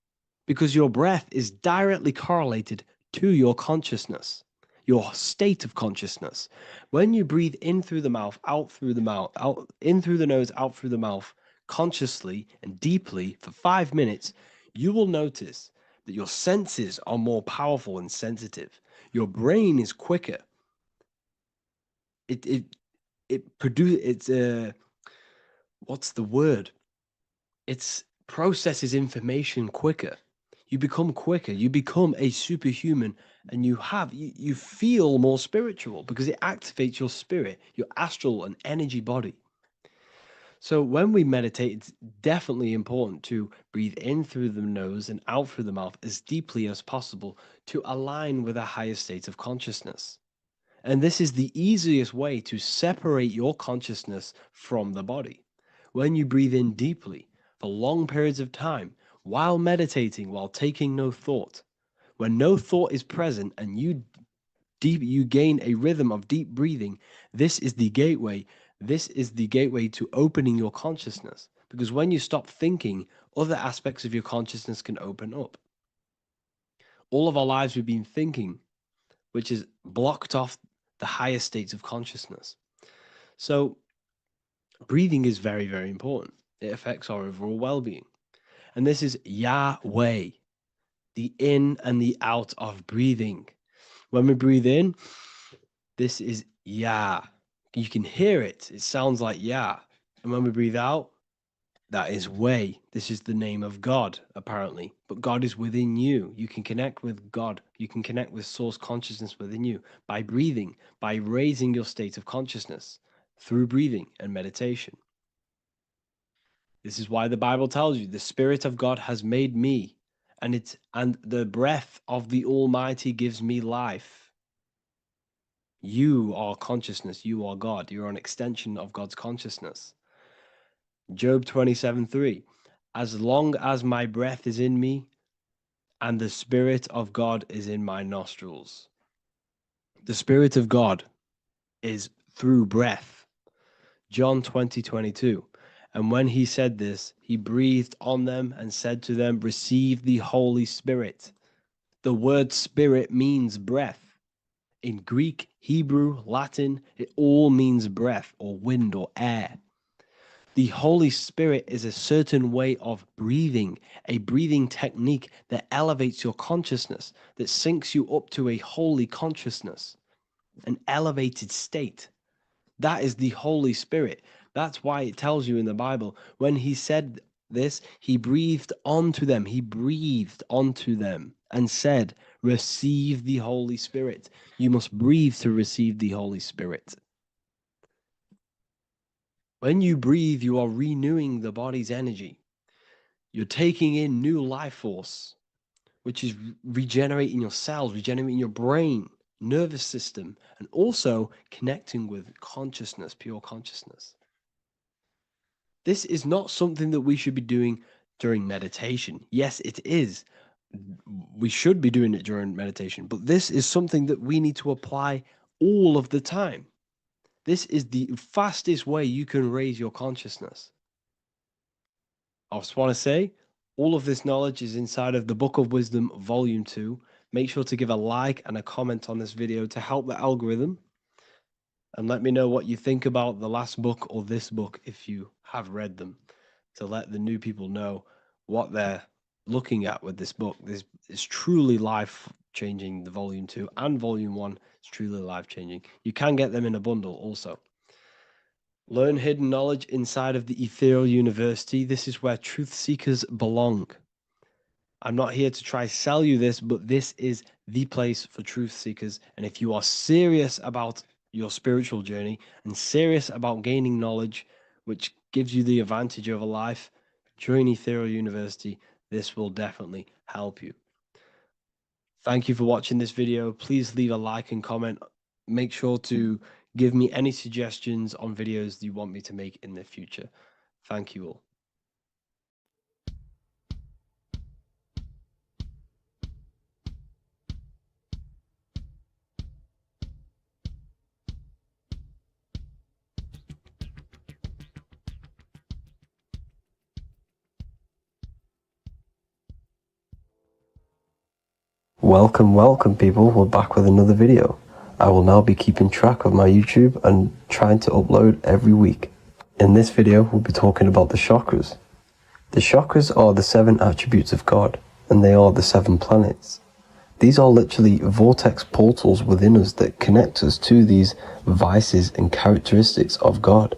because your breath is directly correlated to your consciousness, your state of consciousness. When you breathe in through the mouth, out through the mouth, out in through the nose, out through the mouth, consciously and deeply for 5 minutes, you will notice that your senses are more powerful and sensitive. Your brain is quicker. What's the word? It processes information quicker. You become quicker. You become a superhuman, and you feel more spiritual because it activates your spirit, your astral and energy body. So when we meditate, it's definitely important to breathe in through the nose and out through the mouth as deeply as possible to align with a higher state of consciousness. And this is the easiest way to separate your consciousness from the body. When you breathe in deeply for long periods of time, while meditating, while taking no thought, when no thought is present and you gain a rhythm of deep breathing, this is the gateway. This is the gateway to opening your consciousness. Because when you stop thinking, other aspects of your consciousness can open up. All of our lives we've been thinking, which is blocked off the higher states of consciousness. So breathing is very, very important. It affects our overall well-being. And this is Yahweh, the in and the out of breathing. When we breathe in, this is Yah. You can hear it. It sounds like Yah. And when we breathe out, that is Way. This is the name of God, apparently. But God is within you. You can connect with God. You can connect with source consciousness within you by breathing, by raising your state of consciousness through breathing and meditation. This is why the Bible tells you the Spirit of God has made me, and the breath of the Almighty gives me life. You are consciousness. You are God. You're an extension of God's consciousness. Job 27:3. as long as my breath is in me and the Spirit of God is in my nostrils. The Spirit of God is through breath. John 20:22. And when he said this, he breathed on them and said to them, receive the Holy Spirit. The word spirit means breath. In Greek, Hebrew, Latin, it all means breath or wind or air. The Holy Spirit is a certain way of breathing, a breathing technique that elevates your consciousness, that syncs you up to a holy consciousness, an elevated state. That is the Holy Spirit. That's why it tells you in the Bible, when he said this, he breathed onto them. He breathed onto them and said, receive the Holy Spirit. You must breathe to receive the Holy Spirit. When you breathe, you are renewing the body's energy. You're taking in new life force, which is regenerating your cells, regenerating your brain, nervous system, and also connecting with consciousness, pure consciousness. This is not something that we should be doing during meditation. Yes, it is. We should be doing it during meditation, but this is something that we need to apply all of the time. This is the fastest way you can raise your consciousness. I just want to say, all of this knowledge is inside of the Book of Wisdom, Volume 2. Make sure to give a like and a comment on this video to help the algorithm. And let me know what you think about the last book or this book if you have read them, to let the new people know what they're looking at with this book. This is truly life-changing, the Volume 2 and Volume 1 is truly life-changing. You can get them in a bundle also. Learn hidden knowledge inside of the Ethereal University. This is where truth seekers belong. I'm not here to try sell you this, but this is the place for truth seekers. And if you are serious about your spiritual journey and serious about gaining knowledge, which gives you the advantage over life, join Ethereal University. This will definitely help you. Thank you for watching this video. Please leave a like and comment. Make sure to give me any suggestions on videos you want me to make in the future. Thank you all. Welcome people, we're back with another video. I will now be keeping track of my YouTube and trying to upload every week. In this video, we'll be talking about the chakras. The chakras are the 7 attributes of God, and they are the 7 planets. These are literally vortex portals within us that connect us to these vices and characteristics of God.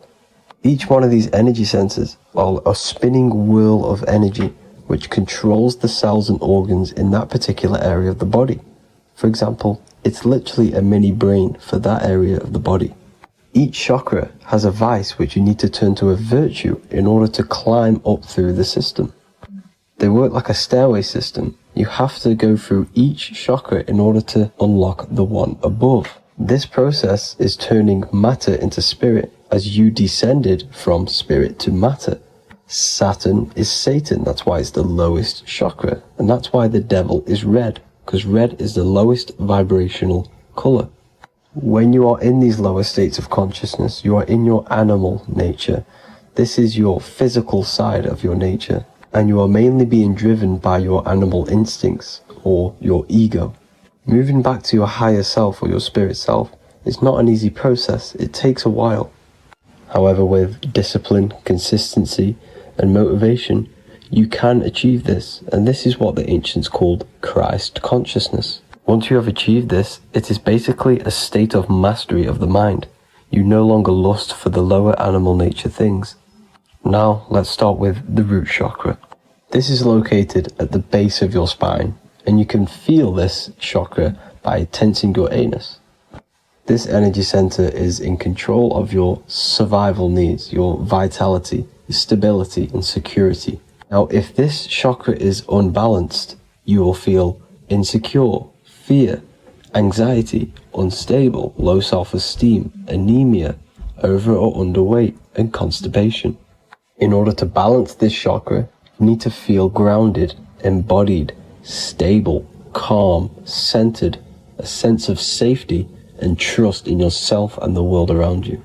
Each one of these energy centers are a spinning wheel of energy which controls the cells and organs in that particular area of the body. For example, it's literally a mini brain for that area of the body. Each chakra has a vice which you need to turn to a virtue in order to climb up through the system. They work like a stairway system. You have to go through each chakra in order to unlock the one above. This process is turning matter into spirit as you descended from spirit to matter. Saturn is Satan, that's why it's the lowest chakra, and that's why the devil is red, because red is the lowest vibrational color. When you are in these lower states of consciousness, you are in your animal nature. This is your physical side of your nature, and you are mainly being driven by your animal instincts or your ego. Moving back to your higher self or your spirit self is not an easy process. It takes a while. However, with discipline, consistency, and motivation, you can achieve this, and this is what the ancients called Christ consciousness. Once you have achieved this, it is basically a state of mastery of the mind. You no longer lust for the lower animal nature things. Now, let's start with the root chakra. This is located at the base of your spine, and you can feel this chakra by tensing your anus. This energy center is in control of your survival needs, your vitality, stability, and security. Now, if this chakra is unbalanced, you will feel insecure, fear, anxiety, unstable, low self-esteem, anemia, over or underweight, and constipation. In order to balance this chakra, You need to feel grounded, embodied, stable, calm, centered, a sense of safety and trust in yourself and the world around you.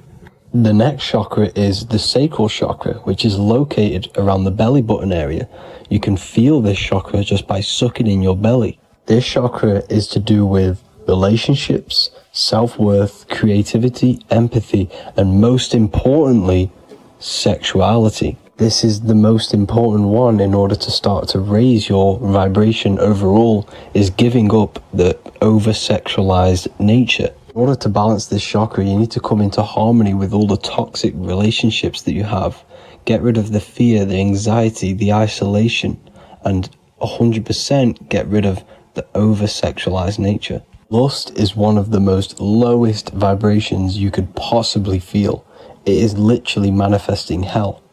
The next chakra is the sacral chakra, which is located around the belly button area. You can feel this chakra just by sucking in your belly. This chakra is to do with relationships, self-worth, creativity, empathy, and most importantly, sexuality. This is the most important one in order to start to raise your vibration overall, is giving up the over-sexualized nature. In order to balance this chakra, you need to come into harmony with all the toxic relationships that you have. Get rid of the fear, the anxiety, the isolation, and 100% get rid of the over-sexualized nature. Lust is one of the most lowest vibrations you could possibly feel. It is literally manifesting hell.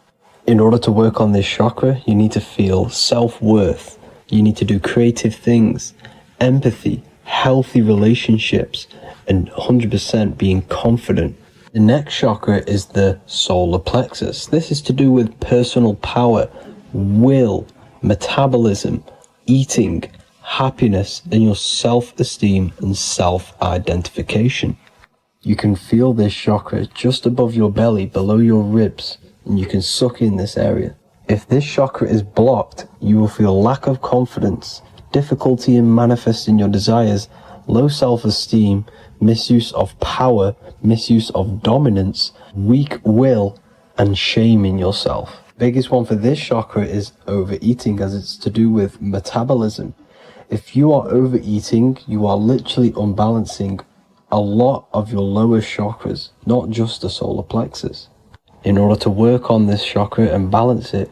In order to work on this chakra, you need to feel self-worth. You need to do creative things, empathy, healthy relationships, and 100% being confident. The next chakra is the solar plexus. This is to do with personal power, will, metabolism, eating, happiness, and your self-esteem and self-identification. You can feel this chakra just above your belly, below your ribs, and you can suck in this area. If this chakra is blocked, you will feel lack of confidence, difficulty in manifesting your desires, low self-esteem, misuse of power, misuse of dominance, weak will, and shame in yourself. Biggest one for this chakra is overeating, as it's to do with metabolism. If you are overeating, you are literally unbalancing a lot of your lower chakras, not just the solar plexus. In order to work on this chakra and balance it,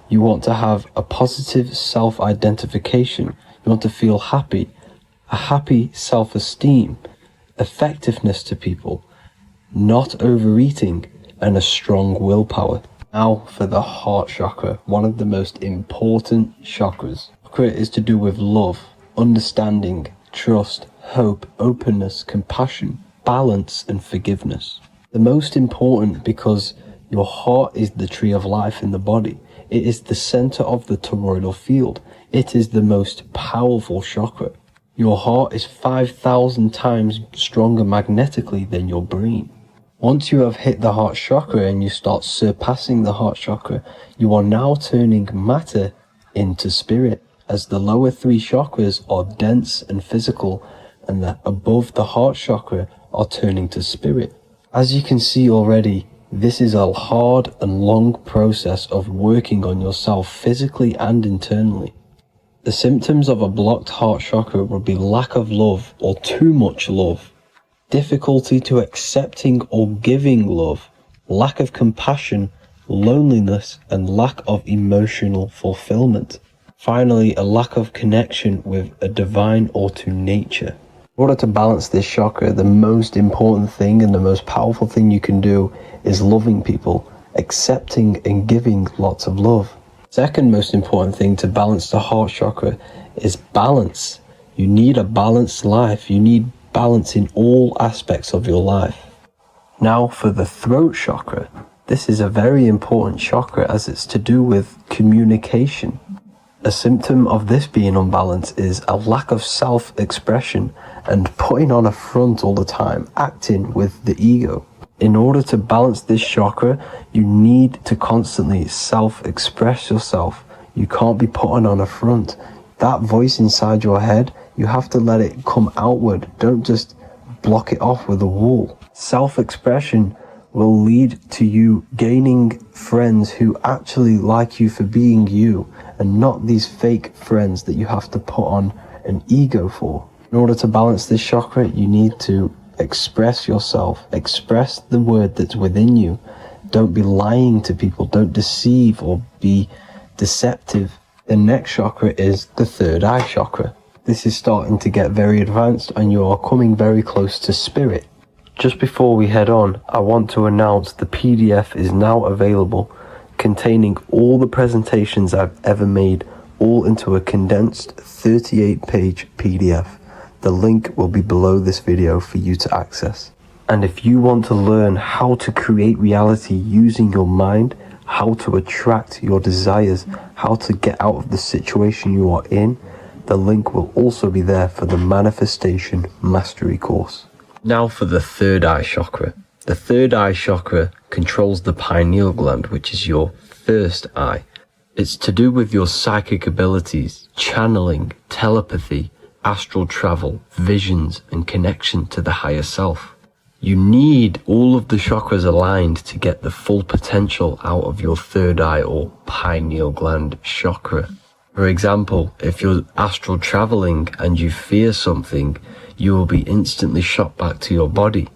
you want to have a positive self-identification. You want to feel happy, a happy self-esteem, effectiveness to people, not overeating, and a strong willpower. Now for the heart chakra, one of the most important chakras. Chakra is to do with love, understanding, trust, hope, openness, compassion, balance, and forgiveness. The most important because your heart is the tree of life in the body. It is the center of the toroidal field. It is the most powerful chakra. Your heart is 5,000 times stronger magnetically than your brain. Once you have hit the heart chakra and you start surpassing the heart chakra, you are now turning matter into spirit, as the lower three chakras are dense and physical, and the above the heart chakra are turning to spirit. As you can see already, this is a hard and long process of working on yourself physically and internally. The symptoms of a blocked heart chakra would be lack of love or too much love, difficulty to accepting or giving love, lack of compassion, loneliness, and lack of emotional fulfillment. Finally, a lack of connection with a divine or to nature. In order to balance this chakra, the most important thing and the most powerful thing you can do is loving people, accepting and giving lots of love. Second most important thing to balance the heart chakra is balance. You need a balanced life. You need balance in all aspects of your life. Now for the throat chakra. This is a very important chakra as it's to do with communication. A symptom of this being unbalanced is a lack of self-expression and putting on a front all the time, acting with the ego. In order to balance this chakra, you need to constantly self-express yourself. You can't be putting on a front. That voice inside your head, you have to let it come outward. Don't just block it off with a wall. Self-expression will lead to you gaining friends who actually like you for being you, and not these fake friends that you have to put on an ego for. In order to balance this chakra, you need to express yourself, express the word that's within you. Don't be lying to people, don't deceive or be deceptive. The next chakra is the third eye chakra. This is starting to get very advanced and you are coming very close to spirit. Just before we head on, I want to announce the PDF is now available, containing all the presentations I've ever made, all into a condensed 38-page PDF. The link will be below this video for you to access. And if you want to learn how to create reality using your mind, how to attract your desires, how to get out of the situation you are in, the link will also be there for the Manifestation Mastery course. Now for the third eye chakra. The third eye chakra controls the pineal gland, which is your first eye. It's to do with your psychic abilities, channeling, telepathy, astral travel, visions, and connection to the higher self. You need all of the chakras aligned to get the full potential out of your third eye or pineal gland chakra. For example, if you're astral traveling and you fear something, you will be instantly shot back to your body.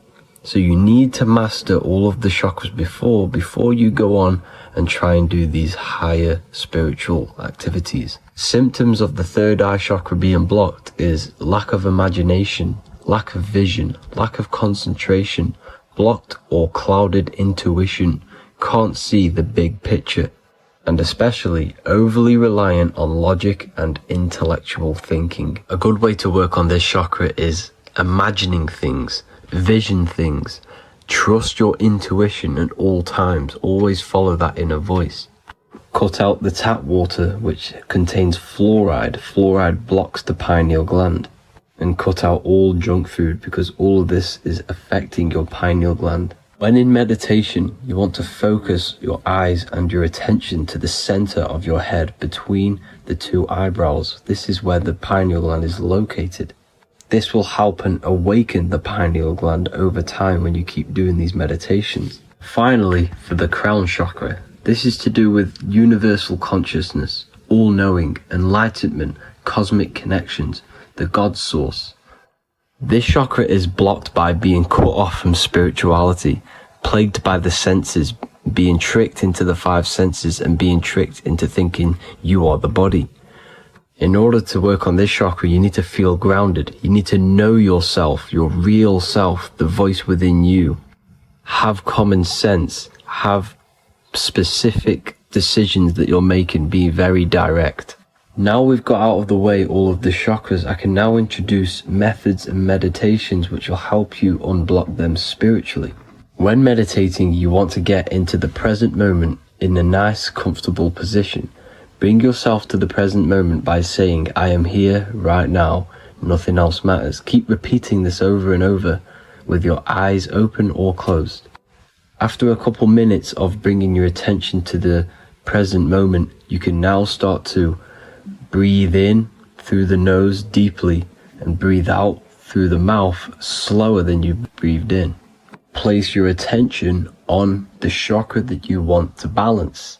So you need to master all of the chakras before you go on and try and do these higher spiritual activities. Symptoms of the third eye chakra being blocked is lack of imagination, lack of vision, lack of concentration, blocked or clouded intuition, can't see the big picture, and especially overly reliant on logic and intellectual thinking. A good way to work on this chakra is imagining things, vision things, trust your intuition at all times, always follow that inner voice. Cut out the tap water which contains fluoride. Fluoride blocks the pineal gland. And cut out all junk food because all of this is affecting your pineal gland. When in meditation, you want to focus your eyes and your attention to the center of your head between the two eyebrows. This is where the pineal gland is located. This will help and awaken the pineal gland over time when you keep doing these meditations. Finally, for the crown chakra, this is to do with universal consciousness, all-knowing, enlightenment, cosmic connections, the God source. This chakra is blocked by being cut off from spirituality, plagued by the senses, being tricked into the five senses and being tricked into thinking you are the body. In order to work on this chakra, you need to feel grounded. You need to know yourself, your real self, the voice within you. Have common sense, have specific decisions that you're making, be very direct. Now we've got out of the way all of the chakras, I can now introduce methods and meditations which will help you unblock them spiritually. When meditating, you want to get into the present moment in a nice, comfortable position. Bring yourself to the present moment by saying, I am here right now, nothing else matters. Keep repeating this over and over with your eyes open or closed. After a couple minutes of bringing your attention to the present moment, you can now start to breathe in through the nose deeply and breathe out through the mouth slower than you breathed in. Place your attention on the chakra that you want to balance.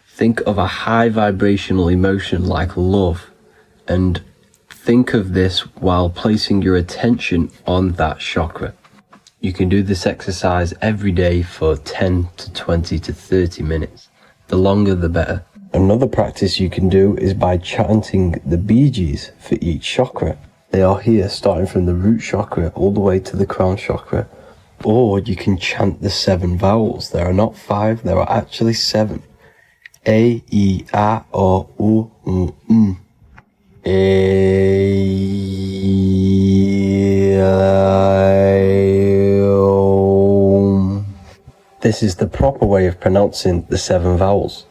Think of a high vibrational emotion like love, and think of this while placing your attention on that chakra. You can do this exercise every day for 10 to 20 to 30 minutes. The longer the better. Another practice you can do is by chanting the Bee Gees for each chakra. They are here starting from the root chakra all the way to the crown chakra. Or you can chant the 7 vowels. There are not 5, there are actually 7. A, E, A, O, U, M. This is the proper way of pronouncing the 7 vowels.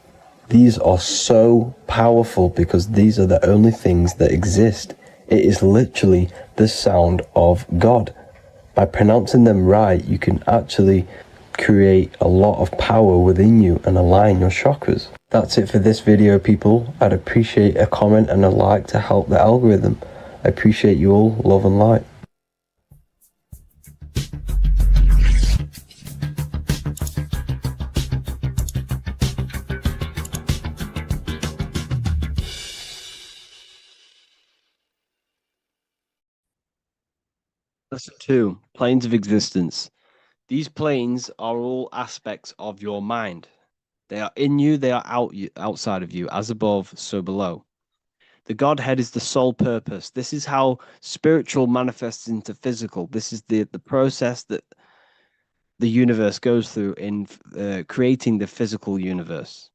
These are so powerful because these are the only things that exist. It is literally the sound of God. By pronouncing them right, you can actually create a lot of power within you and align your chakras. That's it for this video, people. I'd appreciate a comment and a like to help the algorithm. I appreciate you all. Love and light. Lesson 2, planes of existence. These planes are all aspects of your mind. They are in you, they are outside of you, as above, so below. The Godhead is the sole purpose. This is how spiritual manifests into physical. This is the process that the universe goes through in creating the physical universe.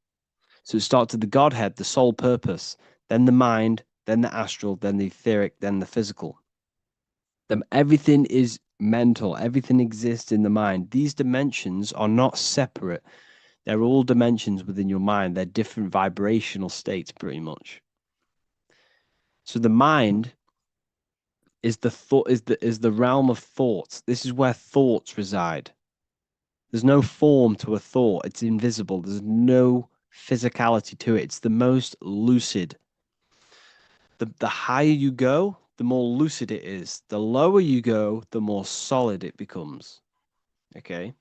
So it starts with the Godhead, the sole purpose, then the mind, then the astral, then the etheric, then the physical. Then everything is mental. Everything exists in the mind. These dimensions are not separate. They're all dimensions within your mind. They're different vibrational states, pretty much. So the mind is the realm of thoughts. This is where thoughts reside. There's no form to a thought. It's invisible. There's no physicality to it. It's the most lucid. The higher you go, the more lucid it is. The lower you go, the more solid it becomes. Okay?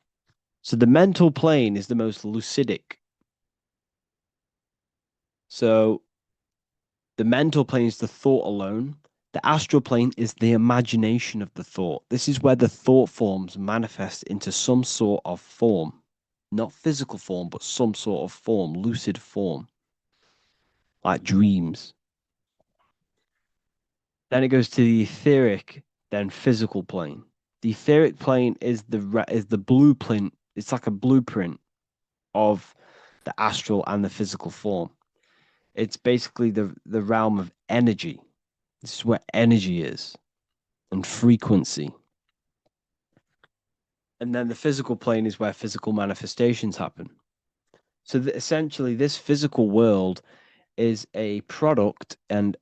So the mental plane is the most lucidic. So the mental plane is the thought alone. The astral plane is the imagination of the thought. This is where the thought forms manifest into some sort of form. Not physical form, but some sort of form, lucid form. Like dreams. Then it goes to the etheric, then physical plane. The etheric plane is the blueprint. It's like a blueprint of the astral and the physical form. It's basically the realm of energy. This is where energy is and frequency. And then the physical plane is where physical manifestations happen. So essentially, this physical world is a product and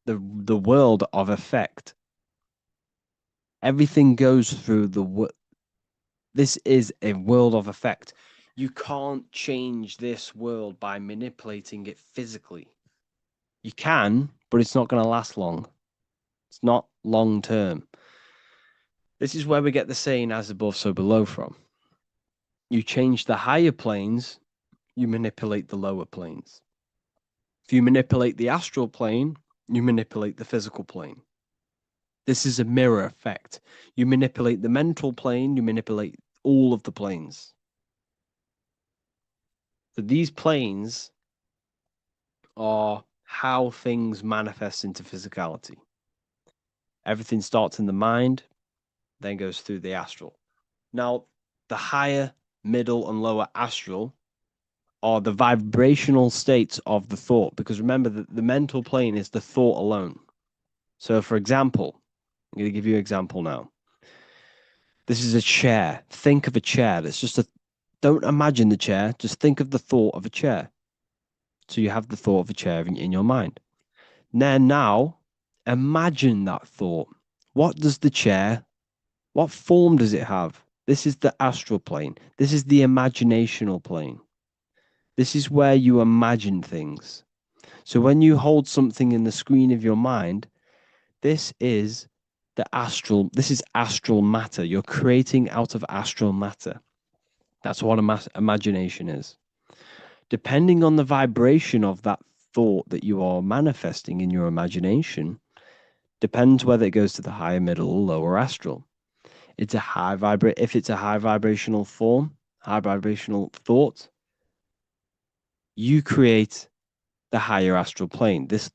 the world of effect. Everything goes through this is a world of effect. You can't change this world by manipulating it physically. You can, but it's not going to last long. It's not long term. This is where we get the saying as above, so below from. You change the higher planes, you manipulate the lower planes. If you manipulate the astral plane, you manipulate the physical plane. This is a mirror effect. You manipulate the mental plane, you manipulate all of the planes. So these planes are how things manifest into physicality. Everything starts in the mind, then goes through the astral. Now, the higher, middle, and lower astral are the vibrational states of the thought, because remember that the mental plane is the thought alone. So, for example, I'm going to give you an example now. This is a chair. Think of a chair. That's just don't imagine the chair. Just think of the thought of a chair. So you have the thought of a chair in your mind. Then now, imagine that thought. What form does it have? This is the astral plane. This is the imaginational plane. This is where you imagine things. So when you hold something in the screen of your mind, this is astral matter. You're creating out of astral matter. That's what imagination is. Depending on the vibration of that thought that you are manifesting in your imagination, depends whether it goes to the higher, middle, or lower astral. If it's a high vibrational form, high vibrational thought, you create the higher astral plane. This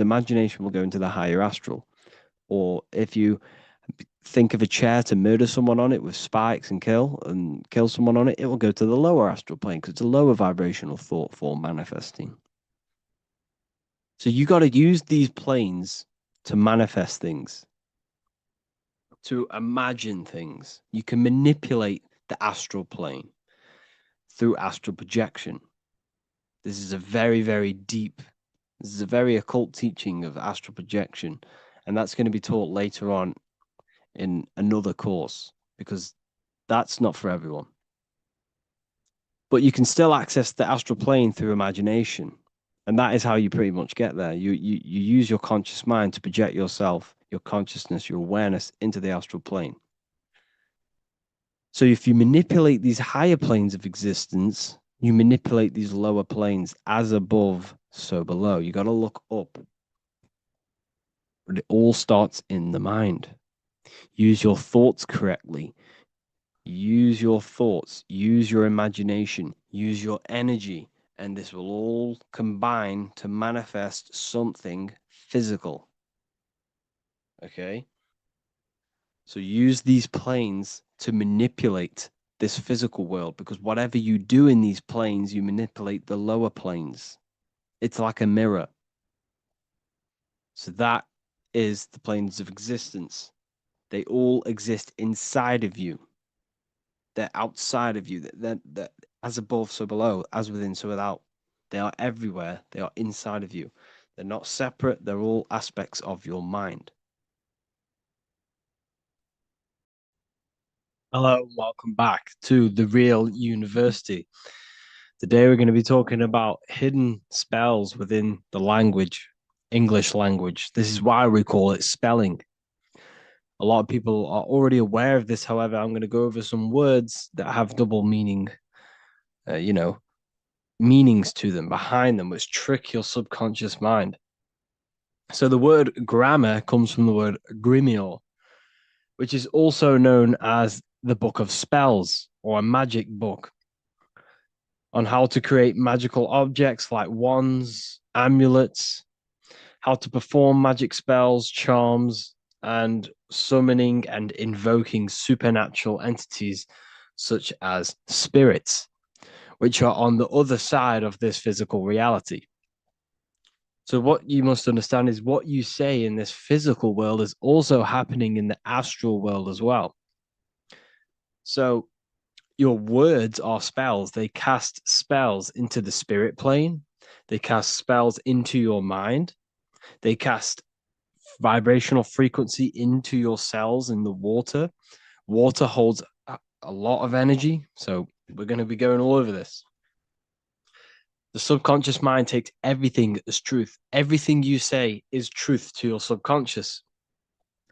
imagination will go into the higher astral. Or if you think of a chair to murder someone on it with spikes and kill someone on it, it will go to the lower astral plane because it's a lower vibrational thought form manifesting. So you got to use these planes to manifest things, to imagine things. You can manipulate the astral plane through astral projection. This is a very, very deep, this is a very occult teaching of astral projection. And that's going to be taught later on in another course because that's not for everyone. But you can still access the astral plane through imagination. And that is how you pretty much get there. You use your conscious mind to project yourself, your consciousness, your awareness into the astral plane. So if you manipulate these higher planes of existence, you manipulate these lower planes as above, so below. You got to look up. But it all starts in the mind. Use your thoughts correctly. Use your thoughts. Use your imagination. Use your energy. And this will all combine to manifest something physical. Okay? So use these planes to manipulate this physical world, because whatever you do in these planes, you manipulate the lower planes. It's like a mirror. So that is the planes of existence. They all exist inside of you. They're outside of you. As above, so below, as within, so without. They are everywhere. They are inside of you. They're not separate. They're all aspects of your mind. Hello, and welcome back to The Real University. Today we're going to be talking about hidden spells within the language, English language. This is why we call it spelling. A lot of people are already aware of this. However, I'm going to go over some words that have double meaning, meanings to them, behind them, which trick your subconscious mind. So the word grammar comes from the word grimoire, which is also known as the book of spells or a magic book on how to create magical objects like wands, amulets, how to perform magic spells, charms, and summoning and invoking supernatural entities such as spirits, which are on the other side of this physical reality. So what you must understand is what you say in this physical world is also happening in the astral world as well. So your words are spells. They cast spells into the spirit plane. They cast spells into your mind. They cast vibrational frequency into your cells in the water. Water holds a lot of energy. So we're going to be going all over this. The subconscious mind takes everything as truth. Everything you say is truth to your subconscious.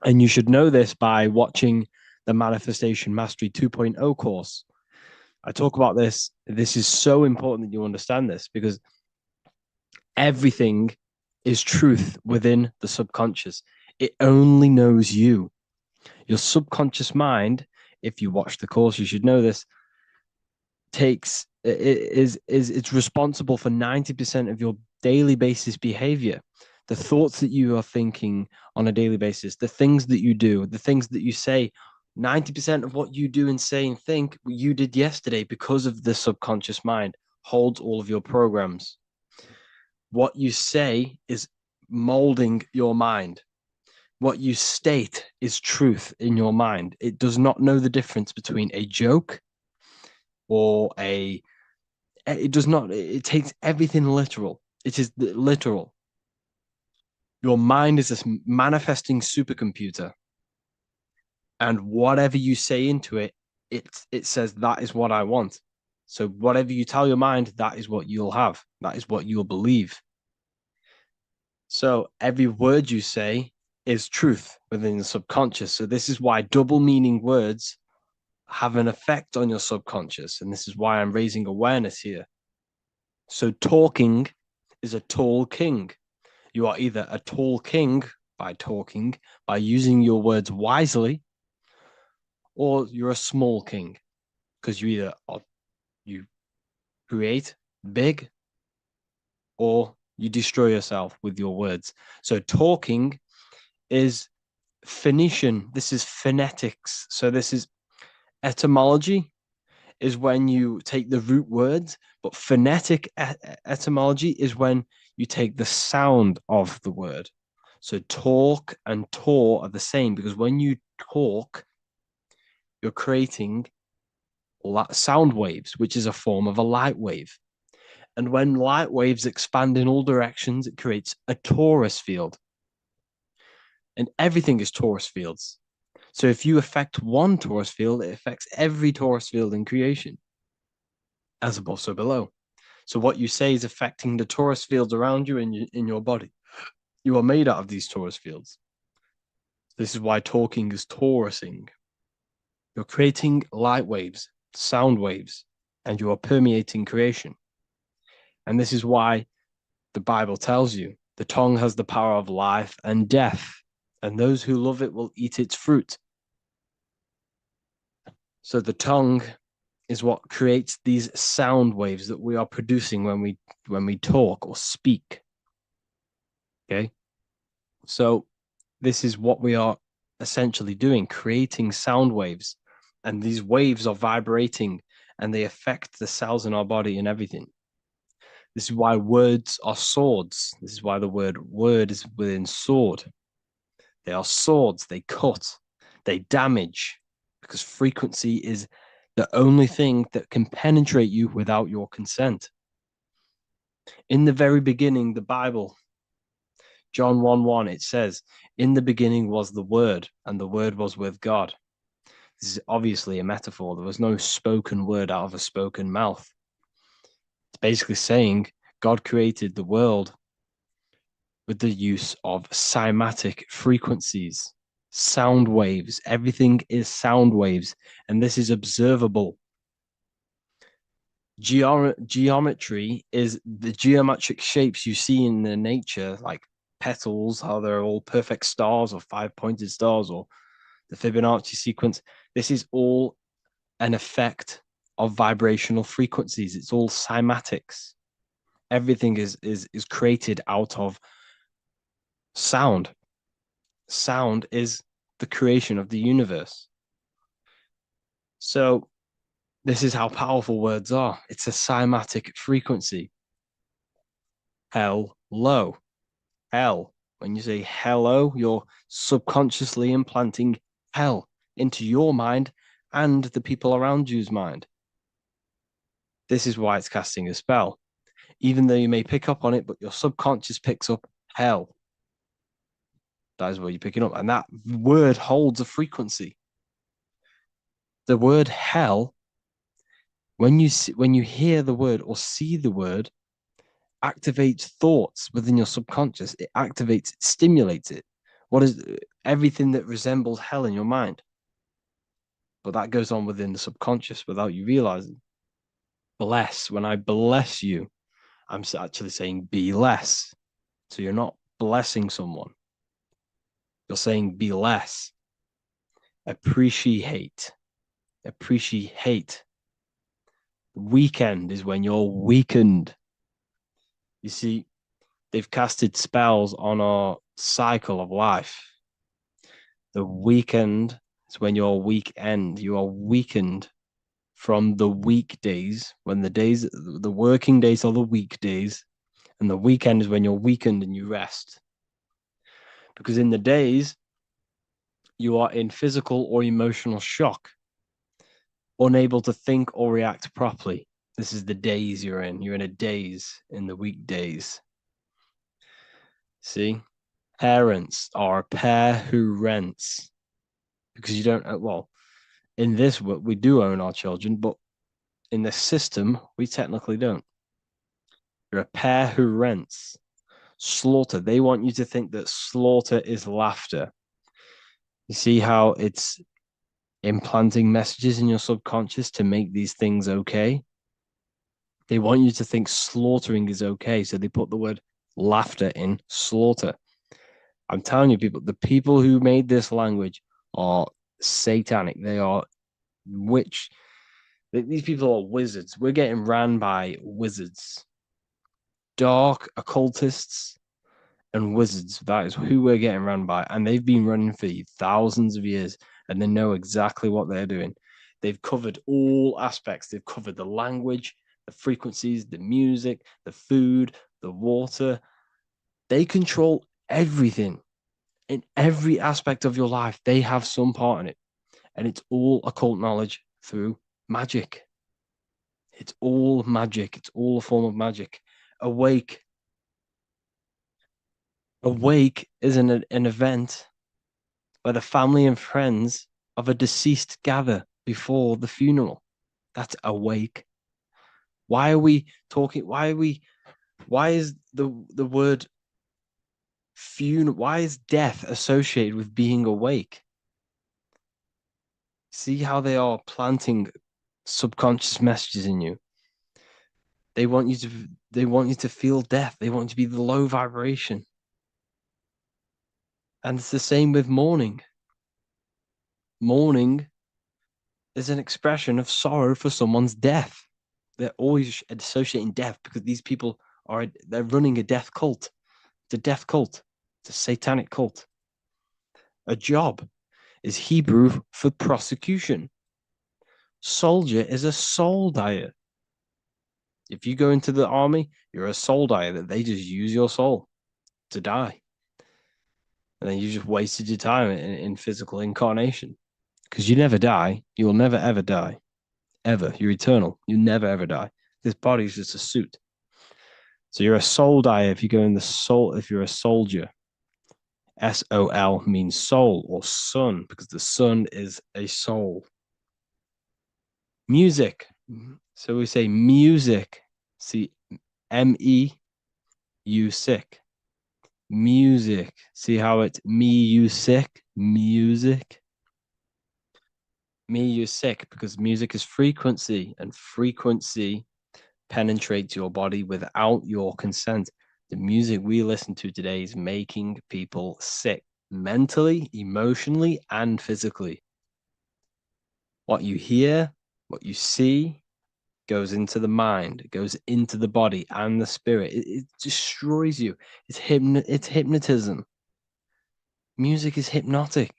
And you should know this by watching the Manifestation Mastery 2.0 course. I talk about this. This is so important that you understand this because everything is truth within the subconscious. It only knows you. Your subconscious mind, if you watch the course, you should know this, it's responsible for 90% of your daily basis behavior. The thoughts that you are thinking on a daily basis, the things that you do, the things that you say, 90% of what you do and say and think you did yesterday because of the subconscious mind holds all of your programs. What you say is molding your mind. What you state is truth in your mind. It does not know the difference between a joke or it takes everything literal. It is literal. Your mind is a manifesting supercomputer. And whatever you say into it, it says that is what I want. So whatever you tell your mind, that is what you'll have. That is what you'll believe. So every word you say is truth within the subconscious. So this is why double meaning words have an effect on your subconscious. And this is why I'm raising awareness here. So talking is a tall king. You are either a tall king by talking, by using your words wisely, or you're a small king because you create big or you destroy yourself with your words. So talking is Phoenician. This is phonetics. So this is etymology is when you take the root words, but phonetic etymology is when you take the sound of the word. So talk and tour are the same because when you talk, you're creating sound waves, which is a form of a light wave. And when light waves expand in all directions, it creates a torus field. And everything is torus fields. So if you affect one torus field, it affects every torus field in creation, as above, so below. So what you say is affecting the torus fields around you in your body. You are made out of these torus fields. This is why talking is torusing. You're creating light waves, sound waves, and you are permeating creation. And this is why the Bible tells you the tongue has the power of life and death, and those who love it will eat its fruit. So the tongue is what creates these sound waves that we are producing when we talk or speak. Okay. So this is what we are essentially doing, creating sound waves. And these waves are vibrating and they affect the cells in our body and everything. This is why words are swords. This is why the word is within sword. They are swords. They cut, they damage because frequency is the only thing that can penetrate you without your consent. In the very beginning, the Bible, John 1:1, it says, "In the beginning was the Word, and the Word was with God." This is obviously a metaphor. There was no spoken word out of a spoken mouth. It's basically saying God created the world with the use of cymatic frequencies, sound waves. Everything is sound waves, and this is observable. Geometry is the geometric shapes you see in the nature, like petals, how they're all perfect stars or five-pointed stars or the Fibonacci sequence. This is all an effect of vibrational frequencies. It's all cymatics. Everything is created out of sound. Sound is the creation of the universe. So this is how powerful words are. It's a cymatic frequency. Hello. Hell. When you say hello, you're subconsciously implanting hell into your mind and the people around you's mind. This is why it's casting a spell. Even though you may pick up on it, but your subconscious picks up hell. That is what you're picking up. And that word holds a frequency. The word hell, when you hear the word or see the word, activates thoughts within your subconscious. It activates, it stimulates it. What is everything that resembles hell in your mind? But that goes on within the subconscious without you realizing. Bless. When I bless you, I'm actually saying be less. So you're not blessing someone. You're saying be less. Appreciate. Appreciate. Weekend is when you're weakened. You see, they've casted spells on our cycle of life. The weekend is when you're weekend. You are weakened from the weekdays, when the working days are the weekdays, and the weekend is when you're weakened and you rest. Because in the days, you are in physical or emotional shock, unable to think or react properly. This is the days you're in. You're in a daze in the weekdays. See? Parents are a pair who rents. Because you don't, well, in this, we do own our children, but in the system, we technically don't. You're a pair who rents. Slaughter. They want you to think that slaughter is laughter. You see how it's implanting messages in your subconscious to make these things okay? They want you to think slaughtering is okay. So they put the word laughter in slaughter. I'm telling you, people, the people who made this language are satanic. They are witch. These people are wizards. We're getting ran by wizards, dark occultists, and wizards. That is who we're getting run by. And they've been running for thousands of years, and they know exactly what they're doing. They've covered all aspects. They've covered the language, the frequencies, the music, the food, the water. They control everything. In every aspect of your life, they have some part in it. And it's all occult knowledge through magic. It's all magic. It's all a form of magic. Awake. Awake is an event where the family and friends of a deceased gather before the funeral. That's awake. Why are we talking? Why is the word funeral? Why is death associated with being awake? See how they are planting subconscious messages in you. They want you to feel death. They want you to be the low vibration. And it's the same with mourning. Mourning is an expression of sorrow for someone's death. They're always associating death because these people they're running a death cult. It's a death cult. It's a satanic cult. A job is Hebrew for prosecution. Soldier is a soul dyer. If you go into the army, you're a soul dyer, that they just use your soul to die. And then you just wasted your time in physical incarnation. Because you never die. You will never, ever die. ever. You're eternal. You never ever die. This body is just a suit. So you're a soul dyer if you go in the soul, if you're a soldier. SOL means soul or sun because the sun is a soul. Music. So we say music. See, MEU sick. Music. See how it's me, you sick? Music. Me, you sick because music is frequency and frequency penetrates your body without your consent. The music we listen to today is making people sick mentally, emotionally, and physically. What you hear, what you see goes into the mind, it goes into the body and the spirit. It destroys you. It's hypnotism. Music is hypnotic.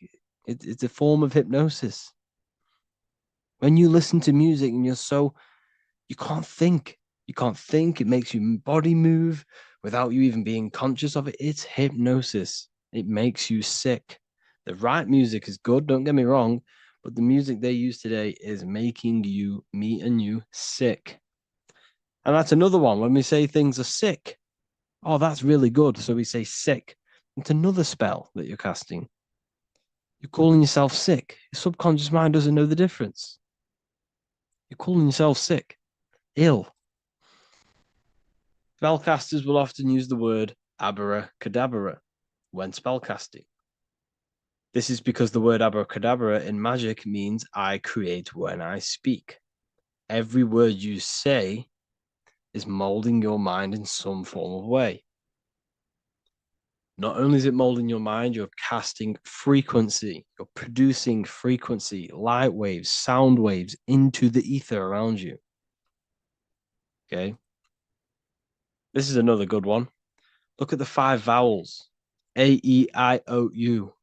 It's a form of hypnosis. When you listen to music and you can't think. You can't think. It makes your body move without you even being conscious of it. It's hypnosis. It makes you sick. The right music is good, don't get me wrong, but the music they use today is making you, me and you, sick. And that's another one. When we say things are sick, oh, that's really good. So we say sick. It's another spell that you're casting. You're calling yourself sick. Your subconscious mind doesn't know the difference. You're calling yourself sick, ill. Spellcasters will often use the word abracadabra when spellcasting. This is because the word abracadabra in magic means I create when I speak. Every word you say is molding your mind in some form of way. Not only is it molding your mind, you're casting frequency, you're producing frequency, light waves, sound waves into the ether around you. Okay. This is another good one. Look at the 5 vowels. A, E, I, O, U.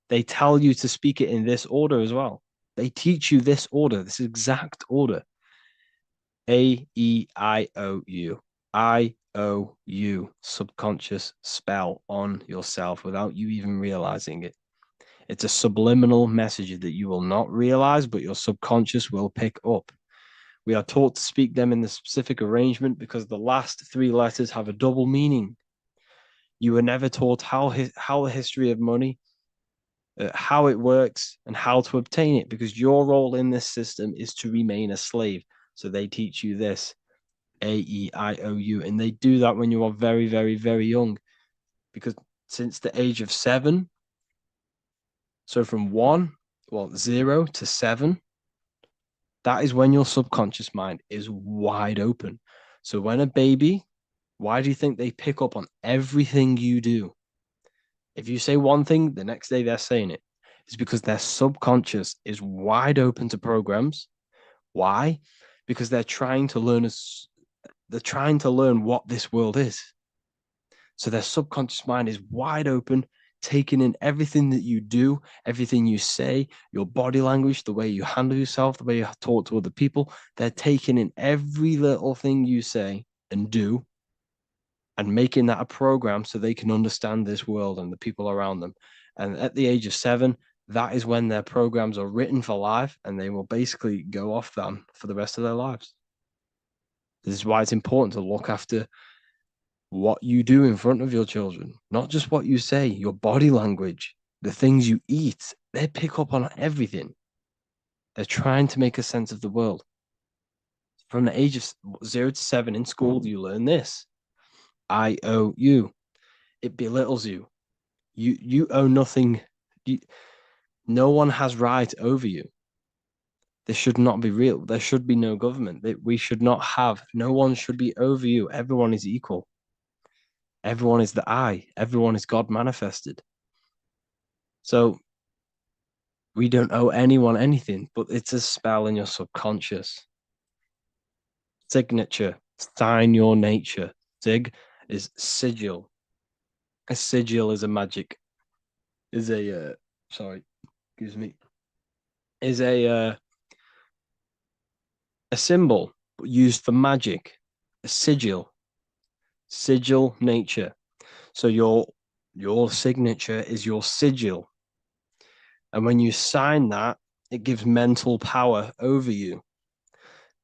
They tell you to speak it in this order as well. They teach you this order, this exact order. A, E, I, O, U. I, O, U. Subconscious spell on yourself without you even realizing it. It's a subliminal message that you will not realize, but your subconscious will pick up. We are taught to speak them in the specific arrangement because the last 3 letters have a double meaning. You were never taught how the history of money, how it works, and how to obtain it because your role in this system is to remain a slave. So they teach you this, A-E-I-O-U, and they do that when you are very, very, very young because since the age of 7, so from 0 to 7, that is when your subconscious mind is wide open. So when a baby, why do you think they pick up on everything you do? If you say one thing, the next day they're saying it. It's because their subconscious is wide open to programs. Why? Because they're trying to learn what this world is. So their subconscious mind is wide open, taking in everything that you do, everything you say, your body language, the way you handle yourself, the way you talk to other people. They're taking in every little thing you say and do and making that a program so they can understand this world and the people around them. And at the age of 7, that is when their programs are written for life and they will basically go off them for the rest of their lives. This is why it's important to look after what you do in front of your children, not just what you say, your body language, the things you eat. They pick up on everything. They're trying to make a sense of the world. From the age of 0 to 7 in school, you learn this. I owe you. It belittles you. You owe nothing. No one has right over you. This should not be real. There should be no government. We should not have. No one should be over you. Everyone is equal. Everyone is the I. Everyone is God manifested. So we don't owe anyone anything, but it's a spell in your subconscious. Signature. Sign your nature. Sig is sigil. A sigil is a magic. Is a is a symbol used for magic. A sigil nature. So your signature is your sigil, and when you sign that, it gives mental power over you.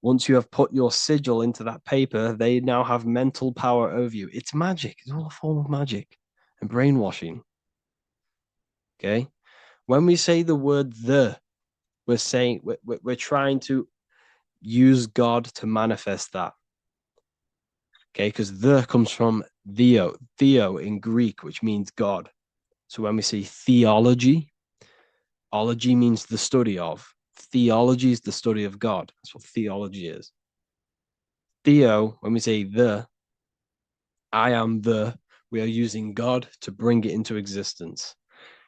Once you have put your sigil into that paper, they now have mental power over you. It's magic. It's all a form of magic and brainwashing. Okay. When we say the word we're saying we're trying to use God to manifest that. Okay, because the comes from theo in Greek, which means God. So when we say theology, ology means the study of. Theology is the study of God. That's what theology is. Theo, when we say I am we are using God to bring it into existence.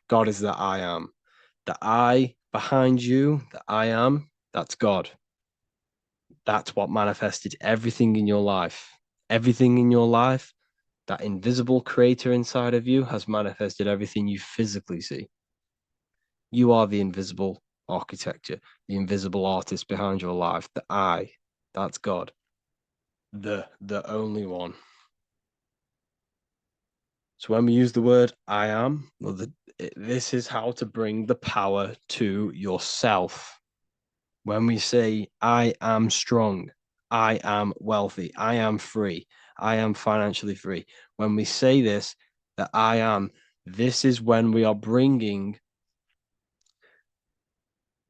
God is the I am. The I behind you, the I am, that's God. That's what manifested everything in your life. Everything in your life, that invisible creator inside of you has manifested everything you physically see. You are the invisible architecture, the invisible artist behind your life. The I, that's God. The only one. So when we use the word I am, this is how to bring the power to yourself. When we say I am strong, I am wealthy, I am free, I am financially free. When we say this, that I am, this is when we are bringing,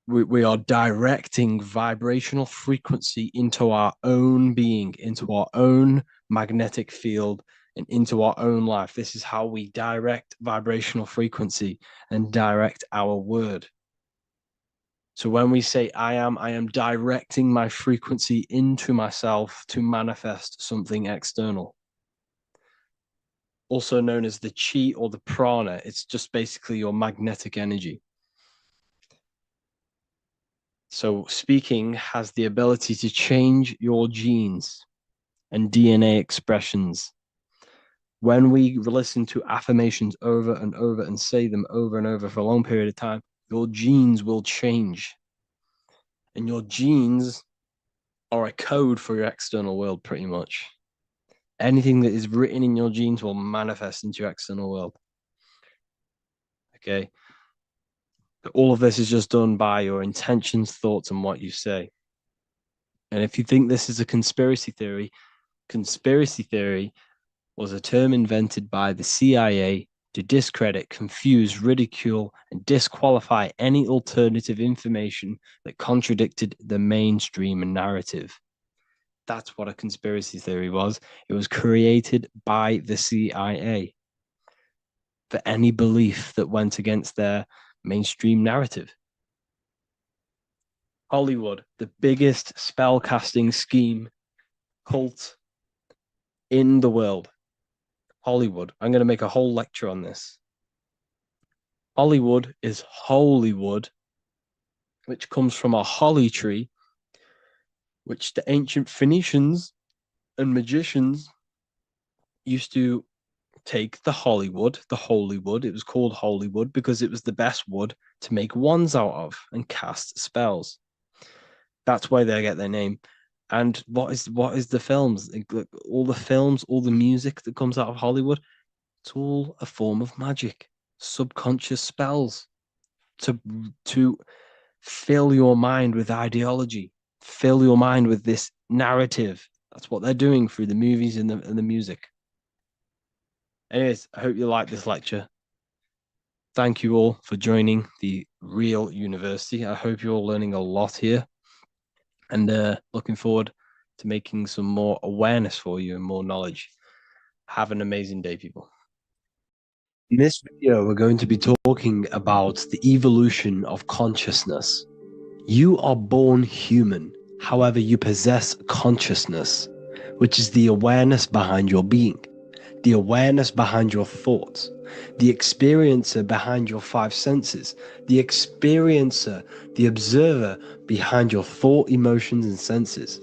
we are directing vibrational frequency into our own being, into our own magnetic field, and into our own life. This is how we direct vibrational frequency and direct our word. So when we say I am directing my frequency into myself to manifest something external. Also known as the chi or the prana. It's just basically your magnetic energy. So speaking has the ability to change your genes and DNA expressions. When we listen to affirmations over and over and say them over and over for a long period of time, your genes will change. And your genes are a code for your external world, pretty much. Anything that is written in your genes will manifest into your external world. Okay. All of this is just done by your intentions, thoughts, and what you say. And if you think this is a conspiracy theory was a term invented by the CIA to discredit, confuse, ridicule, and disqualify any alternative information that contradicted the mainstream narrative. That's what a conspiracy theory was. It was created by the CIA for any belief that went against their mainstream narrative. Hollywood, the biggest spell casting scheme cult in the world. Hollywood. I'm going to make a whole lecture on this. Hollywood is holy wood, which comes from a holly tree, which the ancient Phoenicians and magicians used to take the holy wood. It was called holy wood because it was the best wood to make wands out of and cast spells. That's why they get their name. And what is the films? All the films, all the music that comes out of Hollywood, it's all a form of magic, subconscious spells to fill your mind with ideology, fill your mind with this narrative. That's what they're doing through the movies and the music. Anyways, I hope you like this lecture. Thank you all for joining the Real University. I hope you're all learning a lot here and looking forward to making some more awareness for you and more knowledge. Have an amazing day, people. In this video, we're going to be talking about the evolution of consciousness. You are born human, however, you possess consciousness, which is the awareness behind your being, the awareness behind your thoughts, the experiencer behind your five senses, the experiencer, the observer behind your thought, emotions, and senses.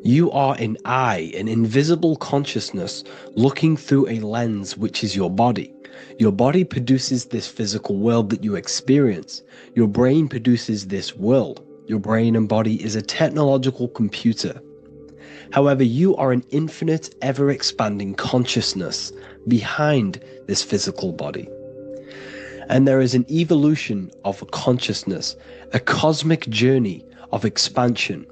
You are an eye, an invisible consciousness looking through a lens, which is your body. Your body produces this physical world that you experience. Your brain produces this world. Your brain and body is a technological computer. However, you are an infinite, ever-expanding consciousness behind this physical body. And there is an evolution of consciousness, a cosmic journey of expansion,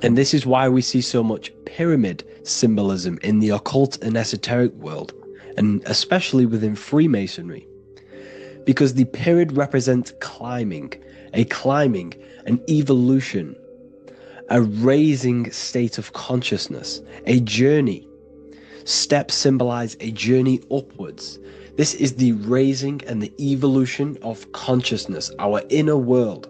And this is why we see so much pyramid symbolism in the occult and esoteric world, and especially within Freemasonry. Because the pyramid represents climbing, an evolution, a raising state of consciousness, a journey. Steps symbolize a journey upwards. This is the raising and the evolution of consciousness, our inner world,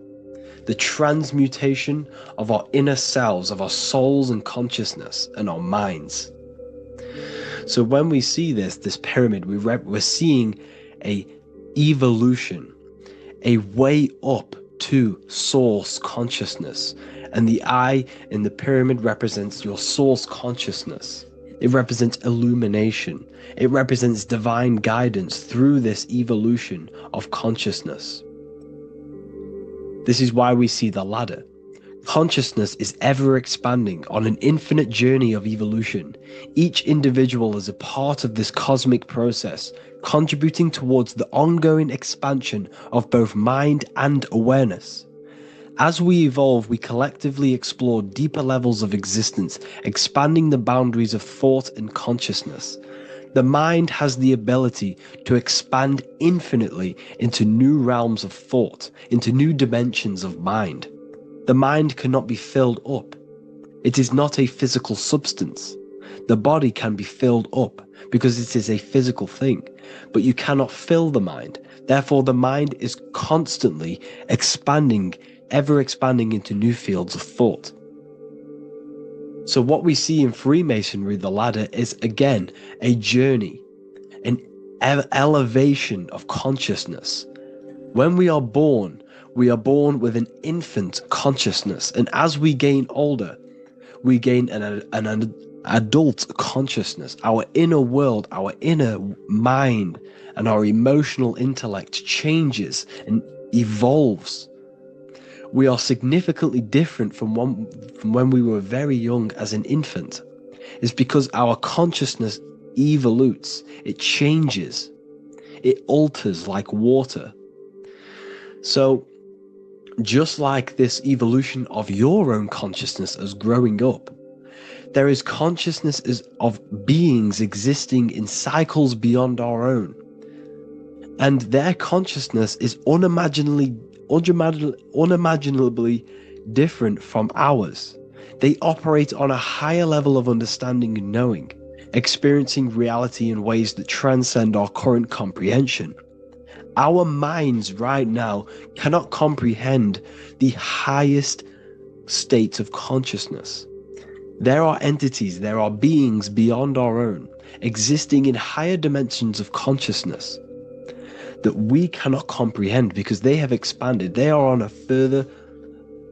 the transmutation of our inner selves, of our souls and consciousness and our minds. So when we see this pyramid, we're seeing a evolution, a way up to source consciousness. And the eye in the pyramid represents your source consciousness. It represents illumination. It represents divine guidance through this evolution of consciousness. This is why we see the ladder. Consciousness is ever expanding on an infinite journey of evolution. Each individual is a part of this cosmic process, contributing towards the ongoing expansion of both mind and awareness. As we evolve, we collectively explore deeper levels of existence, expanding the boundaries of thought and consciousness. The mind has the ability to expand infinitely into new realms of thought, into new dimensions of mind. The mind cannot be filled up. It is not a physical substance. The body can be filled up because it is a physical thing, but you cannot fill the mind. Therefore, the mind is constantly expanding, ever expanding into new fields of thought. So what we see in Freemasonry, the ladder, is again a journey, an elevation of consciousness. When we are born with an infant consciousness, and as we gain older, we gain an adult consciousness. Our inner world, our inner mind, and our emotional intellect changes and evolves. We are significantly different from when we were very young as an infant. It's because our consciousness evolutes, it changes, it alters like water. So just like this evolution of your own consciousness as growing up, there is consciousness of beings existing in cycles beyond our own. And their consciousness is unimaginably different from ours. They operate on a higher level of understanding and knowing, experiencing reality in ways that transcend our current comprehension. Our minds right now cannot comprehend the highest states of consciousness. There are entities, there are beings beyond our own, existing in higher dimensions of consciousness that we cannot comprehend because they have expanded. They are on a further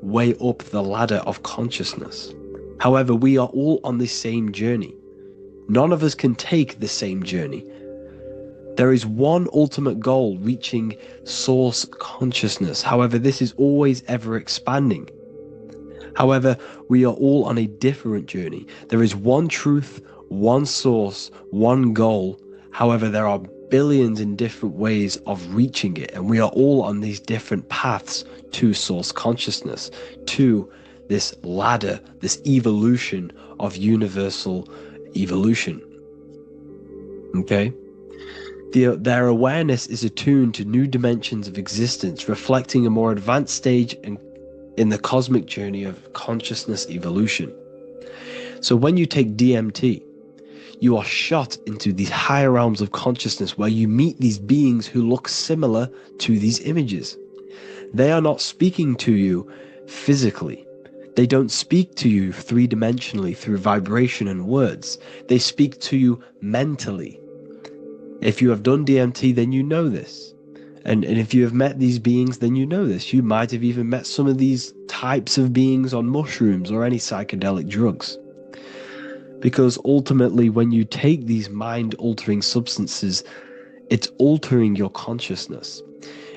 way up the ladder of consciousness. However, we are all on this same journey. None of us can take the same journey. There is one ultimate goal, reaching source consciousness. However, this is always ever expanding. However, we are all on a different journey. There is one truth, one source, one goal. However, there are billions in different ways of reaching it, and we are all on these different paths to source consciousness, to this ladder, this evolution of universal evolution. Okay? Their awareness is attuned to new dimensions of existence, reflecting a more advanced stage in the cosmic journey of consciousness evolution. So when you take DMT, you are shot into these higher realms of consciousness where you meet these beings who look similar to these images. They are not speaking to you physically. They don't speak to you three-dimensionally through vibration and words. They speak to you mentally. If you have done DMT, then you know this. And if you have met these beings, then you know this. You might have even met some of these types of beings on mushrooms or any psychedelic drugs. Because ultimately, when you take these mind-altering substances, it's altering your consciousness.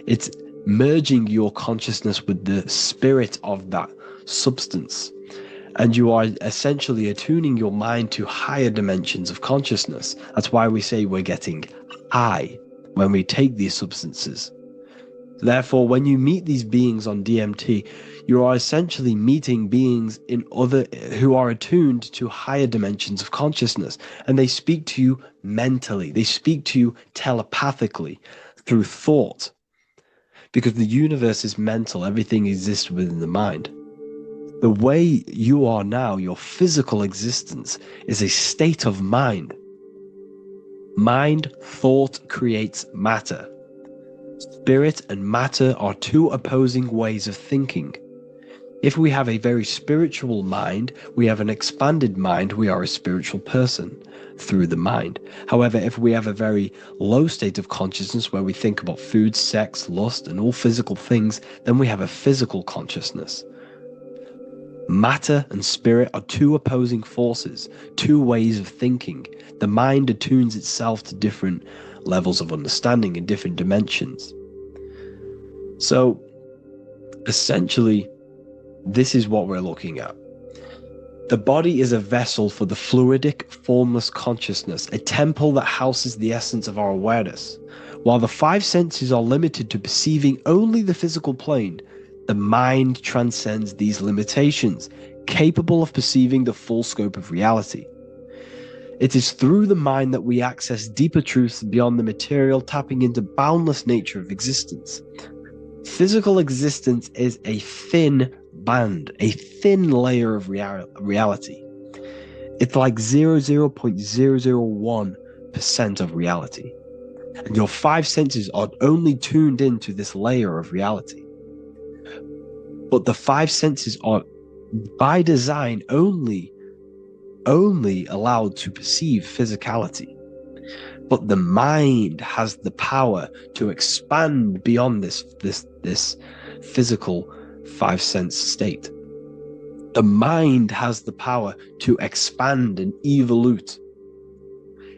It's merging your consciousness with the spirit of that substance. And you are essentially attuning your mind to higher dimensions of consciousness. That's why we say we're getting high when we take these substances. Therefore, when you meet these beings on DMT, you are essentially meeting beings who are attuned to higher dimensions of consciousness, and they speak to you mentally. They speak to you telepathically through thought, because the universe is mental. Everything exists within the mind. The way you are now, your physical existence, is a state of mind. Mind, thought creates matter. Spirit and matter are two opposing ways of thinking. If we have a very spiritual mind, we have an expanded mind, we are a spiritual person through the mind. However, if we have a very low state of consciousness where we think about food, sex, lust, and all physical things, then we have a physical consciousness. Matter and spirit are two opposing forces, two ways of thinking. The mind attunes itself to different levels of understanding in different dimensions. So, essentially, this is what we're looking at. The body is a vessel for the fluidic, formless consciousness, a temple that houses the essence of our awareness. While the five senses are limited to perceiving only the physical plane, the mind transcends these limitations, capable of perceiving the full scope of reality. It is through the mind that we access deeper truths beyond the material, tapping into boundless nature of existence. Physical existence is a thin band, a thin layer of reality. It's like 0.001% of reality. And your five senses are only tuned into this layer of reality. But the five senses are, by design, only allowed to perceive physicality. But the mind has the power to expand beyond this physical five sense state. The mind has the power to expand and evolute.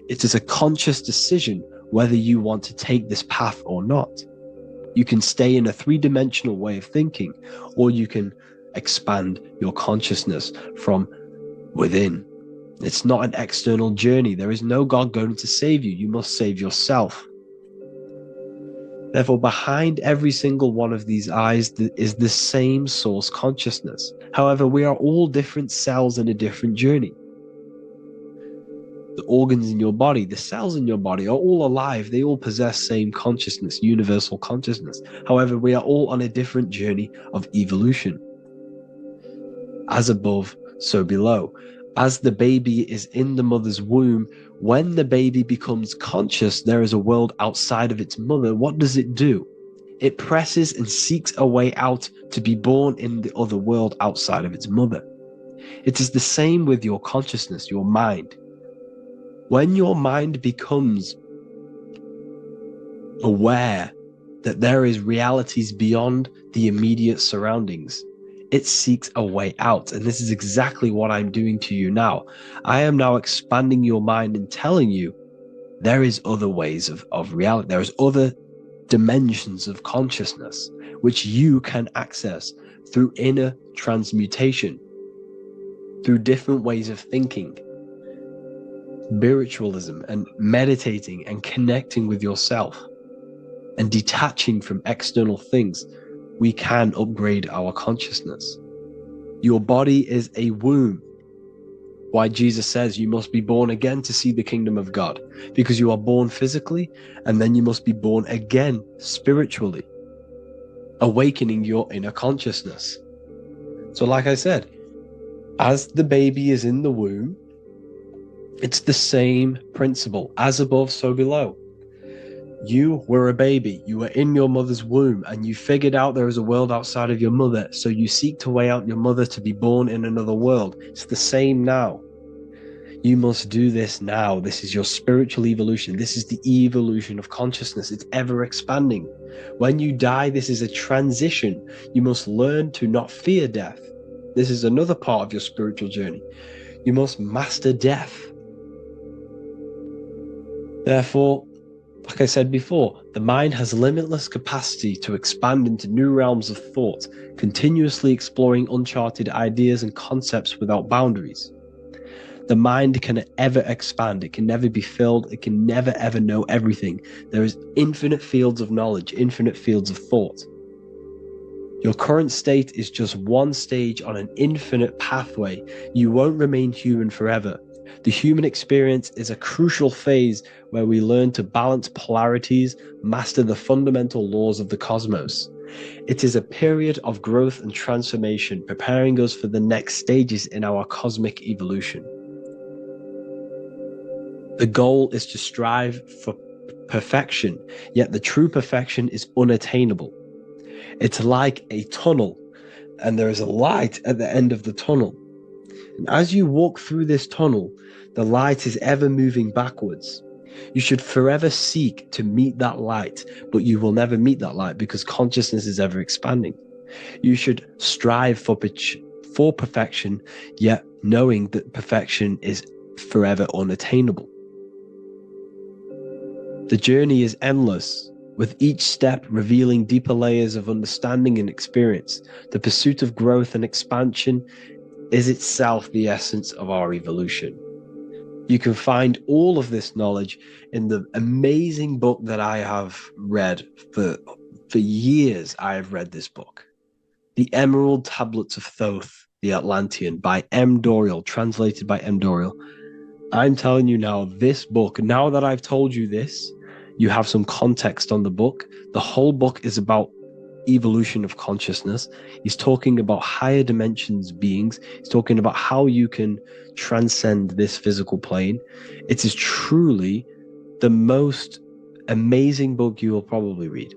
It is a conscious decision whether you want to take this path or not. You can stay in a three-dimensional way of thinking, or you can expand your consciousness from within. It's not an external journey. There is no God going to save you. You must save yourself. Therefore, behind every single one of these eyes is the same source consciousness. However, we are all different cells in a different journey. The organs in your body, the cells in your body are all alive. They all possess same consciousness, universal consciousness. However, we are all on a different journey of evolution. As above, so below. As the baby is in the mother's womb, when the baby becomes conscious, there is a world outside of its mother. What does it do? It presses and seeks a way out to be born in the other world outside of its mother. It is the same with your consciousness, your mind. When your mind becomes aware that there is realities beyond the immediate surroundings, it seeks a way out. And this is exactly what I'm doing to you now. I am now expanding your mind and telling you there is other ways of reality. There is other dimensions of consciousness which you can access through inner transmutation, through different ways of thinking, spiritualism, and meditating and connecting with yourself and detaching from external things. We can upgrade our consciousness. Your body is a womb. Why Jesus says you must be born again to see the kingdom of God, because you are born physically and then you must be born again spiritually, awakening your inner consciousness. So like I said, as the baby is in the womb, it's the same principle. As above, so below. You were a baby, you were in your mother's womb, and you figured out there is a world outside of your mother, so you seek to way out your mother to be born in another world. It's the same now. You must do this now. This is your spiritual evolution. This is the evolution of consciousness. It's ever expanding. When you die, this is a transition. You must learn to not fear death. This is another part of your spiritual journey. You must master death. Therefore, like I said before, the mind has limitless capacity to expand into new realms of thought, continuously exploring uncharted ideas and concepts without boundaries. The mind can ever expand. It can never be filled. It can never, ever know everything. There is infinite fields of knowledge, infinite fields of thought. Your current state is just one stage on an infinite pathway. You won't remain human forever. The human experience is a crucial phase where we learn to balance polarities, master the fundamental laws of the cosmos. It is a period of growth and transformation, preparing us for the next stages in our cosmic evolution. The goal is to strive for perfection, yet the true perfection is unattainable. It's like a tunnel, and there is a light at the end of the tunnel. And as you walk through this tunnel, the light is ever moving backwards. You should forever seek to meet that light, but you will never meet that light because consciousness is ever expanding. You should strive for perfection, yet knowing that perfection is forever unattainable. The journey is endless, with each step revealing deeper layers of understanding and experience. The pursuit of growth and expansion is itself the essence of our evolution. You can find all of this knowledge in the amazing book that I have read for years. I have read this book, The Emerald Tablets of Thoth, the Atlantean, by M. Dorial, translated by M. Dorial. I'm telling you now, this book, now that I've told you this, you have some context on the book. The whole book is about evolution of consciousness. He's talking about higher dimensions beings. He's talking about how you can transcend this physical plane. It is truly the most amazing book you will probably read.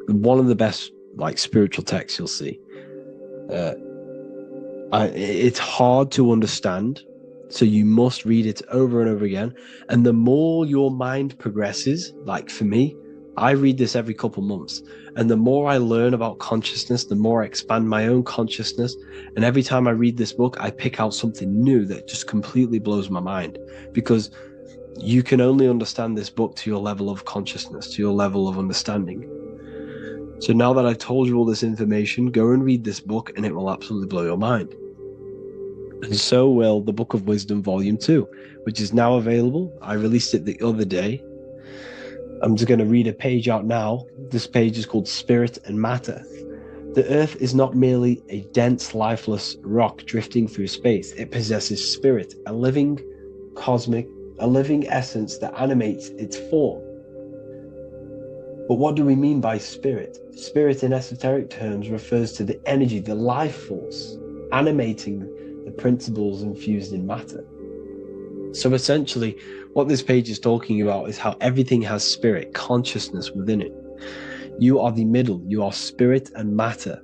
One of the best spiritual texts you'll see. It's hard to understand, so you must read it over and over again. And the more your mind progresses, like for me, I read this every couple months. And the more I learn about consciousness, the more I expand my own consciousness. And every time I read this book, I pick out something new that just completely blows my mind, because you can only understand this book to your level of consciousness, to your level of understanding. So now that I've told you all this information, go and read this book and it will absolutely blow your mind. And so will the Book of Wisdom Volume 2, which is now available. I released it the other day. I'm just going to read a page out now. This page is called Spirit and Matter. The Earth is not merely a dense, lifeless rock drifting through space. It possesses spirit, a living essence that animates its form. But what do we mean by spirit? Spirit in esoteric terms refers to the energy, the life force, animating the principles infused in matter. So essentially, what this page is talking about is how everything has spirit, consciousness within it. You are the middle, you are spirit and matter.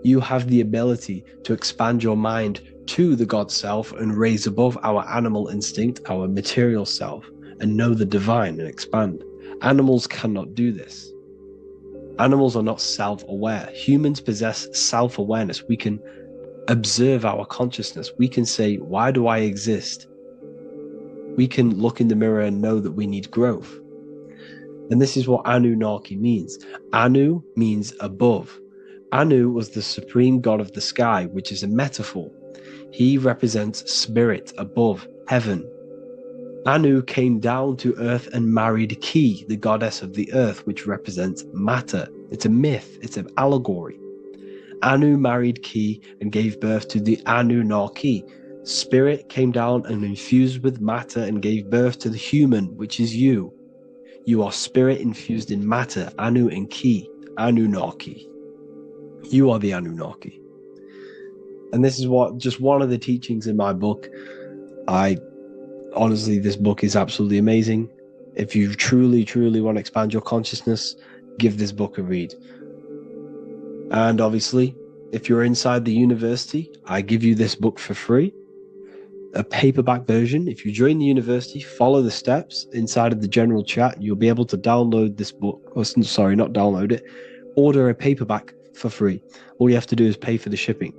You have the ability to expand your mind to the God self and raise above our animal instinct, our material self, and know the divine and expand. Animals cannot do this. Animals are not self-aware. Humans possess self-awareness. We can observe our consciousness. We can say, why do I exist? We can look in the mirror and know that we need growth. And this is what Anunnaki means. Anu means above. Anu was the supreme god of the sky, which is a metaphor. He represents spirit above, heaven. Anu came down to earth and married Ki, the goddess of the earth, which represents matter. It's a myth, it's an allegory. Anu married Ki and gave birth to the Anunnaki. Spirit came down and infused with matter and gave birth to the human, which is you. You are spirit infused in matter, Anu and Ki, Anunnaki. You are the Anunnaki. And this is just one of the teachings in my book. Honestly, this book is absolutely amazing. If you truly, truly want to expand your consciousness, give this book a read. And obviously, if you're inside the university, I give you this book for free. A paperback version. If you join the university, follow the steps inside of the general chat, you'll be able to download this book. Sorry, not download it. Order a paperback for free. All you have to do is pay for the shipping.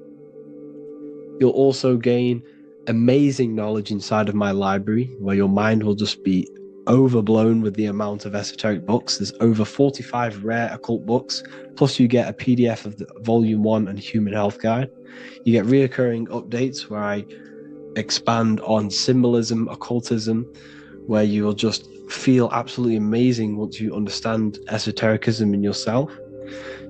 You'll also gain amazing knowledge inside of my library, where your mind will just be overblown with the amount of esoteric books. There's over 45 rare occult books, plus you get a PDF of the Volume 1 and Human Health Guide. You get reoccurring updates where I expand on symbolism, occultism, where you'll just feel absolutely amazing once you understand esotericism in yourself.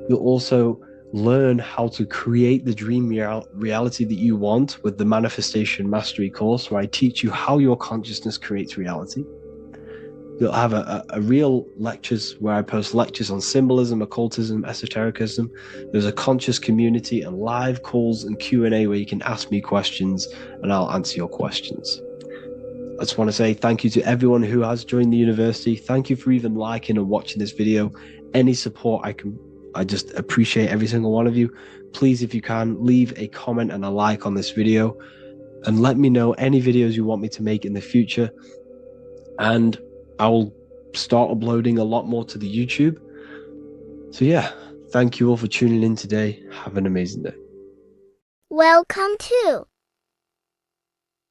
You'll also learn how to create the dream reality that you want with the Manifestation Mastery course, where I teach you how your consciousness creates reality. You'll have a real lectures where I post lectures on symbolism, occultism, esotericism. There's a conscious community and live calls and Q&A where you can ask me questions and I'll answer your questions. I just want to say thank you to everyone who has joined the university. Thank you for even liking and watching this video. Any support I just appreciate every single one of you. Please, if you can, leave a comment and a like on this video and let me know any videos you want me to make in the future. And I will start uploading a lot more to the YouTube. So yeah, thank you all for tuning in today. Have an amazing day. Welcome to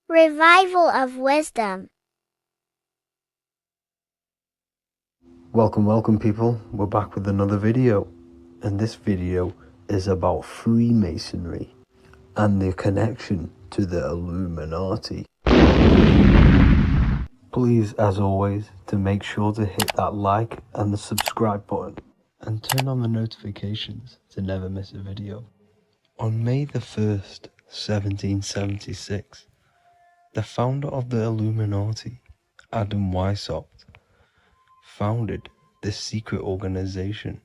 Revival of Wisdom. Welcome people, we're back with another video, and this video is about Freemasonry and their connection to the Illuminati. Please, as always, to make sure to hit that like and the subscribe button and turn on the notifications to never miss a video. On May the 1st, 1776, the founder of the Illuminati, Adam Weishaupt, founded this secret organization,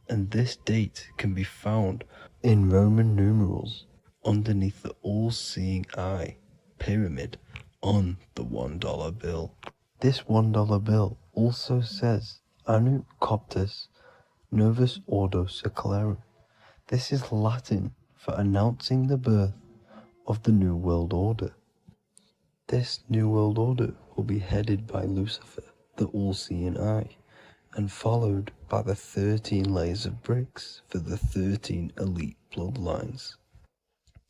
and this date can be found in Roman numerals underneath the all-seeing eye pyramid on the $1 bill. This $1 bill also says Anut Coptus Novus Ordo Secularum. This is Latin for announcing the birth of the New World Order. This New World Order will be headed by Lucifer, the all-seeing eye, and followed by the 13 layers of bricks for the 13 elite bloodlines.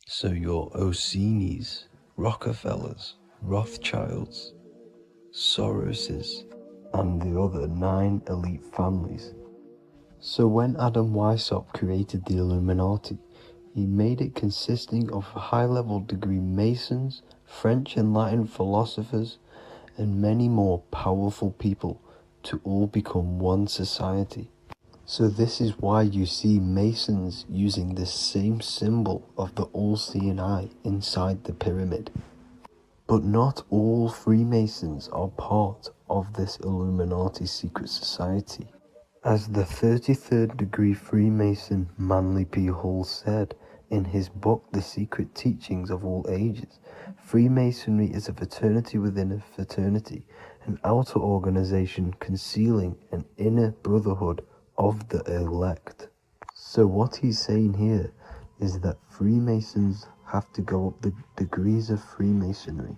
So your Orsini's, Rockefellers, Rothschilds, Soroses, and the other 9 elite families. So when Adam Weishaupt created the Illuminati, he made it consisting of high-level degree Masons, French and Latin philosophers, and many more powerful people to all become one society. So this is why you see Masons using this same symbol of the all-seeing eye inside the pyramid. But not all Freemasons are part of this Illuminati secret society. As the 33rd degree Freemason Manly P. Hall said in his book The Secret Teachings of All Ages, Freemasonry is a fraternity within a fraternity, an outer organization concealing an inner brotherhood of the elect. So what he's saying here is that Freemasons have to go up the degrees of Freemasonry,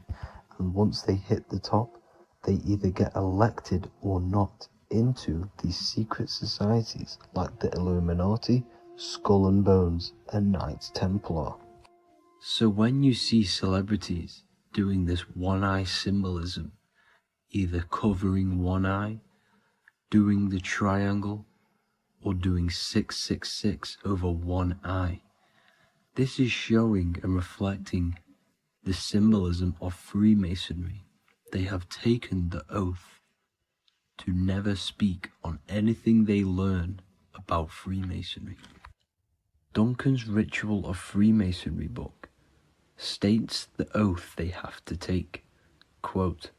and once they hit the top, they either get elected or not into these secret societies like the Illuminati, Skull and Bones, and Knights Templar. So when you see celebrities doing this one-eye symbolism, either covering one eye, doing the triangle, or doing 666 over one eye, this is showing and reflecting the symbolism of Freemasonry. They have taken the oath to never speak on anything they learn about Freemasonry. Duncan's Ritual of Freemasonry book states the oath they have to take. Quote,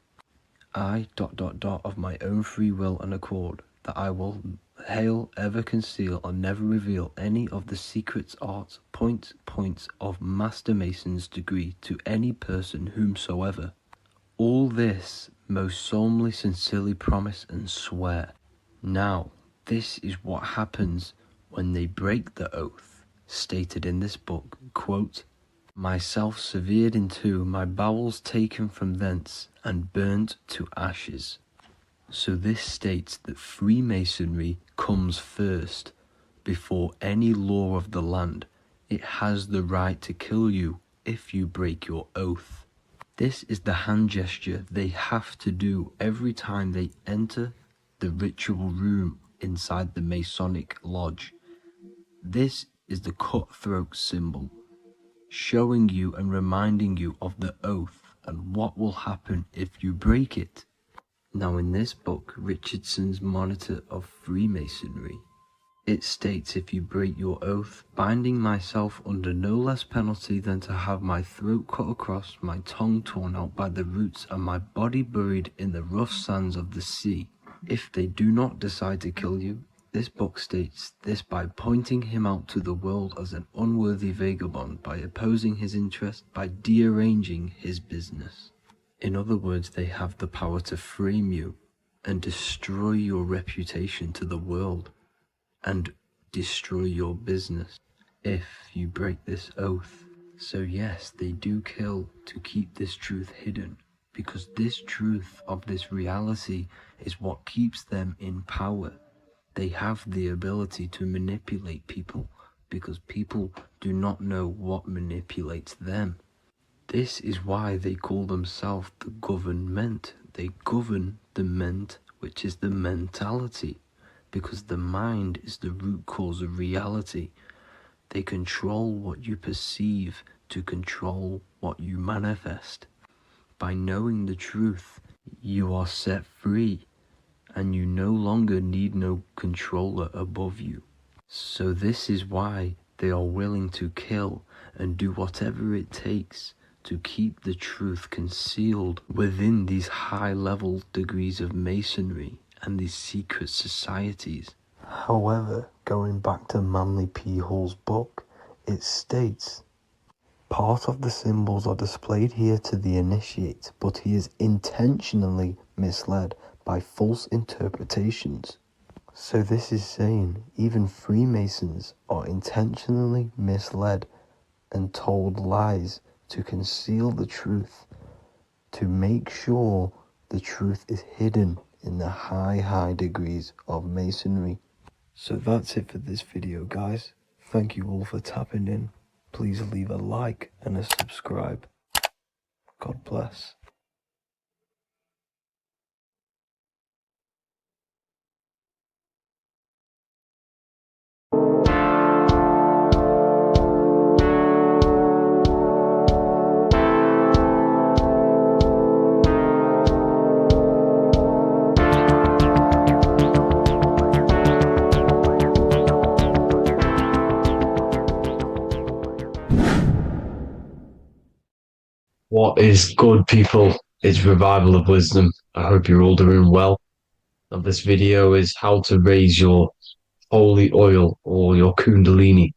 I ... of my own free will and accord, that I will hail, ever conceal, and never reveal any of the secrets, arts, points of Master Mason's degree to any person whomsoever. All this most solemnly, sincerely promise and swear. Now, this is what happens when they break the oath, stated in this book, quote, myself severed in two, my bowels taken from thence, and burnt to ashes. So this states that Freemasonry comes first, before any law of the land. It has the right to kill you if you break your oath. This is the hand gesture they have to do every time they enter the ritual room inside the Masonic lodge. This is the cutthroat symbol. showing you and reminding you of the oath and what will happen if you break it. Now in this book, Richardson's Monitor of Freemasonry, it states, if you break your oath, binding myself under no less penalty than to have my throat cut across, my tongue torn out by the roots, and my body buried in the rough sands of the sea. If they do not decide to kill you, this book states this by pointing him out to the world as an unworthy vagabond, by opposing his interest, by dearranging his business. In other words, they have the power to frame you and destroy your reputation to the world and destroy your business if you break this oath. So yes, they do kill to keep this truth hidden, because this truth of this reality is what keeps them in power. They have the ability to manipulate people because people do not know what manipulates them. This is why they call themselves the government. They govern the ment, which is the mentality, because the mind is the root cause of reality. They control what you perceive to control what you manifest. By knowing the truth, you are set free, and you no longer need no controller above you. So this is why they are willing to kill and do whatever it takes to keep the truth concealed within these high-level degrees of masonry and these secret societies. However, going back to Manly P. Hall's book, it states, part of the symbols are displayed here to the initiate, but he is intentionally misled by false interpretations. So this is saying even Freemasons are intentionally misled and told lies to conceal the truth, to make sure the truth is hidden in the high degrees of masonry. So that's it for this video, guys. Thank you all for tapping in. Please leave a like and a subscribe. God bless. What is good, people? It's Revival of Wisdom. I hope you're all doing well. Now, this video is how to raise your holy oil or your kundalini.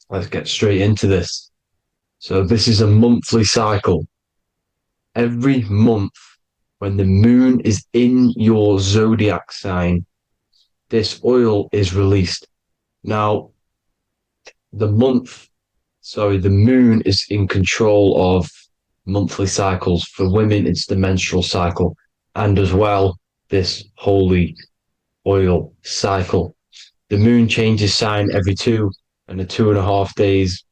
Let's get straight into this. So this is a monthly cycle. Every month, when the moon is in your zodiac sign, this oil is released. Now, the moon is in control of monthly cycles. For women, it's the menstrual cycle, and as well, this holy oil cycle. The moon changes sign every 2.5 days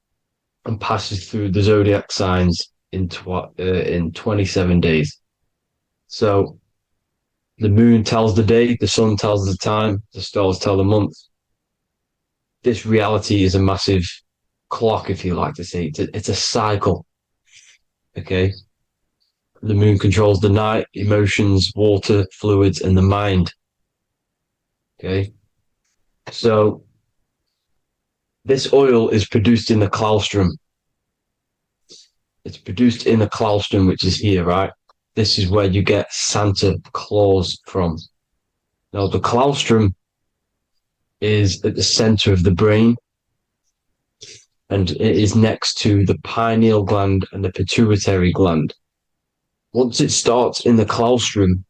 and passes through the zodiac signs in 27 days. So the moon tells the day, the sun tells the time, the stars tell the month. This reality is a massive clock, if you like to say. It's a cycle. Okay. The moon controls the night, emotions, water, fluids, and the mind. Okay. So this oil is produced in the claustrum. It's produced in the claustrum, which is here, right? This is where you get Santa Claus from. Now, the claustrum is at the center of the brain, and it is next to the pineal gland and the pituitary gland. Once it starts in the claustrum,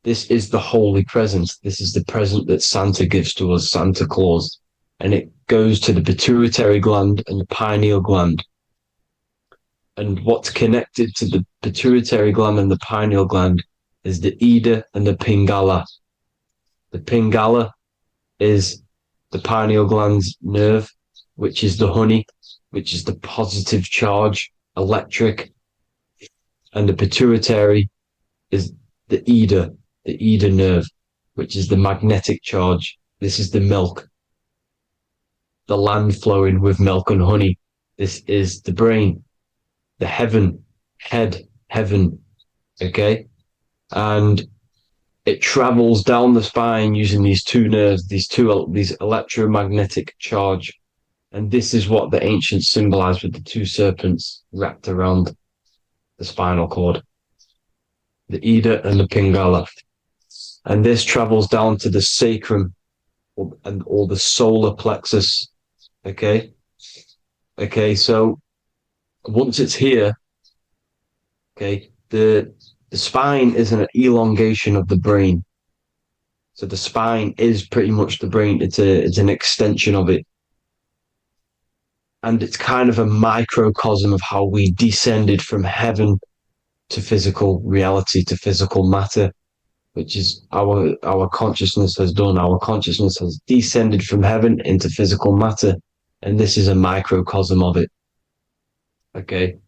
this is the holy present. This is the present that Santa gives to us, Santa Claus. And it goes to the pituitary gland and the pineal gland. And what's connected to the pituitary gland and the pineal gland is the Ida and the Pingala. The Pingala is the pineal gland's nerve, which is the honey, which is the positive charge, electric. And the pituitary is the Ida nerve, which is the magnetic charge. This is the milk, the land flowing with milk and honey. This is the brain, the heaven, okay? And it travels down the spine using these two nerves, these electromagnetic charge. And this is what the ancients symbolized with the two serpents wrapped around the spinal cord, the Ida and the Pingala. And this travels down to the sacrum or the solar plexus. Okay. So once it's here, okay, the spine is an elongation of the brain. So the spine is pretty much the brain. It's an extension of it. And it's kind of a microcosm of how we descended from heaven to physical reality, to physical matter, which is our consciousness has done. Our consciousness has descended from heaven into physical matter. And this is a microcosm of it. Okay.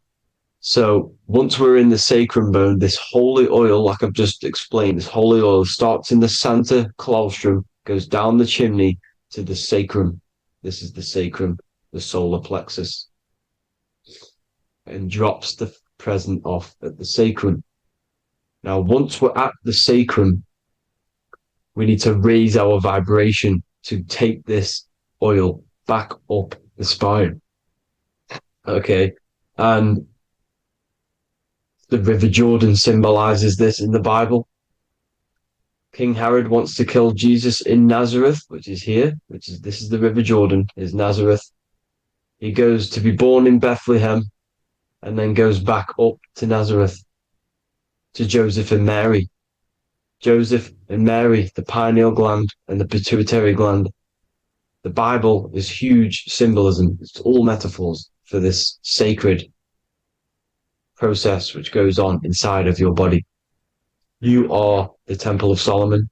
So once we're in the sacrum bone, this holy oil, like I've just explained, this holy oil starts in the center claustrum, goes down the chimney to the sacrum. This is the sacrum, the solar plexus, and drops the present off at the sacrum. Now, once we're at the sacrum, we need to raise our vibration to take this oil back up the spine. Okay. And the River Jordan symbolizes this in the Bible. King Herod wants to kill Jesus in Nazareth, which is here, this is the River Jordan, is Nazareth. He goes to be born in Bethlehem and then goes back up to Nazareth to Joseph and Mary. Joseph and Mary, the pineal gland and the pituitary gland. The Bible is huge symbolism. It's all metaphors for this sacred process which goes on inside of your body. You are the Temple of Solomon.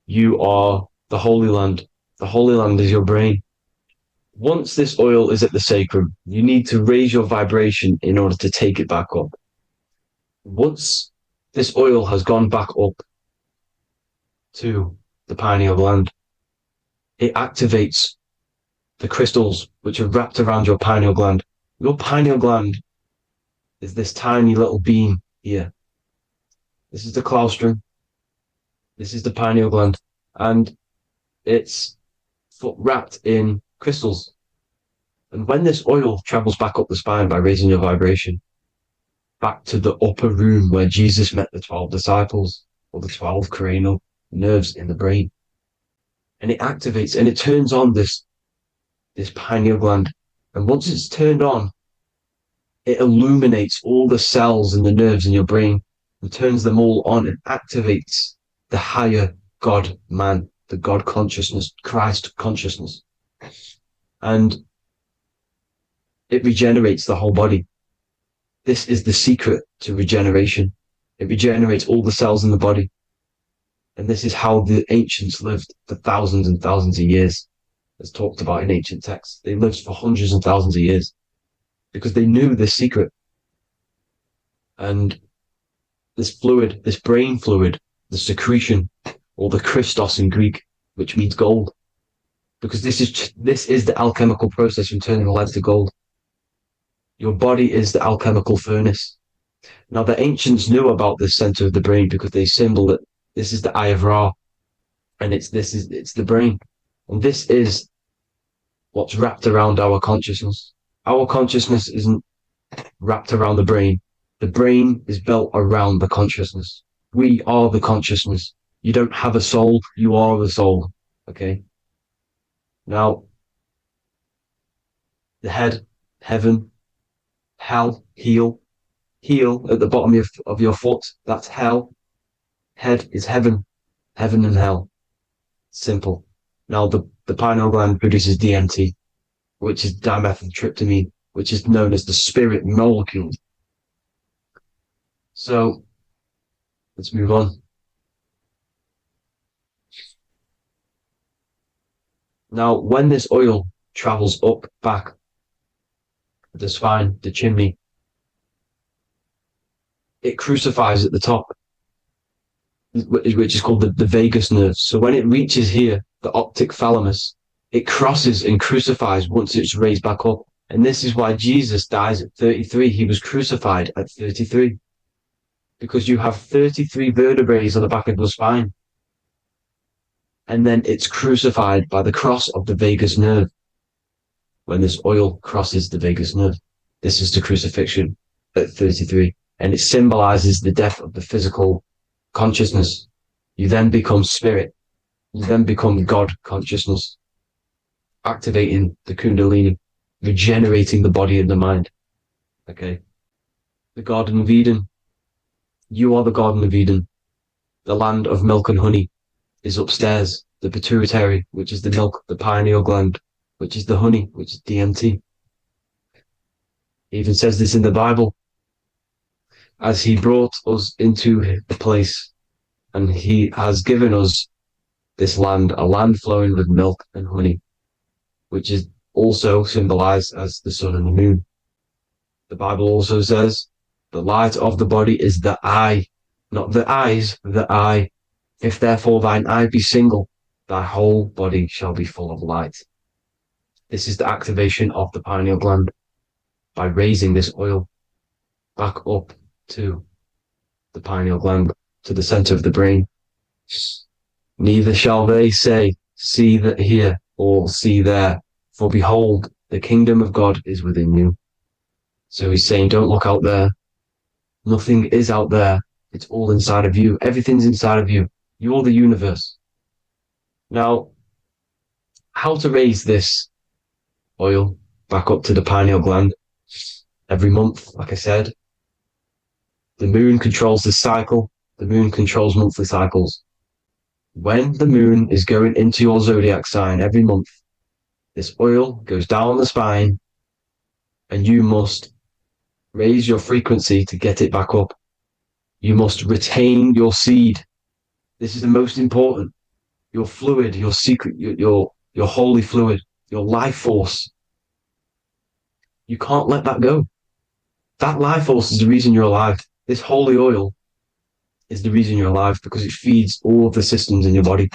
You are the Holy Land. The Holy Land is your brain. Once this oil is at the sacrum, you need to raise your vibration in order to take it back up. Once this oil has gone back up to the pineal gland, it activates the crystals which are wrapped around your pineal gland. Your pineal gland is this tiny little beam here. This is the claustrum. This is the pineal gland. And it's wrapped in crystals. And when this oil travels back up the spine by raising your vibration, back to the upper room where Jesus met the 12 disciples, or the 12 cranial nerves in the brain, and it activates and it turns on this pineal gland. And once it's turned on, it illuminates all the cells and the nerves in your brain and turns them all on and activates the higher God man, the God consciousness, Christ consciousness. And it regenerates the whole body. This is the secret to regeneration. It regenerates all the cells in the body. And this is how the ancients lived for thousands and thousands of years, as talked about in ancient texts. They lived for hundreds and thousands of years because they knew this secret. And this fluid, this brain fluid, the secretion, or the Christos in Greek, which means gold, because this is the alchemical process from turning lead to gold. Your body is the alchemical furnace. Now, the ancients knew about this center of the brain because they symboled it. This is the Eye of Ra, and it's the brain. And this is what's wrapped around our consciousness. Our consciousness isn't wrapped around the brain. The brain is built around the consciousness. We are the consciousness. You don't have a soul, you are the soul. Okay? Now, the head, heaven, hell, heel at the bottom of your foot, that's hell. Head is heaven and hell. Simple. Now, the pineal gland produces DMT, which is dimethyltryptamine, which is known as the spirit molecule. So, let's move on. Now, when this oil travels up, back, the spine, the chimney, it crucifies at the top, which is called the vagus nerve. So when it reaches here, the optic thalamus, it crosses and crucifies once it's raised back up, And this is why Jesus dies at 33. He was crucified at 33. Because you have 33 vertebrae on the back of your spine. And then it's crucified by the cross of the vagus nerve. When this oil crosses the vagus nerve, this is the crucifixion at 33. And it symbolizes the death of the physical consciousness. You then become spirit. You then become God consciousness, activating the Kundalini, regenerating the body and the mind. Okay. The Garden of Eden. You are the Garden of Eden. The land of milk and honey is upstairs. The pituitary, which is the milk, the pineal gland, which is the honey, which is DMT. It even says this in the Bible. As he brought us into the place, and he has given us this land, a land flowing with milk and honey, which is also symbolized as the sun and the moon. The Bible also says, the light of the body is the eye, not the eyes, the eye. If therefore thine eye be single, thy whole body shall be full of light. This is the activation of the pineal gland by raising this oil back up to the pineal gland, to the center of the brain. Neither shall they say, see that here, or see there, for behold, the kingdom of God is within you. So he's saying, don't look out there. Nothing is out there. It's all inside of you. Everything's inside of you. You're the universe. Now, how to raise this oil back up to the pineal gland? Every month, like I said, the moon controls the cycle. The moon controls monthly cycles. When the moon is going into your zodiac sign every month, this oil goes down the spine and you must raise your frequency to get it back up. You must retain your seed. This is the most important. Your fluid, your secret, your holy fluid, your life force. You can't let that go. That life force is the reason you're alive. This holy oil is the reason you're alive, because it feeds all of the systems in your body.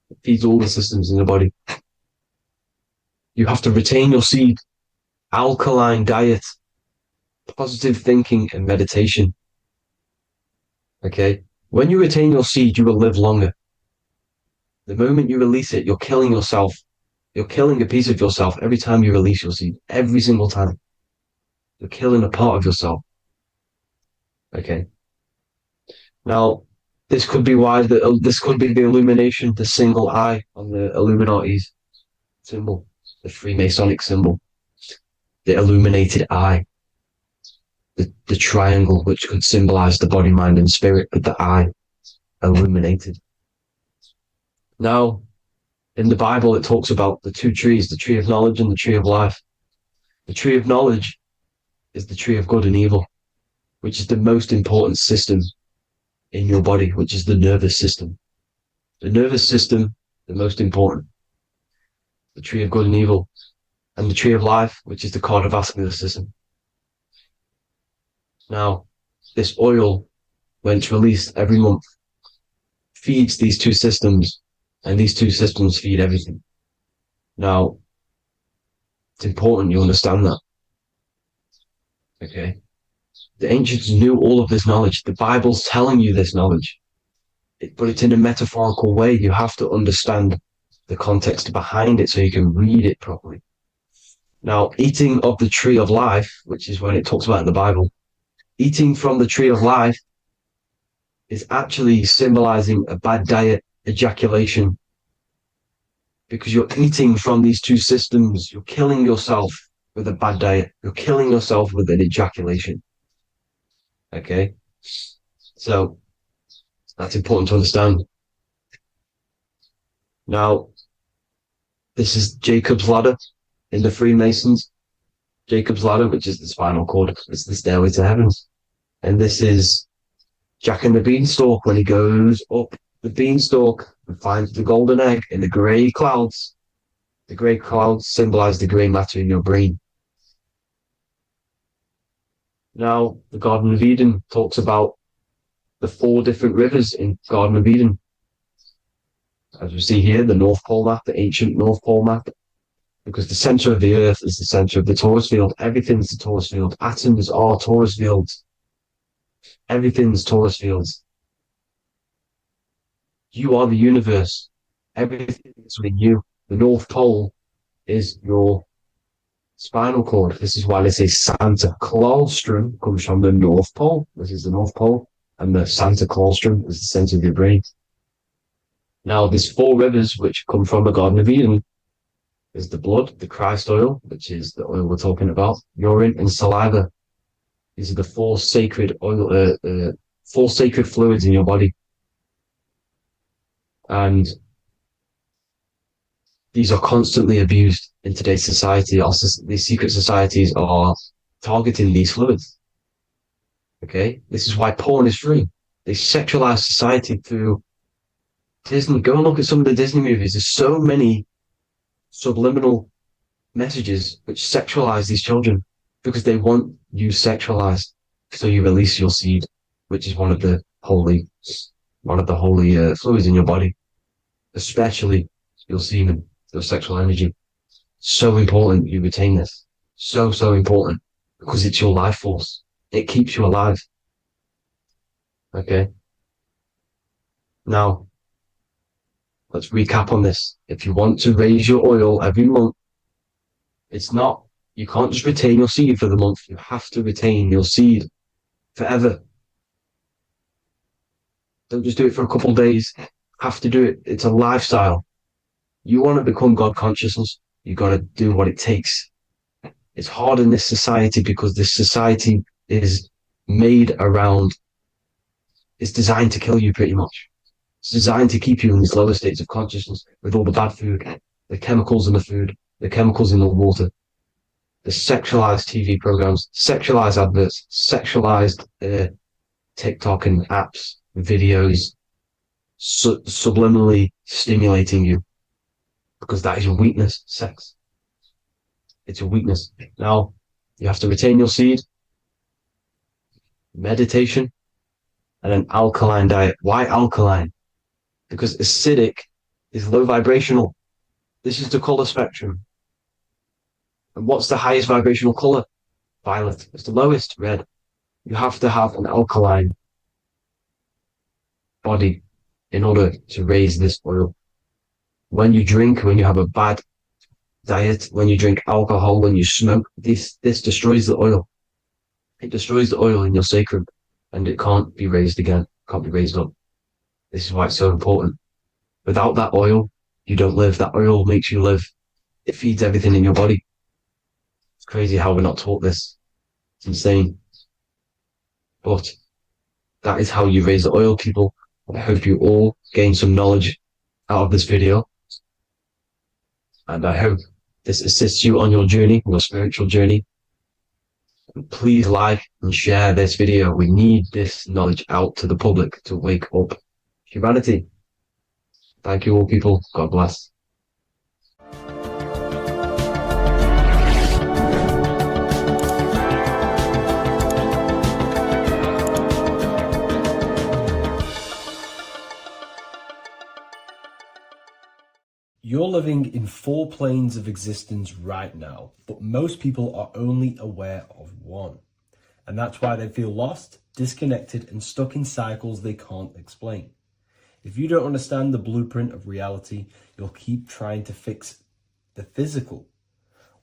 It feeds all the systems in your body. You have to retain your seed, alkaline diet, positive thinking, and meditation. Okay? When you retain your seed, you will live longer. The moment you release it, you're killing yourself. You're killing a piece of yourself every time you release your seed. Every single time. You're killing a part of yourself. Okay? Now, this could be why this could be the illumination, the single eye on the Illuminati's symbol, the Freemasonic symbol, the illuminated eye, the triangle, which could symbolize the body, mind, and spirit, but the eye illuminated. Now, in the Bible, it talks about the two trees, the tree of knowledge and the tree of life. The tree of knowledge is the tree of good and evil, which is the most important system in your body, which is the nervous system. The nervous system, the most important. The tree of good and evil. And the tree of life, which is the cardiovascular system. Now, this oil, when it's released every month, feeds these two systems, and these two systems feed everything. Now, it's important you understand that. Okay? The ancients knew all of this knowledge. The Bible's telling you this knowledge. But it's in a metaphorical way. You have to understand the context behind it so you can read it properly. Now, eating of the tree of life, which is when it talks about in the Bible, eating from the tree of life is actually symbolizing a bad diet, ejaculation, because you're eating from these two systems. You're killing yourself with a bad diet. You're killing yourself with an ejaculation. Okay? So, that's important to understand. Now, this is Jacob's ladder in the Freemasons. Jacob's ladder, which is the spinal cord. It's the stairway to heaven. And this is Jack and the Beanstalk when he goes up the beanstalk and finds the golden egg in the grey clouds. The grey clouds symbolize the grey matter in your brain. Now, the Garden of Eden talks about the 4 different rivers in Garden of Eden. As we see here, the North Pole map, the ancient North Pole map. because the center of the earth is the center of the torus field. Everything's the torus field. Atoms are torus fields. Everything's torus fields. You are the universe. Everything is within you. The North Pole is your spinal cord. This is why they say Santa Claustrum comes from the North Pole. This is the North Pole. And the Santa Claustrum is the center of your brain. Now, there's 4 rivers which come from the Garden of Eden. There's the blood, the Christ oil, which is the oil we're talking about, urine, and saliva. These are the 4 sacred oil, 4 sacred fluids in your body. And these are constantly abused in today's society. Also, these secret societies are targeting these fluids. Okay? This is why porn is free. They sexualize society through Disney. Go and look at some of the Disney movies. There's so many subliminal messages which sexualize these children because they want you sexualized. So you release your seed, which is one of the holy fluids in your body, especially your semen, your sexual energy. So important you retain this. So important because it's your life force. It keeps you alive. Okay. Now, let's recap on this. If you want to raise your oil every month, you can't just retain your seed for the month. You have to retain your seed forever. Don't just do it for a couple of days. You have to do it. It's a lifestyle. You want to become God consciousness, you got to do what it takes. It's hard in this society because this society is made around, it's designed to kill you pretty much. It's designed to keep you in these lower states of consciousness with all the bad food, the chemicals in the food, the chemicals in the water, the sexualized TV programs, sexualized adverts, sexualized TikTok and apps, videos, subliminally stimulating you. Because that is your weakness, sex. It's your weakness. Now, you have to retain your seed, meditation, and an alkaline diet. Why alkaline? Because acidic is low vibrational. This is the color spectrum. And what's the highest vibrational color? Violet. It's the lowest, red. You have to have an alkaline body in order to raise this oil. When you drink, when you have a bad diet, when you drink alcohol, when you smoke, this destroys the oil. It destroys the oil in your sacrum, and it can't be raised again, can't be raised up. This is why it's so important. Without that oil, you don't live. That oil makes you live. It feeds everything in your body. It's crazy how we're not taught this. It's insane. But that is how you raise the oil, people. I hope you all gain some knowledge out of this video. And I hope this assists you on your journey, your spiritual journey. And please like and share this video. We need this knowledge out to the public to wake up humanity. Thank you all, people. God bless. You're living in 4 planes of existence right now, but most people are only aware of one. And that's why they feel lost, disconnected, and stuck in cycles they can't explain. If you don't understand the blueprint of reality, you'll keep trying to fix the physical,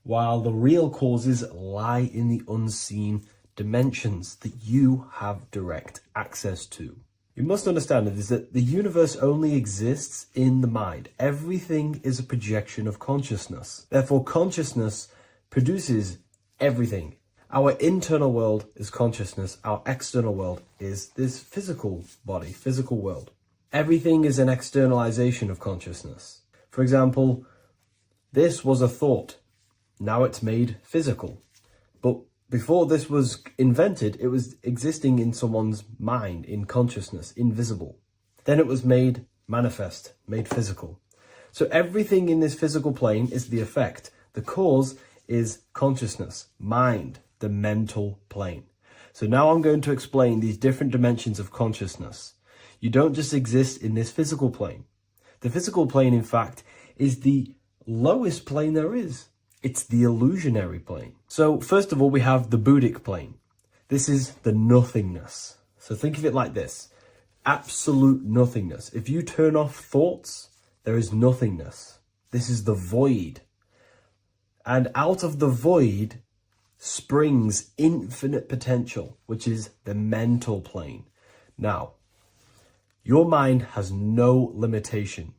while the real causes lie in the unseen dimensions that you have direct access to. You must understand is that the universe only exists in the mind. Everything is a projection of consciousness. Therefore, consciousness produces everything. Our internal world is consciousness. Our external world is this physical body, physical world. Everything is an externalization of consciousness. For example, this was a thought. Now it's made physical. But before this was invented, it was existing in someone's mind, in consciousness, invisible. Then it was made manifest, made physical. So everything in this physical plane is the effect. The cause is consciousness, mind, the mental plane. So now I'm going to explain these different dimensions of consciousness. You don't just exist in this physical plane. The physical plane, in fact, is the lowest plane there is. It's the illusionary plane. So first of all, we have the Buddhic plane. This is the nothingness. So think of it like this. Absolute nothingness. If you turn off thoughts, there is nothingness. This is the void. And out of the void springs infinite potential, which is the mental plane. Now, your mind has no limitation.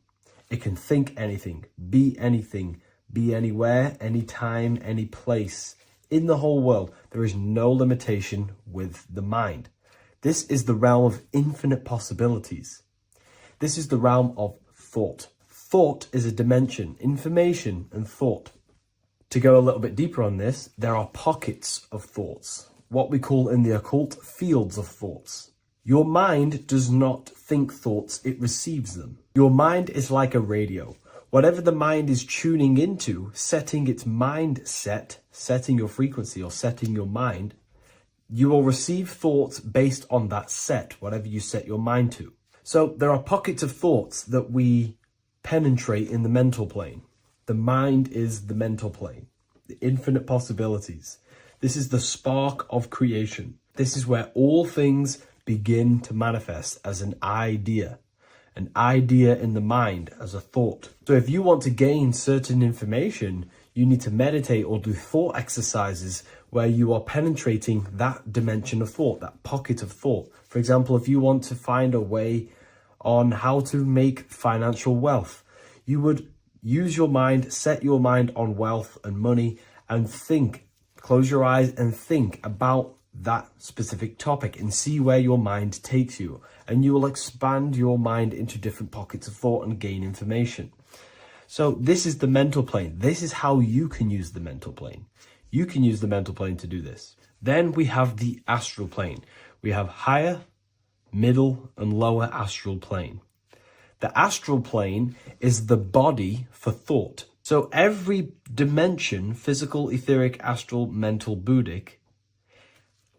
It can think anything, be anywhere, anytime, any place. In the whole world, there is no limitation with the mind. This is the realm of infinite possibilities. This is the realm of thought. Thought is a dimension, information and thought. To go a little bit deeper on this, there are pockets of thoughts, what we call in the occult fields of thoughts. Your mind does not think thoughts, it receives them. Your mind is like a radio. Whatever the mind is tuning into, setting its mindset, setting your frequency or setting your mind, you will receive thoughts based on that set, whatever you set your mind to. So there are pockets of thoughts that we penetrate in the mental plane. The mind is the mental plane, the infinite possibilities. This is the spark of creation. This is where all things begin to manifest as an idea in the mind as a thought. So if you want to gain certain information, you need to meditate or do thought exercises where you are penetrating that dimension of thought, that pocket of thought. For example, if you want to find a way on how to make financial wealth, you would use your mind, set your mind on wealth and money and think, close your eyes and think about that specific topic and see where your mind takes you. And you will expand your mind into different pockets of thought and gain information. So this is the mental plane. This is how you can use the mental plane. You can use the mental plane to do this. Then we have the astral plane. We have higher, middle, and lower astral plane. The astral plane is the body for thought. So every dimension, physical, etheric, astral, mental, Buddhic,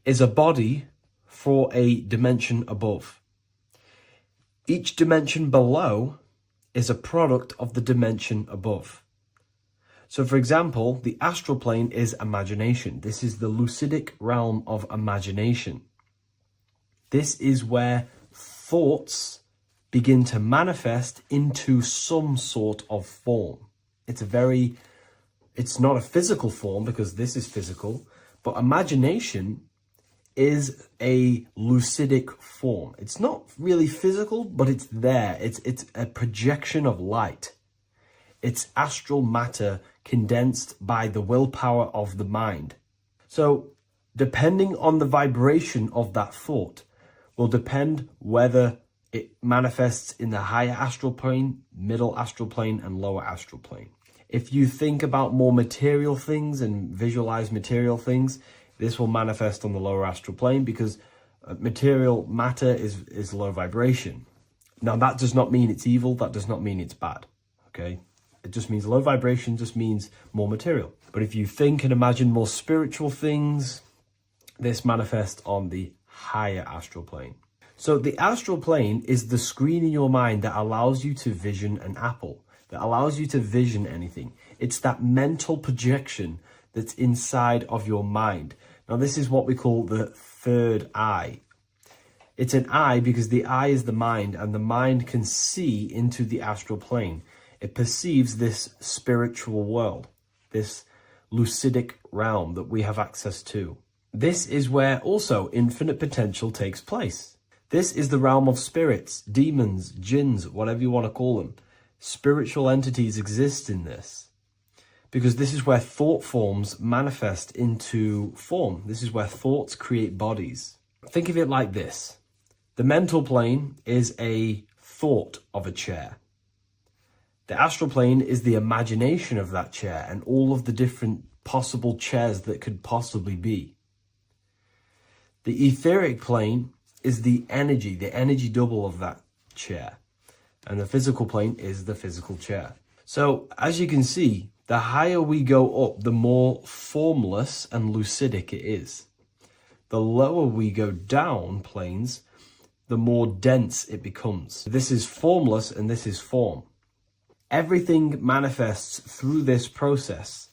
is a body for a dimension above. Each dimension below is a product of the dimension above. So for example, the astral plane is imagination. This is the lucidic realm of imagination. This is where thoughts begin to manifest into some sort of form. It's not a physical form because this is physical, but imagination is a lucidic form. It's not really physical, but it's there. It's a projection of light. It's astral matter condensed by the willpower of the mind. So depending on the vibration of that thought will depend whether it manifests in the higher astral plane, middle astral plane, and lower astral plane. If you think about more material things and visualize material things, this will manifest on the lower astral plane because material matter is low vibration. Now, that does not mean it's evil. That does not mean it's bad. Okay? It just means low vibration just means more material. But if you think and imagine more spiritual things, this manifests on the higher astral plane. So the astral plane is the screen in your mind that allows you to vision an apple, that allows you to vision anything. It's that mental projection that's inside of your mind. Now, this is what we call the third eye. It's an eye because the eye is the mind, and the mind can see into the astral plane. It perceives this spiritual world, this lucidic realm that we have access to. This is where also infinite potential takes place. This is the realm of spirits, demons, jinns, whatever you want to call them. Spiritual entities exist in this. Because this is where thought forms manifest into form. This is where thoughts create bodies. Think of it like this. The mental plane is a thought of a chair. The astral plane is the imagination of that chair and all of the different possible chairs that could possibly be. The etheric plane is the energy double of that chair. And the physical plane is the physical chair. So as you can see, the higher we go up, the more formless and lucidic it is. The lower we go down planes, the more dense it becomes. This is formless and this is form. Everything manifests through this process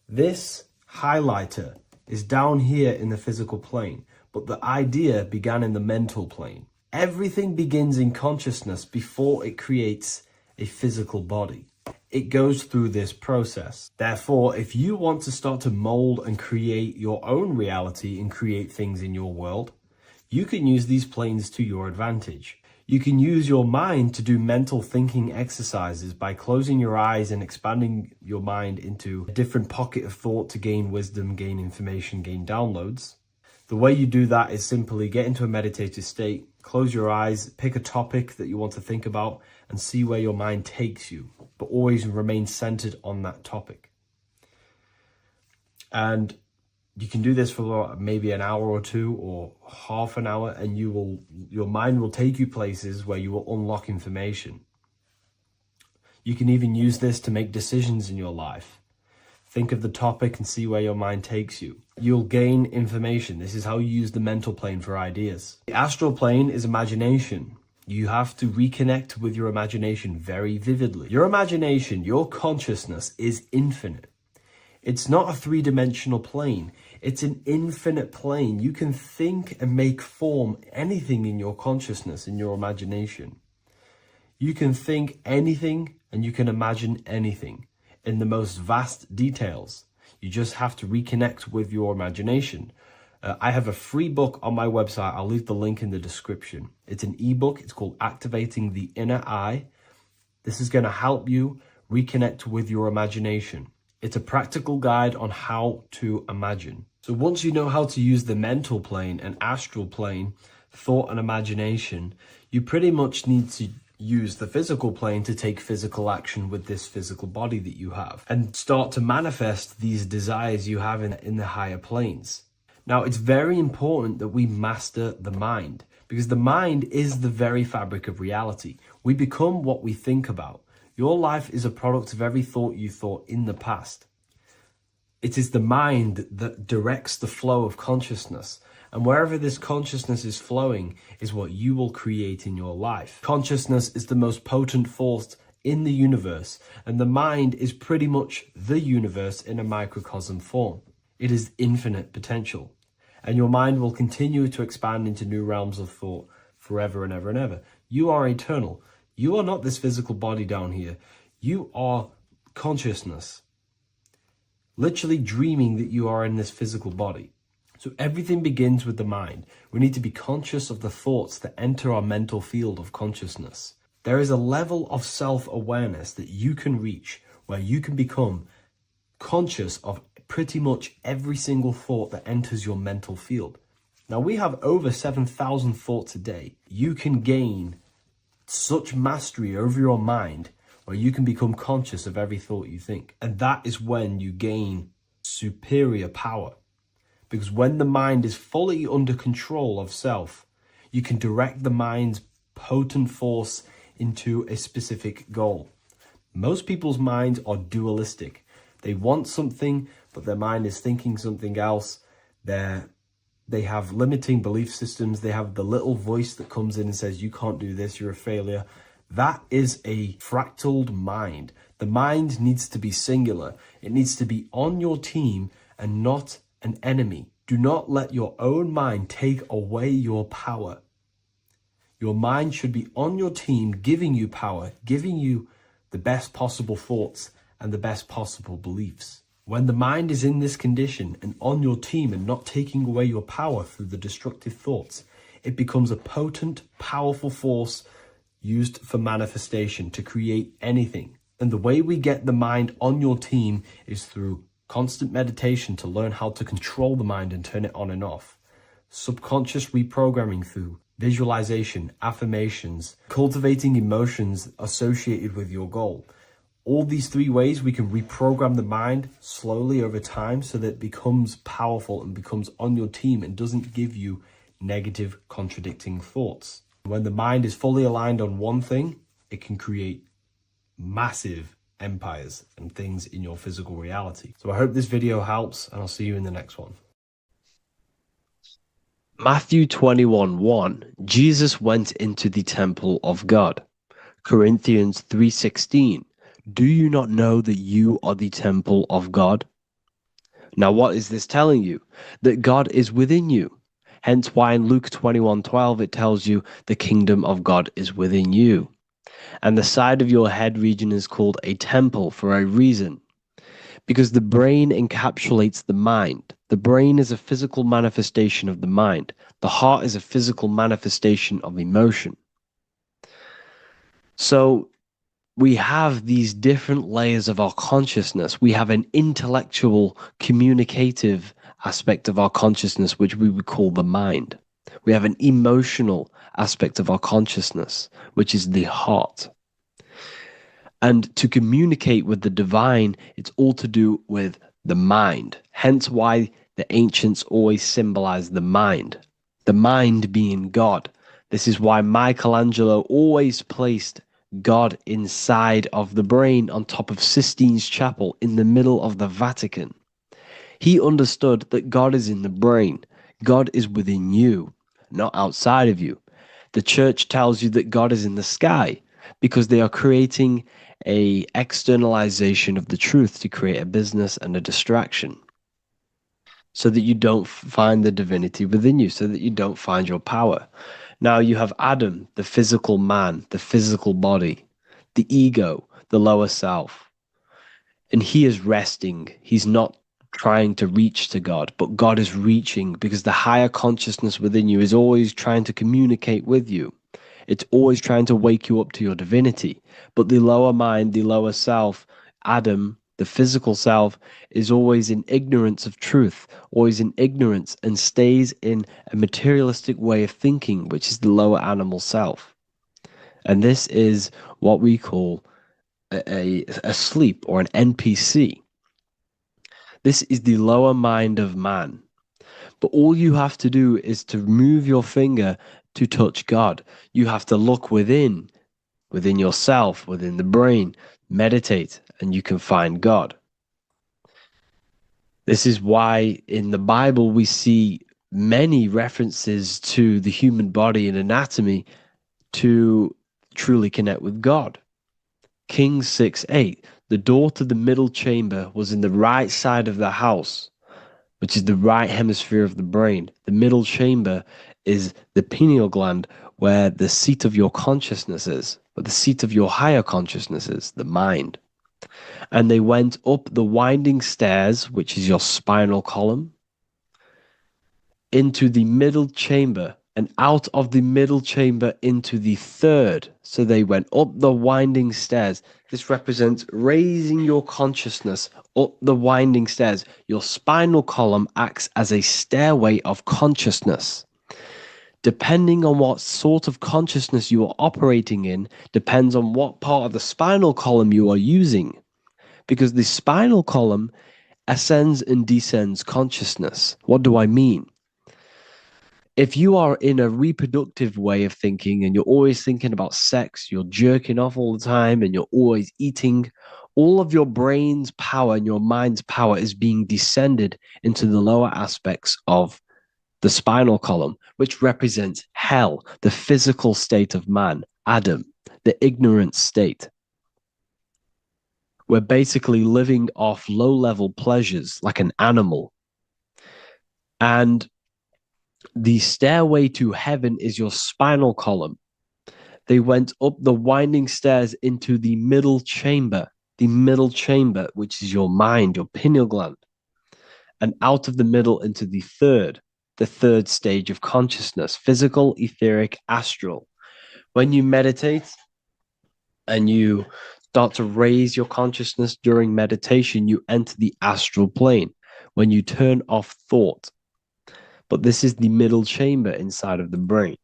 This highlighter is down here in the physical plane, but the idea began in the mental plane. Everything begins in consciousness before it creates a physical body. It goes through this process. Therefore, if you want to start to mold and create your own reality and create things in your world, you can use these planes to your advantage. You can use your mind to do mental thinking exercises by closing your eyes and expanding your mind into a different pocket of thought to gain wisdom, gain information, gain downloads. The way you do that is simply get into a meditative state, close your eyes, pick a topic that you want to think about, and see where your mind takes you, but always remain centered on that topic. And you can do this for maybe an hour or two or half an hour, and your mind will take you places where you will unlock information. You can even use this to make decisions in your life. Think of the topic and see where your mind takes you. You'll gain information. This is how you use the mental plane for ideas. The astral plane is imagination. You have to reconnect with your imagination very vividly. Your imagination, your consciousness is infinite. It's not a three-dimensional plane. It's an infinite plane. You can think and make form anything in your consciousness, in your imagination. You can think anything and you can imagine anything in the most vast details. You just have to reconnect with your imagination. I have a free book on my website. I'll leave the link in the description. It's an ebook. It's called Activating the Inner Eye. This is going to help you reconnect with your imagination. It's a practical guide on how to imagine. So once you know how to use the mental plane and astral plane, thought and imagination, you pretty much need to use the physical plane to take physical action with this physical body that you have and start to manifest these desires you have in the higher planes. Now, it's very important that we master the mind, because the mind is the very fabric of reality. We become what we think about. Your life is a product of every thought you thought in the past. It is the mind that directs the flow of consciousness. And wherever this consciousness is flowing is what you will create in your life. Consciousness is the most potent force in the universe, and the mind is pretty much the universe in a microcosm form. It is infinite potential. And your mind will continue to expand into new realms of thought forever and ever and ever. You are eternal. You are not this physical body down here. You are consciousness. Literally dreaming that you are in this physical body. So everything begins with the mind. We need to be conscious of the thoughts that enter our mental field of consciousness. There is a level of self-awareness that you can reach where you can become conscious of pretty much every single thought that enters your mental field. Now, we have over 7,000 thoughts a day. You can gain such mastery over your mind where you can become conscious of every thought you think. And that is when you gain superior power. Because when the mind is fully under control of self, you can direct the mind's potent force into a specific goal. Most people's minds are dualistic. They want something, but their mind is thinking something else. They have limiting belief systems. They have the little voice that comes in and says, you can't do this, you're a failure. That is a fractaled mind. The mind needs to be singular. It needs to be on your team and not an enemy. Do not let your own mind take away your power. Your mind should be on your team, giving you power, giving you the best possible thoughts and the best possible beliefs. When the mind is in this condition and on your team and not taking away your power through the destructive thoughts, it becomes a potent, powerful force used for manifestation to create anything. And the way we get the mind on your team is through constant meditation to learn how to control the mind and turn it on and off. Subconscious reprogramming through visualization, affirmations, cultivating emotions associated with your goal. All these three ways we can reprogram the mind slowly over time so that it becomes powerful and becomes on your team and doesn't give you negative contradicting thoughts. When the mind is fully aligned on one thing, it can create massive empires and things in your physical reality. So I hope this video helps, and I'll see you in the next one. Matthew 21:1, Jesus went into the temple of God. Corinthians 3:16, do you not know that you are the temple of God? Now, what is this telling you? That God is within you. Hence why in Luke 21:12 it tells you the kingdom of God is within you. And the side of your head region is called a temple for a reason. Because the brain encapsulates the mind. The brain is a physical manifestation of the mind. The heart is a physical manifestation of emotion. So we have these different layers of our consciousness. We have an intellectual, communicative aspect of our consciousness, which we would call the mind. We have an emotional aspect of our consciousness, which is the heart. And to communicate with the divine, it's all to do with the mind. Hence why the ancients always symbolize the mind being God. This is why Michelangelo always placed God inside of the brain on top of Sistine Chapel in the middle of the Vatican. He understood that God is in the brain. God is within you, not outside of you. The church tells you that God is in the sky because they are creating a externalization of the truth to create a business and a distraction so that you don't find the divinity within you, so that you don't find your power. Now you have Adam, the physical man, the physical body, the ego, the lower self. And he is resting. He's not trying to reach to God, but God is reaching because the higher consciousness within you is always trying to communicate with you. It's always trying to wake you up to your divinity. But the lower mind, the lower self, Adam, the physical self, is always in ignorance of truth, always in ignorance, and stays in a materialistic way of thinking, which is the lower animal self. And this is what we call a sleep or an NPC. This is the lower mind of man. But all you have to do is to move your finger to touch God. You have to look within yourself, within the brain, meditate, and you can find God. This is why in the Bible we see many references to the human body and anatomy to truly connect with God. Kings 6:8, the door to the middle chamber was in the right side of the house, which is the right hemisphere of the brain. The middle chamber is the pineal gland, where the seat of your consciousness is, but the seat of your higher consciousness is, the mind. And they went up the winding stairs, which is your spinal column, into the middle chamber, and out of the middle chamber into the third. So they went up the winding stairs. This represents raising your consciousness up the winding stairs. Your spinal column acts as a stairway of consciousness. Depending on what sort of consciousness you are operating in, depends on what part of the spinal column you are using. Because the spinal column ascends and descends consciousness. What do I mean? If you are in a reproductive way of thinking and you're always thinking about sex, you're jerking off all the time and you're always eating, all of your brain's power and your mind's power is being descended into the lower aspects of the spinal column, which represents hell, the physical state of man, Adam, the ignorant state. We're basically living off low-level pleasures like an animal. And the stairway to heaven is your spinal column. They went up the winding stairs into the middle chamber, which is your mind, your pineal gland, and out of the middle into the third stage of consciousness, physical, etheric, astral. When you meditate and you start to raise your consciousness during meditation, you enter the astral plane when you turn off thought. But this is the middle chamber inside of the brain.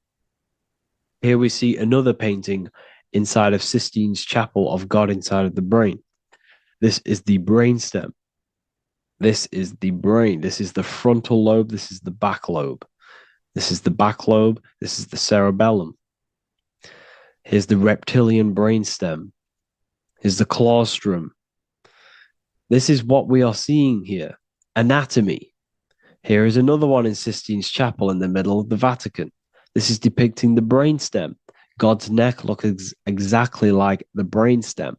Here we see another painting inside of Sistine's Chapel of God inside of the brain. This is the brainstem. This is the brain. This is the frontal lobe. This is the back lobe. This is the back lobe. This is the cerebellum. Here's the reptilian brainstem. Here's the claustrum. This is what we are seeing here. Anatomy. Here is another one in Sistine's Chapel in the middle of the Vatican. This is depicting the brainstem. God's neck looks exactly like the brainstem.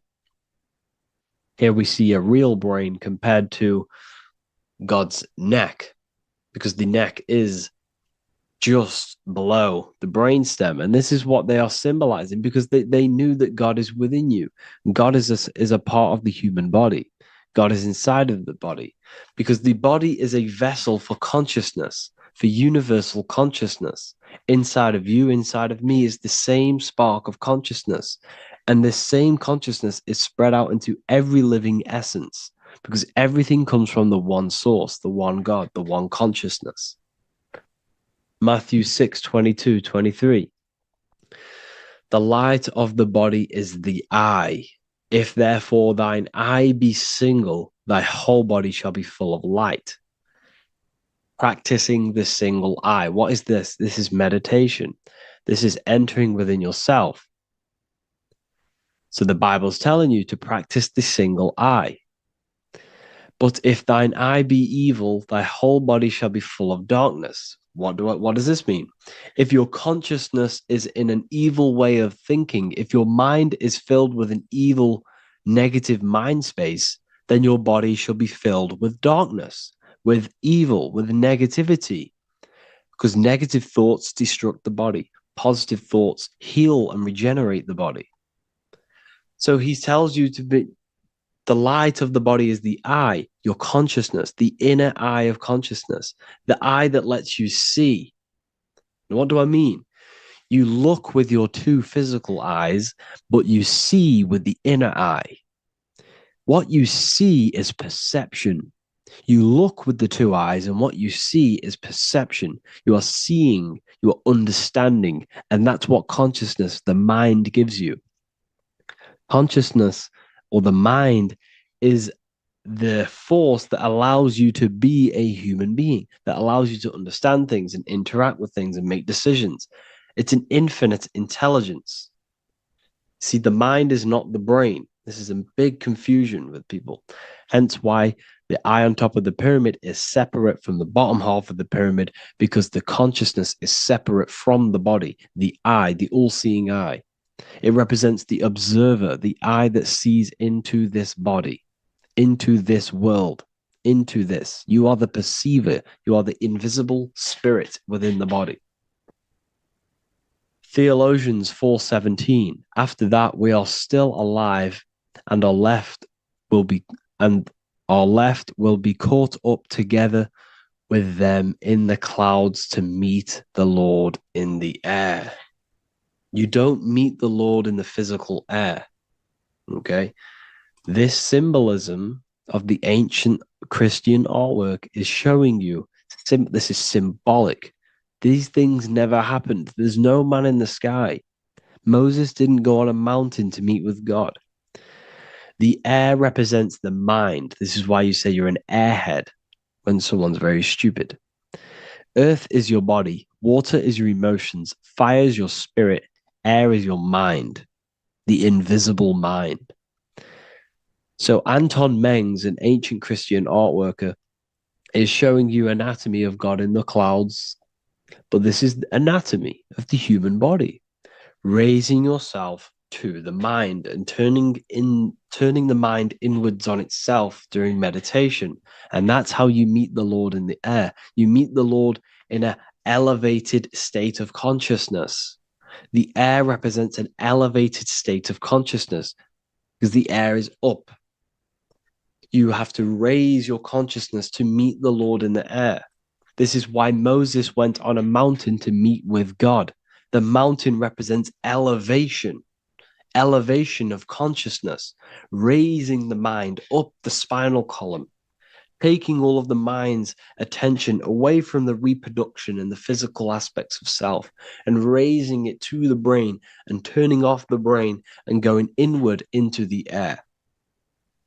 Here we see a real brain compared to God's neck, because the neck is just below the brainstem. And this is what they are symbolizing, because they knew that God is within you. God is a part of the human body. God is inside of the body, because the body is a vessel for consciousness, for universal consciousness. Inside of you, inside of me, is the same spark of consciousness. And this same consciousness is spread out into every living essence, because everything comes from the one source, the one God, the one consciousness. Matthew 6:22-23. The light of the body is the eye. If therefore thine eye be single, thy whole body shall be full of light. Practicing the single eye. What is this? This is meditation. This is entering within yourself. So the Bible's telling you to practice the single eye. But if thine eye be evil, thy whole body shall be full of darkness. What does this mean? If your consciousness is in an evil way of thinking, if your mind is filled with an evil, negative mind space, then your body shall be filled with darkness, with evil, with negativity. Because negative thoughts destruct the body. Positive thoughts heal and regenerate the body. So he tells you to be, the light of the body is the eye, your consciousness, the inner eye of consciousness, the eye that lets you see. And what do I mean? You look with your two physical eyes, but you see with the inner eye. What you see is perception. You look with the two eyes, and what you see is perception. You are seeing, you are understanding, and that's what consciousness, the mind, gives you. Consciousness, or the mind, is the force that allows you to be a human being, that allows you to understand things and interact with things and make decisions. It's an infinite intelligence. See, the mind is not the brain. This is a big confusion with people. Hence why the eye on top of the pyramid is separate from the bottom half of the pyramid, because the consciousness is separate from the body, the eye, the all-seeing eye. It represents the observer, the eye that sees into this body, into this world, into this. You are the perceiver. You are the invisible spirit within the body. Theologians 4:17. After that, we are still alive, and our left will be caught up together with them in the clouds to meet the Lord in the air. You don't meet the Lord in the physical air. Okay? This symbolism of the ancient Christian artwork is showing you this is symbolic. These things never happened. There's no man in the sky. Moses didn't go on a mountain to meet with God. The air represents the mind. This is why you say you're an airhead when someone's very stupid. Earth is your body. Water is your emotions. Fire is your spirit. Air is your mind, the invisible mind. So Anton Mengs, an ancient Christian art worker, is showing you anatomy of God in the clouds. But this is the anatomy of the human body, raising yourself to the mind and turning the mind inwards on itself during meditation. And that's how you meet the Lord in the air. You meet the Lord in an elevated state of consciousness. The air represents an elevated state of consciousness because the air is up. You have to raise your consciousness to meet the Lord in the air. This is why Moses went on a mountain to meet with God. The mountain represents elevation of consciousness, raising the mind up the spinal column, taking all of the mind's attention away from the reproduction and the physical aspects of self and raising it to the brain and turning off the brain and going inward into the air.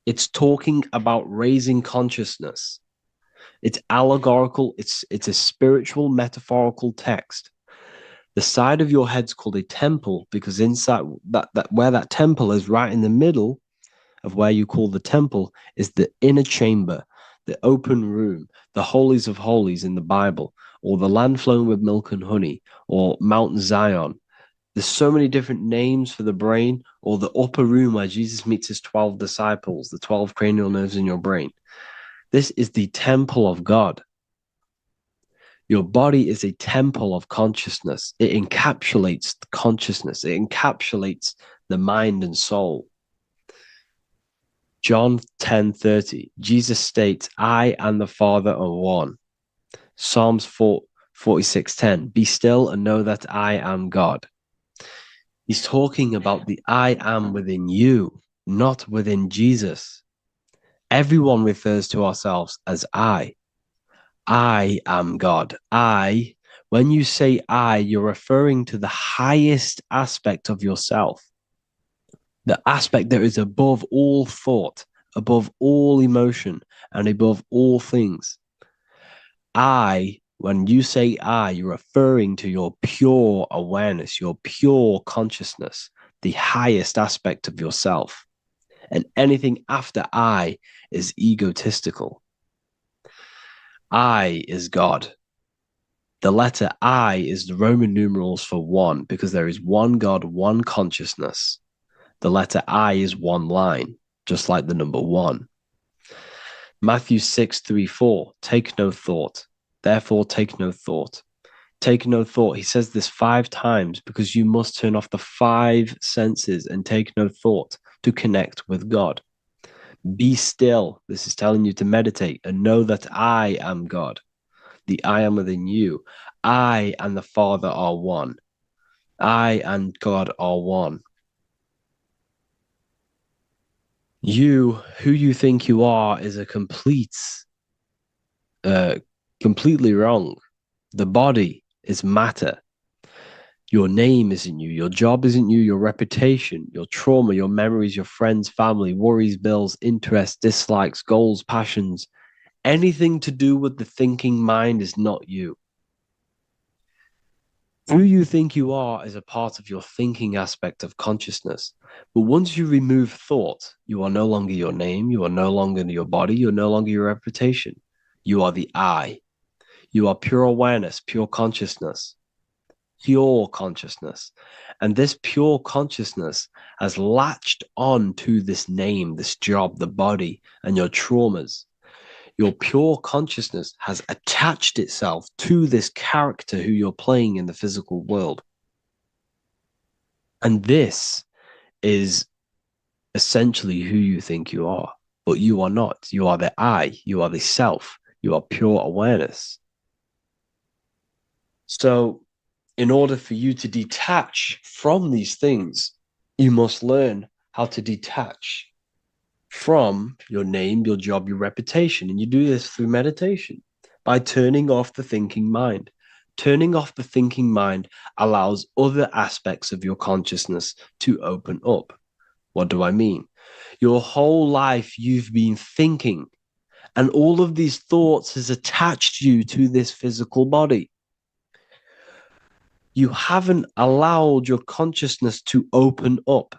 It's talking about raising consciousness. It's allegorical. It's a spiritual, metaphorical text. The side of your head's called a temple because inside that where that temple is, right in the middle of where you call the temple, is the inner chamber, the open room, the holies of holies in the Bible, or the land flowing with milk and honey, or Mount Zion. There's so many different names for the brain, or the upper room where Jesus meets his 12 disciples, the 12 cranial nerves in your brain. This is the temple of God. Your body is a temple of consciousness. It encapsulates the consciousness. It encapsulates the mind and soul. John 10:30, Jesus states, I and the Father are one. Psalms 46:10, be still and know that I am God. He's talking about the I am within you, not within Jesus. Everyone refers to ourselves as I. I am God. When you say I, you're referring to the highest aspect of yourself, the aspect that is above all thought, above all emotion, and above all things. When you say I, you're referring to your pure awareness, your pure consciousness, the highest aspect of yourself. And anything after I is egotistical. I is God. The letter I is the Roman numerals for one, because there is one God, one consciousness. The letter I is one line, just like the number one. Matthew 6:3-4, take no thought. Therefore, take no thought. Take no thought. He says this 5 times because you must turn off the 5 senses and take no thought to connect with God. Be still. This is telling you to meditate and know that I am God. The I am within you. I and the Father are one. I and God are one. You, who you think you are, is a completely wrong. The body is matter. Your name isn't you. Your job isn't you. Your reputation, your trauma, your memories, your friends, family, worries, bills, interests, dislikes, goals, passions. Anything to do with the thinking mind is not you. Who you think you are is a part of your thinking aspect of consciousness. But once you remove thought, you are no longer your name. You are no longer your body. You're no longer your reputation. You are the I. You are pure awareness, pure consciousness. Pure consciousness. And this pure consciousness has latched on to this name, this job, the body, and your traumas. Your pure consciousness has attached itself to this character who you're playing in the physical world. And this is essentially who you think you are, but you are not. You are the I, you are the self, you are pure awareness. So, in order for you to detach from these things, you must learn how to detach from your name, your job, your reputation. And you do this through meditation by turning off the thinking mind. Turning off the thinking mind allows other aspects of your consciousness to open up. What do I mean? Your whole life you've been thinking, and all of these thoughts has attached you to this physical body. You haven't allowed your consciousness to open up.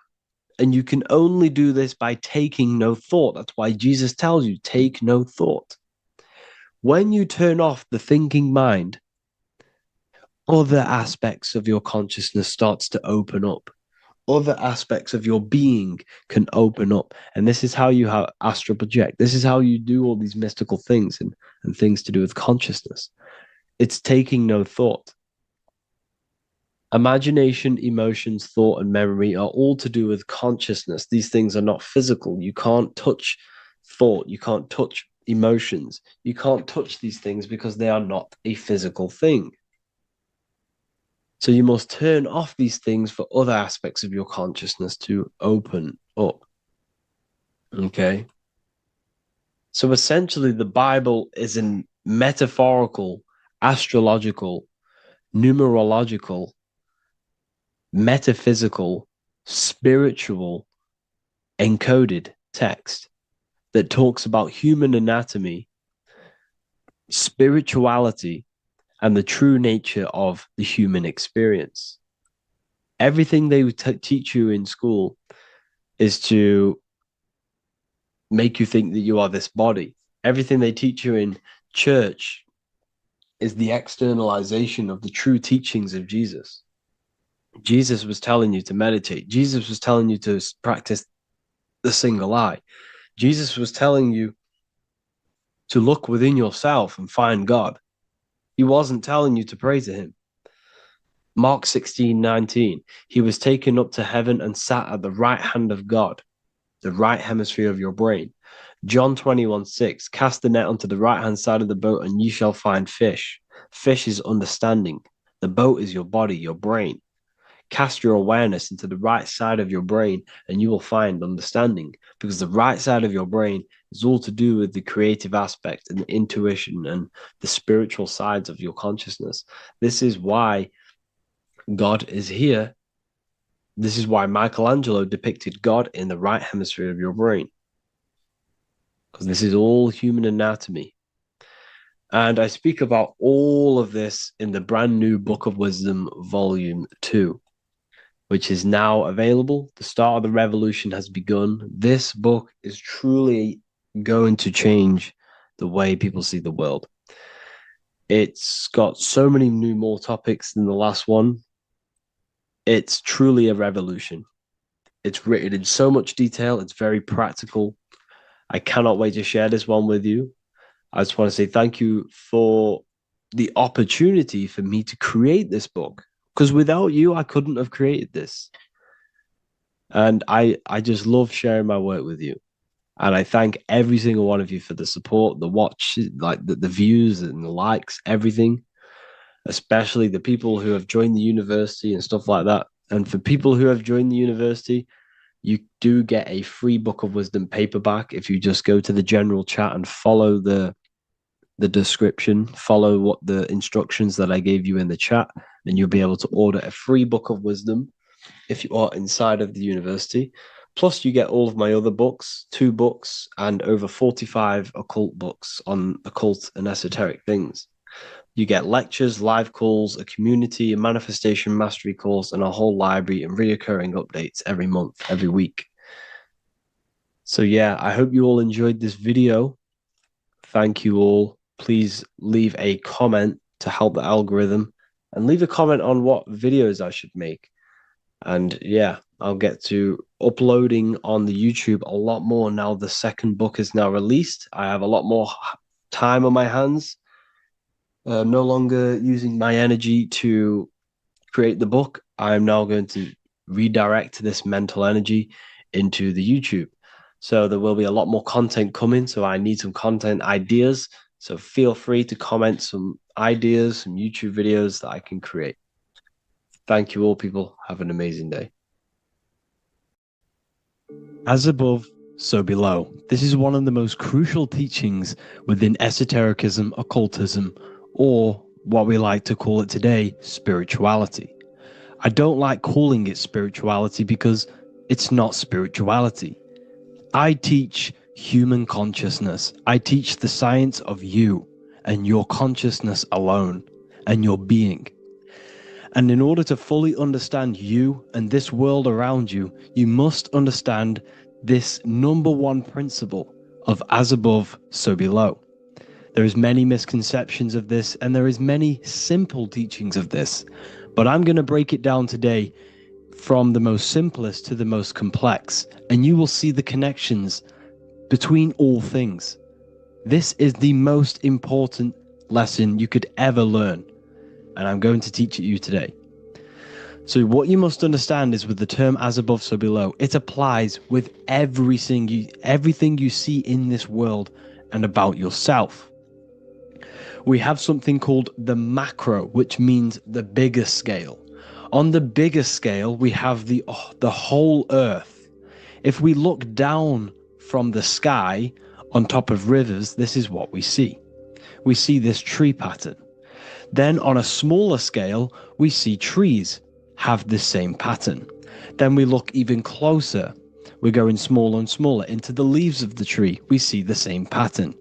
And you can only do this by taking no thought. That's why Jesus tells you, take no thought. When you turn off the thinking mind, other aspects of your consciousness starts to open up. Other aspects of your being can open up. And this is how you astral project. This is how you do all these mystical things and things to do with consciousness. It's taking no thought. Imagination, emotions, thought, and memory are all to do with consciousness. These things are not physical. You can't touch thought. You can't touch emotions. You can't touch these things because they are not a physical thing. So you must turn off these things for other aspects of your consciousness to open up. Okay? So essentially, the Bible is a metaphorical, astrological, numerological, metaphysical, spiritual, encoded text that talks about human anatomy, spirituality, and the true nature of the human experience. Everything they teach you in school is to make you think that you are this body. Everything they teach you in church is the externalization of the true teachings of Jesus. Jesus was telling you to meditate. Jesus was telling you to practice the single eye. Jesus was telling you to look within yourself and find God. He wasn't telling you to pray to him. Mark 16:19, he was taken up to heaven and sat at the right hand of God, the right hemisphere of your brain. John 21:6, cast the net onto the right-hand side of the boat and ye shall find fish. Fish is understanding. The boat is your body, your brain. Cast your awareness into the right side of your brain and you will find understanding, because the right side of your brain is all to do with the creative aspect and the intuition and the spiritual sides of your consciousness. This is why God is here. This is why Michelangelo depicted God in the right hemisphere of your brain, because this is all human anatomy. And I speak about all of this in the brand new Book of Wisdom, Volume 2, which is now available. The start of the revolution has begun. This book is truly going to change the way people see the world. It's got so many more topics than the last one. It's truly a revolution. It's written in so much detail. It's very practical. I cannot wait to share this one with you. I just want to say thank you for the opportunity for me to create this book, because without you, I couldn't have created this. And I just love sharing my work with you. And I thank every single one of you for the support, the watch, like the views and the likes, everything, especially the people who have joined the university and stuff like that. And for people who have joined the university, you do get a free Book of Wisdom paperback if you just go to the general chat and follow the description, follow what the instructions that I gave you in the chat, and you'll be able to order a free Book of Wisdom if you are inside of the university. Plus, you get all of my other books, 2 books, and over 45 occult books on occult and esoteric things. You get lectures, live calls, a community, a manifestation mastery course, and a whole library and reoccurring updates every month, every week. So yeah, I hope you all enjoyed this video. Thank you all. Please leave a comment to help the algorithm, and leave a comment on what videos I should make. And yeah, I'll get to uploading on the YouTube a lot more now the second book is now released. I have a lot more time on my hands. No longer using my energy to create the book. I am now going to redirect this mental energy into the YouTube. So there will be a lot more content coming. So I need some content ideas. So feel free to comment some ideas, some YouTube videos that I can create. Thank you all, people. Have an amazing day. As above, so below. This is one of the most crucial teachings within esotericism, occultism, or what we like to call it today, spirituality. I don't like calling it spirituality because it's not spirituality. I teach human consciousness. I teach the science of you and your consciousness alone and your being. And in order to fully understand you and this world around you, you must understand this number one principle of as above, so below. There is many misconceptions of this, and there is many simple teachings of this, but I'm going to break it down today from the most simplest to the most complex, and you will see the connections between all things. This is the most important lesson you could ever learn, and I'm going to teach it you today. So what you must understand is, with the term as above, so below, it applies with everything you see in this world and about yourself. We have something called the macro, which means the bigger scale. On the bigger scale, we have the whole earth. If we look down from the sky on top of rivers, this is what we see. We see this tree pattern. Then on a smaller scale, we see trees have the same pattern. Then we look even closer. We're going smaller and smaller into the leaves of the tree. We see the same pattern.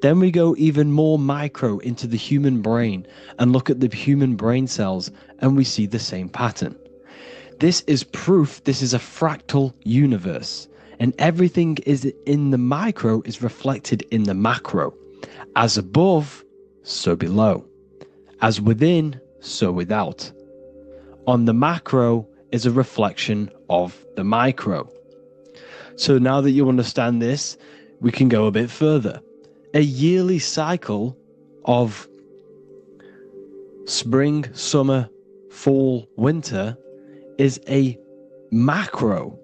Then we go even more micro into the human brain and look at the human brain cells, and we see the same pattern. This is proof this is a fractal universe, and everything is in the micro is reflected in the macro. As above, so below. As within, so without. On the macro is a reflection of the micro. So now that you understand this, we can go a bit further. A yearly cycle of spring, summer, fall, winter is a macro.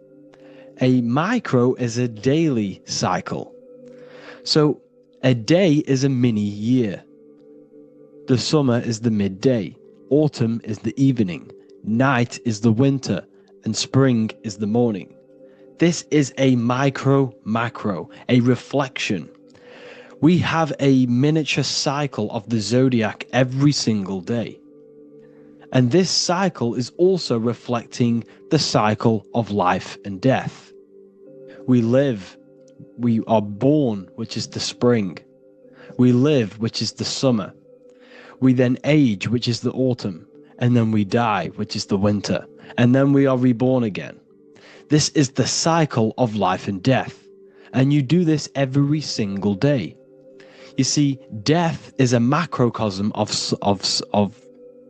A micro is a daily cycle. So a day is a mini year. The summer is the midday. Autumn is the evening. Night is the winter. And spring is the morning. This is a macro, a reflection. We have a miniature cycle of the zodiac every single day. And this cycle is also reflecting the cycle of life and death. We live, we are born, which is the spring. We live, which is the summer. We then age, which is the autumn. And then we die, which is the winter. And then we are reborn again. This is the cycle of life and death. And you do this every single day. You see, death is a macrocosm of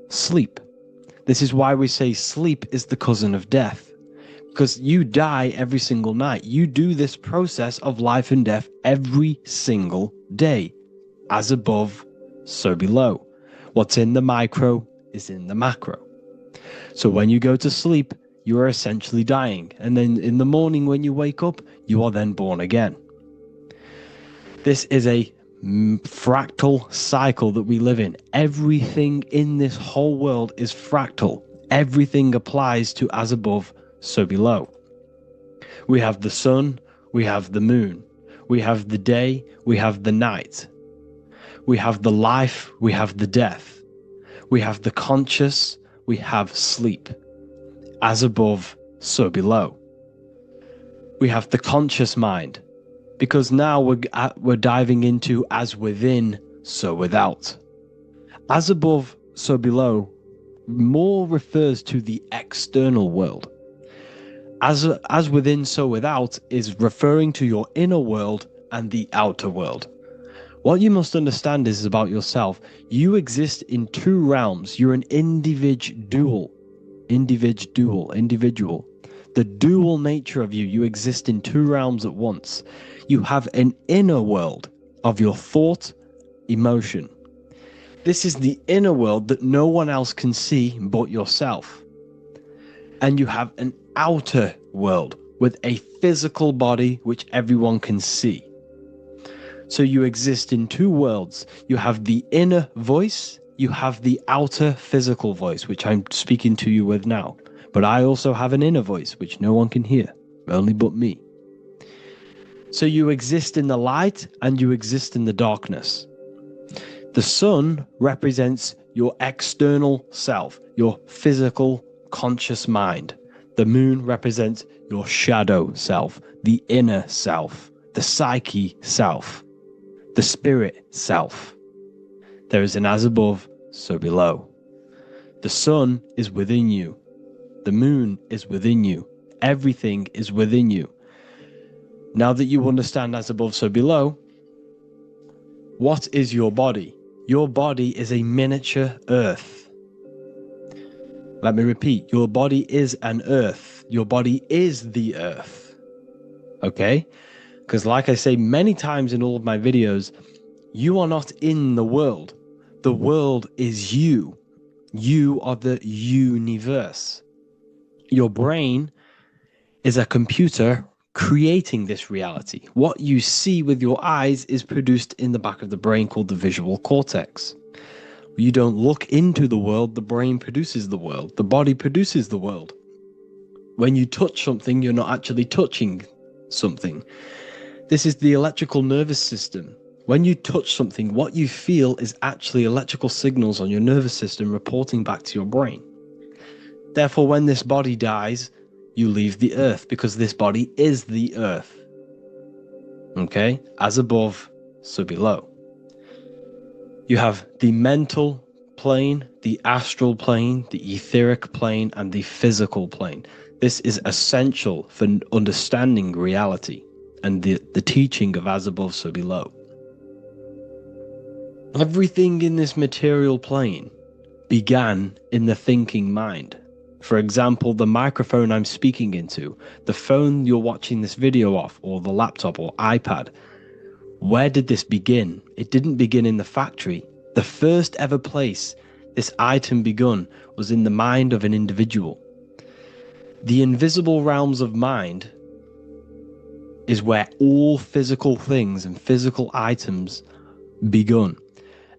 sleep. This is why we say sleep is the cousin of death. Because you die every single night. You do this process of life and death every single day. As above, so below. What's in the micro is in the macro. So when you go to sleep, you are essentially dying. And then in the morning when you wake up, you are then born again. This is a fractal cycle that we live in. Everything in this whole world is fractal. Everything applies to as above, so below. We have the sun, we have the moon, we have the day, we have the night. We have the life, we have the death. We have the conscious, we have sleep. As above, so below. We have the conscious mind. Because now we're diving into as within, so without. As above, so below more refers to the external world. As within, so without is referring to your inner world and the outer world. What you must understand is about yourself. You exist in two realms. You're an individual. The dual nature of you. You exist in two realms at once. You have an inner world of your thought, emotion. This is the inner world that no one else can see but yourself. And you have an outer world with a physical body which everyone can see. So you exist in two worlds. You have the inner voice, you have the outer physical voice, which I'm speaking to you with now. But I also have an inner voice, which no one can hear, only but me. So you exist in the light and you exist in the darkness. The sun represents your external self, your physical, conscious mind. The moon represents your shadow self, the inner self, the psyche self, the spirit self. There is an as above, so below. The sun is within you. The moon is within you. Everything is within you. Now that you understand as above, so below, what is your body? Your body is a miniature earth. Let me repeat, your body is an earth. Your body is the earth. Okay? Because like I say many times in all of my videos, you are not in the world. The world is you. You are the universe. Your brain is a computer creating this reality. What you see with your eyes is produced in the back of the brain called the visual cortex. You don't look into the world, the brain produces the world. The body produces the world. When you touch something, you're not actually touching something. This is the electrical nervous system. When you touch something, what you feel is actually electrical signals on your nervous system reporting back to your brain. Therefore, when this body dies, you leave the earth because this body is the earth. Okay? As above, so below. You have the mental plane, the astral plane, the etheric plane, and the physical plane. This is essential for understanding reality and the teaching of as above, so below. Everything in this material plane began in the thinking mind. For example, the microphone I'm speaking into, the phone you're watching this video off, or the laptop or iPad. Where did this begin? It didn't begin in the factory. The first ever place this item begun was in the mind of an individual. The invisible realms of mind is where all physical things and physical items begun.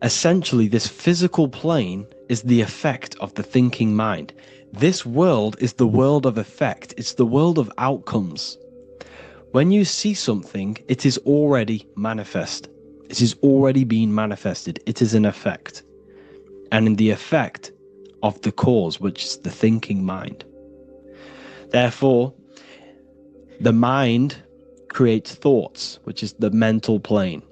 Essentially, this physical plane is the effect of the thinking mind. This world is the world of effect. It's the world of outcomes. When you see something, it is already manifest. It is already being manifested. It is an effect. And in the effect of the cause, which is the thinking mind. Therefore, the mind creates thoughts, which is the mental plane.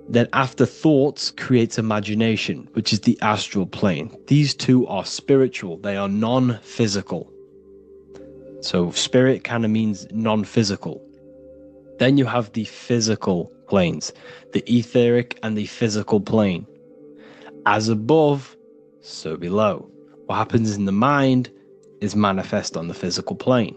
Then after thoughts creates imagination, which is the astral plane. These two are spiritual. They are non-physical. So spirit kind of means non-physical. Then you have the physical planes, the etheric and the physical plane. As above, so below. What happens in the mind is manifest on the physical plane.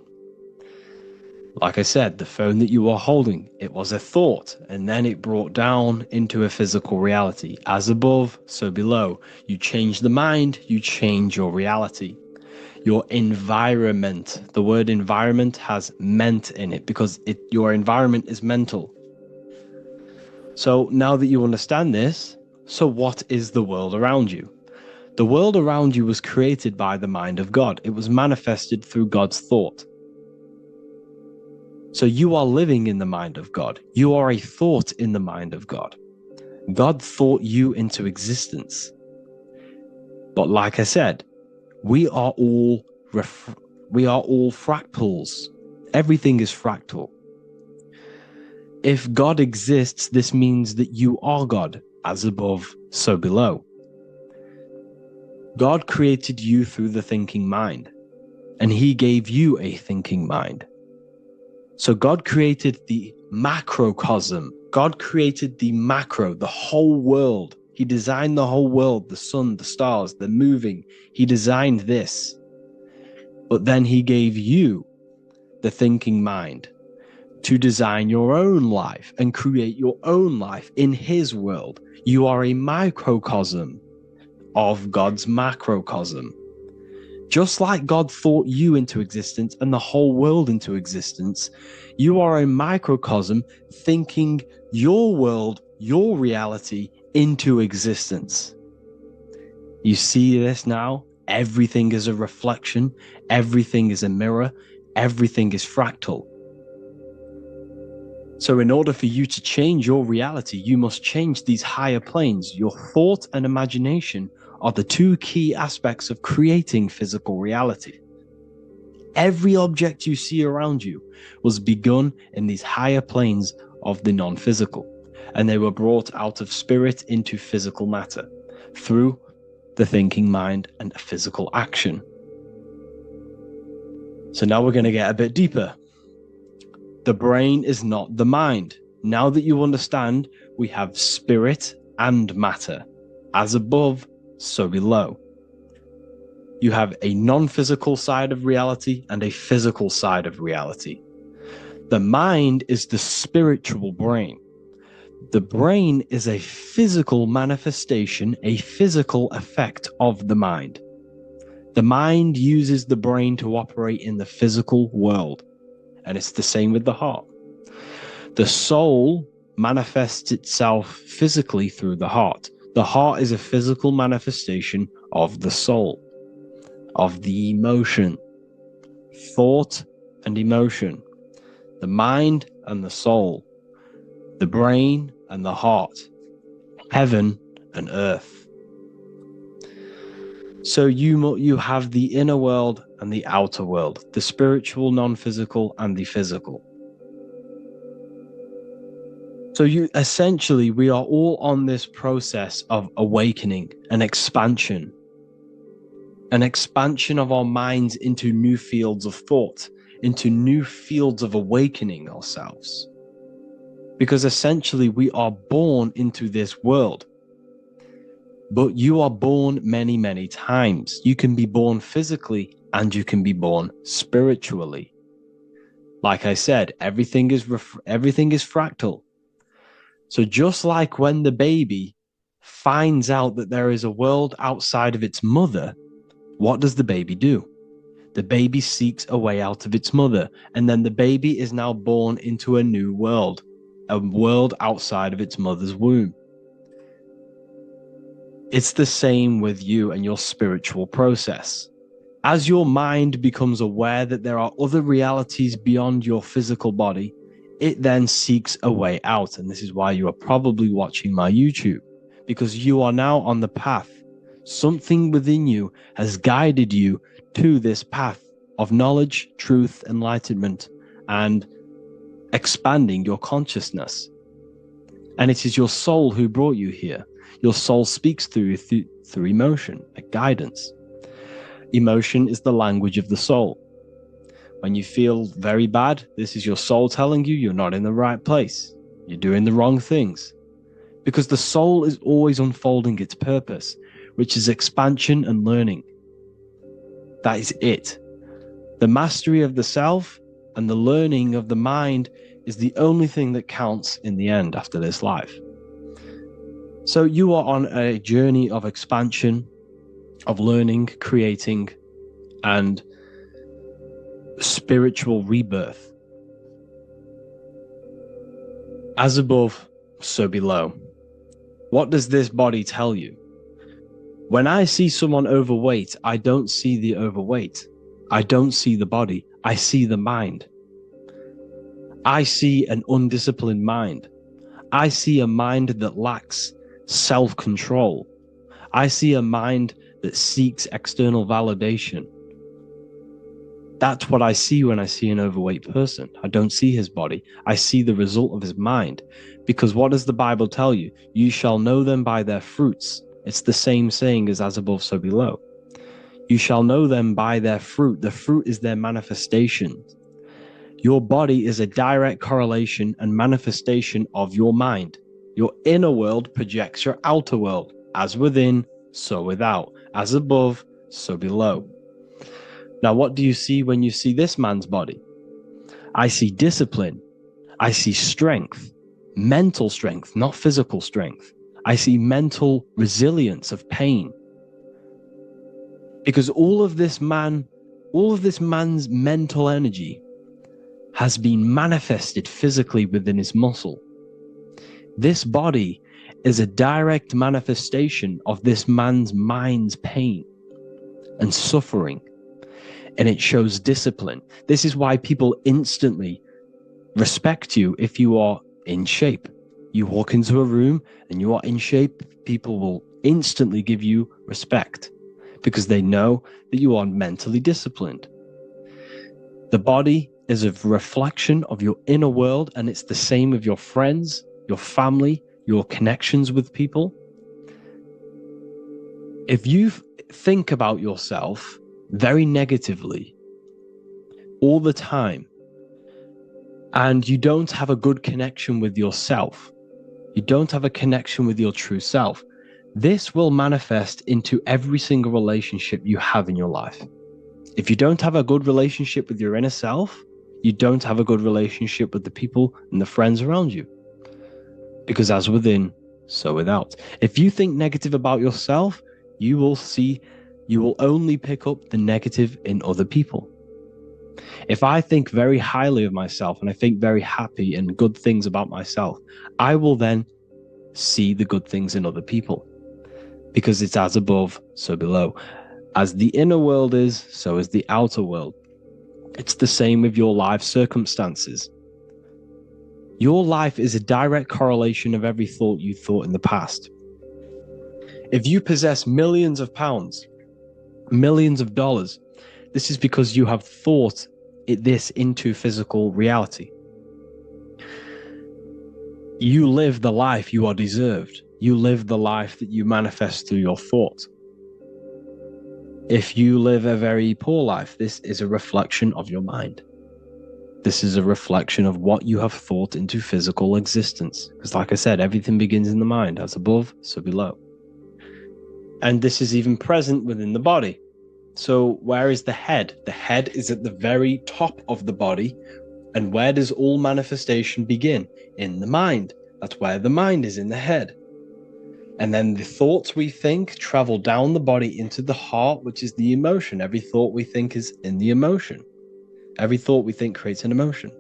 Like I said, the phone that you are holding, it was a thought, and then it brought down into a physical reality. As above, so below. You change the mind, you change your reality. Your environment, the word environment has ment in it because your environment is mental. So now that you understand this, so what is the world around you? The world around you was created by the mind of God. It was manifested through God's thought. So you are living in the mind of God. You are a thought in the mind of God. God thought you into existence. But like I said, we are all fractals. Everything is fractal. If God exists, this means that you are God. As above, so below. God created you through the thinking mind, and he gave you a thinking mind. So God created the macrocosm. God created the macro, the whole world. He designed the whole world, the sun, the stars, the moving. He designed this. But then he gave you the thinking mind to design your own life and create your own life in his world. You are a microcosm of God's macrocosm. Just like God thought you into existence and the whole world into existence, you are a microcosm thinking your world, your reality into existence. You see this now? Everything is a reflection. Everything is a mirror. Everything is fractal. So in order for you to change your reality, you must change these higher planes. Your thought and imagination are the two key aspects of creating physical reality. Every object you see around you was begun in these higher planes of the non-physical, and they were brought out of spirit into physical matter through the thinking mind and physical action. So now we're going to get a bit deeper. The brain is not the mind. Now that you understand, we have spirit and matter. As above, so below. You have a non-physical side of reality and a physical side of reality. The mind is the spiritual brain. The brain is a physical manifestation, a physical effect of the mind. The mind uses the brain to operate in the physical world. And it's the same with the heart. The soul manifests itself physically through the heart. The heart is a physical manifestation of the soul, of the emotion, thought and emotion, the mind and the soul, the brain and the heart, heaven and earth. So you have the inner world and the outer world, the spiritual, non-physical, and the physical. So we are all on this process of awakening, an expansion of our minds into new fields of thought, into new fields of awakening ourselves. Because essentially we are born into this world. But you are born many, many times. You can be born physically and you can be born spiritually. Like I said, everything is fractal. So just like when the baby finds out that there is a world outside of its mother, what does the baby do? The baby seeks a way out of its mother, and then the baby is now born into a new world, a world outside of its mother's womb. It's the same with you and your spiritual process. As your mind becomes aware that there are other realities beyond your physical body, it then seeks a way out. And this is why you are probably watching my YouTube, because you are now on the path. Something within you has guided you to this path of knowledge, truth, enlightenment, and expanding your consciousness. And it is your soul who brought you here. Your soul speaks through emotion, like guidance. Emotion is the language of the soul. When you feel very bad, this is your soul telling you you're not in the right place. You're doing the wrong things. Because the soul is always unfolding its purpose, which is expansion and learning. That is it. The mastery of the self and the learning of the mind is the only thing that counts in the end after this life. So you are on a journey of expansion, of learning, creating, and spiritual rebirth. As above, so below. What does this body tell you? When I see someone overweight, I don't see the overweight. I don't see the body. I see the mind. I see an undisciplined mind. I see a mind that lacks self-control. I see a mind that seeks external validation. That's what I see when I see an overweight person. I don't see his body. I see the result of his mind. Because what does the Bible tell you? You shall know them by their fruits. It's the same saying as above, so below. You shall know them by their fruit. The fruit is their manifestation. Your body is a direct correlation and manifestation of your mind. Your inner world projects your outer world. As within, so without. As above, so below. Now, what do you see when you see this man's body? I see discipline. I see strength. Mental strength, not physical strength. I see mental resilience of pain. Because all of this man's mental energy has been manifested physically within his muscle. This body is a direct manifestation of this man's mind's pain and suffering, and it shows discipline. This is why people instantly respect you if you are in shape. You walk into a room and you are in shape, people will instantly give you respect because they know that you are mentally disciplined. The body is a reflection of your inner world, and it's the same with your friends, your family, your connections with people. If you think about yourself very negatively all the time, and you don't have a good connection with yourself, you don't have a connection with your true self, this will manifest into every single relationship you have in your life. If you don't have a good relationship with your inner self, you don't have a good relationship with the people and the friends around you. Because as within, so without. If you think negative about yourself, you will only pick up the negative in other people. If I think very highly of myself and I think very happy and good things about myself, I will then see the good things in other people. Because it's as above, so below. As the inner world is, so is the outer world. It's the same with your life circumstances. Your life is a direct correlation of every thought you thought in the past. If you possess millions of pounds, millions of dollars, this is because you have thought this into physical reality. You live the life you are deserved. You live the life that you manifest through your thought. If you live a very poor life, this is a reflection of your mind. This is a reflection of what you have thought into physical existence. Because like I said, everything begins in the mind. As above, so below. And this is even present within the body. So where is the head? The head is at the very top of the body. And where does all manifestation begin? In the mind. That's where the mind is, in the head. And then the thoughts we think travel down the body into the heart, which is the emotion. Every thought we think is in the emotion. Every thought we think creates an emotion.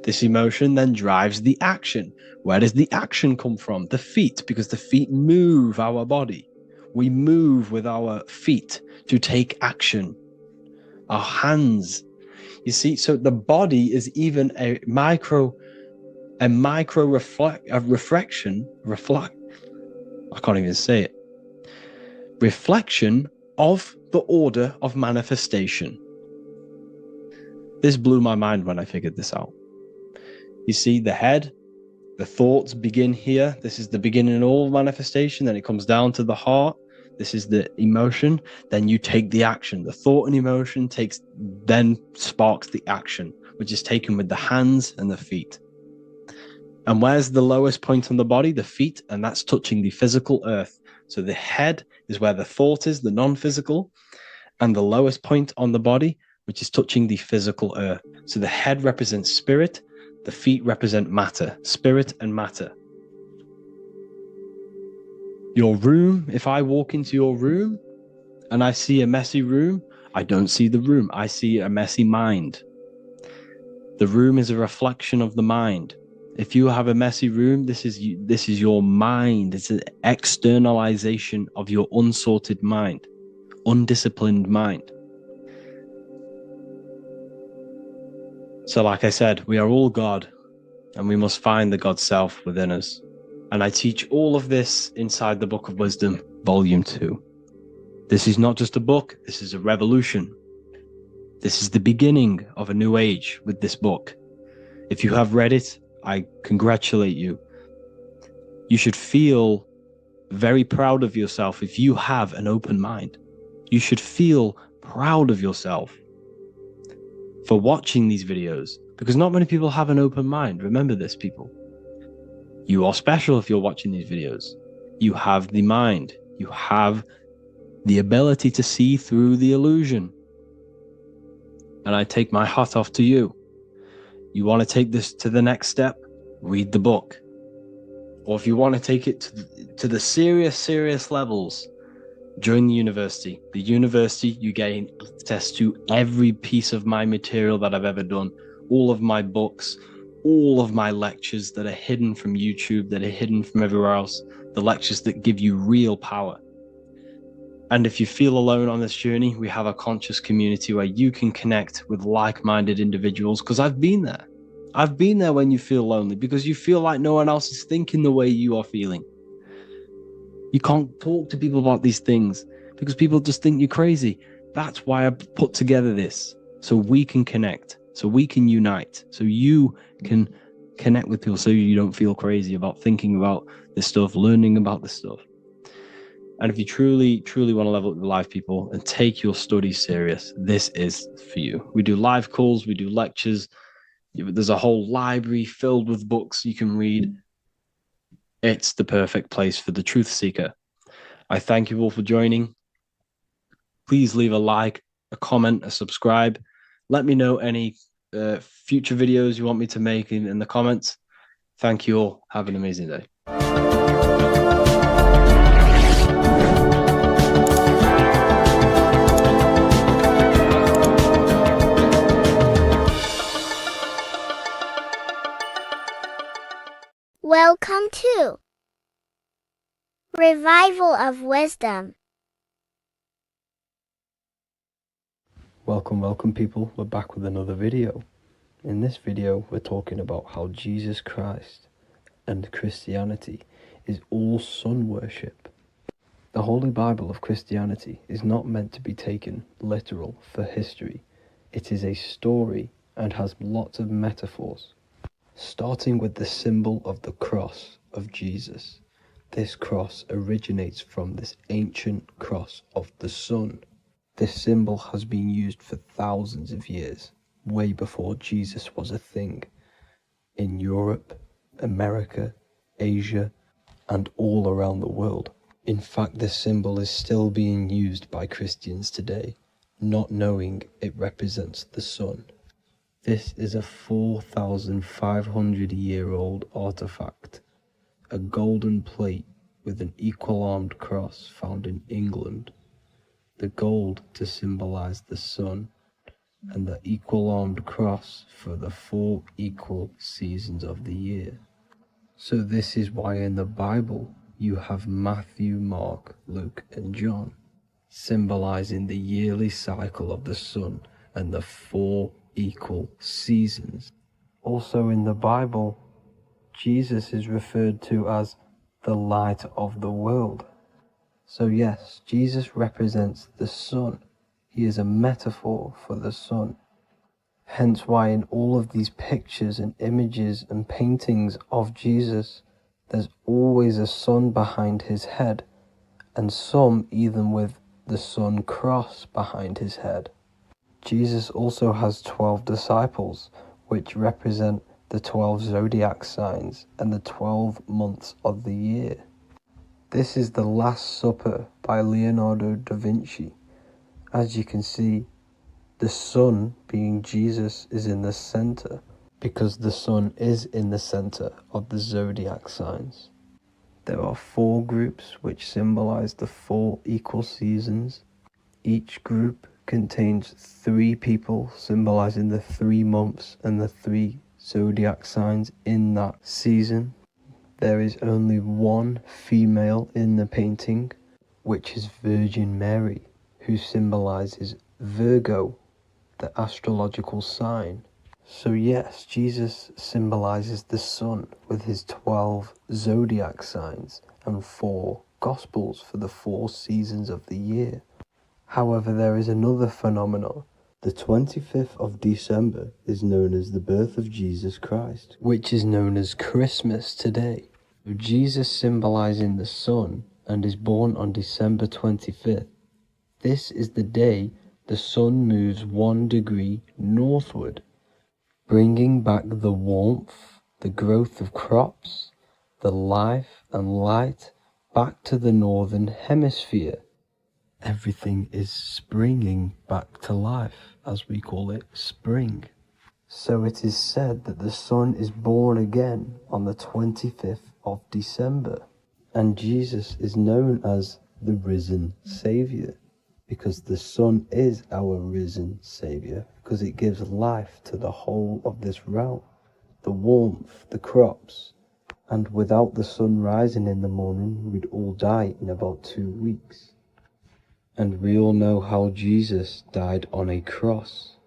This emotion then drives the action. Where does the action come from? The feet, because the feet move our body. We move with our feet to take action. Our hands. You see, so the body is even a micro reflection. I can't even say it. Reflection of the order of manifestation. This blew my mind when I figured this out. You see, the head, the thoughts begin here. This is the beginning of all manifestation. Then it comes down to the heart. This is the emotion. Then you take the action. The thought and emotion then sparks the action, which is taken with the hands and the feet. And where's the lowest point on the body? The feet, and that's touching the physical earth. So the head is where the thought is, the non-physical, and the lowest point on the body, which is touching the physical earth. So the head represents spirit, the feet represent matter, spirit and matter. Your room, if I walk into your room and I see a messy room, I don't see the room, I see a messy mind. The room is a reflection of the mind. If you have a messy room, this is your mind. It's an externalization of your unsorted mind, undisciplined mind. So like I said, we are all God, and we must find the God self within us. And I teach all of this inside the Book of Wisdom, Volume 2. This is not just a book, this is a revolution. This is the beginning of a new age with this book. If you have read it, I congratulate you. You should feel very proud of yourself if you have an open mind. You should feel proud of yourself for watching these videos, because not many people have an open mind. Remember this, people. You are special if you're watching these videos. You have the mind. You have the ability to see through the illusion. And I take my hat off to you. You want to take this to the next step? Read the book. Or if you want to take it to the serious levels, join the university. The university, you gain access to every piece of my material that I've ever done, all of my books, all of my lectures that are hidden from YouTube, that are hidden from everywhere else, the lectures that give you real power. And if you feel alone on this journey, we have a conscious community where you can connect with like-minded individuals, because I've been there. I've been there when you feel lonely, because you feel like no one else is thinking the way you are feeling. You can't talk to people about these things because people just think you're crazy. That's why I put together this, so we can connect, so we can unite, so you can connect with people, so you don't feel crazy about thinking about this stuff, learning about this stuff. And if you truly want to level up your life, people, and take your studies serious, this is for you. We do live calls, we do lectures. There's a whole library filled with books you can read. It's the perfect place for the truth seeker. I thank you all for joining. Please leave a like, a comment, a subscribe. Let me know any future videos you want me to make in the comments. Thank you all. Have an amazing day. Welcome to Revival of Wisdom. Welcome people, we're back with another video. In this video we're talking about how Jesus Christ and Christianity is all sun worship. The Holy Bible of Christianity is not meant to be taken literal for history. It is a story and has lots of metaphors. Starting with the symbol of the cross of Jesus. This cross originates from this ancient cross of the sun. This symbol has been used for thousands of years, way before Jesus was a thing, in Europe, America, Asia, and all around the world. In fact, this symbol is still being used by Christians today, not knowing it represents the sun. This is a 4,500-year-old artifact a golden plate with an equal-armed cross found in England. The gold to symbolize the sun, and the equal-armed cross for the 4 equal seasons of the year. So this is why in the Bible you have Matthew, Mark, Luke, and John, symbolizing the yearly cycle of the sun and the 4 equal seasons. Also in the Bible, Jesus is referred to as the light of the world. So yes, Jesus represents the sun. He is a metaphor for the sun. Hence why in all of these pictures and images and paintings of Jesus, there's always a sun behind his head, and some even with the sun cross behind his head. Jesus also has 12 disciples, which represent the 12 zodiac signs and the 12 months of the year. This is the Last Supper by Leonardo da Vinci. As you can see, the sun, being Jesus, is in the center, because the sun is in the center of the zodiac signs. There are 4 groups which symbolize the 4 equal seasons. Each group contains 3 people symbolizing the 3 months and the 3 zodiac signs in that season. There is only 1 female in the painting, which is Virgin Mary, who symbolizes Virgo, the astrological sign. So yes, Jesus symbolizes the sun with his 12 zodiac signs and 4 gospels for the 4 seasons of the year. However, there is another phenomenon. The 25th of December is known as the birth of Jesus Christ, which is known as Christmas today. Jesus symbolizing the sun and is born on December 25th. This is the day the sun moves 1 degree northward, bringing back the warmth, the growth of crops, the life and light back to the northern hemisphere. Everything is springing back to life, as we call it, spring. So it is said that the sun is born again on the 25th of December, and Jesus is known as the risen Savior, because the sun is our risen Savior, because it gives life to the whole of this realm, the warmth, the crops, and without the sun rising in the morning, we'd all die in about 2 weeks. And we all know how Jesus died on a cross.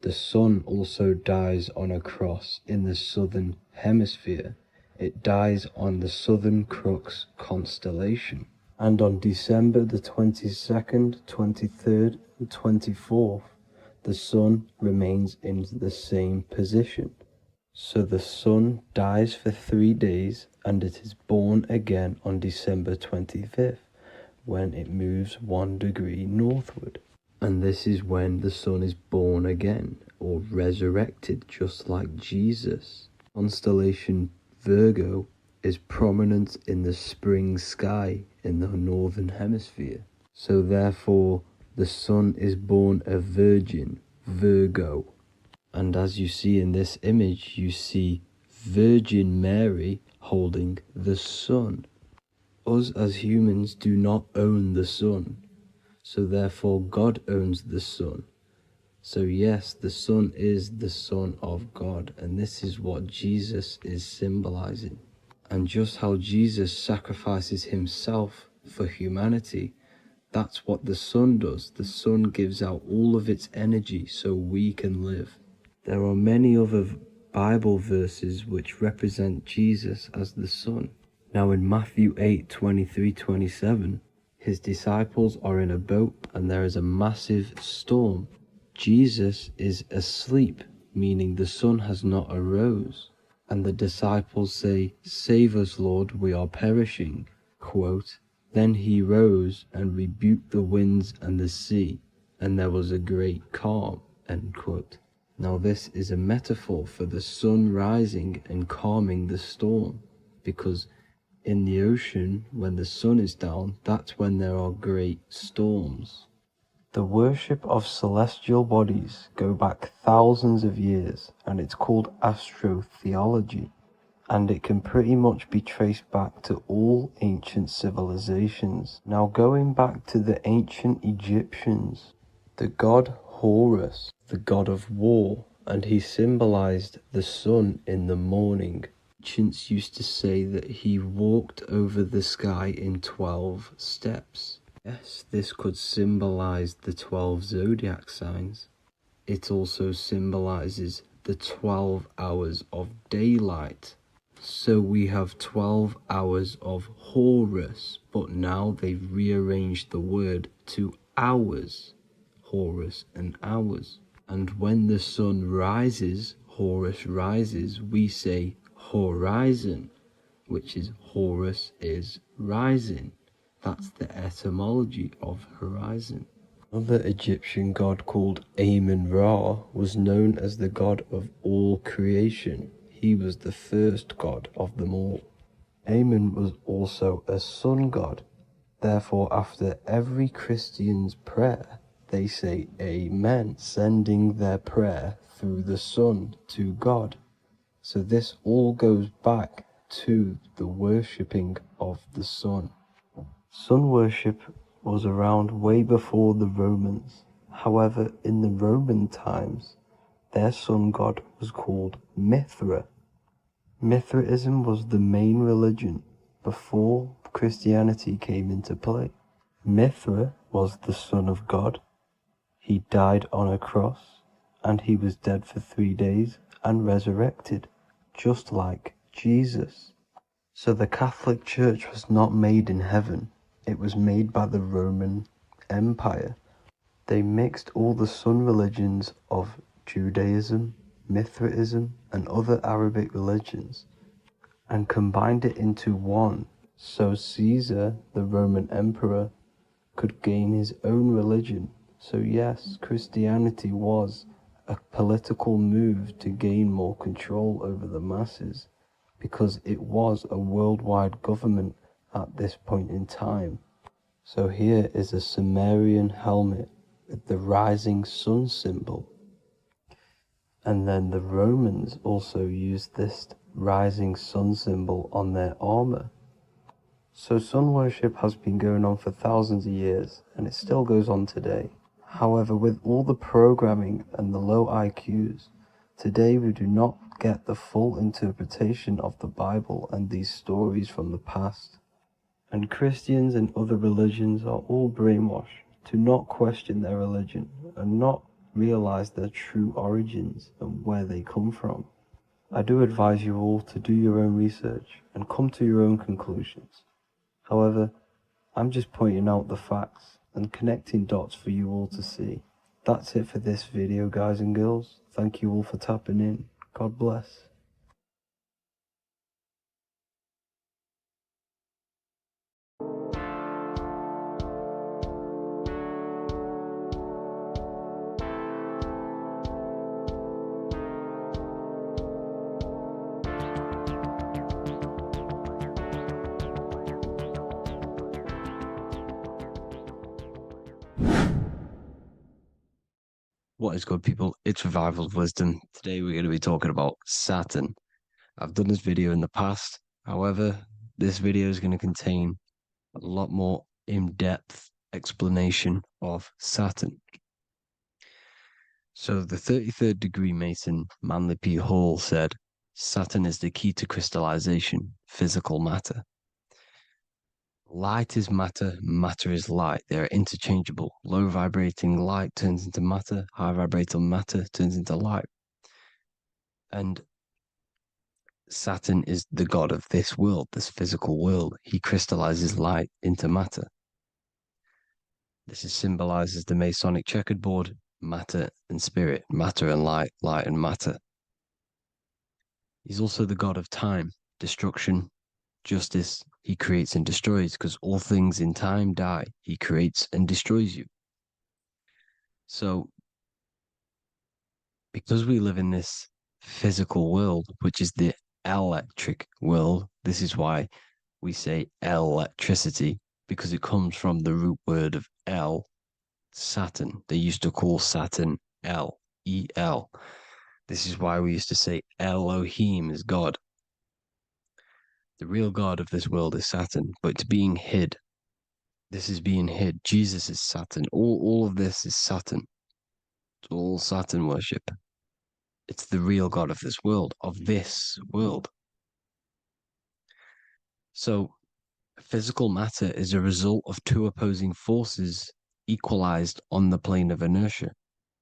The sun also dies on a cross in the southern hemisphere. It dies on the Southern Crux constellation. And on December the 22nd, 23rd, and 24th, the sun remains in the same position. So the sun dies for 3 days, and it is born again on December 25th. When it moves 1 degree northward. And this is when the sun is born again, or resurrected, just like Jesus. Constellation Virgo is prominent in the spring sky in the northern hemisphere. So therefore, the sun is born a virgin, Virgo. And as you see in this image, you see Virgin Mary holding the sun. Us as humans do not own the sun, so therefore God owns the sun. So yes, the sun is the Son of God, and this is what Jesus is symbolizing. And just how Jesus sacrifices himself for humanity, that's what the sun does. The sun gives out all of its energy so we can live. There are many other Bible verses which represent Jesus as the sun. Now in Matthew 8:23-27, his disciples are in a boat and there is a massive storm. Jesus is asleep, meaning the sun has not arose. And the disciples say, "Save us, Lord, we are perishing." Quote, "Then he rose and rebuked the winds and the sea, and there was a great calm." End quote. Now this is a metaphor for the sun rising and calming the storm, because in the ocean, when the sun is down, that's when there are great storms. The worship of celestial bodies go back thousands of years, and it's called astrotheology. and it can pretty much be traced back to all ancient civilizations. Now, going back to the ancient Egyptians, the god Horus, the god of war, and he symbolized the sun in the morning. Ancients used to say that he walked over the sky in 12 steps. Yes, this could symbolize the 12 zodiac signs. It also symbolizes the 12 hours of daylight. So we have 12 hours of Horus, but now they've rearranged the word to hours. Horus and hours. And when the sun rises, Horus rises, we say horizon, which is Horus is rising. That's the etymology of horizon. Another Egyptian god called Amun-Ra was known as the god of all creation. He was the first god of them all. Amun was also a sun god. Therefore, after every Christian's prayer, they say Amen, sending their prayer through the sun to God. So this all goes back to the worshipping of the sun. Sun worship was around way before the Romans. However, in the Roman times, their sun god was called Mithra. Mithraism was the main religion before Christianity came into play. Mithra was the son of God. He died on a cross, and he was dead for 3 days and resurrected, just like Jesus. So the Catholic Church was not made in heaven. It was made by the Roman Empire. They mixed all the sun religions of Judaism, Mithraism, and other Arabic religions and combined it into one, so Caesar, the Roman emperor, could gain his own religion. So yes, Christianity was a political move to gain more control over the masses, because it was a worldwide government at this point in time. So here is a Sumerian helmet with the rising sun symbol. And then the Romans also used this rising sun symbol on their armor. So sun worship has been going on for thousands of years, and it still goes on today. However, with all the programming and the low IQs, today we do not get the full interpretation of the Bible and these stories from the past. And Christians and other religions are all brainwashed to not question their religion and not realize their true origins and where they come from. I do advise you all to do your own research and come to your own conclusions. However, I'm just pointing out the facts and connecting dots for you all to see. That's it for this video, guys and girls. Thank you all for tapping in. God bless. What is good, people? It's Revival of Wisdom. Today we're going to be talking about Saturn. I've done this video in the past. However, this video is going to contain a lot more in-depth explanation of Saturn. So the 33rd degree Mason, Manly P. Hall, said, Saturn is the key to crystallization, physical matter. Light is matter, matter is light. They are interchangeable. Low vibrating light turns into matter, high vibrating matter turns into light. And Saturn is the god of this world, this physical world. He crystallizes light into matter. This is symbolized as the Masonic checkerboard, matter and spirit, matter and light, light and matter. He's also the god of time, destruction, justice. He creates and destroys, because all things in time die. He creates and destroys you. So, because we live in this physical world, which is the electric world, this is why we say electricity, because it comes from the root word of El, Saturn. They used to call Saturn El, E-L. This is why we used to say Elohim is God. The real God of this world is Saturn, but it's being hid. This is being hid. Jesus is Saturn. All of this is Saturn. It's all Saturn worship. It's the real God of this world, So, physical matter is a result of two opposing forces equalized on the plane of inertia,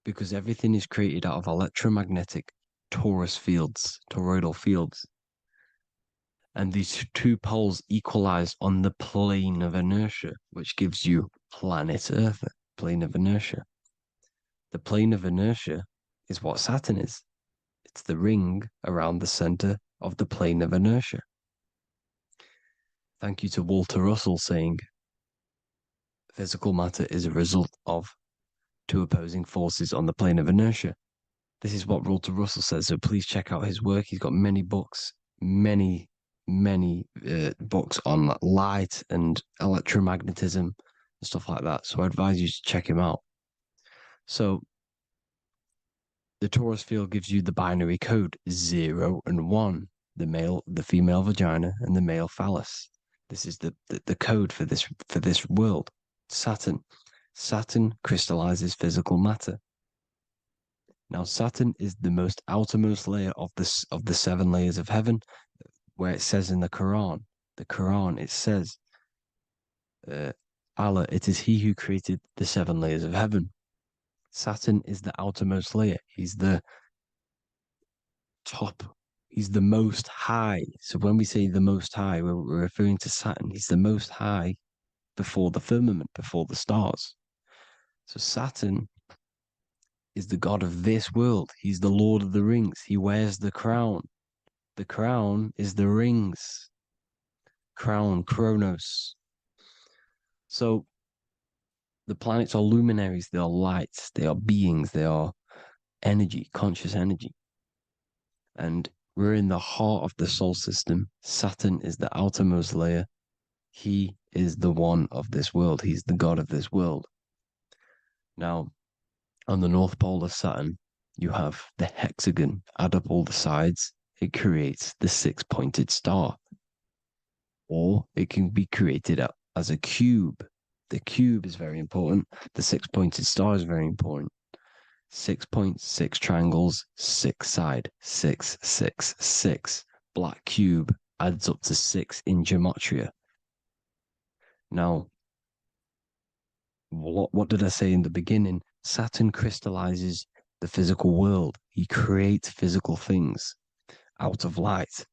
because everything is created out of electromagnetic toroidal fields. And these two poles equalize on the plane of inertia, which gives you planet Earth, plane of inertia. The plane of inertia is what Saturn is. It's the ring around the center of the plane of inertia. Thank you to Walter Russell saying, physical matter is a result of two opposing forces on the plane of inertia. This is what Walter Russell says, so please check out his work. He's got many books, many books on light and electromagnetism and stuff like that. So I advise you to check him out. So the torus field gives you the binary code 0 and 1, the female vagina, and the male phallus. This is the code for this world. Saturn crystallizes physical matter. Now, Saturn is the most outermost layer of the 7 layers of heaven, where it says in the Quran, it says, Allah, it is He who created the 7 layers of heaven. Saturn is the outermost layer. He's the top. He's the most high. So when we say the most high, we're referring to Saturn. He's the most high before the firmament, before the stars. So Saturn is the god of this world. He's the Lord of the Rings. He wears the crown. The crown is the rings. Crown, Kronos. So the planets are luminaries. They are lights. They are beings. They are energy, conscious energy. And we're in the heart of the solar system. Saturn is the outermost layer. He is the one of this world. He's the god of this world. Now, on the North Pole of Saturn, you have the hexagon. Add up all the sides. It creates the 6-pointed star. Or it can be created as a cube. The cube is very important. The 6-pointed star is very important. 6 points, 6 triangles, 6 side, 6, 6, 6. Black cube adds up to 6 in gematria. Now, what did I say in the beginning? Saturn crystallizes the physical world. He creates physical things out of light.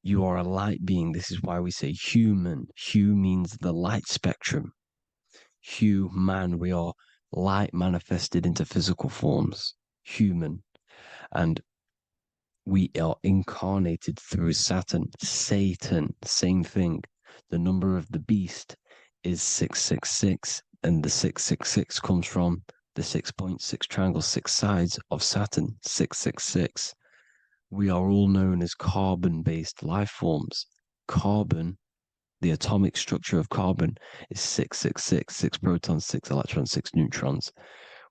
You are a light being. This is why we say human. Hue means the light spectrum. Hue, man, we are light manifested into physical forms, human. And we are incarnated through Saturn. Satan, same thing. The number of the beast is 666, and the 666 comes from the 6.6 triangle, 6 sides of Saturn, 666. We are all known as carbon-based life forms. Carbon, the atomic structure of carbon, is 666, 6 protons, 6 electrons, 6 neutrons.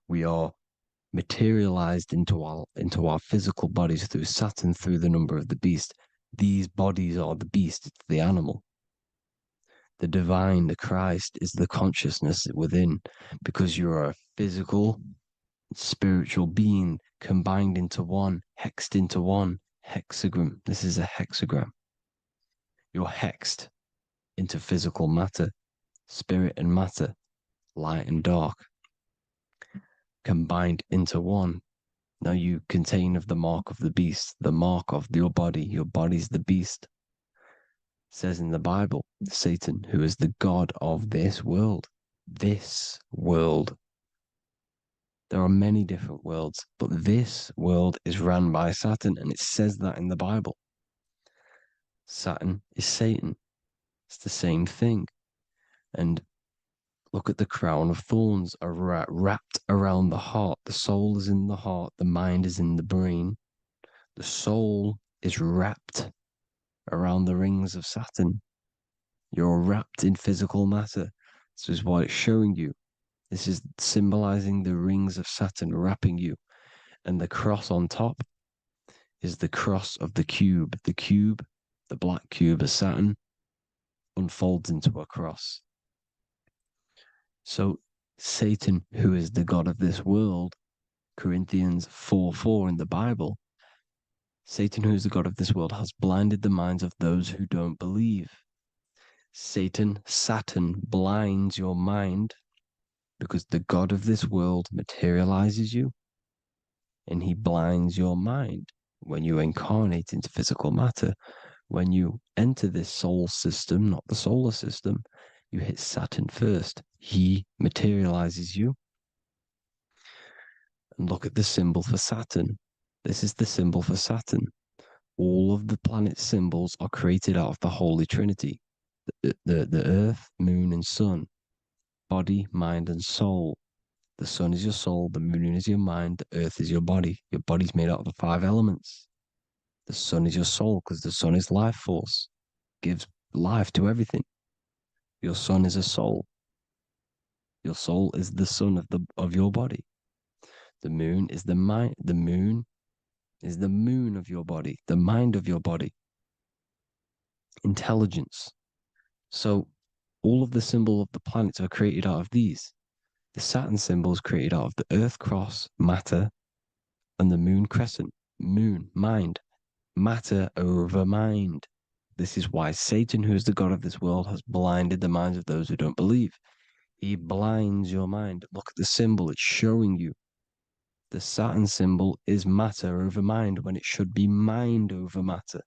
We are materialized into our physical bodies through Saturn, through the number of the beast. These bodies are the beast, it's the animal. The divine, the Christ, is the consciousness within, because you are a physical, spiritual being combined into one, hexed into one. Hexagram. This is a hexagram. You're hexed into physical matter, spirit and matter, light and dark, combined into one. Now you contain of the mark of the beast, the mark of your body. Your body's the beast. It says in the Bible, Satan, who is the god of this world. This world. There are many different worlds, but this world is run by Saturn, and it says that in the Bible. Saturn is Satan. It's the same thing. And look at the crown of thorns wrapped around the heart. The soul is in the heart. The mind is in the brain. The soul is wrapped around the rings of Saturn. You're wrapped in physical matter. This is what it's showing you. This is symbolizing the rings of Saturn wrapping you. And the cross on top is the cross of the cube. The cube the black cube of Saturn, unfolds into a cross. So Satan, who is the god of this world, Corinthians 4:4 in the Bible, Satan, who is the god of this world, has blinded the minds of those who don't believe. Satan blinds your mind because the god of this world materializes you and he blinds your mind when you incarnate into physical matter. When you enter this soul system, not the solar system, you hit Saturn first. He materializes you. And look at the symbol for Saturn. This is the symbol for Saturn. All of the planet symbols are created out of the Holy Trinity. The Earth, Moon, and Sun. Body, mind, and soul. The sun is your soul, the moon is your mind, the earth is your body. Your body's made out of the 5 elements. The sun is your soul because the sun is life force, gives life to everything. Your sun is a soul. Your soul is the sun of your body. The moon is the mind. The moon is the moon of your body, the mind of your body. Intelligence. So all of the symbol of the planets are created out of these. The Saturn symbol is created out of the Earth cross, matter, and the moon crescent, moon, mind, matter over mind. This is why Satan, who is the god of this world, has blinded the minds of those who don't believe. He blinds your mind. Look at the symbol, it's showing you. The Saturn symbol is matter over mind when it should be mind over matter.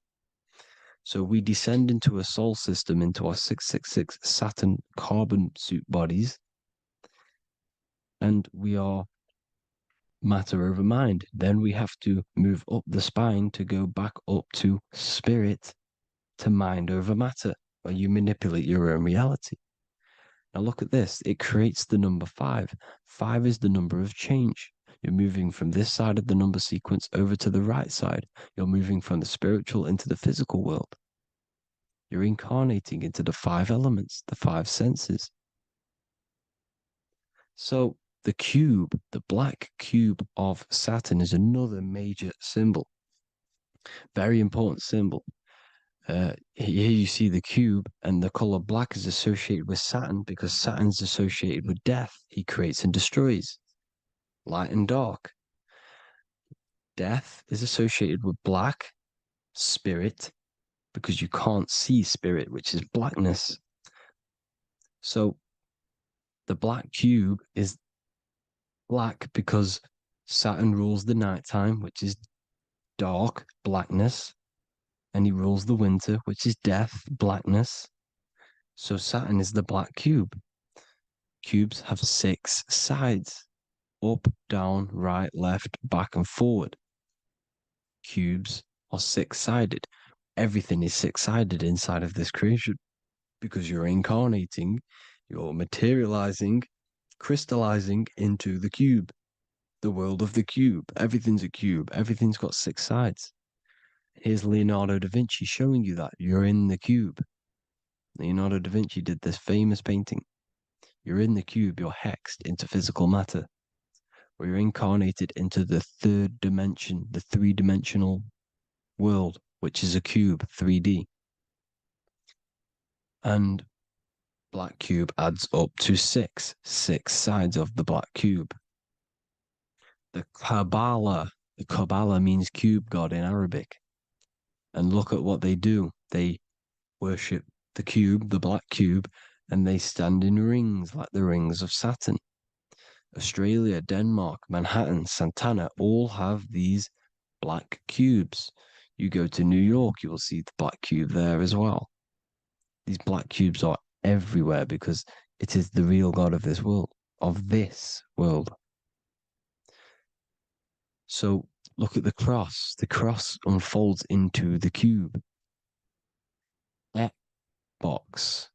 So we descend into a soul system, into our 666 Saturn carbon suit bodies, and we are matter over mind. Then we have to move up the spine to go back up to spirit, to mind over matter, where you manipulate your own reality. Now look at this. It creates the number 5. 5 is the number of change. You're moving from this side of the number sequence over to the right side. You're moving from the spiritual into the physical world. You're incarnating into the 5 elements, the 5 senses. So the cube, the black cube of Saturn, is another major symbol. Very important symbol. Here you see the cube, and the color black is associated with Saturn because Saturn's associated with death. He creates and destroys, light and dark. Death is associated with black, spirit, because you can't see spirit, which is blackness. So the black cube is black because Saturn rules the nighttime, which is dark, blackness, and he rules the winter, which is death, blackness. So Saturn is the black cube. Cubes have 6 sides: up, down, right, left, back, and forward. Cubes are 6-sided. Everything is 6-sided inside of this creation because you're incarnating, you're materializing, crystallizing into the cube, the world of the cube. Everything's a cube. Everything's got 6 sides. Here's Leonardo da Vinci showing you that you're in the cube. Leonardo da Vinci did this famous painting. You're in the cube, you're hexed into physical matter, where you're incarnated into the 3rd dimension, the 3-dimensional world, which is a cube, 3D. And black cube adds up to 6 sides of the black cube. The Kabbalah means cube god in Arabic. And look at what they do. They worship the cube, the black cube, and they stand in rings like the rings of Saturn. Australia, Denmark, Manhattan, Santana all have these black cubes. You go to New York, you will see the black cube there as well. These black cubes are everywhere because it is the real God of this world, So look at the cross. The cross unfolds into the cube. Xbox,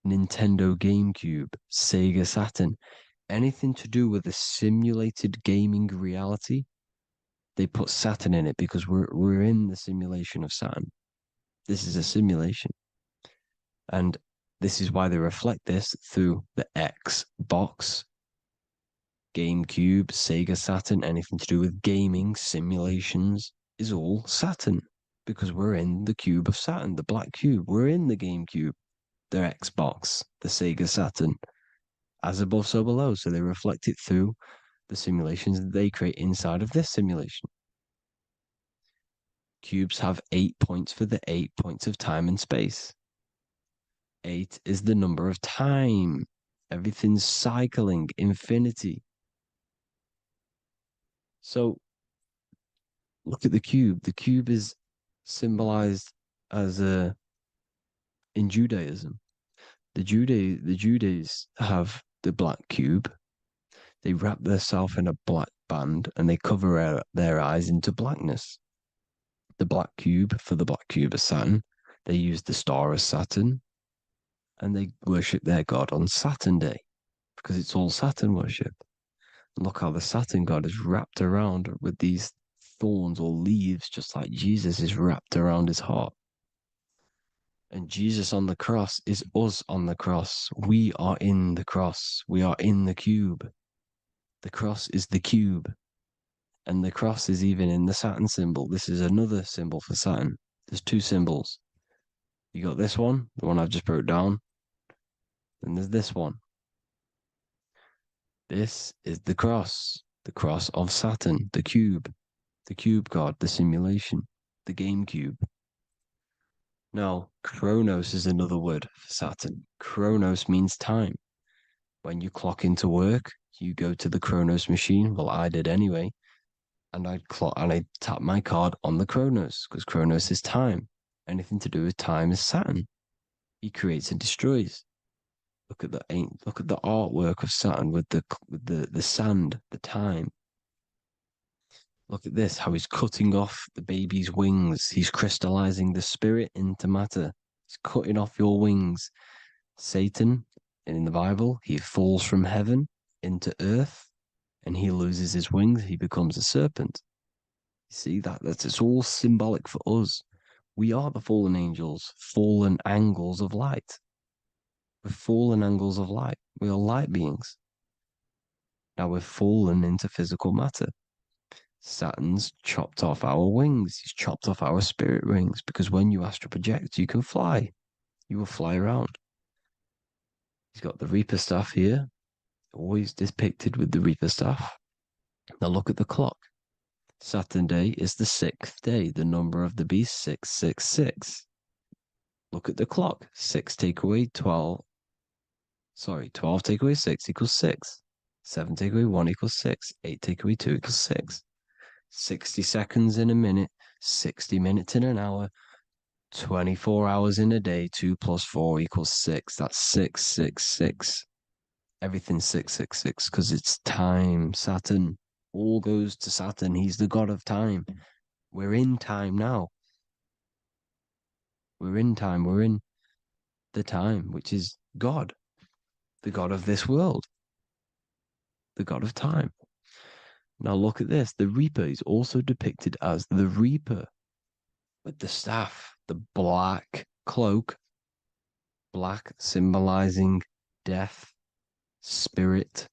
Nintendo GameCube, Sega Saturn, anything to do with a simulated gaming reality, they put Saturn in it because we're in the simulation of Saturn. This is a simulation. And this is why they reflect this through the Xbox, GameCube, Sega Saturn, anything to do with gaming, simulations, is all Saturn. because we're in the cube of Saturn, the black cube. We're in the GameCube, the Xbox, the Sega Saturn. As above, so below. So they reflect it through the simulations that they create inside of this simulation. Cubes have 8 points for the 8 points of time and space. 8 is the number of time. Everything's cycling, infinity. So look at the cube. The cube is symbolized as in Judaism. The Judays have the black cube. They wrap themselves in a black band and they cover their eyes into blackness. The black cube, for the black cube of Saturn, they use the star of Saturn and they worship their god on Saturn Day because it's all Saturn worship. And look how the Saturn god is wrapped around with these thorns or leaves, just like Jesus is wrapped around his heart. And Jesus on the cross is us on the cross. We are in the cross. We are in the cube. The cross is the cube. And the cross is even in the Saturn symbol. This is another symbol for Saturn. There's two symbols. You got this one, the one I've just broke down. And there's this one. This is the cross of Saturn, the cube god, the simulation, the game cube. Now, Chronos is another word for Saturn. Chronos means time. When you clock into work, you go to the Chronos machine. Well, I did anyway. And I'd tap my card on the Chronos because Chronos is time. Anything to do with time is Saturn. He creates and destroys. Look at the artwork of Saturn with the sand, the time. Look at this, how he's cutting off the baby's wings. He's crystallizing the spirit into matter. He's cutting off your wings. Satan, in the Bible, he falls from heaven into earth and he loses his wings. He becomes a serpent. You see, it's all symbolic for us. We are the fallen angels, fallen angles of light. We're fallen angles of light. We are light beings. Now we're fallen into physical matter. Saturn's chopped off our wings. He's chopped off our spirit wings because when you astral project, you can fly. You will fly around. He's got the Reaper staff here, always depicted with the Reaper staff. Now look at the clock. Saturn Day is the 6th day, the number of the beast, 666. Look at the clock. 6 take away 12. 12 take away 6 equals 6. 7 take away 1 equals 6. 8 take away 2 equals 6. 60 seconds in a minute, 60 minutes in an hour, 24 hours in a day, 2 plus 4 equals 6. That's 666. Everything's 666 because it's time. Saturn. All goes to Saturn. He's the god of time. We're in time now. We're in time. We're in the time, which is God, the god of this world, the god of time. Now look at this. The Reaper is also depicted as the Reaper with the staff, the black cloak, black symbolizing death, spirit.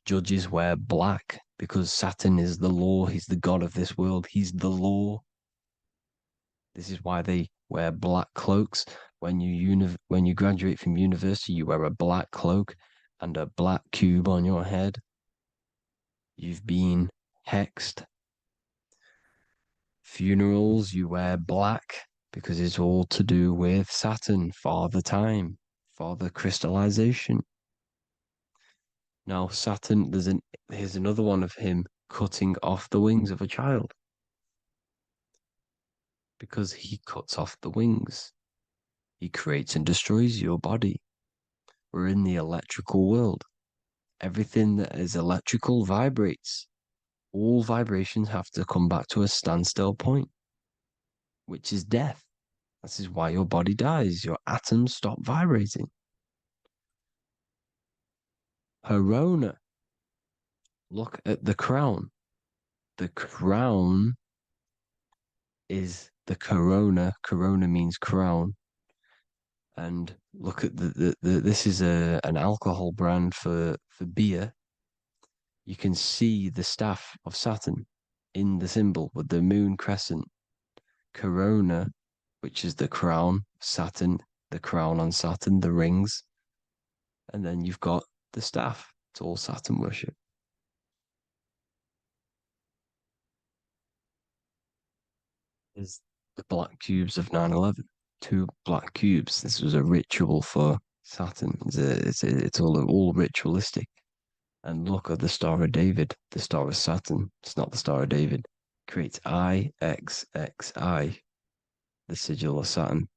Judges wear black because Saturn is the law. He's the god of this world. He's the law. This is why they wear black cloaks. When you graduate from university, you wear a black cloak and a black cube on your head. You've been hexed. Funerals, you wear black because it's all to do with Saturn, Father Time, Father Crystallization. Now, Saturn, here's another one of him cutting off the wings of a child because he cuts off the wings. He creates and destroys your body. We're in the electrical world. Everything that is electrical vibrates. All vibrations have to come back to a standstill point, which is death. This is why your body dies. Your atoms stop vibrating. Corona. Look at the crown. The crown is the corona. Corona means crown. And look at this is an alcohol brand for beer. You can see the staff of Saturn in the symbol with the moon crescent. corona, which is the crown, Saturn, the crown on Saturn, the rings. And then you've got the staff. It's all Saturn worship. Is the black cubes of 9/11. 2 black cubes. This was a ritual for Saturn. It's all ritualistic. And look at the Star of David, the Star of Saturn. It's not the Star of David. Creates IXXI, the sigil of Saturn.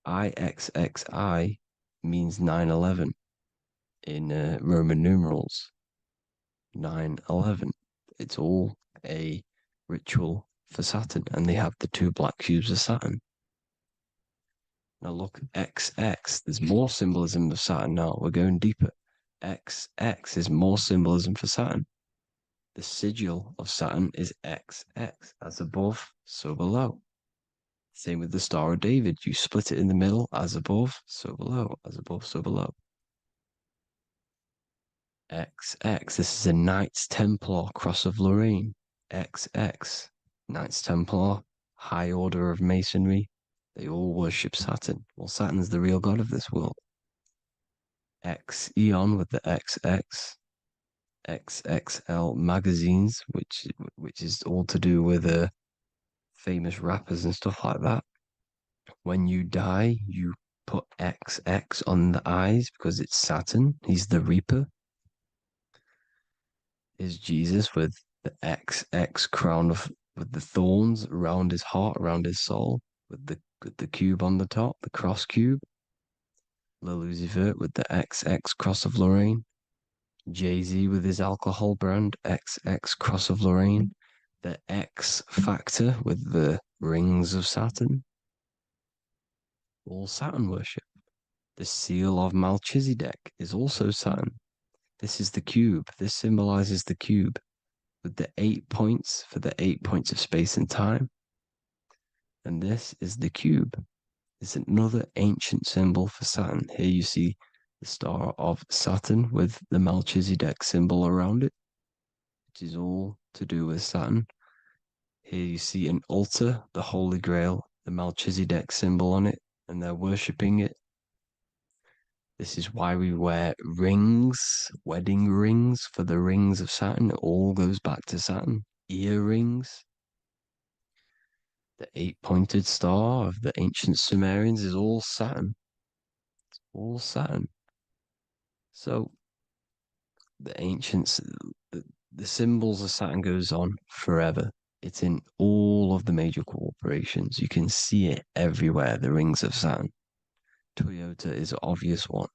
IXXI means 9/11 in Roman numerals. 9/11. It's all a ritual for Saturn, and they have the 2 black cubes of Saturn. Now look, XX, there's more symbolism of Saturn now. We're going deeper. XX is more symbolism for Saturn. The sigil of Saturn is XX, as above, so below. Same with the Star of David. You split it in the middle, as above, so below, as above, so below. XX, this is a Knights Templar Cross of Lorraine. XX, Knights Templar, High Order of Masonry. They all worship Saturn. Well, Saturn's the real god of this world. X Eon with the XX. XXL magazines, which is all to do with famous rappers and stuff like that. When you die, you put XX on the eyes because it's Saturn. He's the Reaper. Is Jesus with the XX crown with the thorns around his heart, around his soul, with the cube on the top, the cross cube. Le Lucifer with the XX Cross of Lorraine. Jay-Z with his alcohol brand, XX Cross of Lorraine. The X Factor with the rings of Saturn. All Saturn worship. The seal of Melchizedek is also Saturn. This is the cube. This symbolizes the cube with the 8 points for the 8 points of space and time. And this is the cube. It's another ancient symbol for Saturn. Here you see the star of Saturn with the Melchizedek symbol around it, which is all to do with Saturn. Here you see an altar, the Holy Grail, the Melchizedek symbol on it, and they're worshipping it. This is why we wear rings, wedding rings for the rings of Saturn. It all goes back to Saturn. Earrings. The 8-pointed star of the ancient Sumerians is all Saturn. It's all Saturn. So the ancients, the symbols of Saturn goes on forever. It's in all of the major corporations. You can see it everywhere, the rings of Saturn. Toyota is an obvious one.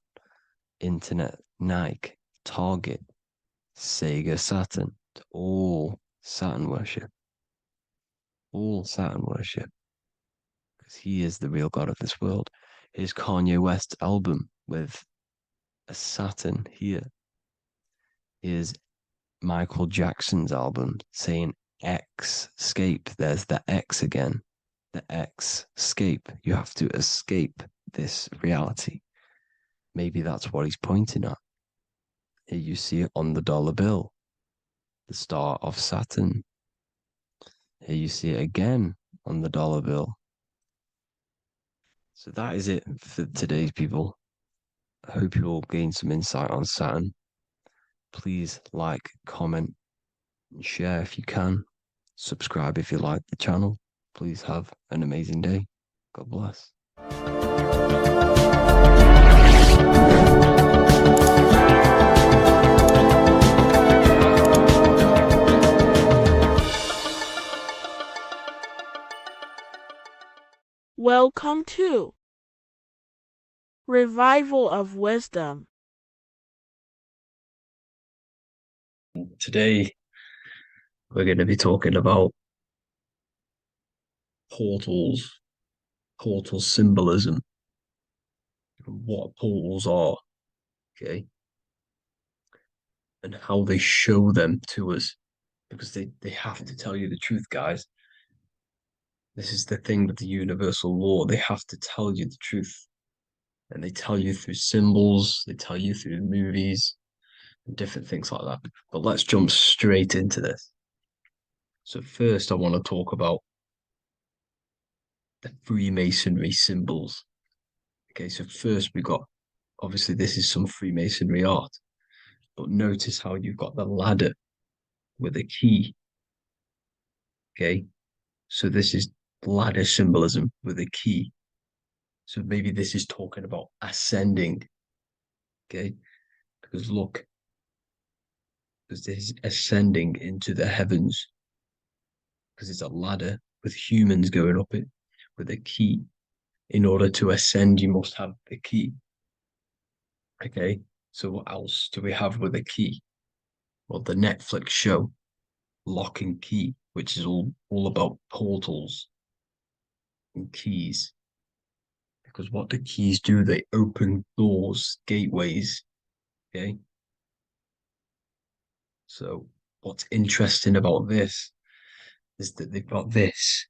Internet, Nike, Target, Sega, Saturn. It's all Saturn worship. All Saturn worship. Because he is the real god of this world. Here's Kanye West's album with a Saturn here. Here's Michael Jackson's album saying X escape. There's the X again. The X escape. You have to escape this reality. Maybe that's what he's pointing at. Here you see it on the dollar bill. The star of Saturn. Here you see it again on the dollar bill. So that is it for today's people. I hope you all gain some insight on Saturn. Please like, comment, and share if you can. Subscribe if you like the channel. Please have an amazing day. God bless. Welcome to Revival of Wisdom. Today, we're going to be talking about portals, portal symbolism, what portals are, okay, and how they show them to us, because they have to tell you the truth, guys. This is the thing with the universal law. They have to tell you the truth. And they tell you through symbols, they tell you through movies, and different things like that. But let's jump straight into this. So first, I want to talk about the Freemasonry symbols. Okay, so first we got, obviously this is some Freemasonry art, but notice how you've got the ladder with a key. Okay, so this is ladder symbolism with a key. So maybe this is talking about ascending. Okay, because look, because this is ascending into the heavens, because it's a ladder with humans going up it with a key. In order to ascend, you must have the key. Okay, so what else do we have with a key? Well, the Netflix show Lock and Key, which is all about portals and keys. Because what the keys do, they open doors, gateways. Okay. So what's interesting about this is that they've got this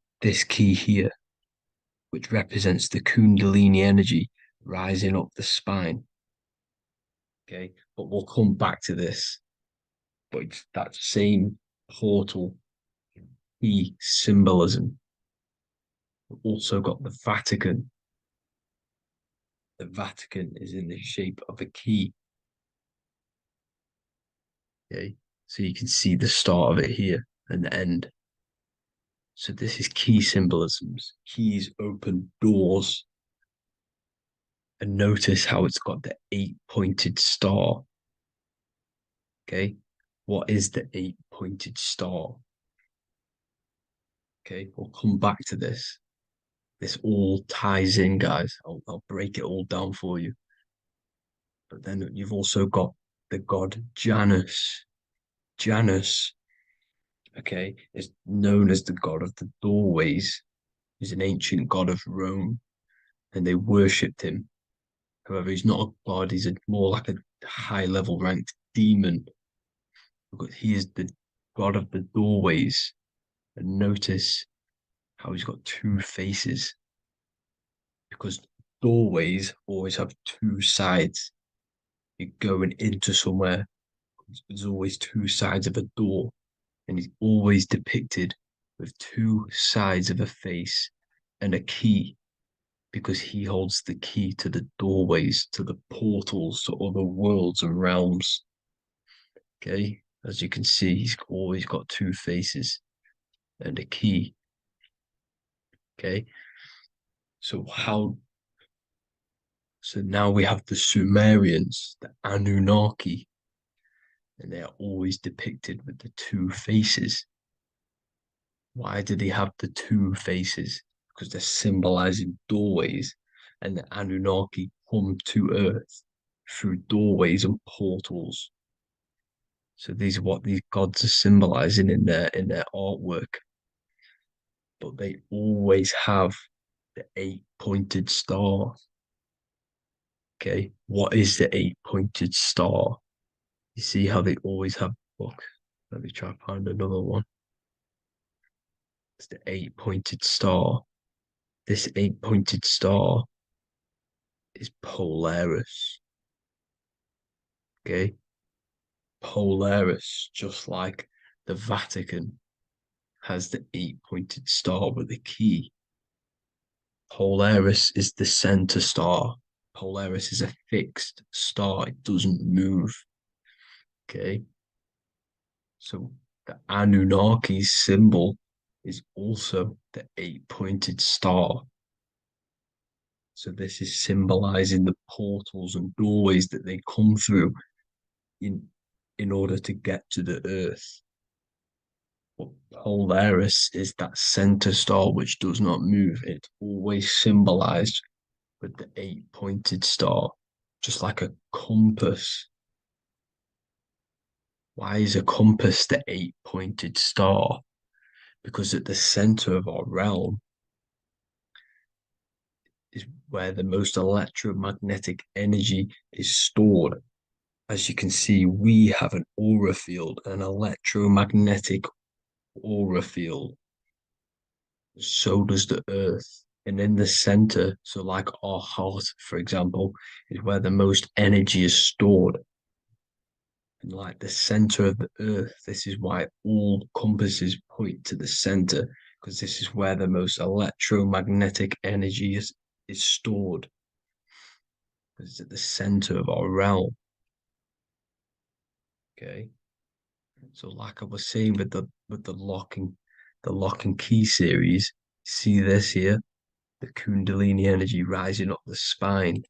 key here, which represents the Kundalini energy rising up the spine. Okay, but we'll come back to this. But it's that same portal key symbolism. We've also got the Vatican. The Vatican is in the shape of a key. Okay, so you can see the start of it here and the end. So this is key symbolisms. Keys open doors. And notice how it's got the 8-pointed star. Okay, what is the 8-pointed star? Okay, we'll come back to this. This all ties in, guys. I'll break it all down for you. But then you've also got the god Janus. Janus, okay, is known as the god of the doorways. He's an ancient god of Rome, and they worshipped him. However, he's not a god, he's more like a high-level ranked demon. Because he is the god of the doorways. And notice how he's got two faces. Because doorways always have two sides. You're going into somewhere, there's always two sides of a door. And he's always depicted with two sides of a face and a key, because he holds the key to the doorways, to the portals, to other worlds and realms. Okay, as you can see, he's always got two faces and a key. Okay, so now we have the Sumerians, the Anunnaki, and they are always depicted with the two faces. Why do they have the two faces? Because they're symbolizing doorways, and the Anunnaki come to Earth through doorways and portals. So these are what these gods are symbolizing in their artwork. But they always have the 8-pointed star. Okay, what is the 8-pointed star? You see how they always have, look, let me try to find another one. It's the 8-pointed star. This 8-pointed star is Polaris. Okay, Polaris, just like the Vatican has the 8-pointed star with a key. Polaris is the center star. Polaris is a fixed star, it doesn't move. Okay, so the Anunnaki's symbol is also the 8-pointed star. So this is symbolizing the portals and doorways that they come through in order to get to the earth. But Polaris is that center star which does not move. It's always symbolized with the 8-pointed star, just like a compass. Why is a compass the 8-pointed star? Because at the center of our realm is where the most electromagnetic energy is stored. As you can see, we have an aura field, an electromagnetic aura field. So does the earth. And in the center, so like our heart, for example, is where the most energy is stored. And like the center of the earth, this is why all compasses point to the center, because this is where the most electromagnetic energy is stored. It's at the center of our realm. Okay. So like I was saying with the lock and key series, see this here? The Kundalini energy rising up the spine,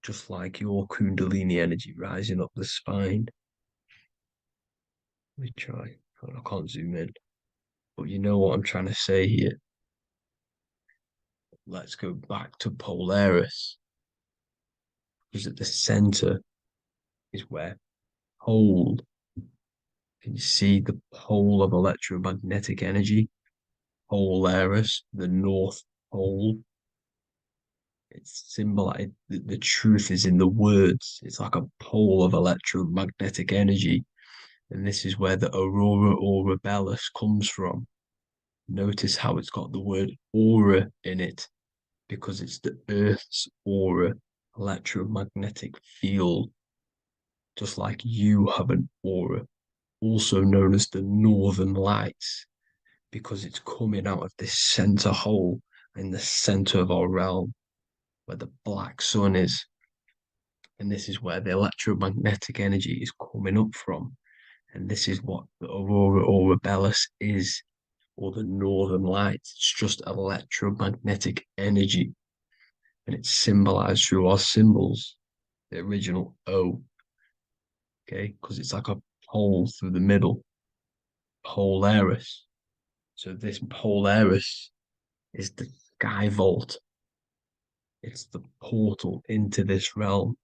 just like your Kundalini energy rising up the spine. Let me try. Oh, I can't zoom in. But you know what I'm trying to say here. Let's go back to Polaris. Because at the center is where pole. Can you see the pole of electromagnetic energy? Polaris, the North Pole. It's symbolized. The truth is in the words. It's like a pole of electromagnetic energy. And this is where the aurora borealis comes from. Notice how it's got the word aura in it, because it's the Earth's aura, electromagnetic field. Just like you have an aura, also known as the northern lights, because it's coming out of this center hole in the center of our realm, where the black sun is. And this is where the electromagnetic energy is coming up from. And this is what the aurora borealis is, or the northern lights. It's just electromagnetic energy. And it's symbolized through our symbols, the original O. Okay, because it's like a pole through the middle. Polaris. So this Polaris is the sky vault. It's the portal into this realm,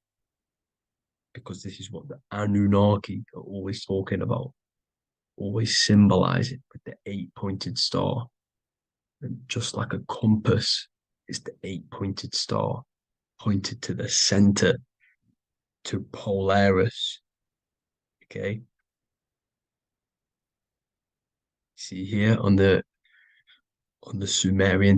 because this is what the Anunnaki are always talking about, always symbolize it with the 8-pointed star. And just like a compass, it's the 8-pointed star pointed to the center, to Polaris. Okay. See here on the Sumerian